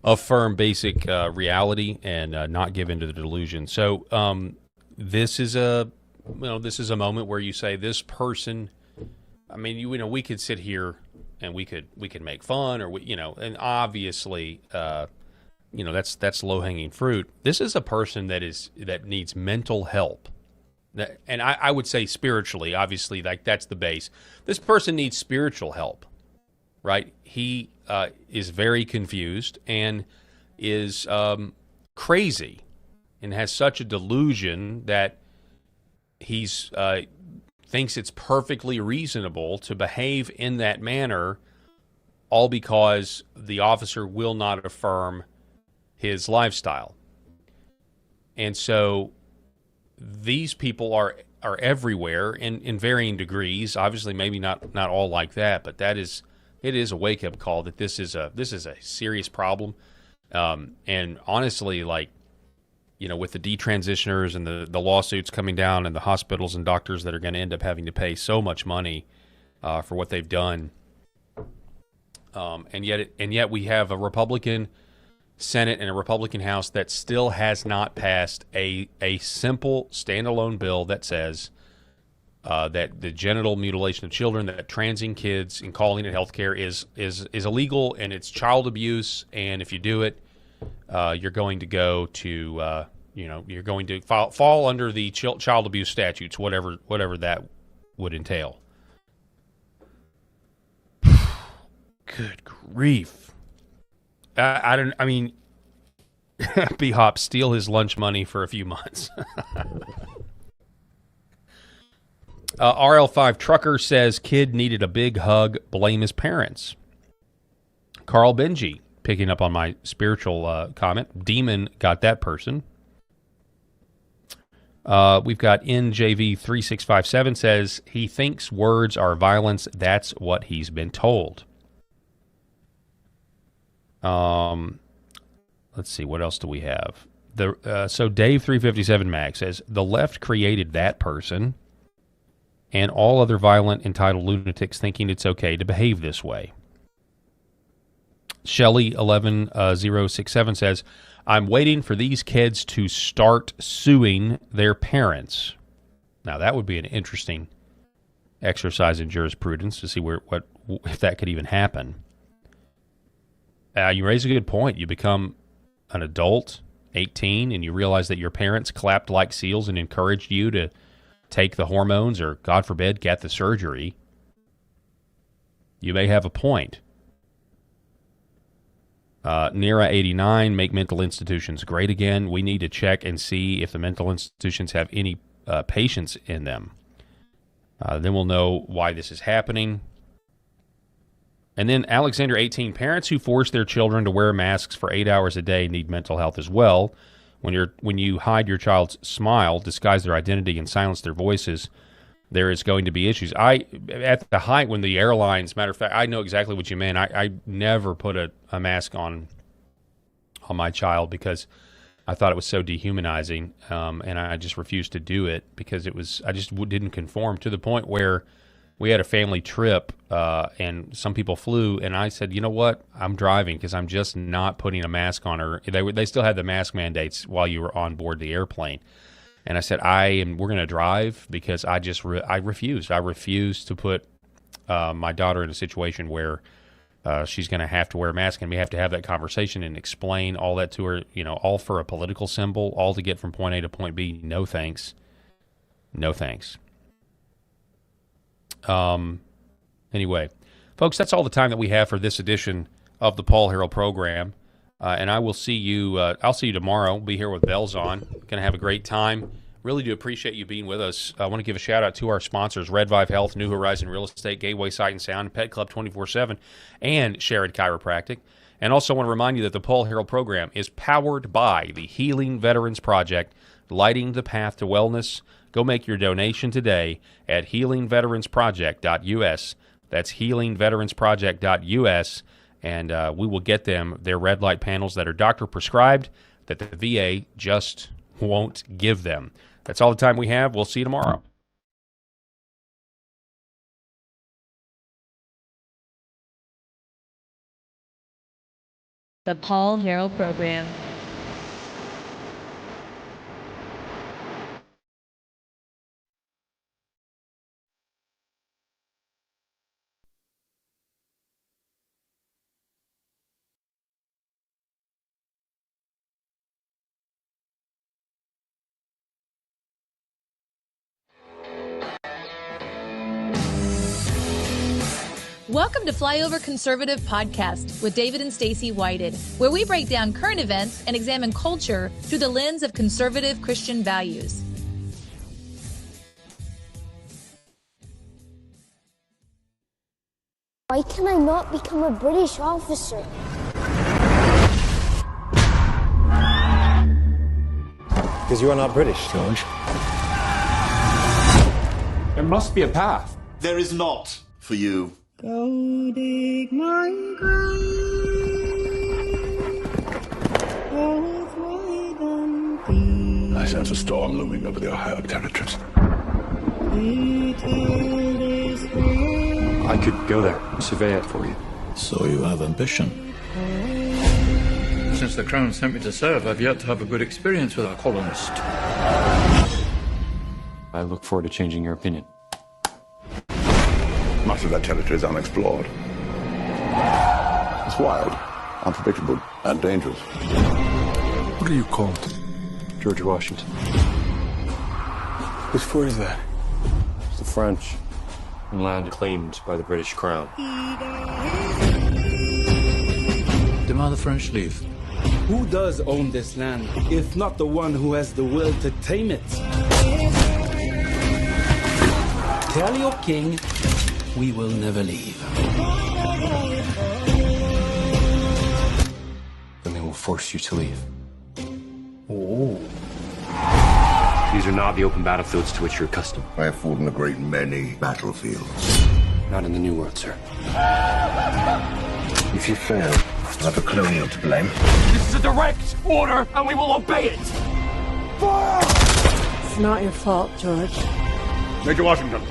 [SPEAKER 17] affirm basic reality and not give into the delusion. So this is a moment where you say this person. I mean, we could sit here and we could make fun, or and obviously, that's low hanging fruit. This is a person that needs mental help. And I would say spiritually, obviously, like that's the base. This person needs spiritual help, right? He is very confused and is crazy and has such a delusion that he's thinks it's perfectly reasonable to behave in that manner, all because the officer will not affirm his lifestyle. And so these people are everywhere in varying degrees. Obviously, maybe not all like that, but it is a wake up call that this is a serious problem. And honestly, with the detransitioners and the lawsuits coming down and the hospitals and doctors that are going to end up having to pay so much money for what they've done, and yet we have a Republican Senate and a Republican House that still has not passed a simple standalone bill that says that the genital mutilation of children, that transing kids and calling it healthcare is illegal, and it's child abuse. And if you do it, you're going to go to you're going to fall under the child abuse statutes, whatever that would entail. Good grief. I mean, B-Hop, steal his lunch money for a few months. RL5 Trucker says kid needed a big hug, blame his parents. Carl Benji, picking up on my spiritual comment. Demon got that person. We've got NJV3657 says he thinks words are violence. That's what he's been told. Let's see, what else do we have? So Dave 357 Mag says the left created that person and all other violent, entitled lunatics thinking it's okay to behave this way. Shelly 11067 says, I'm waiting for these kids to start suing their parents. Now that would be an interesting exercise in jurisprudence to see if that could even happen. You raise a good point. You become an adult, 18, and you realize that your parents clapped like seals and encouraged you to take the hormones or, God forbid, get the surgery. You may have a point. Nira89, make mental institutions great again. We need to check and see if the mental institutions have any patients in them. Then we'll know why this is happening. And then Alexander 18, parents who force their children to wear masks for 8 hours a day need mental health as well. When you hide your child's smile, disguise their identity, and silence their voices, there is going to be issues. At the height when the airlines, matter of fact, I know exactly what you mean. I never put a mask on my child because I thought it was so dehumanizing, and I just refused to do it because I just didn't conform, to the point where we had a family trip, and some people flew, and I said, you know what? I'm driving because I'm just not putting a mask on her. They still had the mask mandates while you were on board the airplane. And I said, we're going to drive because I refused. I refused to put my daughter in a situation where she's going to have to wear a mask, and we have to have that conversation and explain all that to her, all for a political symbol, all to get from point A to point B. No thanks. No thanks. Anyway, folks, that's all the time that we have for this edition of the Paul Herrell program. And I will see you, I'll see you tomorrow. We'll be here with bells on. Going to have a great time. Really do appreciate you being with us. I want to give a shout out to our sponsors, Red Vive Health, New Horizon Real Estate, Gateway Sight and Sound, Pet Club 24/7, and Sherrod Chiropractic. And also want to remind you that the Paul Herrell program is powered by the Healing Veterans Project, lighting the path to wellness. Go make your donation today at healingveteransproject.us. That's healingveteransproject.us. And we will get them their red light panels that are doctor prescribed, that the VA just won't give them. That's all the time we have. We'll see you tomorrow.
[SPEAKER 11] The Paul Herrell Program.
[SPEAKER 5] Welcome to Flyover Conservative Podcast with David and Stacy Whited, where we break down current events and examine culture through the lens of conservative Christian values.
[SPEAKER 7] Why can I not become a British officer?
[SPEAKER 12] Because you are not British, George. There must be a path.
[SPEAKER 14] There is not for you.
[SPEAKER 25] Go dig my grave, both wide and deep.
[SPEAKER 14] I sense a storm looming over the Ohio territories.
[SPEAKER 12] I could go there, survey it for you.
[SPEAKER 14] So you have ambition.
[SPEAKER 26] Since the Crown sent me to serve, I've yet to have a good experience with a colonist.
[SPEAKER 12] I look forward to changing your opinion.
[SPEAKER 14] Much of that territory is unexplored. It's wild, unpredictable, and dangerous. What are you called?
[SPEAKER 12] George Washington.
[SPEAKER 14] Whose fort is that?
[SPEAKER 12] It's the French, and land claimed by the British Crown.
[SPEAKER 26] Demand the French leave.
[SPEAKER 27] Who does own this land, if not the one who has the will to tame it? Tell your king we will never leave.
[SPEAKER 12] Then they will force you to leave.
[SPEAKER 27] Oh.
[SPEAKER 12] These are not the open battlefields to which you're accustomed.
[SPEAKER 14] I have fought in a great many battlefields.
[SPEAKER 12] Not in the New World, sir.
[SPEAKER 14] If you fail, I'll have a colonial to blame.
[SPEAKER 27] This is a direct order, and we will obey it! Fire!
[SPEAKER 7] It's not your fault, George.
[SPEAKER 14] Major Washington.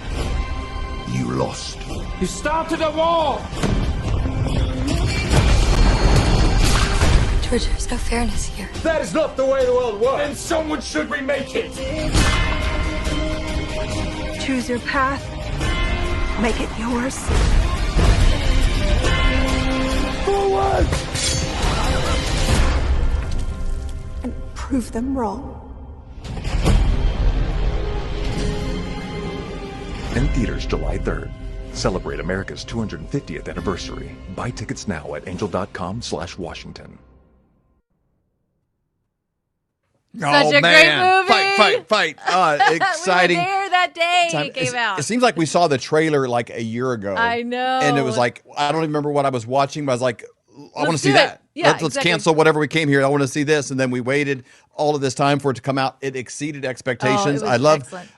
[SPEAKER 14] You lost.
[SPEAKER 27] You started a war!
[SPEAKER 7] George, there's no fairness here.
[SPEAKER 27] That is not the way the world works. Then someone should remake it.
[SPEAKER 7] Choose your path. Make it yours.
[SPEAKER 27] Forward!
[SPEAKER 7] And prove them wrong.
[SPEAKER 28] In theaters July 3rd. Celebrate America's 250th anniversary. Buy tickets now at angel.com/Washington.
[SPEAKER 5] Such a great movie.
[SPEAKER 29] Fight. Exciting.
[SPEAKER 5] We were there that day
[SPEAKER 29] time.
[SPEAKER 5] it came out.
[SPEAKER 29] It seems like we saw the trailer like a year ago.
[SPEAKER 5] I know.
[SPEAKER 29] And it was like, I don't even remember what I was watching, but I was like, I want to see
[SPEAKER 5] do it.
[SPEAKER 29] that.
[SPEAKER 5] Yeah,
[SPEAKER 29] Let's
[SPEAKER 5] exactly.
[SPEAKER 29] cancel whatever we came here. I want to see this. And then we waited all of this time for it to come out. It exceeded expectations.
[SPEAKER 5] was
[SPEAKER 29] I love
[SPEAKER 5] excellent.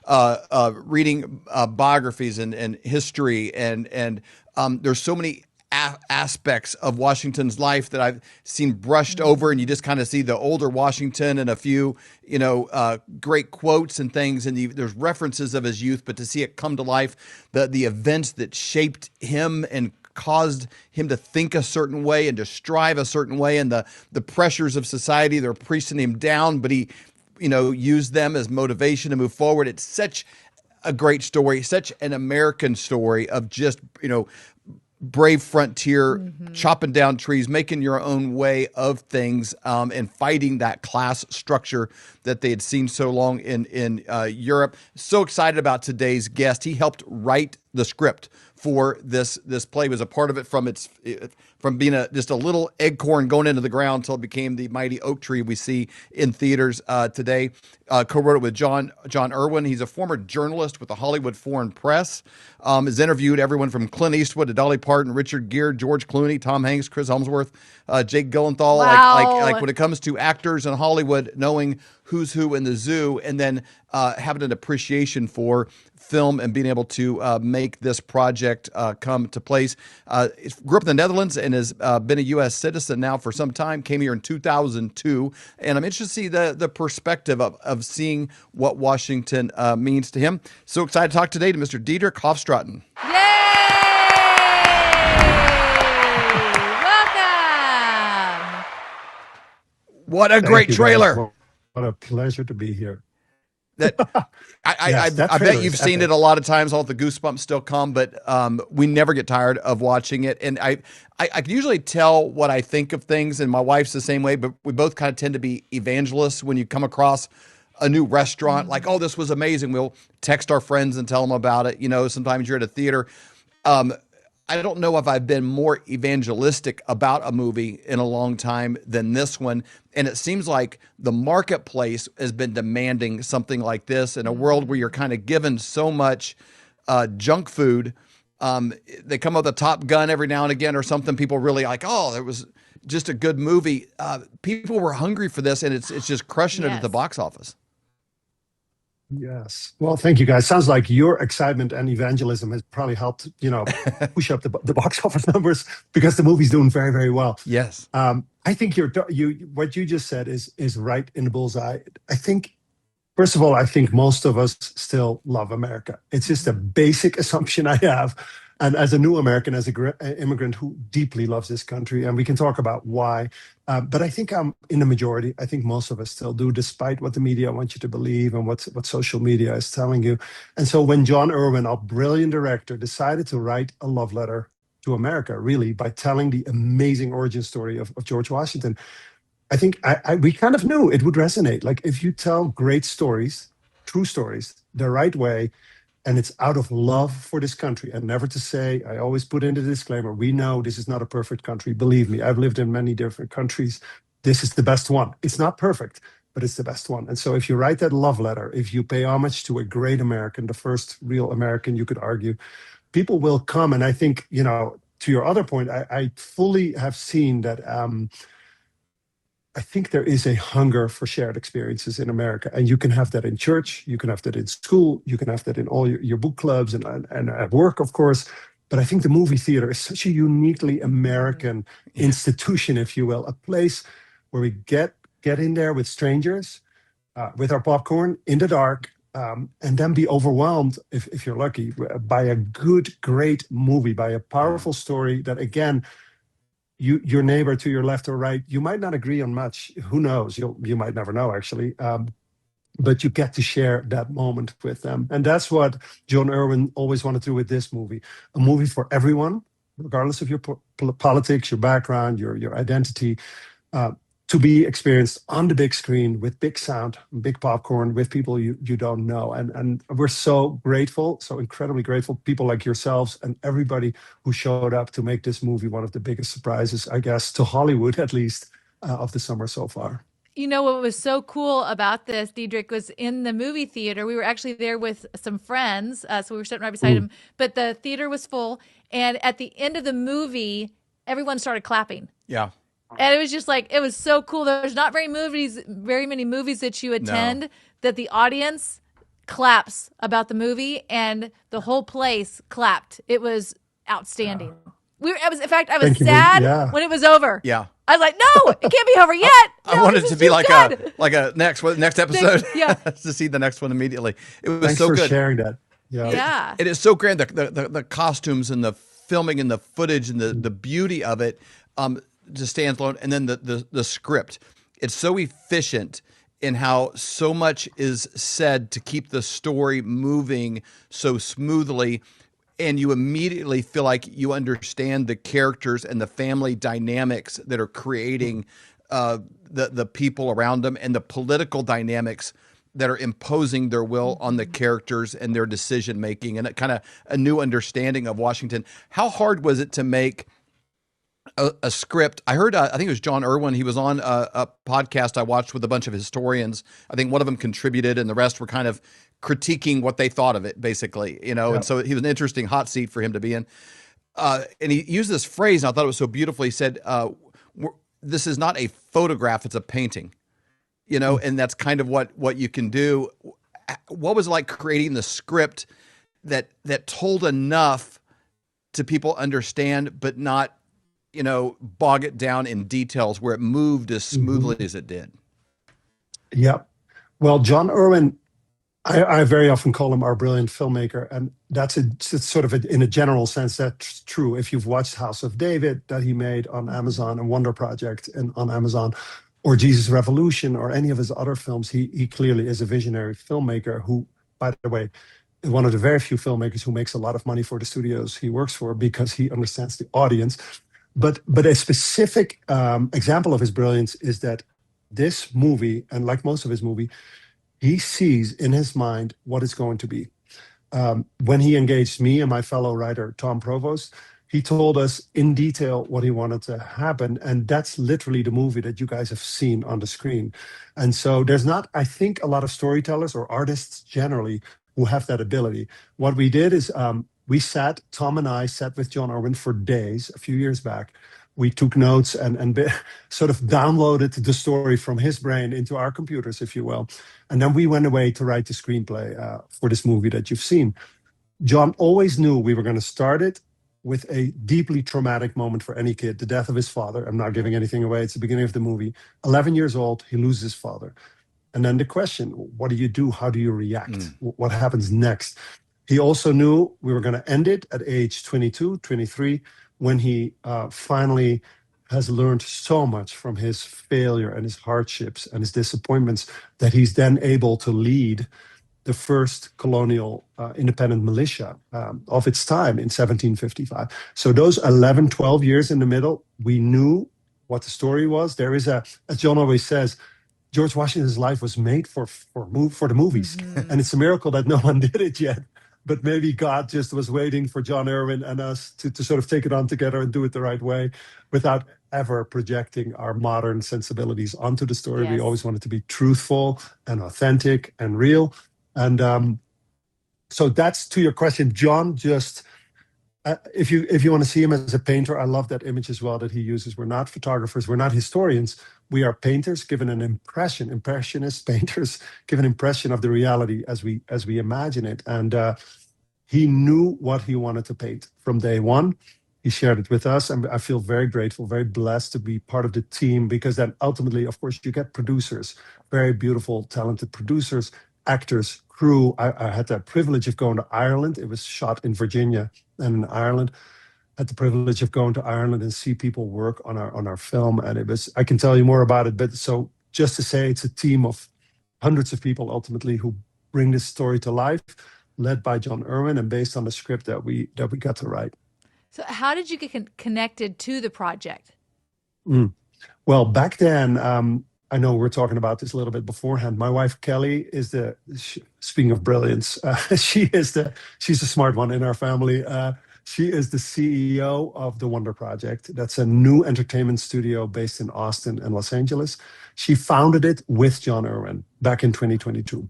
[SPEAKER 29] reading biographies and history. And there's so many aspects of Washington's life that I've seen brushed over, and you just kind of see the older Washington and a few, great quotes and things. And there's references of his youth, but to see it come to life, the events that shaped him and caused him to think a certain way and to strive a certain way, and the pressures of society, they're pressing him down, but he, used them as motivation to move forward. It's such a great story, such an American story of just, brave frontier, chopping down trees, making your own way of things, and fighting that class structure that they had seen so long in Europe. So excited about today's guest. He helped write the script for this play. He was a part of it from being just a little acorn going into the ground until it became the mighty oak tree we see in theaters today. Co-wrote it with John Irwin. He's a former journalist with the Hollywood Foreign Press. Has interviewed everyone from Clint Eastwood to Dolly Parton, Richard Gere, George Clooney, Tom Hanks, Chris Hemsworth, Jake Gyllenhaal.
[SPEAKER 5] Wow.
[SPEAKER 29] Like when it comes to actors in Hollywood, knowing who's who in the zoo, and then having an appreciation for film and being able to make this project come to place. Grew up in the Netherlands and has been a U.S. citizen now for some time. Came here in 2002, and I'm interested to see the perspective of seeing what Washington means to him. So excited to talk today to Mr. Diederik Hofstraten.
[SPEAKER 5] Welcome.
[SPEAKER 29] What a great trailer!
[SPEAKER 2] What a pleasure to be here.
[SPEAKER 29] I bet you've seen it a lot of times. All the goosebumps still come, but we never get tired of watching it. And I can usually tell what I think of things, and my wife's the same way. But we both kind of tend to be evangelists when you come across a new restaurant. Like, oh, this was amazing. We'll text our friends and tell them about it. Sometimes you're at a theater. I don't know if I've been more evangelistic about a movie in a long time than this one. And it seems like the marketplace has been demanding something like this in a world where you're kind of given so much junk food. They come up with a Top Gun every now and again or something. People really like, oh, it was just a good movie. People were hungry for this, and it's just crushing it at the box office.
[SPEAKER 2] Yes. Well, thank you, guys. Sounds like your excitement and evangelism has probably helped, push up the box office numbers, because the movie's doing very, very well.
[SPEAKER 29] Yes.
[SPEAKER 2] I think what you just said is right in the bullseye. I think, first of all, I think most of us still love America. It's just a basic assumption I have. And as a new American, as an immigrant who deeply loves this country, and we can talk about why. But I think I'm in the majority. I think most of us still do, despite what the media wants you to believe and what social media is telling you. And so when John Irwin, our brilliant director, decided to write a love letter to America, really, by telling the amazing origin story of George Washington, I think we kind of knew it would resonate. Like, if you tell great stories, true stories, the right way, and it's out of love for this country, and never to say, I always put in the disclaimer, we know this is not a perfect country. Believe me, I've lived in many different countries. This is the best one. It's not perfect, but it's the best one. And so if you write that love letter, if you pay homage to a great American, the first real American, you could argue, people will come. And I think, to your other point, I fully have seen that I think there is a hunger for shared experiences in America. And you can have that in church, you can have that in school, you can have that in all your book clubs and at work, of course. But I think the movie theater is such a uniquely American institution, if you will, a place where we get in there with strangers, with our popcorn in the dark, and then be overwhelmed, if you're lucky, by a good, great movie, by a powerful story that, again, your neighbor to your left or right, you might not agree on much. Who knows? You might never know, actually. But you get to share that moment with them. And that's what John Irwin always wanted to do with this movie. A movie for everyone, regardless of your politics, your background, your identity, to be experienced on the big screen with big sound, big popcorn, with people you don't know. And we're so grateful, so incredibly grateful, people like yourselves and everybody who showed up to make this movie one of the biggest surprises, I guess, to Hollywood at least, of the summer so far.
[SPEAKER 5] What was so cool about this, Diederik, was in the movie theater. We were actually there with some friends, so we were sitting right beside him. But the theater was full, and at the end of the movie, everyone started clapping.
[SPEAKER 29] Yeah.
[SPEAKER 5] And it was just like, it was so cool. There's not very many movies that you attend that the audience claps about the movie, and the whole place clapped. It was outstanding. In fact, I was sad when it was over.
[SPEAKER 29] Yeah.
[SPEAKER 5] I was like, no, it can't be over yet.
[SPEAKER 29] I wanted it to be like a next episode.
[SPEAKER 5] Yeah.
[SPEAKER 29] To see the next one immediately. It was
[SPEAKER 2] Thanks
[SPEAKER 29] so
[SPEAKER 2] for
[SPEAKER 29] good.
[SPEAKER 2] sharing that.
[SPEAKER 5] Yeah.
[SPEAKER 29] It is so grand. The costumes and the filming and the footage and the beauty of it just stands alone. And then the script. It's so efficient in how so much is said to keep the story moving so smoothly, and you immediately feel like you understand the characters and the family dynamics that are creating the people around them, and the political dynamics that are imposing their will on the characters and their decision making, and kind of a new understanding of Washington. How hard was it to make a script? I heard, I think it was John Irwin. He was on a podcast I watched with a bunch of historians. I think one of them contributed, and the rest were kind of critiquing what they thought of it, basically, you know.
[SPEAKER 2] Yeah.
[SPEAKER 29] And so he was an interesting hot seat for him to be in. And he used this phrase, and I thought it was so beautiful. He said, "This is not a photograph; it's a painting." You know, and that's kind of what you can do. What was it like creating the script that told enough to people understand, but not, you know, bog it down in details, where it moved as smoothly as it did?
[SPEAKER 2] Yeah. Well, John Irwin, I very often call him our brilliant filmmaker, and that's it's sort of in a general sense that's true. If you've watched House of David that he made on Amazon, and Wonder Project on Amazon, or Jesus Revolution, or any of his other films, he clearly is a visionary filmmaker who, by the way, is one of the very few filmmakers who makes a lot of money for the studios he works for, because he understands the audience. But a specific example of his brilliance is that this movie, and like most of his movie, he sees in his mind what it's going to be. When he engaged me and my fellow writer, Tom Provost, he told us in detail what he wanted to happen. And that's literally the movie that you guys have seen on the screen. And so there's not, I think, a lot of storytellers or artists generally who have that ability. What we did is Tom and I sat with John Irwin for days a few years back. We took notes and sort of downloaded the story from his brain into our computers, if you will. And then we went away to write the screenplay for this movie that you've seen. John always knew we were going to start it with a deeply traumatic moment for any kid, the death of his father. I'm not giving anything away. It's the beginning of the movie. 11 years old, he loses his father. And then the question, what do you do? How do you react? What happens next? He also knew we were going to end it at age 22, 23, when he finally has learned so much from his failure and his hardships and his disappointments, that he's then able to lead the first colonial independent militia of its time in 1755. So those 11, 12 years in the middle, we knew what the story was. There is as John always says, George Washington's life was made for the movies. And it's a miracle that no one did it yet. But maybe God just was waiting for John Irwin and us to sort of take it on together and do it the right way, without ever projecting our modern sensibilities onto the story.
[SPEAKER 5] Yes.
[SPEAKER 2] We always wanted to be truthful and authentic and real. And so that's to your question. John just, if you want to see him as a painter, I love that image as well that he uses. We're not photographers, we're not historians. We are painters given an impression, impressionist painters give an impression of the reality as we imagine it. And he knew what he wanted to paint from day one. He shared it with us, and I feel very grateful, very blessed to be part of the team, because then ultimately, of course, you get producers, very beautiful, talented producers, actors, crew. I had the privilege of going to Ireland. It was shot in Virginia and in Ireland. Had the privilege of going to Ireland and see people work on our film, and it was, I can tell you more about it, but so just to say, it's a team of hundreds of people ultimately who bring this story to life, led by John Irwin and based on the script that we got to write.
[SPEAKER 5] So how did you get connected to the project?
[SPEAKER 2] Well, back then, I know we're talking about this a little bit beforehand. My wife, Kelly, is speaking of brilliance, she's a smart one in our family. She is the CEO of the Wonder Project. That's a new entertainment studio based in Austin and Los Angeles. She founded it with John Irwin back in 2022.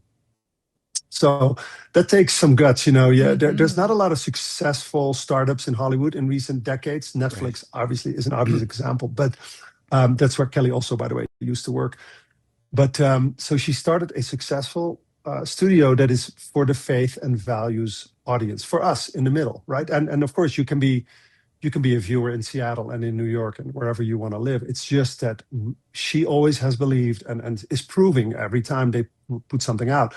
[SPEAKER 2] So that takes some guts, you know. Yeah, there's not a lot of successful startups in Hollywood in recent decades. Netflix obviously is an obvious example, but that's where Kelly also, by the way, used to work. But so she started a successful studio that is for the faith and values audience, for us in the middle, right? And of course, you can be a viewer in Seattle and in New York and wherever you want to live. It's just that she always has believed and is proving every time they put something out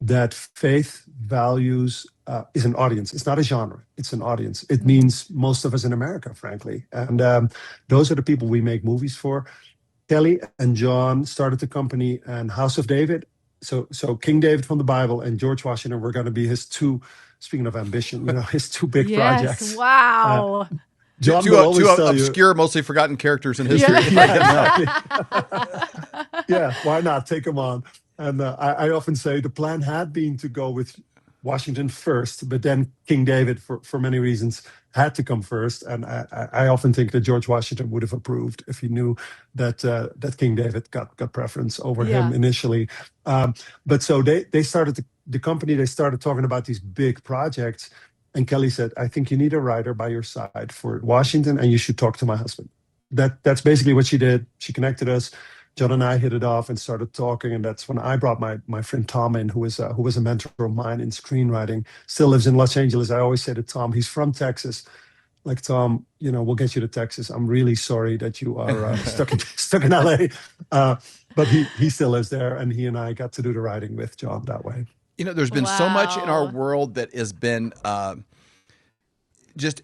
[SPEAKER 2] that faith values is an audience. It's not a genre. It's an audience. It means most of us in America, frankly. And those are the people we make movies for. Kelly and John started the company and House of David. So King David from the Bible and George Washington were going to be his two, speaking of ambition, his two big projects.
[SPEAKER 5] Wow.
[SPEAKER 2] John
[SPEAKER 29] two
[SPEAKER 2] will always tell
[SPEAKER 29] obscure, mostly forgotten characters in history.
[SPEAKER 2] Yeah, why not? Take them on. And I often say the plan had been to go with Washington first, but then King David, for many reasons, had to come first. And I often think that George Washington would have approved if he knew that that King David got preference over him initially. But so they started the company. They started talking about these big projects. And Kelly said, I think you need a writer by your side for Washington, and you should talk to my husband. That's basically what she did. She connected us. John and I hit it off and started talking, and that's when I brought my friend Tom in, who was a mentor of mine in screenwriting. Still lives in Los Angeles. I always say to Tom, he's from Texas. Like, Tom, we'll get you to Texas. I'm really sorry that you are stuck in LA, but he still lives there, and he and I got to do the writing with John that way.
[SPEAKER 29] There's been so much in our world that has been just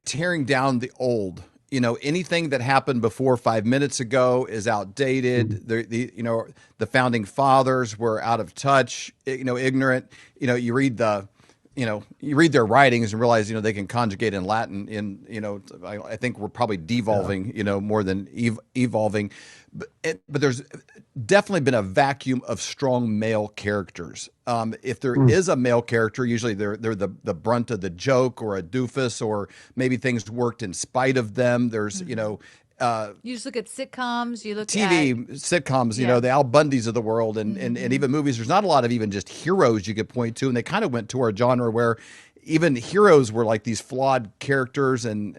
[SPEAKER 29] tearing down the old. Anything that happened before 5 minutes ago is outdated. The founding fathers were out of touch, ignorant. You read their writings and realize, they can conjugate in Latin I think we're probably devolving, more than evolving. But there's definitely been a vacuum of strong male characters. If there is a male character, usually they're the brunt of the joke or a doofus, or maybe things worked in spite of them. There's,
[SPEAKER 5] you just look at sitcoms, you look
[SPEAKER 29] TV
[SPEAKER 5] at
[SPEAKER 29] sitcoms, the Al Bundys of the world, and even movies. There's not a lot of even just heroes you could point to, and they kind of went to our genre where even heroes were like these flawed characters, and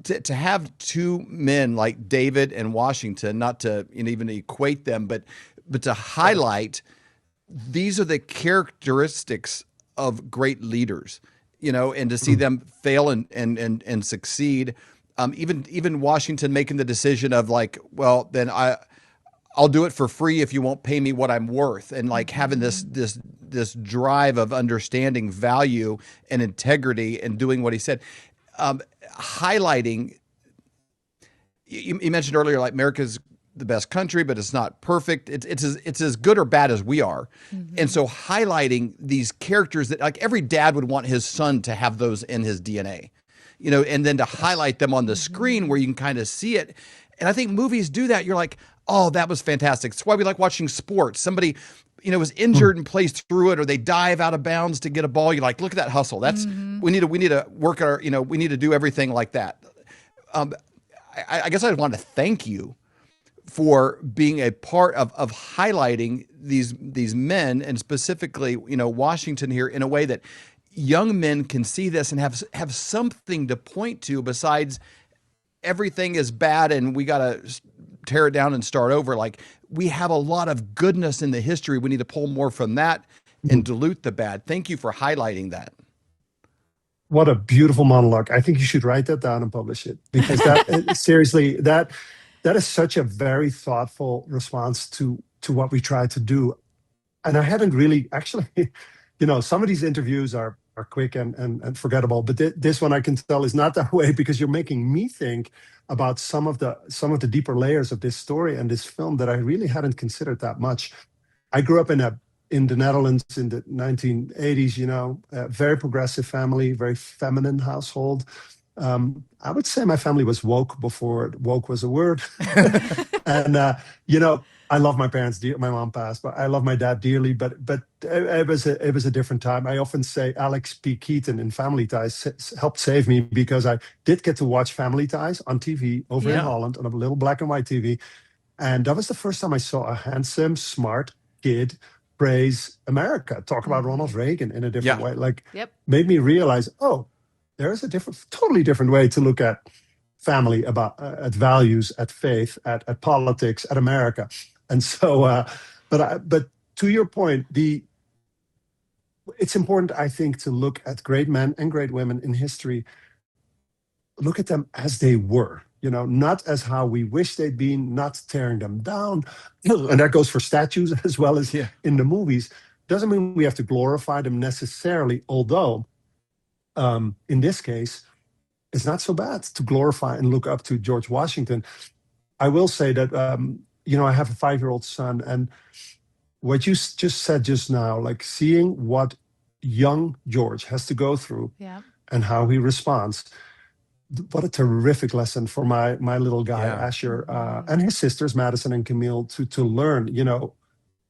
[SPEAKER 29] to have two men like David and Washington, not to even equate them, but to highlight these are the characteristics of great leaders, and to see them fail and succeed. Even Washington making the decision of like, well, then I'll do it for free if you won't pay me what I'm worth, and like having this drive of understanding value and integrity and doing what he said. Highlighting, you mentioned earlier, like America's the best country, but it's not perfect. It's as good or bad as we are. And so highlighting these characters that like every dad would want his son to have those in his DNA, and then to highlight them on the screen where you can kind of see it. And I think movies do that. You're like, oh, that was fantastic. It's why we like watching sports. Somebody, was injured and plays through it, or they dive out of bounds to get a ball. You're like, look at that hustle. That's we need to work our, we need to do everything like that. I guess I want to thank you for being a part of highlighting these men, and specifically, Washington here, in a way that young men can see this and have something to point to besides everything is bad and we got to tear it down and start over. Like, we have a lot of goodness in the history. We need to pull more from that and dilute the bad. Thank you for highlighting that.
[SPEAKER 2] What a beautiful monologue. I think you should write that down and publish it, because that seriously, that is such a very thoughtful response to what we try to do. And I hadn't really actually, some of these interviews are quick and forgettable, but this one I can tell is not that way, because you're making me think about some of the deeper layers of this story and this film that I really hadn't considered that much. I grew up in the Netherlands in the 1980s, a very progressive family, very feminine household. I would say my family was woke before woke was a word. And, I love my parents. My mom passed, but I love my dad dearly. But it was a different time. I often say Alex P. Keaton in Family Ties helped save me, because I did get to watch Family Ties on TV over in Holland on a little black and white TV, and that was the first time I saw a handsome, smart kid praise America, talk about Ronald Reagan in a different way. Like, made me realize, oh, there is a totally different way to look at family, about at values, at faith, at politics, at America. And so, but to your point, it's important, I think, to look at great men and great women in history. Look at them as they were, not as how we wish they'd been, not tearing them down. And that goes for statues as well as in the movies. Doesn't mean we have to glorify them necessarily, although in this case, it's not so bad to glorify and look up to George Washington. I will say that, I have a 5-year-old son, and what you just said just now, like seeing what young George has to go through
[SPEAKER 5] Yeah.
[SPEAKER 2] and how he responds, what a terrific lesson for my little guy,
[SPEAKER 29] Yeah.
[SPEAKER 2] Asher, and his sisters, Madison and Camille, to learn.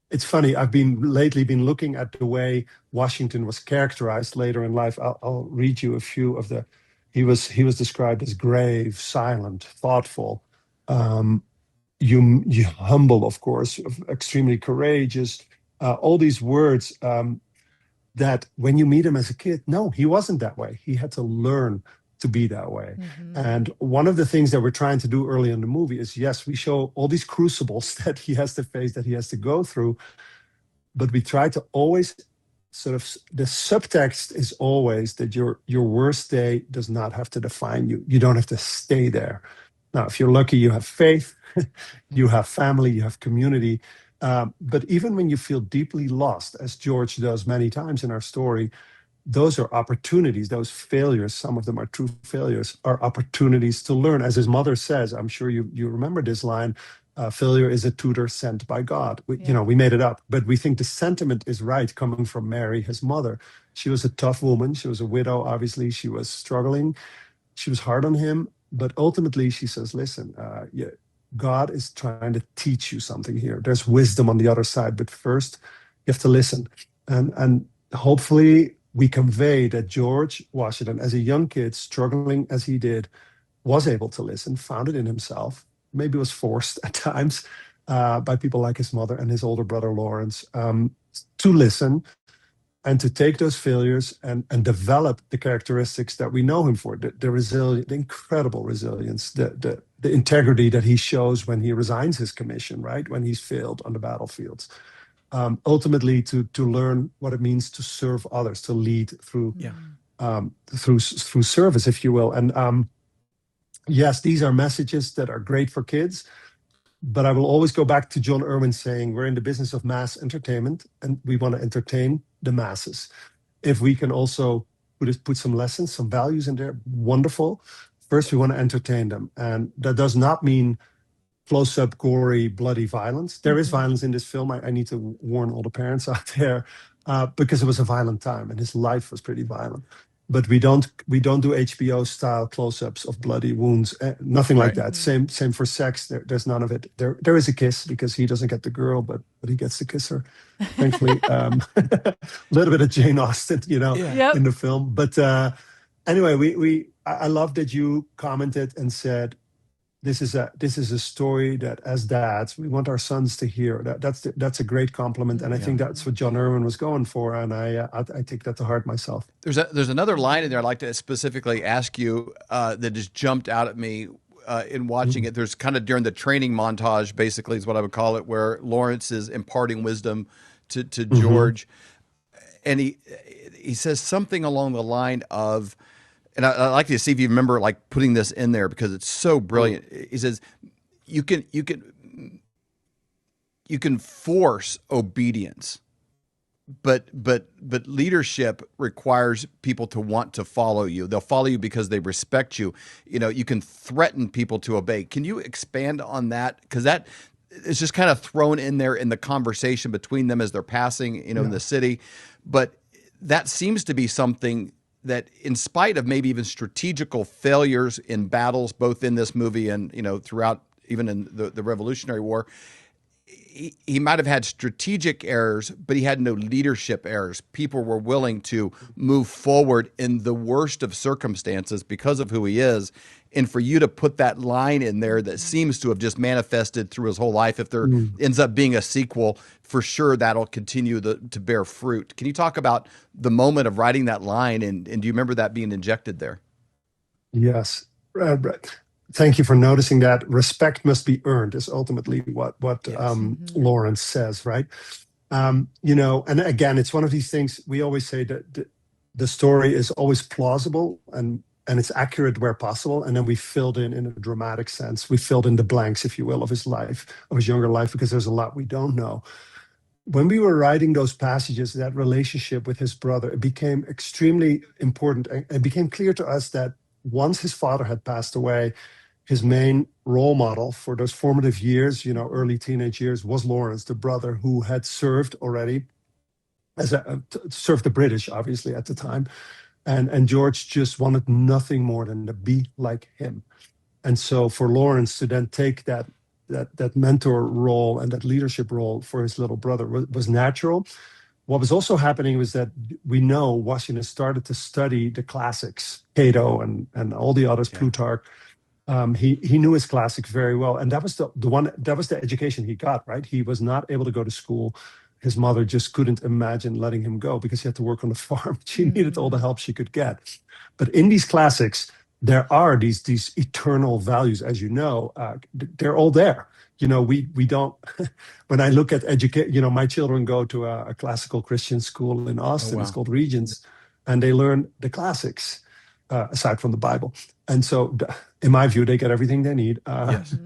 [SPEAKER 2] It's funny. I've been looking at the way Washington was characterized later in life. I'll read you a few of the. He was described as grave, silent, thoughtful, you humble, of course, extremely courageous. All these words that when you meet him as a kid, no, he wasn't that way. He had to learn to be that way. And one of the things that we're trying to do early in the movie is, yes, we show all these crucibles that he has to face, that he has to go through, but we try to always sort of, the subtext is always that your worst day does not have to define you. You don't have to stay there. Now, if you're lucky, you have faith, you have family, you have community. But even when you feel deeply lost, as George does many times in our story, those are opportunities. Those failures, some of them are true failures, are opportunities to learn. As his mother says, I'm sure you remember this line, failure is a tutor sent by God. We made it up, but we think the sentiment is right, coming from Mary, his mother. She was a tough woman. She was a widow, obviously. She was struggling. She was hard on him. But ultimately, she says, listen, God is trying to teach you something here. There's wisdom on the other side, but first you have to listen. And hopefully we convey that George Washington, as a young kid, struggling as he did, was able to listen, found it in himself, maybe was forced at times by people like his mother and his older brother Lawrence, to listen and to take those failures and develop the characteristics that we know him for, the incredible resilience, the integrity that he shows when he resigns his commission, right? When he's failed on the battlefields. Ultimately, to learn what it means to serve others, to lead through service, if you will. And yes, these are messages that are great for kids, but I will always go back to John Irwin saying, we're in the business of mass entertainment, and we want to entertain the masses. If we can also put some lessons, some values in there, wonderful. First, we want to entertain them. And that does not mean close-up, gory, bloody violence. There is violence in this film. I need to warn all the parents out there, because it was a violent time and his life was pretty violent. But we don't do HBO style close-ups of bloody wounds, nothing like that. Same for sex. There's none of it. There is a kiss because he doesn't get the girl, but he gets to kiss her. Thankfully, a little bit of Jane Austen, in the film. But anyway, I love that you commented and said, this is a story that, as dads, we want our sons to hear. That's a great compliment, and I think that's what John Irwin was going for, and I take that to heart myself.
[SPEAKER 29] There's another line in there I'd like to specifically ask you that just jumped out at me in watching it. There's kind of during the training montage, basically, is what I would call it, where Lawrence is imparting wisdom to George, and he says something along the line of. And I'd like to see if you remember, like, putting this in there because it's so brilliant. He says, you can force obedience, but leadership requires people to want to follow you. They'll follow you because they respect you. You can threaten people to obey. Can you expand on that? Because that is just kind of thrown in there in the conversation between them as they're passing, in the city. But that seems to be something that, in spite of maybe even strategical failures in battles, both in this movie and throughout, even in the Revolutionary War, he might have had strategic errors, but he had no leadership errors. People were willing to move forward in the worst of circumstances because of who he is. And for you to put that line in there that seems to have just manifested through his whole life, if there ends up being a sequel, for sure that'll continue to bear fruit. Can you talk about the moment of writing that line, and do you remember that being injected there?
[SPEAKER 2] Yes. Thank you for noticing that. Respect must be earned is ultimately what Lawrence says, right? And again, it's one of these things we always say that the story is always plausible and it's accurate where possible. And then we filled in a dramatic sense. We filled in the blanks, if you will, of his life, of his younger life, because there's a lot we don't know. When we were writing those passages, that relationship with his brother, it became extremely important. It became clear to us that once his father had passed away, his main role model for those formative years, early teenage years, was Lawrence, the brother who had served already served the British, obviously, at the time. And George just wanted nothing more than to be like him. And so for Lawrence to then take that mentor role and that leadership role for his little brother was natural. What was also happening was that we know Washington started to study the classics, Cato and all the others, Plutarch. He knew his classics very well, and that was the education he got. Right, he was not able to go to school. His mother just couldn't imagine letting him go because he had to work on the farm. She needed all the help she could get. But in these classics, there are these eternal values, as you know. They're all there. We don't. When I look at education, my children go to a classical Christian school in Austin. It's called Regents, and they learn the classics aside from the Bible. And so, in my view, they get everything they need.
[SPEAKER 29] Yes.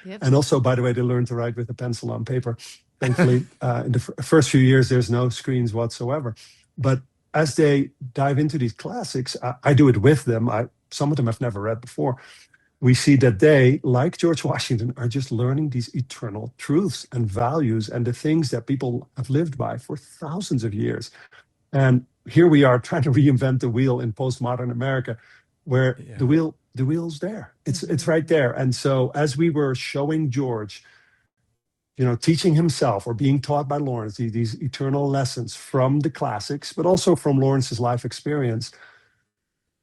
[SPEAKER 2] And also, by the way, they learn to write with a pencil on paper. Thankfully, in the first few years, there's no screens whatsoever. But as they dive into these classics, I do it with them. Some of them I've never read before. We see that they, like George Washington, are just learning these eternal truths and values and the things that people have lived by for thousands of years. And here we are trying to reinvent the wheel in postmodern America, where the wheel's there. It's right there. And so as we were showing George, teaching himself or being taught by Lawrence these eternal lessons from the classics, but also from Lawrence's life experience,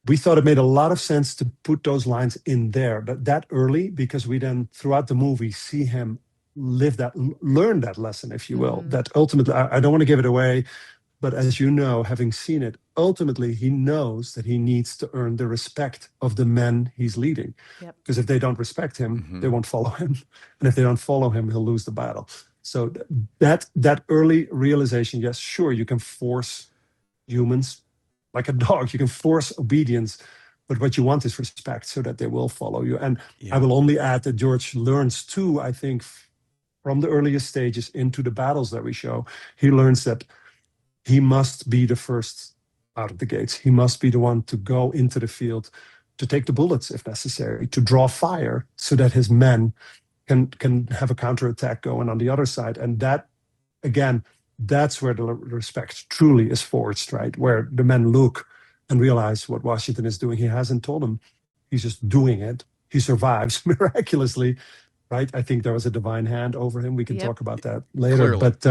[SPEAKER 2] we thought it made a lot of sense to put those lines in there, but that early, because we then throughout the movie see him learn that lesson, if you will, that ultimately, I don't want to give it away, but as you know, having seen it, ultimately he knows that he needs to earn the respect of the men he's leading. Because if they don't respect him, they won't follow him. And if they don't follow him, he'll lose the battle. So that early realization, yes, sure, you can force humans like a dog, you can force obedience, but what you want is respect so that they will follow you. And I will only add that George learns too, I think, from the earliest stages into the battles that we show, he learns that he must be the first out of the gates. He must be the one to go into the field, to take the bullets if necessary, to draw fire so that his men can have a counterattack going on the other side. And that, again, that's where the respect truly is forged, right? Where the men look and realize what Washington is doing. He hasn't told them. He's just doing it. He survives miraculously, right? I think there was a divine hand over him. We can talk about that later.
[SPEAKER 29] Clearly.
[SPEAKER 2] But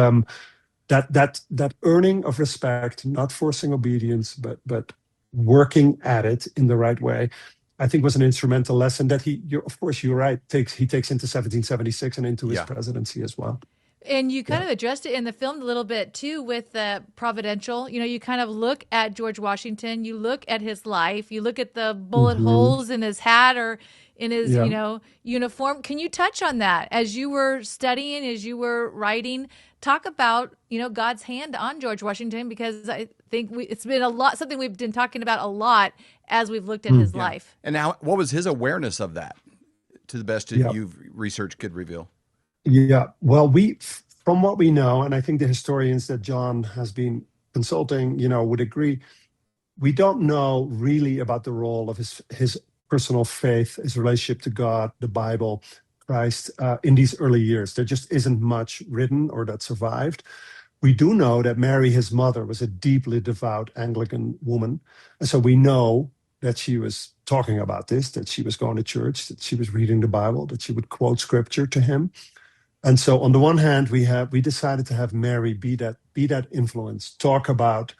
[SPEAKER 2] that earning of respect, not forcing obedience, but working at it in the right way, I think was an instrumental lesson that of course, you're right, he takes into 1776 and into his presidency as well.
[SPEAKER 5] And you kind of addressed it in the film a little bit too with the providential. You kind of look at George Washington, you look at his life, you look at the bullet holes in his hat or in his, uniform. Can you touch on that as you were studying, as you were writing? Talk about, God's hand on George Washington, because I think it's been something we've been talking about a lot as we've looked at his life.
[SPEAKER 29] And now, what was his awareness of that, to the best you've research could reveal?
[SPEAKER 2] Yeah, well, from what we know, and I think the historians that John has been consulting, would agree, we don't know really about the role of his personal faith, his relationship to God, the Bible, Christ, in these early years. There just isn't much written or that survived. We do know that Mary, his mother, was a deeply devout Anglican woman. And so we know that she was talking about this, that she was going to church, that she was reading the Bible, that she would quote scripture to him. And so on the one hand, we decided to have Mary be that influence, talk about,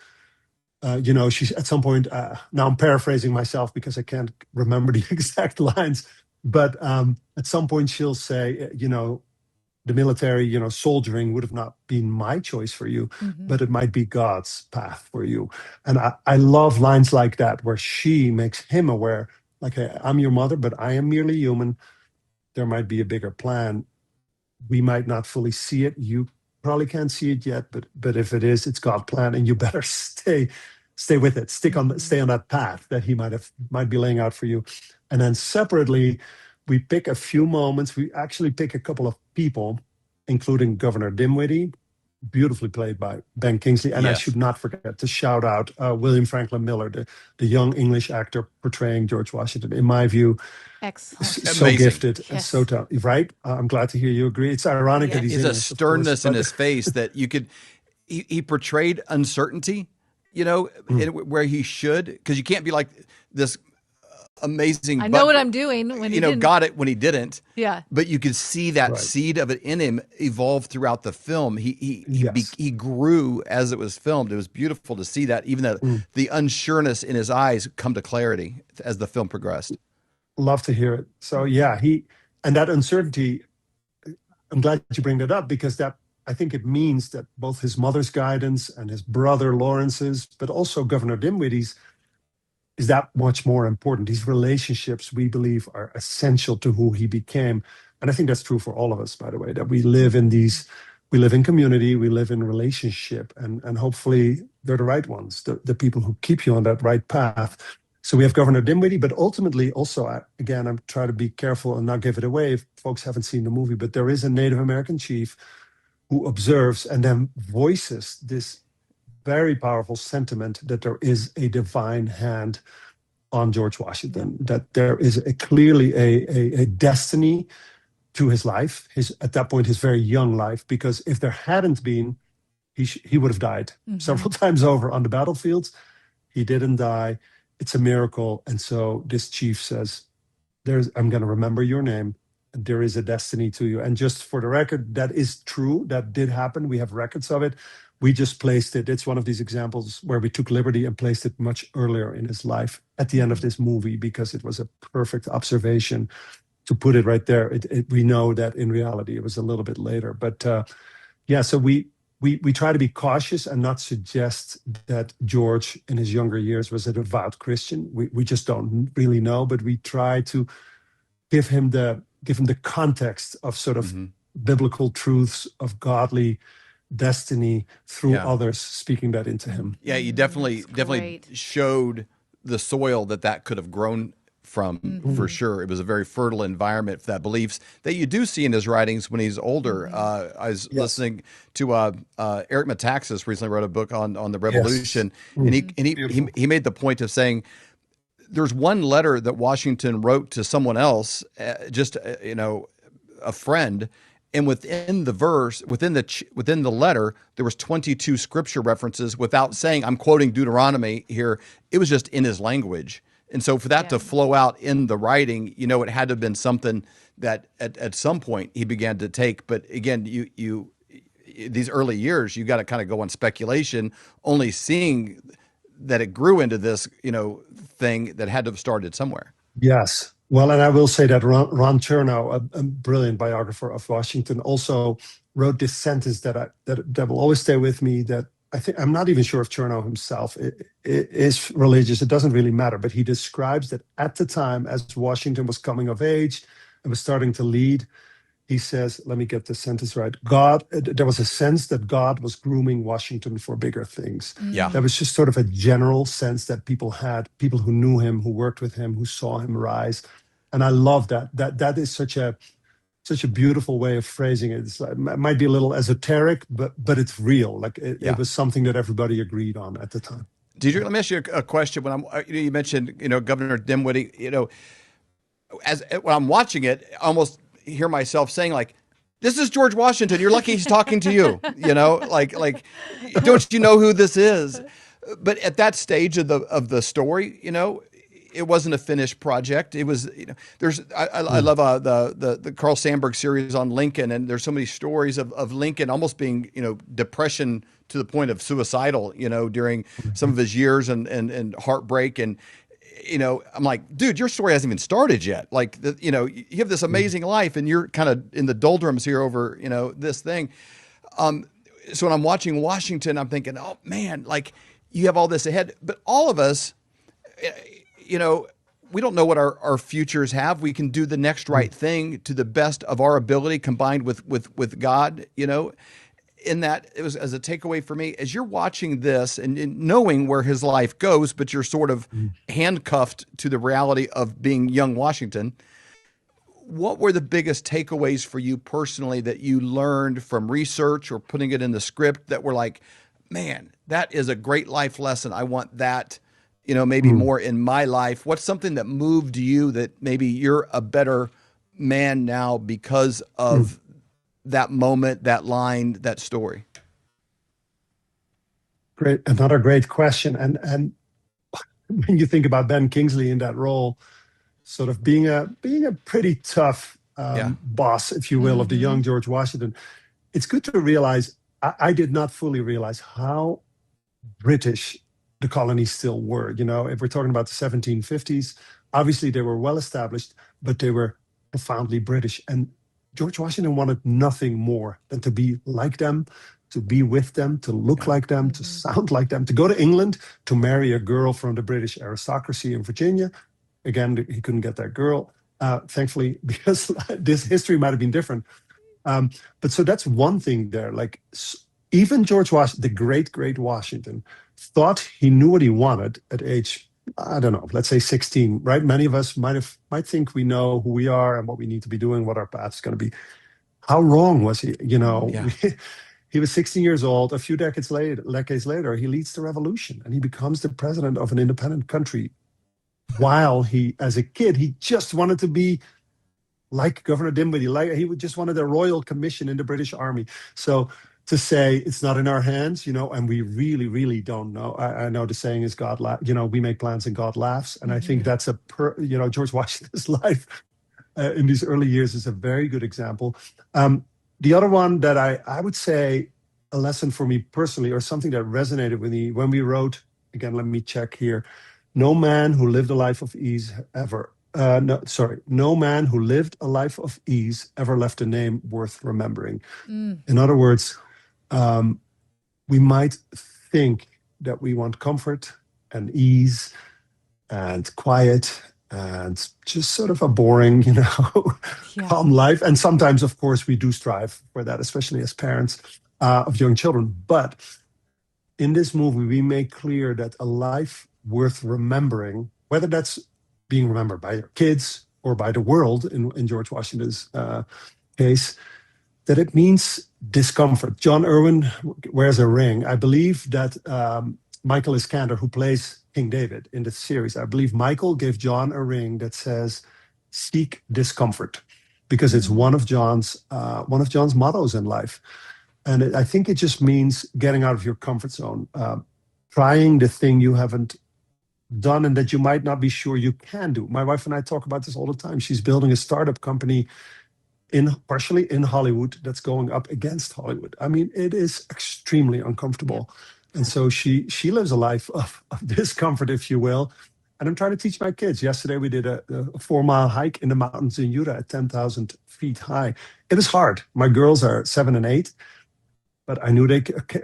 [SPEAKER 2] she's at some point, now I'm paraphrasing myself because I can't remember the exact lines, but at some point she'll say, the military, soldiering would have not been my choice for you, but it might be God's path for you. And I love lines like that, where she makes him aware, like, hey, I'm your mother, but I am merely human. There might be a bigger plan. We might not fully see it. You probably can't see it yet, but if it is, it's God's plan, and you better stay with it. Stay on that path that he might be laying out for you. And then separately, we pick a few moments. We actually pick a couple of people, including Governor Dinwiddie, beautifully played by Ben Kingsley. And I
[SPEAKER 29] Yes.
[SPEAKER 2] should not forget to shout out William Franklin Miller, the young English actor portraying George Washington. In my view,
[SPEAKER 5] Excellent.
[SPEAKER 2] so
[SPEAKER 29] Amazing.
[SPEAKER 2] gifted and so talented. Right? I'm glad to hear you agree. It's ironic that he's
[SPEAKER 29] He's
[SPEAKER 2] in
[SPEAKER 29] a
[SPEAKER 2] this, of
[SPEAKER 29] sternness
[SPEAKER 2] course,
[SPEAKER 29] in
[SPEAKER 2] but-
[SPEAKER 29] his face that you could. He portrayed uncertainty, where he should, because you can't be like this amazing.
[SPEAKER 5] I know what I'm doing when he didn't.
[SPEAKER 29] got it when he didn't.
[SPEAKER 5] Yeah.
[SPEAKER 29] But you could see that seed of it in him evolve throughout the film. He grew as it was filmed. It was beautiful to see that, even the unsureness in his eyes come to clarity as the film progressed.
[SPEAKER 2] Love to hear it. So yeah, and that uncertainty, I'm glad you bring that up, because I think it means that both his mother's guidance and his brother Lawrence's, but also Governor Dinwiddie's, is that much more important. These relationships, we believe, are essential to who he became. And I think that's true for all of us, by the way, that we live in community, we live in relationship, and hopefully they're the right ones, the people who keep you on that right path. So we have Governor Dinwiddie, but ultimately also, again, I'm trying to be careful and not give it away if folks haven't seen the movie, but there is a Native American chief who observes and then voices this very powerful sentiment that there is a divine hand on George Washington, that there is clearly a destiny to his life, at that point, his very young life, because if there hadn't been, he would have died several times over on the battlefields. He didn't die. It's a miracle. And so this chief says, I'm going to remember your name. There is a destiny to you. And just for the record, that is true. That did happen. We have records of it. We just placed it. It's one of these examples where we took liberty and placed it much earlier in his life at the end of this movie, because it was a perfect observation to put it right there. We know that in reality, it was a little bit later. But so we try to be cautious and not suggest that George in his younger years was a devout Christian. We just don't really know, but we try to give him the context of sort of biblical truths of godly destiny through others speaking that into him.
[SPEAKER 29] Yeah, you definitely showed the soil that could have grown from, for sure. It was a very fertile environment for that beliefs that you do see in his writings when he's older. I was listening to Eric Metaxas recently wrote a book on the Revolution, and he made the point of saying there's one letter that Washington wrote to someone else, a friend, and within the verse, within the letter, there was 22 scripture references without saying, I'm quoting Deuteronomy here. It was just in his language. And so for that to flow out in the writing, it had to have been something that at some point he began to take. But again, you these early years, you got to kind of go on speculation, only seeing that it grew into this, thing that had to have started somewhere.
[SPEAKER 2] Yes. Well, and I will say that Ron Chernow, a brilliant biographer of Washington, also wrote this sentence that will always stay with me, that I'm not even sure if Chernow himself is religious. It doesn't really matter. But he describes that at the time, as Washington was coming of age and was starting to lead, he says, let me get the sentence right. There was a sense that God was grooming Washington for bigger things.
[SPEAKER 29] Yeah.
[SPEAKER 2] That was just sort of a general sense that people had, people who knew him, who worked with him, who saw him rise. And I love that. That is such a beautiful way of phrasing it. It might be a little esoteric, but it's real. Like it was something that everybody agreed on at the time.
[SPEAKER 29] Deidre, let me ask you a question. When you mentioned, Governor Dinwiddie, when I'm watching it, I almost hear myself saying, like, this is George Washington. You're lucky he's talking to you. Like, don't you know who this is? But at that stage of the story, it wasn't a finished project. It was, I love the Carl Sandburg series on Lincoln, and there's so many stories of Lincoln almost being, depression to the point of suicidal, during some of his years and heartbreak. And, I'm like, dude, your story hasn't even started yet. Like, you have this amazing life and you're kind of in the doldrums here over, this thing. So when I'm watching Washington, I'm thinking, oh man, like you have all this ahead, but all of us, we don't know what our futures have. We can do the next right thing to the best of our ability, combined with God, in that it was as a takeaway for me, as you're watching this and knowing where his life goes, but you're sort of handcuffed to the reality of being young Washington. what were the biggest takeaways for you personally that you learned from research or putting it in the script that were like, man, that is a great life lesson. I want that, maybe more in my life. What's something that moved you that maybe you're a better man now because of that moment, that line, that story?
[SPEAKER 2] Great. Another great question. And when you think about Ben Kingsley in that role, sort of being a pretty tough boss, if you will, of the young George Washington, it's good to realize, I did not fully realize how British the colonies still were. If we're talking about the 1750s, obviously they were well established, but they were profoundly British. And George Washington wanted nothing more than to be like them, to be with them, to look like them, to sound like them, to go to England, to marry a girl from the British aristocracy in Virginia. Again, he couldn't get that girl, thankfully, because this history might have been different. But so that's one thing there. Like even George Washington, the great Washington, thought he knew what he wanted at age, I don't know, let's say 16, right? Many of us might think we know who we are and what we need to be doing, what our path is going to be. How wrong was he? He was 16 years old. A few decades later, he leads the revolution and he becomes the president of an independent country. While as a kid, he just wanted to be like Governor Dinwiddie. He just wanted a royal commission in the British Army. So to say it's not in our hands, and we really, really don't know. I know the saying is God we make plans and God laughs. And I think that's George Washington's life in these early years is a very good example. The other one that I would say a lesson for me personally, or something that resonated with me when we wrote, again, let me check here. No man who lived a life of ease no man who lived a life of ease ever left a name worth remembering. In other words, we might think that we want comfort and ease and quiet and just sort of a boring, calm life. And sometimes, of course, we do strive for that, especially as parents of young children. But in this movie, we make clear that a life worth remembering, whether that's being remembered by your kids or by the world, in George Washington's case, that it means discomfort. John Irwin wears a ring. I believe that Michael Iskander, who plays King David in the series, I believe Michael gave John a ring that says, "Seek discomfort," because it's one of John's mottos in life. And I think it just means getting out of your comfort zone, trying the thing you haven't done and that you might not be sure you can do. My wife and I talk about this all the time. She's building a startup company partially in Hollywood that's going up against Hollywood. I mean, it is extremely uncomfortable. And so she lives a life of discomfort, if you will. And I'm trying to teach my kids. Yesterday, we did a 4-mile hike in the mountains in Utah at 10,000 feet high. It is hard. My girls are 7 and 8. But I knew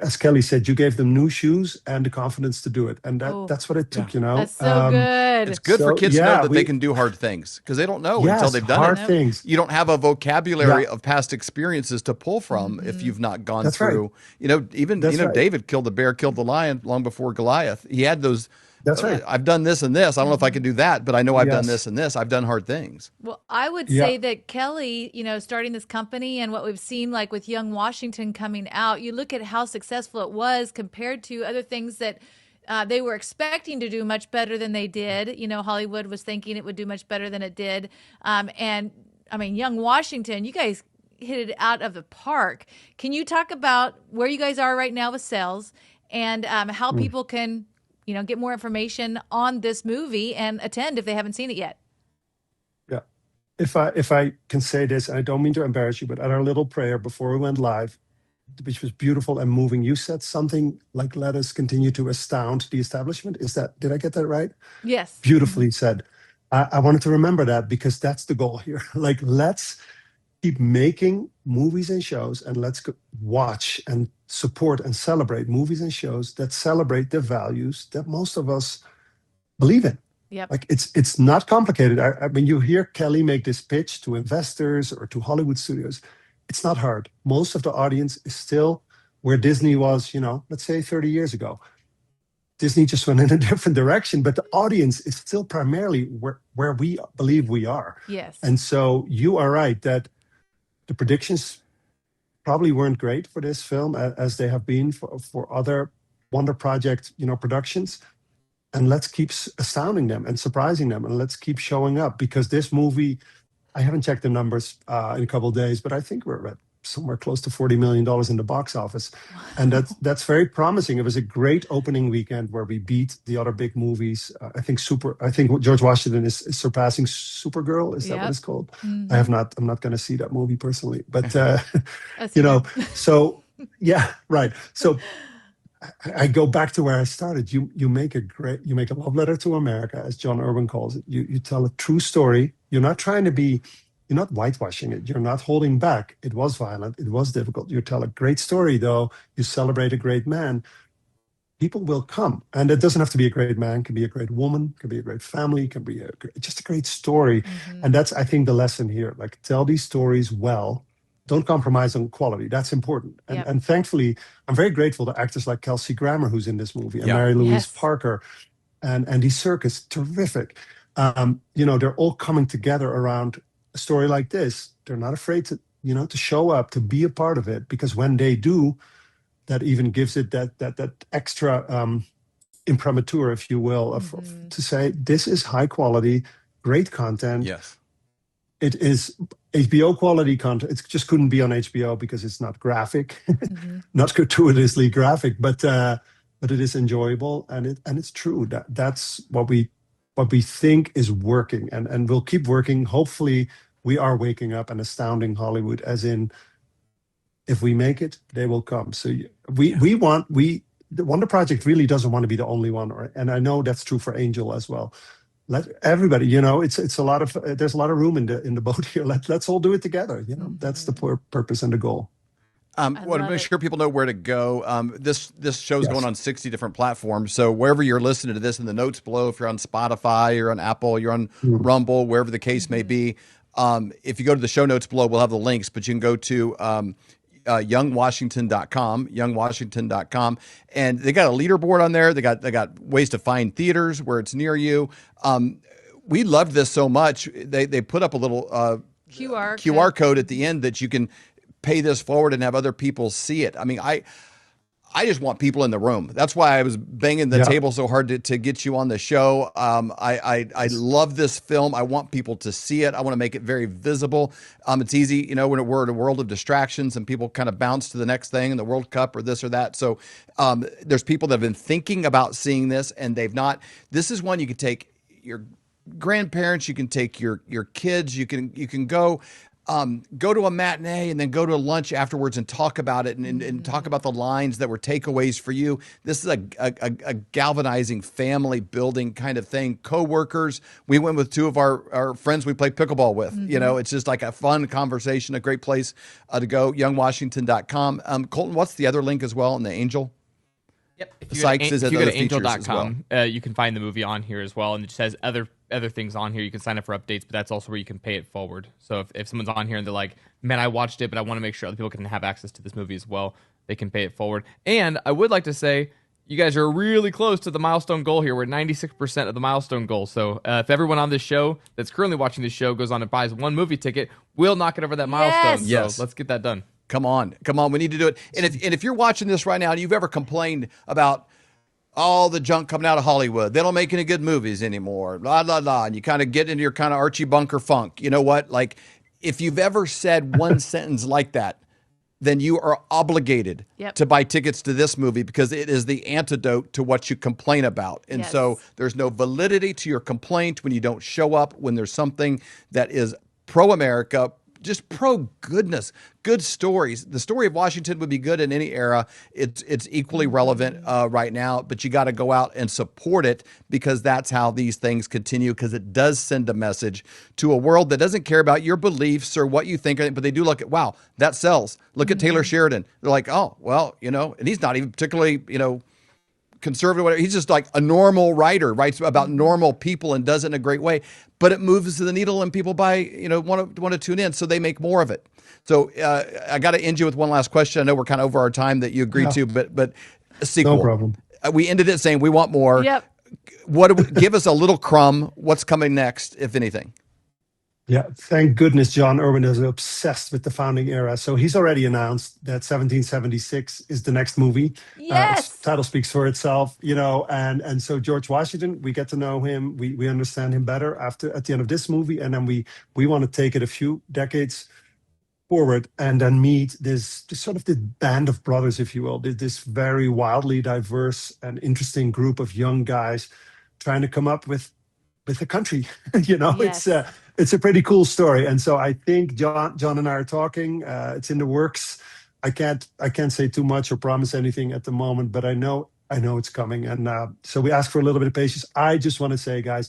[SPEAKER 2] as Kelly said, you gave them new shoes and the confidence to do it. And that's what it took,
[SPEAKER 5] That's so good.
[SPEAKER 29] It's good for kids to know that they can do hard things because they don't know until they've done
[SPEAKER 2] hard
[SPEAKER 29] it.
[SPEAKER 2] Things.
[SPEAKER 29] You don't have a vocabulary of past experiences to pull from if you've not gone through. Right. David killed the bear, killed the lion long before Goliath. He had those. That's right. I've done this and this. I don't know if I can do that, but I know I've done this and this. I've done hard things.
[SPEAKER 5] Well, I would say that Kelly, starting this company and what we've seen like with young Washington coming out, you look at how successful it was compared to other things that they were expecting to do much better than they did. Hollywood was thinking it would do much better than it did. And I mean, young Washington, you guys hit it out of the park. Can you talk about where you guys are right now with sales and how people can get more information on this movie and attend if they haven't seen it yet?
[SPEAKER 2] Yeah. If I can say this, and I don't mean to embarrass you, but at our little prayer before we went live, which was beautiful and moving, you said something like, "Let us continue to astound the establishment." Did I get that right?
[SPEAKER 5] Yes.
[SPEAKER 2] Beautifully said. I wanted to remember that because that's the goal here. Like, let's keep making movies and shows, and let's watch and support and celebrate movies and shows that celebrate the values that most of us believe in.
[SPEAKER 5] Yep.
[SPEAKER 2] Like it's not complicated. When you hear Kelly make this pitch to investors or to Hollywood studios, it's not hard. Most of the audience is still where Disney was, let's say 30 years ago. Disney just went in a different direction, but the audience is still primarily where we believe we are.
[SPEAKER 5] Yes.
[SPEAKER 2] And so you are right that the predictions probably weren't great for this film as they have been for other Wonder Project, productions. And let's keep astounding them and surprising them, and let's keep showing up, because this movie, I haven't checked the numbers in a couple of days, but I think we're at somewhere close to $40 million in the box office. And that's very promising. It was a great opening weekend where we beat the other big movies. I think George Washington is surpassing Supergirl. Is that what it's called?
[SPEAKER 5] Mm-hmm.
[SPEAKER 2] I'm not going to see that movie personally, but
[SPEAKER 5] so
[SPEAKER 2] yeah, right. So I go back to where I started. You make a love letter to America, as John Irwin calls it. You tell a true story. You're not whitewashing it. You're not holding back. It was violent. It was difficult. You tell a great story, though. You celebrate a great man. People will come. And it doesn't have to be a great man. It can be a great woman. It can be a great family. It can be just a great story.
[SPEAKER 5] Mm-hmm.
[SPEAKER 2] And that's, I think, the lesson here. Like, tell these stories well. Don't compromise on quality. That's important. And thankfully, I'm very grateful to actors like Kelsey Grammer, who's in this movie, and Mary Louise Parker, and Andy Serkis. Terrific. They're all coming together around a story like this. They're not afraid to show up, to be a part of it, because when they do, that even gives it that extra imprimatur, if you will, to say this is high quality, great content.
[SPEAKER 29] Yes,
[SPEAKER 2] it is HBO quality content. It just couldn't be on HBO because it's not graphic, not gratuitously graphic, but it is enjoyable, and it's true. That's what we think is working, and will keep working. Hopefully, we are waking up and astounding Hollywood, as in, if we make it, they will come. So the Wonder Project really doesn't want to be the only one, and I know that's true for Angel as well. Let everybody, it's a lot of there's a lot of room in the boat here. Let's all do it together. That's the purpose and the goal.
[SPEAKER 29] Want to make sure people know where to go. This show's going on 60 different platforms. So wherever you're listening to this, in the notes below, if you're on Spotify, you're on Apple, you're on Rumble, wherever the case may be, if you go to the show notes below, we'll have the links. But you can go to youngwashington.com, and they got a leaderboard on there. They got ways to find theaters where it's near you. We loved this so much. They put up a little QR code at the end that you can pay this forward and have other people see it. I mean, I just want people in the room. That's why I was banging the table so hard to get you on the show. I love this film. I want people to see it. I want to make it very visible. It's easy, when we're in a world of distractions and people kind of bounce to the next thing in the World Cup or this or that. So there's people that have been thinking about seeing this and they've not. This is one you could take your grandparents, you can take your kids, you can go to a matinee and then go to lunch afterwards and talk about it and talk about the lines that were takeaways for you. This is a galvanizing, family building kind of thing. Co-workers. We went with two of our friends we play pickleball with. It's just like a fun conversation, a great place to go. youngwashington.com. Colton, what's the other link as well in the Angel?
[SPEAKER 3] Yep. If
[SPEAKER 29] you
[SPEAKER 3] go to angel.com, you can find the movie on here as well, and it just has other things on here. You can sign up for updates, but that's also where you can pay it forward. So if someone's on here and they're like, man, I watched it, but I want to make sure other people can have access to this movie as well, they can pay it forward. And I would like to say, you guys are really close to the milestone goal here. We're at 96% of the milestone goal. So if everyone on this show that's currently watching this show goes on and buys one movie ticket, we'll knock it over that milestone.
[SPEAKER 29] Yes.
[SPEAKER 3] So let's get that done.
[SPEAKER 29] Come on. We need to do it. And if you're watching this right now and you've ever complained about all the junk coming out of Hollywood, they don't make any good movies anymore, blah, blah, blah, and you kind of get into your kind of Archie Bunker funk, you know what? Like, if you've ever said one sentence like that, then you are obligated to buy tickets to this movie because it is the antidote to what you complain about. And so there's no validity to your complaint when you don't show up, when there's something that is pro-America, just pro-goodness, good stories. The story of Washington would be good in any era. It's equally relevant right now, but you got to go out and support it because that's how these things continue, because it does send a message to a world that doesn't care about your beliefs or what you think, but they do look at, wow, that sells. Look at Taylor Sheridan. They're like, oh, well, and he's not even particularly, conservative, whatever. He's just like a normal writer, writes about normal people and does it in a great way, but it moves the needle and people want to tune in, so they make more of it. So I got to end you with one last question. I know we're kind of over our time that you agreed to, but a sequel.
[SPEAKER 2] No problem.
[SPEAKER 29] we ended it saying we want more.
[SPEAKER 5] Yep.
[SPEAKER 29] Give us a little crumb. What's coming next, if anything?
[SPEAKER 2] Yeah, thank goodness John Irwin is obsessed with the founding era. So he's already announced that 1776 is the next movie.
[SPEAKER 5] Yes.
[SPEAKER 2] Its title speaks for itself, and so George Washington, we get to know him, we understand him better at the end of this movie, and then we want to take it a few decades forward and then meet this sort of the band of brothers, if you will, this very wildly diverse and interesting group of young guys trying to come up with a country.
[SPEAKER 5] Yes.
[SPEAKER 2] It's a pretty cool story, and so I think John and I are talking. It's in the works. I can't say too much or promise anything at the moment, but I know it's coming, and so we ask for a little bit of patience. I just want to say, guys,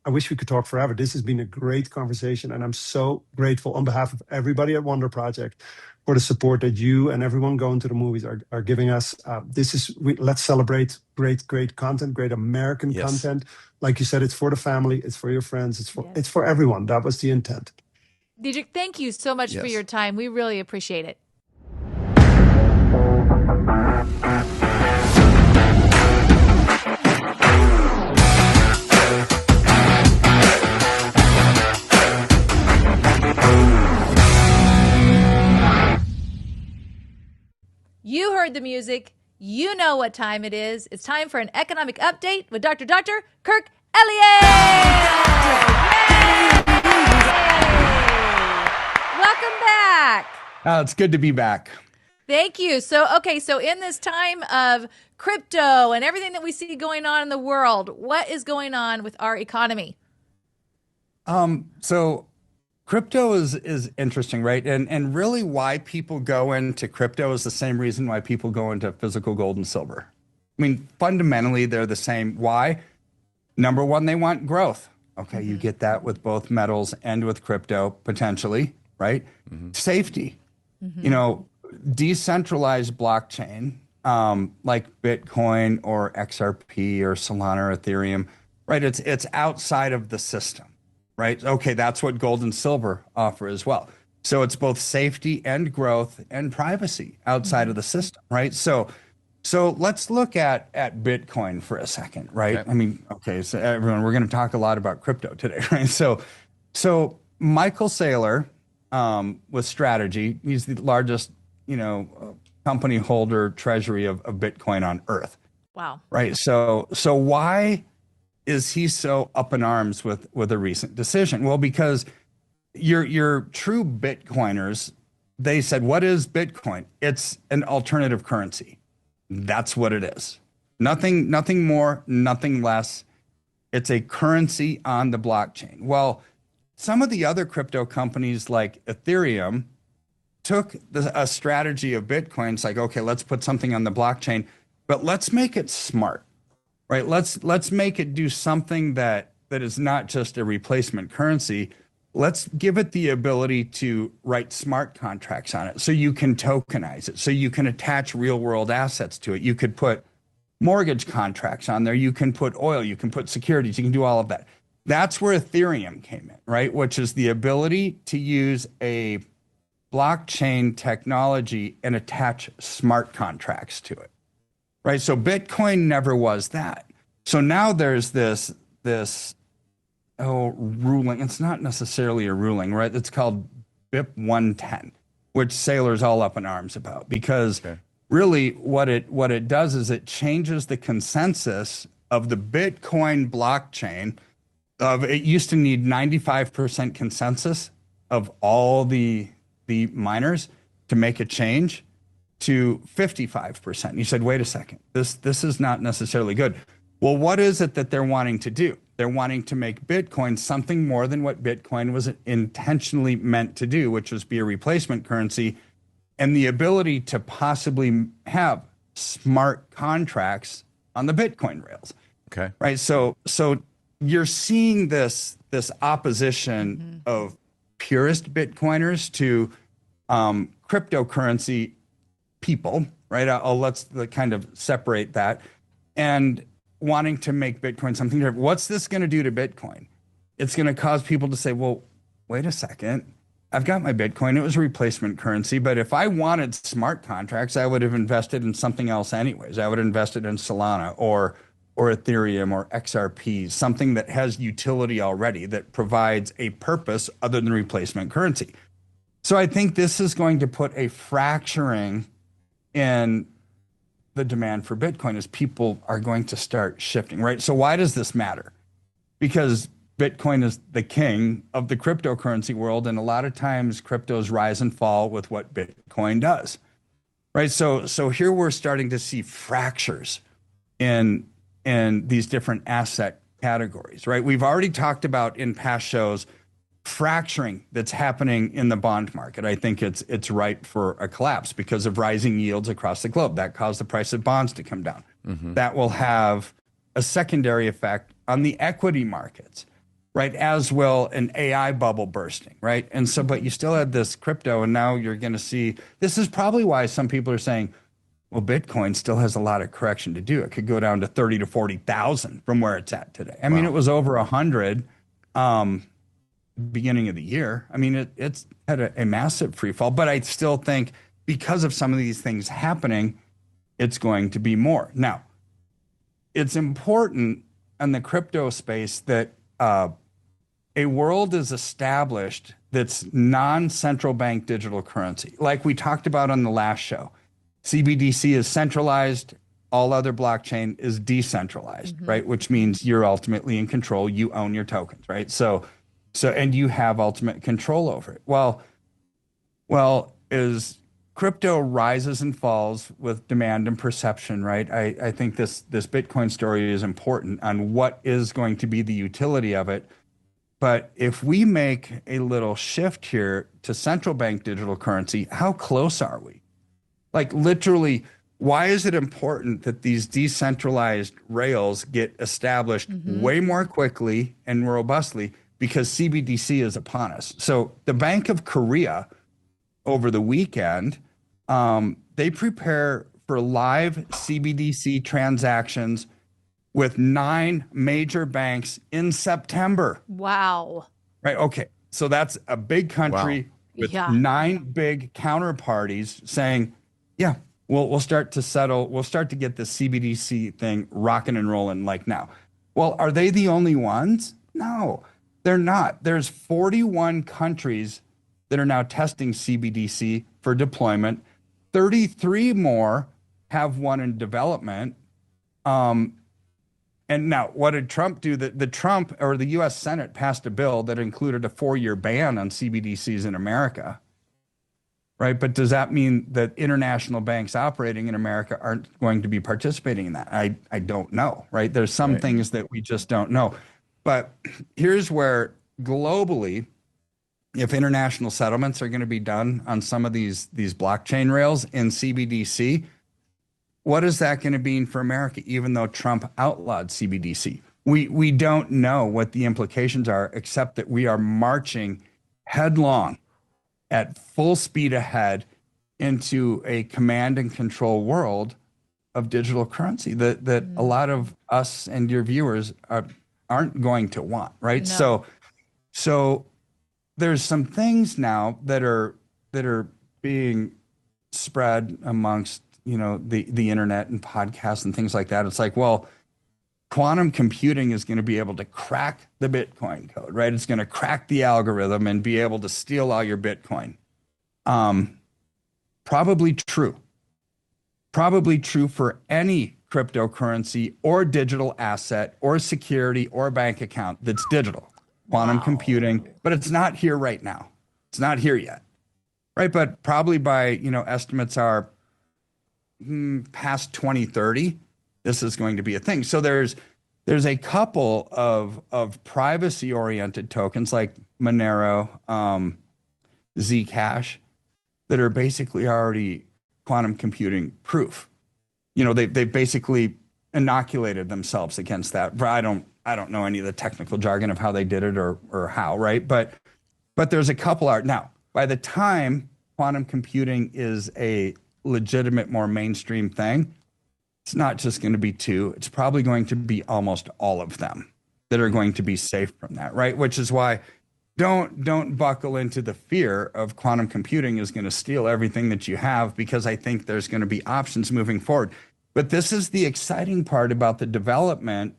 [SPEAKER 2] I wish we could talk forever. This has been a great conversation, and I'm so grateful on behalf of everybody at Wonder Project for the support that you and everyone going to the movies are giving us. Let's celebrate great content, great American content. Like you said, it's for the family, it's for your friends, it's for everyone. That was the intent.
[SPEAKER 5] Dietrich, thank you so much for your time. We really appreciate it. You heard the music. You know what time it is. It's time for an economic update with Dr. Kirk Elliott. Welcome back.
[SPEAKER 4] It's good to be back.
[SPEAKER 5] Thank you. So in this time of crypto and everything that we see going on in the world, what is going on with our economy?
[SPEAKER 4] So crypto is interesting, right? And really why people go into crypto is the same reason why people go into physical gold and silver. I mean, fundamentally, they're the same. Why? Number one, they want growth. Okay, you get that with both metals and with crypto, potentially, right? Safety. Decentralized blockchain, like Bitcoin or XRP or Solana or Ethereum, right? It's outside of the system. Right? Okay, that's what gold and silver offer as well. So it's both safety and growth and privacy outside of the system, right? So let's look at Bitcoin for a second, right?
[SPEAKER 17] Okay.
[SPEAKER 4] I mean, okay, so everyone, we're going to talk a lot about crypto today, right? So Michael Saylor with Strategy, he's the largest, company holder treasury of Bitcoin on earth.
[SPEAKER 5] Wow.
[SPEAKER 4] Right. So why is he so up in arms with a recent decision? Well, because your true Bitcoiners, they said, what is Bitcoin? It's an alternative currency. That's what it is. Nothing more, nothing less. It's a currency on the blockchain. Well, some of the other crypto companies like Ethereum took a strategy of Bitcoin. It's like, okay, let's put something on the blockchain, but let's make it smart. Right, let's make it do something that is not just a replacement currency. Let's give it the ability to write smart contracts on it, so you can tokenize it, so you can attach real world assets to it. You could put mortgage contracts on there. You can put oil. You can put securities. You can do all of that. That's where Ethereum came in, right? Which is the ability to use a blockchain technology and attach smart contracts to it. Right, so Bitcoin never was that. So now there's this ruling. It's not necessarily a ruling, right? It's called BIP 110, which Saylor's all up in arms about, because really what it does is it changes the consensus of the Bitcoin blockchain. It used to need 95% consensus of all the miners to make a change, to 55%. You said, wait a second, this is not necessarily good. Well, what is it that they're wanting to do? They're wanting to make Bitcoin something more than what Bitcoin was intentionally meant to do, which was be a replacement currency, and the ability to possibly have smart contracts on the Bitcoin rails.
[SPEAKER 17] Okay.
[SPEAKER 4] Right. So you're seeing this opposition of purist Bitcoiners to cryptocurrency people, right? Let's kind of separate that, and wanting to make Bitcoin something different. What's this going to do to Bitcoin? It's going to cause people to say, well, wait a second. I've got my Bitcoin. It was a replacement currency, but if I wanted smart contracts, I would have invested in something else anyways. I would have invested in Solana or Ethereum or XRP, something that has utility already that provides a purpose other than replacement currency. So I think this is going to put a fracturing in the demand for Bitcoin as people are going to start shifting, right? So why does this matter? Because Bitcoin is the king of the cryptocurrency world, and a lot of times cryptos rise and fall with what Bitcoin does, right? So here we're starting to see fractures in these different asset categories, right? We've already talked about in past shows fracturing that's happening in the bond market. I think it's ripe for a collapse because of rising yields across the globe. That caused the price of bonds to come down. That will have a secondary effect on the equity markets, right? As will an AI bubble bursting, right? And so, but you still had this crypto, and now you're going to see, this is probably why some people are saying, well, Bitcoin still has a lot of correction to do. It could go down to 30 to 40,000 from where it's at today. I mean, it was over 100 beginning of the year. I mean, it's had a massive free fall, but I still think because of some of these things happening, it's going to be more. Now, it's important in the crypto space that a world is established that's non-central bank digital currency. Like we talked about on the last show, CBDC is centralized, all other blockchain is decentralized, right? Which means you're ultimately in control, you own your tokens, right? So and you have ultimate control over it. Well, as crypto rises and falls with demand and perception, right? I think this Bitcoin story is important on what is going to be the utility of it. But if we make a little shift here to central bank digital currency, how close are we? Like literally, why is it important that these decentralized rails get established way more quickly and robustly? Because CBDC is upon us. So the Bank of Korea over the weekend, they prepare for live CBDC transactions with 9 major banks in September.
[SPEAKER 5] Wow.
[SPEAKER 4] Right. Okay. So that's a big country with 9 big counterparties saying, yeah, we'll start to settle. We'll start to get the CBDC thing rocking and rolling like now. Well, are they the only ones? No, they're not. There's 41 countries that are now testing CBDC for deployment. 33 more have one in development. And now, what did Trump do? The Trump or the U.S. Senate passed a bill that included a 4-year ban on CBDCs in America, right? But does that mean that international banks operating in America aren't going to be participating in that? I don't know, right? There's some things that we just don't know. But here's where globally, if international settlements are going to be done on some of these blockchain rails in CBDC, what is that going to mean for America, even though Trump outlawed CBDC? We don't know what the implications are, except that we are marching headlong at full speed ahead into a command and control world of digital currency that a lot of us and your viewers aren't going to want, right?
[SPEAKER 5] No.
[SPEAKER 4] So there's some things now that are being spread amongst the internet and podcasts and things like that. It's like, well, quantum computing is going to be able to crack the Bitcoin code, right? It's going to crack the algorithm and be able to steal all your Bitcoin. Probably true. Probably true for any cryptocurrency or digital asset or security or bank account that's digital. Quantum computing, but it's not here right now. It's not here yet, right? But probably by, estimates are past 2030, this is going to be a thing. So there's a couple of privacy oriented tokens like Monero, Zcash that are basically already quantum computing proof. They basically inoculated themselves against that. But I don't know any of the technical jargon of how they did it or how, right? But there's a couple out now. By the time quantum computing is a legitimate, more mainstream thing, it's not just going to be 2. It's probably going to be almost all of them that are going to be safe from that, right? Which is why, don't buckle into the fear of quantum computing is going to steal everything that you have, because I think there's going to be options moving forward. But this is the exciting part about the development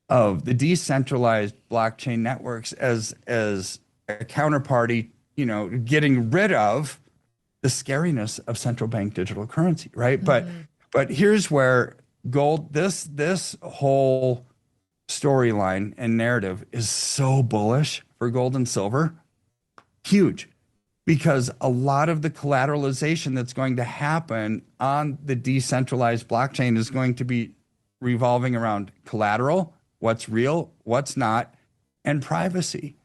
[SPEAKER 4] of the decentralized blockchain networks as a counterparty, getting rid of the scariness of central bank digital currency, right? But here's where gold, this whole storyline and narrative is so bullish for gold and silver, huge, because a lot of the collateralization that's going to happen on the decentralized blockchain is going to be revolving around collateral, what's real, what's not, and privacy.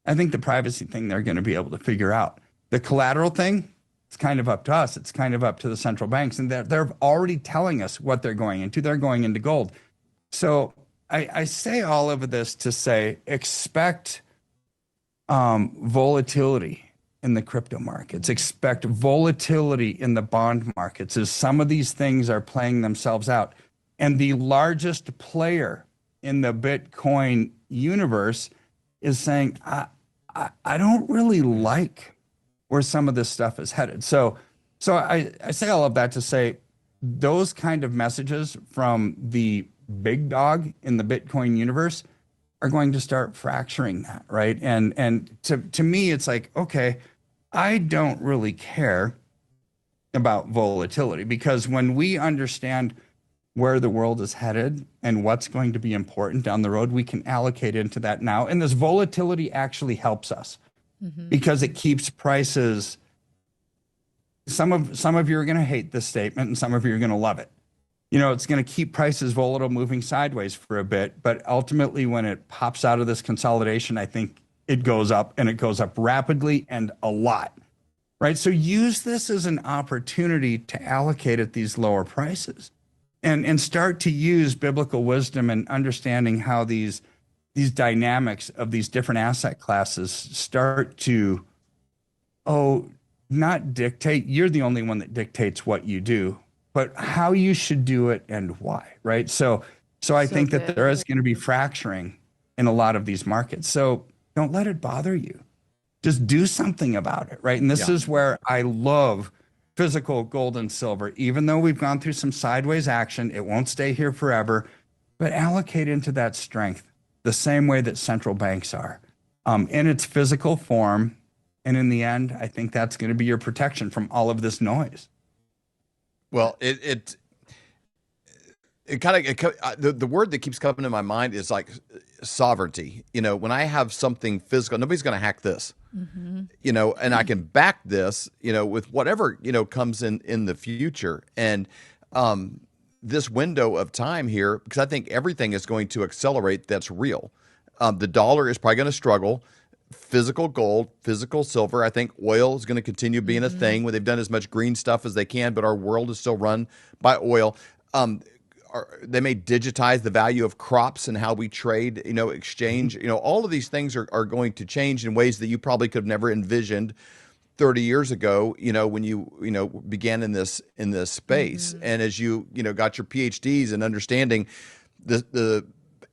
[SPEAKER 4] I think the privacy thing they're going to be able to figure out. The collateral thing, it's kind of up to us. It's kind of up to the central banks, and they're already telling us what they're going into. They're going into gold. So I say all of this to say, expect volatility in the crypto markets, expect volatility in the bond markets as some of these things are playing themselves out. And the largest player in the Bitcoin universe is saying, I don't really like where some of this stuff is headed. So I say all of that to say those kind of messages from the big dog in the Bitcoin universe are going to start fracturing that, right? And to me, it's like, okay, I don't really care about volatility, because when we understand where the world is headed and what's going to be important down the road, we can allocate into that now. And this volatility actually helps us because it keeps prices. Some of you are going to hate this statement and some of you are going to love it. It's going to keep prices volatile, moving sideways for a bit, but ultimately when it pops out of this consolidation, I think it goes up, and it goes up rapidly and a lot, right? So use this as an opportunity to allocate at these lower prices and start to use biblical wisdom and understanding how these dynamics of these different asset classes start to, not dictate. You're the only one that dictates what you do, but how you should do it and why, right? So I think that there is going to be fracturing in a lot of these markets. So don't let it bother you. Just do something about it, right? And this is where I love physical gold and silver. Even though we've gone through some sideways action, it won't stay here forever, but allocate into that strength the same way that central banks are, in its physical form. And in the end, I think that's going to be your protection from all of this noise.
[SPEAKER 29] Well, it kind of, the word that keeps coming to my mind is like sovereignty. When I have something physical, nobody's going to hack this, and I can back this, with whatever, comes in the future. And this window of time here, because I think everything is going to accelerate that's real. The dollar is probably going to struggle. Physical gold, physical silver. I think oil is going to continue being a thing where they've done as much green stuff as they can, but our world is still run by oil. They may digitize the value of crops and how we trade, exchange. All of these things are going to change in ways that you probably could have never envisioned 30 years ago, when you began in this space. And as you got your PhDs and understanding the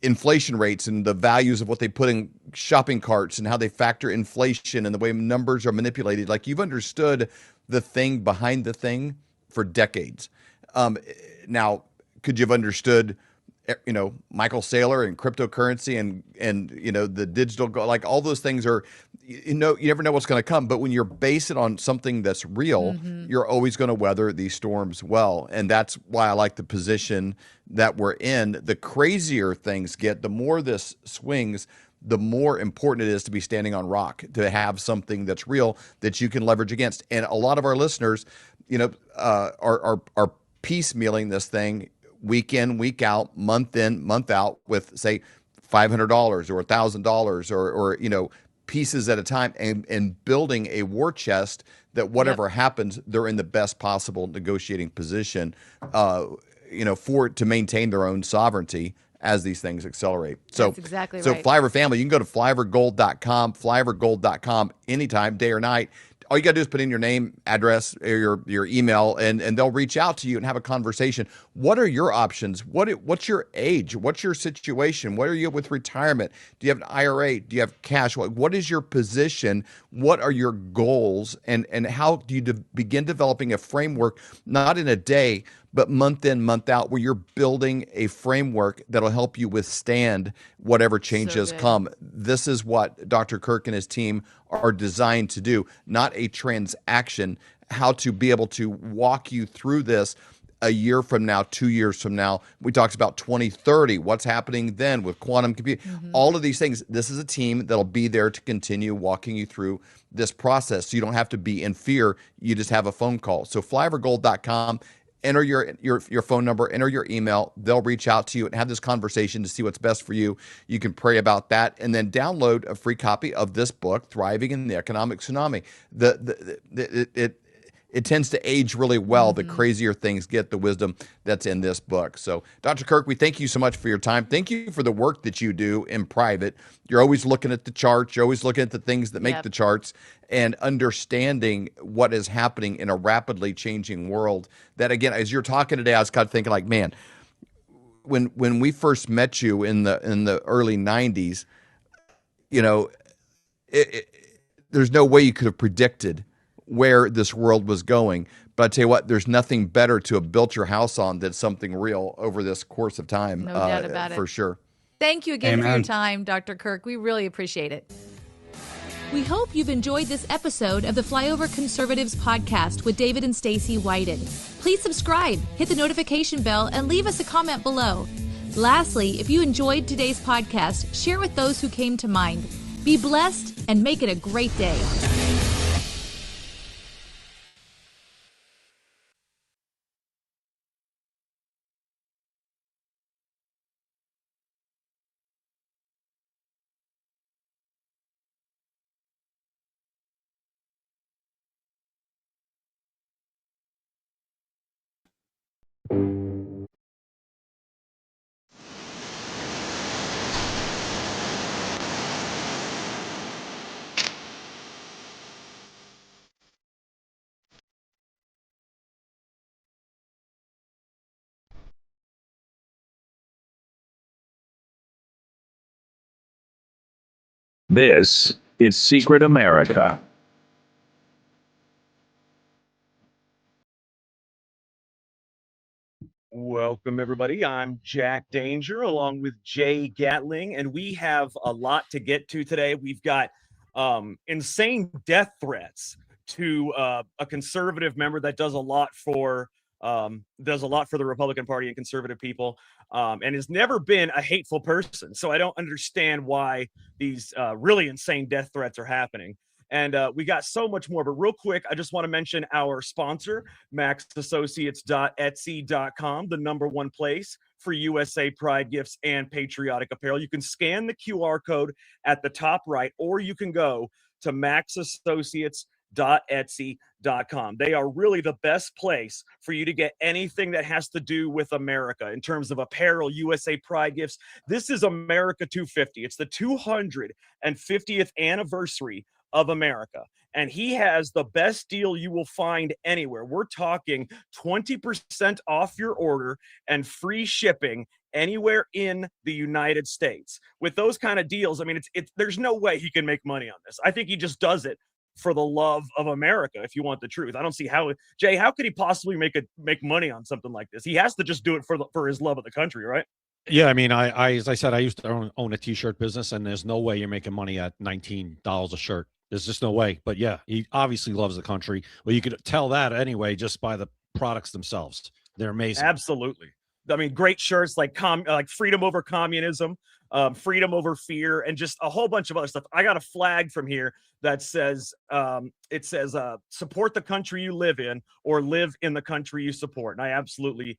[SPEAKER 29] inflation rates and the values of what they put in shopping carts and how they factor inflation and the way numbers are manipulated, like you've understood the thing behind the thing for decades. Now, could you have understood, Michael Saylor and cryptocurrency and the digital, like all those things are, you never know what's going to come. But when you're based it on something that's real, you're always going to weather these storms well. And that's why I like the position that we're in. The crazier things get, the more this swings, the more important it is to be standing on rock, to have something that's real that you can leverage against. And a lot of our listeners, are piecemealing this thing week in, week out, month in, month out with, say, $500 or $1,000 or pieces at a time, and building a war chest that whatever happens, they're in the best possible negotiating position, to maintain their own sovereignty as these things accelerate. So
[SPEAKER 5] that's exactly
[SPEAKER 29] so
[SPEAKER 5] right.
[SPEAKER 29] Flyover family, you can go to flyovergold.com, flyovergold.com anytime, day or night. all you got to do is put in your name, address, or your email, and they'll reach out to you and have a conversation. What are your options? What's your age? What's your situation? What are you with retirement? Do you have an IRA? Do you have cash? What is your position? What are your goals? And how do you begin developing a framework, not in a day, but month in, month out, where you're building a framework that'll help you withstand whatever changes come. This is what Dr. Kirk and his team are designed to do, not a transaction, how to be able to walk you through this a year from now, 2 years from now. We talked about 2030, what's happening then with quantum computing, all of these things. This is a team that'll be there to continue walking you through this process. So you don't have to be in fear. You just have a phone call. So flyovergold.com. Enter your phone number, enter your email. They'll reach out to you and have this conversation to see what's best for you. You can pray about that and then download a free copy of this book, Thriving in the Economic Tsunami. It tends to age really well. The crazier things get, the wisdom that's in this book. So, Dr. Kirk, we thank you so much for your time. Thank you for the work that you do in private. You're always looking at the charts. You're always looking at the things that make the charts and understanding what is happening in a rapidly changing world. That, again, as you're talking today, I was kind of thinking like, man, when we first met you in the early 90s, you know, there's no way you could have predicted where this world was going. But I tell you what, there's nothing better to have built your house on than something real over this course of time.
[SPEAKER 5] No doubt about it.
[SPEAKER 29] For sure.
[SPEAKER 5] Thank you again for
[SPEAKER 29] Amen.
[SPEAKER 5] your time, Dr. Kirk. We really appreciate it.
[SPEAKER 6] We hope you've enjoyed this episode of the Flyover Conservatives podcast with David and Stacey Whited. Please subscribe, hit the notification bell, and leave us a comment below. Lastly, if you enjoyed today's podcast, share with those who came to mind. Be blessed and make it a great day.
[SPEAKER 8] This is Secret America.
[SPEAKER 9] Welcome, everybody. I'm Jack Danger along with Jay Gatling, and we have a lot to get to today. We've got insane death threats to a conservative member that does a lot for the Republican Party and conservative people, and has never been a hateful person. So I don't understand why these really insane death threats are happening. And we got so much more, but real quick, I just want to mention our sponsor, maxassociates.etsy.com, the #1 place for USA Pride gifts and patriotic apparel. You can scan the QR code at the top right, or you can go to maxassociates.etsy.com. They are really the best place for you to get anything that has to do with America in terms of apparel, USA Pride gifts. This is America 250. It's the 250th anniversary of America, and he has the best deal you will find anywhere. We're talking 20% off your order and free shipping anywhere in the United States. With those kind of deals, I mean, there's no way he can make money on this. I think he just does it for the love of America, if you want the truth. I don't see how, Jay, how could he possibly make money on something like this? He has to just do it for his love of the country, right?
[SPEAKER 15] Yeah, I mean, I as I said, I used to own a t-shirt business, and there's no way you're making money at $19 a shirt. There's just no way. But yeah, he obviously loves the country. Well, you could tell that anyway just by the products themselves. They're amazing.
[SPEAKER 9] Absolutely. I mean, great shirts like freedom over communism, freedom over fear, and just a whole bunch of other stuff. I got a flag from here that says, support the country you live in, or live in the country you support. And I absolutely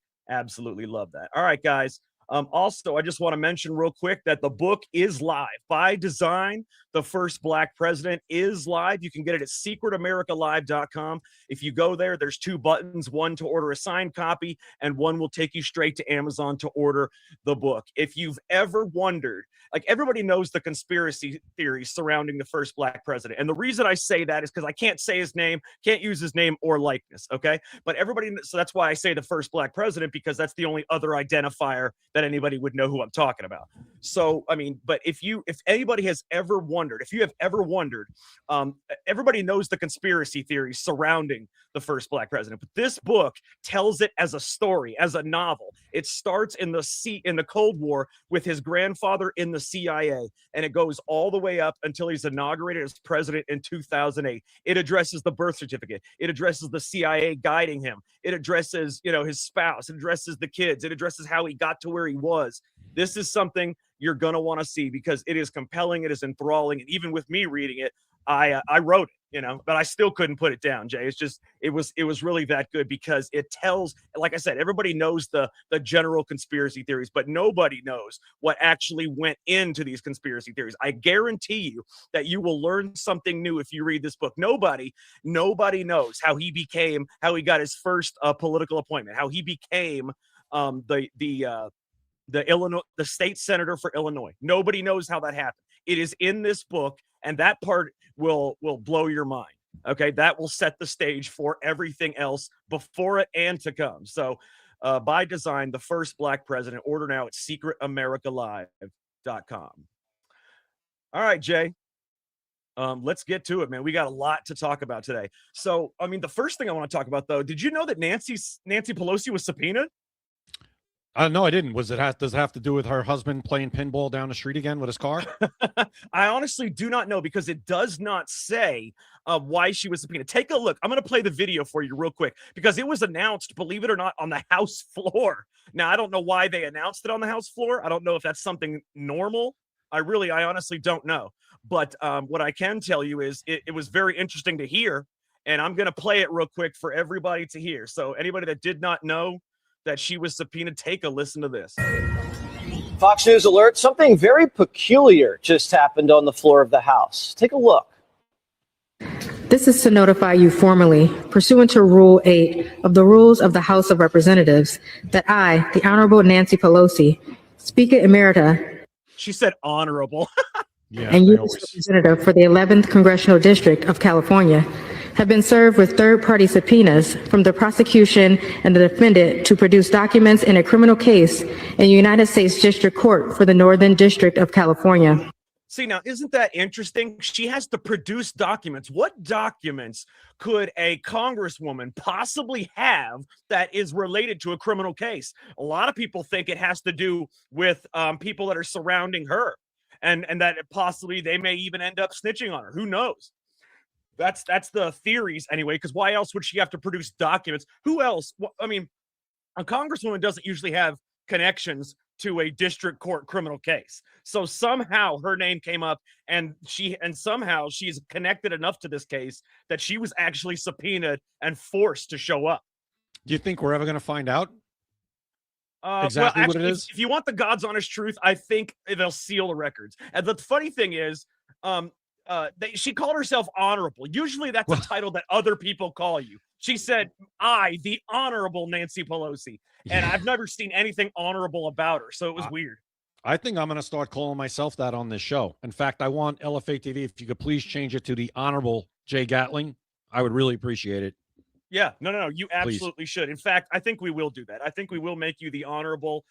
[SPEAKER 9] love that. All right, guys. Also, I just want to mention real quick that the book is live. By Design, The First Black President is live. You can get it at secretamericalive.com. If you go there, there's 2 buttons, one to order a signed copy, and one will take you straight to Amazon to order the book. If you've ever wondered, like, everybody knows the conspiracy theories surrounding the first black president. And the reason I say that is because I can't say his name, can't use his name or likeness, okay? But everybody, so that's why I say the first black president, because that's the only other identifier that anybody would know who I'm talking about. So, I mean, but if anybody has ever wondered, if you have ever wondered, everybody knows the conspiracy theories surrounding the first black president, but this book tells it as a story, as a novel. It starts in the Cold War with his grandfather in the CIA, and it goes all the way up until he's inaugurated as president in 2008. It addresses the birth certificate. It addresses the CIA guiding him. It addresses, his spouse. It addresses the kids. It addresses how he got to where he was. This is something you're going to want to see because it is compelling. It is enthralling. And even with me reading it, I wrote it, but I still couldn't put it down, Jay. It's just, it was really that good because it tells, like I said, everybody knows the general conspiracy theories, but nobody knows what actually went into these conspiracy theories. I guarantee you that you will learn something new if you read this book. Nobody knows how he got his first political appointment, how he became the state senator for Illinois. Nobody knows how that happened. It is in this book, and that part will blow your mind. Okay, that will set the stage for everything else before it and to come. So, By Design, The First Black President. Order now at secretamericalive.com. All right, Jay. Let's get to it, man. We got a lot to talk about today. So, I mean, the first thing I want to talk about, though, did you know that Nancy Pelosi was subpoenaed?
[SPEAKER 15] No, I didn't. Does it have to do with her husband playing pinball down the street again with his car?
[SPEAKER 9] I honestly do not know because it does not say why she was subpoenaed. Take a look. I'm going to play the video for you real quick because it was announced, believe it or not, on the House floor. Now, I don't know why they announced it on the House floor. I don't know if that's something normal. I honestly don't know. But what I can tell you is it was very interesting to hear, and I'm going to play it real quick for everybody to hear. So anybody that did not know that she was subpoenaed, take a listen to this.
[SPEAKER 1] Fox News alert, something very peculiar just happened on the floor of the House. Take a look.
[SPEAKER 10] This is to notify you formally, pursuant to Rule 8 of the Rules of the House of Representatives, that I, the Honorable Nancy Pelosi, Speaker Emerita.
[SPEAKER 9] She said honorable.
[SPEAKER 10] Yeah, and U.S. Representative for the 11th Congressional District of California, have been served with third-party subpoenas from the prosecution and the defendant to produce documents in a criminal case in the United States District Court for the Northern District of California.
[SPEAKER 9] See, now, isn't that interesting? She has to produce documents. What documents could a congresswoman possibly have that is related to a criminal case? A lot of people think it has to do with people that are surrounding her and that possibly they may even end up snitching on her. Who knows? That's the theories anyway, because why else would she have to produce documents? Who else? I mean, a congresswoman doesn't usually have connections to a district court criminal case. So somehow her name came up and somehow she's connected enough to this case that she was actually subpoenaed and forced to show up.
[SPEAKER 15] Do you think we're ever going to find out exactly what it is?
[SPEAKER 9] If you want the God's honest truth, I think they'll seal the records. And the funny thing is, she called herself honorable. Usually that's a title that other people call you. She said, I, the Honorable Nancy Pelosi. And I've never seen anything honorable about her. So it was weird.
[SPEAKER 15] I think I'm going to start calling myself that on this show. In fact, I want LFA TV, if you could please change it to the Honorable Jay Gatling. I would really appreciate it.
[SPEAKER 9] Yeah, no. You absolutely should. In fact, I think we will do that. I think we will make you the Honorable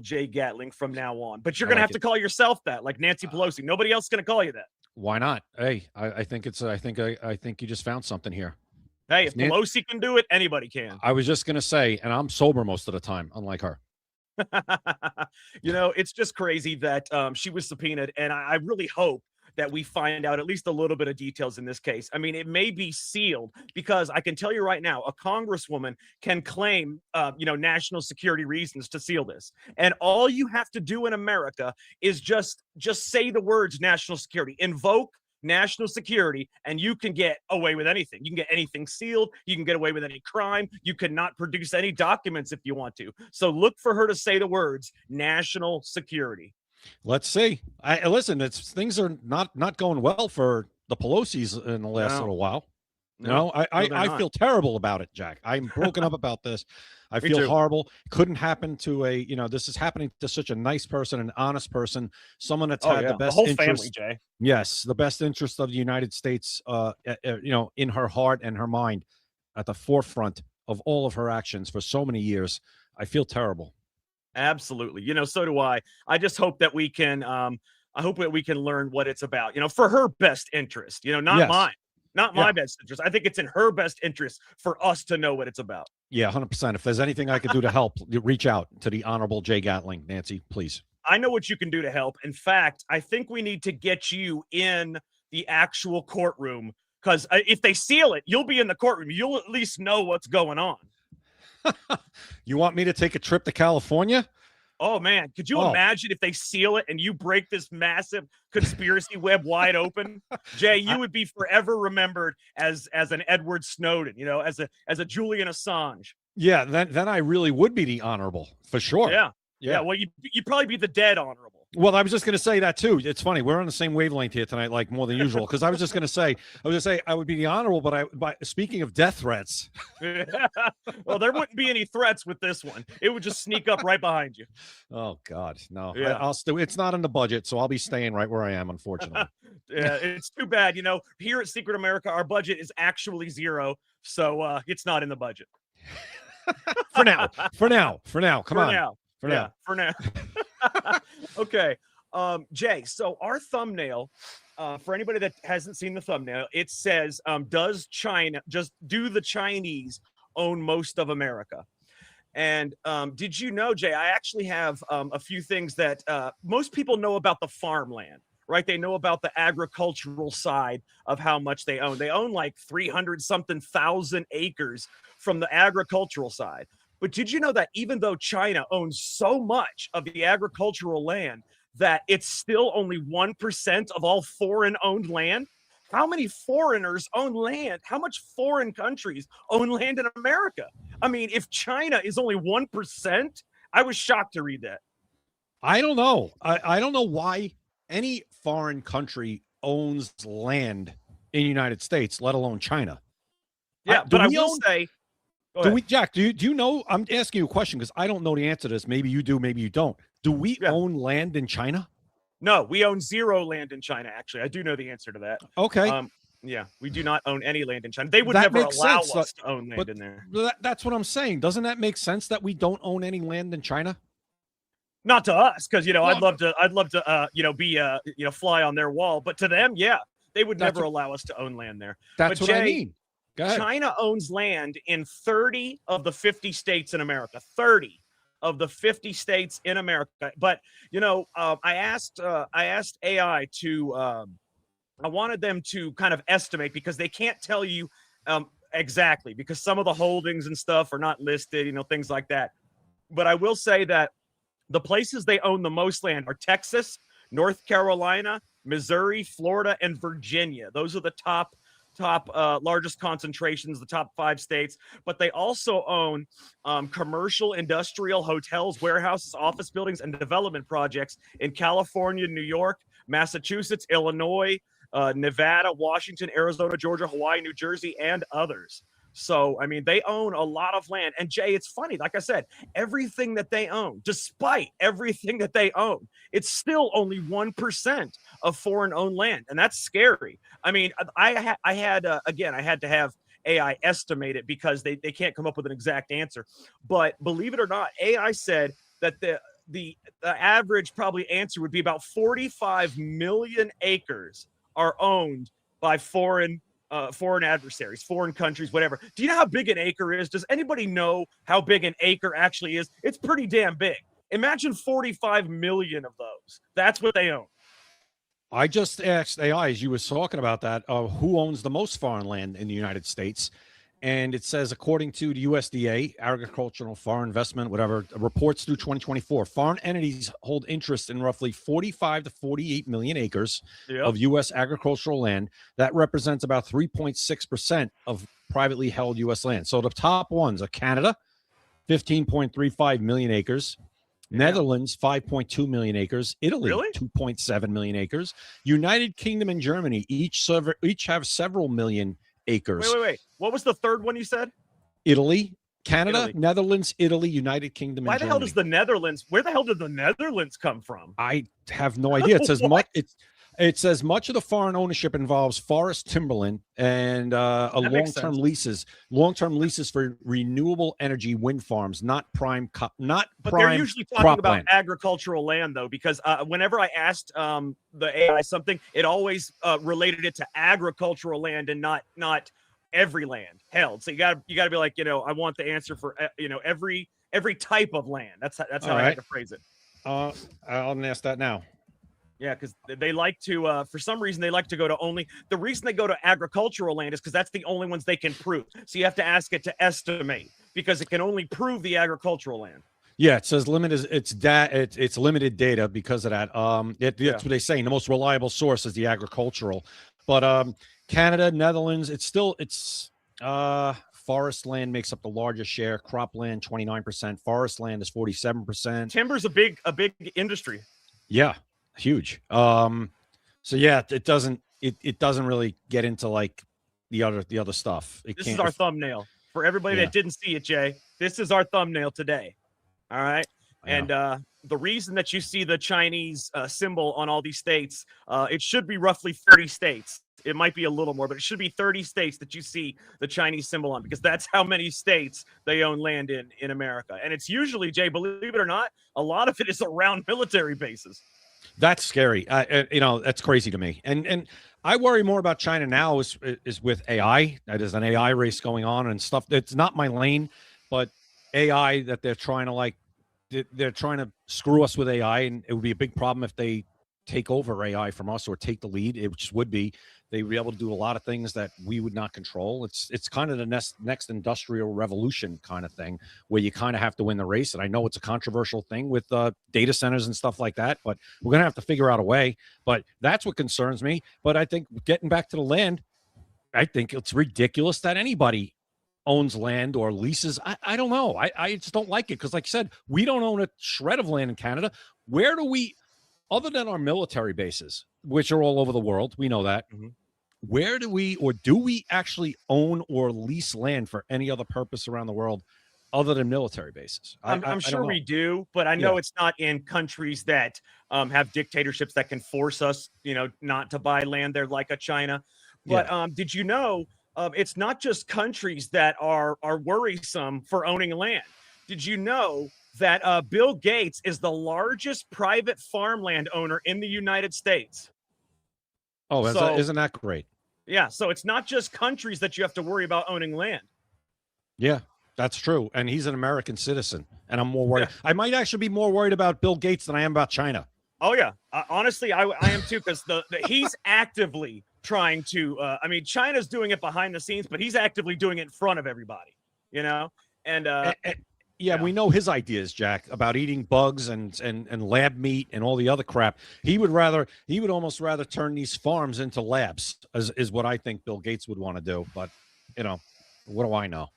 [SPEAKER 9] Jay Gatling from now on. But you're going to have to call yourself that, like Nancy Pelosi. Nobody else is going to call you that.
[SPEAKER 15] Why not? Hey, I think you just found something here.
[SPEAKER 9] Hey, if Pelosi can do it, anybody can.
[SPEAKER 15] I was just going to say, and I'm sober most of the time, unlike her.
[SPEAKER 9] It's just crazy that she was subpoenaed, and I really hope that we find out at least a little bit of details in this case. I mean, it may be sealed because I can tell you right now, a congresswoman can claim, national security reasons to seal this. And all you have to do in America is just say the words national security, invoke national security, and you can get away with anything. You can get anything sealed. You can get away with any crime. You cannot produce any documents if you want to. So look for her to say the words national security.
[SPEAKER 15] Let's see. Listen, things are not going well for the Pelosi's in the last little while. No, I feel terrible about it, Jack. I'm broken up about this. I feel horrible. Couldn't happen to this is happening to such a nice person, an honest person, someone that's had the best
[SPEAKER 9] whole
[SPEAKER 15] interest.
[SPEAKER 9] family, Jay.
[SPEAKER 15] Yes, the best interest of the United States, in her heart and her mind, at the forefront of all of her actions for so many years. I feel terrible.
[SPEAKER 9] Absolutely. So do I. I just hope that we can I hope that we can learn what it's about, for her best interest, not mine, not my best interest. I think it's in her best interest for us to know what it's about.
[SPEAKER 15] Yeah, 100%. If there's anything I could do to help, reach out to the Honorable Jay Gatling, Nancy, please.
[SPEAKER 9] I know what you can do to help. In fact, I think we need to get you in the actual courtroom, because if they seal it, you'll be in the courtroom. You'll at least know what's going on.
[SPEAKER 15] You want me to take a trip to California?
[SPEAKER 9] Oh, man. Could you imagine if they seal it and you break this massive conspiracy web wide open? Jay, you would be forever remembered as an Edward Snowden, as a Julian Assange.
[SPEAKER 15] Yeah, then I really would be the honorable, for sure.
[SPEAKER 9] Yeah. Well, you'd probably be the dead honorable.
[SPEAKER 15] Well, I was just going to say that too. It's funny. We're on the same wavelength here tonight, like more than usual. Because I was going to say I would be the honorable, but speaking of death threats.
[SPEAKER 9] Well, there wouldn't be any threats with this one. It would just sneak up right behind you.
[SPEAKER 15] Oh God, no.
[SPEAKER 9] Yeah.
[SPEAKER 15] I'll still. It's not in the budget, so I'll be staying right where I am. Unfortunately.
[SPEAKER 9] Yeah, it's too bad. Here at Secret America, our budget is actually zero, so it's not in the budget.
[SPEAKER 15] For now. Come on.
[SPEAKER 9] For now. Okay. Jay, so our thumbnail, for anybody that hasn't seen the thumbnail, it says, do the Chinese own most of America? And did you know, Jay, I actually have a few things that most people know about the farmland, right? They know about the agricultural side of how much they own. They own like 300-something thousand acres from the agricultural side. But did you know that even though China owns so much of the agricultural land, that it's still only 1% of all foreign-owned land? How many foreigners own land? How much foreign countries own land in America? I mean, if China is only 1%, I was shocked to read that.
[SPEAKER 15] I don't know. I don't know why any foreign country owns land in the United States, let alone China.
[SPEAKER 9] Yeah, but I will say...
[SPEAKER 15] Jack, do you know? I'm asking you a question because I don't know the answer to this. Maybe you do, maybe you don't. Do we own land in China?
[SPEAKER 9] No, we own zero land in China, actually. I do know the answer to that.
[SPEAKER 15] Okay.
[SPEAKER 9] Yeah, we do not own any land in China. They would never allow us to own land in there.
[SPEAKER 15] That's what I'm saying. Doesn't that make sense that we don't own any land in China?
[SPEAKER 9] Not to us, because I'd love to be fly on their wall. But to them, yeah, they would never allow us to own land there.
[SPEAKER 15] That's what I mean.
[SPEAKER 9] China owns land in 30 of the 50 states in America. 30 of the 50 states in America. But I asked AI to. I wanted them to kind of estimate, because they can't tell you exactly, because some of the holdings and stuff are not listed. Things like that. But I will say that the places they own the most land are Texas, North Carolina, Missouri, Florida, and Virginia. Those are the top largest concentrations, the top 5 states. But they also own commercial, industrial, hotels, warehouses, office buildings, and development projects in California, New York, Massachusetts, Illinois, Nevada, Washington, Arizona, Georgia, Hawaii, New Jersey, and others. So, I mean, they own a lot of land. And Jay, it's funny. Like I said, everything that they own, despite everything that they own, it's still only 1% of foreign-owned land. And that's scary. I mean, I had to have AI estimate it, because they can't come up with an exact answer. But believe it or not, AI said that the average probably answer would be about 45 million acres are owned by foreign adversaries, foreign countries, whatever. Do you know how big an acre is? Does anybody know how big an acre actually is? It's pretty damn big. Imagine 45 million of those. That's what they own.
[SPEAKER 15] I just asked AI, as you was talking about that, who owns the most foreign land in the United States, And it says, according to the USDA, Agricultural Foreign Investment, whatever, reports through 2024, foreign entities hold interest in roughly 45 to 48 million acres of U.S. agricultural land. That represents about 3.6% of privately held U.S. land. So the top ones are Canada, 15.35 million acres. Netherlands, 5.2 million acres. Italy, 2.7 million acres. United Kingdom and Germany each have several million acres.
[SPEAKER 9] Wait. What was the third one you said?
[SPEAKER 15] Italy, Canada, Netherlands, Italy, United Kingdom, and
[SPEAKER 9] Why the
[SPEAKER 15] Germany.
[SPEAKER 9] hell does the Netherlands? Where the hell did the Netherlands come from?
[SPEAKER 15] I have no idea. It says it says much of the foreign ownership involves forest timberland and long-term leases for renewable energy wind farms, not prime.
[SPEAKER 9] But they're usually talking about agricultural land, though, because whenever I asked the AI something, it always related it to agricultural land and not every land held. So you got to be like, I want the answer for every type of land. That's how I had to phrase it.
[SPEAKER 15] I'll ask that now.
[SPEAKER 9] Yeah, because they like to, for some reason, they like to go to only, the reason they go to agricultural land is because that's the only ones they can prove. So you have to ask it to estimate because it can only prove the agricultural land.
[SPEAKER 15] Yeah, it says it's limited data because of that. That's what they say. The most reliable source is the agricultural. But Canada, Netherlands, it's forest land makes up the largest share. Cropland, 29%. Forest land is 47%.
[SPEAKER 9] Timber's a big industry.
[SPEAKER 15] Yeah. Huge. So yeah, it doesn't really get into like the other stuff.
[SPEAKER 9] This is our thumbnail for everybody that didn't see it, Jay. This is our thumbnail today. All right. And the reason that you see the Chinese symbol on all these states, it should be roughly 30 states. It might be a little more, but it should be 30 states that you see the Chinese symbol on, because that's how many states they own land in America. And it's usually, Jay, believe it or not, a lot of it is around military bases.
[SPEAKER 15] That's scary. That's crazy to me. And I worry more about China now is with AI. There's an AI race going on and stuff. It's not my lane, but AI that they're trying to screw us with AI, and it would be a big problem if they take over AI from us or take the lead. It just would be. They would be able to do a lot of things that we would not control. It's kind of the next industrial revolution kind of thing, where you kind of have to win the race. And I know it's a controversial thing with data centers and stuff like that, but we're going to have to figure out a way. But that's what concerns me. But I think getting back to the land, I think it's ridiculous that anybody owns land or leases. I don't know. I just don't like it because, like I said, we don't own a shred of land in Canada. Where do we, other than our military bases, which are all over the world, we know that. Mm-hmm. Where do we actually own or lease land for any other purpose around the world other than military bases?
[SPEAKER 9] I'm sure we do, but I know it's not in countries that have dictatorships that can force us, not to buy land there, like a China. But did you know it's not just countries that are worrisome for owning land? Did you know that Bill Gates is the largest private farmland owner in the United States?
[SPEAKER 15] Oh, isn't that great?
[SPEAKER 9] Yeah, so it's not just countries that you have to worry about owning land.
[SPEAKER 15] Yeah, that's true. And he's an American citizen, and I'm more worried. Yeah. I might actually be more worried about Bill Gates than I am about China.
[SPEAKER 9] Oh, yeah. Honestly, I am too, because he's actively trying to China's doing it behind the scenes, but he's actively doing it in front of everybody, And
[SPEAKER 15] yeah, we know his ideas, Jack, about eating bugs and lab meat and all the other crap. He would almost rather turn these farms into labs, is what I think Bill Gates would want to do. But, what do I know?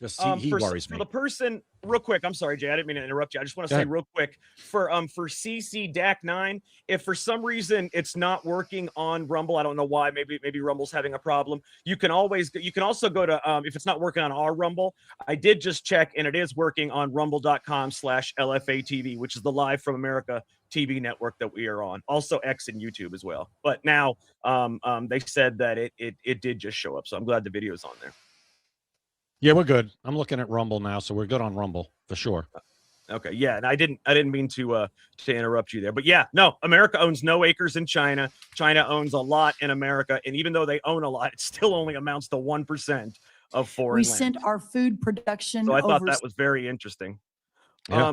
[SPEAKER 15] Just he worries me.
[SPEAKER 9] For the person, real quick, I'm sorry, Jay, I didn't mean to interrupt you. I just want to say real quick for CC DAC9, if for some reason it's not working on Rumble, I don't know why. Maybe Rumble's having a problem. You can also go to if it's not working on our Rumble. I did just check, and it is working on rumble.com/LFATV, which is the Live from America TV network that we are on. Also X and YouTube as well. But now they said that it did just show up, so I'm glad the video's on there.
[SPEAKER 15] Yeah, we're good. I'm looking at Rumble now, so we're good on Rumble for sure.
[SPEAKER 9] Okay, yeah, and I didn't mean to interrupt you there, but yeah, no, America owns no acres in China. China owns a lot in America, and even though they own a lot, it still only amounts to 1% of foreign land.
[SPEAKER 13] We sent our food production.
[SPEAKER 9] So I thought that was very interesting. Yeah.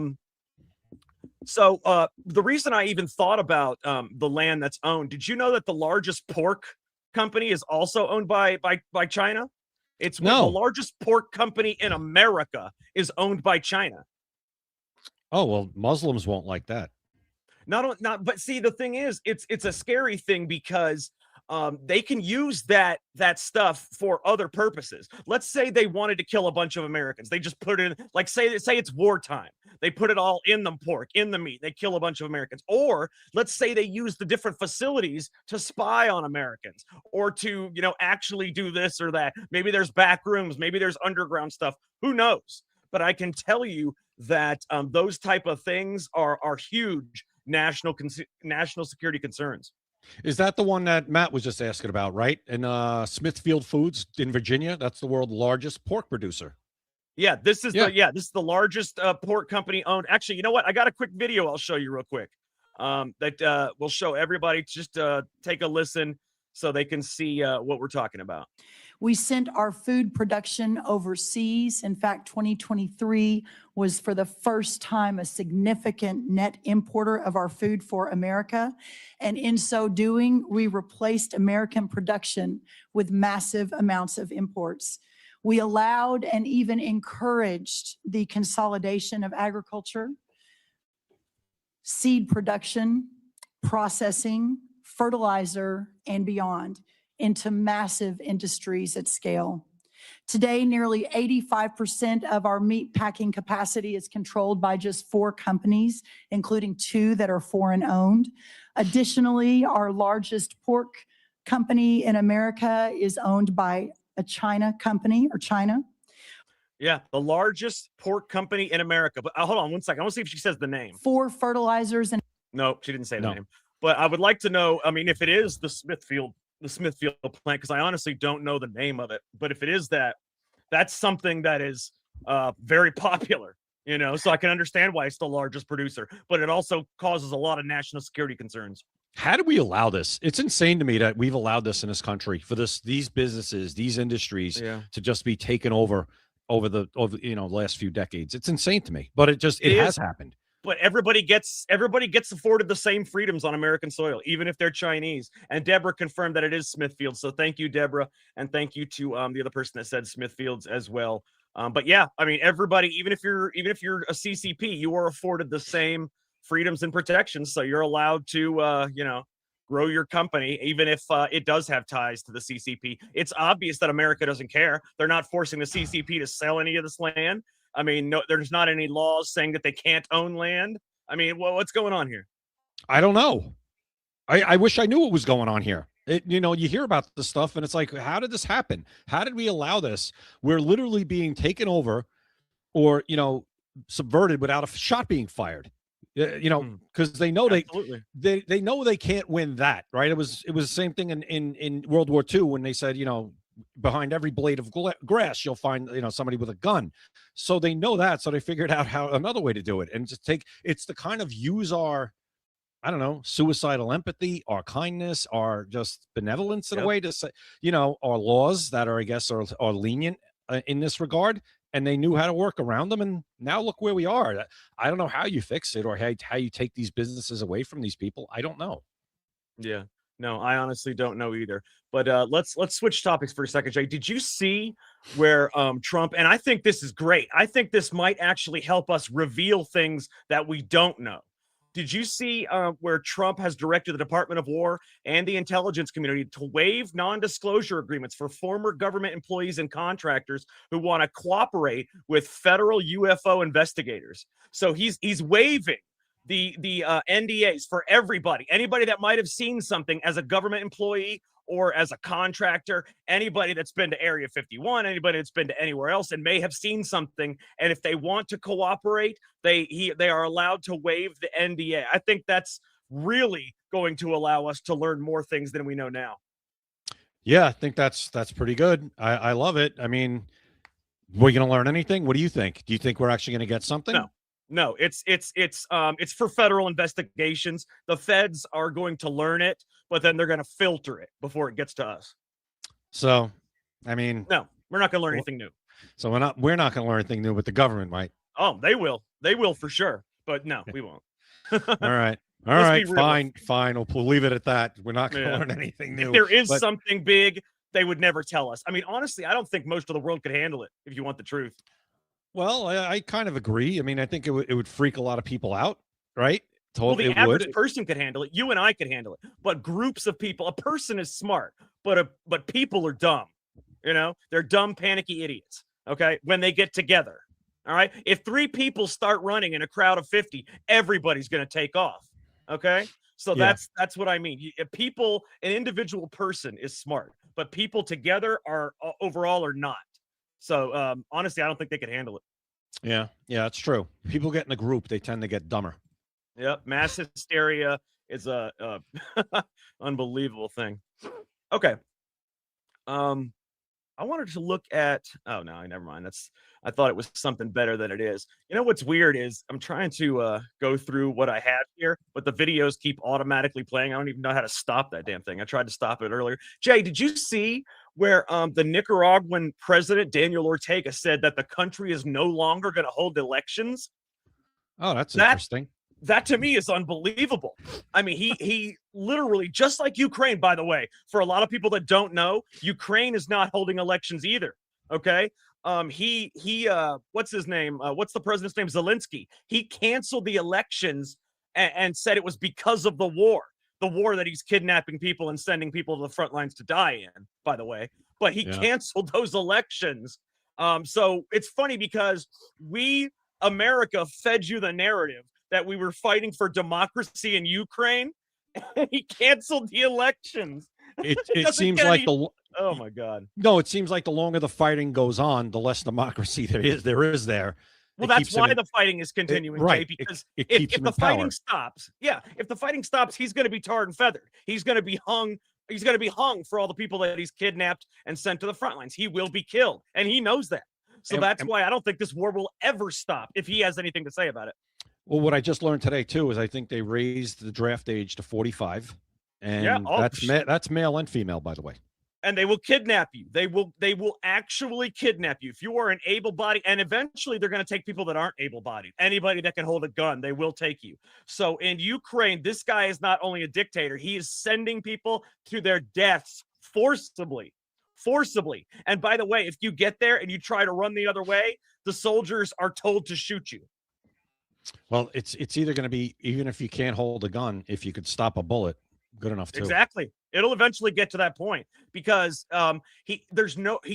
[SPEAKER 9] So the reason I even thought about the land that's owned, did you know that the largest pork company is also owned by China? It's
[SPEAKER 15] No.
[SPEAKER 9] the largest pork company in America is owned by China.
[SPEAKER 15] Oh, well, Muslims won't like that.
[SPEAKER 9] But see, the thing is, it's a scary thing because they can use that stuff for other purposes. Let's say they wanted to kill a bunch of Americans. They just put it in, like say it's wartime. They put it all in the pork, in the meat. They kill a bunch of Americans. Or let's say they use the different facilities to spy on Americans or to, actually do this or that. Maybe there's back rooms. Maybe there's underground stuff. Who knows? But I can tell you that those type of things are huge national security concerns.
[SPEAKER 15] Is that the one that Matt was just asking about, right? And Smithfield Foods in Virginia, that's the world's largest pork producer.
[SPEAKER 9] Yeah, this is the largest pork company owned. Actually, you know what? I got a quick video I'll show you real quick. That will show everybody. Just take a listen so they can see what we're talking about.
[SPEAKER 13] We sent our food production overseas. In fact, 2023 was for the first time a significant net importer of our food for America. And in so doing, we replaced American production with massive amounts of imports. We allowed and even encouraged the consolidation of agriculture, seed production, processing, fertilizer, and beyond into massive industries at scale. Today, nearly 85% of our meat packing capacity is controlled by just 4 companies, including 2 that are foreign owned. Additionally, our largest pork company in America is owned by a China company or China.
[SPEAKER 9] Yeah, the largest pork company in America. But hold on one second. I want to see if she says the name.
[SPEAKER 13] 4 fertilizers and
[SPEAKER 9] no, she didn't say the name. But I would like to know, I mean, if it is the Smithfield plant, because I honestly don't know the name of it. But if it is that, that's something that is very popular, so I can understand why it's the largest producer, but it also causes a lot of national security concerns.
[SPEAKER 15] How do we allow this? It's insane to me that we've allowed this in this country for these businesses, these industries to just be taken over the last few decades. It's insane to me, but it has happened.
[SPEAKER 9] But everybody gets afforded the same freedoms on American soil, even if they're Chinese. And Deborah confirmed that it is Smithfield. So thank you, Deborah, and thank you to the other person that said Smithfields as well. But yeah, I mean, everybody, even if you're a CCP, you are afforded the same freedoms and protections. So you're allowed to grow your company, even if it does have ties to the CCP. It's obvious that America doesn't care. They're not forcing the CCP to sell any of this land. I mean, no, there's not any laws saying that they can't own land. I mean, what's going on here?
[SPEAKER 15] I don't know. I wish I knew what was going on here. You hear about this stuff and it's like, how did this happen? How did we allow this? We're literally being taken over or, subverted without a shot being fired. Because they know they know they can't win that, right? It was the same thing in World War II when they said, behind every blade of grass, you'll find, somebody with a gun. So they know that. So they figured out another way to do it. And it's the kind of use our, I don't know, suicidal empathy, our kindness, our just benevolence in a way to say, our laws that are, I guess, are lenient in this regard. And they knew how to work around them. And now look where we are. I don't know how you fix it or how you take these businesses away from these people. I don't know.
[SPEAKER 9] Yeah. No, I honestly don't know either. But let's switch topics for a second, Jay. Did you see where Trump, and I think this is great. I think this might actually help us reveal things that we don't know. Did you see where Trump has directed the Department of War and the intelligence community to waive non-disclosure agreements for former government employees and contractors who want to cooperate with federal UFO investigators? So he's waiving the NDAs for anybody that might have seen something as a government employee or as a contractor, anybody that's been to Area 51, anybody that's been to anywhere else and may have seen something. And if they want to cooperate, they are allowed to waive the NDA. I think that's really going to allow us to learn more things than we know now.
[SPEAKER 15] Yeah, I think that's pretty good. I love it. I mean, we're going to learn anything? What do you think? Do you think we're actually going to get something?
[SPEAKER 9] No, it's for federal investigations. The feds are going to learn it, but then they're going to filter it before it gets to us.
[SPEAKER 15] So, I mean,
[SPEAKER 9] no, we're not going to learn anything new.
[SPEAKER 15] So we're not going to learn anything new with the government, right?
[SPEAKER 9] Oh, they will for sure. But no, we won't.
[SPEAKER 15] All right. Fine. We'll leave it at that. We're not going to learn anything new.
[SPEAKER 9] If there is something big, they would never tell us. I mean, honestly, I don't think most of the world could handle it, if you want the truth.
[SPEAKER 15] Well, I kind of agree. I mean, I think it would freak a lot of people out, right?
[SPEAKER 9] Well, the
[SPEAKER 15] It
[SPEAKER 9] average
[SPEAKER 15] would.
[SPEAKER 9] person could handle it. You and I could handle it. But groups of people, a person is smart, but people are dumb. You know, they're dumb, panicky idiots. Okay, when they get together. All right. If 3 people start running in a crowd of 50, everybody's going to take off. Okay. So
[SPEAKER 15] Yeah.
[SPEAKER 9] that's what I mean. People, an individual person is smart, but people together are overall are not. So honestly, I don't think they could handle it.
[SPEAKER 15] Yeah, it's true. People get in a group, they tend to get dumber.
[SPEAKER 9] Yep. Mass hysteria is a unbelievable thing. Okay. I wanted to look at, oh no, never mind. I thought it was something better than it is. You know what's weird is I'm trying to go through what I have here, but the videos keep automatically playing. I don't even know how to stop that damn thing. I tried to stop it earlier. Jay, did you see where the Nicaraguan president Daniel Ortega said that the country is no longer going to hold elections?
[SPEAKER 15] Oh, that's interesting.
[SPEAKER 9] That to me is unbelievable. I mean, he literally, just like Ukraine, by the way, for a lot of people that don't know, Ukraine is not holding elections either. Okay. What's his name? What's the president's name? Zelensky. He canceled the elections and said it was because of the war that he's kidnapping people and sending people to the front lines to die in, by the way. But he canceled those elections. So it's funny because America fed you the narrative that we were fighting for democracy in Ukraine, and he canceled the elections.
[SPEAKER 15] It seems like
[SPEAKER 9] oh my God.
[SPEAKER 15] No, it seems like the longer the fighting goes on, the less democracy there is there.
[SPEAKER 9] Well, that's why the fighting is continuing,
[SPEAKER 15] right?
[SPEAKER 9] Jay, because
[SPEAKER 15] it keeps
[SPEAKER 9] if
[SPEAKER 15] him
[SPEAKER 9] the
[SPEAKER 15] in power.
[SPEAKER 9] fighting stops, if the fighting stops, he's going to be tarred and feathered. He's going to be hung. He's going to be hung for all the people that he's kidnapped and sent to the front lines. He will be killed, and he knows that. So that's why I don't think this war will ever stop if he has anything to say about it.
[SPEAKER 15] Well, what I just learned today too is I think they raised the draft age to 45, and that's male and female, by the way.
[SPEAKER 9] And they will kidnap you. They will actually kidnap you if you are an able-bodied. And eventually, they're going to take people that aren't able-bodied. Anybody that can hold a gun, they will take you. So in Ukraine, this guy is not only a dictator; he is sending people to their deaths forcibly. And by the way, if you get there and you try to run the other way, the soldiers are told to shoot you.
[SPEAKER 15] Well, it's either going to be, even if you can't hold a gun, if you could stop a bullet, good enough too.
[SPEAKER 9] Exactly. It'll eventually get to that point because he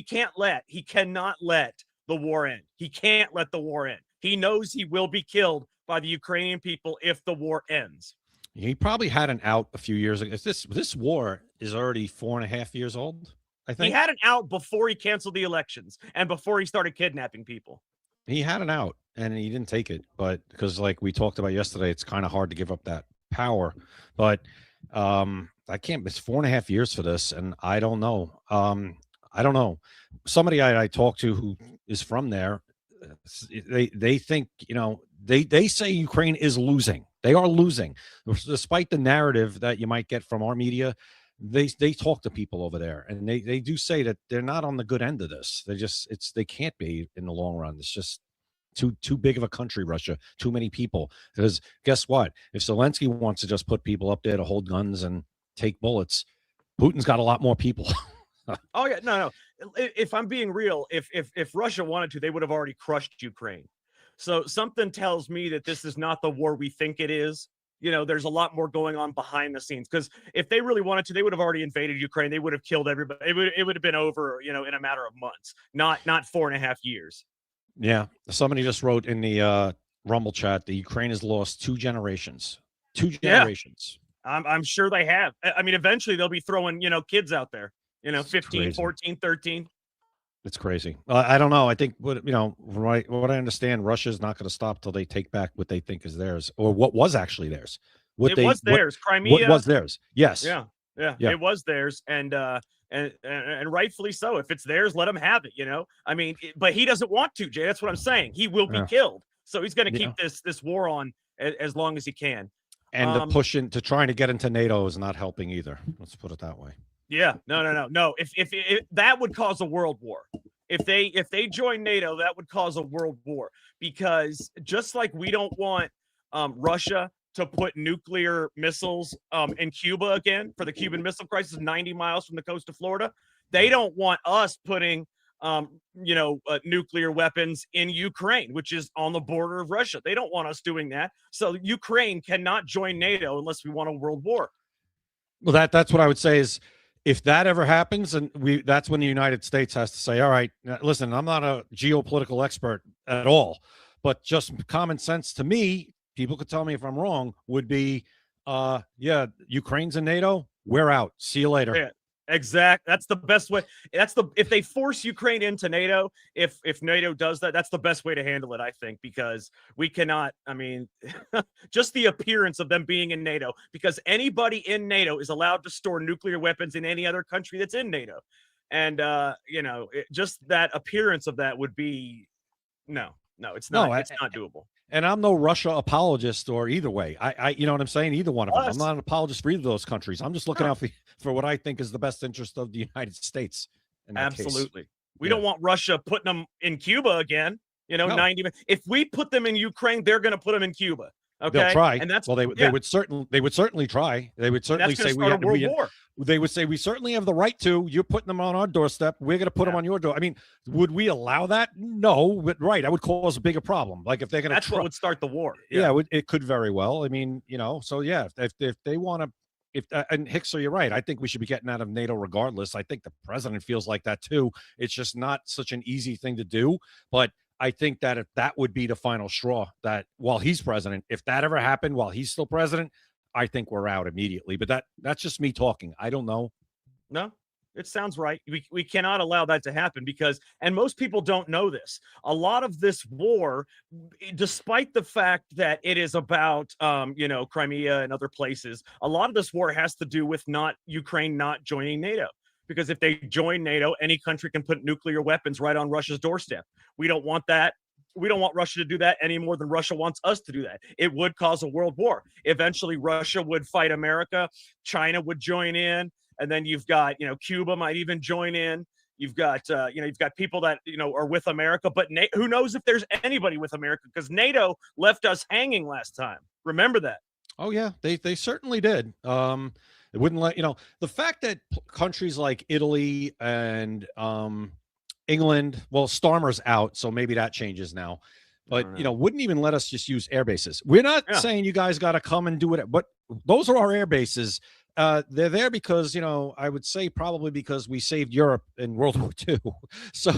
[SPEAKER 9] cannot let the war end. He can't let the war end. He knows he will be killed by the Ukrainian people if the war ends.
[SPEAKER 15] He probably had an out a few years ago. This war is already 4.5 years old, I think.
[SPEAKER 9] He had an out before he canceled the elections and before he started kidnapping people.
[SPEAKER 15] He had an out and he didn't take it, but because like we talked about yesterday, it's kind of hard to give up that power. But I can't. It's 4.5 years for this, and I don't know. I don't know. Somebody I talked to who is from there, they think, you know, they say Ukraine is losing. They are losing, despite the narrative that you might get from our media. They talk to people over there, and they do say that they're not on the good end of this. They can't be in the long run. It's just too big of a country, Russia, too many people. Because guess what? If Zelensky wants to just put people up there to hold guns and take bullets, Putin's got a lot more people.
[SPEAKER 9] Oh yeah, no. If I'm being real, if Russia wanted to, they would have already crushed Ukraine. So something tells me that this is not the war we think it is. You know, there's a lot more going on behind the scenes, because if they really wanted to, they would have already invaded Ukraine. They would have killed everybody. It would have been over, you know, in a matter of months, not 4.5 years.
[SPEAKER 15] Yeah. Somebody just wrote in the Rumble chat that Ukraine has lost 2 generations. 2 generations.
[SPEAKER 9] Yeah. I'm sure they have. I mean, eventually they'll be throwing, you know, kids out there, you know, 15, 14, 13.
[SPEAKER 15] It's crazy. I don't know. I think what I understand, Russia's not going to stop till they take back what they think is theirs, or what was actually theirs.
[SPEAKER 9] It was theirs. Crimea.
[SPEAKER 15] What was theirs? Yes.
[SPEAKER 9] Yeah. It was theirs, and rightfully so. If it's theirs, let them have it. You know, I mean, but he doesn't want to, Jay. That's what I'm saying. He will be killed, so he's going to keep this war on as long as he can.
[SPEAKER 15] And the push to trying to get into NATO is not helping either. Let's put it that way.
[SPEAKER 9] Yeah, no. If that would cause a world war. If they join NATO, that would cause a world war, because just like we don't want Russia to put nuclear missiles in Cuba again for the Cuban Missile Crisis 90 miles from the coast of Florida, They don't want us putting nuclear weapons in Ukraine, which is on the border of Russia. They don't want us doing that. So Ukraine cannot join NATO unless we want a world war.
[SPEAKER 15] Well, that's what I would say is, if that ever happens, and that's when the United States has to say, all right, listen, I'm not a geopolitical expert at all, but just common sense to me, people could tell me if I'm wrong, would be, Ukraine's in NATO, we're out. See you later.
[SPEAKER 9] Yeah. Exact. That's the best way. If they force Ukraine into NATO, if NATO does that, that's the best way to handle it, I think, because we cannot, just the appearance of them being in NATO, because anybody in NATO is allowed to store nuclear weapons in any other country that's in NATO. And, just that appearance of that would be, it's not doable.
[SPEAKER 15] And I'm no Russia apologist or either way. I you know what I'm saying? Either one of them. I'm not an apologist for either of those countries. I'm just looking out for what I think is the best interest of the United States. In that
[SPEAKER 9] Absolutely.
[SPEAKER 15] Case.
[SPEAKER 9] We don't want Russia putting them in Cuba again.
[SPEAKER 15] No.
[SPEAKER 9] 90. If we put them in Ukraine, they're going to put them in Cuba. Okay.
[SPEAKER 15] They'll try.
[SPEAKER 9] And that's
[SPEAKER 15] they would certainly try. They would certainly say they would say we certainly have the right to. You're putting them on our doorstep. We're going to put them on your door. I mean, would we allow that? No, but right, I would cause a bigger problem. Like if they're going to,
[SPEAKER 9] that's what would start the war.
[SPEAKER 15] Yeah, it could very well. I mean, so yeah, if they want to, and Hickser, you're right. I think we should be getting out of NATO regardless. I think the president feels like that too. It's just not such an easy thing to do, but I think that if that would be the final straw, that while he's president, if that ever happened while he's still president, I think we're out immediately. But that's just me talking. I don't know.
[SPEAKER 9] No, it sounds right. We cannot allow that to happen because, and most people don't know this, a lot of this war, despite the fact that it is about, Crimea and other places, a lot of this war has to do with Ukraine not joining NATO. Because if they join NATO, any country can put nuclear weapons right on Russia's doorstep. We don't want that. We don't want Russia to do that any more than Russia wants us to do that. It would cause a world war. Eventually, Russia would fight America. China would join in. And then you've got, Cuba might even join in. You've got, you've got people that, are with America. But who knows if there's anybody with America? Because NATO left us hanging last time. Remember that.
[SPEAKER 15] Oh, yeah, they certainly did. It wouldn't let, the fact that countries like Italy and England, well, Starmer's out, so maybe that changes now. But, wouldn't even let us just use air bases. We're not saying you guys got to come and do it, but those are our air bases. They're there because, I would say probably because we saved Europe in World War II. So,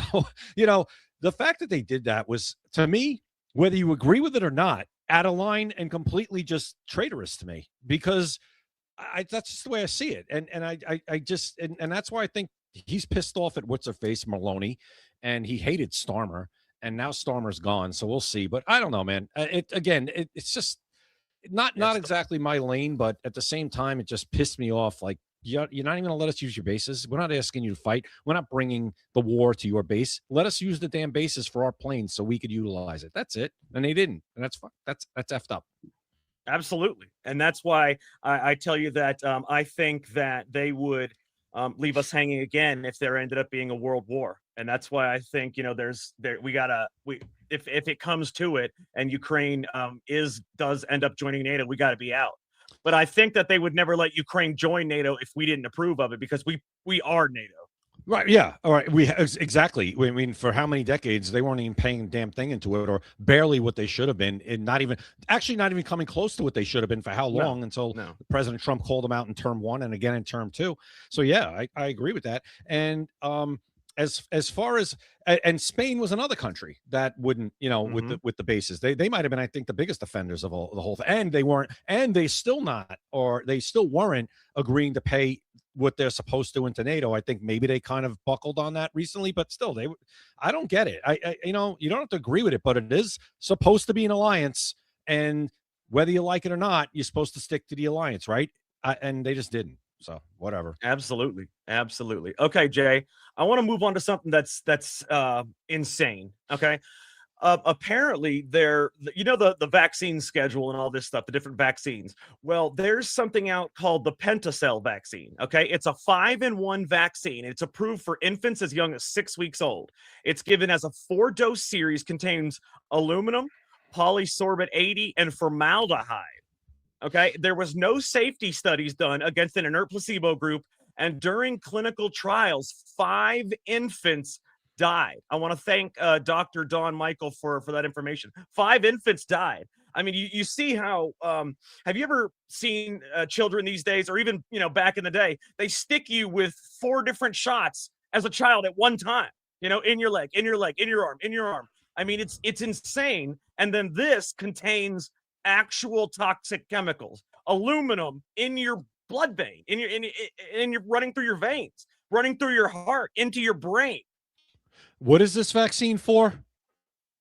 [SPEAKER 15] the fact that they did that was, to me, whether you agree with it or not, out of line and completely just traitorous to me, because that's just the way I see it. And I just that's why I think he's pissed off at what's her face Maloney, and he hated Starmer, and now Starmer's gone. So we'll see. But I don't know, man. It's just not exactly my lane, but at the same time, it just pissed me off. Like, you're not even going to let us use your bases. We're not asking you to fight. We're not bringing the war to your base. Let us use the damn bases for our planes so we could utilize it. That's it. And they didn't. And that's fine. That's effed up.
[SPEAKER 9] Absolutely. And that's why I tell you that I think that they would leave us hanging again if there ended up being a world war. And that's why I think, if it comes to it and Ukraine does end up joining NATO, we got to be out. But I think that they would never let Ukraine join NATO if we didn't approve of it, because we are NATO.
[SPEAKER 15] Right. Yeah. All right. Exactly. I mean, for how many decades they weren't even paying a damn thing into it, or barely what they should have been, and not even coming close to what they should have been for how long until President Trump called them out in term 1 and again in term 2. So yeah, I agree with that. And as far as, and Spain was another country that wouldn't, with the bases, they might have been, I think, the biggest offenders of the whole thing. And they still weren't agreeing to pay what they're supposed to into NATO. I think maybe they kind of buckled on that recently, but still, I don't get it. You don't have to agree with it, but it is supposed to be an alliance, and whether you like it or not, you're supposed to stick to the alliance, right? And they just didn't. So whatever.
[SPEAKER 9] Absolutely. Okay, Jay, I want to move on to something that's insane. Okay. Apparently the vaccine schedule and all this stuff, the different vaccines. Well, there's something out called the Pentacell vaccine. Okay. It's a 5-in-1 vaccine. It's approved for infants as young as 6 weeks old. It's given as a 4-dose series, contains aluminum, polysorbate 80, and formaldehyde. Okay. There was no safety studies done against an inert placebo group, And during clinical trials, 5 infants died. I want to thank Dr. Dawn Michael for that information. 5 infants died. I mean, you see how, have you ever seen children these days, or even, back in the day, they stick you with 4 different shots as a child at one time, in your leg, in your arm, in your arm. I mean, it's insane. And then this contains actual toxic chemicals, aluminum in your blood vein, in your running through your veins, running through your heart, into your brain.
[SPEAKER 15] What is this vaccine for?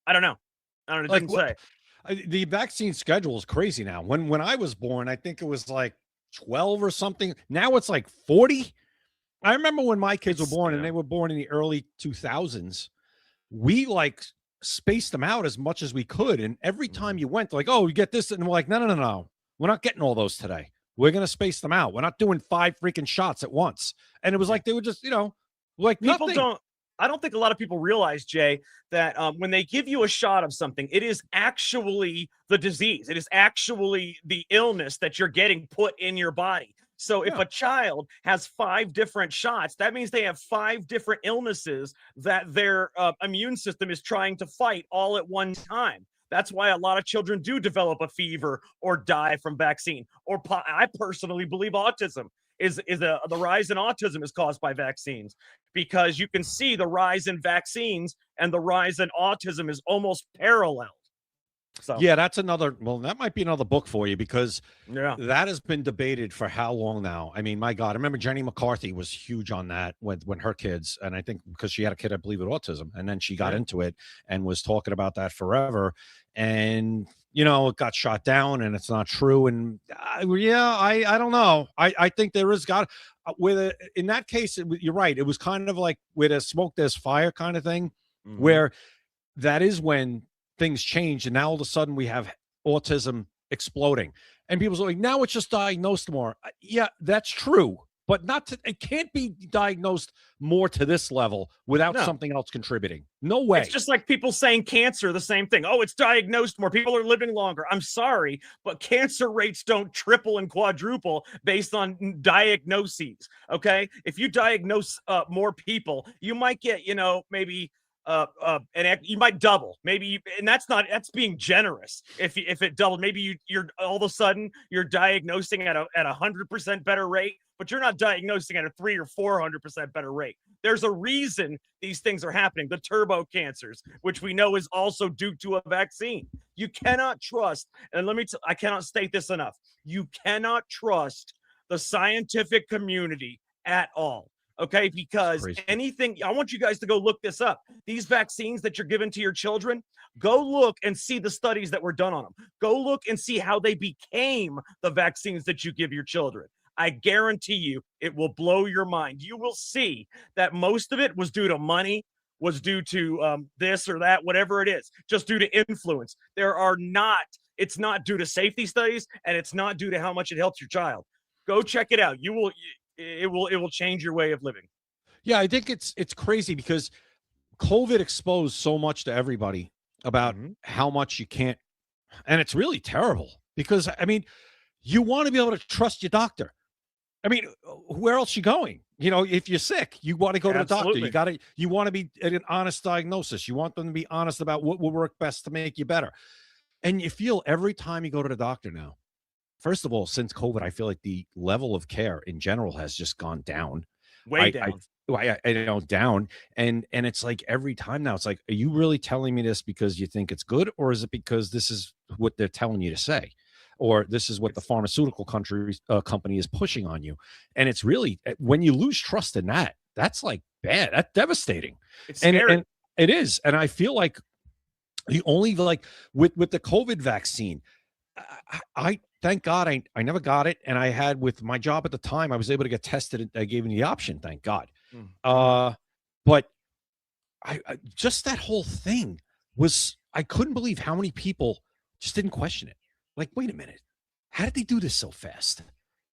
[SPEAKER 9] I don't know. It didn't say.
[SPEAKER 15] The vaccine schedule is crazy now. When I was born, I think it was like 12 or something. Now it's like 40. I remember when my kids were born, and they were born in the early 2000s. We spaced them out as much as we could. And every time you went, like, oh, you get this. And we're like, no. We're not getting all those today. We're going to space them out. We're not doing 5 freaking shots at once. And it was like, they were just, like
[SPEAKER 9] people
[SPEAKER 15] nothing.
[SPEAKER 9] I don't think a lot of people realize, Jay, that when they give you a shot of something, it is actually the disease. It is actually the illness that you're getting put in your body. So if a child has 5 different shots, that means they have 5 different illnesses that their immune system is trying to fight all at one time. That's why a lot of children do develop a fever or die from vaccine. Or I personally believe autism is the rise in autism is caused by vaccines, because you can see the rise in vaccines and the rise in autism is almost parallel. So
[SPEAKER 15] yeah, that might be another book for you, because that has been debated for how long now? I mean, my God, I remember Jenny McCarthy was huge on that when her kids, and I think because she had a kid, I believe, with autism, and then she got into it and was talking about that forever. And, it got shot down, and it's not true. And I don't know. I think there is in that case, you're right. It was kind of like with a smoke, there's fire kind of thing, where that is when things change. And now all of a sudden we have autism exploding, and people's like, now it's just diagnosed more. Yeah, that's true. But it can't be diagnosed more to this level without something else contributing. No way.
[SPEAKER 9] It's just like people saying cancer, the same thing. Oh, it's diagnosed more. People are living longer. I'm sorry, but cancer rates don't triple and quadruple based on diagnoses. Okay. If you diagnose more people, you might get, maybe and you might double, maybe, and that's being generous. If it doubled, maybe you're all of a sudden you're diagnosing at 100% better rate, but you're not diagnosing at a 300 or 400% better rate. There's a reason these things are happening. The turbo cancers, which we know is also due to a vaccine. You cannot trust, and I cannot state this enough. You cannot trust the scientific community at all. Okay, because anything, I want you guys to go look this up. These vaccines that you're giving to your children, go look and see the studies that were done on them. Go look and see how they became the vaccines that you give your children. I guarantee you it will blow your mind. You will see that most of it was due to money, was due to this or that, whatever it is, just due to influence. It's not due to safety studies, and it's not due to how much it helps your child. Go check it out. It will change your way of living.
[SPEAKER 15] Yeah, I think it's crazy, because COVID exposed so much to everybody about how much you can't, and it's really terrible, because I mean, you want to be able to trust your doctor. I mean, where else you going? If you're sick, you want to go to the doctor. You want to be an honest diagnosis. You want them to be honest about what will work best to make you better. And you feel every time you go to the doctor now, first of all, since COVID, I feel like the level of care in general has just gone down.
[SPEAKER 9] Way down.
[SPEAKER 15] Down. And it's like every time now, it's like, are you really telling me this because you think it's good? Or is it because this is what they're telling you to say? Or this is what the pharmaceutical company is pushing on you? And it's really, when you lose trust in that, that's like bad. That's devastating.
[SPEAKER 9] It's scary.
[SPEAKER 15] And it is. And I feel like the only, with the COVID vaccine, I thank God I never got it. And I had, with my job at the time, I was able to get tested. They gave me the option, thank God. But I just, that whole thing was, I couldn't believe how many people just didn't question it. Like, wait a minute, how did they do this so fast?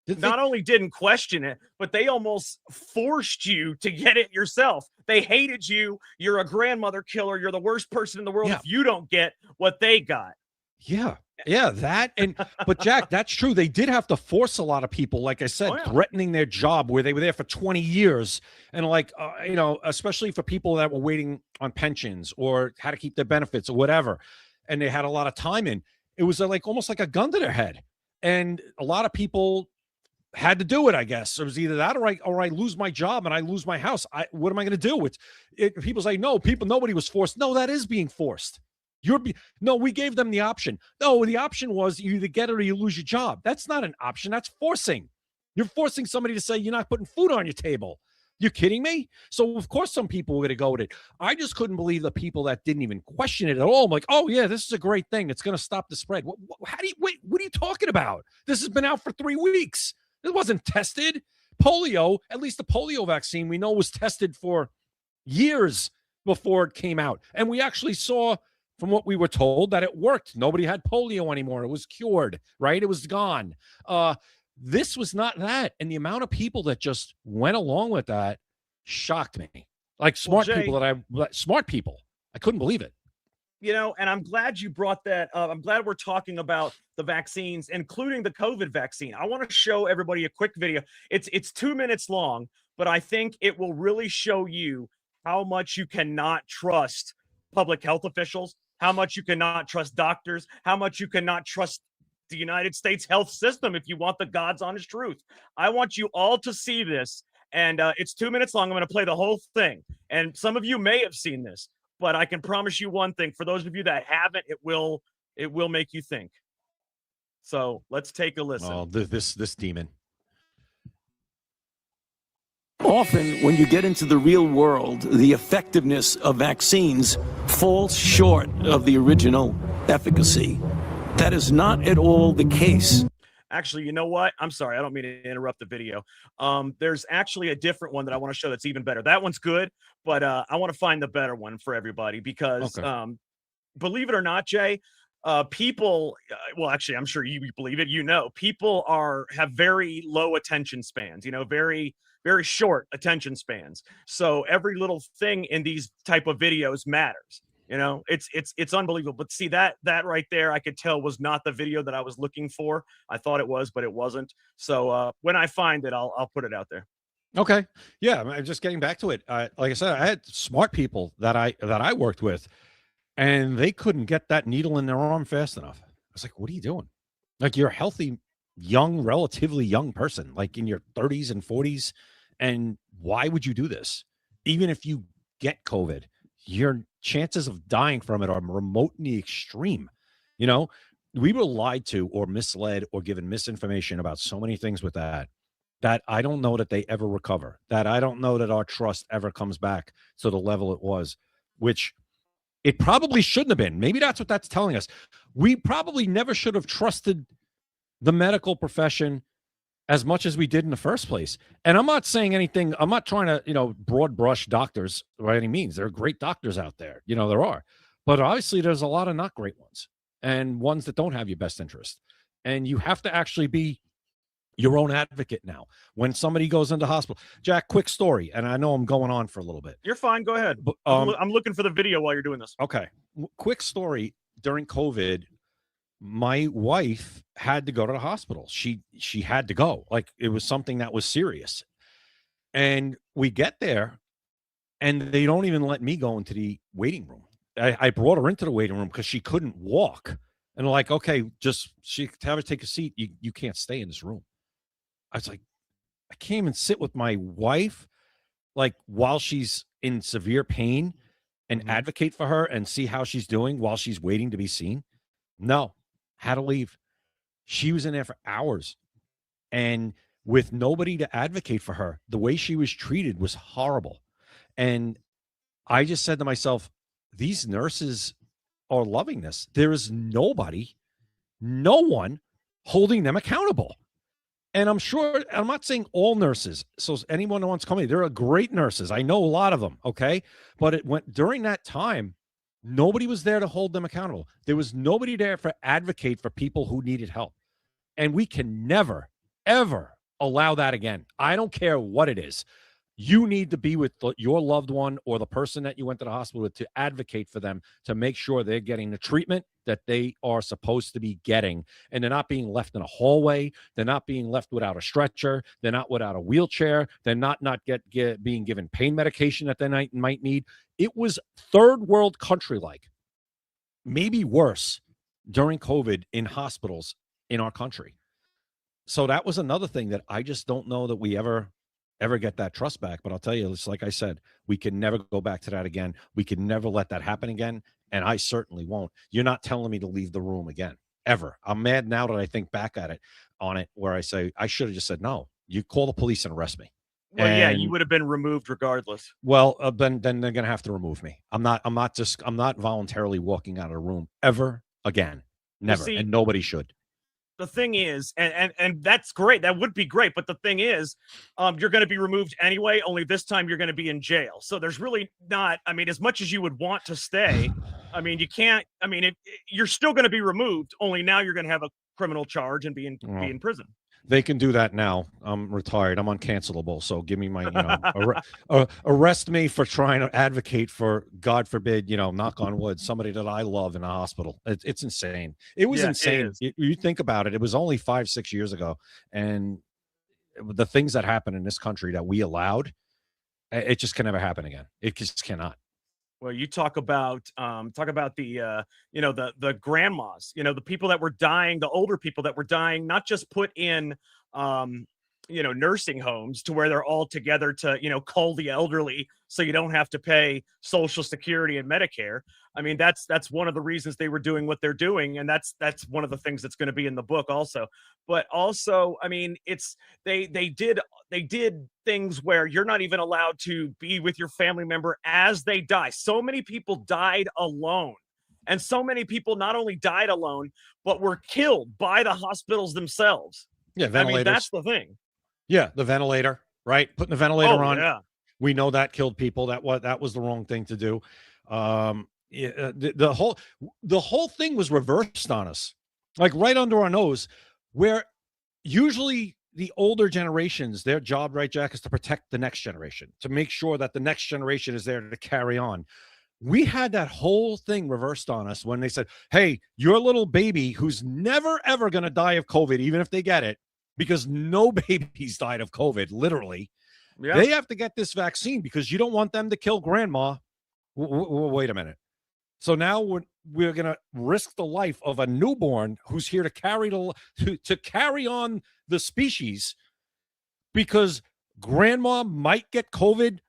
[SPEAKER 9] Not only didn't question it, but they almost forced you to get it yourself. They hated you. You're a grandmother killer. You're the worst person in the world if you don't get what they got.
[SPEAKER 15] Yeah. Yeah, that but Jack, that's true. They did have to force a lot of people, like I said, threatening their job where they were there for 20 years, and like especially for people that were waiting on pensions or had to keep their benefits or whatever, and they had a lot of time in. It was like almost like a gun to their head, and a lot of people had to do it. I guess it was either that or I lose my job and I lose my house. What am I going to do? People say nobody was forced. No, that is being forced. No, we gave them the option. No, the option was you either get it or you lose your job. That's not an option. That's forcing. You're forcing somebody to say you're not putting food on your table. You kidding me? So of course some people were going to go with it. I just couldn't believe the people that didn't even question it at all. I'm like, oh yeah, this is a great thing. It's going to stop the spread. What are you talking about? This has been out for 3 weeks. It wasn't tested. Polio, at least the polio vaccine, we know was tested for years before it came out. And we actually saw, from what we were told, that it worked. Nobody had polio anymore. It was cured, right? It was gone. This was not that. And the amount of people that just went along with that shocked me. Like smart people. I couldn't believe it.
[SPEAKER 9] And I'm glad you brought that up. I'm glad we're talking about the vaccines, including the COVID vaccine. I want to show everybody a quick video. It's 2 minutes long, but I think it will really show you how much you cannot trust public health officials, how much you cannot trust doctors, how much you cannot trust the United States health system if you want the God's honest truth. I want you all to see this, and it's 2 minutes long. I'm going to play the whole thing, and some of you may have seen this, but I can promise you one thing. For those of you that haven't, it will make you think. So let's take a listen.
[SPEAKER 15] Oh, this demon.
[SPEAKER 11] Often, when you get into the real world, the effectiveness of vaccines falls short of the original efficacy. That is not at all the case.
[SPEAKER 9] Actually, you know what? I'm sorry. I don't mean to interrupt the video. There's actually a different one that I want to show that's even better. That one's good, but I want to find the better one for everybody because, believe it or not, Jay, people, well, actually, I'm sure you believe it, people have very low attention spans, very, very short attention spans. So every little thing in these type of videos matters. It's unbelievable. But see that right there, I could tell was not the video that I was looking for. I thought it was, but it wasn't. So when I find it, I'll put it out there.
[SPEAKER 15] Okay. Yeah. I'm just getting back to it. Like I said, I had smart people that I worked with, and they couldn't get that needle in their arm fast enough. I was like, what are you doing? Like, you're a healthy, relatively young person, like in your 30s and 40s. And why would you do this? Even if you get COVID, your chances of dying from it are remote in the extreme. We were lied to or misled or given misinformation about so many things with that I don't know that they ever recover, that I don't know that our trust ever comes back to the level it was, which it probably shouldn't have been. Maybe that's what that's telling us. We probably never should have trusted the medical profession as much as we did in the first place. And I'm not saying anything. I'm not trying to, broad brush doctors by any means. There are great doctors out there. There are. But obviously there's a lot of not great ones and ones that don't have your best interest. And you have to actually be your own advocate now. When somebody goes into hospital, Jack, quick story. And I know I'm going on for a little bit.
[SPEAKER 9] You're fine. Go ahead. But, I'm looking for the video while you're doing this.
[SPEAKER 15] Okay. Quick story. During COVID, my wife had to go to the hospital. She had to go. Like, it was something that was serious. And we get there and they don't even let me go into the waiting room. I brought her into the waiting room because she couldn't walk. And like, okay, she have her take a seat. You can't stay in this room. I was like, I can't even sit with my wife, like, while she's in severe pain and advocate for her and see how she's doing while she's waiting to be seen. No, had to leave. She was in there for hours. And with nobody to advocate for her, the way she was treated was horrible. And I just said to myself, these nurses are loving this. There is no one holding them accountable. And I'm sure, I'm not saying all nurses. So anyone who wants to come in, there are great nurses. I know a lot of them. Okay. But it went during that time, nobody was there to hold them accountable. There was nobody there for advocate for people who needed help. And we can never, ever allow that again. I don't care what it is. You need to be with your loved one or the person that you went to the hospital with to advocate for them, to make sure they're getting the treatment that they are supposed to be getting, and they're not being left in a hallway. They're not being left without a stretcher. They're not without a wheelchair. They're not being given pain medication that they might need. It was third world country like, maybe worse during COVID in hospitals in our country. So that was another thing that I just don't know that we ever get that trust back. But I'll tell you, it's like I said, we can never go back to that again. We can never let that happen again. And I certainly won't. You're not telling me to leave the room again, ever. I'm mad now that I think back on it, where I say, I should have just said, no, you call the police and arrest me.
[SPEAKER 9] Well, yeah, you would have been removed regardless.
[SPEAKER 15] Well, then they're going to have to remove me. I'm not voluntarily walking out of the room ever again. Never.
[SPEAKER 9] See,
[SPEAKER 15] and nobody should.
[SPEAKER 9] The thing is, and that's great. That would be great. But the thing is, you're going to be removed anyway, only this time you're going to be in jail. So there's really not, I mean, as much as you would want to stay, I mean, you can't, I mean, you're still going to be removed, only now you're going to have a criminal charge and be in prison.
[SPEAKER 15] They can do that now. I'm retired. I'm uncancelable. So give me my, arrest me for trying to advocate for, God forbid, knock on wood, somebody that I love in a hospital. It's insane. It was insane. You think about it. It was only 5-6 years ago. And the things that happened in this country that we allowed, it just can never happen again. It just cannot.
[SPEAKER 9] Well, you talk about the the grandmas, the people that were dying, the older people that were dying, not just put in nursing homes to where they're all together to cull the elderly so you don't have to pay Social Security and Medicare. I mean, that's one of the reasons they were doing what they're doing, and that's one of the things that's going to be in the book also. But also, I mean, it's they did things where you're not even allowed to be with your family member as they die. So many people died alone. And so many people not only died alone, but were killed by the hospitals themselves.
[SPEAKER 15] Yeah, ventilators.
[SPEAKER 9] I mean, that's the thing.
[SPEAKER 15] Yeah, the ventilator, right? Putting the ventilator on.
[SPEAKER 9] Yeah.
[SPEAKER 15] We know that killed people. That was the wrong thing to do. The whole thing was reversed on us, like right under our nose, where usually the older generations, their job, right, Jack, is to protect the next generation, to make sure that the next generation is there to carry on. We had that whole thing reversed on us when they said, hey, your little baby who's never, ever going to die of COVID, even if they get it, because no babies died of COVID, literally. Yeah. They have to get this vaccine because you don't want them to kill grandma. Wait a minute. So now we're going to risk the life of a newborn who's here to carry on the species because grandma might get COVID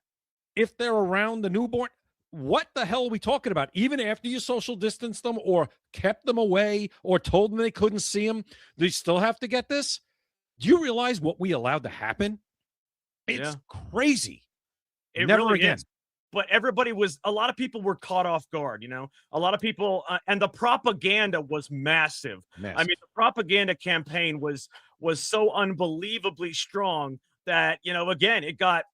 [SPEAKER 15] if they're around the newborn. What the hell are we talking about? Even after you social distanced them or kept them away or told them they couldn't see them, they still have to get this? Do you realize what we allowed to happen? It's crazy.
[SPEAKER 9] It
[SPEAKER 15] Never
[SPEAKER 9] really
[SPEAKER 15] again.
[SPEAKER 9] is. But a lot of people were caught off guard, a lot of people, and the propaganda was massive. I mean, the propaganda campaign was so unbelievably strong that, again, it got,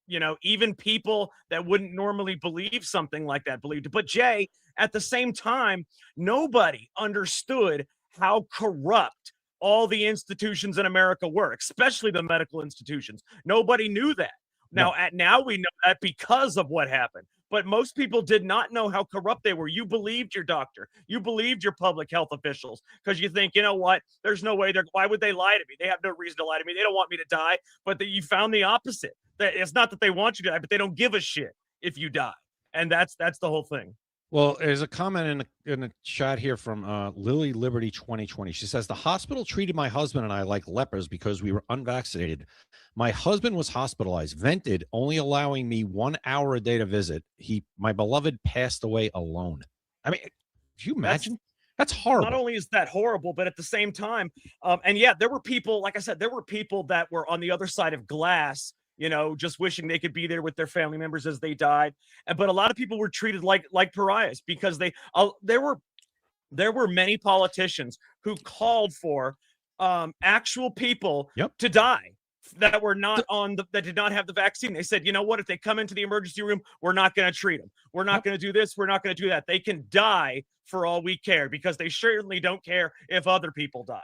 [SPEAKER 9] even people that wouldn't normally believe something like that believed it. But Jay, at the same time, nobody understood how corrupt all the institutions in America were, especially the medical institutions. Nobody knew that. Now we know that because of what happened. But most people did not know how corrupt they were. You believed your doctor. You believed your public health officials because you think, you know what? There's no way why would they lie to me? They have no reason to lie to me. They don't want me to die. But you found the opposite. That it's not that they want you to die, but they don't give a shit if you die. And that's the whole thing.
[SPEAKER 15] Well, there's a comment in the chat here from Lily Liberty 2020. She says, the hospital treated my husband and I like lepers because we were unvaccinated. My husband was hospitalized, vented, only allowing me 1 hour a day to visit. My beloved passed away alone. I mean, can you imagine? That's horrible.
[SPEAKER 9] Not only is that horrible, but at the same time, there were people, like I said, there were people that were on the other side of glass, just wishing they could be there with their family members as they died. But a lot of people were treated like pariahs because there were many politicians who called for actual people to die that were not that did not have the vaccine. They said, you know what, if they come into the emergency room, we're not going to treat them. We're not going to do this. We're not going to do that. They can die for all we care because they certainly don't care if other people die.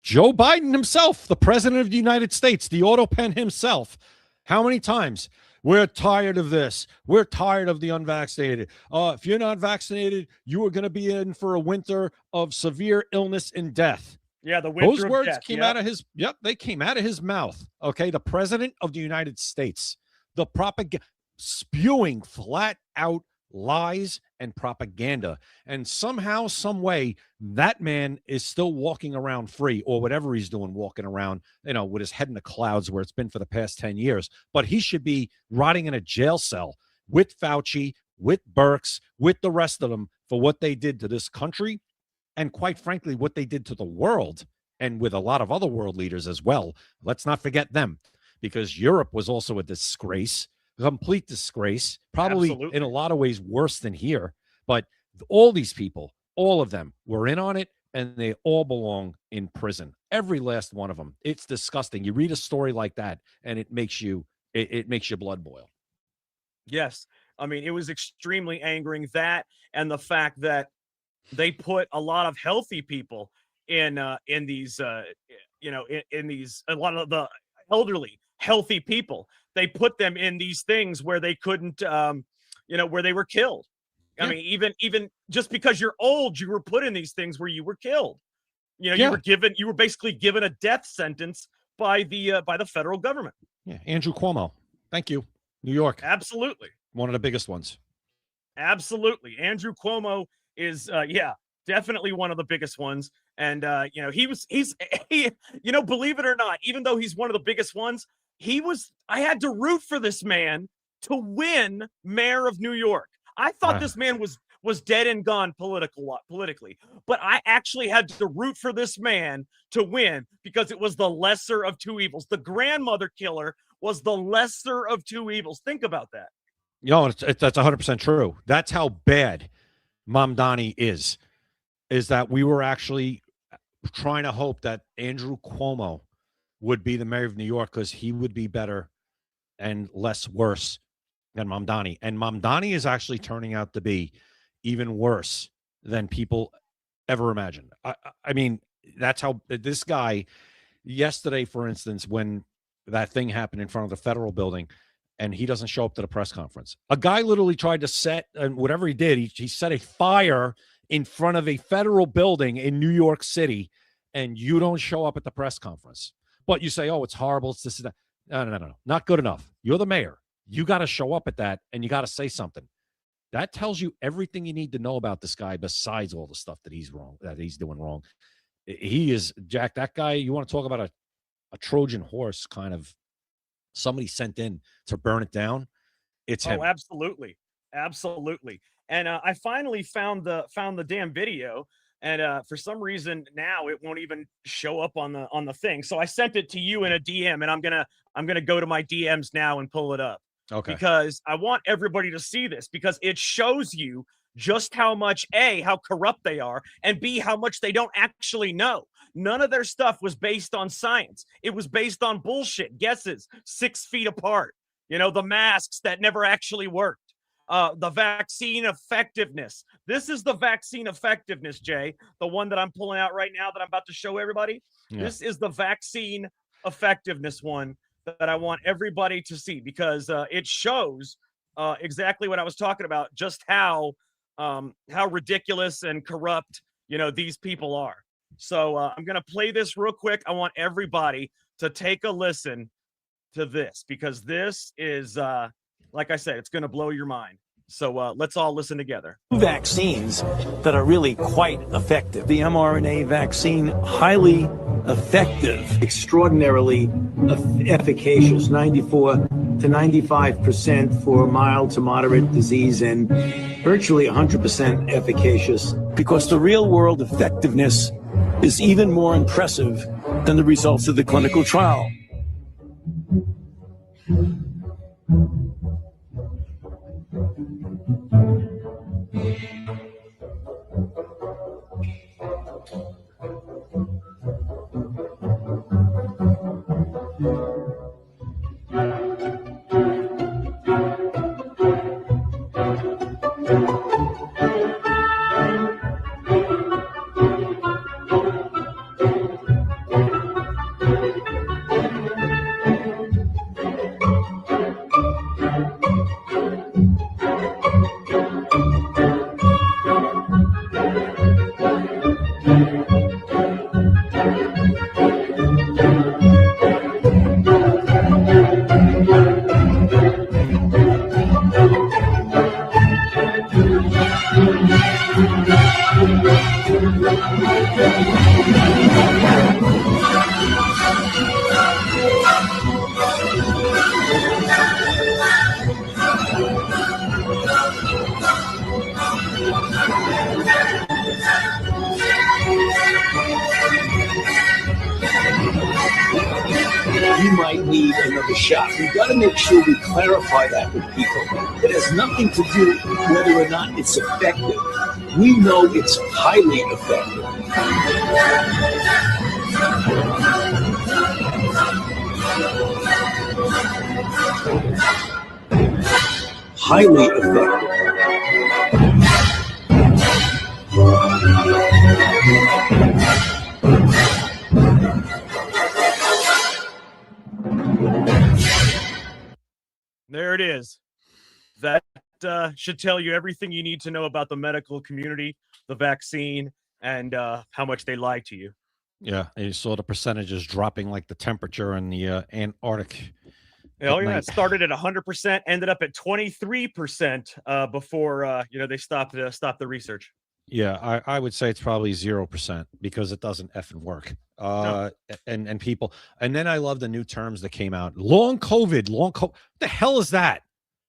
[SPEAKER 15] Joe Biden himself, the president of the United States, the auto pen himself. How many times? We're tired of this. We're tired of the unvaccinated. If you're not vaccinated, you are going to be in for a winter of severe illness and death.
[SPEAKER 9] Yeah, the winter
[SPEAKER 15] Those
[SPEAKER 9] of
[SPEAKER 15] words
[SPEAKER 9] death,
[SPEAKER 15] came
[SPEAKER 9] yep.
[SPEAKER 15] out of his. Yep, they came out of his mouth. Okay, the president of the United States, the propaganda, spewing flat out lies and propaganda, and somehow, some way, that man is still walking around free, or whatever he's doing, walking around, with his head in the clouds, where it's been for the past 10 years. But he should be rotting in a jail cell with Fauci, with Birx, with the rest of them for what they did to this country. And quite frankly, what they did to the world, and with a lot of other world leaders as well. Let's not forget them, because Europe was also a disgrace, a complete disgrace, probably
[SPEAKER 9] Absolutely.
[SPEAKER 15] in a lot of ways worse than here. But all these people, all of them were in on it, and they all belong in prison. Every last one of them. It's disgusting. You read a story like that, and it makes you blood boil.
[SPEAKER 9] Yes. I mean, it was extremely angering, that and the fact that they put a lot of healthy people in these in these, a lot of the elderly healthy people, they put them in these things where they couldn't where they were killed. I mean, even just because you're old, you were put in these things where you were killed. You were basically given a death sentence by the federal government.
[SPEAKER 15] Yeah, Andrew Cuomo. Thank you. New York.
[SPEAKER 9] Absolutely.
[SPEAKER 15] One of the biggest ones.
[SPEAKER 9] Absolutely. Andrew Cuomo is definitely one of the biggest ones. And he's believe it or not, even though he's one of the biggest ones, I had to root for this man to win mayor of New York. I thought this man was dead and gone politically, but I actually had to root for this man to win because it was the lesser of two evils. The grandmother killer was the lesser of two evils. Think about that.
[SPEAKER 15] That's 100% true. That's how bad Mamdani is that we were actually trying to hope that Andrew Cuomo would be the mayor of New York because he would be better and less worse than Mamdani. And Mamdani is actually turning out to be even worse than people ever imagined. I mean, that's how this guy yesterday, for instance, when that thing happened in front of the federal building and he doesn't show up to the press conference, a guy literally tried to set, and whatever he did, he set a fire in front of a federal building in New York City, and you don't show up at the press conference. But you say, oh, it's horrible. It's this and that. No. Not good enough. You're the mayor. You got to show up at that, and you got to say something. That tells you everything you need to know about this guy besides all the stuff that he's doing wrong. He is, Jack, that guy, you want to talk about a Trojan horse, kind of somebody sent in to burn it down. It's him.
[SPEAKER 9] Oh, absolutely. Absolutely. And I finally found the damn video, and for some reason now it won't even show up on the thing. So I sent it to you in a DM, and I'm gonna go to my DMs now and pull it up.
[SPEAKER 15] Okay.
[SPEAKER 9] Because I want everybody to see this, because it shows you just how much A, how corrupt they are, and B, how much they don't actually know. None of their stuff was based on science. It was based on bullshit, guesses, 6 feet apart. The masks that never actually worked. The vaccine effectiveness. This is the vaccine effectiveness, Jay, the one that I'm pulling out right now that I'm about to show everybody. Yeah. This is the vaccine effectiveness one that I want everybody to see, because it shows exactly what I was talking about, just how ridiculous and corrupt, these people are. So I'm going to play this real quick. I want everybody to take a listen to this, because this is, like I said, it's going to blow your mind. So let's all listen together.
[SPEAKER 11] Vaccines that are really quite effective. The mRNA vaccine, highly effective, extraordinarily efficacious, 94 to 95% for mild to moderate disease, and virtually 100% efficacious, because the real world effectiveness is even more impressive than the results of the clinical trial.
[SPEAKER 16] you might need another shot. We've got to make sure we clarify that with people. It has nothing to do with whether or not it's effective. We know it's highly effective. Highly effective.
[SPEAKER 9] There it is. That should tell you everything you need to know about the medical community, the vaccine, and how much they lie to you.
[SPEAKER 15] Yeah, and you saw the percentages dropping like the temperature in the Antarctic.
[SPEAKER 9] Oh yeah, it started at 100%, ended up at 23% before they stopped the research.
[SPEAKER 15] Yeah, I would say it's probably 0% because it doesn't effing work.
[SPEAKER 9] No.
[SPEAKER 15] And people, and then I love the new terms that came out. Long COVID. What the hell is that?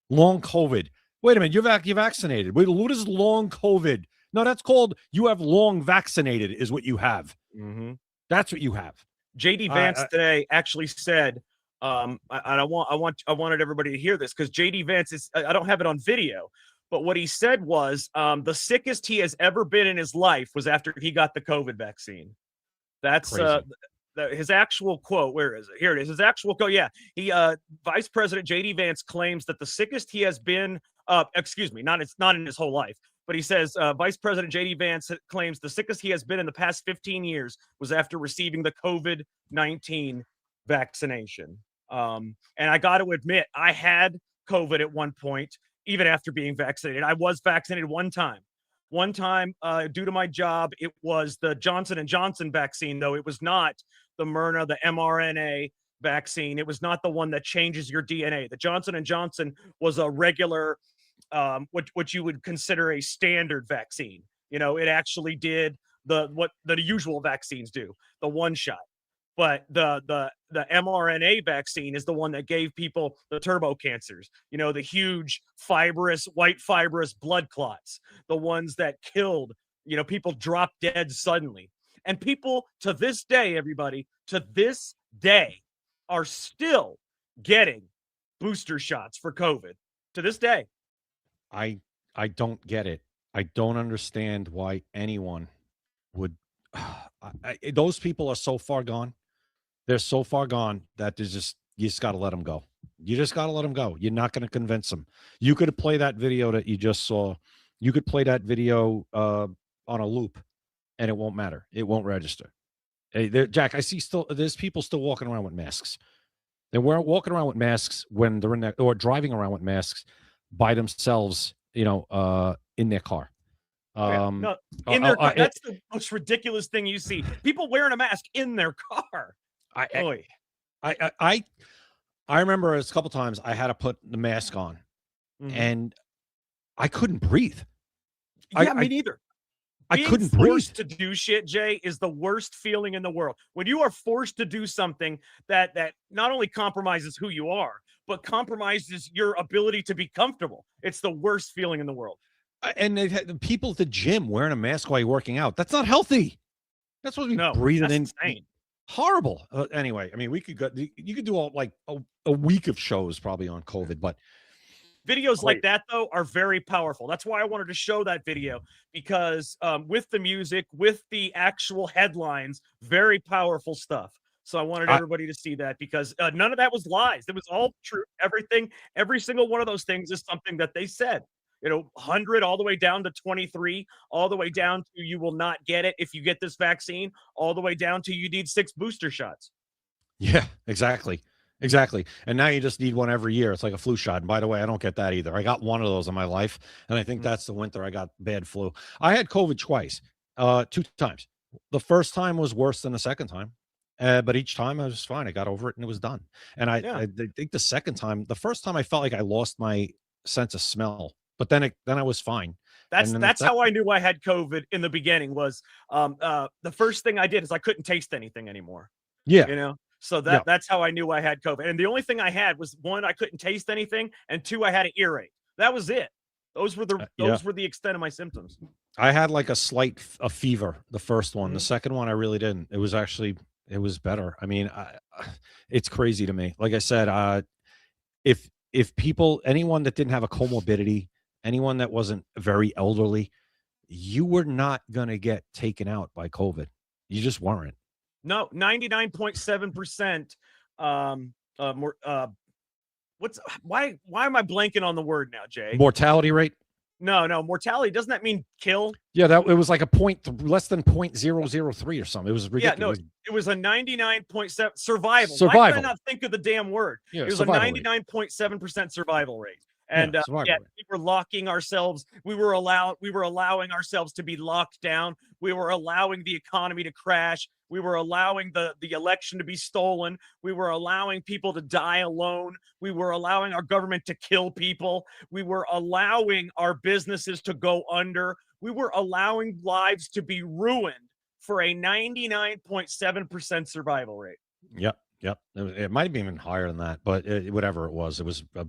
[SPEAKER 15] Long COVID. Wait a minute, you're vaccinated. Wait, what is long COVID? No, that's called you have long vaccinated is what you have.
[SPEAKER 9] Mm-hmm.
[SPEAKER 15] That's what you have.
[SPEAKER 9] JD Vance today actually said, and I wanted everybody to hear this because JD Vance is, I don't have it on video, but what he said was the sickest he has ever been in his life was after he got the COVID vaccine. That's his actual quote. Where is it? Here it is. His actual quote. Yeah. Vice President JD Vance claims that the sickest he has been, it's not in his whole life, but he says Vice President JD Vance claims the sickest he has been in the past 15 years was after receiving the COVID-19 vaccination. And I got to admit, I had COVID at one point, even after being vaccinated. I was vaccinated one time. Due to my job, it was the Johnson & Johnson vaccine, though. It was not the Myrna, the mRNA vaccine. It was not the one that changes your DNA. The Johnson & Johnson was a regular, what you would consider a standard vaccine. It actually did what the usual vaccines do, the one shot. But the mRNA vaccine is the one that gave people the turbo cancers, the huge white fibrous blood clots, the ones that killed, people drop dead suddenly. And people to this day, everybody, to this day are still getting booster shots for COVID to this day.
[SPEAKER 15] I don't get it. I don't understand why anyone would. Those people are so far gone. They're so far gone that you just got to let them go. You just got to let them go. You're not going to convince them. You could play that video that you just saw. You could play that video on a loop, and it won't matter. It won't register. Hey, Jack, I see there's people still walking around with masks. They're walking around with masks when they're in there, or driving around with masks by themselves, in their car.
[SPEAKER 9] In their car. That's the most ridiculous thing you see. People wearing a mask in their car.
[SPEAKER 15] I remember a couple times I had to put the mask on, and I couldn't breathe.
[SPEAKER 9] Yeah, me neither.
[SPEAKER 15] I couldn't breathe.
[SPEAKER 9] Forced to do shit, Jay, is the worst feeling in the world. When you are forced to do something that not only compromises who you are, but compromises your ability to be comfortable. It's the worst feeling in the world.
[SPEAKER 15] And they've had people at the gym wearing a mask while you're working out. That's not healthy. That's what we breathing in.
[SPEAKER 9] Insane.
[SPEAKER 15] Horrible. Anyway, I mean, you could do all like a week of shows probably on COVID, but
[SPEAKER 9] videos like that though are very powerful. That's why I wanted to show that video, because with the music, with the actual headlines, very powerful stuff. So I wanted everybody to see that, because none of that was lies. It was all true. Every single one of those things is something that they said. 100 all the way down to 23, all the way down to you will not get it if you get this vaccine, all the way down to you need 6 booster shots.
[SPEAKER 15] Yeah, exactly. And now you just need one every year. It's like a flu shot. And by the way, I don't get that either. I got one of those in my life, and I think that's the winter I got bad flu. I had COVID twice, 2 times. The first time was worse than the second time, but each time I was fine. I got over it and it was done. And I think the first time I felt like I lost my sense of smell. But then I was fine.
[SPEAKER 9] That's how I knew I had COVID in the beginning. Was the first thing I did is I couldn't taste anything anymore.
[SPEAKER 15] Yeah,
[SPEAKER 9] so that's how I knew I had COVID. And the only thing I had was, 1, I couldn't taste anything, and 2, I had an earache. That was it. Those were the extent of my symptoms.
[SPEAKER 15] I had like a fever the first one. The second one I really didn't. It was actually It was better. I mean, it's crazy to me. Like I said, if people, anyone that didn't have a comorbidity, anyone that wasn't very elderly, you were not going to get taken out by COVID. You just weren't.
[SPEAKER 9] No, 99.7%. Why am I blanking on the word now, Jay?
[SPEAKER 15] Mortality rate.
[SPEAKER 9] No, mortality. Doesn't that mean kill?
[SPEAKER 15] Yeah, it was like less than 0.003 or something. It was ridiculous.
[SPEAKER 9] Yeah, no, it was a 99.7 survival.
[SPEAKER 15] Survival.
[SPEAKER 9] Why did I not think of the damn word?
[SPEAKER 15] Yeah,
[SPEAKER 9] it was a
[SPEAKER 15] survival rate.
[SPEAKER 9] 99.7% survival rate. And
[SPEAKER 15] survival rate.
[SPEAKER 9] we were locking ourselves. We were allowing ourselves to be locked down. We were allowing the economy to crash. We were allowing the election to be stolen. We were allowing people to die alone. We were allowing our government to kill people. We were allowing our businesses to go under. We were allowing lives to be ruined for a 99.7% survival rate.
[SPEAKER 15] Yep. It might have been even higher than that, but whatever it was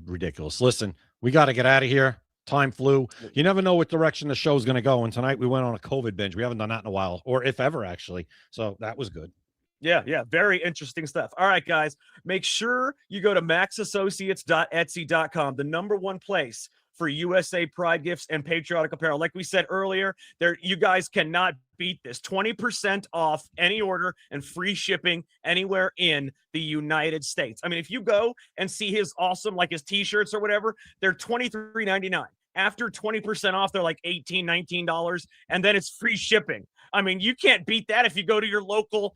[SPEAKER 15] ridiculous. Listen, we got to get out of here. Time flew. You never know what direction the show's going to go. And tonight we went on a COVID binge. We haven't done that in a while, or if ever, actually. So that was good.
[SPEAKER 9] Yeah. Very interesting stuff. All right, guys, make sure you go to maxassociates.etsy.com, the #1 place for USA Pride gifts and patriotic apparel. Like we said earlier, you guys cannot beat this. 20% off any order and free shipping anywhere in the United States. I mean, if you go and see his awesome, like his t-shirts or whatever, they're $23.99. After 20% off, they're like $18, $19, and then it's free shipping. I mean, you can't beat that. If you go to your local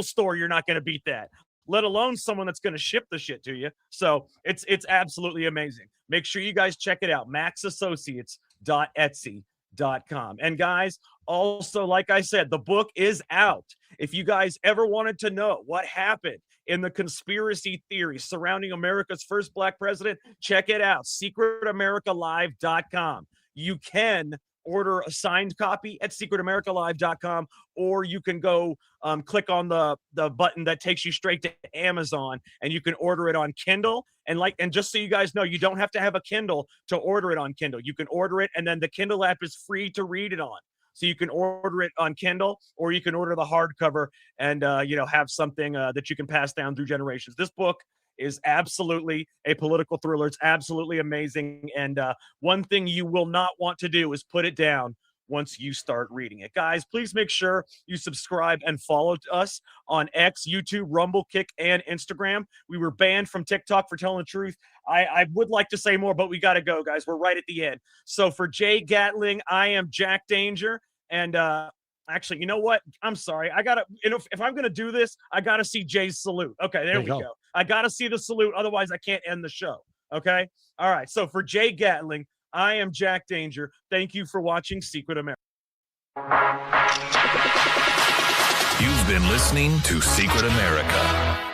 [SPEAKER 9] store, you're not going to beat that, let alone someone that's going to ship the shit to you. So it's absolutely amazing. Make sure you guys check it out, maxassociates.etsy.com. And guys, also, like I said, the book is out. If you guys ever wanted to know what happened in the conspiracy theories surrounding America's first black president, check it out, secretamericalive.com. You can order a signed copy at secretamericalive.com, or you can go click on the button that takes you straight to Amazon, and you can order it on Kindle. And just so you guys know, you don't have to have a Kindle to order it on Kindle. You can order it, and then the Kindle app is free to read it on. So you can order it on Kindle, or you can order the hardcover and have something that you can pass down through generations. This book is absolutely a political thriller. It's absolutely amazing. And one thing you will not want to do is put it down once you start reading it. Guys, please make sure you subscribe and follow us on X, YouTube, Rumble, Kick, and Instagram. We were banned from TikTok for telling the truth. I would like to say more, but we got to go, guys. We're right at the end. So for Jay Gatling, I am Jack Danger. And actually, you know what? I'm sorry. If I'm going to do this, I got to see Jay's salute. Okay, there we go. I got to see the salute. Otherwise, I can't end the show. Okay? All right. So for Jay Gatling, I am Jack Danger. Thank you for watching Secret America.
[SPEAKER 18] You've been listening to Secret America.